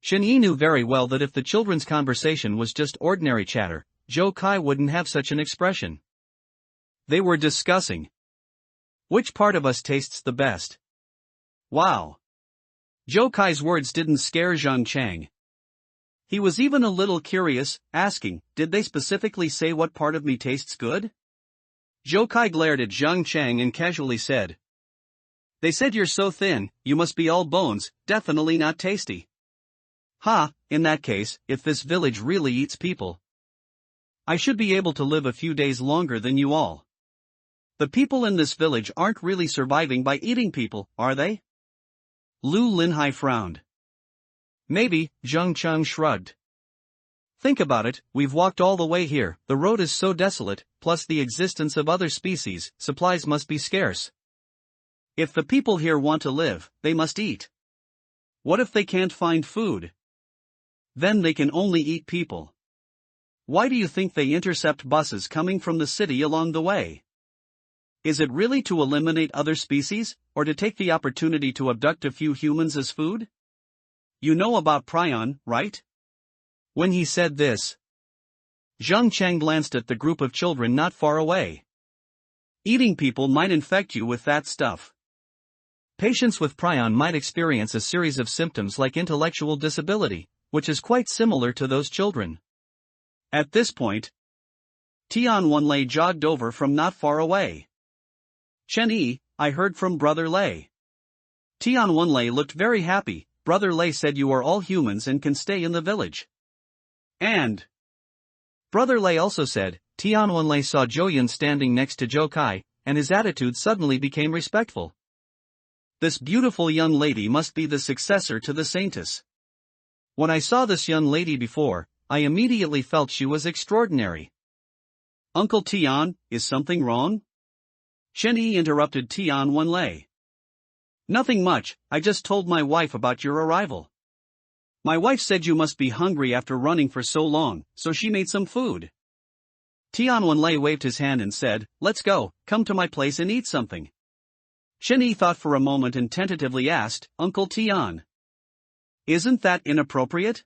Chen Yi knew very well that if the children's conversation was just ordinary chatter, Zhou Kai wouldn't have such an expression. They were discussing which part of us tastes the best. Wow. Zhou Kai's words didn't scare Zhang Chang. He was even a little curious, asking, did they specifically say what part of me tastes good? Zhou Kai glared at Zhang Chang and casually said, they said you're so thin, you must be all bones, definitely not tasty. Ha, in that case, if this village really eats people, I should be able to live a few days longer than you all. The people in this village aren't really surviving by eating people, are they? Lu Linhai frowned. Maybe, Zhang Chang shrugged. Think about it, we've walked all the way here, the road is so desolate, plus the existence of other species, supplies must be scarce. If the people here want to live, they must eat. What if they can't find food? Then they can only eat people. Why do you think they intercept buses coming from the city along the way? Is it really to eliminate other species, or to take the opportunity to abduct a few humans as food? You know about prion, right? When he said this, Zhang Chang glanced at the group of children not far away. Eating people might infect you with that stuff. Patients with prion might experience a series of symptoms like intellectual disability, which is quite similar to those children. At this point, Tian Wenlei jogged over from not far away. Chen Yi, I heard from Brother Lei. Tian Wenlei looked very happy. Brother Lei said you are all humans and can stay in the village. And Brother Lei also said, Tian Wenlei saw Zhou Yun standing next to Zhou Kai, and his attitude suddenly became respectful. This beautiful young lady must be the successor to the saintess. When I saw this young lady before, I immediately felt she was extraordinary. Uncle Tian, is something wrong? Chen Yi interrupted Tian Wenlei. Nothing much, I just told my wife about your arrival. My wife said you must be hungry after running for so long, so she made some food. Tian Wenlei waved his hand and said, let's go, come to my place and eat something. Chen Yi thought for a moment and tentatively asked, Uncle Tian, isn't that inappropriate?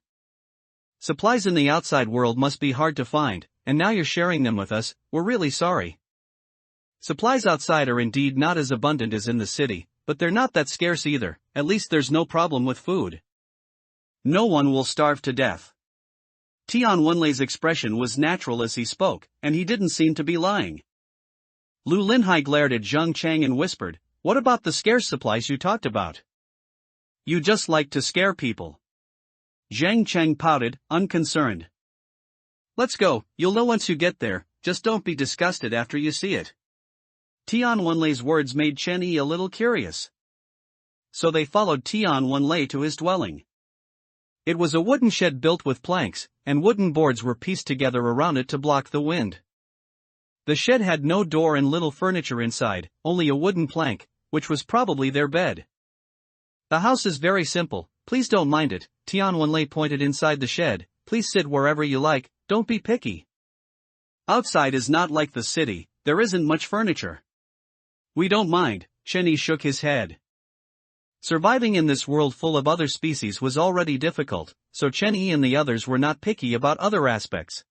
Supplies in the outside world must be hard to find, and now you're sharing them with us, we're really sorry. Supplies outside are indeed not as abundant as in the city, but they're not that scarce either, at least there's no problem with food. No one will starve to death. Tian Wenlei's expression was natural as he spoke, and he didn't seem to be lying. Lu Linhai glared at Zhang Chang and whispered, what about the scarce supplies you talked about? You just like to scare people. Zhang Chang pouted, unconcerned. Let's go, you'll know once you get there, just don't be disgusted after you see it. Tian Wenlei's words made Chen Yi a little curious. So they followed Tian Wenlei to his dwelling. It was a wooden shed built with planks, and wooden boards were pieced together around it to block the wind. The shed had no door and little furniture inside, only a wooden plank, which was probably their bed. The house is very simple, please don't mind it, Tian Wenlei pointed inside the shed, please sit wherever you like, don't be picky. Outside is not like the city, there isn't much furniture. We don't mind, Chen Yi shook his head. Surviving in this world full of other species was already difficult, so Chen Yi and the others were not picky about other aspects.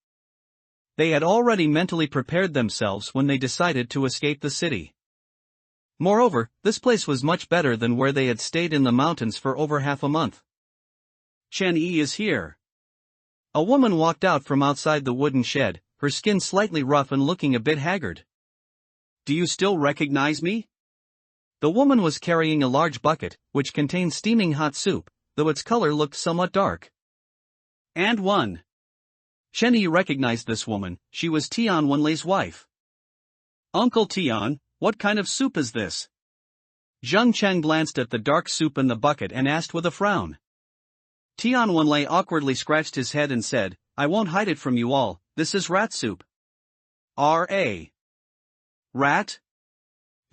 They had already mentally prepared themselves when they decided to escape the city. Moreover, this place was much better than where they had stayed in the mountains for over half a month. Chen Yi is here. A woman walked out from outside the wooden shed, her skin slightly rough and looking a bit haggard. Do you still recognize me? The woman was carrying a large bucket, which contained steaming hot soup, though its color looked somewhat dark. And one. Chen Yi recognized this woman. She was Tian Wenlei's wife. Uncle Tian, what kind of soup is this? Zheng Cheng glanced at the dark soup in the bucket and asked with a frown. Tian Wenlei awkwardly scratched his head and said, I won't hide it from you all, this is rat soup. R.A. Rat?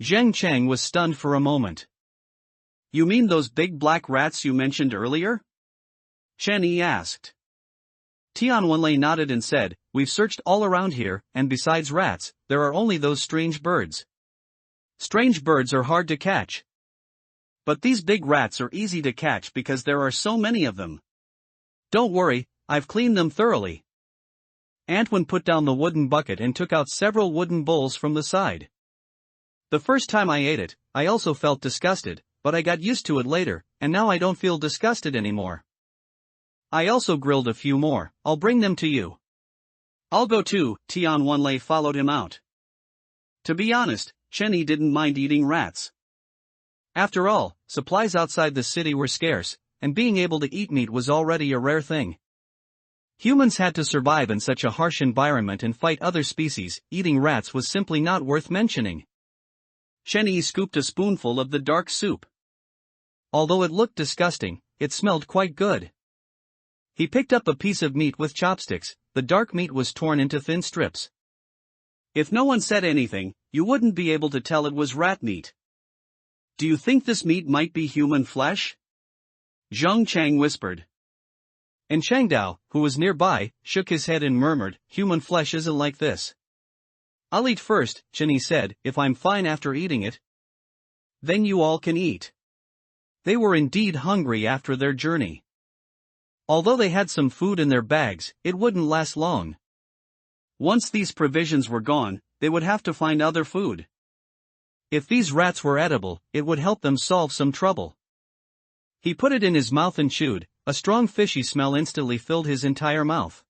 Zheng Cheng was stunned for a moment. You mean those big black rats you mentioned earlier? Chen Yi asked. Tian Wenlei nodded and said, We've searched all around here, and besides rats, there are only those strange birds. Strange birds are hard to catch. But these big rats are easy to catch because there are so many of them. Don't worry, I've cleaned them thoroughly. Antwin put down the wooden bucket and took out several wooden bowls from the side. The first time I ate it, I also felt disgusted, but I got used to it later, and now I don't feel disgusted anymore. I also grilled a few more, I'll bring them to you. I'll go too, Tian Wenlei followed him out. To be honest, Chen Yi didn't mind eating rats. After all, supplies outside the city were scarce, and being able to eat meat was already a rare thing. Humans had to survive in such a harsh environment and fight other species. Eating rats was simply not worth mentioning. Chen Yi scooped a spoonful of the dark soup. Although it looked disgusting, it smelled quite good. He picked up a piece of meat with chopsticks. The dark meat was torn into thin strips. If no one said anything, you wouldn't be able to tell it was rat meat. Do you think this meat might be human flesh? Zheng Cheng whispered. And Changdao, who was nearby, shook his head and murmured, Human flesh isn't like this. I'll eat first, Chen Yi said, if I'm fine after eating it. Then you all can eat. They were indeed hungry after their journey. Although they had some food in their bags, it wouldn't last long. Once these provisions were gone, they would have to find other food. If these rats were edible, it would help them solve some trouble. He put it in his mouth and chewed. A strong fishy smell instantly filled his entire mouth.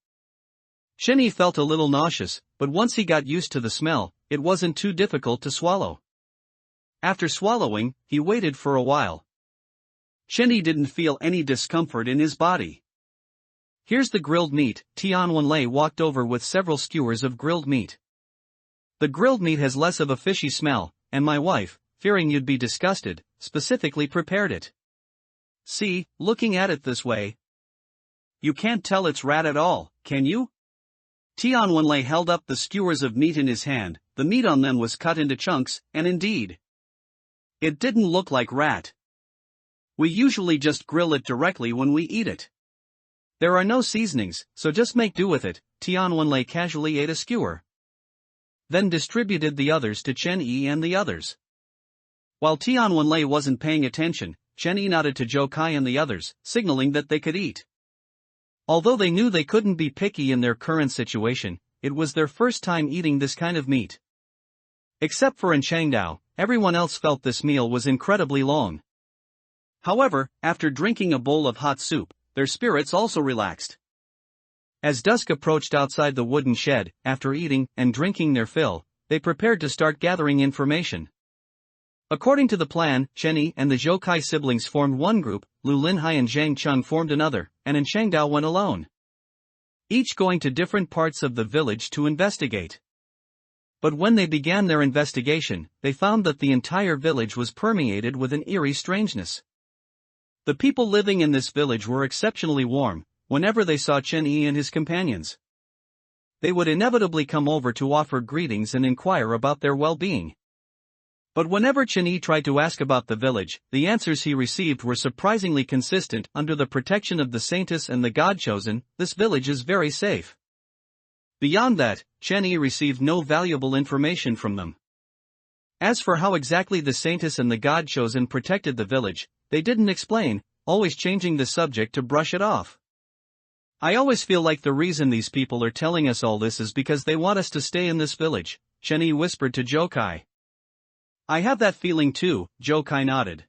Chen Yi felt a little nauseous, but once he got used to the smell, it wasn't too difficult to swallow. After swallowing, he waited for a while. Chen Yi didn't feel any discomfort in his body. Here's the grilled meat. Tian Wenlei walked over with several skewers of grilled meat. The grilled meat has less of a fishy smell, and my wife, fearing you'd be disgusted, specifically prepared it. See, looking at it this way. You can't tell it's rat at all, can you? Tian Wenlei held up the skewers of meat in his hand. The meat on them was cut into chunks, and indeed, it didn't look like rat. We usually just grill it directly when we eat it. There are no seasonings, so just make do with it. Tian Wenlei casually ate a skewer. Then distributed the others to Chen Yi and the others. While Tian Wenlei wasn't paying attention, Chen Yi nodded to Zhou Kai and the others, signaling that they could eat. Although they knew they couldn't be picky in their current situation, it was their first time eating this kind of meat. Except for Changdao, everyone else felt this meal was incredibly long. However, after drinking a bowl of hot soup, their spirits also relaxed. As dusk approached outside the wooden shed, after eating and drinking their fill, they prepared to start gathering information. According to the plan, Chen Yi and the Zhou Kai siblings formed one group, Lu Linhai and Zhang Cheng formed another, and Changdao went alone. Each going to different parts of the village to investigate. But when they began their investigation, they found that the entire village was permeated with an eerie strangeness. The people living in this village were exceptionally warm. Whenever they saw Chen Yi and his companions, they would inevitably come over to offer greetings and inquire about their well-being. But whenever Chen Yi tried to ask about the village, the answers he received were surprisingly consistent. Under the protection of the Saintess and the God-chosen, this village is very safe. Beyond that, Chen Yi received no valuable information from them. As for how exactly the saintess and the god chosen protected the village, they didn't explain, always changing the subject to brush it off. I always feel like the reason these people are telling us all this is because they want us to stay in this village, Chenny whispered to Jokai. I have that feeling too, Jokai nodded.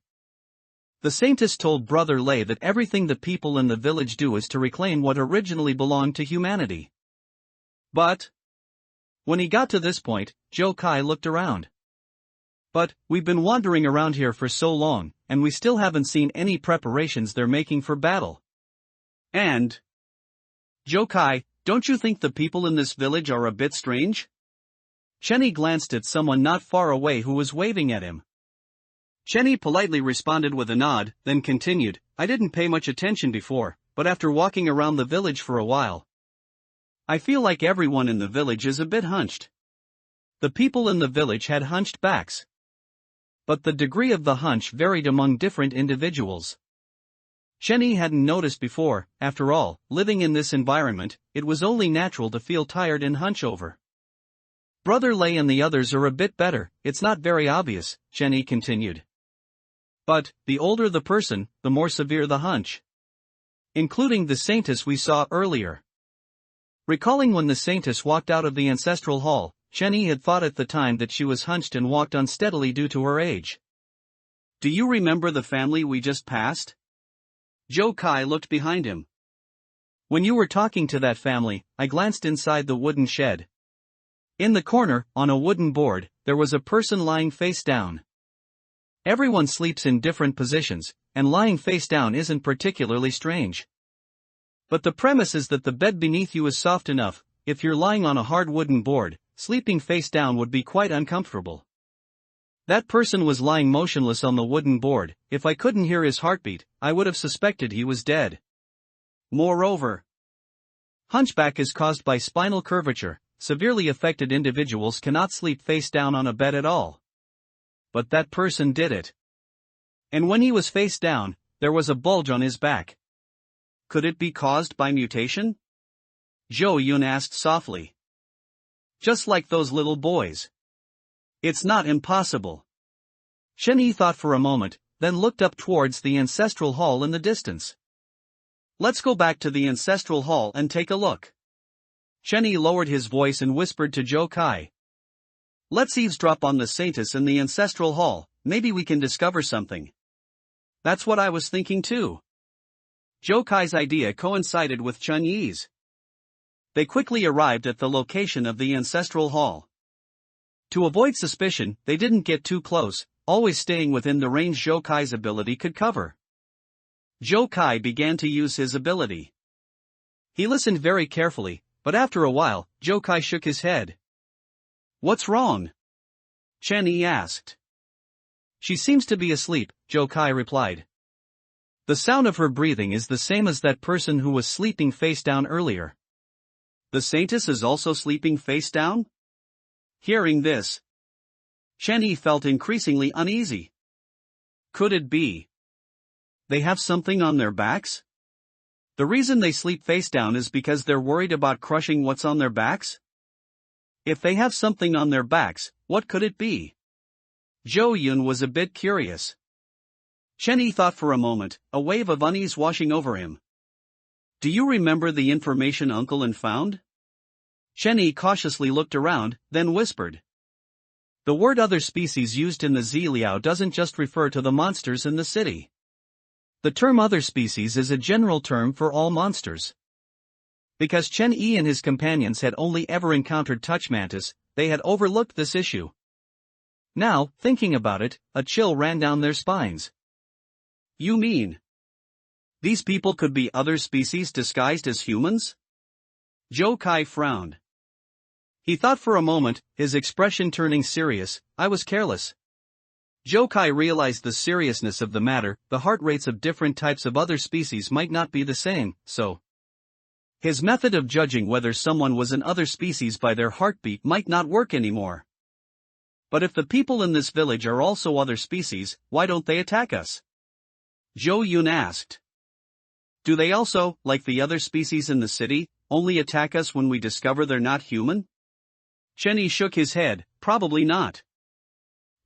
The saintess told Brother Lei that everything the people in the village do is to reclaim what originally belonged to humanity. But when he got to this point, Jokai looked around. But we've been wandering around here for so long, and we still haven't seen any preparations they're making for battle. And Jokai, don't you think the people in this village are a bit strange? Chenny glanced at someone not far away who was waving at him. Chenny politely responded with a nod, then continued, I didn't pay much attention before, but after walking around the village for a while, I feel like everyone in the village is a bit hunched. The people in the village had hunched backs. But the degree of the hunch varied among different individuals. Chenny hadn't noticed before. After all, living in this environment, it was only natural to feel tired and hunch over. Brother Lei and the others are a bit better, it's not very obvious, Chenny continued. But, the older the person, the more severe the hunch. Including the saintess we saw earlier. Recalling when the saintess walked out of the ancestral hall, Chenny had thought at the time that she was hunched and walked unsteadily due to her age. Do you remember the family we just passed? Jokai looked behind him. When you were talking to that family, I glanced inside the wooden shed. In the corner, on a wooden board, there was a person lying face down. Everyone sleeps in different positions, and lying face down isn't particularly strange. But the premise is that the bed beneath you is soft enough. If you're lying on a hard wooden board, sleeping face down would be quite uncomfortable. That person was lying motionless on the wooden board. If I couldn't hear his heartbeat, I would have suspected he was dead. Moreover, hunchback is caused by spinal curvature. Severely affected individuals cannot sleep face down on a bed at all. But that person did it. And when he was face down, there was a bulge on his back. Could it be caused by mutation? Zhou Yun asked softly. Just like those little boys. It's not impossible. Chenny thought for a moment, then looked up towards the ancestral hall in the distance. Let's go back to the ancestral hall and take a look. Chenny lowered his voice and whispered to Jokai. Let's eavesdrop on the saintess in the ancestral hall, maybe we can discover something. That's what I was thinking too. Jokai's idea coincided with Chun Yi's. They quickly arrived at the location of the ancestral hall. To avoid suspicion, they didn't get too close, always staying within the range Jokai's ability could cover. Jokai began to use his ability. He listened very carefully, but after a while, Jokai shook his head. What's wrong? Chenny asked. She seems to be asleep, Jokai replied. The sound of her breathing is the same as that person who was sleeping face down earlier. The saintess is also sleeping face down? Hearing this, Chenny felt increasingly uneasy. Could it be they have something on their backs? The reason they sleep face down is because they're worried about crushing what's on their backs? If they have something on their backs, what could it be? Zhou Yun was a bit curious. Chenny thought for a moment, a wave of unease washing over him. Do you remember the information Uncle An found? Chenny cautiously looked around, then whispered. The word other species used in the Ziliao doesn't just refer to the monsters in the city. The term other species is a general term for all monsters. Because Chen Yi and his companions had only ever encountered touch mantis, they had overlooked this issue. Now, thinking about it, a chill ran down their spines. You mean these people could be other species disguised as humans? Jokai frowned. He thought for a moment, his expression turning serious. I was careless. Jokai realized the seriousness of the matter. The heart rates of different types of other species might not be the same, so his method of judging whether someone was an other species by their heartbeat might not work anymore. But if the people in this village are also other species, why don't they attack us? Zhou Yun asked. Do they also, like the other species in the city, only attack us when we discover they're not human? Chenny shook his head, probably not.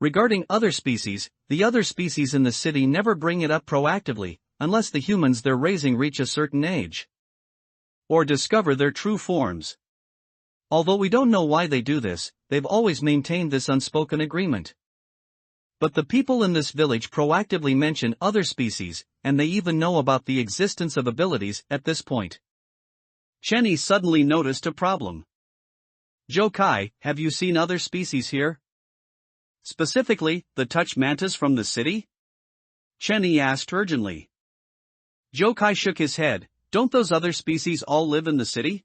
Regarding other species, the other species in the city never bring it up proactively, unless the humans they're raising reach a certain age. Or discover their true forms. Although we don't know why they do this, they've always maintained this unspoken agreement. But the people in this village proactively mention other species, and they even know about the existence of abilities at this point. Chenny suddenly noticed a problem. Jokai, have you seen other species here? Specifically, the touch mantis from the city? Chenny asked urgently. Jokai shook his head. Don't those other species all live in the city?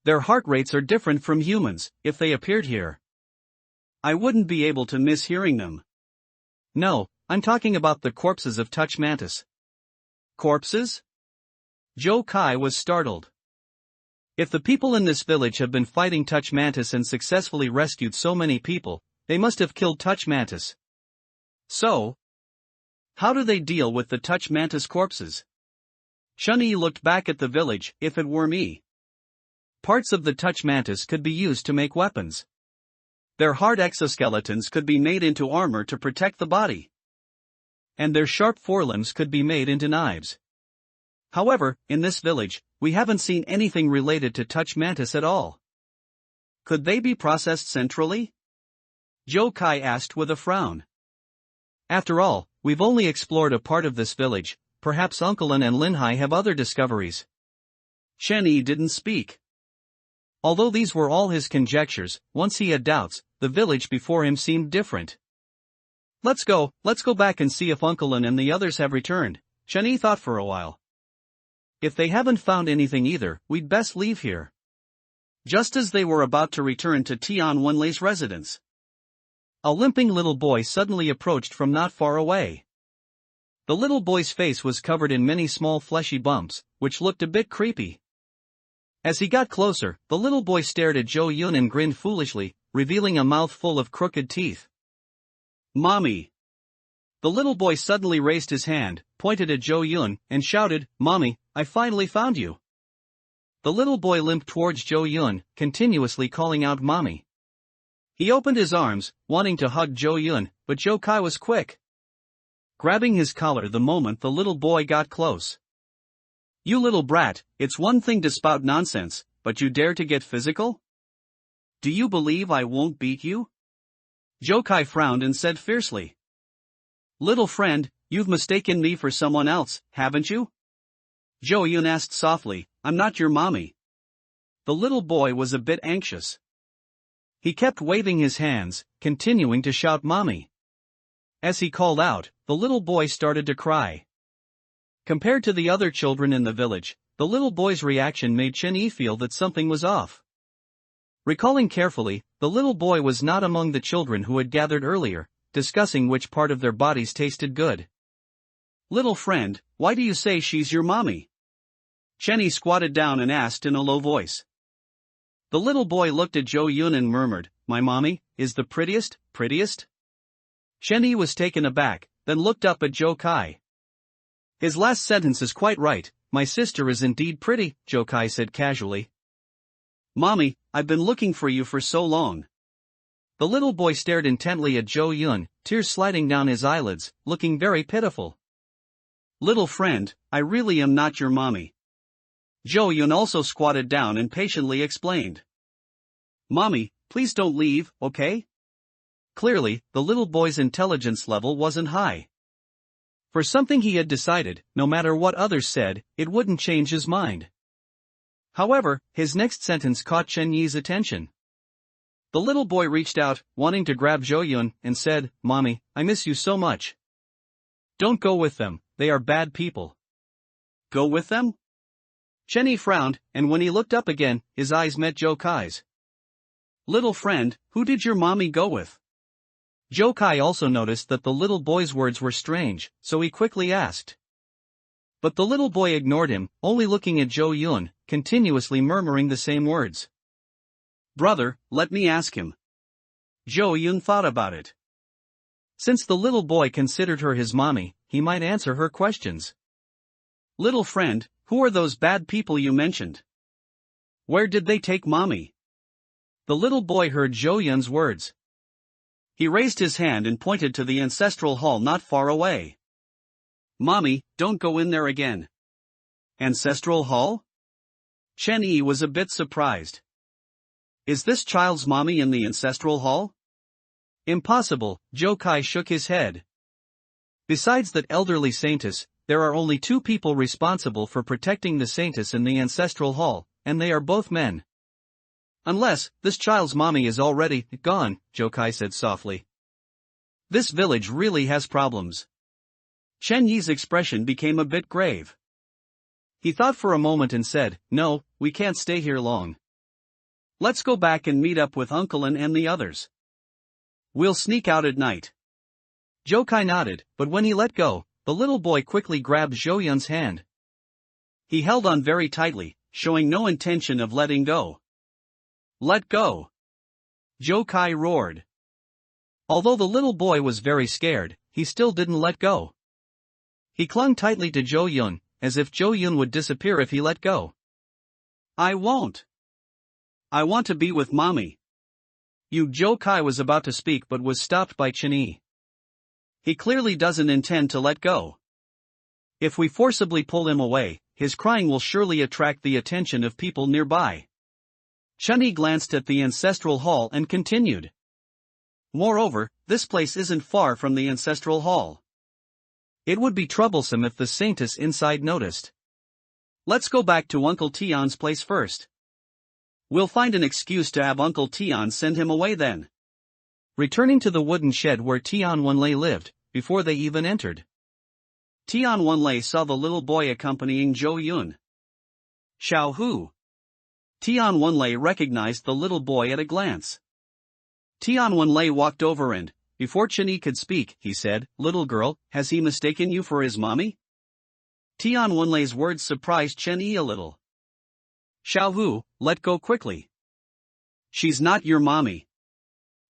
Their heart rates are different from humans. If they appeared here, I wouldn't be able to miss hearing them. No, I'm talking about the corpses of touch mantis. Corpses? Jokai was startled. If the people in this village have been fighting touch mantis and successfully rescued so many people, they must have killed touch mantis. So, how do they deal with the touch mantis corpses? Shunny looked back at the village. If it were me, parts of the touch mantis could be used to make weapons. Their hard exoskeletons could be made into armor to protect the body. And their sharp forelimbs could be made into knives. However, in this village, we haven't seen anything related to touch mantis at all. Could they be processed centrally? Jokai asked with a frown. After all, we've only explored a part of this village. Perhaps Uncle An and Linhai have other discoveries. Chenny didn't speak. Although these were all his conjectures, once he had doubts, the village before him seemed different. Let's go back and see if Uncle An and the others have returned, Chenny thought for a while. If they haven't found anything either, we'd best leave here. Just as they were about to return to Tian Wenlei's residence, a limping little boy suddenly approached from not far away. The little boy's face was covered in many small fleshy bumps, which looked a bit creepy. As he got closer, the little boy stared at Zhou Yun and grinned foolishly, revealing a mouth full of crooked teeth. Mommy! The little boy suddenly raised his hand, pointed at Zhou Yun, and shouted, Mommy, I finally found you! The little boy limped towards Zhou Yun, continuously calling out Mommy. He opened his arms, wanting to hug Zhou Yun, but Jokai was quick, grabbing his collar the moment the little boy got close. You little brat, it's one thing to spout nonsense, but you dare to get physical? Do you believe I won't beat you? Jokai frowned and said fiercely. Little friend, you've mistaken me for someone else, haven't you? Zhou Yun asked softly, I'm not your mommy. The little boy was a bit anxious. He kept waving his hands, continuing to shout Mommy. As he called out, the little boy started to cry. Compared to the other children in the village, the little boy's reaction made Chenyi feel that something was off. Recalling carefully, the little boy was not among the children who had gathered earlier, discussing which part of their bodies tasted good. Little friend, why do you say she's your mommy? Chenyi squatted down and asked in a low voice. The little boy looked at Zhou Yun and murmured, My mommy is the prettiest? Chenyi was taken aback, then looked up at Jokai. His last sentence is quite right, my sister is indeed pretty, Jokai said casually. Mommy, I've been looking for you for so long. The little boy stared intently at Zhou Yun, tears sliding down his eyelids, looking very pitiful. Little friend, I really am not your mommy. Zhou Yun also squatted down and patiently explained. Mommy, please don't leave, okay? Clearly, the little boy's intelligence level wasn't high. For something he had decided, no matter what others said, it wouldn't change his mind. However, his next sentence caught Chen Yi's attention. The little boy reached out, wanting to grab Zhou Yun, and said, Mommy, I miss you so much. Don't go with them, they are bad people. Go with them? Chen Yi frowned, and when he looked up again, his eyes met Jokai's. Little friend, who did your mommy go with? Jokai also noticed that the little boy's words were strange, so he quickly asked. But the little boy ignored him, only looking at Zhou Yun, continuously murmuring the same words. Brother, let me ask him. Zhou Yun thought about it. Since the little boy considered her his mommy, he might answer her questions. Little friend, who are those bad people you mentioned? Where did they take mommy? The little boy heard Zhou Yun's words. He raised his hand and pointed to the ancestral hall not far away. Mommy, don't go in there again. Ancestral hall? Chen Yi was a bit surprised. Is this child's mommy in the ancestral hall? Impossible, Zhou Kai shook his head. Besides that elderly saintess, there are only two people responsible for protecting the saintess in the ancestral hall, and they are both men. Unless, this child's mommy is already gone, Zhou Kai said softly. This village really has problems. Chen Yi's expression became a bit grave. He thought for a moment and said, no, we can't stay here long. Let's go back and meet up with Uncle and the others. We'll sneak out at night. Zhou Kai nodded, but when he let go, the little boy quickly grabbed Zhou Yun's hand. He held on very tightly, showing no intention of letting go. Let go! Zhou Kai roared. Although the little boy was very scared, he still didn't let go. He clung tightly to Zhou Yun, as if Zhou Yun would disappear if he let go. I won't. I want to be with Mommy. Zhou Kai was about to speak but was stopped by Chen Yi. He clearly doesn't intend to let go. If we forcibly pull him away, his crying will surely attract the attention of people nearby. Chen Yi glanced at the ancestral hall and continued. Moreover, this place isn't far from the ancestral hall. It would be troublesome if the saintess inside noticed. Let's go back to Uncle Tian's place first. We'll find an excuse to have Uncle Tian send him away then. Returning to the wooden shed where Tian Wenlei lived, before they even entered, Tian Wenlei saw the little boy accompanying Zhou Yun. Xiao Hu. Tian Wenlei recognized the little boy at a glance. Tian Wenlei walked over and, before Chen Yi could speak, he said, Little girl, has he mistaken you for his mommy? Tian Wenlei's words surprised Chen Yi a little. Xiao Hu, let go quickly. She's not your mommy.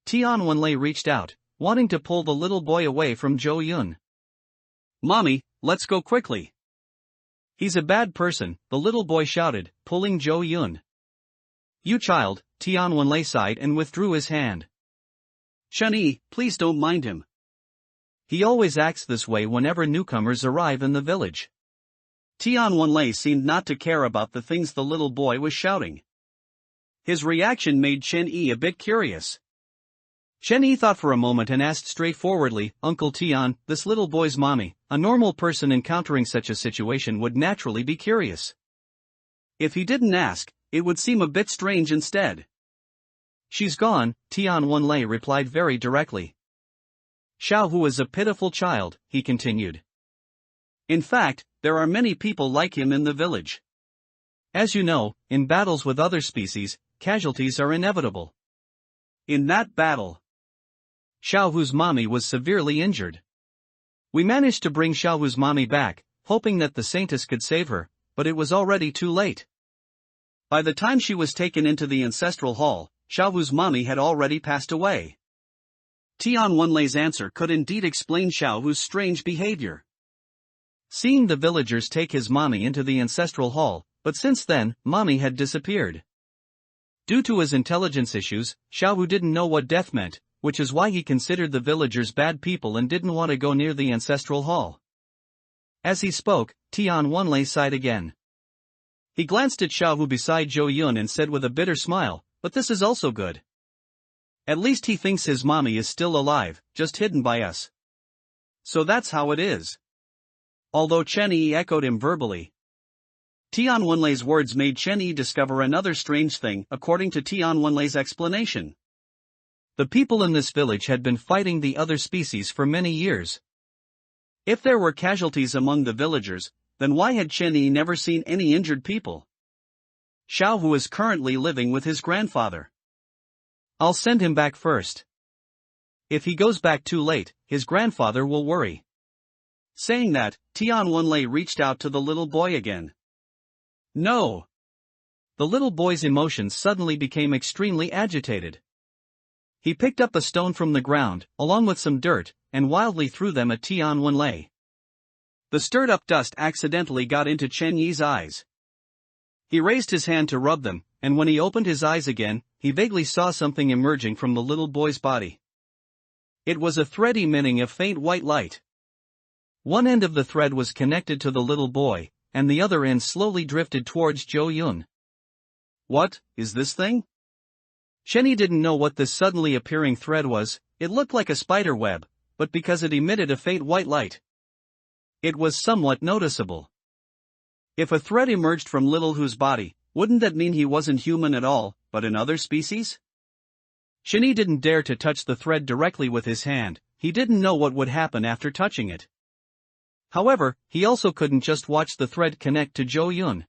Tian Wenlei reached out, wanting to pull the little boy away from Zhou Yun. Mommy, let's go quickly. He's a bad person, the little boy shouted, pulling Zhou Yun. You child, Tian Wenlei sighed and withdrew his hand. Chen Yi, please don't mind him. He always acts this way whenever newcomers arrive in the village. Tian Wenlei seemed not to care about the things the little boy was shouting. His reaction made Chen Yi a bit curious. Chen Yi thought for a moment and asked straightforwardly, Uncle Tian, this little boy's mommy, a normal person encountering such a situation would naturally be curious. If he didn't ask, it would seem a bit strange instead. She's gone, Tian Wenlei replied very directly. Xiao Hu is a pitiful child, he continued. In fact, there are many people like him in the village. As you know, in battles with other species, casualties are inevitable. In that battle, Xiao Hu's mommy was severely injured. We managed to bring Xiao Hu's mommy back, hoping that the saintess could save her, but it was already too late. By the time she was taken into the ancestral hall, Xiao Hu's mommy had already passed away. Tian Wenlei's answer could indeed explain Xiao Hu's strange behavior. Seeing the villagers take his mommy into the ancestral hall, but since then, mommy had disappeared. Due to his intelligence issues, Xiao Hu didn't know what death meant, which is why he considered the villagers bad people and didn't want to go near the ancestral hall. As he spoke, Tian Wenlei sighed again. He glanced at Xiao Hu beside Zhou Yun and said with a bitter smile, but this is also good. At least he thinks his mommy is still alive, just hidden by us. So that's how it is. Although Chen Yi echoed him verbally. Tian Wenlei's words made Chen Yi discover another strange thing according to Tian Wenlei's explanation. The people in this village had been fighting the other species for many years. If there were casualties among the villagers, then why had Chen Yi never seen any injured people? Xiao Hu is currently living with his grandfather. I'll send him back first. If he goes back too late, his grandfather will worry. Saying that, Tian Wenlei reached out to the little boy again. No! The little boy's emotions suddenly became extremely agitated. He picked up a stone from the ground, along with some dirt, and wildly threw them at Tian Wenlei. The stirred-up dust accidentally got into Chen Yi's eyes. He raised his hand to rub them, and when he opened his eyes again, he vaguely saw something emerging from the little boy's body. It was a thread emitting a faint white light. One end of the thread was connected to the little boy, and the other end slowly drifted towards Jo-yun. What is this thing? Chenny didn't know what this suddenly appearing thread was. It looked like a spider web, but because it emitted a faint white light, it was somewhat noticeable. If a thread emerged from Little Who's body, wouldn't that mean he wasn't human at all, but another species? Chenny didn't dare to touch the thread directly with his hand. He didn't know what would happen after touching it. However, he also couldn't just watch the thread connect to Jo-yun.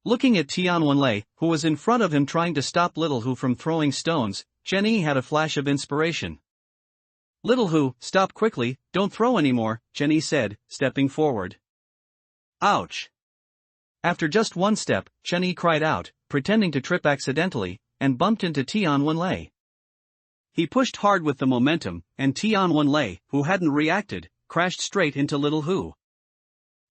Looking at Tianwen-lei, who was in front of him trying to stop Little Who from throwing stones, Chenny had a flash of inspiration. Little Who, stop quickly, don't throw anymore, Chenny said, stepping forward. Ouch! After just one step, Chenny cried out, pretending to trip accidentally, and bumped into Tianwen-lei. He pushed hard with the momentum, and Tianwen-lei, who hadn't reacted, crashed straight into Little Who.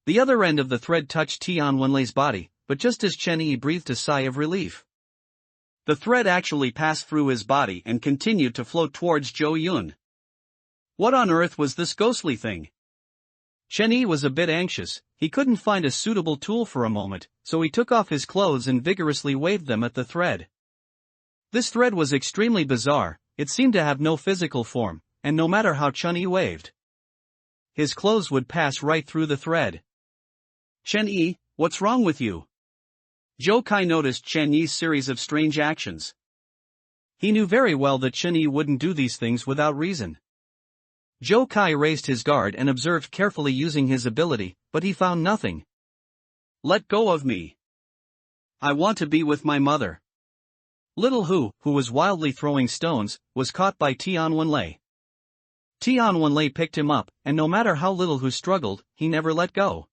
The other end of the thread touched Tianwen-lei's body, but just as Chenny breathed a sigh of relief, the thread actually passed through his body and continued to float towards Jo-yun. What on earth was this ghostly thing? Chenny was a bit anxious. He couldn't find a suitable tool for a moment, so he took off his clothes and vigorously waved them at the thread. This thread was extremely bizarre. It seemed to have no physical form, and no matter how Chenny waved, his clothes would pass right through the thread. Chenny, what's wrong with you? Zhou Kai noticed Chenyi's series of strange actions. He knew very well that Chenny wouldn't do these things without reason. Zhou Kai raised his guard and observed carefully using his ability, but he found nothing. Let go of me. I want to be with my mother. Little Who was wildly throwing stones, was caught by Tianwen-lei. Tianwen-lei picked him up, and no matter how Little Who struggled, he never let go.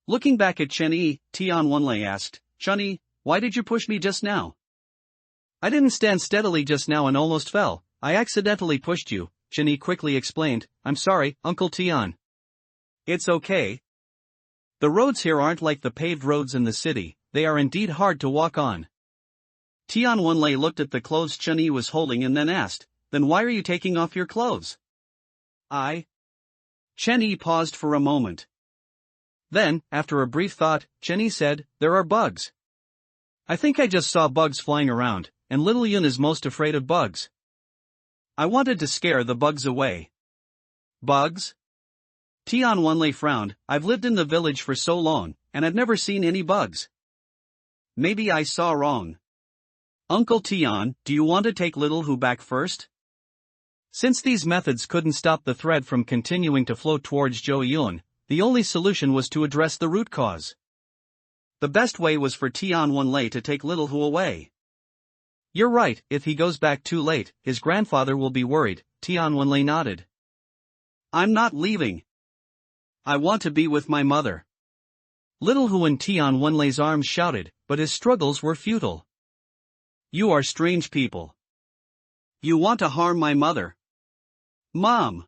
Looking back at Chenny, Tianwen-lei asked, Chenny, why did you push me just now? I didn't stand steadily just now and almost fell. I accidentally pushed you, Chenny quickly explained. I'm sorry, Uncle Tian. It's okay. The roads here aren't like the paved roads in the city, they are indeed hard to walk on. Tianwen-lei looked at the clothes Chenny was holding and then asked, then why are you taking off your clothes? Chenny paused for a moment. Then, after a brief thought, Chenny said, there are bugs. I think I just saw bugs flying around, and Little Yun is most afraid of bugs. I wanted to scare the bugs away. Bugs? Tianwen-lei frowned. I've lived in the village for so long, and I've never seen any bugs. Maybe I saw wrong. Uncle Tian, do you want to take Little Who back first? Since these methods couldn't stop the thread from continuing to float towards Jo-yun, the only solution was to address the root cause. The best way was for Tianwen-lei to take Little Who away. You're right, if he goes back too late, his grandfather will be worried, Tianwen-lei nodded. I'm not leaving. I want to be with my mother. Little Who in Tianwen-lei's arms shouted, but his struggles were futile. You are strange people. You want to harm my mother. Mom.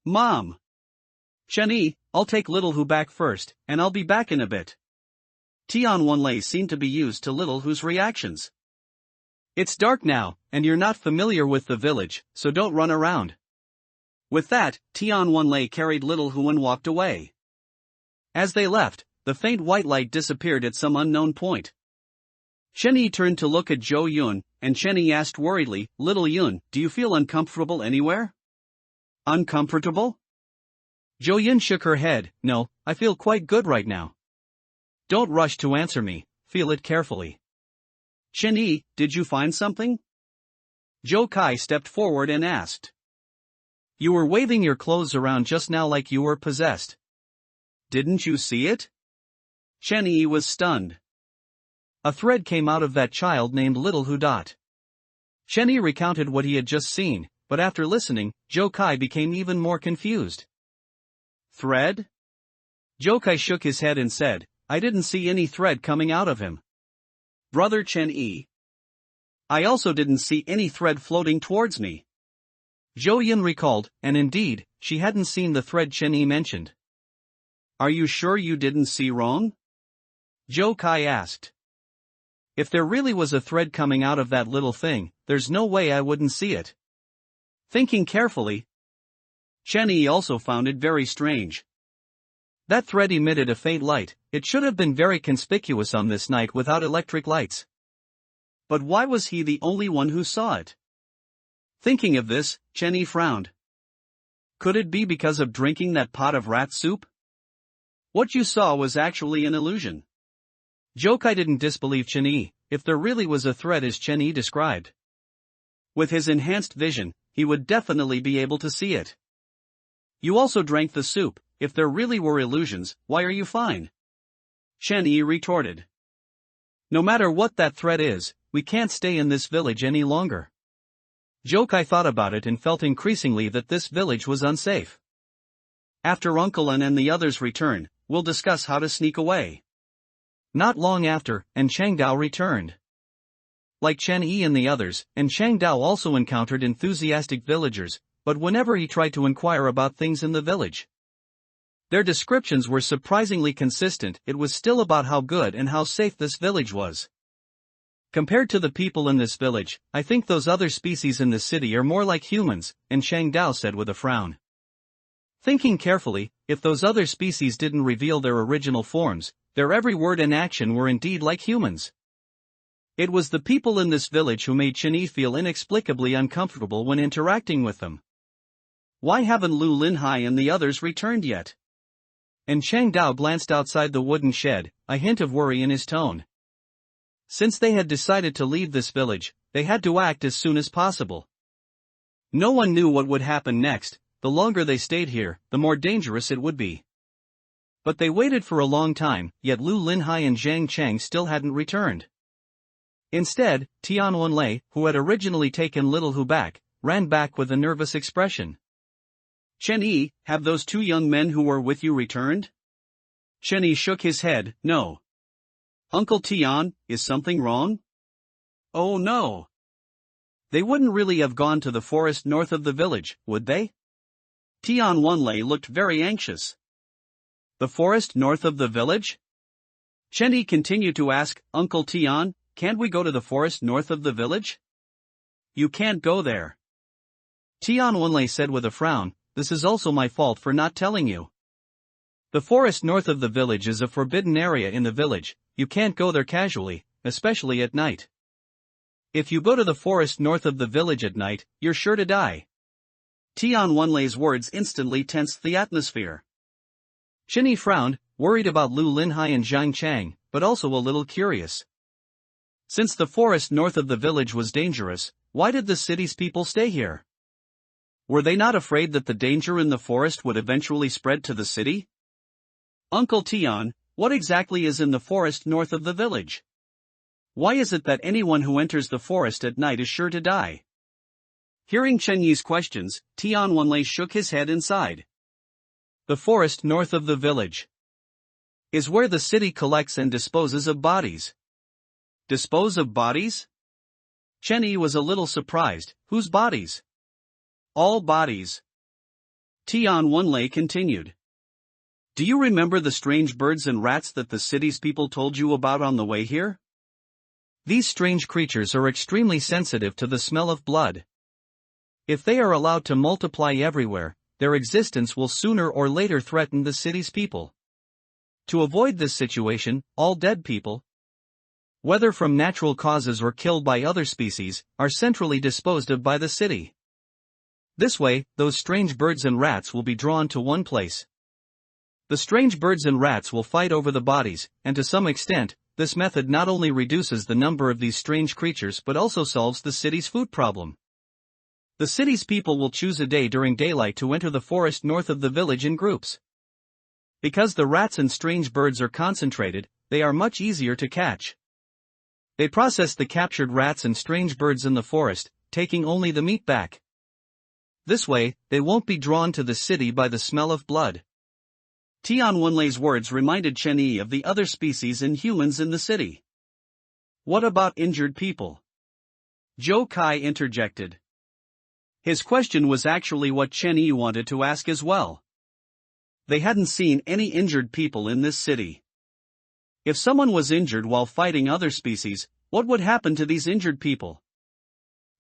Mom. Chenny, I'll take Little Who back first, and I'll be back in a bit. Tianwen-lei seemed to be used to Little Who's reactions. It's dark now, and you're not familiar with the village, so don't run around. With that, Tianwen-lei carried Little Who and walked away. As they left, the faint white light disappeared at some unknown point. Chenny turned to look at Jo-yun, and Chenny asked worriedly, Little Yun, do you feel uncomfortable anywhere? Uncomfortable? Jo-yun shook her head. No, I feel quite good right now. Don't rush to answer me, feel it carefully. Chenny, did you find something? Zhou Kai stepped forward and asked. You were waving your clothes around just now like you were possessed. Didn't you see it? Chenny was stunned. A thread came out of that child named Little Who. Chenny recounted what he had just seen, but after listening, Zhou Kai became even more confused. Thread? Zhou Kai shook his head and said, I didn't see any thread coming out of him. Brother Chenyi. I also didn't see any thread floating towards me. Jo-yun recalled, and indeed, she hadn't seen the thread Chenyi mentioned. Are you sure you didn't see wrong? Zhou Kai asked. If there really was a thread coming out of that little thing, there's no way I wouldn't see it. Thinking carefully, Chen Yi also found it very strange. That thread emitted a faint light. It should have been very conspicuous on this night without electric lights. But why was he the only one who saw it? Thinking of this, Chen Yi frowned. Could it be because of drinking that pot of rat soup? What you saw was actually an illusion. Jokai didn't disbelieve Chen Yi, if there really was a thread as Chen Yi described. With his enhanced vision, he would definitely be able to see it. You also drank the soup. If there really were illusions, why are you fine? Chen Yi retorted. No matter what that threat is, we can't stay in this village any longer. Jokai thought about it and felt increasingly that this village was unsafe. After Uncle An and the others return, we'll discuss how to sneak away. Not long after, and Changdao returned. Like Chen Yi and the others, and Changdao also encountered enthusiastic villagers, but whenever he tried to inquire about things in the village, their descriptions were surprisingly consistent. It was still about how good and how safe this village was. Compared to the people in this village, I think those other species in the city are more like humans, and Changdao said with a frown. Thinking carefully, if those other species didn't reveal their original forms, their every word and action were indeed like humans. It was the people in this village who made Chen Yi feel inexplicably uncomfortable when interacting with them. Why haven't Lu Linhai and the others returned yet? And Changdao glanced outside the wooden shed, a hint of worry in his tone. Since they had decided to leave this village, they had to act as soon as possible. No one knew what would happen next. The longer they stayed here, the more dangerous it would be. But they waited for a long time, yet Lu Linhai and Zhang Chang still hadn't returned. Instead, Tian Wenlei, who had originally taken Little Hu back, ran back with a nervous expression. Chen Yi, have those two young men who were with you returned? Chen Yi shook his head, no. Uncle Tian, is something wrong? Oh no. They wouldn't really have gone to the forest north of the village, would they? Tian Wenlei looked very anxious. The forest north of the village? Chen Yi continued to ask, Uncle Tian, can't we go to the forest north of the village? You can't go there. Tian Wenlei said with a frown, this is also my fault for not telling you. The forest north of the village is a forbidden area in the village. You can't go there casually, especially at night. If you go to the forest north of the village at night, you're sure to die. Tian Wenlei's words instantly tensed the atmosphere. Chen Yi frowned, worried about Lu Linhai and Zhang Chang, but also a little curious. Since the forest north of the village was dangerous, why did the city's people stay here? Were they not afraid that the danger in the forest would eventually spread to the city? Uncle Tian, what exactly is in the forest north of the village? Why is it that anyone who enters the forest at night is sure to die? Hearing Chen Yi's questions, Tian Wenlei shook his head and sighed. The forest north of the village is where the city collects and disposes of bodies. Dispose of bodies? Chen Yi was a little surprised. Whose bodies? All bodies. Tian Wenlei continued. Do you remember the strange birds and rats that the city's people told you about on the way here? These strange creatures are extremely sensitive to the smell of blood. If they are allowed to multiply everywhere, their existence will sooner or later threaten the city's people. To avoid this situation, all dead people, whether from natural causes or killed by other species, are centrally disposed of by the city. This way, those strange birds and rats will be drawn to one place. The strange birds and rats will fight over the bodies, and to some extent, this method not only reduces the number of these strange creatures but also solves the city's food problem. The city's people will choose a day during daylight to enter the forest north of the village in groups. Because the rats and strange birds are concentrated, they are much easier to catch. They process the captured rats and strange birds in the forest, taking only the meat back. This way, they won't be drawn to the city by the smell of blood. Tian Wenlei's words reminded Chen Yi of the other species and humans in the city. What about injured people? Zhou Kai interjected. His question was actually what Chen Yi wanted to ask as well. They hadn't seen any injured people in this city. If someone was injured while fighting other species, what would happen to these injured people?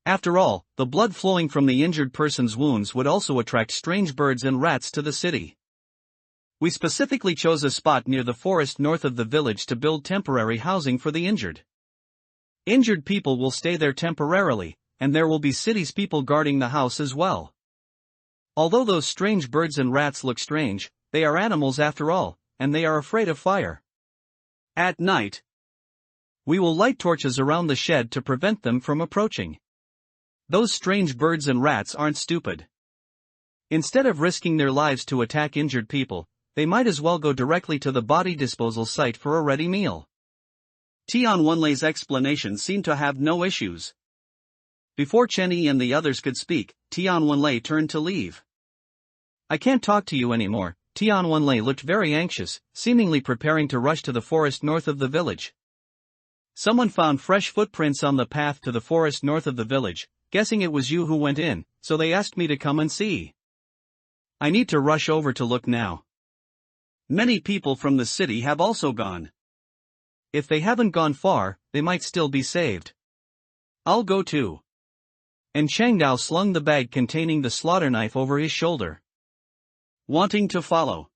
After all, the blood flowing from the injured person's wounds would also attract strange birds and rats to the city. We specifically chose a spot near the forest north of the village to build temporary housing for the injured. Injured people will stay there temporarily, and there will be city's people guarding the house as well. Although those strange birds and rats look strange, they are animals after all, and they are afraid of fire. At night, we will light torches around the shed to prevent them from approaching. Those strange birds and rats aren't stupid. Instead of risking their lives to attack injured people, they might as well go directly to the body disposal site for a ready meal. Tian Wenlei's explanation seemed to have no issues. Before Chen Yi and the others could speak, Tian Wenlei turned to leave. I can't talk to you anymore. Tian Wenlei looked very anxious, seemingly preparing to rush to the forest north of the village. Someone found fresh footprints on the path to the forest north of the village, guessing it was you who went in, so they asked me to come and see. I need to rush over to look now. Many people from the city have also gone. If they haven't gone far, they might still be saved. I'll go too. And Changdao slung the bag containing the slaughter knife over his shoulder. Wanting to follow.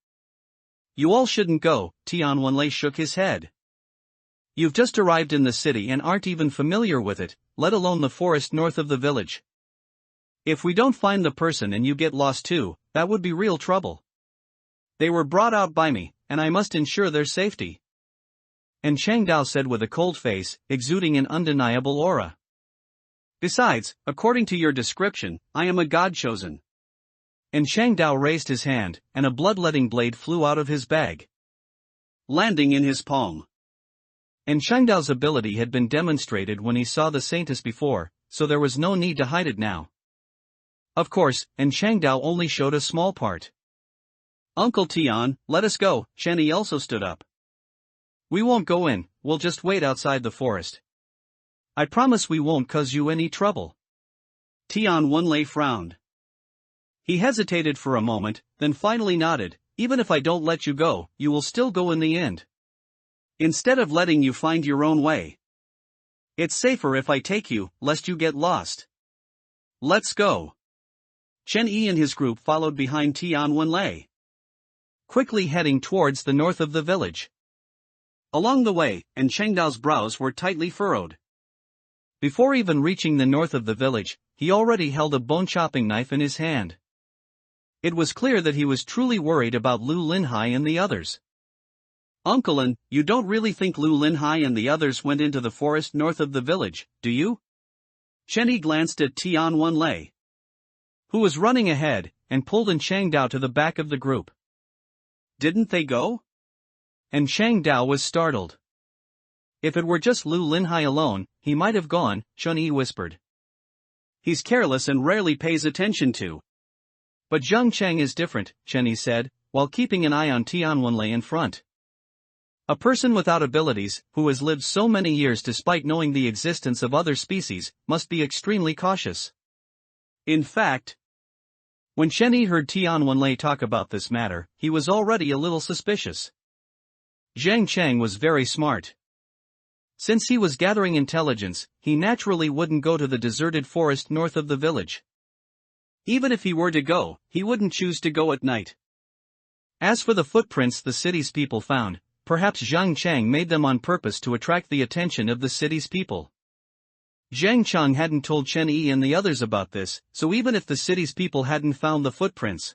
You all shouldn't go, Tian Wenlei shook his head. You've just arrived in the city and aren't even familiar with it, let alone the forest north of the village. If we don't find the person and you get lost too, that would be real trouble. They were brought out by me, and I must ensure their safety. And Changdao said with a cold face, exuding an undeniable aura. Besides, according to your description, I am a god chosen. And Changdao raised his hand, and a bloodletting blade flew out of his bag, landing in his palm. And Changdao's ability had been demonstrated when he saw the saintess before, so there was no need to hide it now. Of course, and Changdao only showed a small part. Uncle Tian, let us go, Chen Yi also stood up. We won't go in, we'll just wait outside the forest. I promise we won't cause you any trouble. Tian Wenlei frowned. He hesitated for a moment, then finally nodded. Even if I don't let you go, you will still go in the end. Instead of letting you find your own way. It's safer if I take you, lest you get lost. Let's go. Chen Yi and his group followed behind Tian Wenlei, quickly heading towards the north of the village. Along the way, and Chengdao's brows were tightly furrowed. Before even reaching the north of the village, he already held a bone-chopping knife in his hand. It was clear that he was truly worried about Lu Linhai and the others. Uncle An, you don't really think Lu Linhai and the others went into the forest north of the village, do you? Chen Yi glanced at Tian Wenlei, who was running ahead, and pulled in Changdao to the back of the group. Didn't they go? And Changdao was startled. If it were just Lu Linhai alone, he might have gone, Chen Yi whispered. He's careless and rarely pays attention to. But Zheng Cheng is different, Chen Yi said, while keeping an eye on Tian Wenlei in front. A person without abilities, who has lived so many years despite knowing the existence of other species, must be extremely cautious. In fact, when Chen Yi heard Tian Wenlei talk about this matter, he was already a little suspicious. Zhang Cheng was very smart. Since he was gathering intelligence, he naturally wouldn't go to the deserted forest north of the village. Even if he were to go, he wouldn't choose to go at night. As for the footprints the city's people found, perhaps Zhang Cheng made them on purpose to attract the attention of the city's people. Zhang Cheng hadn't told Chen Yi and the others about this, so even if the city's people hadn't found the footprints,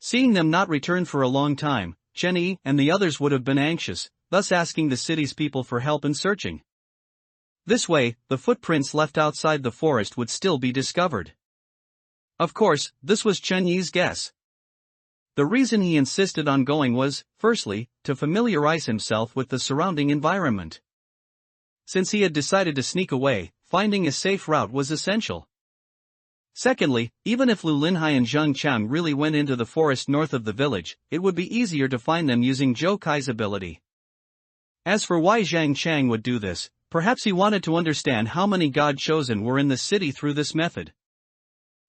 seeing them not return for a long time, Chen Yi and the others would have been anxious, thus asking the city's people for help in searching. This way, the footprints left outside the forest would still be discovered. Of course, this was Chen Yi's guess. The reason he insisted on going was, firstly, to familiarize himself with the surrounding environment. Since he had decided to sneak away, finding a safe route was essential. Secondly, even if Lu Linhai and Zheng Chang really went into the forest north of the village, it would be easier to find them using Zhou Kai's ability. As for why Zhang Chang would do this, perhaps he wanted to understand how many God Chosen were in the city through this method.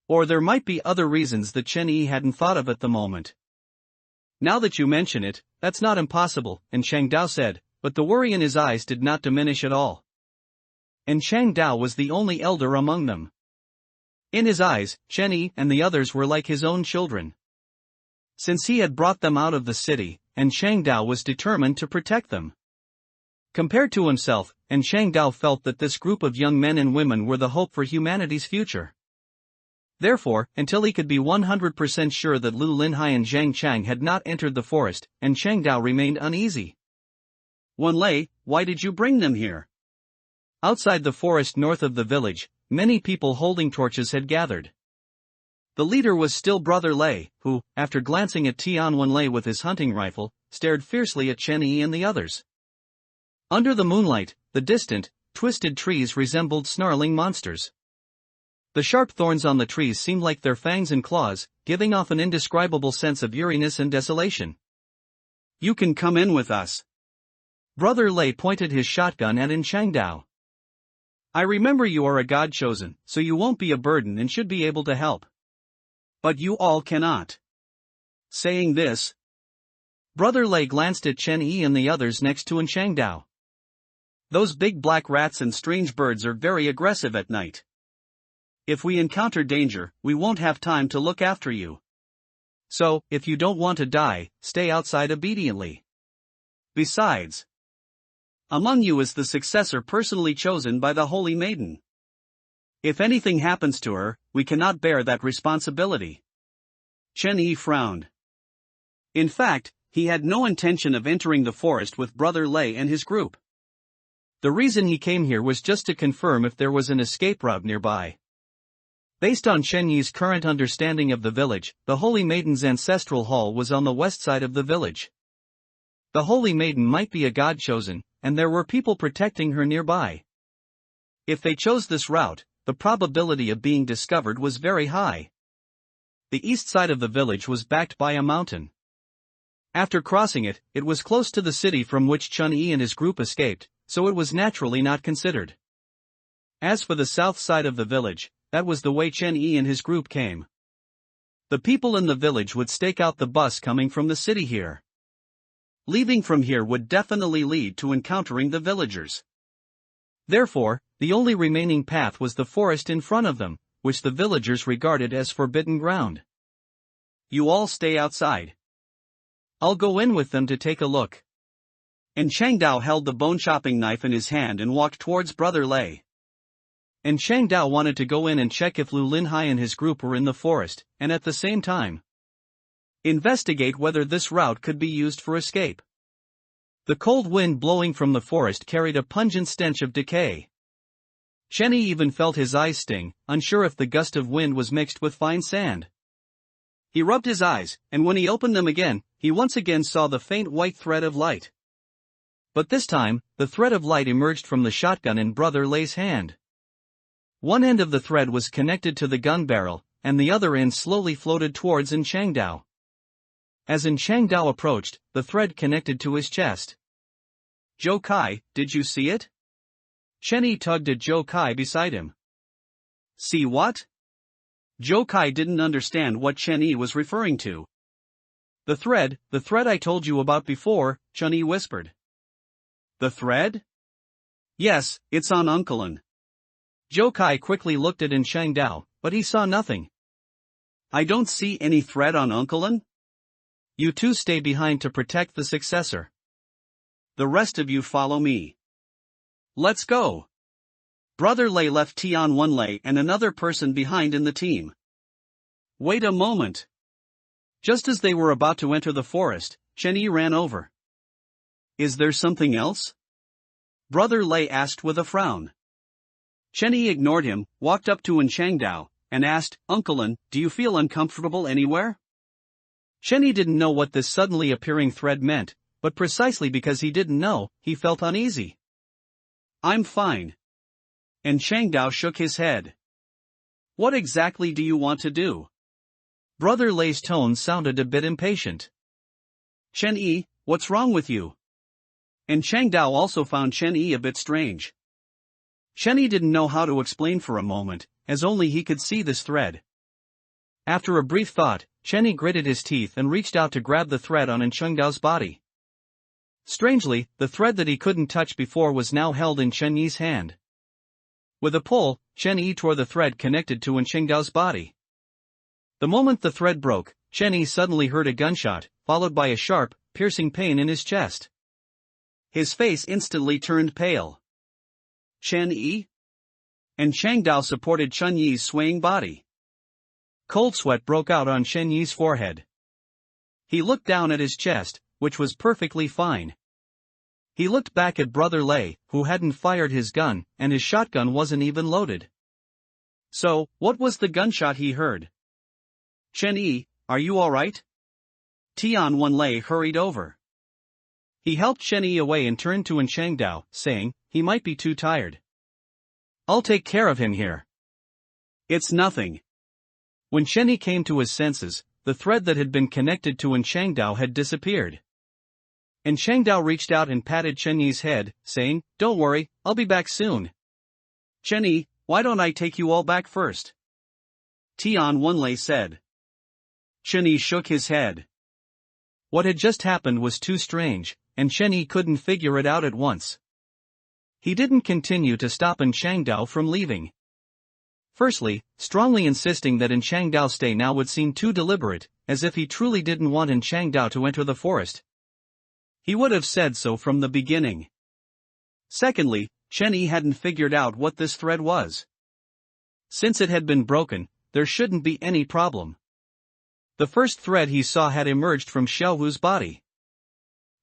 Or there might be other reasons that Chen Yi hadn't thought of at the moment. Now that you mention it, that's not impossible, and Changdao said, but the worry in his eyes did not diminish at all. and Chang Dao was the only elder among them. In his eyes, Chen Yi and the others were like his own children. Since he had brought them out of the city, and Chang Dao was determined to protect them. Compared to himself, and Chang Dao felt that this group of young men and women were the hope for humanity's future. Therefore, until he could be 100% sure that Lu Linhai and Zhang Chang had not entered the forest, and Chang Dao remained uneasy. Wenlei, why did you bring them here? Outside the forest north of the village, many people holding torches had gathered. The leader was still Brother Lei, who, after glancing at Tian Wenlei with his hunting rifle, stared fiercely at Chen Yi and the others. Under the moonlight, the distant, twisted trees resembled snarling monsters. The sharp thorns on the trees seemed like their fangs and claws, giving off an indescribable sense of eeriness and desolation. You can come in with us. Brother Lei pointed his shotgun at Chang Dao. I remember you are a god chosen, so you won't be a burden and should be able to help. But you all cannot. Saying this, Brother Lei glanced at Chen Yi and the others next to Chang Dao. Those big black rats and strange birds are very aggressive at night. If we encounter danger, we won't have time to look after you. So, if you don't want to die, stay outside obediently. Besides, among you is the successor personally chosen by the Holy Maiden. If anything happens to her, we cannot bear that responsibility. Chen Yi frowned. In fact, he had no intention of entering the forest with Brother Lei and his group. The reason he came here was just to confirm if there was an escape route nearby. Based on Chen Yi's current understanding of the village, the Holy Maiden's ancestral hall was on the west side of the village. The Holy Maiden might be a god chosen, and there were people protecting her nearby. If they chose this route, the probability of being discovered was very high. The east side of the village was backed by a mountain. After crossing it, it was close to the city from which Chen Yi and his group escaped, so it was naturally not considered. As for the south side of the village, that was the way Chen Yi and his group came. The people in the village would stake out the bus coming from the city here. Leaving from here would definitely lead to encountering the villagers. Therefore, the only remaining path was the forest in front of them, which the villagers regarded as forbidden ground. You all stay outside. I'll go in with them to take a look. And Chang Dao held the bone-chopping knife in his hand and walked towards Brother Lei. And Chang Dao wanted to go in and check if Lu Linhai and his group were in the forest, and at the same time, investigate whether this route could be used for escape. The cold wind blowing from the forest carried a pungent stench of decay. Chen Yi even felt his eyes sting, unsure if the gust of wind was mixed with fine sand. He rubbed his eyes, and when he opened them again, he once again saw the faint white thread of light. But this time, the thread of light emerged from the shotgun in Brother Lei's hand. One end of the thread was connected to the gun barrel, and the other end slowly floated towards Chang Dao. As Chang Dao approached, the thread connected to his chest. Zhou Kai, did you see it? Chen Yi tugged at Zhou Kai beside him. See what? Zhou Kai didn't understand what Chen Yi was referring to. The thread I told you about before, Chen Yi whispered. The thread? Yes, it's on Uncle. Zhou Kai quickly looked at Chang Dao, but he saw nothing. I don't see any thread on Uncle. You two stay behind to protect the successor. The rest of you follow me. Let's go. Brother Lei left Tian Wenlei and another person behind in the team. Wait a moment. Just as they were about to enter the forest, Chen Yi ran over. Is there something else? Brother Lei asked with a frown. Chen Yi ignored him, walked up to Chang Dao, and asked, Uncle, do you feel uncomfortable anywhere? Chen Yi didn't know what this suddenly appearing thread meant, but precisely because he didn't know, he felt uneasy. I'm fine. And Chang Dao shook his head. What exactly do you want to do? Brother Lei's tone sounded a bit impatient. Chen Yi, what's wrong with you? And Chang Dao also found Chen Yi a bit strange. Chen Yi didn't know how to explain for a moment, as only he could see this thread. After a brief thought, Chen Yi gritted his teeth and reached out to grab the thread on Chang Dao's body. Strangely, the thread that he couldn't touch before was now held in Chen Yi's hand. With a pull, Chen Yi tore the thread connected to Wenchengdao's body. The moment the thread broke, Chen Yi suddenly heard a gunshot, followed by a sharp, piercing pain in his chest. His face instantly turned pale. Chen Yi? And Chengdao supported Chen Yi's swaying body. Cold sweat broke out on Chen Yi's forehead. He looked down at his chest, which was perfectly fine. He looked back at Brother Lei, who hadn't fired his gun, and his shotgun wasn't even loaded. So, what was the gunshot he heard? Chen Yi, are you alright? Tian Wenlei hurried over. He helped Chen Yi away and turned to Wenchengdao, saying, he might be too tired. I'll take care of him here. It's nothing. When Chen Yi came to his senses, the thread that had been connected to Wenchengdao had disappeared. And Chengdao reached out and patted Chen Yi's head, saying, don't worry, I'll be back soon. Chen Yi, why don't I take you all back first? Tian Wenlei said. Chen Yi shook his head. What had just happened was too strange, and Chen Yi couldn't figure it out at once. He didn't continue to stop Chengdao from leaving. Firstly, strongly insisting that Chengdao stay now would seem too deliberate, as if he truly didn't want Chengdao to enter the forest. He would have said so from the beginning. Secondly, Chen Yi hadn't figured out what this thread was. Since it had been broken, there shouldn't be any problem. The first thread he saw had emerged from Xiaohu's body.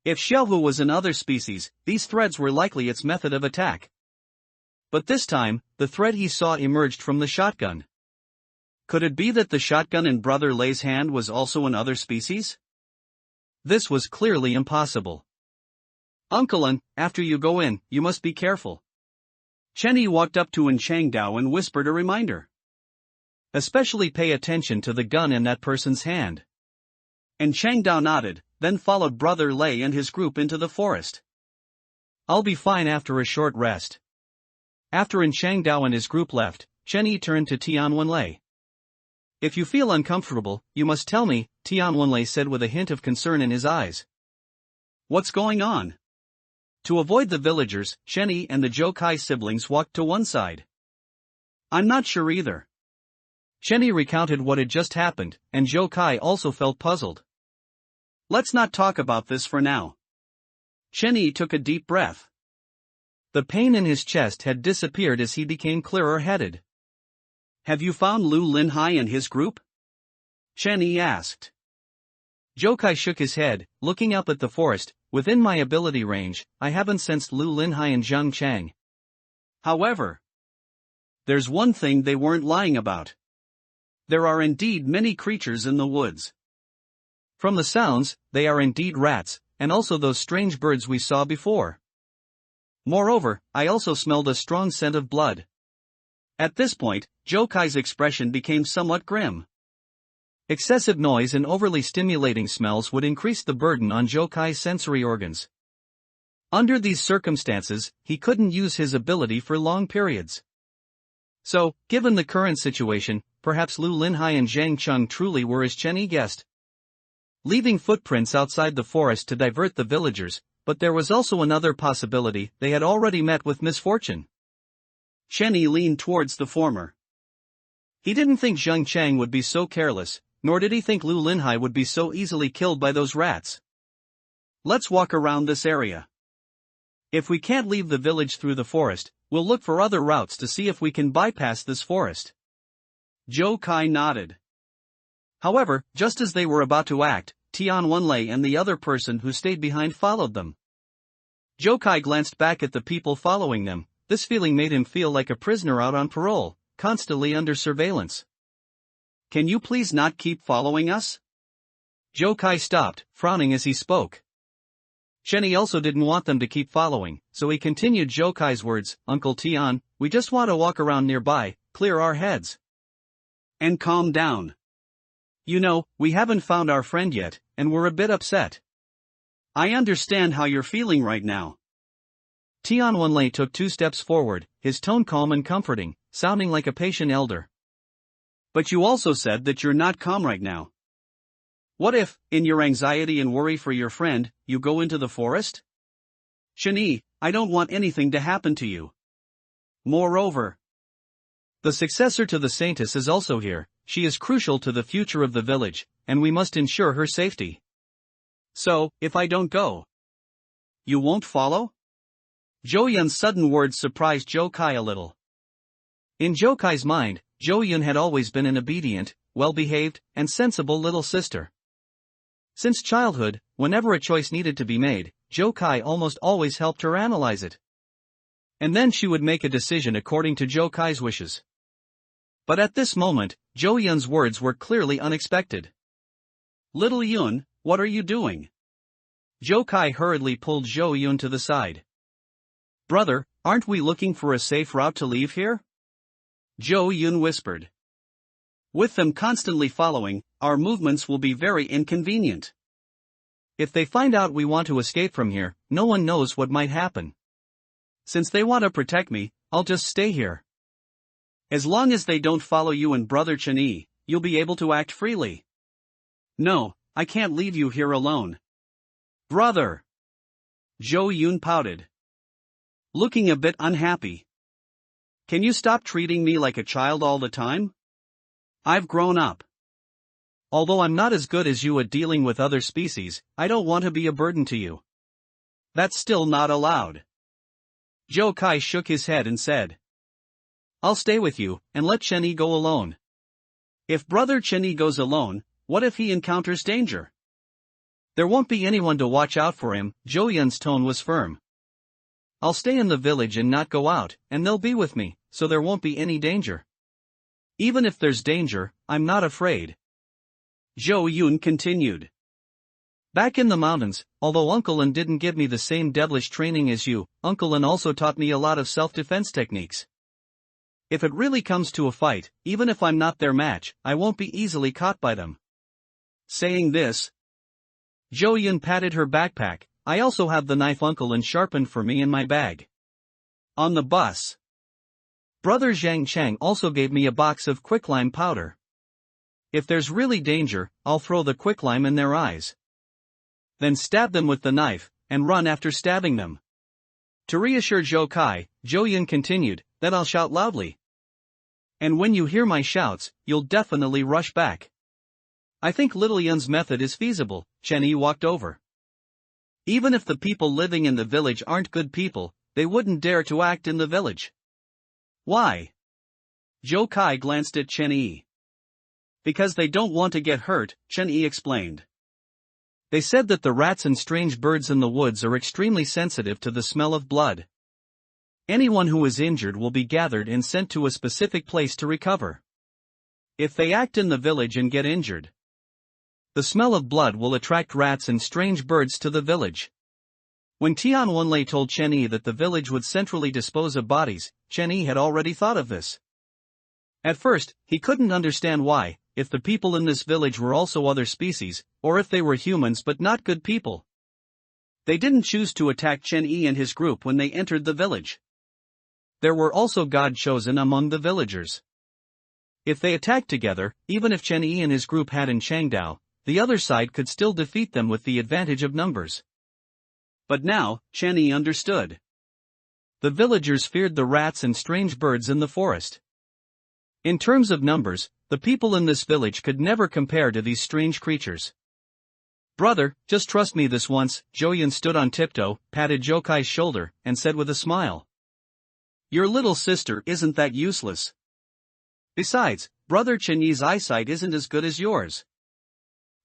If Xiaohu was another species, these threads were likely its method of attack. But this time, the thread he saw emerged from the shotgun. Could it be that the shotgun in Brother Lei's hand was also another species? This was clearly impossible. Uncle, after you go in, you must be careful. Chen Yi walked up to Chengdao and whispered a reminder. Especially pay attention to the gun in that person's hand. And Chengdao nodded, then followed Brother Lei and his group into the forest. I'll be fine after a short rest. After Chengdao and his group left, Chen Yi turned to Tian Wenlei. If you feel uncomfortable, you must tell me, Tian Wenlei said with a hint of concern in his eyes. What's going on? To avoid the villagers, Chen Yi and the Zhou Kai siblings walked to one side. I'm not sure either. Chen Yi recounted what had just happened, and Zhou Kai also felt puzzled. Let's not talk about this for now. Chen Yi took a deep breath. The pain in his chest had disappeared as he became clearer-headed. Have you found Lu Linhai and his group? Chen Yi asked. Zhou Kai shook his head, looking up at the forest. Within my ability range, I haven't sensed Lu Linhai and Zhang Chang. However, there's one thing they weren't lying about. There are indeed many creatures in the woods. From the sounds, they are indeed rats, and also those strange birds we saw before. Moreover, I also smelled a strong scent of blood. At this point, Zhou Kai's expression became somewhat grim. Excessive noise and overly stimulating smells would increase the burden on Zhou Kai's sensory organs. Under these circumstances, he couldn't use his ability for long periods. So, given the current situation, perhaps Lu Linhai and Zhang Cheng truly were as Chen Yi guessed. Leaving footprints outside the forest to divert the villagers, but there was also another possibility: they had already met with misfortune. Chen Yi leaned towards the former. He didn't think Zhang Chang would be so careless, nor did he think Lu Linhai would be so easily killed by those rats. Let's walk around this area. If we can't leave the village through the forest, we'll look for other routes to see if we can bypass this forest. Zhou Kai nodded. However, just as they were about to act, Tian Wenlei and the other person who stayed behind followed them. Zhou Kai glanced back at the people following them. This feeling made him feel like a prisoner out on parole, constantly under surveillance. Can you please not keep following us? Zhou Kai stopped, frowning as he spoke. Chen Yi also didn't want them to keep following, so he continued Zhou Kai's words. Uncle Tian, we just want to walk around nearby, clear our heads. And calm down. You know, we haven't found our friend yet, and we're a bit upset. I understand how you're feeling right now. Tian Wenlei took 2 steps forward, his tone calm and comforting, sounding like a patient elder. But you also said that you're not calm right now. What if, in your anxiety and worry for your friend, you go into the forest? Chen Yi, I don't want anything to happen to you. Moreover, The successor to the saintess is also here. She is crucial to the future of the village, and we must ensure her safety. So, if I don't go, you won't follow? Zhou Yun's sudden words surprised Zhou Kai a little. In Zhou Kai's mind, Zhou Yun had always been an obedient, well-behaved, and sensible little sister. Since childhood, whenever a choice needed to be made, Zhou Kai almost always helped her analyze it. And then she would make a decision according to Zhou Kai's wishes. But at this moment, Zhou Yun's words were clearly unexpected. Little Yun, what are you doing? Zhou Kai hurriedly pulled Zhou Yun to the side. Brother, aren't we looking for a safe route to leave here? Zhou Yun whispered. With them constantly following, our movements will be very inconvenient. If they find out we want to escape from here, no one knows what might happen. Since they want to protect me, I'll just stay here. As long as they don't follow you and Brother Chen-Yi, you'll be able to act freely. No, I can't leave you here alone. Brother! Zhou Yun pouted, looking a bit unhappy. Can you stop treating me like a child all the time? I've grown up. Although I'm not as good as you at dealing with other species, I don't want to be a burden to you. That's still not allowed. Zhou Kai shook his head and said, I'll stay with you, and let Chen-Yi go alone. If Brother Chen-Yi goes alone, what if he encounters danger? There won't be anyone to watch out for him. Zhou Yun's tone was firm. I'll stay in the village and not go out, and they'll be with me, so there won't be any danger. Even if there's danger, I'm not afraid. Zhou Yun continued. Back in the mountains, although Uncle Lin didn't give me the same devilish training as you, Uncle Lin also taught me a lot of self-defense techniques. If it really comes to a fight, even if I'm not their match, I won't be easily caught by them. Saying this, Zhou Yun patted her backpack. I also have the knife Uncle Lin sharpened for me in my bag. On the bus, Brother Zhang Chang also gave me a box of quicklime powder. If there's really danger, I'll throw the quicklime in their eyes. Then stab them with the knife, and run after stabbing them. To reassure Zhou Kai, Zhou Yun continued, then I'll shout loudly. And when you hear my shouts, you'll definitely rush back. I think Little Yun's method is feasible. Chen-Yi walked over. Even if the people living in the village aren't good people, they wouldn't dare to act in the village. Why? Zhou Kai glanced at Chen-Yi. Because they don't want to get hurt, Chen-Yi explained. They said that the rats and strange birds in the woods are extremely sensitive to the smell of blood. Anyone who is injured will be gathered and sent to a specific place to recover. If they act in the village and get injured, the smell of blood will attract rats and strange birds to the village. When Tian Wenlei told Chen-Yi that the village would centrally dispose of bodies, Chen-Yi had already thought of this. At first, he couldn't understand why, if the people in this village were also other species, or if they were humans but not good people. They didn't choose to attack Chen-Yi and his group when they entered the village. There were also God-chosen among the villagers. If they attacked together, even if Chen-Yi and his group had in Changdao, the other side could still defeat them with the advantage of numbers. But now, Chen-Yi understood. The villagers feared the rats and strange birds in the forest. In terms of numbers, the people in this village could never compare to these strange creatures. Brother, just trust me this once. Zhou Yun stood on tiptoe, patted Zhou Kai's shoulder, and said with a smile. Your little sister isn't that useless. Besides, Brother Chen-Yi's eyesight isn't as good as yours.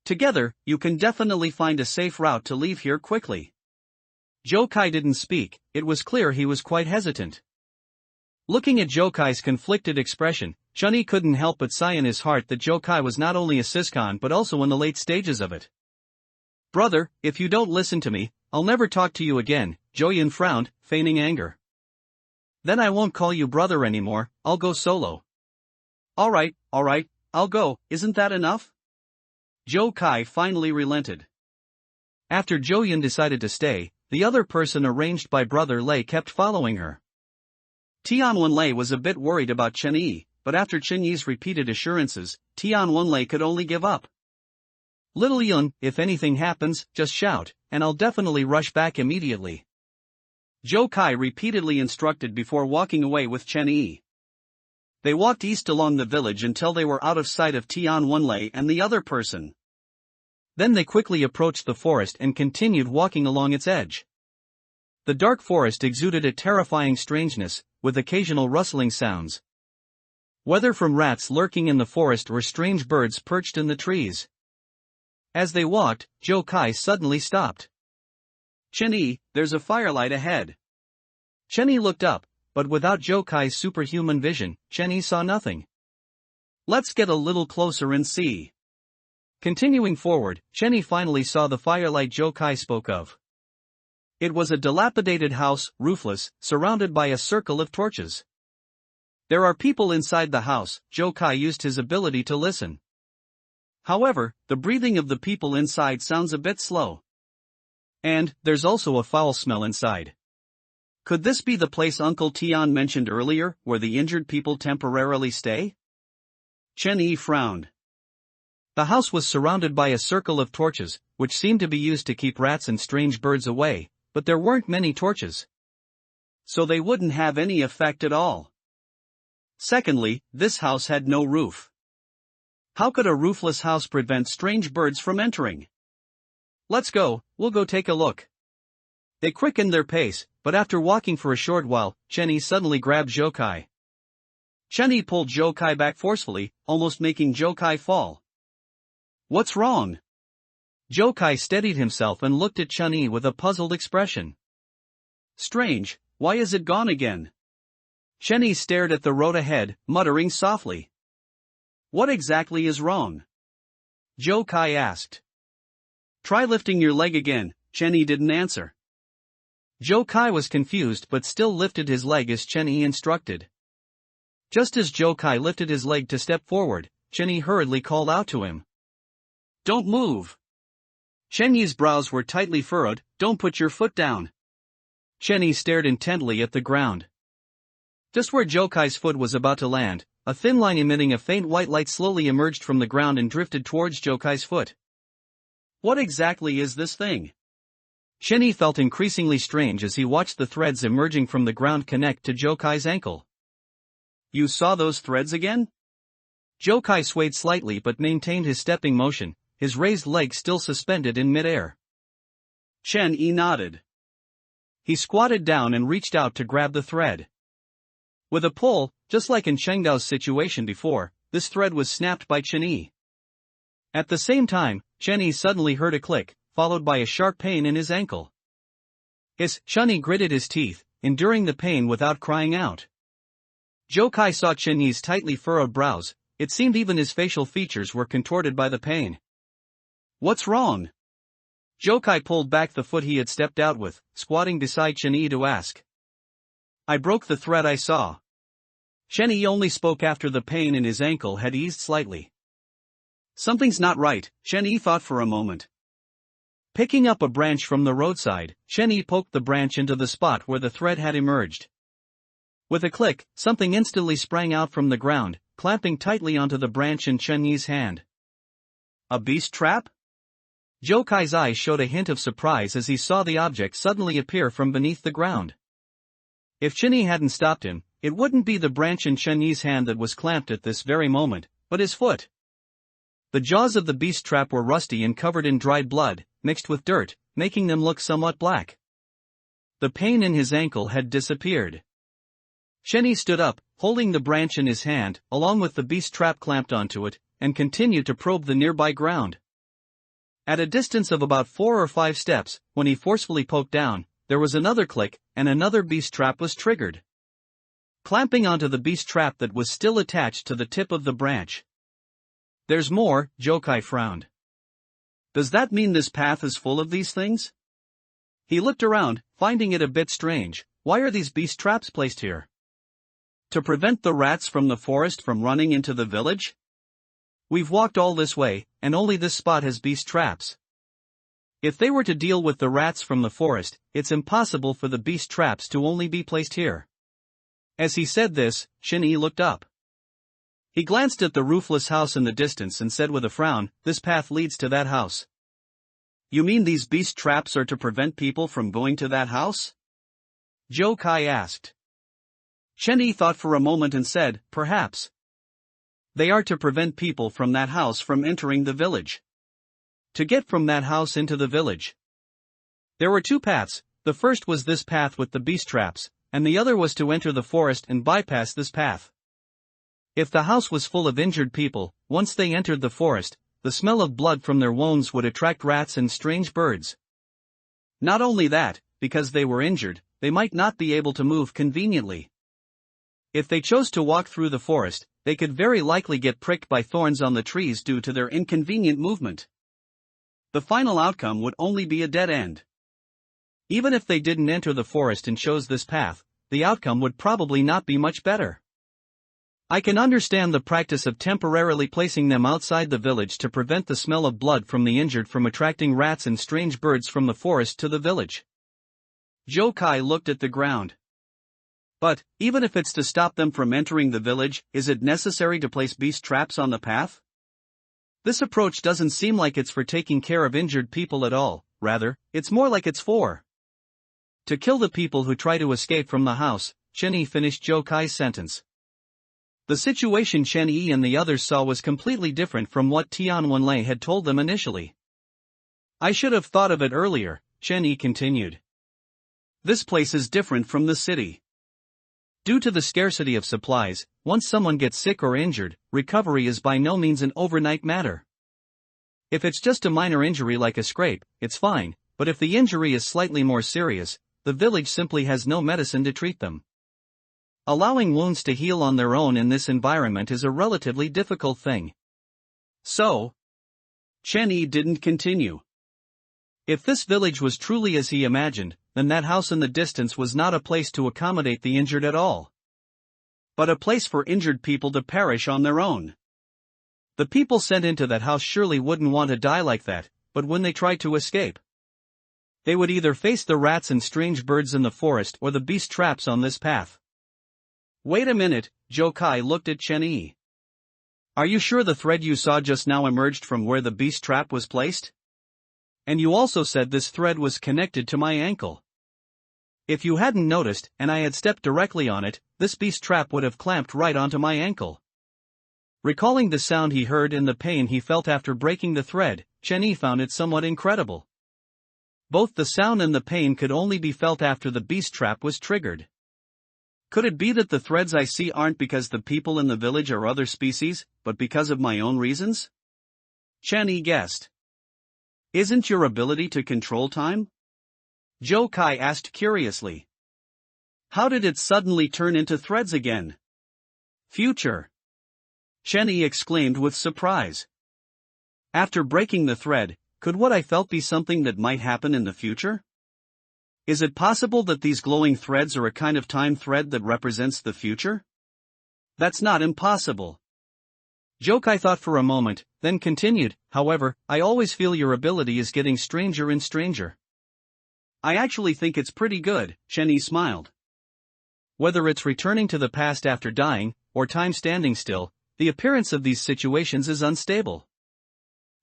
Together, you can definitely find a safe route to leave here quickly. Zhou Kai didn't speak. It was clear he was quite hesitant. Looking at Zhou Kai's conflicted expression, Chen-Yi couldn't help but sigh in his heart that Zhou Kai was not only a siscon but also in the late stages of it. Brother, if you don't listen to me, I'll never talk to you again. Zhou Yun frowned, feigning anger. Then I won't call you brother anymore, I'll go solo. Alright, I'll go, isn't that enough? Zhou Kai finally relented. After Zhou Yun decided to stay, the other person arranged by Brother Lei kept following her. Tian Wenlei was a bit worried about Chen-Yi, but after Chen-Yi's repeated assurances, Tian Wenlei could only give up. Little Yun, if anything happens, just shout, and I'll definitely rush back immediately. Zhou Kai repeatedly instructed before walking away with Chen-Yi. They walked east along the village until they were out of sight of Tian Wenlei and the other person. Then they quickly approached the forest and continued walking along its edge. The dark forest exuded a terrifying strangeness, with occasional rustling sounds, whether from rats lurking in the forest or strange birds perched in the trees. As they walked, Zhou Kai suddenly stopped. "Chenyi, there's a firelight ahead." Chenyi looked up, but without Zhou Kai's superhuman vision, Chenyi saw nothing. "Let's get a little closer and see." Continuing forward, Chenyi finally saw the firelight Zhou Kai spoke of. It was a dilapidated house, roofless, surrounded by a circle of torches. "There are people inside the house," Zhou Kai used his ability to listen. "However, the breathing of the people inside sounds a bit slow. And there's also a foul smell inside. Could this be the place Uncle Tian mentioned earlier, where the injured people temporarily stay?" Chenyi frowned. The house was surrounded by a circle of torches, which seemed to be used to keep rats and strange birds away, but there weren't many torches. So they wouldn't have any effect at all. Secondly, this house had no roof. How could a roofless house prevent strange birds from entering? "Let's go, we'll go take a look." They quickened their pace, but after walking for a short while, Chenyi suddenly grabbed Zhou Kai. Chenyi pulled Zhou Kai back forcefully, almost making Zhou Kai fall. "What's wrong?" Zhou Kai steadied himself and looked at Chenyi with a puzzled expression. "Strange, why is it gone again?" Chenyi stared at the road ahead, muttering softly. "What exactly is wrong?" Zhou Kai asked. "Try lifting your leg again." Chenyi didn't answer. Zhou Kai was confused but still lifted his leg as Chenyi instructed. Just as Zhou Kai lifted his leg to step forward, Chenyi hurriedly called out to him. "Don't move." Chenyi's brows were tightly furrowed. "Don't put your foot down." Chenyi stared intently at the ground. Just where Zhou Kai's foot was about to land, a thin line emitting a faint white light slowly emerged from the ground and drifted towards Zhou Kai's foot. "What exactly is this thing?" Chenyi felt increasingly strange as he watched the threads emerging from the ground connect to Zhou Kai's ankle. "You saw those threads again?" Zhou Kai swayed slightly but maintained his stepping motion, his raised leg still suspended in midair. Chenyi nodded. He squatted down and reached out to grab the thread. With a pull, just like in Chengdao's situation before, this thread was snapped by Chenyi. At the same time, Chenyi suddenly heard a click, followed by a sharp pain in his ankle. Chenyi gritted his teeth, enduring the pain without crying out. Zhou Kai saw Chenyi's tightly furrowed brows. It seemed even his facial features were contorted by the pain. "What's wrong?" Zhou Kai pulled back the foot he had stepped out with, squatting beside Chenyi to ask. "I broke the thread I saw." Chenyi only spoke after the pain in his ankle had eased slightly. Something's not right, Chenyi thought for a moment. Picking up a branch from the roadside, Chenyi poked the branch into the spot where the thread had emerged. With a click, something instantly sprang out from the ground, clamping tightly onto the branch in Chenyi's hand. "A beast trap?" Zhou Kai's eyes showed a hint of surprise as he saw the object suddenly appear from beneath the ground. If Chenyi hadn't stopped him, it wouldn't be the branch in Chenyi's hand that was clamped at this very moment, but his foot. The jaws of the beast trap were rusty and covered in dried blood, mixed with dirt, making them look somewhat black. The pain in his ankle had disappeared. Chenyi stood up, holding the branch in his hand, along with the beast trap clamped onto it, and continued to probe the nearby ground. At a distance of about 4 or 5 steps, when he forcefully poked down, there was another click, and another beast trap was triggered, clamping onto the beast trap that was still attached to the tip of the branch. "There's more," Zhou Kai frowned. "Does that mean this path is full of these things?" He looked around, finding it a bit strange. Why are these beast traps placed here? To prevent the rats from the forest from running into the village? We've walked all this way, and only this spot has beast traps. If they were to deal with the rats from the forest, it's impossible for the beast traps to only be placed here. As he said this, Chenyi looked up. He glanced at the roofless house in the distance and said with a frown, "This path leads to that house." "You mean these beast traps are to prevent people from going to that house?" Zhou Kai asked. Chen Yi thought for a moment and said, perhaps. They are to prevent people from that house from entering the village. To get from that house into the village. There were two paths, the first was this path with the beast traps, and the other was to enter the forest and bypass this path. If the house was full of injured people, once they entered the forest, the smell of blood from their wounds would attract rats and strange birds. Not only that, because they were injured, they might not be able to move conveniently. If they chose to walk through the forest, they could very likely get pricked by thorns on the trees due to their inconvenient movement. The final outcome would only be a dead end. Even if they didn't enter the forest and chose this path, the outcome would probably not be much better. I can understand the practice of temporarily placing them outside the village to prevent the smell of blood from the injured from attracting rats and strange birds from the forest to the village. Zhou Kai looked at the ground. But, even if it's to stop them from entering the village, is it necessary to place beast traps on the path? This approach doesn't seem like it's for taking care of injured people at all, rather, it's more like it's for to kill the people who try to escape from the house. Chen Yi finished Zhou Kai's sentence. The situation Chen Yi and the others saw was completely different from what Tian Wenlei had told them initially. I should have thought of it earlier, Chen Yi continued. This place is different from the city. Due to the scarcity of supplies, once someone gets sick or injured, recovery is by no means an overnight matter. If it's just a minor injury like a scrape, it's fine, but if the injury is slightly more serious, the village simply has no medicine to treat them. Allowing wounds to heal on their own in this environment is a relatively difficult thing. So, Chen Yi didn't continue. If this village was truly as he imagined, then that house in the distance was not a place to accommodate the injured at all, but a place for injured people to perish on their own. The people sent into that house surely wouldn't want to die like that, but when they tried to escape, they would either face the rats and strange birds in the forest or the beast traps on this path. Wait a minute, Zhou Kai looked at Chen Yi. Are you sure the thread you saw just now emerged from where the beast trap was placed? And you also said this thread was connected to my ankle. If you hadn't noticed, and I had stepped directly on it, this beast trap would have clamped right onto my ankle. Recalling the sound he heard and the pain he felt after breaking the thread, Chen Yi found it somewhat incredible. Both the sound and the pain could only be felt after the beast trap was triggered. Could it be that the threads I see aren't because the people in the village are other species, but because of my own reasons? Chen Yi guessed. Isn't your ability to control time? Zhou Kai asked curiously. How did it suddenly turn into threads again? Future. Chen Yi exclaimed with surprise. After breaking the thread, could what I felt be something that might happen in the future? Is it possible that these glowing threads are a kind of time thread that represents the future? That's not impossible. Zhou Kai thought for a moment, then continued, however, I always feel your ability is getting stranger and stranger. I actually think it's pretty good, Chen Yi smiled. Whether it's returning to the past after dying, or time standing still, the appearance of these situations is unstable.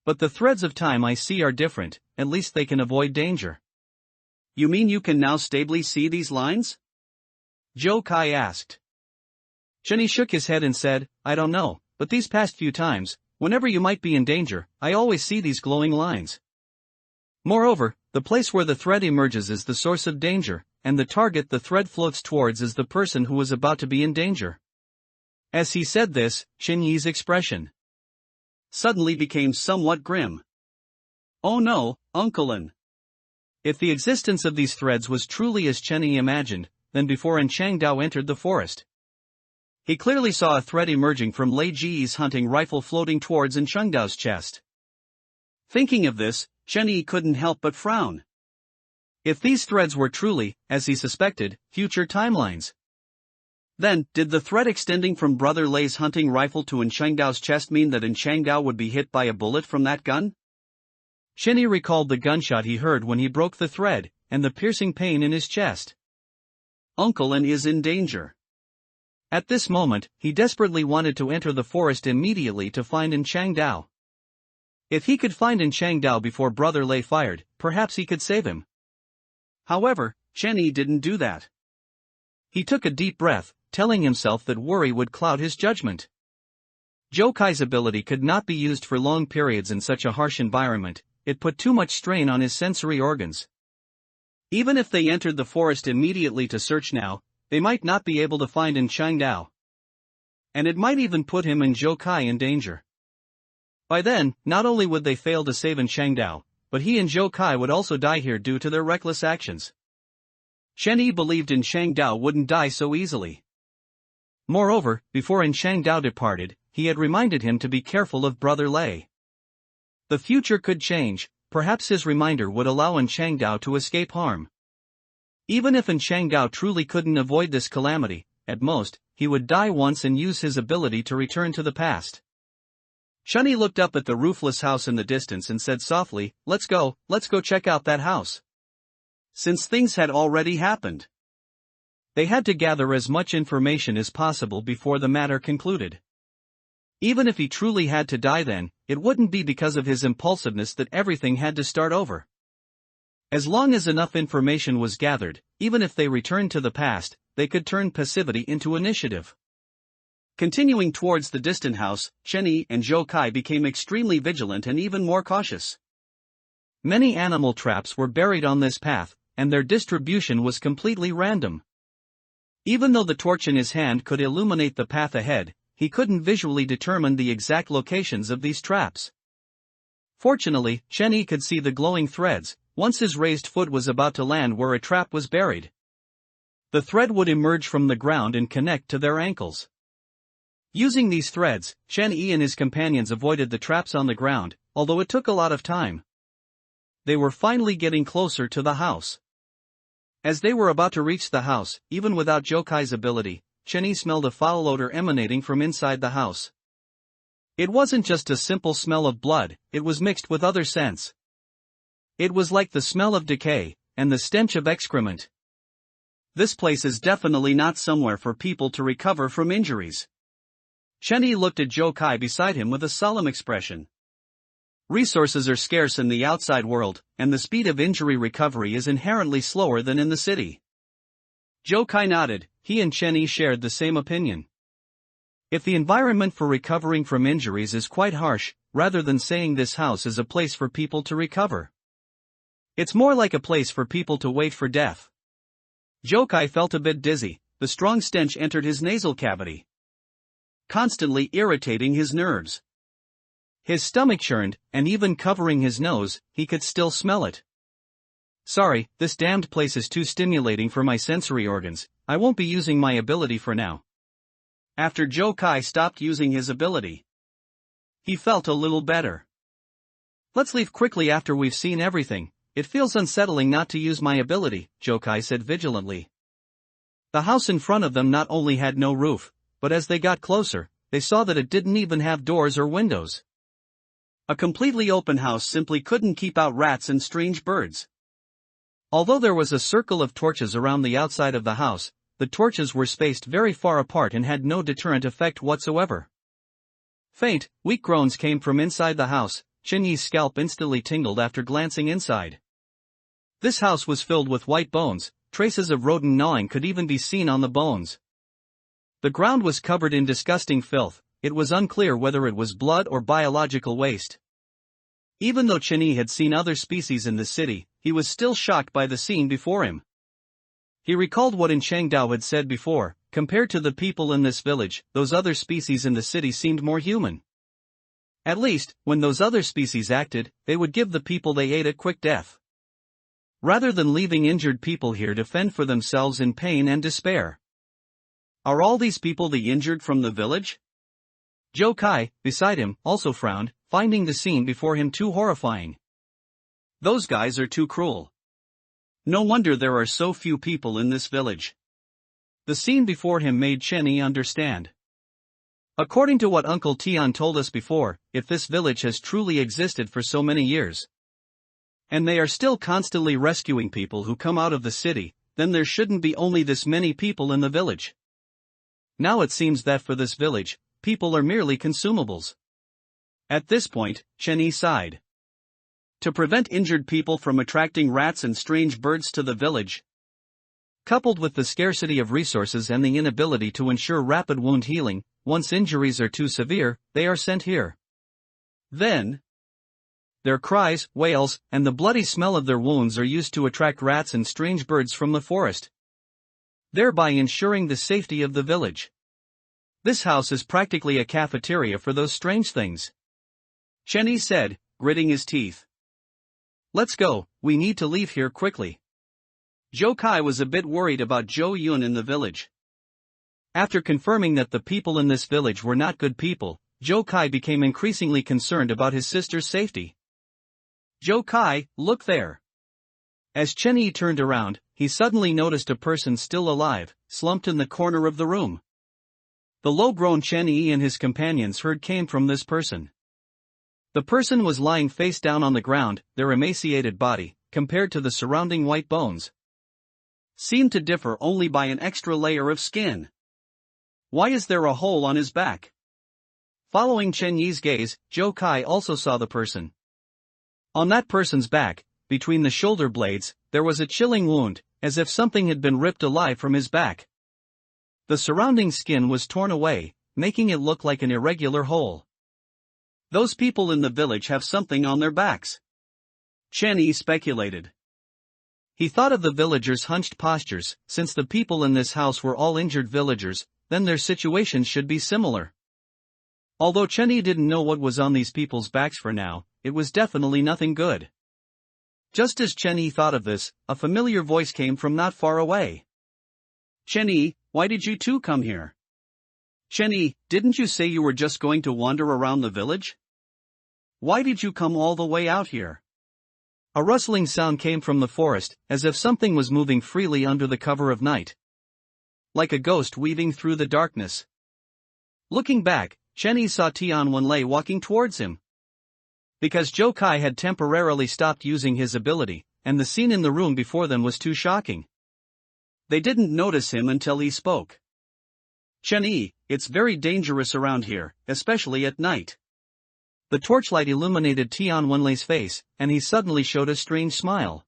But the threads of time I see are different, at least they can avoid danger. You mean you can now stably see these lines? Zhou Kai asked. Chen Yi shook his head and said, I don't know, but these past few times, whenever you might be in danger, I always see these glowing lines. Moreover, the place where the thread emerges is the source of danger, and the target the thread floats towards is the person who is about to be in danger. As he said this, Chen Yi's expression suddenly became somewhat grim. Oh no, Uncle. If the existence of these threads was truly as Chen Yi imagined, then before Changdao entered the forest, he clearly saw a thread emerging from Lei Ji's hunting rifle floating towards Changdao's chest. Thinking of this, Chen Yi couldn't help but frown. If these threads were truly, as he suspected, future timelines, then, did the thread extending from Brother Lei's hunting rifle to Changdao's chest mean that Changdao would be hit by a bullet from that gun? Chen Yi recalled the gunshot he heard when he broke the thread, and the piercing pain in his chest. Uncle is in danger. At this moment, he desperately wanted to enter the forest immediately to find Changdao. If he could find Changdao before Brother Lei fired, perhaps he could save him. However, Chen Yi didn't do that. He took a deep breath, telling himself that worry would cloud his judgment. Jokai's ability could not be used for long periods in such a harsh environment, it put too much strain on his sensory organs. Even if they entered the forest immediately to search now, they might not be able to find Changdao. And it might even put him and Jokai in danger. By then, not only would they fail to save Changdao, but he and Jokai would also die here due to their reckless actions. Chen believed Changdao wouldn't die so easily. Moreover, before Changdao departed, he had reminded him to be careful of Brother Lei. The future could change, perhaps his reminder would allow Changdao to escape harm. Even if Changdao truly couldn't avoid this calamity, at most, he would die once and use his ability to return to the past. Chen looked up at the roofless house in the distance and said softly, let's go check out that house. Since things had already happened, they had to gather as much information as possible before the matter concluded. Even if he truly had to die then, it wouldn't be because of his impulsiveness that everything had to start over. As long as enough information was gathered, even if they returned to the past, they could turn passivity into initiative. Continuing towards the distant house, Chen and Jokai became extremely vigilant and even more cautious. Many animal traps were buried on this path, and their distribution was completely random. Even though the torch in his hand could illuminate the path ahead, he couldn't visually determine the exact locations of these traps. Fortunately, Chen could see the glowing threads, once his raised foot was about to land where a trap was buried. The thread would emerge from the ground and connect to their ankles. Using these threads, Chen and his companions avoided the traps on the ground, although it took a lot of time. They were finally getting closer to the house. As they were about to reach the house, even without Jokai's ability, Chen smelled a foul odor emanating from inside the house. It wasn't just a simple smell of blood, it was mixed with other scents. It was like the smell of decay, and the stench of excrement. This place is definitely not somewhere for people to recover from injuries. Chen looked at Jokai beside him with a solemn expression. Resources are scarce in the outside world, and the speed of injury recovery is inherently slower than in the city. Jokai nodded, he and Chen shared the same opinion. If the environment for recovering from injuries is quite harsh, rather than saying this house is a place for people to recover, it's more like a place for people to wait for death. Jokai felt a bit dizzy, the strong stench entered his nasal cavity, constantly irritating his nerves. His stomach churned, and even covering his nose, he could still smell it. Sorry, this damned place is too stimulating for my sensory organs, I won't be using my ability for now. After Jokai stopped using his ability, he felt a little better. Let's leave quickly after we've seen everything, it feels unsettling not to use my ability, Jokai said vigilantly. The house in front of them not only had no roof, but as they got closer, they saw that it didn't even have doors or windows. A completely open house simply couldn't keep out rats and strange birds. Although there was a circle of torches around the outside of the house, the torches were spaced very far apart and had no deterrent effect whatsoever. Faint, weak groans came from inside the house. Chen Yi's scalp instantly tingled after glancing inside. This house was filled with white bones, traces of rodent gnawing could even be seen on the bones. The ground was covered in disgusting filth, it was unclear whether it was blood or biological waste. Even though Chen Yi had seen other species in the city, he was still shocked by the scene before him. He recalled what Changdao had said before, compared to the people in this village, those other species in the city seemed more human. At least, when those other species acted, they would give the people they ate a quick death, rather than leaving injured people here to fend for themselves in pain and despair. Are all these people the injured from the village? Jokai, beside him, also frowned, finding the scene before him too horrifying. Those guys are too cruel. No wonder there are so few people in this village. The scene before him made Chen Yi understand. According to what Uncle Tian told us before, if this village has truly existed for so many years, and they are still constantly rescuing people who come out of the city, then there shouldn't be only this many people in the village. Now it seems that for this village, people are merely consumables. At this point, Chen Yi sighed. To prevent injured people from attracting rats and strange birds to the village, Coupled with the scarcity of resources and the inability to ensure rapid wound healing, once injuries are too severe, they are sent here. Then, their cries, wails, and the bloody smell of their wounds are used to attract rats and strange birds from the forest, thereby ensuring the safety of the village. This house is practically a cafeteria for those strange things, Chenny said, gritting his teeth. Let's go, we need to leave here quickly. Zhou Kai was a bit worried about Zhou Yun in the village. After confirming that the people in this village were not good people, Zhou Kai became increasingly concerned about his sister's safety. Zhou Kai, look there. As Chen Yi turned around, he suddenly noticed a person still alive, slumped in the corner of the room. The low-grown Chen Yi and his companions heard came from this person. The person was lying face down on the ground, their emaciated body, compared to the surrounding white bones, seemed to differ only by an extra layer of skin. Why is there a hole on his back? Following Chen Yi's gaze, Zhou Kai also saw the person. On that person's back, between the shoulder blades, there was a chilling wound, as if something had been ripped alive from his back. The surrounding skin was torn away, making it look like an irregular hole. Those people in the village have something on their backs, Chen Yi speculated. He thought of the villagers' hunched postures. Since the people in this house were all injured villagers, then their situation should be similar. Although Chen Yi didn't know what was on these people's backs for now, it was definitely nothing good. Just as Chen Yi thought of this, a familiar voice came from not far away. Chen Yi, why did you two come here? Chen Yi, didn't you say you were just going to wander around the village? Why did you come all the way out here? A rustling sound came from the forest, as if something was moving freely under the cover of night, like a ghost weaving through the darkness. Looking back, Chen Yi saw Tian Wenlei walking towards him. Because Zhou Kai had temporarily stopped using his ability, and the scene in the room before them was too shocking, they didn't notice him until he spoke. Chen Yi, it's very dangerous around here, especially at night. The torchlight illuminated Tian Wenlei's face, and he suddenly showed a strange smile.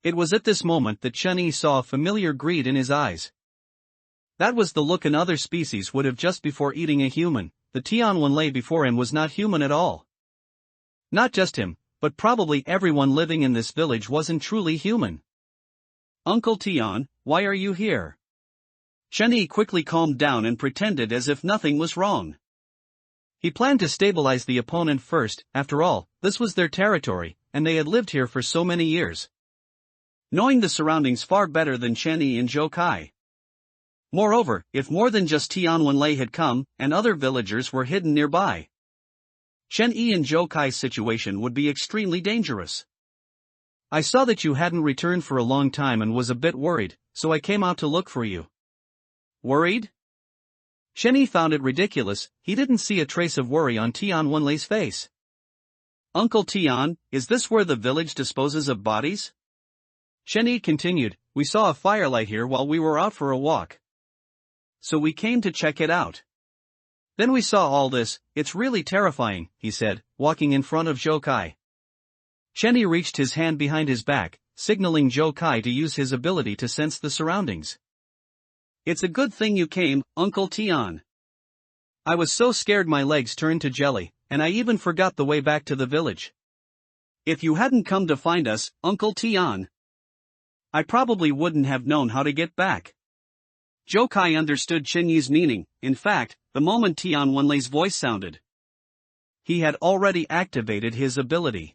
It was at this moment that Chen Yi saw a familiar greed in his eyes. That was the look an other species would have just before eating a human. The Tian Wenlei before him was not human at all. Not just him, but probably everyone living in this village wasn't truly human. Uncle Tian, why are you here? Chen Yi quickly calmed down and pretended as if nothing was wrong. He planned to stabilize the opponent first. After all, this was their territory, and they had lived here for so many years, knowing the surroundings far better than Chen Yi and Zhou Kai. Moreover, if more than just Tian Wenlei had come, and other villagers were hidden nearby, Chen Yi and Zhou Kai's situation would be extremely dangerous. I saw that you hadn't returned for a long time and was a bit worried, so I came out to look for you. Worried? Chen Yi found it ridiculous. He didn't see a trace of worry on Tian Wenlei's face. Uncle Tian, is this where the village disposes of bodies? Chen Yi continued, we saw a firelight here while we were out for a walk, so we came to check it out. Then we saw all this. It's really terrifying, he said, walking in front of Zhou Kai. Chen Yi reached his hand behind his back, signaling Zhou Kai to use his ability to sense the surroundings. It's a good thing you came, Uncle Tian. I was so scared my legs turned to jelly, and I even forgot the way back to the village. If you hadn't come to find us, Uncle Tian, I probably wouldn't have known how to get back. Zhou Kai understood Chen Yi's meaning. In fact, the moment Tian Wenlei's voice sounded, he had already activated his ability.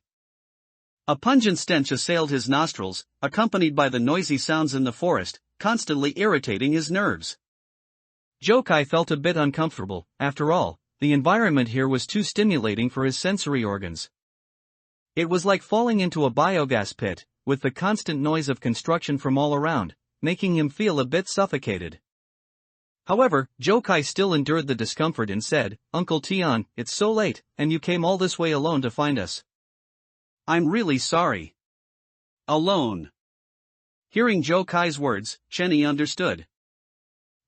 A pungent stench assailed his nostrils, accompanied by the noisy sounds in the forest, constantly irritating his nerves. Zhou Kai felt a bit uncomfortable. After all, the environment here was too stimulating for his sensory organs. It was like falling into a biogas pit, with the constant noise of construction from all around, making him feel a bit suffocated. However, Zhou Kai still endured the discomfort and said, Uncle Tian, it's so late, and you came all this way alone to find us. I'm really sorry. Alone. Hearing Zhou Kai's words, Chen Yi understood.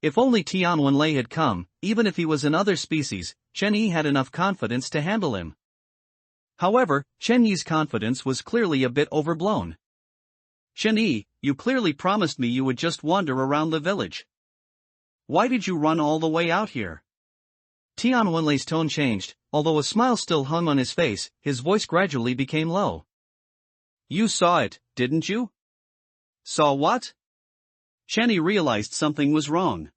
If only Tian Wenlei had come, even if he was another species, Chen Yi had enough confidence to handle him. However, Chen Yi's confidence was clearly a bit overblown. Chen Yi, you clearly promised me you would just wander around the village. Why did you run all the way out here? Tian Wenlei's tone changed, although a smile still hung on his face, his voice gradually became low. You saw it, didn't you? Saw what? Chenny realized something was wrong.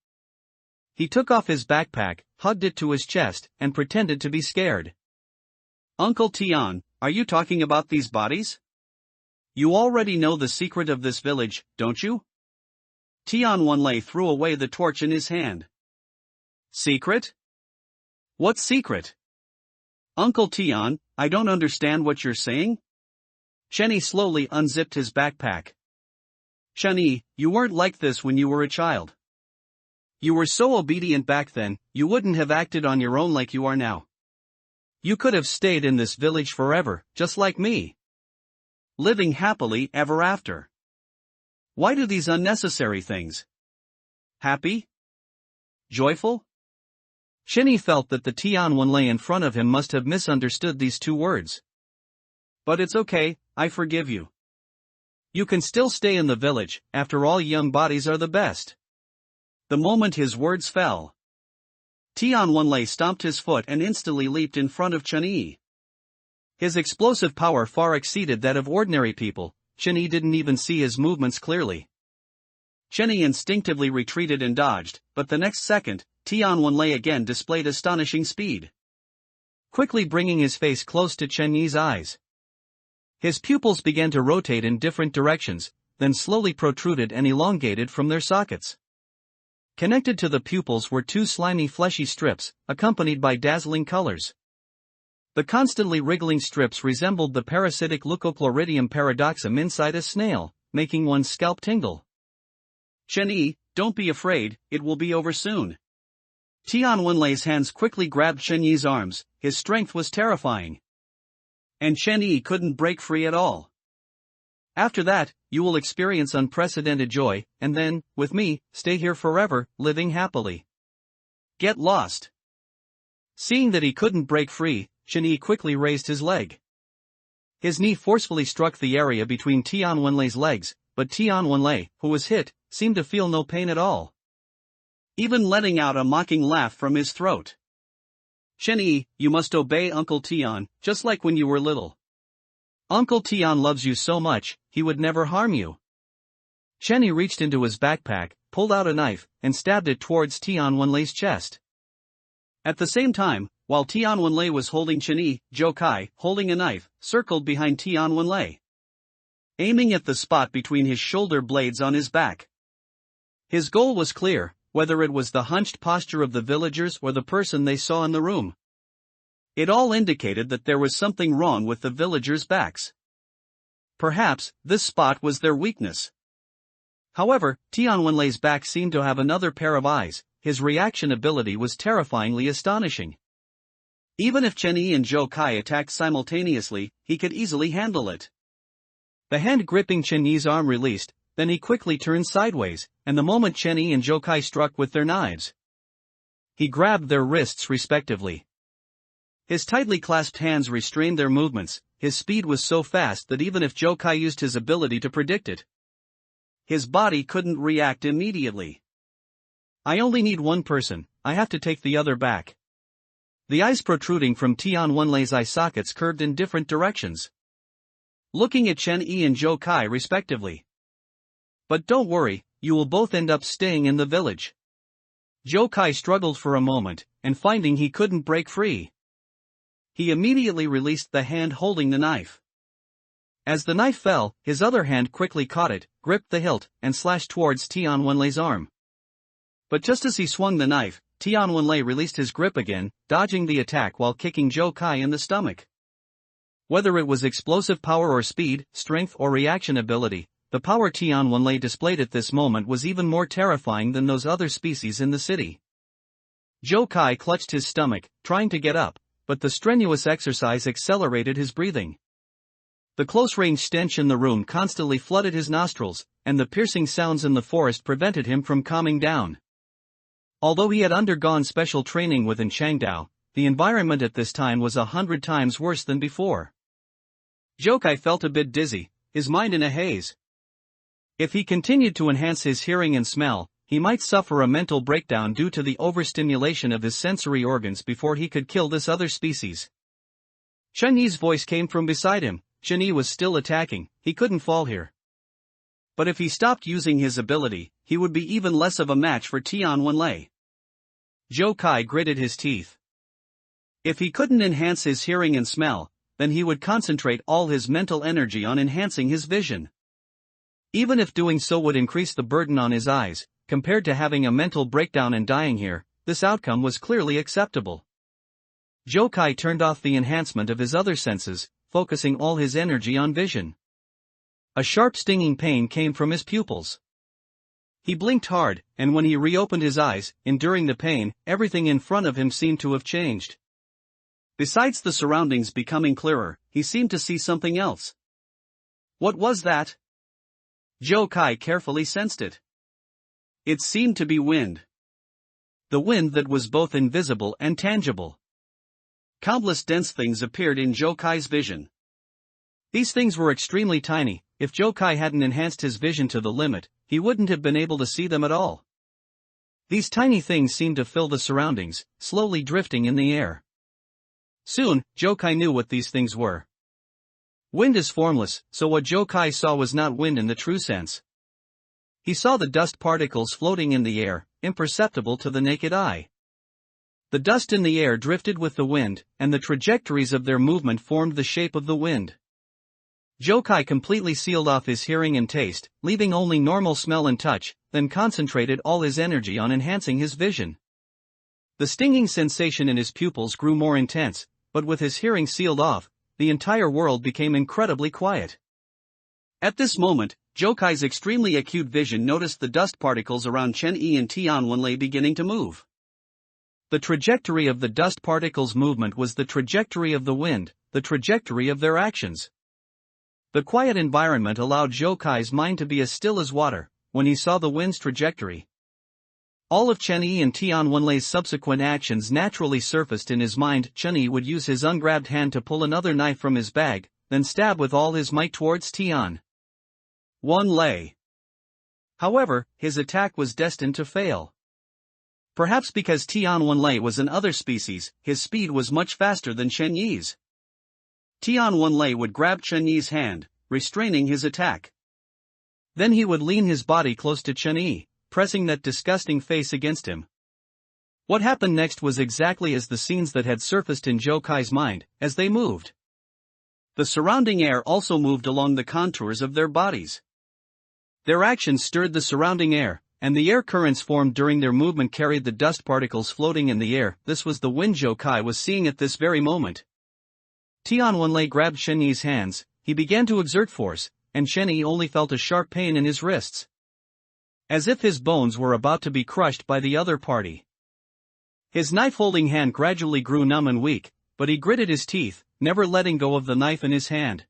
He took off his backpack, hugged it to his chest, and pretended to be scared. Uncle Tian, are you talking about these bodies? You already know the secret of this village, don't you? Tian Wenlei threw away the torch in his hand. Secret? What secret? Uncle Tian, I don't understand what you're saying. Chenny slowly unzipped his backpack. Chenny, you weren't like this when you were a child. You were so obedient back then, you wouldn't have acted on your own like you are now. You could have stayed in this village forever, just like me. Living happily ever after. Why do these unnecessary things? Happy? Joyful? Chenny felt that the Tian Wenlei in front of him must have misunderstood these two words. But it's okay, I forgive you. You can still stay in the village, after all young bodies are the best. The moment his words fell, Tian Wenlei stomped his foot and instantly leaped in front of Chenyi. His explosive power far exceeded that of ordinary people. Chenyi didn't even see his movements clearly. Chenyi instinctively retreated and dodged, but the next second, Tian Wenlei again displayed astonishing speed. Quickly bringing his face close to Chenyi's eyes. His pupils began to rotate in different directions, then slowly protruded and elongated from their sockets. Connected to the pupils were two slimy fleshy strips, accompanied by dazzling colors. The constantly wriggling strips resembled the parasitic Leucochloridium paradoxum inside a snail, making one's scalp tingle. Chenyi, don't be afraid, it will be over soon. Tian Wenlei's hands quickly grabbed Chenyi's arms, his strength was terrifying. And Chenyi couldn't break free at all. After that, you will experience unprecedented joy, and then, with me, stay here forever, living happily. Get lost. Seeing that he couldn't break free, Chenyi quickly raised his leg. His knee forcefully struck the area between Tian Wenlei's legs, but Tian Wenlei, who was hit, seemed to feel no pain at all. Even letting out a mocking laugh from his throat. Chenyi, you must obey Uncle Tian, just like when you were little. Uncle Tian loves you so much, he would never harm you. Chenyi reached into his backpack, pulled out a knife, and stabbed it towards Tian Wenlei's chest. At the same time, while Tian Wenlei was holding Chenyi, Zhou Kai, holding a knife, circled behind Tian Wenlei, aiming at the spot between his shoulder blades on his back. His goal was clear, whether it was the hunched posture of the villagers or the person they saw in the room. It all indicated that there was something wrong with the villagers' backs. Perhaps, this spot was their weakness. However, Tian Wenlei's back seemed to have another pair of eyes. His reaction ability was terrifyingly astonishing. Even if Chenyi and Zhou Kai attacked simultaneously, he could easily handle it. The hand gripping Chenyi's arm released, then he quickly turned sideways, and the moment Chenyi and Zhou Kai struck with their knives, he grabbed their wrists respectively. His tightly clasped hands restrained their movements. His speed was so fast that even if Zhou Kai used his ability to predict it, his body couldn't react immediately. I only need one person, I have to take the other back. The eyes protruding from Tian Wenlei's eye sockets curved in different directions, looking at Chenyi and Zhou Kai respectively. But don't worry, you will both end up staying in the village. Zhou Kai struggled for a moment, and finding he couldn't break free, he immediately released the hand holding the knife. As the knife fell, his other hand quickly caught it, gripped the hilt, and slashed towards Tian Wenlei's arm. But just as he swung the knife, Tian Wenlei released his grip again, dodging the attack while kicking Zhou Kai in the stomach. Whether it was explosive power or speed, strength or reaction ability, the power Tian Wenlei displayed at this moment was even more terrifying than those other species in the city. Zhou Kai clutched his stomach, trying to get up, but the strenuous exercise accelerated his breathing. The close-range stench in the room constantly flooded his nostrils, and the piercing sounds in the forest prevented him from calming down. Although he had undergone special training within Changdao, the environment at this time was 100 times worse than before. Zhou Kai felt a bit dizzy, his mind in a haze. If he continued to enhance his hearing and smell, he might suffer a mental breakdown due to the overstimulation of his sensory organs before he could kill this other species. Chen Yi's voice came from beside him. Chen Yi was still attacking, he couldn't fall here. But if he stopped using his ability, he would be even less of a match for Tian Wenlei. Zhou Kai gritted his teeth. If he couldn't enhance his hearing and smell, then he would concentrate all his mental energy on enhancing his vision. Even if doing so would increase the burden on his eyes, compared to having a mental breakdown and dying here, this outcome was clearly acceptable. Zhou Kai turned off the enhancement of his other senses, focusing all his energy on vision. A sharp stinging pain came from his pupils. He blinked hard, and when he reopened his eyes, enduring the pain, everything in front of him seemed to have changed. Besides the surroundings becoming clearer, he seemed to see something else. What was that? Zhou Kai carefully sensed it. It seemed to be wind. The wind that was both invisible and tangible. Countless dense things appeared in Zhou Kai's vision. These things were extremely tiny. If Zhou Kai hadn't enhanced his vision to the limit, he wouldn't have been able to see them at all. These tiny things seemed to fill the surroundings, slowly drifting in the air. Soon, Zhou Kai knew what these things were. Wind is formless, so what Zhou Kai saw was not wind in the true sense. He saw the dust particles floating in the air, imperceptible to the naked eye. The dust in the air drifted with the wind, and the trajectories of their movement formed the shape of the wind. Zhou Kai completely sealed off his hearing and taste, leaving only normal smell and touch, then concentrated all his energy on enhancing his vision. The stinging sensation in his pupils grew more intense, but with his hearing sealed off, the entire world became incredibly quiet. At this moment, Zhou Kai's extremely acute vision noticed the dust particles around Chen Yi and Tian Wenlei beginning to move. The trajectory of the dust particles' movement was the trajectory of the wind, the trajectory of their actions. The quiet environment allowed Zhou Kai's mind to be as still as water, when he saw the wind's trajectory. All of Chen Yi and Tian Wenlei's subsequent actions naturally surfaced in his mind. Chen Yi would use his ungrabbed hand to pull another knife from his bag, then stab with all his might towards Tian Wenlei. However, his attack was destined to fail. Perhaps because Tian Wenlei was an other species, his speed was much faster than Chen Yi's. Tian Wenlei would grab Chen Yi's hand, restraining his attack. Then he would lean his body close to Chen Yi, pressing that disgusting face against him. What happened next was exactly as the scenes that had surfaced in Zhou Kai's mind, as they moved. The surrounding air also moved along the contours of their bodies. Their actions stirred the surrounding air, and the air currents formed during their movement carried the dust particles floating in the air. This was the wind Zhou Kai was seeing at this very moment. Tian Wenlei grabbed Chen Yi's hands, he began to exert force, and Chen Yi only felt a sharp pain in his wrists. As if his bones were about to be crushed by the other party. His knife-holding hand gradually grew numb and weak, but he gritted his teeth, never letting go of the knife in his hand.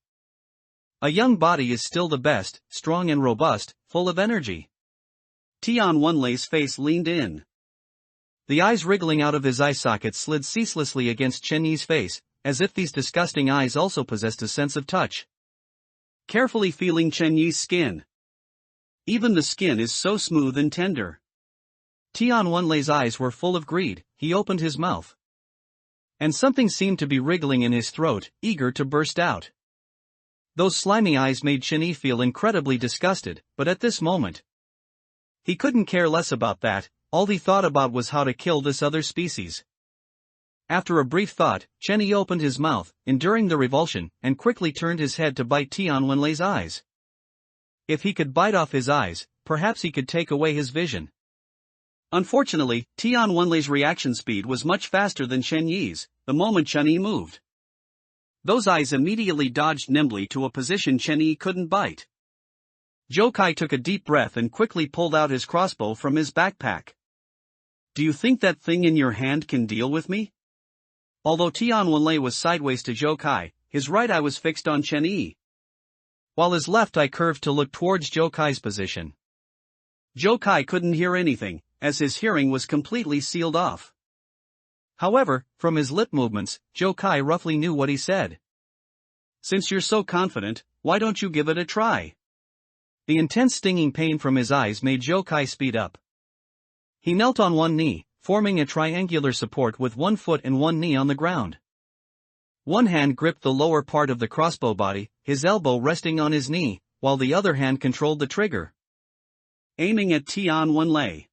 A young body is still the best, strong and robust, full of energy. Tian Wenlei's face leaned in. The eyes wriggling out of his eye sockets slid ceaselessly against Chen Yi's face, as if these disgusting eyes also possessed a sense of touch. Carefully feeling Chen Yi's skin. Even the skin is so smooth and tender. Tian Wenlei's eyes were full of greed. He opened his mouth. And something seemed to be wriggling in his throat, eager to burst out. Those slimy eyes made Chen Yi feel incredibly disgusted, but at this moment, he couldn't care less about that. All he thought about was how to kill this other species. After a brief thought, Chen Yi opened his mouth, enduring the revulsion, and quickly turned his head to bite Tian Wenlei's eyes. If he could bite off his eyes, perhaps he could take away his vision. Unfortunately, Tian Wenlei's reaction speed was much faster than Chen Yi's. The moment Chen Yi moved, those eyes immediately dodged nimbly to a position Chen Yi couldn't bite. Zhou Kai took a deep breath and quickly pulled out his crossbow from his backpack. Do you think that thing in your hand can deal with me? Although Tian Wenlei was sideways to Zhou Kai, his right eye was fixed on Chen Yi, while his left eye curved to look towards Zhou Kai's position. Zhou Kai couldn't hear anything, as his hearing was completely sealed off. However, from his lip movements, Zhou Kai roughly knew what he said. Since you're so confident, why don't you give it a try? The intense stinging pain from his eyes made Zhou Kai speed up. He knelt on one knee, forming a triangular support with one foot and one knee on the ground. One hand gripped the lower part of the crossbow body, his elbow resting on his knee, while the other hand controlled the trigger, aiming at Tian Wenlei.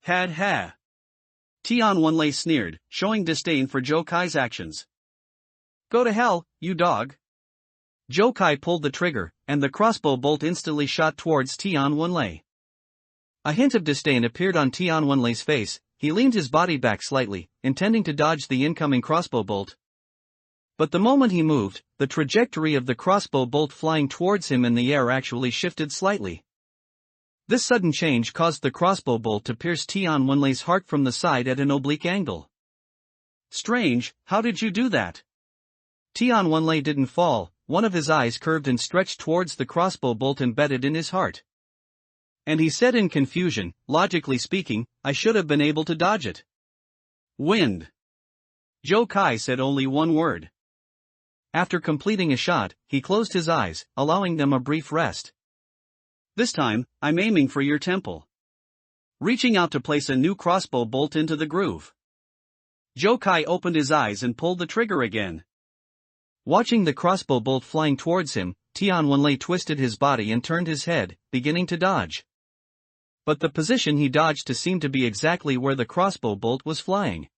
Had ha! Tian Wenlei sneered, showing disdain for Zhou Kai's actions. Go to hell, you dog! Zhou Kai pulled the trigger, and the crossbow bolt instantly shot towards Tian Wenlei. A hint of disdain appeared on Tian Wenlei's face. He leaned his body back slightly, intending to dodge the incoming crossbow bolt. But the moment he moved, the trajectory of the crossbow bolt flying towards him in the air actually shifted slightly. This sudden change caused the crossbow bolt to pierce Tian Wenlei's heart from the side at an oblique angle. Strange, how did you do that? Tian Wenlei didn't fall. One of his eyes curved and stretched towards the crossbow bolt embedded in his heart. And he said in confusion, logically speaking, I should have been able to dodge it. Wind. Zhou Kai said only one word. After completing a shot, he closed his eyes, allowing them a brief rest. This time, I'm aiming for your temple. Reaching out to place a new crossbow bolt into the groove. Zhou Kai opened his eyes and pulled the trigger again. Watching the crossbow bolt flying towards him, Tian Wenlei twisted his body and turned his head, beginning to dodge. But the position he dodged to seemed to be exactly where the crossbow bolt was flying.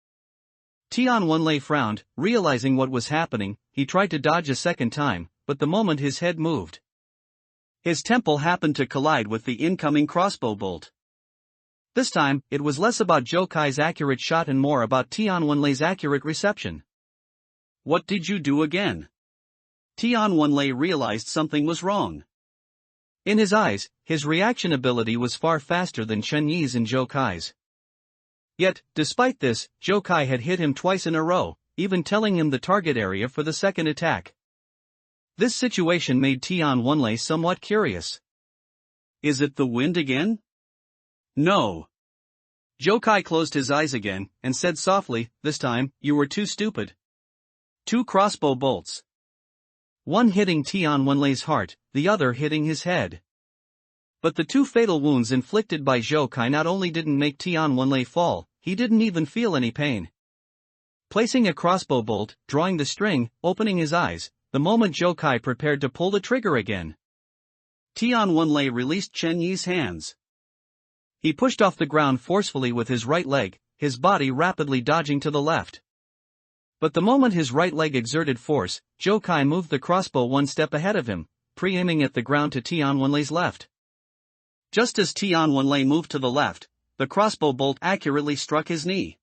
Tian Wenlei frowned, realizing what was happening. He tried to dodge a second time, but the moment his head moved, his temple happened to collide with the incoming crossbow bolt. This time, it was less about Zhou Kai's accurate shot and more about Tian Wenlei's accurate reception. What did you do again? Tian Wenlei realized something was wrong. In his eyes, his reaction ability was far faster than Chen Yi's and Zhou Kai's. Yet, despite this, Zhou Kai had hit him twice in a row, even telling him the target area for the second attack. This situation made Tian Wenlei somewhat curious. Is it the wind again? No. Zhou Kai closed his eyes again, and said softly, this time, you were too stupid. 2 crossbow bolts. One hitting Tian Wenlei's heart, the other hitting his head. But the 2 fatal wounds inflicted by Zhou Kai not only didn't make Tian Wenlei fall, he didn't even feel any pain. Placing a crossbow bolt, drawing the string, opening his eyes, the moment Zhou Kai prepared to pull the trigger again, Tian Wenlei released Chen Yi's hands. He pushed off the ground forcefully with his right leg, his body rapidly dodging to the left. But the moment his right leg exerted force, Zhou Kai moved the crossbow one step ahead of him, pre-aiming at the ground to Tian Wenlei's left. Just as Tian Wenlei moved to the left, the crossbow bolt accurately struck his knee.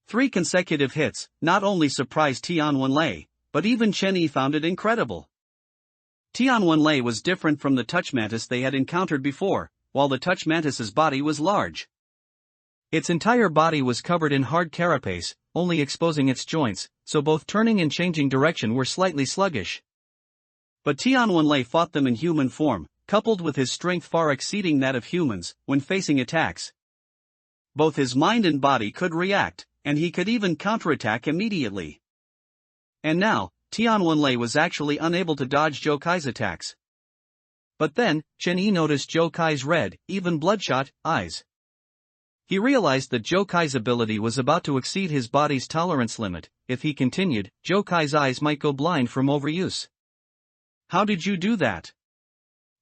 3 consecutive hits not only surprised Tian Wenlei, but even Chen Yi found it incredible. Tian Wenlei was different from the touch mantis they had encountered before. While the touch mantis's body was large, its entire body was covered in hard carapace, only exposing its joints, so both turning and changing direction were slightly sluggish. But Tian Wenlei fought them in human form, coupled with his strength far exceeding that of humans, when facing attacks. Both his mind and body could react, and he could even counterattack immediately. And now, Tian Wenlei was actually unable to dodge Zhou Kai's attacks. But then, Chen Yi noticed Zhou Kai's red, even bloodshot, eyes. He realized that Zhou Kai's ability was about to exceed his body's tolerance limit. If he continued, Zhou Kai's eyes might go blind from overuse. How did you do that?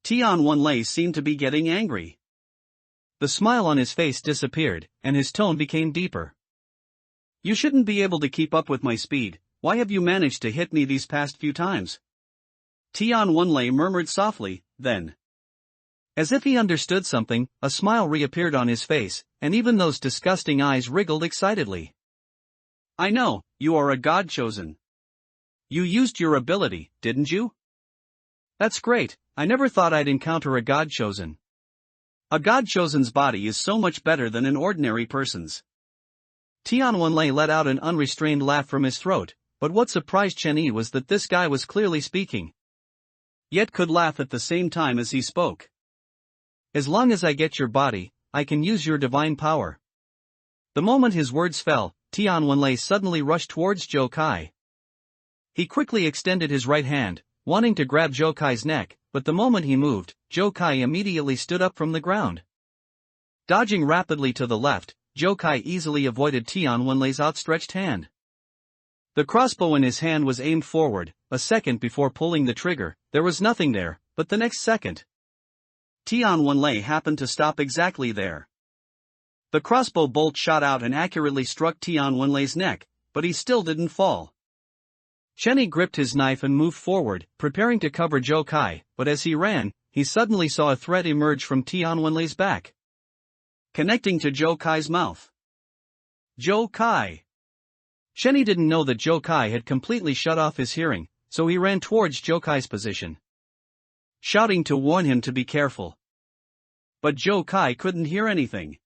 Tian Wenlei seemed to be getting angry. The smile on his face disappeared, and his tone became deeper. You shouldn't be able to keep up with my speed. Why have you managed to hit me these past few times? Tian Wenlei murmured softly, then. As if he understood something, a smile reappeared on his face, and even those disgusting eyes wriggled excitedly. I know, you are a god chosen. You used your ability, didn't you? That's great, I never thought I'd encounter a god chosen. A god chosen's body is so much better than an ordinary person's. Tian Wenlei let out an unrestrained laugh from his throat, but what surprised Chen Yi was that this guy was clearly speaking, yet could laugh at the same time as he spoke. As long as I get your body, I can use your divine power. The moment his words fell, Tian Wenlei suddenly rushed towards Zhou Kai. He quickly extended his right hand, wanting to grab Zhou Kai's neck, but the moment he moved, Jokai immediately stood up from the ground. Dodging rapidly to the left, Jokai easily avoided Tian Wenlei's outstretched hand. The crossbow in his hand was aimed forward. A second before pulling the trigger, there was nothing there, but the next second, Tian Wenlei happened to stop exactly there. The crossbow bolt shot out and accurately struck Tian Wenlei's neck, but he still didn't fall. Chenny gripped his knife and moved forward, preparing to cover Jokai, but as he ran, he suddenly saw a thread emerge from Tian Wenlei's back, connecting to Jokai's mouth. Jokai! Chenny didn't know that Jokai had completely shut off his hearing, so he ran towards Jokai's position, shouting to warn him to be careful. But Jokai couldn't hear anything.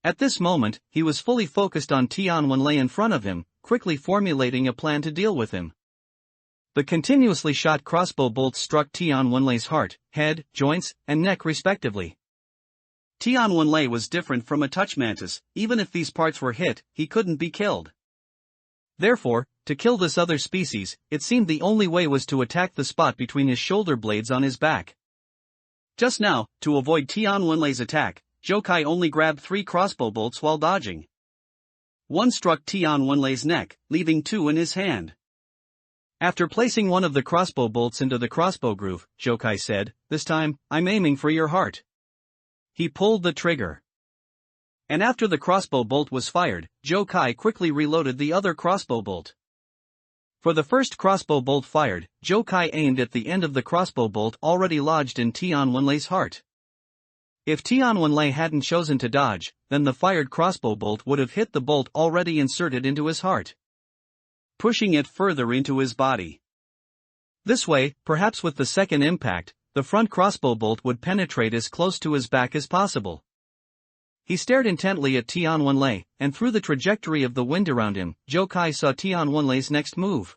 At this moment, he was fully focused on Tian Wenlei in front of him, quickly formulating a plan to deal with him. The continuously shot crossbow bolts struck Tian Wenlei's heart, head, joints, and neck respectively. Tian Wenlei was different from a touch mantis. Even if these parts were hit, he couldn't be killed. Therefore, to kill this other species, it seemed the only way was to attack the spot between his shoulder blades on his back. Just now, to avoid Tian Wenlei's attack, Jokai only grabbed 3 crossbow bolts while dodging. One struck Tian Wenlei's neck, leaving 2 in his hand. After placing one of the crossbow bolts into the crossbow groove, Jokai said, "This time, I'm aiming for your heart." He pulled the trigger. And after the crossbow bolt was fired, Jokai quickly reloaded the other crossbow bolt. For the first crossbow bolt fired, Jokai aimed at the end of the crossbow bolt already lodged in Tian Wenlei's heart. If Tian Wenlei hadn't chosen to dodge, then the fired crossbow bolt would have hit the bolt already inserted into his heart, pushing it further into his body. This way, perhaps with the second impact, the front crossbow bolt would penetrate as close to his back as possible. He stared intently at Tian Wenlei, and through the trajectory of the wind around him, Jokai saw Tian Wenlei's next move.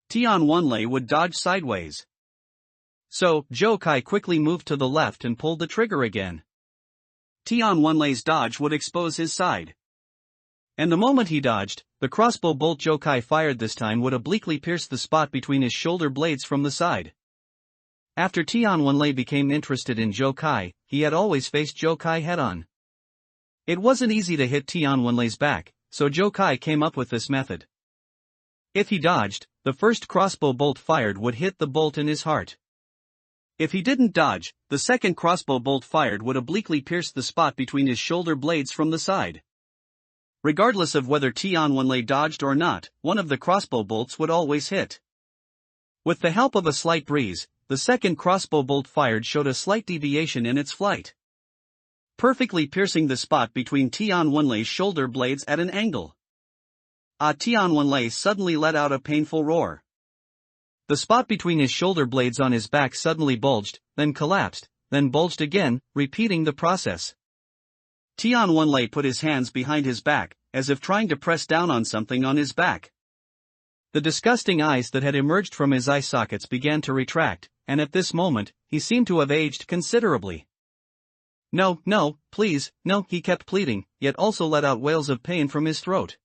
Tian Wenlei would dodge sideways. So, Jokai quickly moved to the left and pulled the trigger again. Tian Wenlei's dodge would expose his side. And the moment he dodged, the crossbow bolt Jokai fired this time would obliquely pierce the spot between his shoulder blades from the side. After Tian Wenlei became interested in Jokai, he had always faced Jokai head-on. It wasn't easy to hit Tian Wenlei's back, so Jokai came up with this method. If he dodged, the first crossbow bolt fired would hit the bolt in his heart. If he didn't dodge, the second crossbow bolt fired would obliquely pierce the spot between his shoulder blades from the side. Regardless of whether Tian Wenlei dodged or not, one of the crossbow bolts would always hit. With the help of a slight breeze, the second crossbow bolt fired showed a slight deviation in its flight, perfectly piercing the spot between Tian Wenlei's shoulder blades at an angle. Tian Wenlei suddenly let out a painful roar. The spot between his shoulder blades on his back suddenly bulged, then collapsed, then bulged again, repeating the process. Tian Wenlei put his hands behind his back, as if trying to press down on something on his back. The disgusting eyes that had emerged from his eye sockets began to retract, and at this moment, he seemed to have aged considerably. "No, no, please, no," he kept pleading, yet also let out wails of pain from his throat.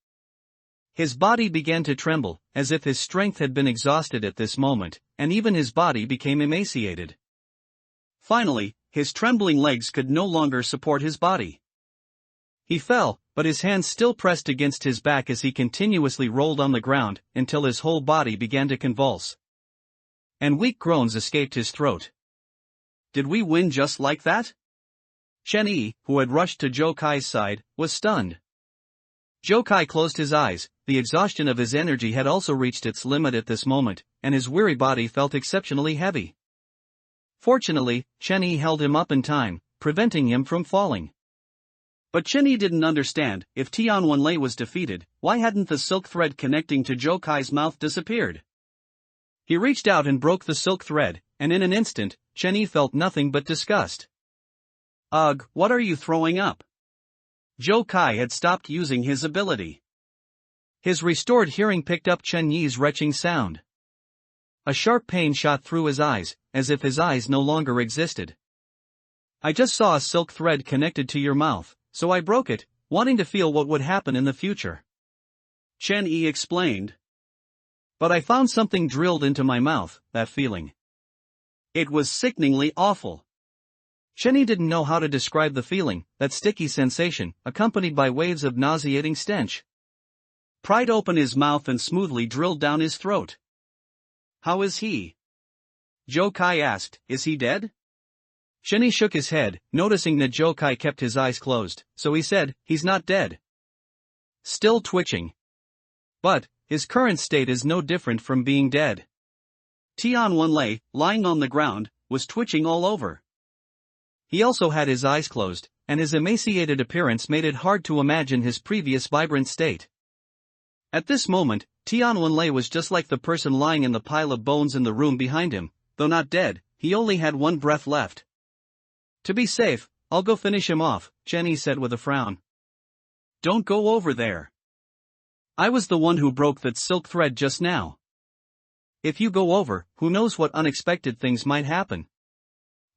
His body began to tremble, as if his strength had been exhausted at this moment, and even his body became emaciated. Finally, his trembling legs could no longer support his body. He fell, but his hands still pressed against his back as he continuously rolled on the ground, until his whole body began to convulse. And weak groans escaped his throat. Did we win just like that? Chen Yi, who had rushed to Jokai's side, was stunned. Jokai closed his eyes. The exhaustion of his energy had also reached its limit at this moment, and his weary body felt exceptionally heavy. Fortunately, Chen Yi held him up in time, preventing him from falling. But Chen Yi didn't understand, if Tian Wenlei was defeated, why hadn't the silk thread connecting to Jokai's mouth disappeared? He reached out and broke the silk thread, and in an instant, Chen Yi felt nothing but disgust. "Ugh, what are you throwing up?" Jokai had stopped using his ability. His restored hearing picked up Chen Yi's retching sound. A sharp pain shot through his eyes, as if his eyes no longer existed. "I just saw a silk thread connected to your mouth, so I broke it, wanting to feel what would happen in the future," Chen Yi explained. "But I found something drilled into my mouth, that feeling. It was sickeningly awful. Chenny didn't know how to describe the feeling, that sticky sensation, accompanied by waves of nauseating stench. Pried open his mouth and smoothly drilled down his throat. "How is he?" Joe Kai asked. "Is he dead?" Chenny shook his head, noticing that Joe Kai kept his eyes closed, so he said, "He's not dead. Still twitching. But his current state is no different from being dead." Tian Wenlei, lying on the ground, was twitching all over. He also had his eyes closed, and his emaciated appearance made it hard to imagine his previous vibrant state. At this moment, Tian Wenlei was just like the person lying in the pile of bones in the room behind him. Though not dead, he only had one breath left. "To be safe, I'll go finish him off," Chenny said with a frown. "Don't go over there. I was the one who broke that silk thread just now. If you go over, who knows what unexpected things might happen.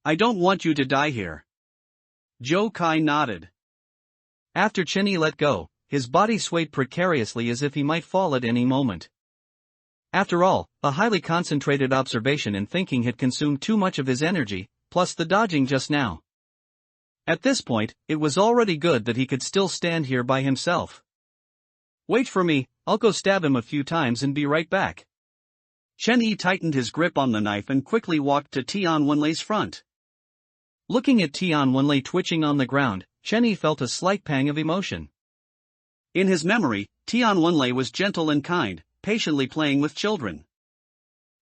I don't want you to die here." Joe Kai nodded. After Chenny let go, his body swayed precariously as if he might fall at any moment. After all, a highly concentrated observation and thinking had consumed too much of his energy, plus the dodging just now. At this point, it was already good that he could still stand here by himself. "Wait for me, I'll go stab him a few times and be right back." Chenny tightened his grip on the knife and quickly walked to Tian Wenlei's front. Looking at Tian Wenlei twitching on the ground, Chenny felt a slight pang of emotion. In his memory, Tian Wenlei was gentle and kind, patiently playing with children.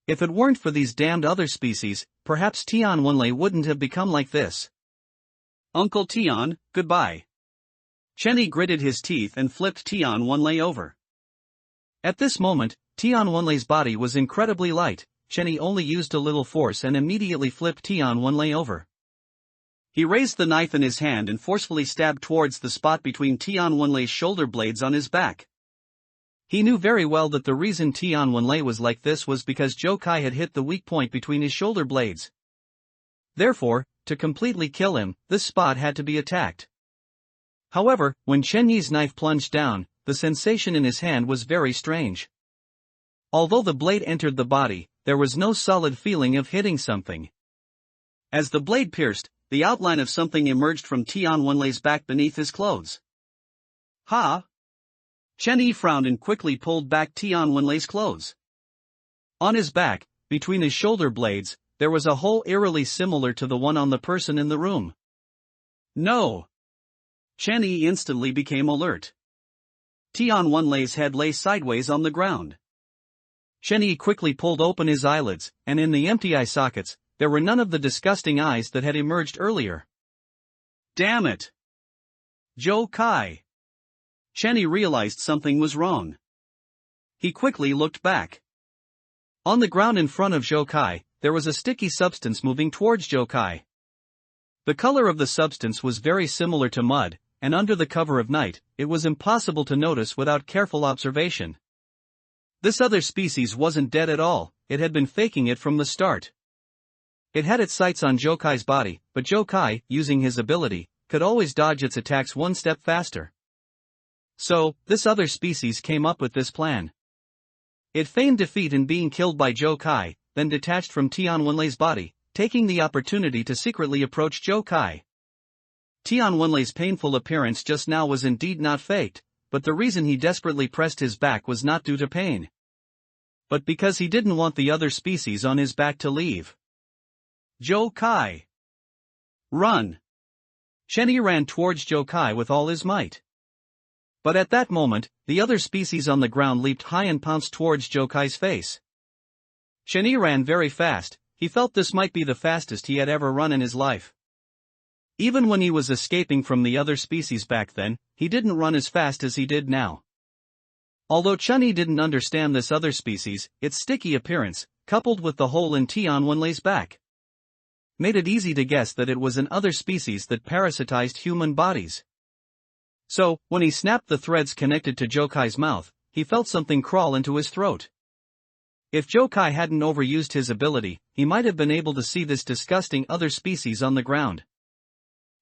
If it weren't for these damned other species, perhaps Tian Wenlei wouldn't have become like this. "Uncle Tian, goodbye." Chenny gritted his teeth and flipped Tian Wenlei over. At this moment, Tian Wenlei's body was incredibly light. Chenny only used a little force and immediately flipped Tian Wenlei over. He raised the knife in his hand and forcefully stabbed towards the spot between Tian Wenlei's shoulder blades on his back. He knew very well that the reason Tian Wenlei was like this was because Joe Kai had hit the weak point between his shoulder blades. Therefore, to completely kill him, this spot had to be attacked. However, when Chen Yi's knife plunged down, the sensation in his hand was very strange. Although the blade entered the body, there was no solid feeling of hitting something. As the blade pierced, the outline of something emerged from Tian Wenlei's back beneath his clothes. "Ha!" Chen Yi frowned and quickly pulled back Tian Wenlei's clothes. On his back, between his shoulder blades, there was a hole eerily similar to the one on the person in the room. "No!" Chen Yi instantly became alert. Tian Wenlei's head lay sideways on the ground. Chen Yi quickly pulled open his eyelids, and in the empty eye sockets, there were none of the disgusting eyes that had emerged earlier. "Damn it! Joe Kai!" Chen Yi realized something was wrong. He quickly looked back. On the ground in front of Joe Kai, there was a sticky substance moving towards Joe Kai. The color of the substance was very similar to mud, and under the cover of night, it was impossible to notice without careful observation. This other species wasn't dead at all, it had been faking it from the start. It had its sights on Joe Kai's body, but Joe Kai, using his ability, could always dodge its attacks one step faster. So, this other species came up with this plan. It feigned defeat in being killed by Joe Kai, then detached from Tian Wenlei's body, taking the opportunity to secretly approach Joe Kai. Tian Wenlei's painful appearance just now was indeed not faked, but the reason he desperately pressed his back was not due to pain, but because he didn't want the other species on his back to leave. "Joe Kai! Run!" Chen Yi ran towards Joe Kai with all his might. But at that moment, the other species on the ground leaped high and pounced towards Joe Kai's face. Chen Yi ran very fast. He felt this might be the fastest he had ever run in his life. Even when he was escaping from the other species back then, he didn't run as fast as he did now. Although Chen Yi didn't understand this other species, its sticky appearance, coupled with the hole in Tian Wenlei's back, made it easy to guess that it was an other species that parasitized human bodies. So, when he snapped the threads connected to Joe Kai's mouth, he felt something crawl into his throat. If Joe Kai hadn't overused his ability, he might have been able to see this disgusting other species on the ground.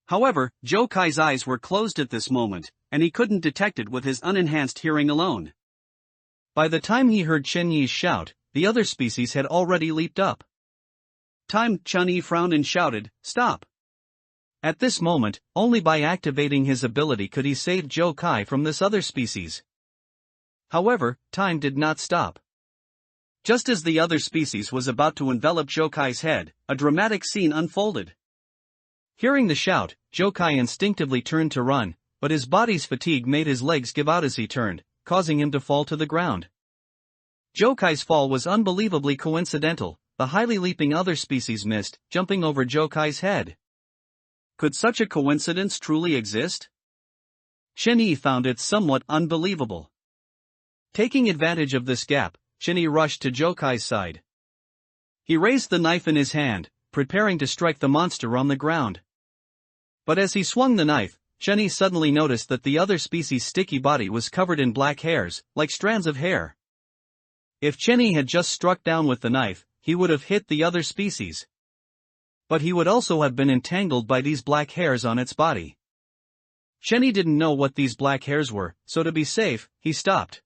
However, Joe Kai's eyes were closed at this moment, and he couldn't detect it with his unenhanced hearing alone. By the time he heard Chen Yi's shout, the other species had already leaped up. Time, Chun-Yi frowned and shouted, "Stop!" At this moment, only by activating his ability could he save Joe Kai from this other species. However, time did not stop. Just as the other species was about to envelop Joe Kai's head, a dramatic scene unfolded. Hearing the shout, Joe Kai instinctively turned to run, but his body's fatigue made his legs give out as he turned, causing him to fall to the ground. Joe Kai's fall was unbelievably coincidental. The highly leaping other species missed, jumping over Joe Kai's head. Could such a coincidence truly exist? Chun-Yi found it somewhat unbelievable. Taking advantage of this gap, Chun-Yi rushed to Joe Kai's side. He raised the knife in his hand, preparing to strike the monster on the ground. But as he swung the knife, Chun-Yi suddenly noticed that the other species' sticky body was covered in black hairs, like strands of hair. If Chun-Yi had just struck down with the knife, he would have hit the other species. But he would also have been entangled by these black hairs on its body. Chun-Yi didn't know what these black hairs were, so to be safe, he stopped.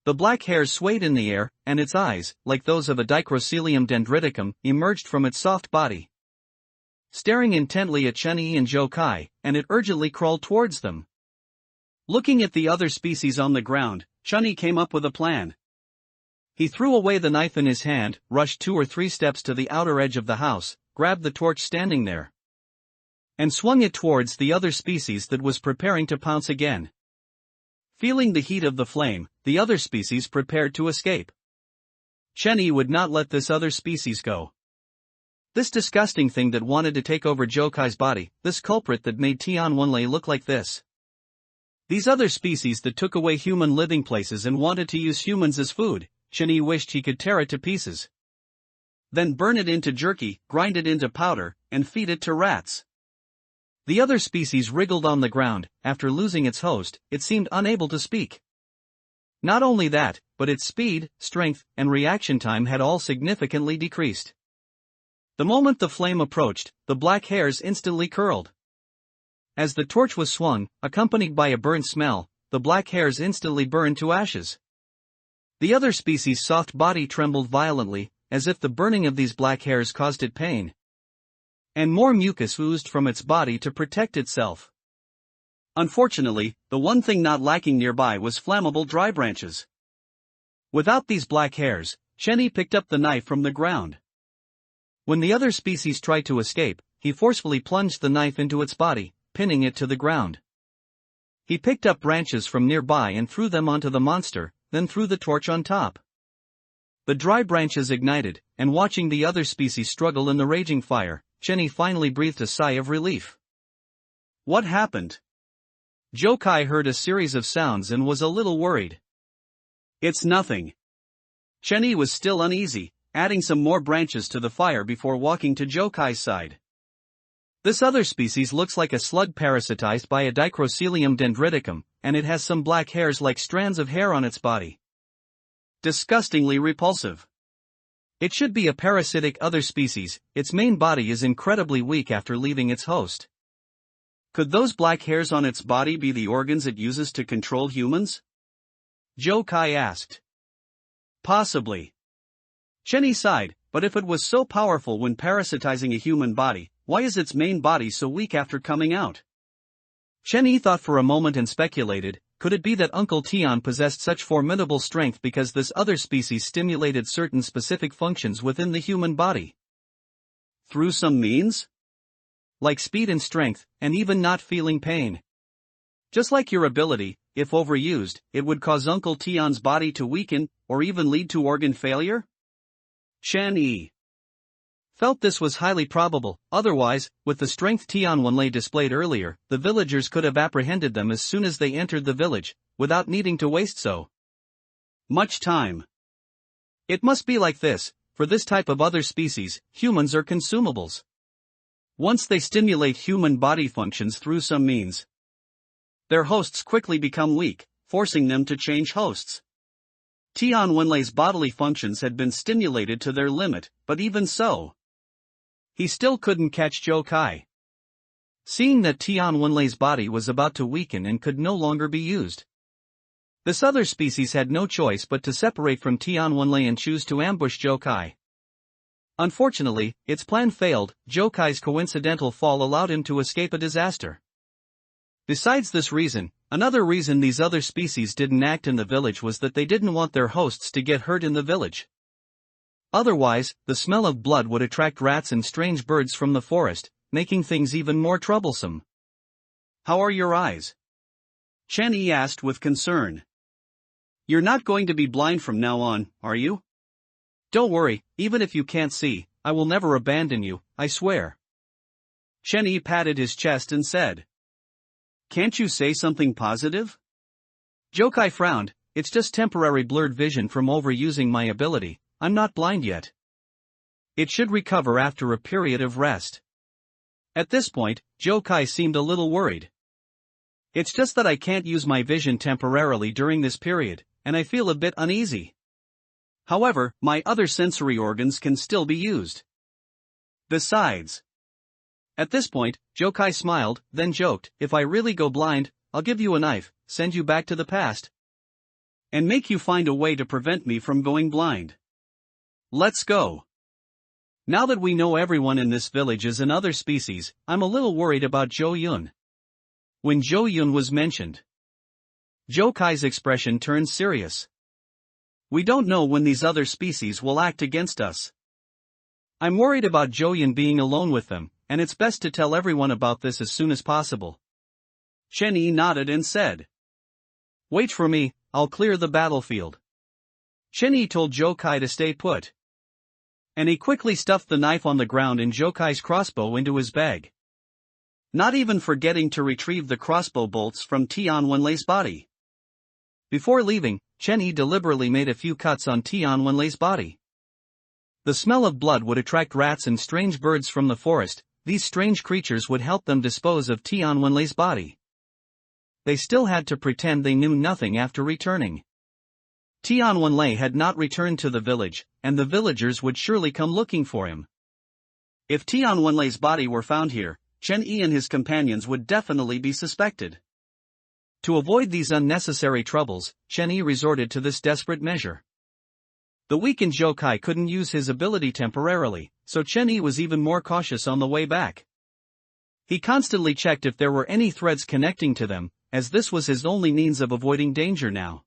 The black hairs swayed in the air, and its eyes, like those of a Dicrocelium dendriticum, emerged from its soft body. Staring intently at Chun-Yi and Joe Kai, and it urgently crawled towards them. Looking at the other species on the ground, Chun-Yi came up with a plan. He threw away the knife in his hand, rushed 2 or 3 steps to the outer edge of the house, grabbed the torch standing there, and swung it towards the other species that was preparing to pounce again. Feeling the heat of the flame, the other species prepared to escape. Chun-Yi would not let this other species go. This disgusting thing that wanted to take over Joe Kai's body, this culprit that made Tian Wenlei look like this. These other species that took away human living places and wanted to use humans as food, Chun-Yi wished he could tear it to pieces. Then burn it into jerky, grind it into powder, and feed it to rats. The other species wriggled on the ground. After losing its host, it seemed unable to speak. Not only that, but its speed, strength, and reaction time had all significantly decreased. The moment the flame approached, the black hairs instantly curled. As the torch was swung, accompanied by a burnt smell, the black hairs instantly burned to ashes. The other species' soft body trembled violently, as if the burning of these black hairs caused it pain. And more mucus oozed from its body to protect itself. Unfortunately, the one thing not lacking nearby was flammable dry branches. Without these black hairs, Chun-Yi picked up the knife from the ground. When the other species tried to escape, he forcefully plunged the knife into its body, pinning it to the ground. He picked up branches from nearby and threw them onto the monster, then threw the torch on top. The dry branches ignited, and watching the other species struggle in the raging fire, Chun-Yi finally breathed a sigh of relief. What happened? Joe Kai heard a series of sounds and was a little worried. It's nothing. Chun-Yi was still uneasy, adding some more branches to the fire before walking to Joe Kai's side. This other species looks like a slug parasitized by a Dicrocelium dendriticum, and it has some black hairs like strands of hair on its body. Disgustingly repulsive. It should be a parasitic other species. Its main body is incredibly weak after leaving its host. Could those black hairs on its body be the organs it uses to control humans? Joe Kai asked. Possibly. Chun-Yi sighed, but if it was so powerful when parasitizing a human body, why is its main body so weak after coming out? Chun-Yi thought for a moment and speculated, could it be that Uncle Tian possessed such formidable strength because this other species stimulated certain specific functions within the human body? Through some means? Like speed and strength, and even not feeling pain. Just like your ability, if overused, it would cause Uncle Tian's body to weaken, or even lead to organ failure? Chun-Yi felt this was highly probable. Otherwise, with the strength Tian Wenlei displayed earlier, the villagers could have apprehended them as soon as they entered the village, without needing to waste so much time. It must be like this. For this type of other species, humans are consumables. Once they stimulate human body functions through some means, their hosts quickly become weak, forcing them to change hosts. Tian Wenlei's bodily functions had been stimulated to their limit, but even so, he still couldn't catch Joe Kai. Seeing that Tian Wenlei's body was about to weaken and could no longer be used, this other species had no choice but to separate from Tian Wenlei and choose to ambush Joe Kai. Unfortunately, its plan failed. Jokai's coincidental fall allowed him to escape a disaster. Besides this reason, another reason these other species didn't act in the village was that they didn't want their hosts to get hurt in the village. Otherwise, the smell of blood would attract rats and strange birds from the forest, making things even more troublesome. "How are your eyes?" Chen Yi asked with concern. "You're not going to be blind from now on, are you?" "Don't worry, even if you can't see, I will never abandon you, I swear." Chen Yi patted his chest and said. "Can't you say something positive?" Jokai frowned. "It's just temporary blurred vision from overusing my ability. I'm not blind yet. It should recover after a period of rest." At this point, Jokai seemed a little worried. "It's just that I can't use my vision temporarily during this period, and I feel a bit uneasy. However, my other sensory organs can still be used. Besides..." At this point, Jokai smiled, then joked, "If I really go blind, I'll give you a knife, send you back to the past, and make you find a way to prevent me from going blind. Let's go." Now that we know everyone in this village is another species, I'm a little worried about Zhou Yun. When Zhou Yun was mentioned, Jokai's expression turned serious. "We don't know when these other species will act against us. I'm worried about Zhou Yun being alone with them, and it's best to tell everyone about this as soon as possible." Chen Yi nodded and said, "Wait for me, I'll clear the battlefield." Chen Yi told Jokai to stay put, and he quickly stuffed the knife on the ground and Jokai's crossbow into his bag, not even forgetting to retrieve the crossbow bolts from Tian Wenlei's body. Before leaving, Chen Yi deliberately made a few cuts on Tian Wenlei's body. The smell of blood would attract rats and strange birds from the forest. These strange creatures would help them dispose of Tian Wenlei's body. They still had to pretend they knew nothing after returning. Tian Wenlei had not returned to the village, and the villagers would surely come looking for him. If Tian Wenlei's body were found here, Chen Yi and his companions would definitely be suspected. To avoid these unnecessary troubles, Chen Yi resorted to this desperate measure. The weakened Jokai couldn't use his ability temporarily, so Chen Yi was even more cautious on the way back. He constantly checked if there were any threads connecting to them, as this was his only means of avoiding danger now.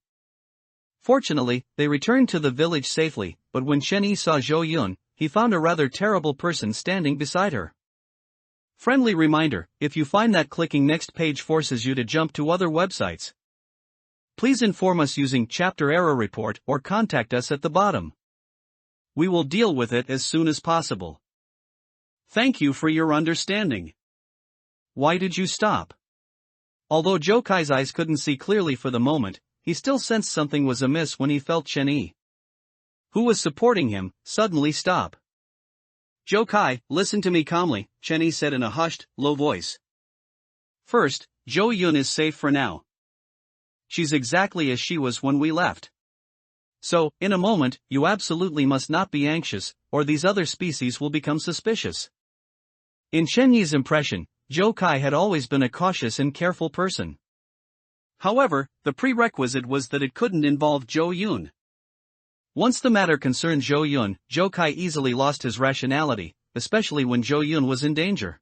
Fortunately, they returned to the village safely, but when Chen Yi saw Zhou Yun, he found a rather terrible person standing beside her. Friendly reminder, if you find that clicking next page forces you to jump to other websites, please inform us using chapter error report or contact us at the bottom. We will deal with it as soon as possible. Thank you for your understanding. Why did you stop? Although Jokai's eyes couldn't see clearly for the moment, he still sensed something was amiss when he felt Chen Yi, who was supporting him, suddenly stop. "Jokai, listen to me calmly," Chen Yi said in a hushed, low voice. "First, Zhou Yun is safe for now. She's exactly as she was when we left. So, in a moment, you absolutely must not be anxious, or these other species will become suspicious." In Chen Yi's impression, Jokai had always been a cautious and careful person. However, the prerequisite was that it couldn't involve Zhou Yun. Once the matter concerned Zhou Yun, Jokai easily lost his rationality, especially when Zhou Yun was in danger.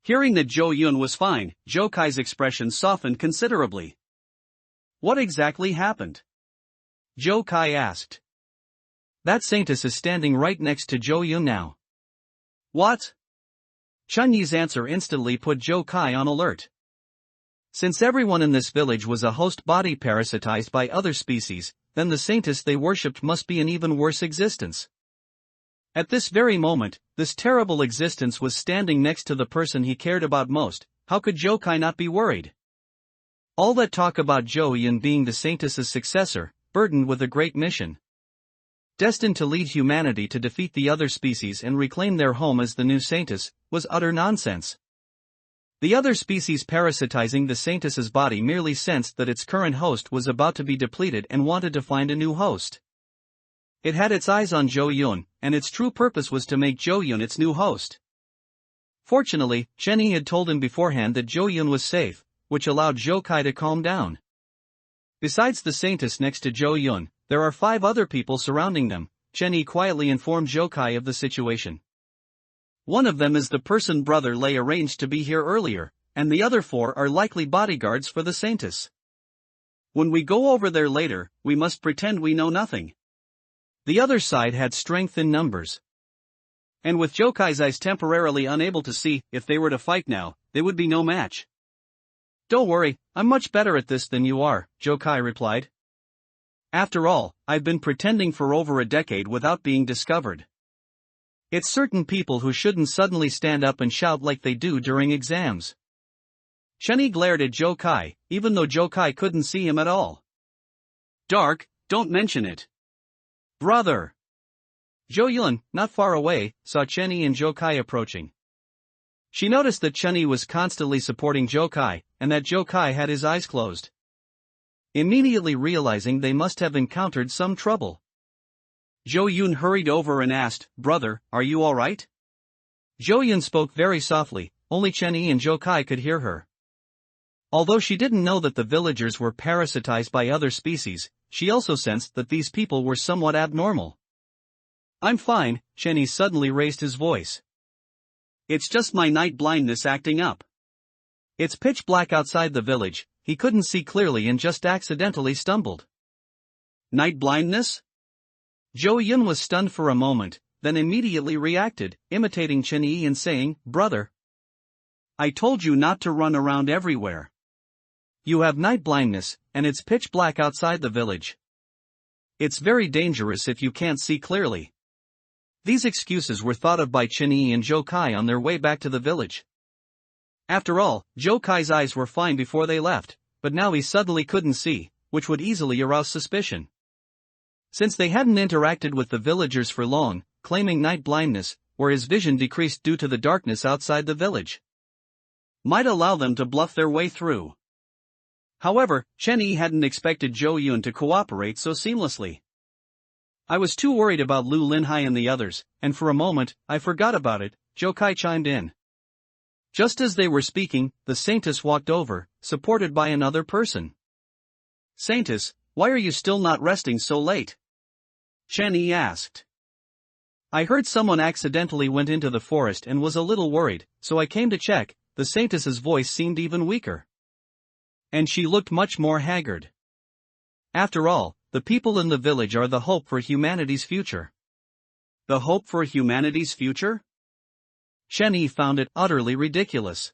Hearing that Zhou Yun was fine, Jokai's expression softened considerably. "What exactly happened?" Jokai asked. "That saintess is standing right next to Zhou Yun now." "What?" Chen Yi's answer instantly put Jokai on alert. Since everyone in this village was a host body parasitized by other species, then the saintess they worshipped must be an even worse existence. At this very moment, this terrible existence was standing next to the person he cared about most. How could Jokai not be worried? All that talk about Zhou Yun being the saintess's successor, burdened with a great mission, destined to lead humanity to defeat the other species and reclaim their home as the new saintess, was utter nonsense. The other species parasitizing the saintess's body merely sensed that its current host was about to be depleted and wanted to find a new host. It had its eyes on Zhou Yun, and its true purpose was to make Zhou Yun its new host. Fortunately, Chen Yi had told him beforehand that Zhou Yun was safe, which allowed Jokai to calm down. Besides the saintess next to Zhou Yun, there are 5 other people surrounding them, Chenny quietly informed Jokai of the situation. One of them is the person Brother Lay arranged to be here earlier, and the other 4 are likely bodyguards for the Saintess. When we go over there later, we must pretend we know nothing. The other side had strength in numbers. And with Jokai's eyes temporarily unable to see, if they were to fight now, they would be no match. Don't worry, I'm much better at this than you are, Jokai replied. After all, I've been pretending for over a decade without being discovered. It's certain people who shouldn't suddenly stand up and shout like they do during exams. Chenny glared at Jokai, even though Jokai couldn't see him at all. Dark, don't mention it. Brother! Jo-yun, not far away, saw Chenny and Jokai approaching. She noticed that Chenny was constantly supporting Jokai, and that Jokai had his eyes closed. Immediately realizing they must have encountered some trouble, Jo-yun hurried over and asked, "Brother, are you alright?" Jo-yun spoke very softly, only Chenny and Jokai could hear her. Although she didn't know that the villagers were parasitized by other species, she also sensed that these people were somewhat abnormal. "I'm fine," Chenny suddenly raised his voice. "It's just my night blindness acting up. It's pitch black outside the village, he couldn't see clearly and just accidentally stumbled." Night blindness? Jo-yun was stunned for a moment, then immediately reacted, imitating Chenny and saying, "Brother, I told you not to run around everywhere. You have night blindness, and it's pitch black outside the village. It's very dangerous if you can't see clearly." These excuses were thought of by Chenny and Jokai on their way back to the village. After all, Jokai's eyes were fine before they left, but now he suddenly couldn't see, which would easily arouse suspicion. Since they hadn't interacted with the villagers for long, claiming night blindness, or his vision decreased due to the darkness outside the village, might allow them to bluff their way through. However, Chenny hadn't expected Jo-yun to cooperate so seamlessly. "I was too worried about Lu Linhai and the others, and for a moment, I forgot about it," Jokai chimed in. Just as they were speaking, the Saintess walked over, supported by another person. "Saintess, why are you still not resting so late?" Chenny asked. "I heard someone accidentally went into the forest and was a little worried, so I came to check." The Saintess's voice seemed even weaker. And she looked much more haggard. After all, the people in the village are the hope for humanity's future. The hope for humanity's future? Chenny found it utterly ridiculous.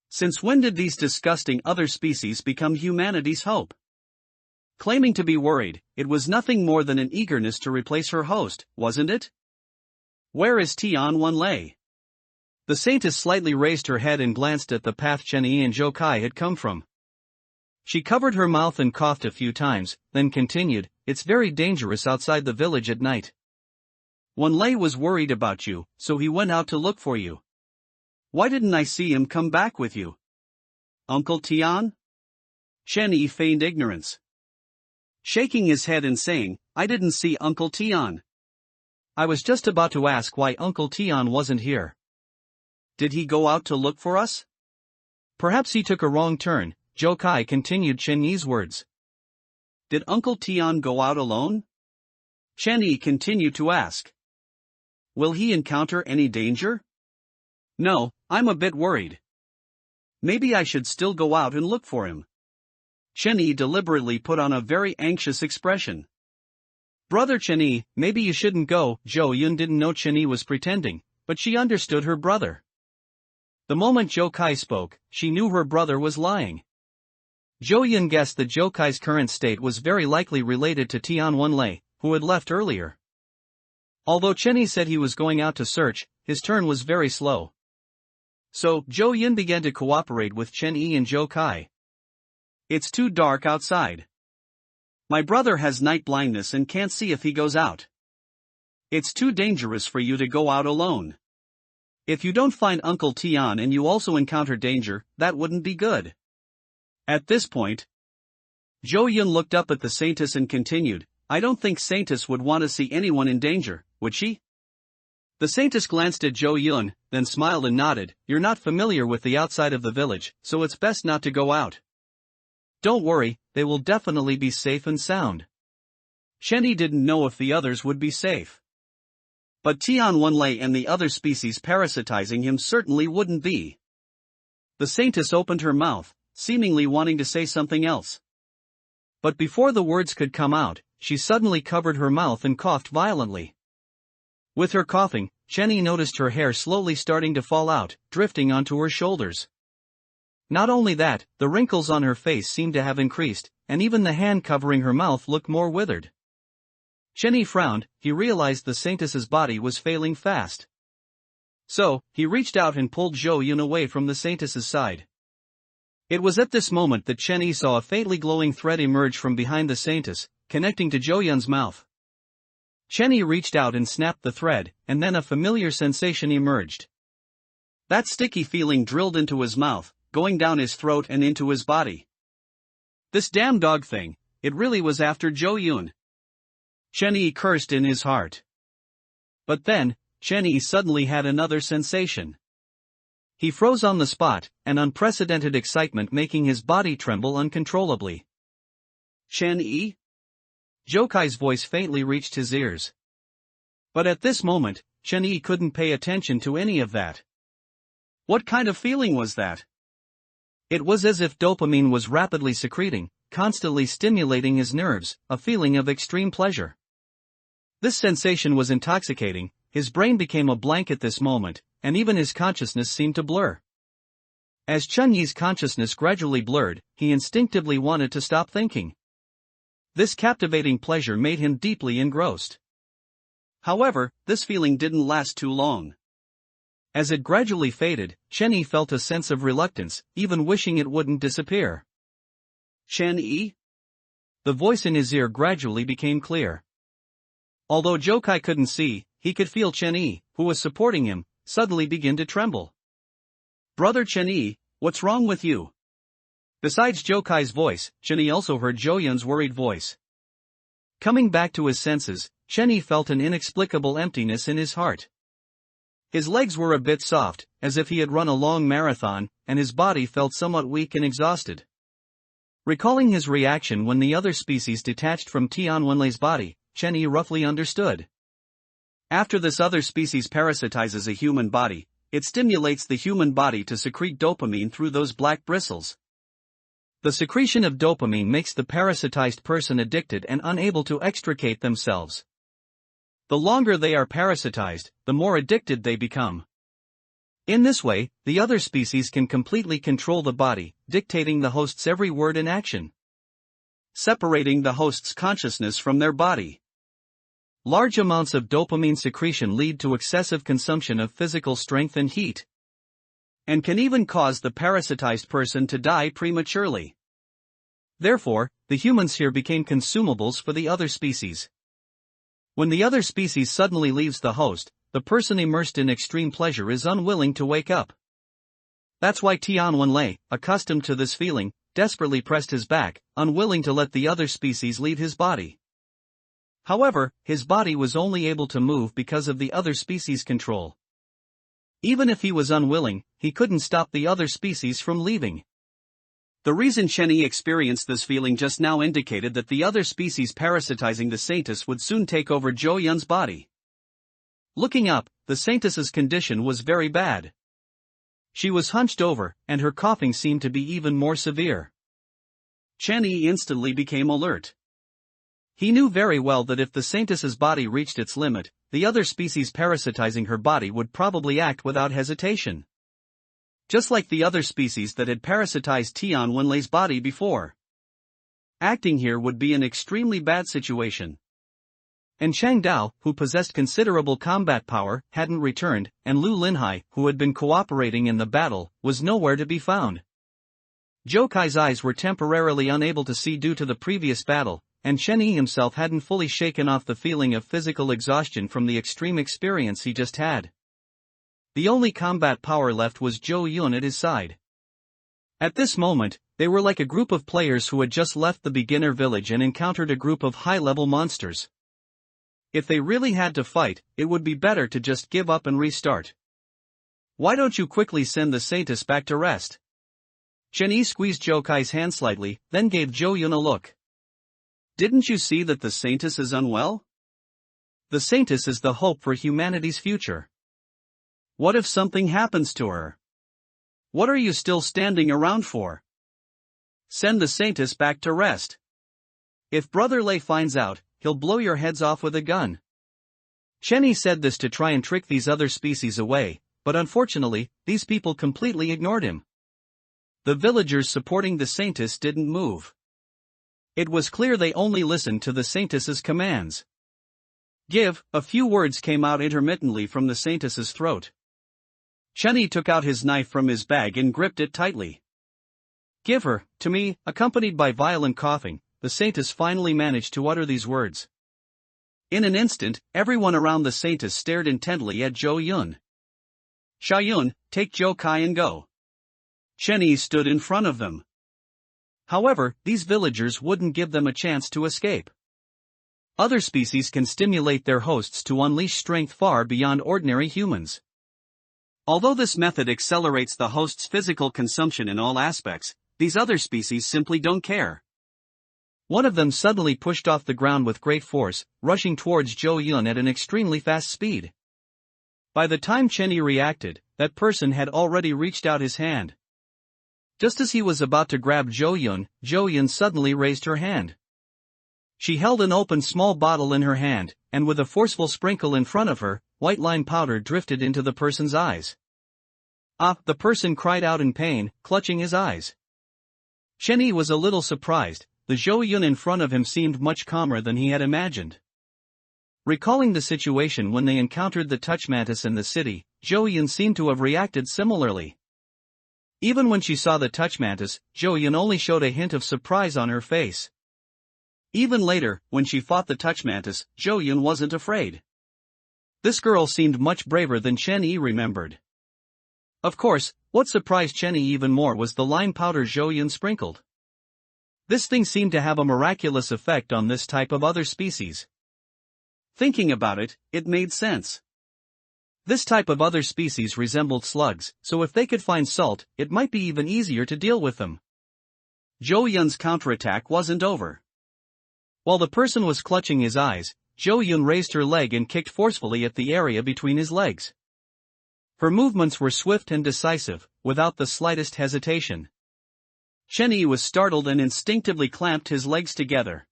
Since when did these disgusting other species become humanity's hope? Claiming to be worried, it was nothing more than an eagerness to replace her host, wasn't it? "Where is Tian Wenlei?" The Saintess slightly raised her head and glanced at the path Chenny and Jokai had come from. She covered her mouth and coughed a few times, then continued, "It's very dangerous outside the village at night. Wenlei was worried about you, so he went out to look for you. Why didn't I see him come back with you?" "Uncle Tian?" Chenny feigned ignorance, shaking his head and saying, "I didn't see Uncle Tian. I was just about to ask why Uncle Tian wasn't here. Did he go out to look for us?" "Perhaps he took a wrong turn," Jokai continued Chenyi's words. "Did Uncle Tian go out alone?" Chenyi continued to ask. "Will he encounter any danger?" "No, I'm a bit worried. Maybe I should still go out and look for him." Chenyi deliberately put on a very anxious expression. "Brother Chenyi, maybe you shouldn't go." Jo-yun didn't know Chenyi was pretending, but she understood her brother. The moment Jokai spoke, she knew her brother was lying. Jo-yun guessed that Jokai's current state was very likely related to Tian Wenlei, who had left earlier. Although Chenny said he was going out to search, his turn was very slow. So, Jo-yun began to cooperate with Chenyi and Jokai. "It's too dark outside. My brother has night blindness and can't see if he goes out. It's too dangerous for you to go out alone. If you don't find Uncle Tian and you also encounter danger, that wouldn't be good." At this point, Jo-yun looked up at the Saintess and continued, "I don't think Saintess would want to see anyone in danger, would she?" The Saintess glanced at Jo-yun, then smiled and nodded, "You're not familiar with the outside of the village, so it's best not to go out. Don't worry, they will definitely be safe and sound." Chenny didn't know if the others would be safe. But Tianwenlei and the other species parasitizing him certainly wouldn't be. The saintess opened her mouth, seemingly wanting to say something else. But before the words could come out, she suddenly covered her mouth and coughed violently. With her coughing, Chenny noticed her hair slowly starting to fall out, drifting onto her shoulders. Not only that, the wrinkles on her face seemed to have increased, and even the hand covering her mouth looked more withered. Chenny frowned. He realized the saintess's body was failing fast. So, he reached out and pulled Zhou Yun away from the saintess's side. It was at this moment that Chenny saw a faintly glowing thread emerge from behind the saintess, connecting to Zhou Yun's mouth. Chenny reached out and snapped the thread, and then a familiar sensation emerged. That sticky feeling drilled into his mouth, going down his throat and into his body. This damn dog thing, it really was after Zhou Yun. Chenny cursed in his heart. But then, Chenny suddenly had another sensation. He froze on the spot, an unprecedented excitement making his body tremble uncontrollably. Chenny? Jokai's voice faintly reached his ears. But at this moment, Chenny couldn't pay attention to any of that. What kind of feeling was that? It was as if dopamine was rapidly secreting, constantly stimulating his nerves, a feeling of extreme pleasure. This sensation was intoxicating. His brain became a blank at this moment, and even his consciousness seemed to blur. As Chenyi's consciousness gradually blurred, he instinctively wanted to stop thinking. This captivating pleasure made him deeply engrossed. However, this feeling didn't last too long. As it gradually faded, Chenyi felt a sense of reluctance, even wishing it wouldn't disappear. Chenyi? The voice in his ear gradually became clear. Although Jokai couldn't see, he could feel Chenyi, who was supporting him, suddenly begin to tremble. Brother Chenyi, what's wrong with you? Besides Jokai's voice, Chenyi also heard Zhou Yun's worried voice. Coming back to his senses, Chenyi felt an inexplicable emptiness in his heart. His legs were a bit soft, as if he had run a long marathon, and his body felt somewhat weak and exhausted. Recalling his reaction when the other species detached from Tianwenlei's body, Chenyi roughly understood. After this other species parasitizes a human body, it stimulates the human body to secrete dopamine through those black bristles. The secretion of dopamine makes the parasitized person addicted and unable to extricate themselves. The longer they are parasitized, the more addicted they become. In this way, the other species can completely control the body, dictating the host's every word and action, separating the host's consciousness from their body. Large amounts of dopamine secretion lead to excessive consumption of physical strength and heat, and can even cause the parasitized person to die prematurely. Therefore, the humans here became consumables for the other species. When the other species suddenly leaves the host, the person immersed in extreme pleasure is unwilling to wake up. That's why Tianwenlei, accustomed to this feeling, desperately pressed his back, unwilling to let the other species leave his body. However, his body was only able to move because of the other species' control. Even if he was unwilling, he couldn't stop the other species from leaving. The reason Chenyi experienced this feeling just now indicated that the other species parasitizing the saintess would soon take over Zhou Yun's body. Looking up, the saintess's condition was very bad. She was hunched over, and her coughing seemed to be even more severe. Chenyi instantly became alert. He knew very well that if the saintess's body reached its limit, the other species parasitizing her body would probably act without hesitation. Just like the other species that had parasitized Tianwenlei's body before. Acting here would be an extremely bad situation. And Chang Dao, who possessed considerable combat power, hadn't returned, and Lu Linhai, who had been cooperating in the battle, was nowhere to be found. Jokai's eyes were temporarily unable to see due to the previous battle, and Chenyi himself hadn't fully shaken off the feeling of physical exhaustion from the extreme experience he just had. The only combat power left was Zhou Yun at his side. At this moment, they were like a group of players who had just left the beginner village and encountered a group of high-level monsters. If they really had to fight, it would be better to just give up and restart. Why don't you quickly send the saintess back to rest? Chenyi squeezed Jokai's hand slightly, then gave Zhou Yun a look. Didn't you see that the Saintess is unwell? The Saintess is the hope for humanity's future. What if something happens to her? What are you still standing around for? Send the Saintess back to rest. If Brother Lei finds out, he'll blow your heads off with a gun. Chenny said this to try and trick these other species away, but unfortunately, these people completely ignored him. The villagers supporting the Saintess didn't move. It was clear they only listened to the Saintess's commands. Give, a few words came out intermittently from the Saintess's throat. Chenny took out his knife from his bag and gripped it tightly. Give her, to me, accompanied by violent coughing, the Saintess finally managed to utter these words. In an instant, everyone around the Saintess stared intently at Zhou Yun. Sha Yun, take Zhou Kai and go. Chenny stood in front of them. However, these villagers wouldn't give them a chance to escape. Other species can stimulate their hosts to unleash strength far beyond ordinary humans. Although this method accelerates the host's physical consumption in all aspects, these other species simply don't care. One of them suddenly pushed off the ground with great force, rushing towards Zhou Yun at an extremely fast speed. By the time Chenny reacted, that person had already reached out his hand. Just as he was about to grab Zhou Yun suddenly raised her hand. She held an open small bottle in her hand, and with a forceful sprinkle in front of her, white lime powder drifted into the person's eyes. Ah! The person cried out in pain, clutching his eyes. Chenny was a little surprised. The Zhou Yun in front of him seemed much calmer than he had imagined. Recalling the situation when they encountered the touch mantis in the city, Zhou Yun seemed to have reacted similarly. Even when she saw the touch mantis, Zhou Yun only showed a hint of surprise on her face. Even later, when she fought the touch mantis, Zhou Yun wasn't afraid. This girl seemed much braver than Chen Yi remembered. Of course, what surprised Chen Yi even more was the lime powder Zhou Yun sprinkled. This thing seemed to have a miraculous effect on this type of other species. Thinking about it, it made sense. This type of other species resembled slugs, so if they could find salt, it might be even easier to deal with them. Zhou Yun's counterattack wasn't over. While the person was clutching his eyes, Zhou Yun raised her leg and kicked forcefully at the area between his legs. Her movements were swift and decisive, without the slightest hesitation. Chen Yi was startled and instinctively clamped his legs together.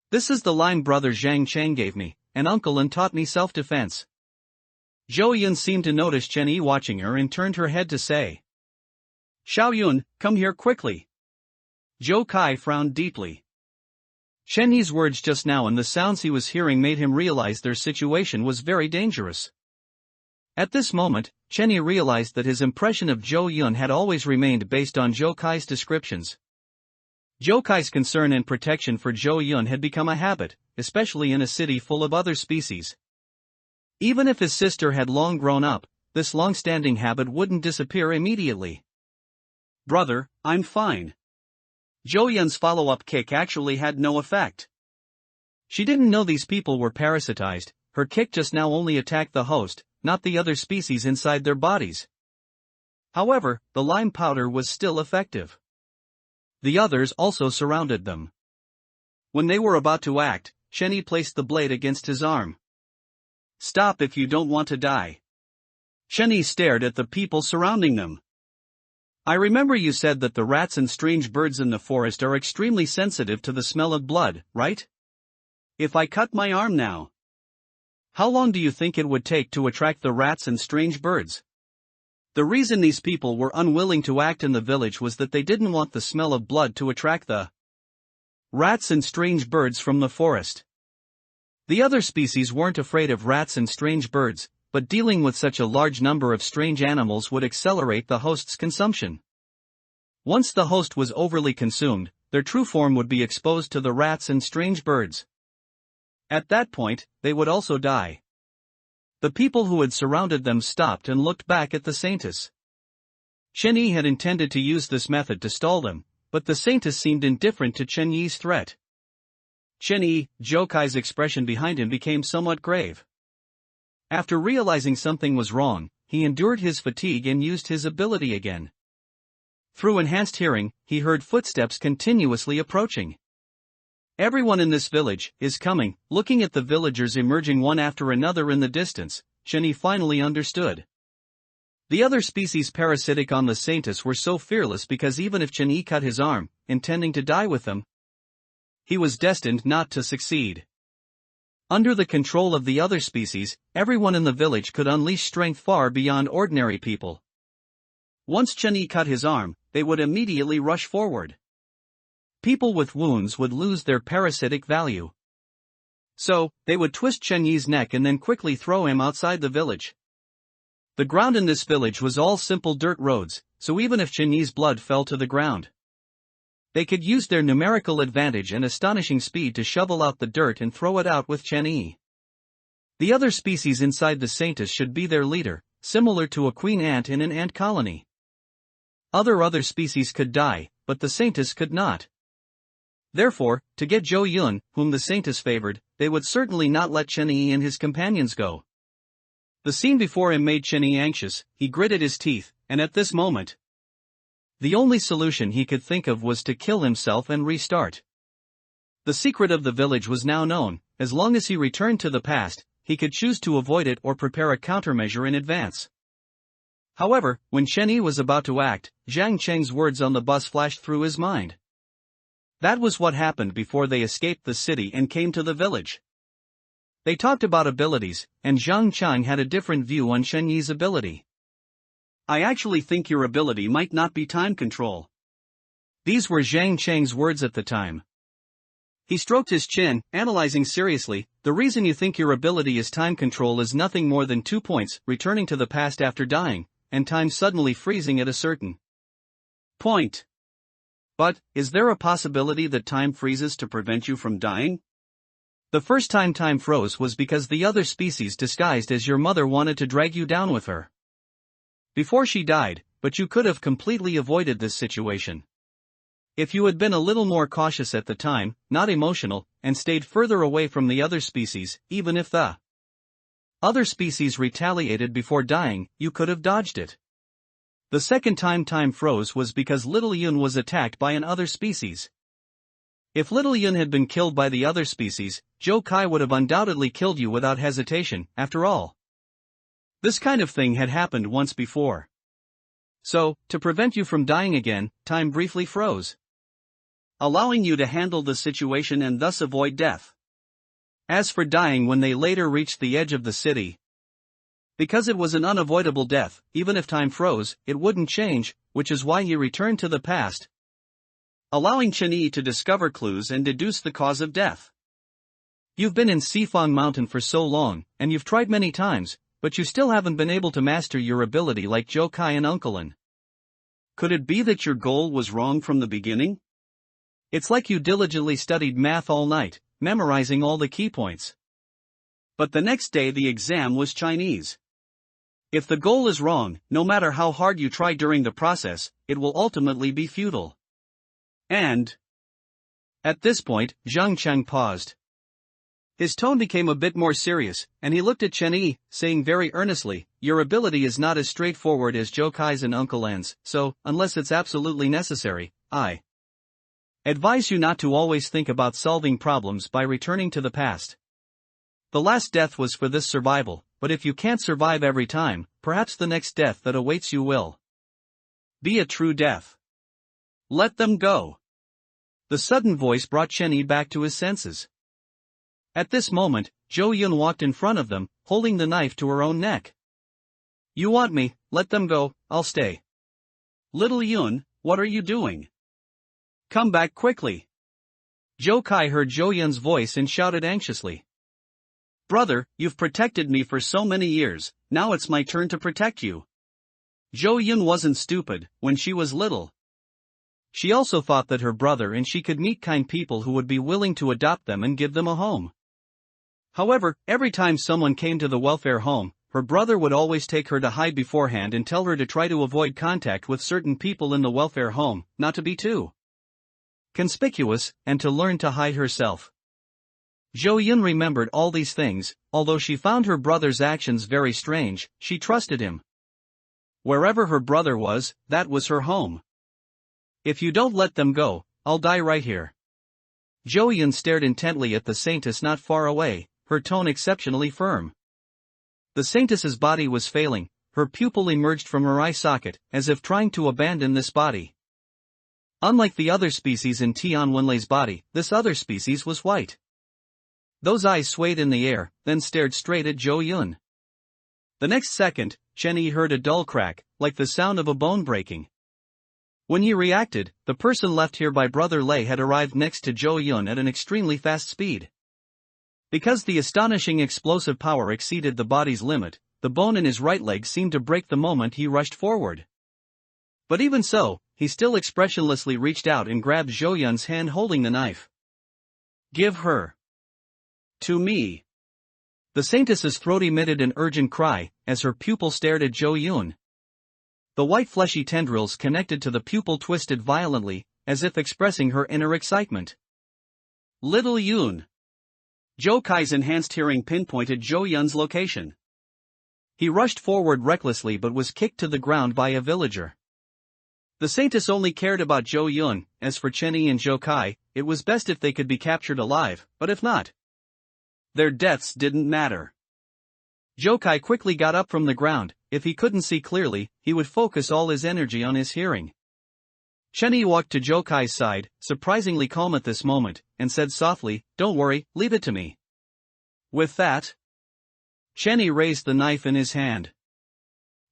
This is the line brother Zhang Cheng gave me, an uncle, and taught me self-defense. Zhou Yun seemed to notice Chen Yi watching her and turned her head to say, Xiao Yun, come here quickly. Zhou Kai frowned deeply. Chen Yi's words just now and the sounds he was hearing made him realize their situation was very dangerous. At this moment, Chen Yi realized that his impression of Zhou Yun had always remained based on Zhou Kai's descriptions. Zhou Kai's concern and protection for Zhou Yun had become a habit, especially in a city full of other species. Even if his sister had long grown up, this long-standing habit wouldn't disappear immediately. Brother, I'm fine. Zhou Yun's follow-up kick actually had no effect. She didn't know these people were parasitized. Her kick just now only attacked the host, not the other species inside their bodies. However, the lime powder was still effective. The others also surrounded them. When they were about to act, Chen Yi placed the blade against his arm. Stop if you don't want to die. Chen Yi stared at the people surrounding them. I remember you said that the rats and strange birds in the forest are extremely sensitive to the smell of blood, right? If I cut my arm now, how long do you think it would take to attract the rats and strange birds? The reason these people were unwilling to act in the village was that they didn't want the smell of blood to attract the rats and strange birds from the forest. The other species weren't afraid of rats and strange birds, but dealing with such a large number of strange animals would accelerate the host's consumption. Once the host was overly consumed, their true form would be exposed to the rats and strange birds. At that point, they would also die. The people who had surrounded them stopped and looked back at the Saintess. Chen Yi had intended to use this method to stall them, but the Saintess seemed indifferent to Chen Yi's threat. Chen Yi, Zhou Kai's expression behind him became somewhat grave. After realizing something was wrong, he endured his fatigue and used his ability again. Through enhanced hearing, he heard footsteps continuously approaching. Everyone in this village is coming. Looking at the villagers emerging one after another in the distance, Jenny finally understood. The other species parasitic on the Saintus were so fearless because even if Jenny cut his arm, intending to die with them, he was destined not to succeed. Under the control of the other species, everyone in the village could unleash strength far beyond ordinary people. Once Jenny cut his arm, they would immediately rush forward. People with wounds would lose their parasitic value. So, they would twist Chen Yi's neck and then quickly throw him outside the village. The ground in this village was all simple dirt roads, so even if Chen Yi's blood fell to the ground, they could use their numerical advantage and astonishing speed to shovel out the dirt and throw it out with Chen Yi. The other species inside the Saintus should be their leader, similar to a queen ant in an ant colony. Other species could die, but the Saintus could not. Therefore, to get Zhou Yun, whom the Saintus favored, they would certainly not let Chen Yi and his companions go. The scene before him made Chen Yi anxious. He gritted his teeth, and at this moment, the only solution he could think of was to kill himself and restart. The secret of the village was now known. As long as he returned to the past, he could choose to avoid it or prepare a countermeasure in advance. However, when Chen Yi was about to act, Zhang Cheng's words on the bus flashed through his mind. That was what happened before they escaped the city and came to the village. They talked about abilities, and Zhang Cheng had a different view on Chen Yi's ability. I actually think your ability might not be time control. These were Zhang Cheng's words at the time. He stroked his chin, analyzing seriously. The reason you think your ability is time control is nothing more than 2 points, returning to the past after dying, and time suddenly freezing at a certain point. But, is there a possibility that time freezes to prevent you from dying? The first time time froze was because the other species disguised as your mother wanted to drag you down with her before she died, but you could have completely avoided this situation if you had been a little more cautious at the time, not emotional, and stayed further away from the other species. Even if the other species retaliated before dying, you could have dodged it. The second time time froze was because Little Yun was attacked by an other species. If Little Yun had been killed by the other species, Zhou Kai would have undoubtedly killed you without hesitation. After all, this kind of thing had happened once before. So, to prevent you from dying again, time briefly froze, allowing you to handle the situation and thus avoid death. As for dying when they later reached the edge of the city, because it was an unavoidable death, even if time froze, it wouldn't change, which is why he returned to the past, allowing Chen Yi to discover clues and deduce the cause of death. You've been in Sifang Mountain for so long, and you've tried many times, but you still haven't been able to master your ability like Zhou Kai and Uncle Lin. Could it be that your goal was wrong from the beginning? It's like you diligently studied math all night, memorizing all the key points. But the next day the exam was Chinese. If the goal is wrong, no matter how hard you try during the process, it will ultimately be futile. And at this point, Zhang Cheng paused. His tone became a bit more serious, and he looked at Chen Yi, saying very earnestly, your ability is not as straightforward as Zhou Kai's and Uncle Lan's, so, unless it's absolutely necessary, I advise you not to always think about solving problems by returning to the past. The last death was for this survival, but if you can't survive every time, perhaps the next death that awaits you will be a true death. Let them go. The sudden voice brought Chen Yi back to his senses. At this moment, Zhou Yun walked in front of them, holding the knife to her own neck. You want me, let them go, I'll stay. Little Yun, what are you doing? Come back quickly. Zhou Kai heard Zhou Yun's voice and shouted anxiously. Brother, you've protected me for so many years, now it's my turn to protect you. Zhou Yun wasn't stupid. When she was little, she also thought that her brother and she could meet kind people who would be willing to adopt them and give them a home. However, every time someone came to the welfare home, her brother would always take her to hide beforehand and tell her to try to avoid contact with certain people in the welfare home, not to be too conspicuous, and to learn to hide herself. Zhou Yun remembered all these things. Although she found her brother's actions very strange, she trusted him. Wherever her brother was, that was her home. If you don't let them go, I'll die right here. Zhou Yun stared intently at the saintess not far away, her tone exceptionally firm. The saintess's body was failing, her pupil emerged from her eye socket, as if trying to abandon this body. Unlike the other species in Tian Wenlei's body, this other species was white. Those eyes swayed in the air, then stared straight at Zhou Yun. The next second, Chen Yi heard a dull crack, like the sound of a bone breaking. When he reacted, the person left here by Brother Lei had arrived next to Zhou Yun at an extremely fast speed. Because the astonishing explosive power exceeded the body's limit, the bone in his right leg seemed to break the moment he rushed forward. But even so, he still expressionlessly reached out and grabbed Zhou Yun's hand holding the knife. "Give her to me." The saintess's throat emitted an urgent cry, as her pupil stared at Zhou Yun. The white fleshy tendrils connected to the pupil twisted violently, as if expressing her inner excitement. "Little Yun." Zhou Kai's enhanced hearing pinpointed Zhou Yun's location. He rushed forward recklessly but was kicked to the ground by a villager. The saintess only cared about Zhou Yun. As for Chen Yi and Zhou Kai, it was best if they could be captured alive, but if not, their deaths didn't matter. Zhou Kai quickly got up from the ground. If he couldn't see clearly, he would focus all his energy on his hearing. Chen Yi walked to Zhou Kai's side, surprisingly calm at this moment, and said softly, "Don't worry, leave it to me." With that, Chen Yi raised the knife in his hand.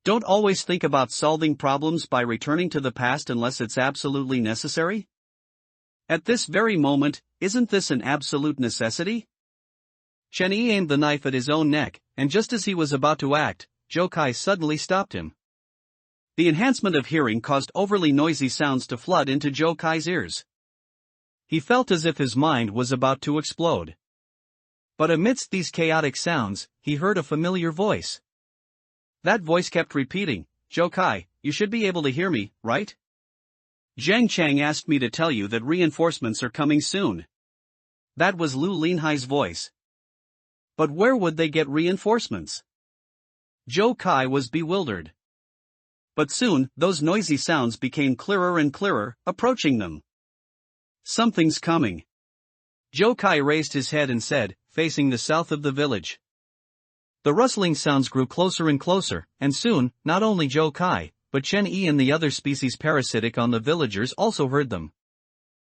Don't always think about solving problems by returning to the past unless it's absolutely necessary. At this very moment, isn't this an absolute necessity? Chen Yi aimed the knife at his own neck, and just as he was about to act, Zhou Kai suddenly stopped him. The enhancement of hearing caused overly noisy sounds to flood into Zhou Kai's ears. He felt as if his mind was about to explode. But amidst these chaotic sounds, he heard a familiar voice. That voice kept repeating, "Zhou Kai, you should be able to hear me, right? Zhang Chang asked me to tell you that reinforcements are coming soon." That was Lu Linhai's voice. But where would they get reinforcements? Zhou Kai was bewildered. But soon, those noisy sounds became clearer and clearer, approaching them. "Something's coming." Zhou Kai raised his head and said, facing the south of the village. The rustling sounds grew closer and closer, and soon, not only Zhou Kai, but Chen Yi and the other species parasitic on the villagers also heard them.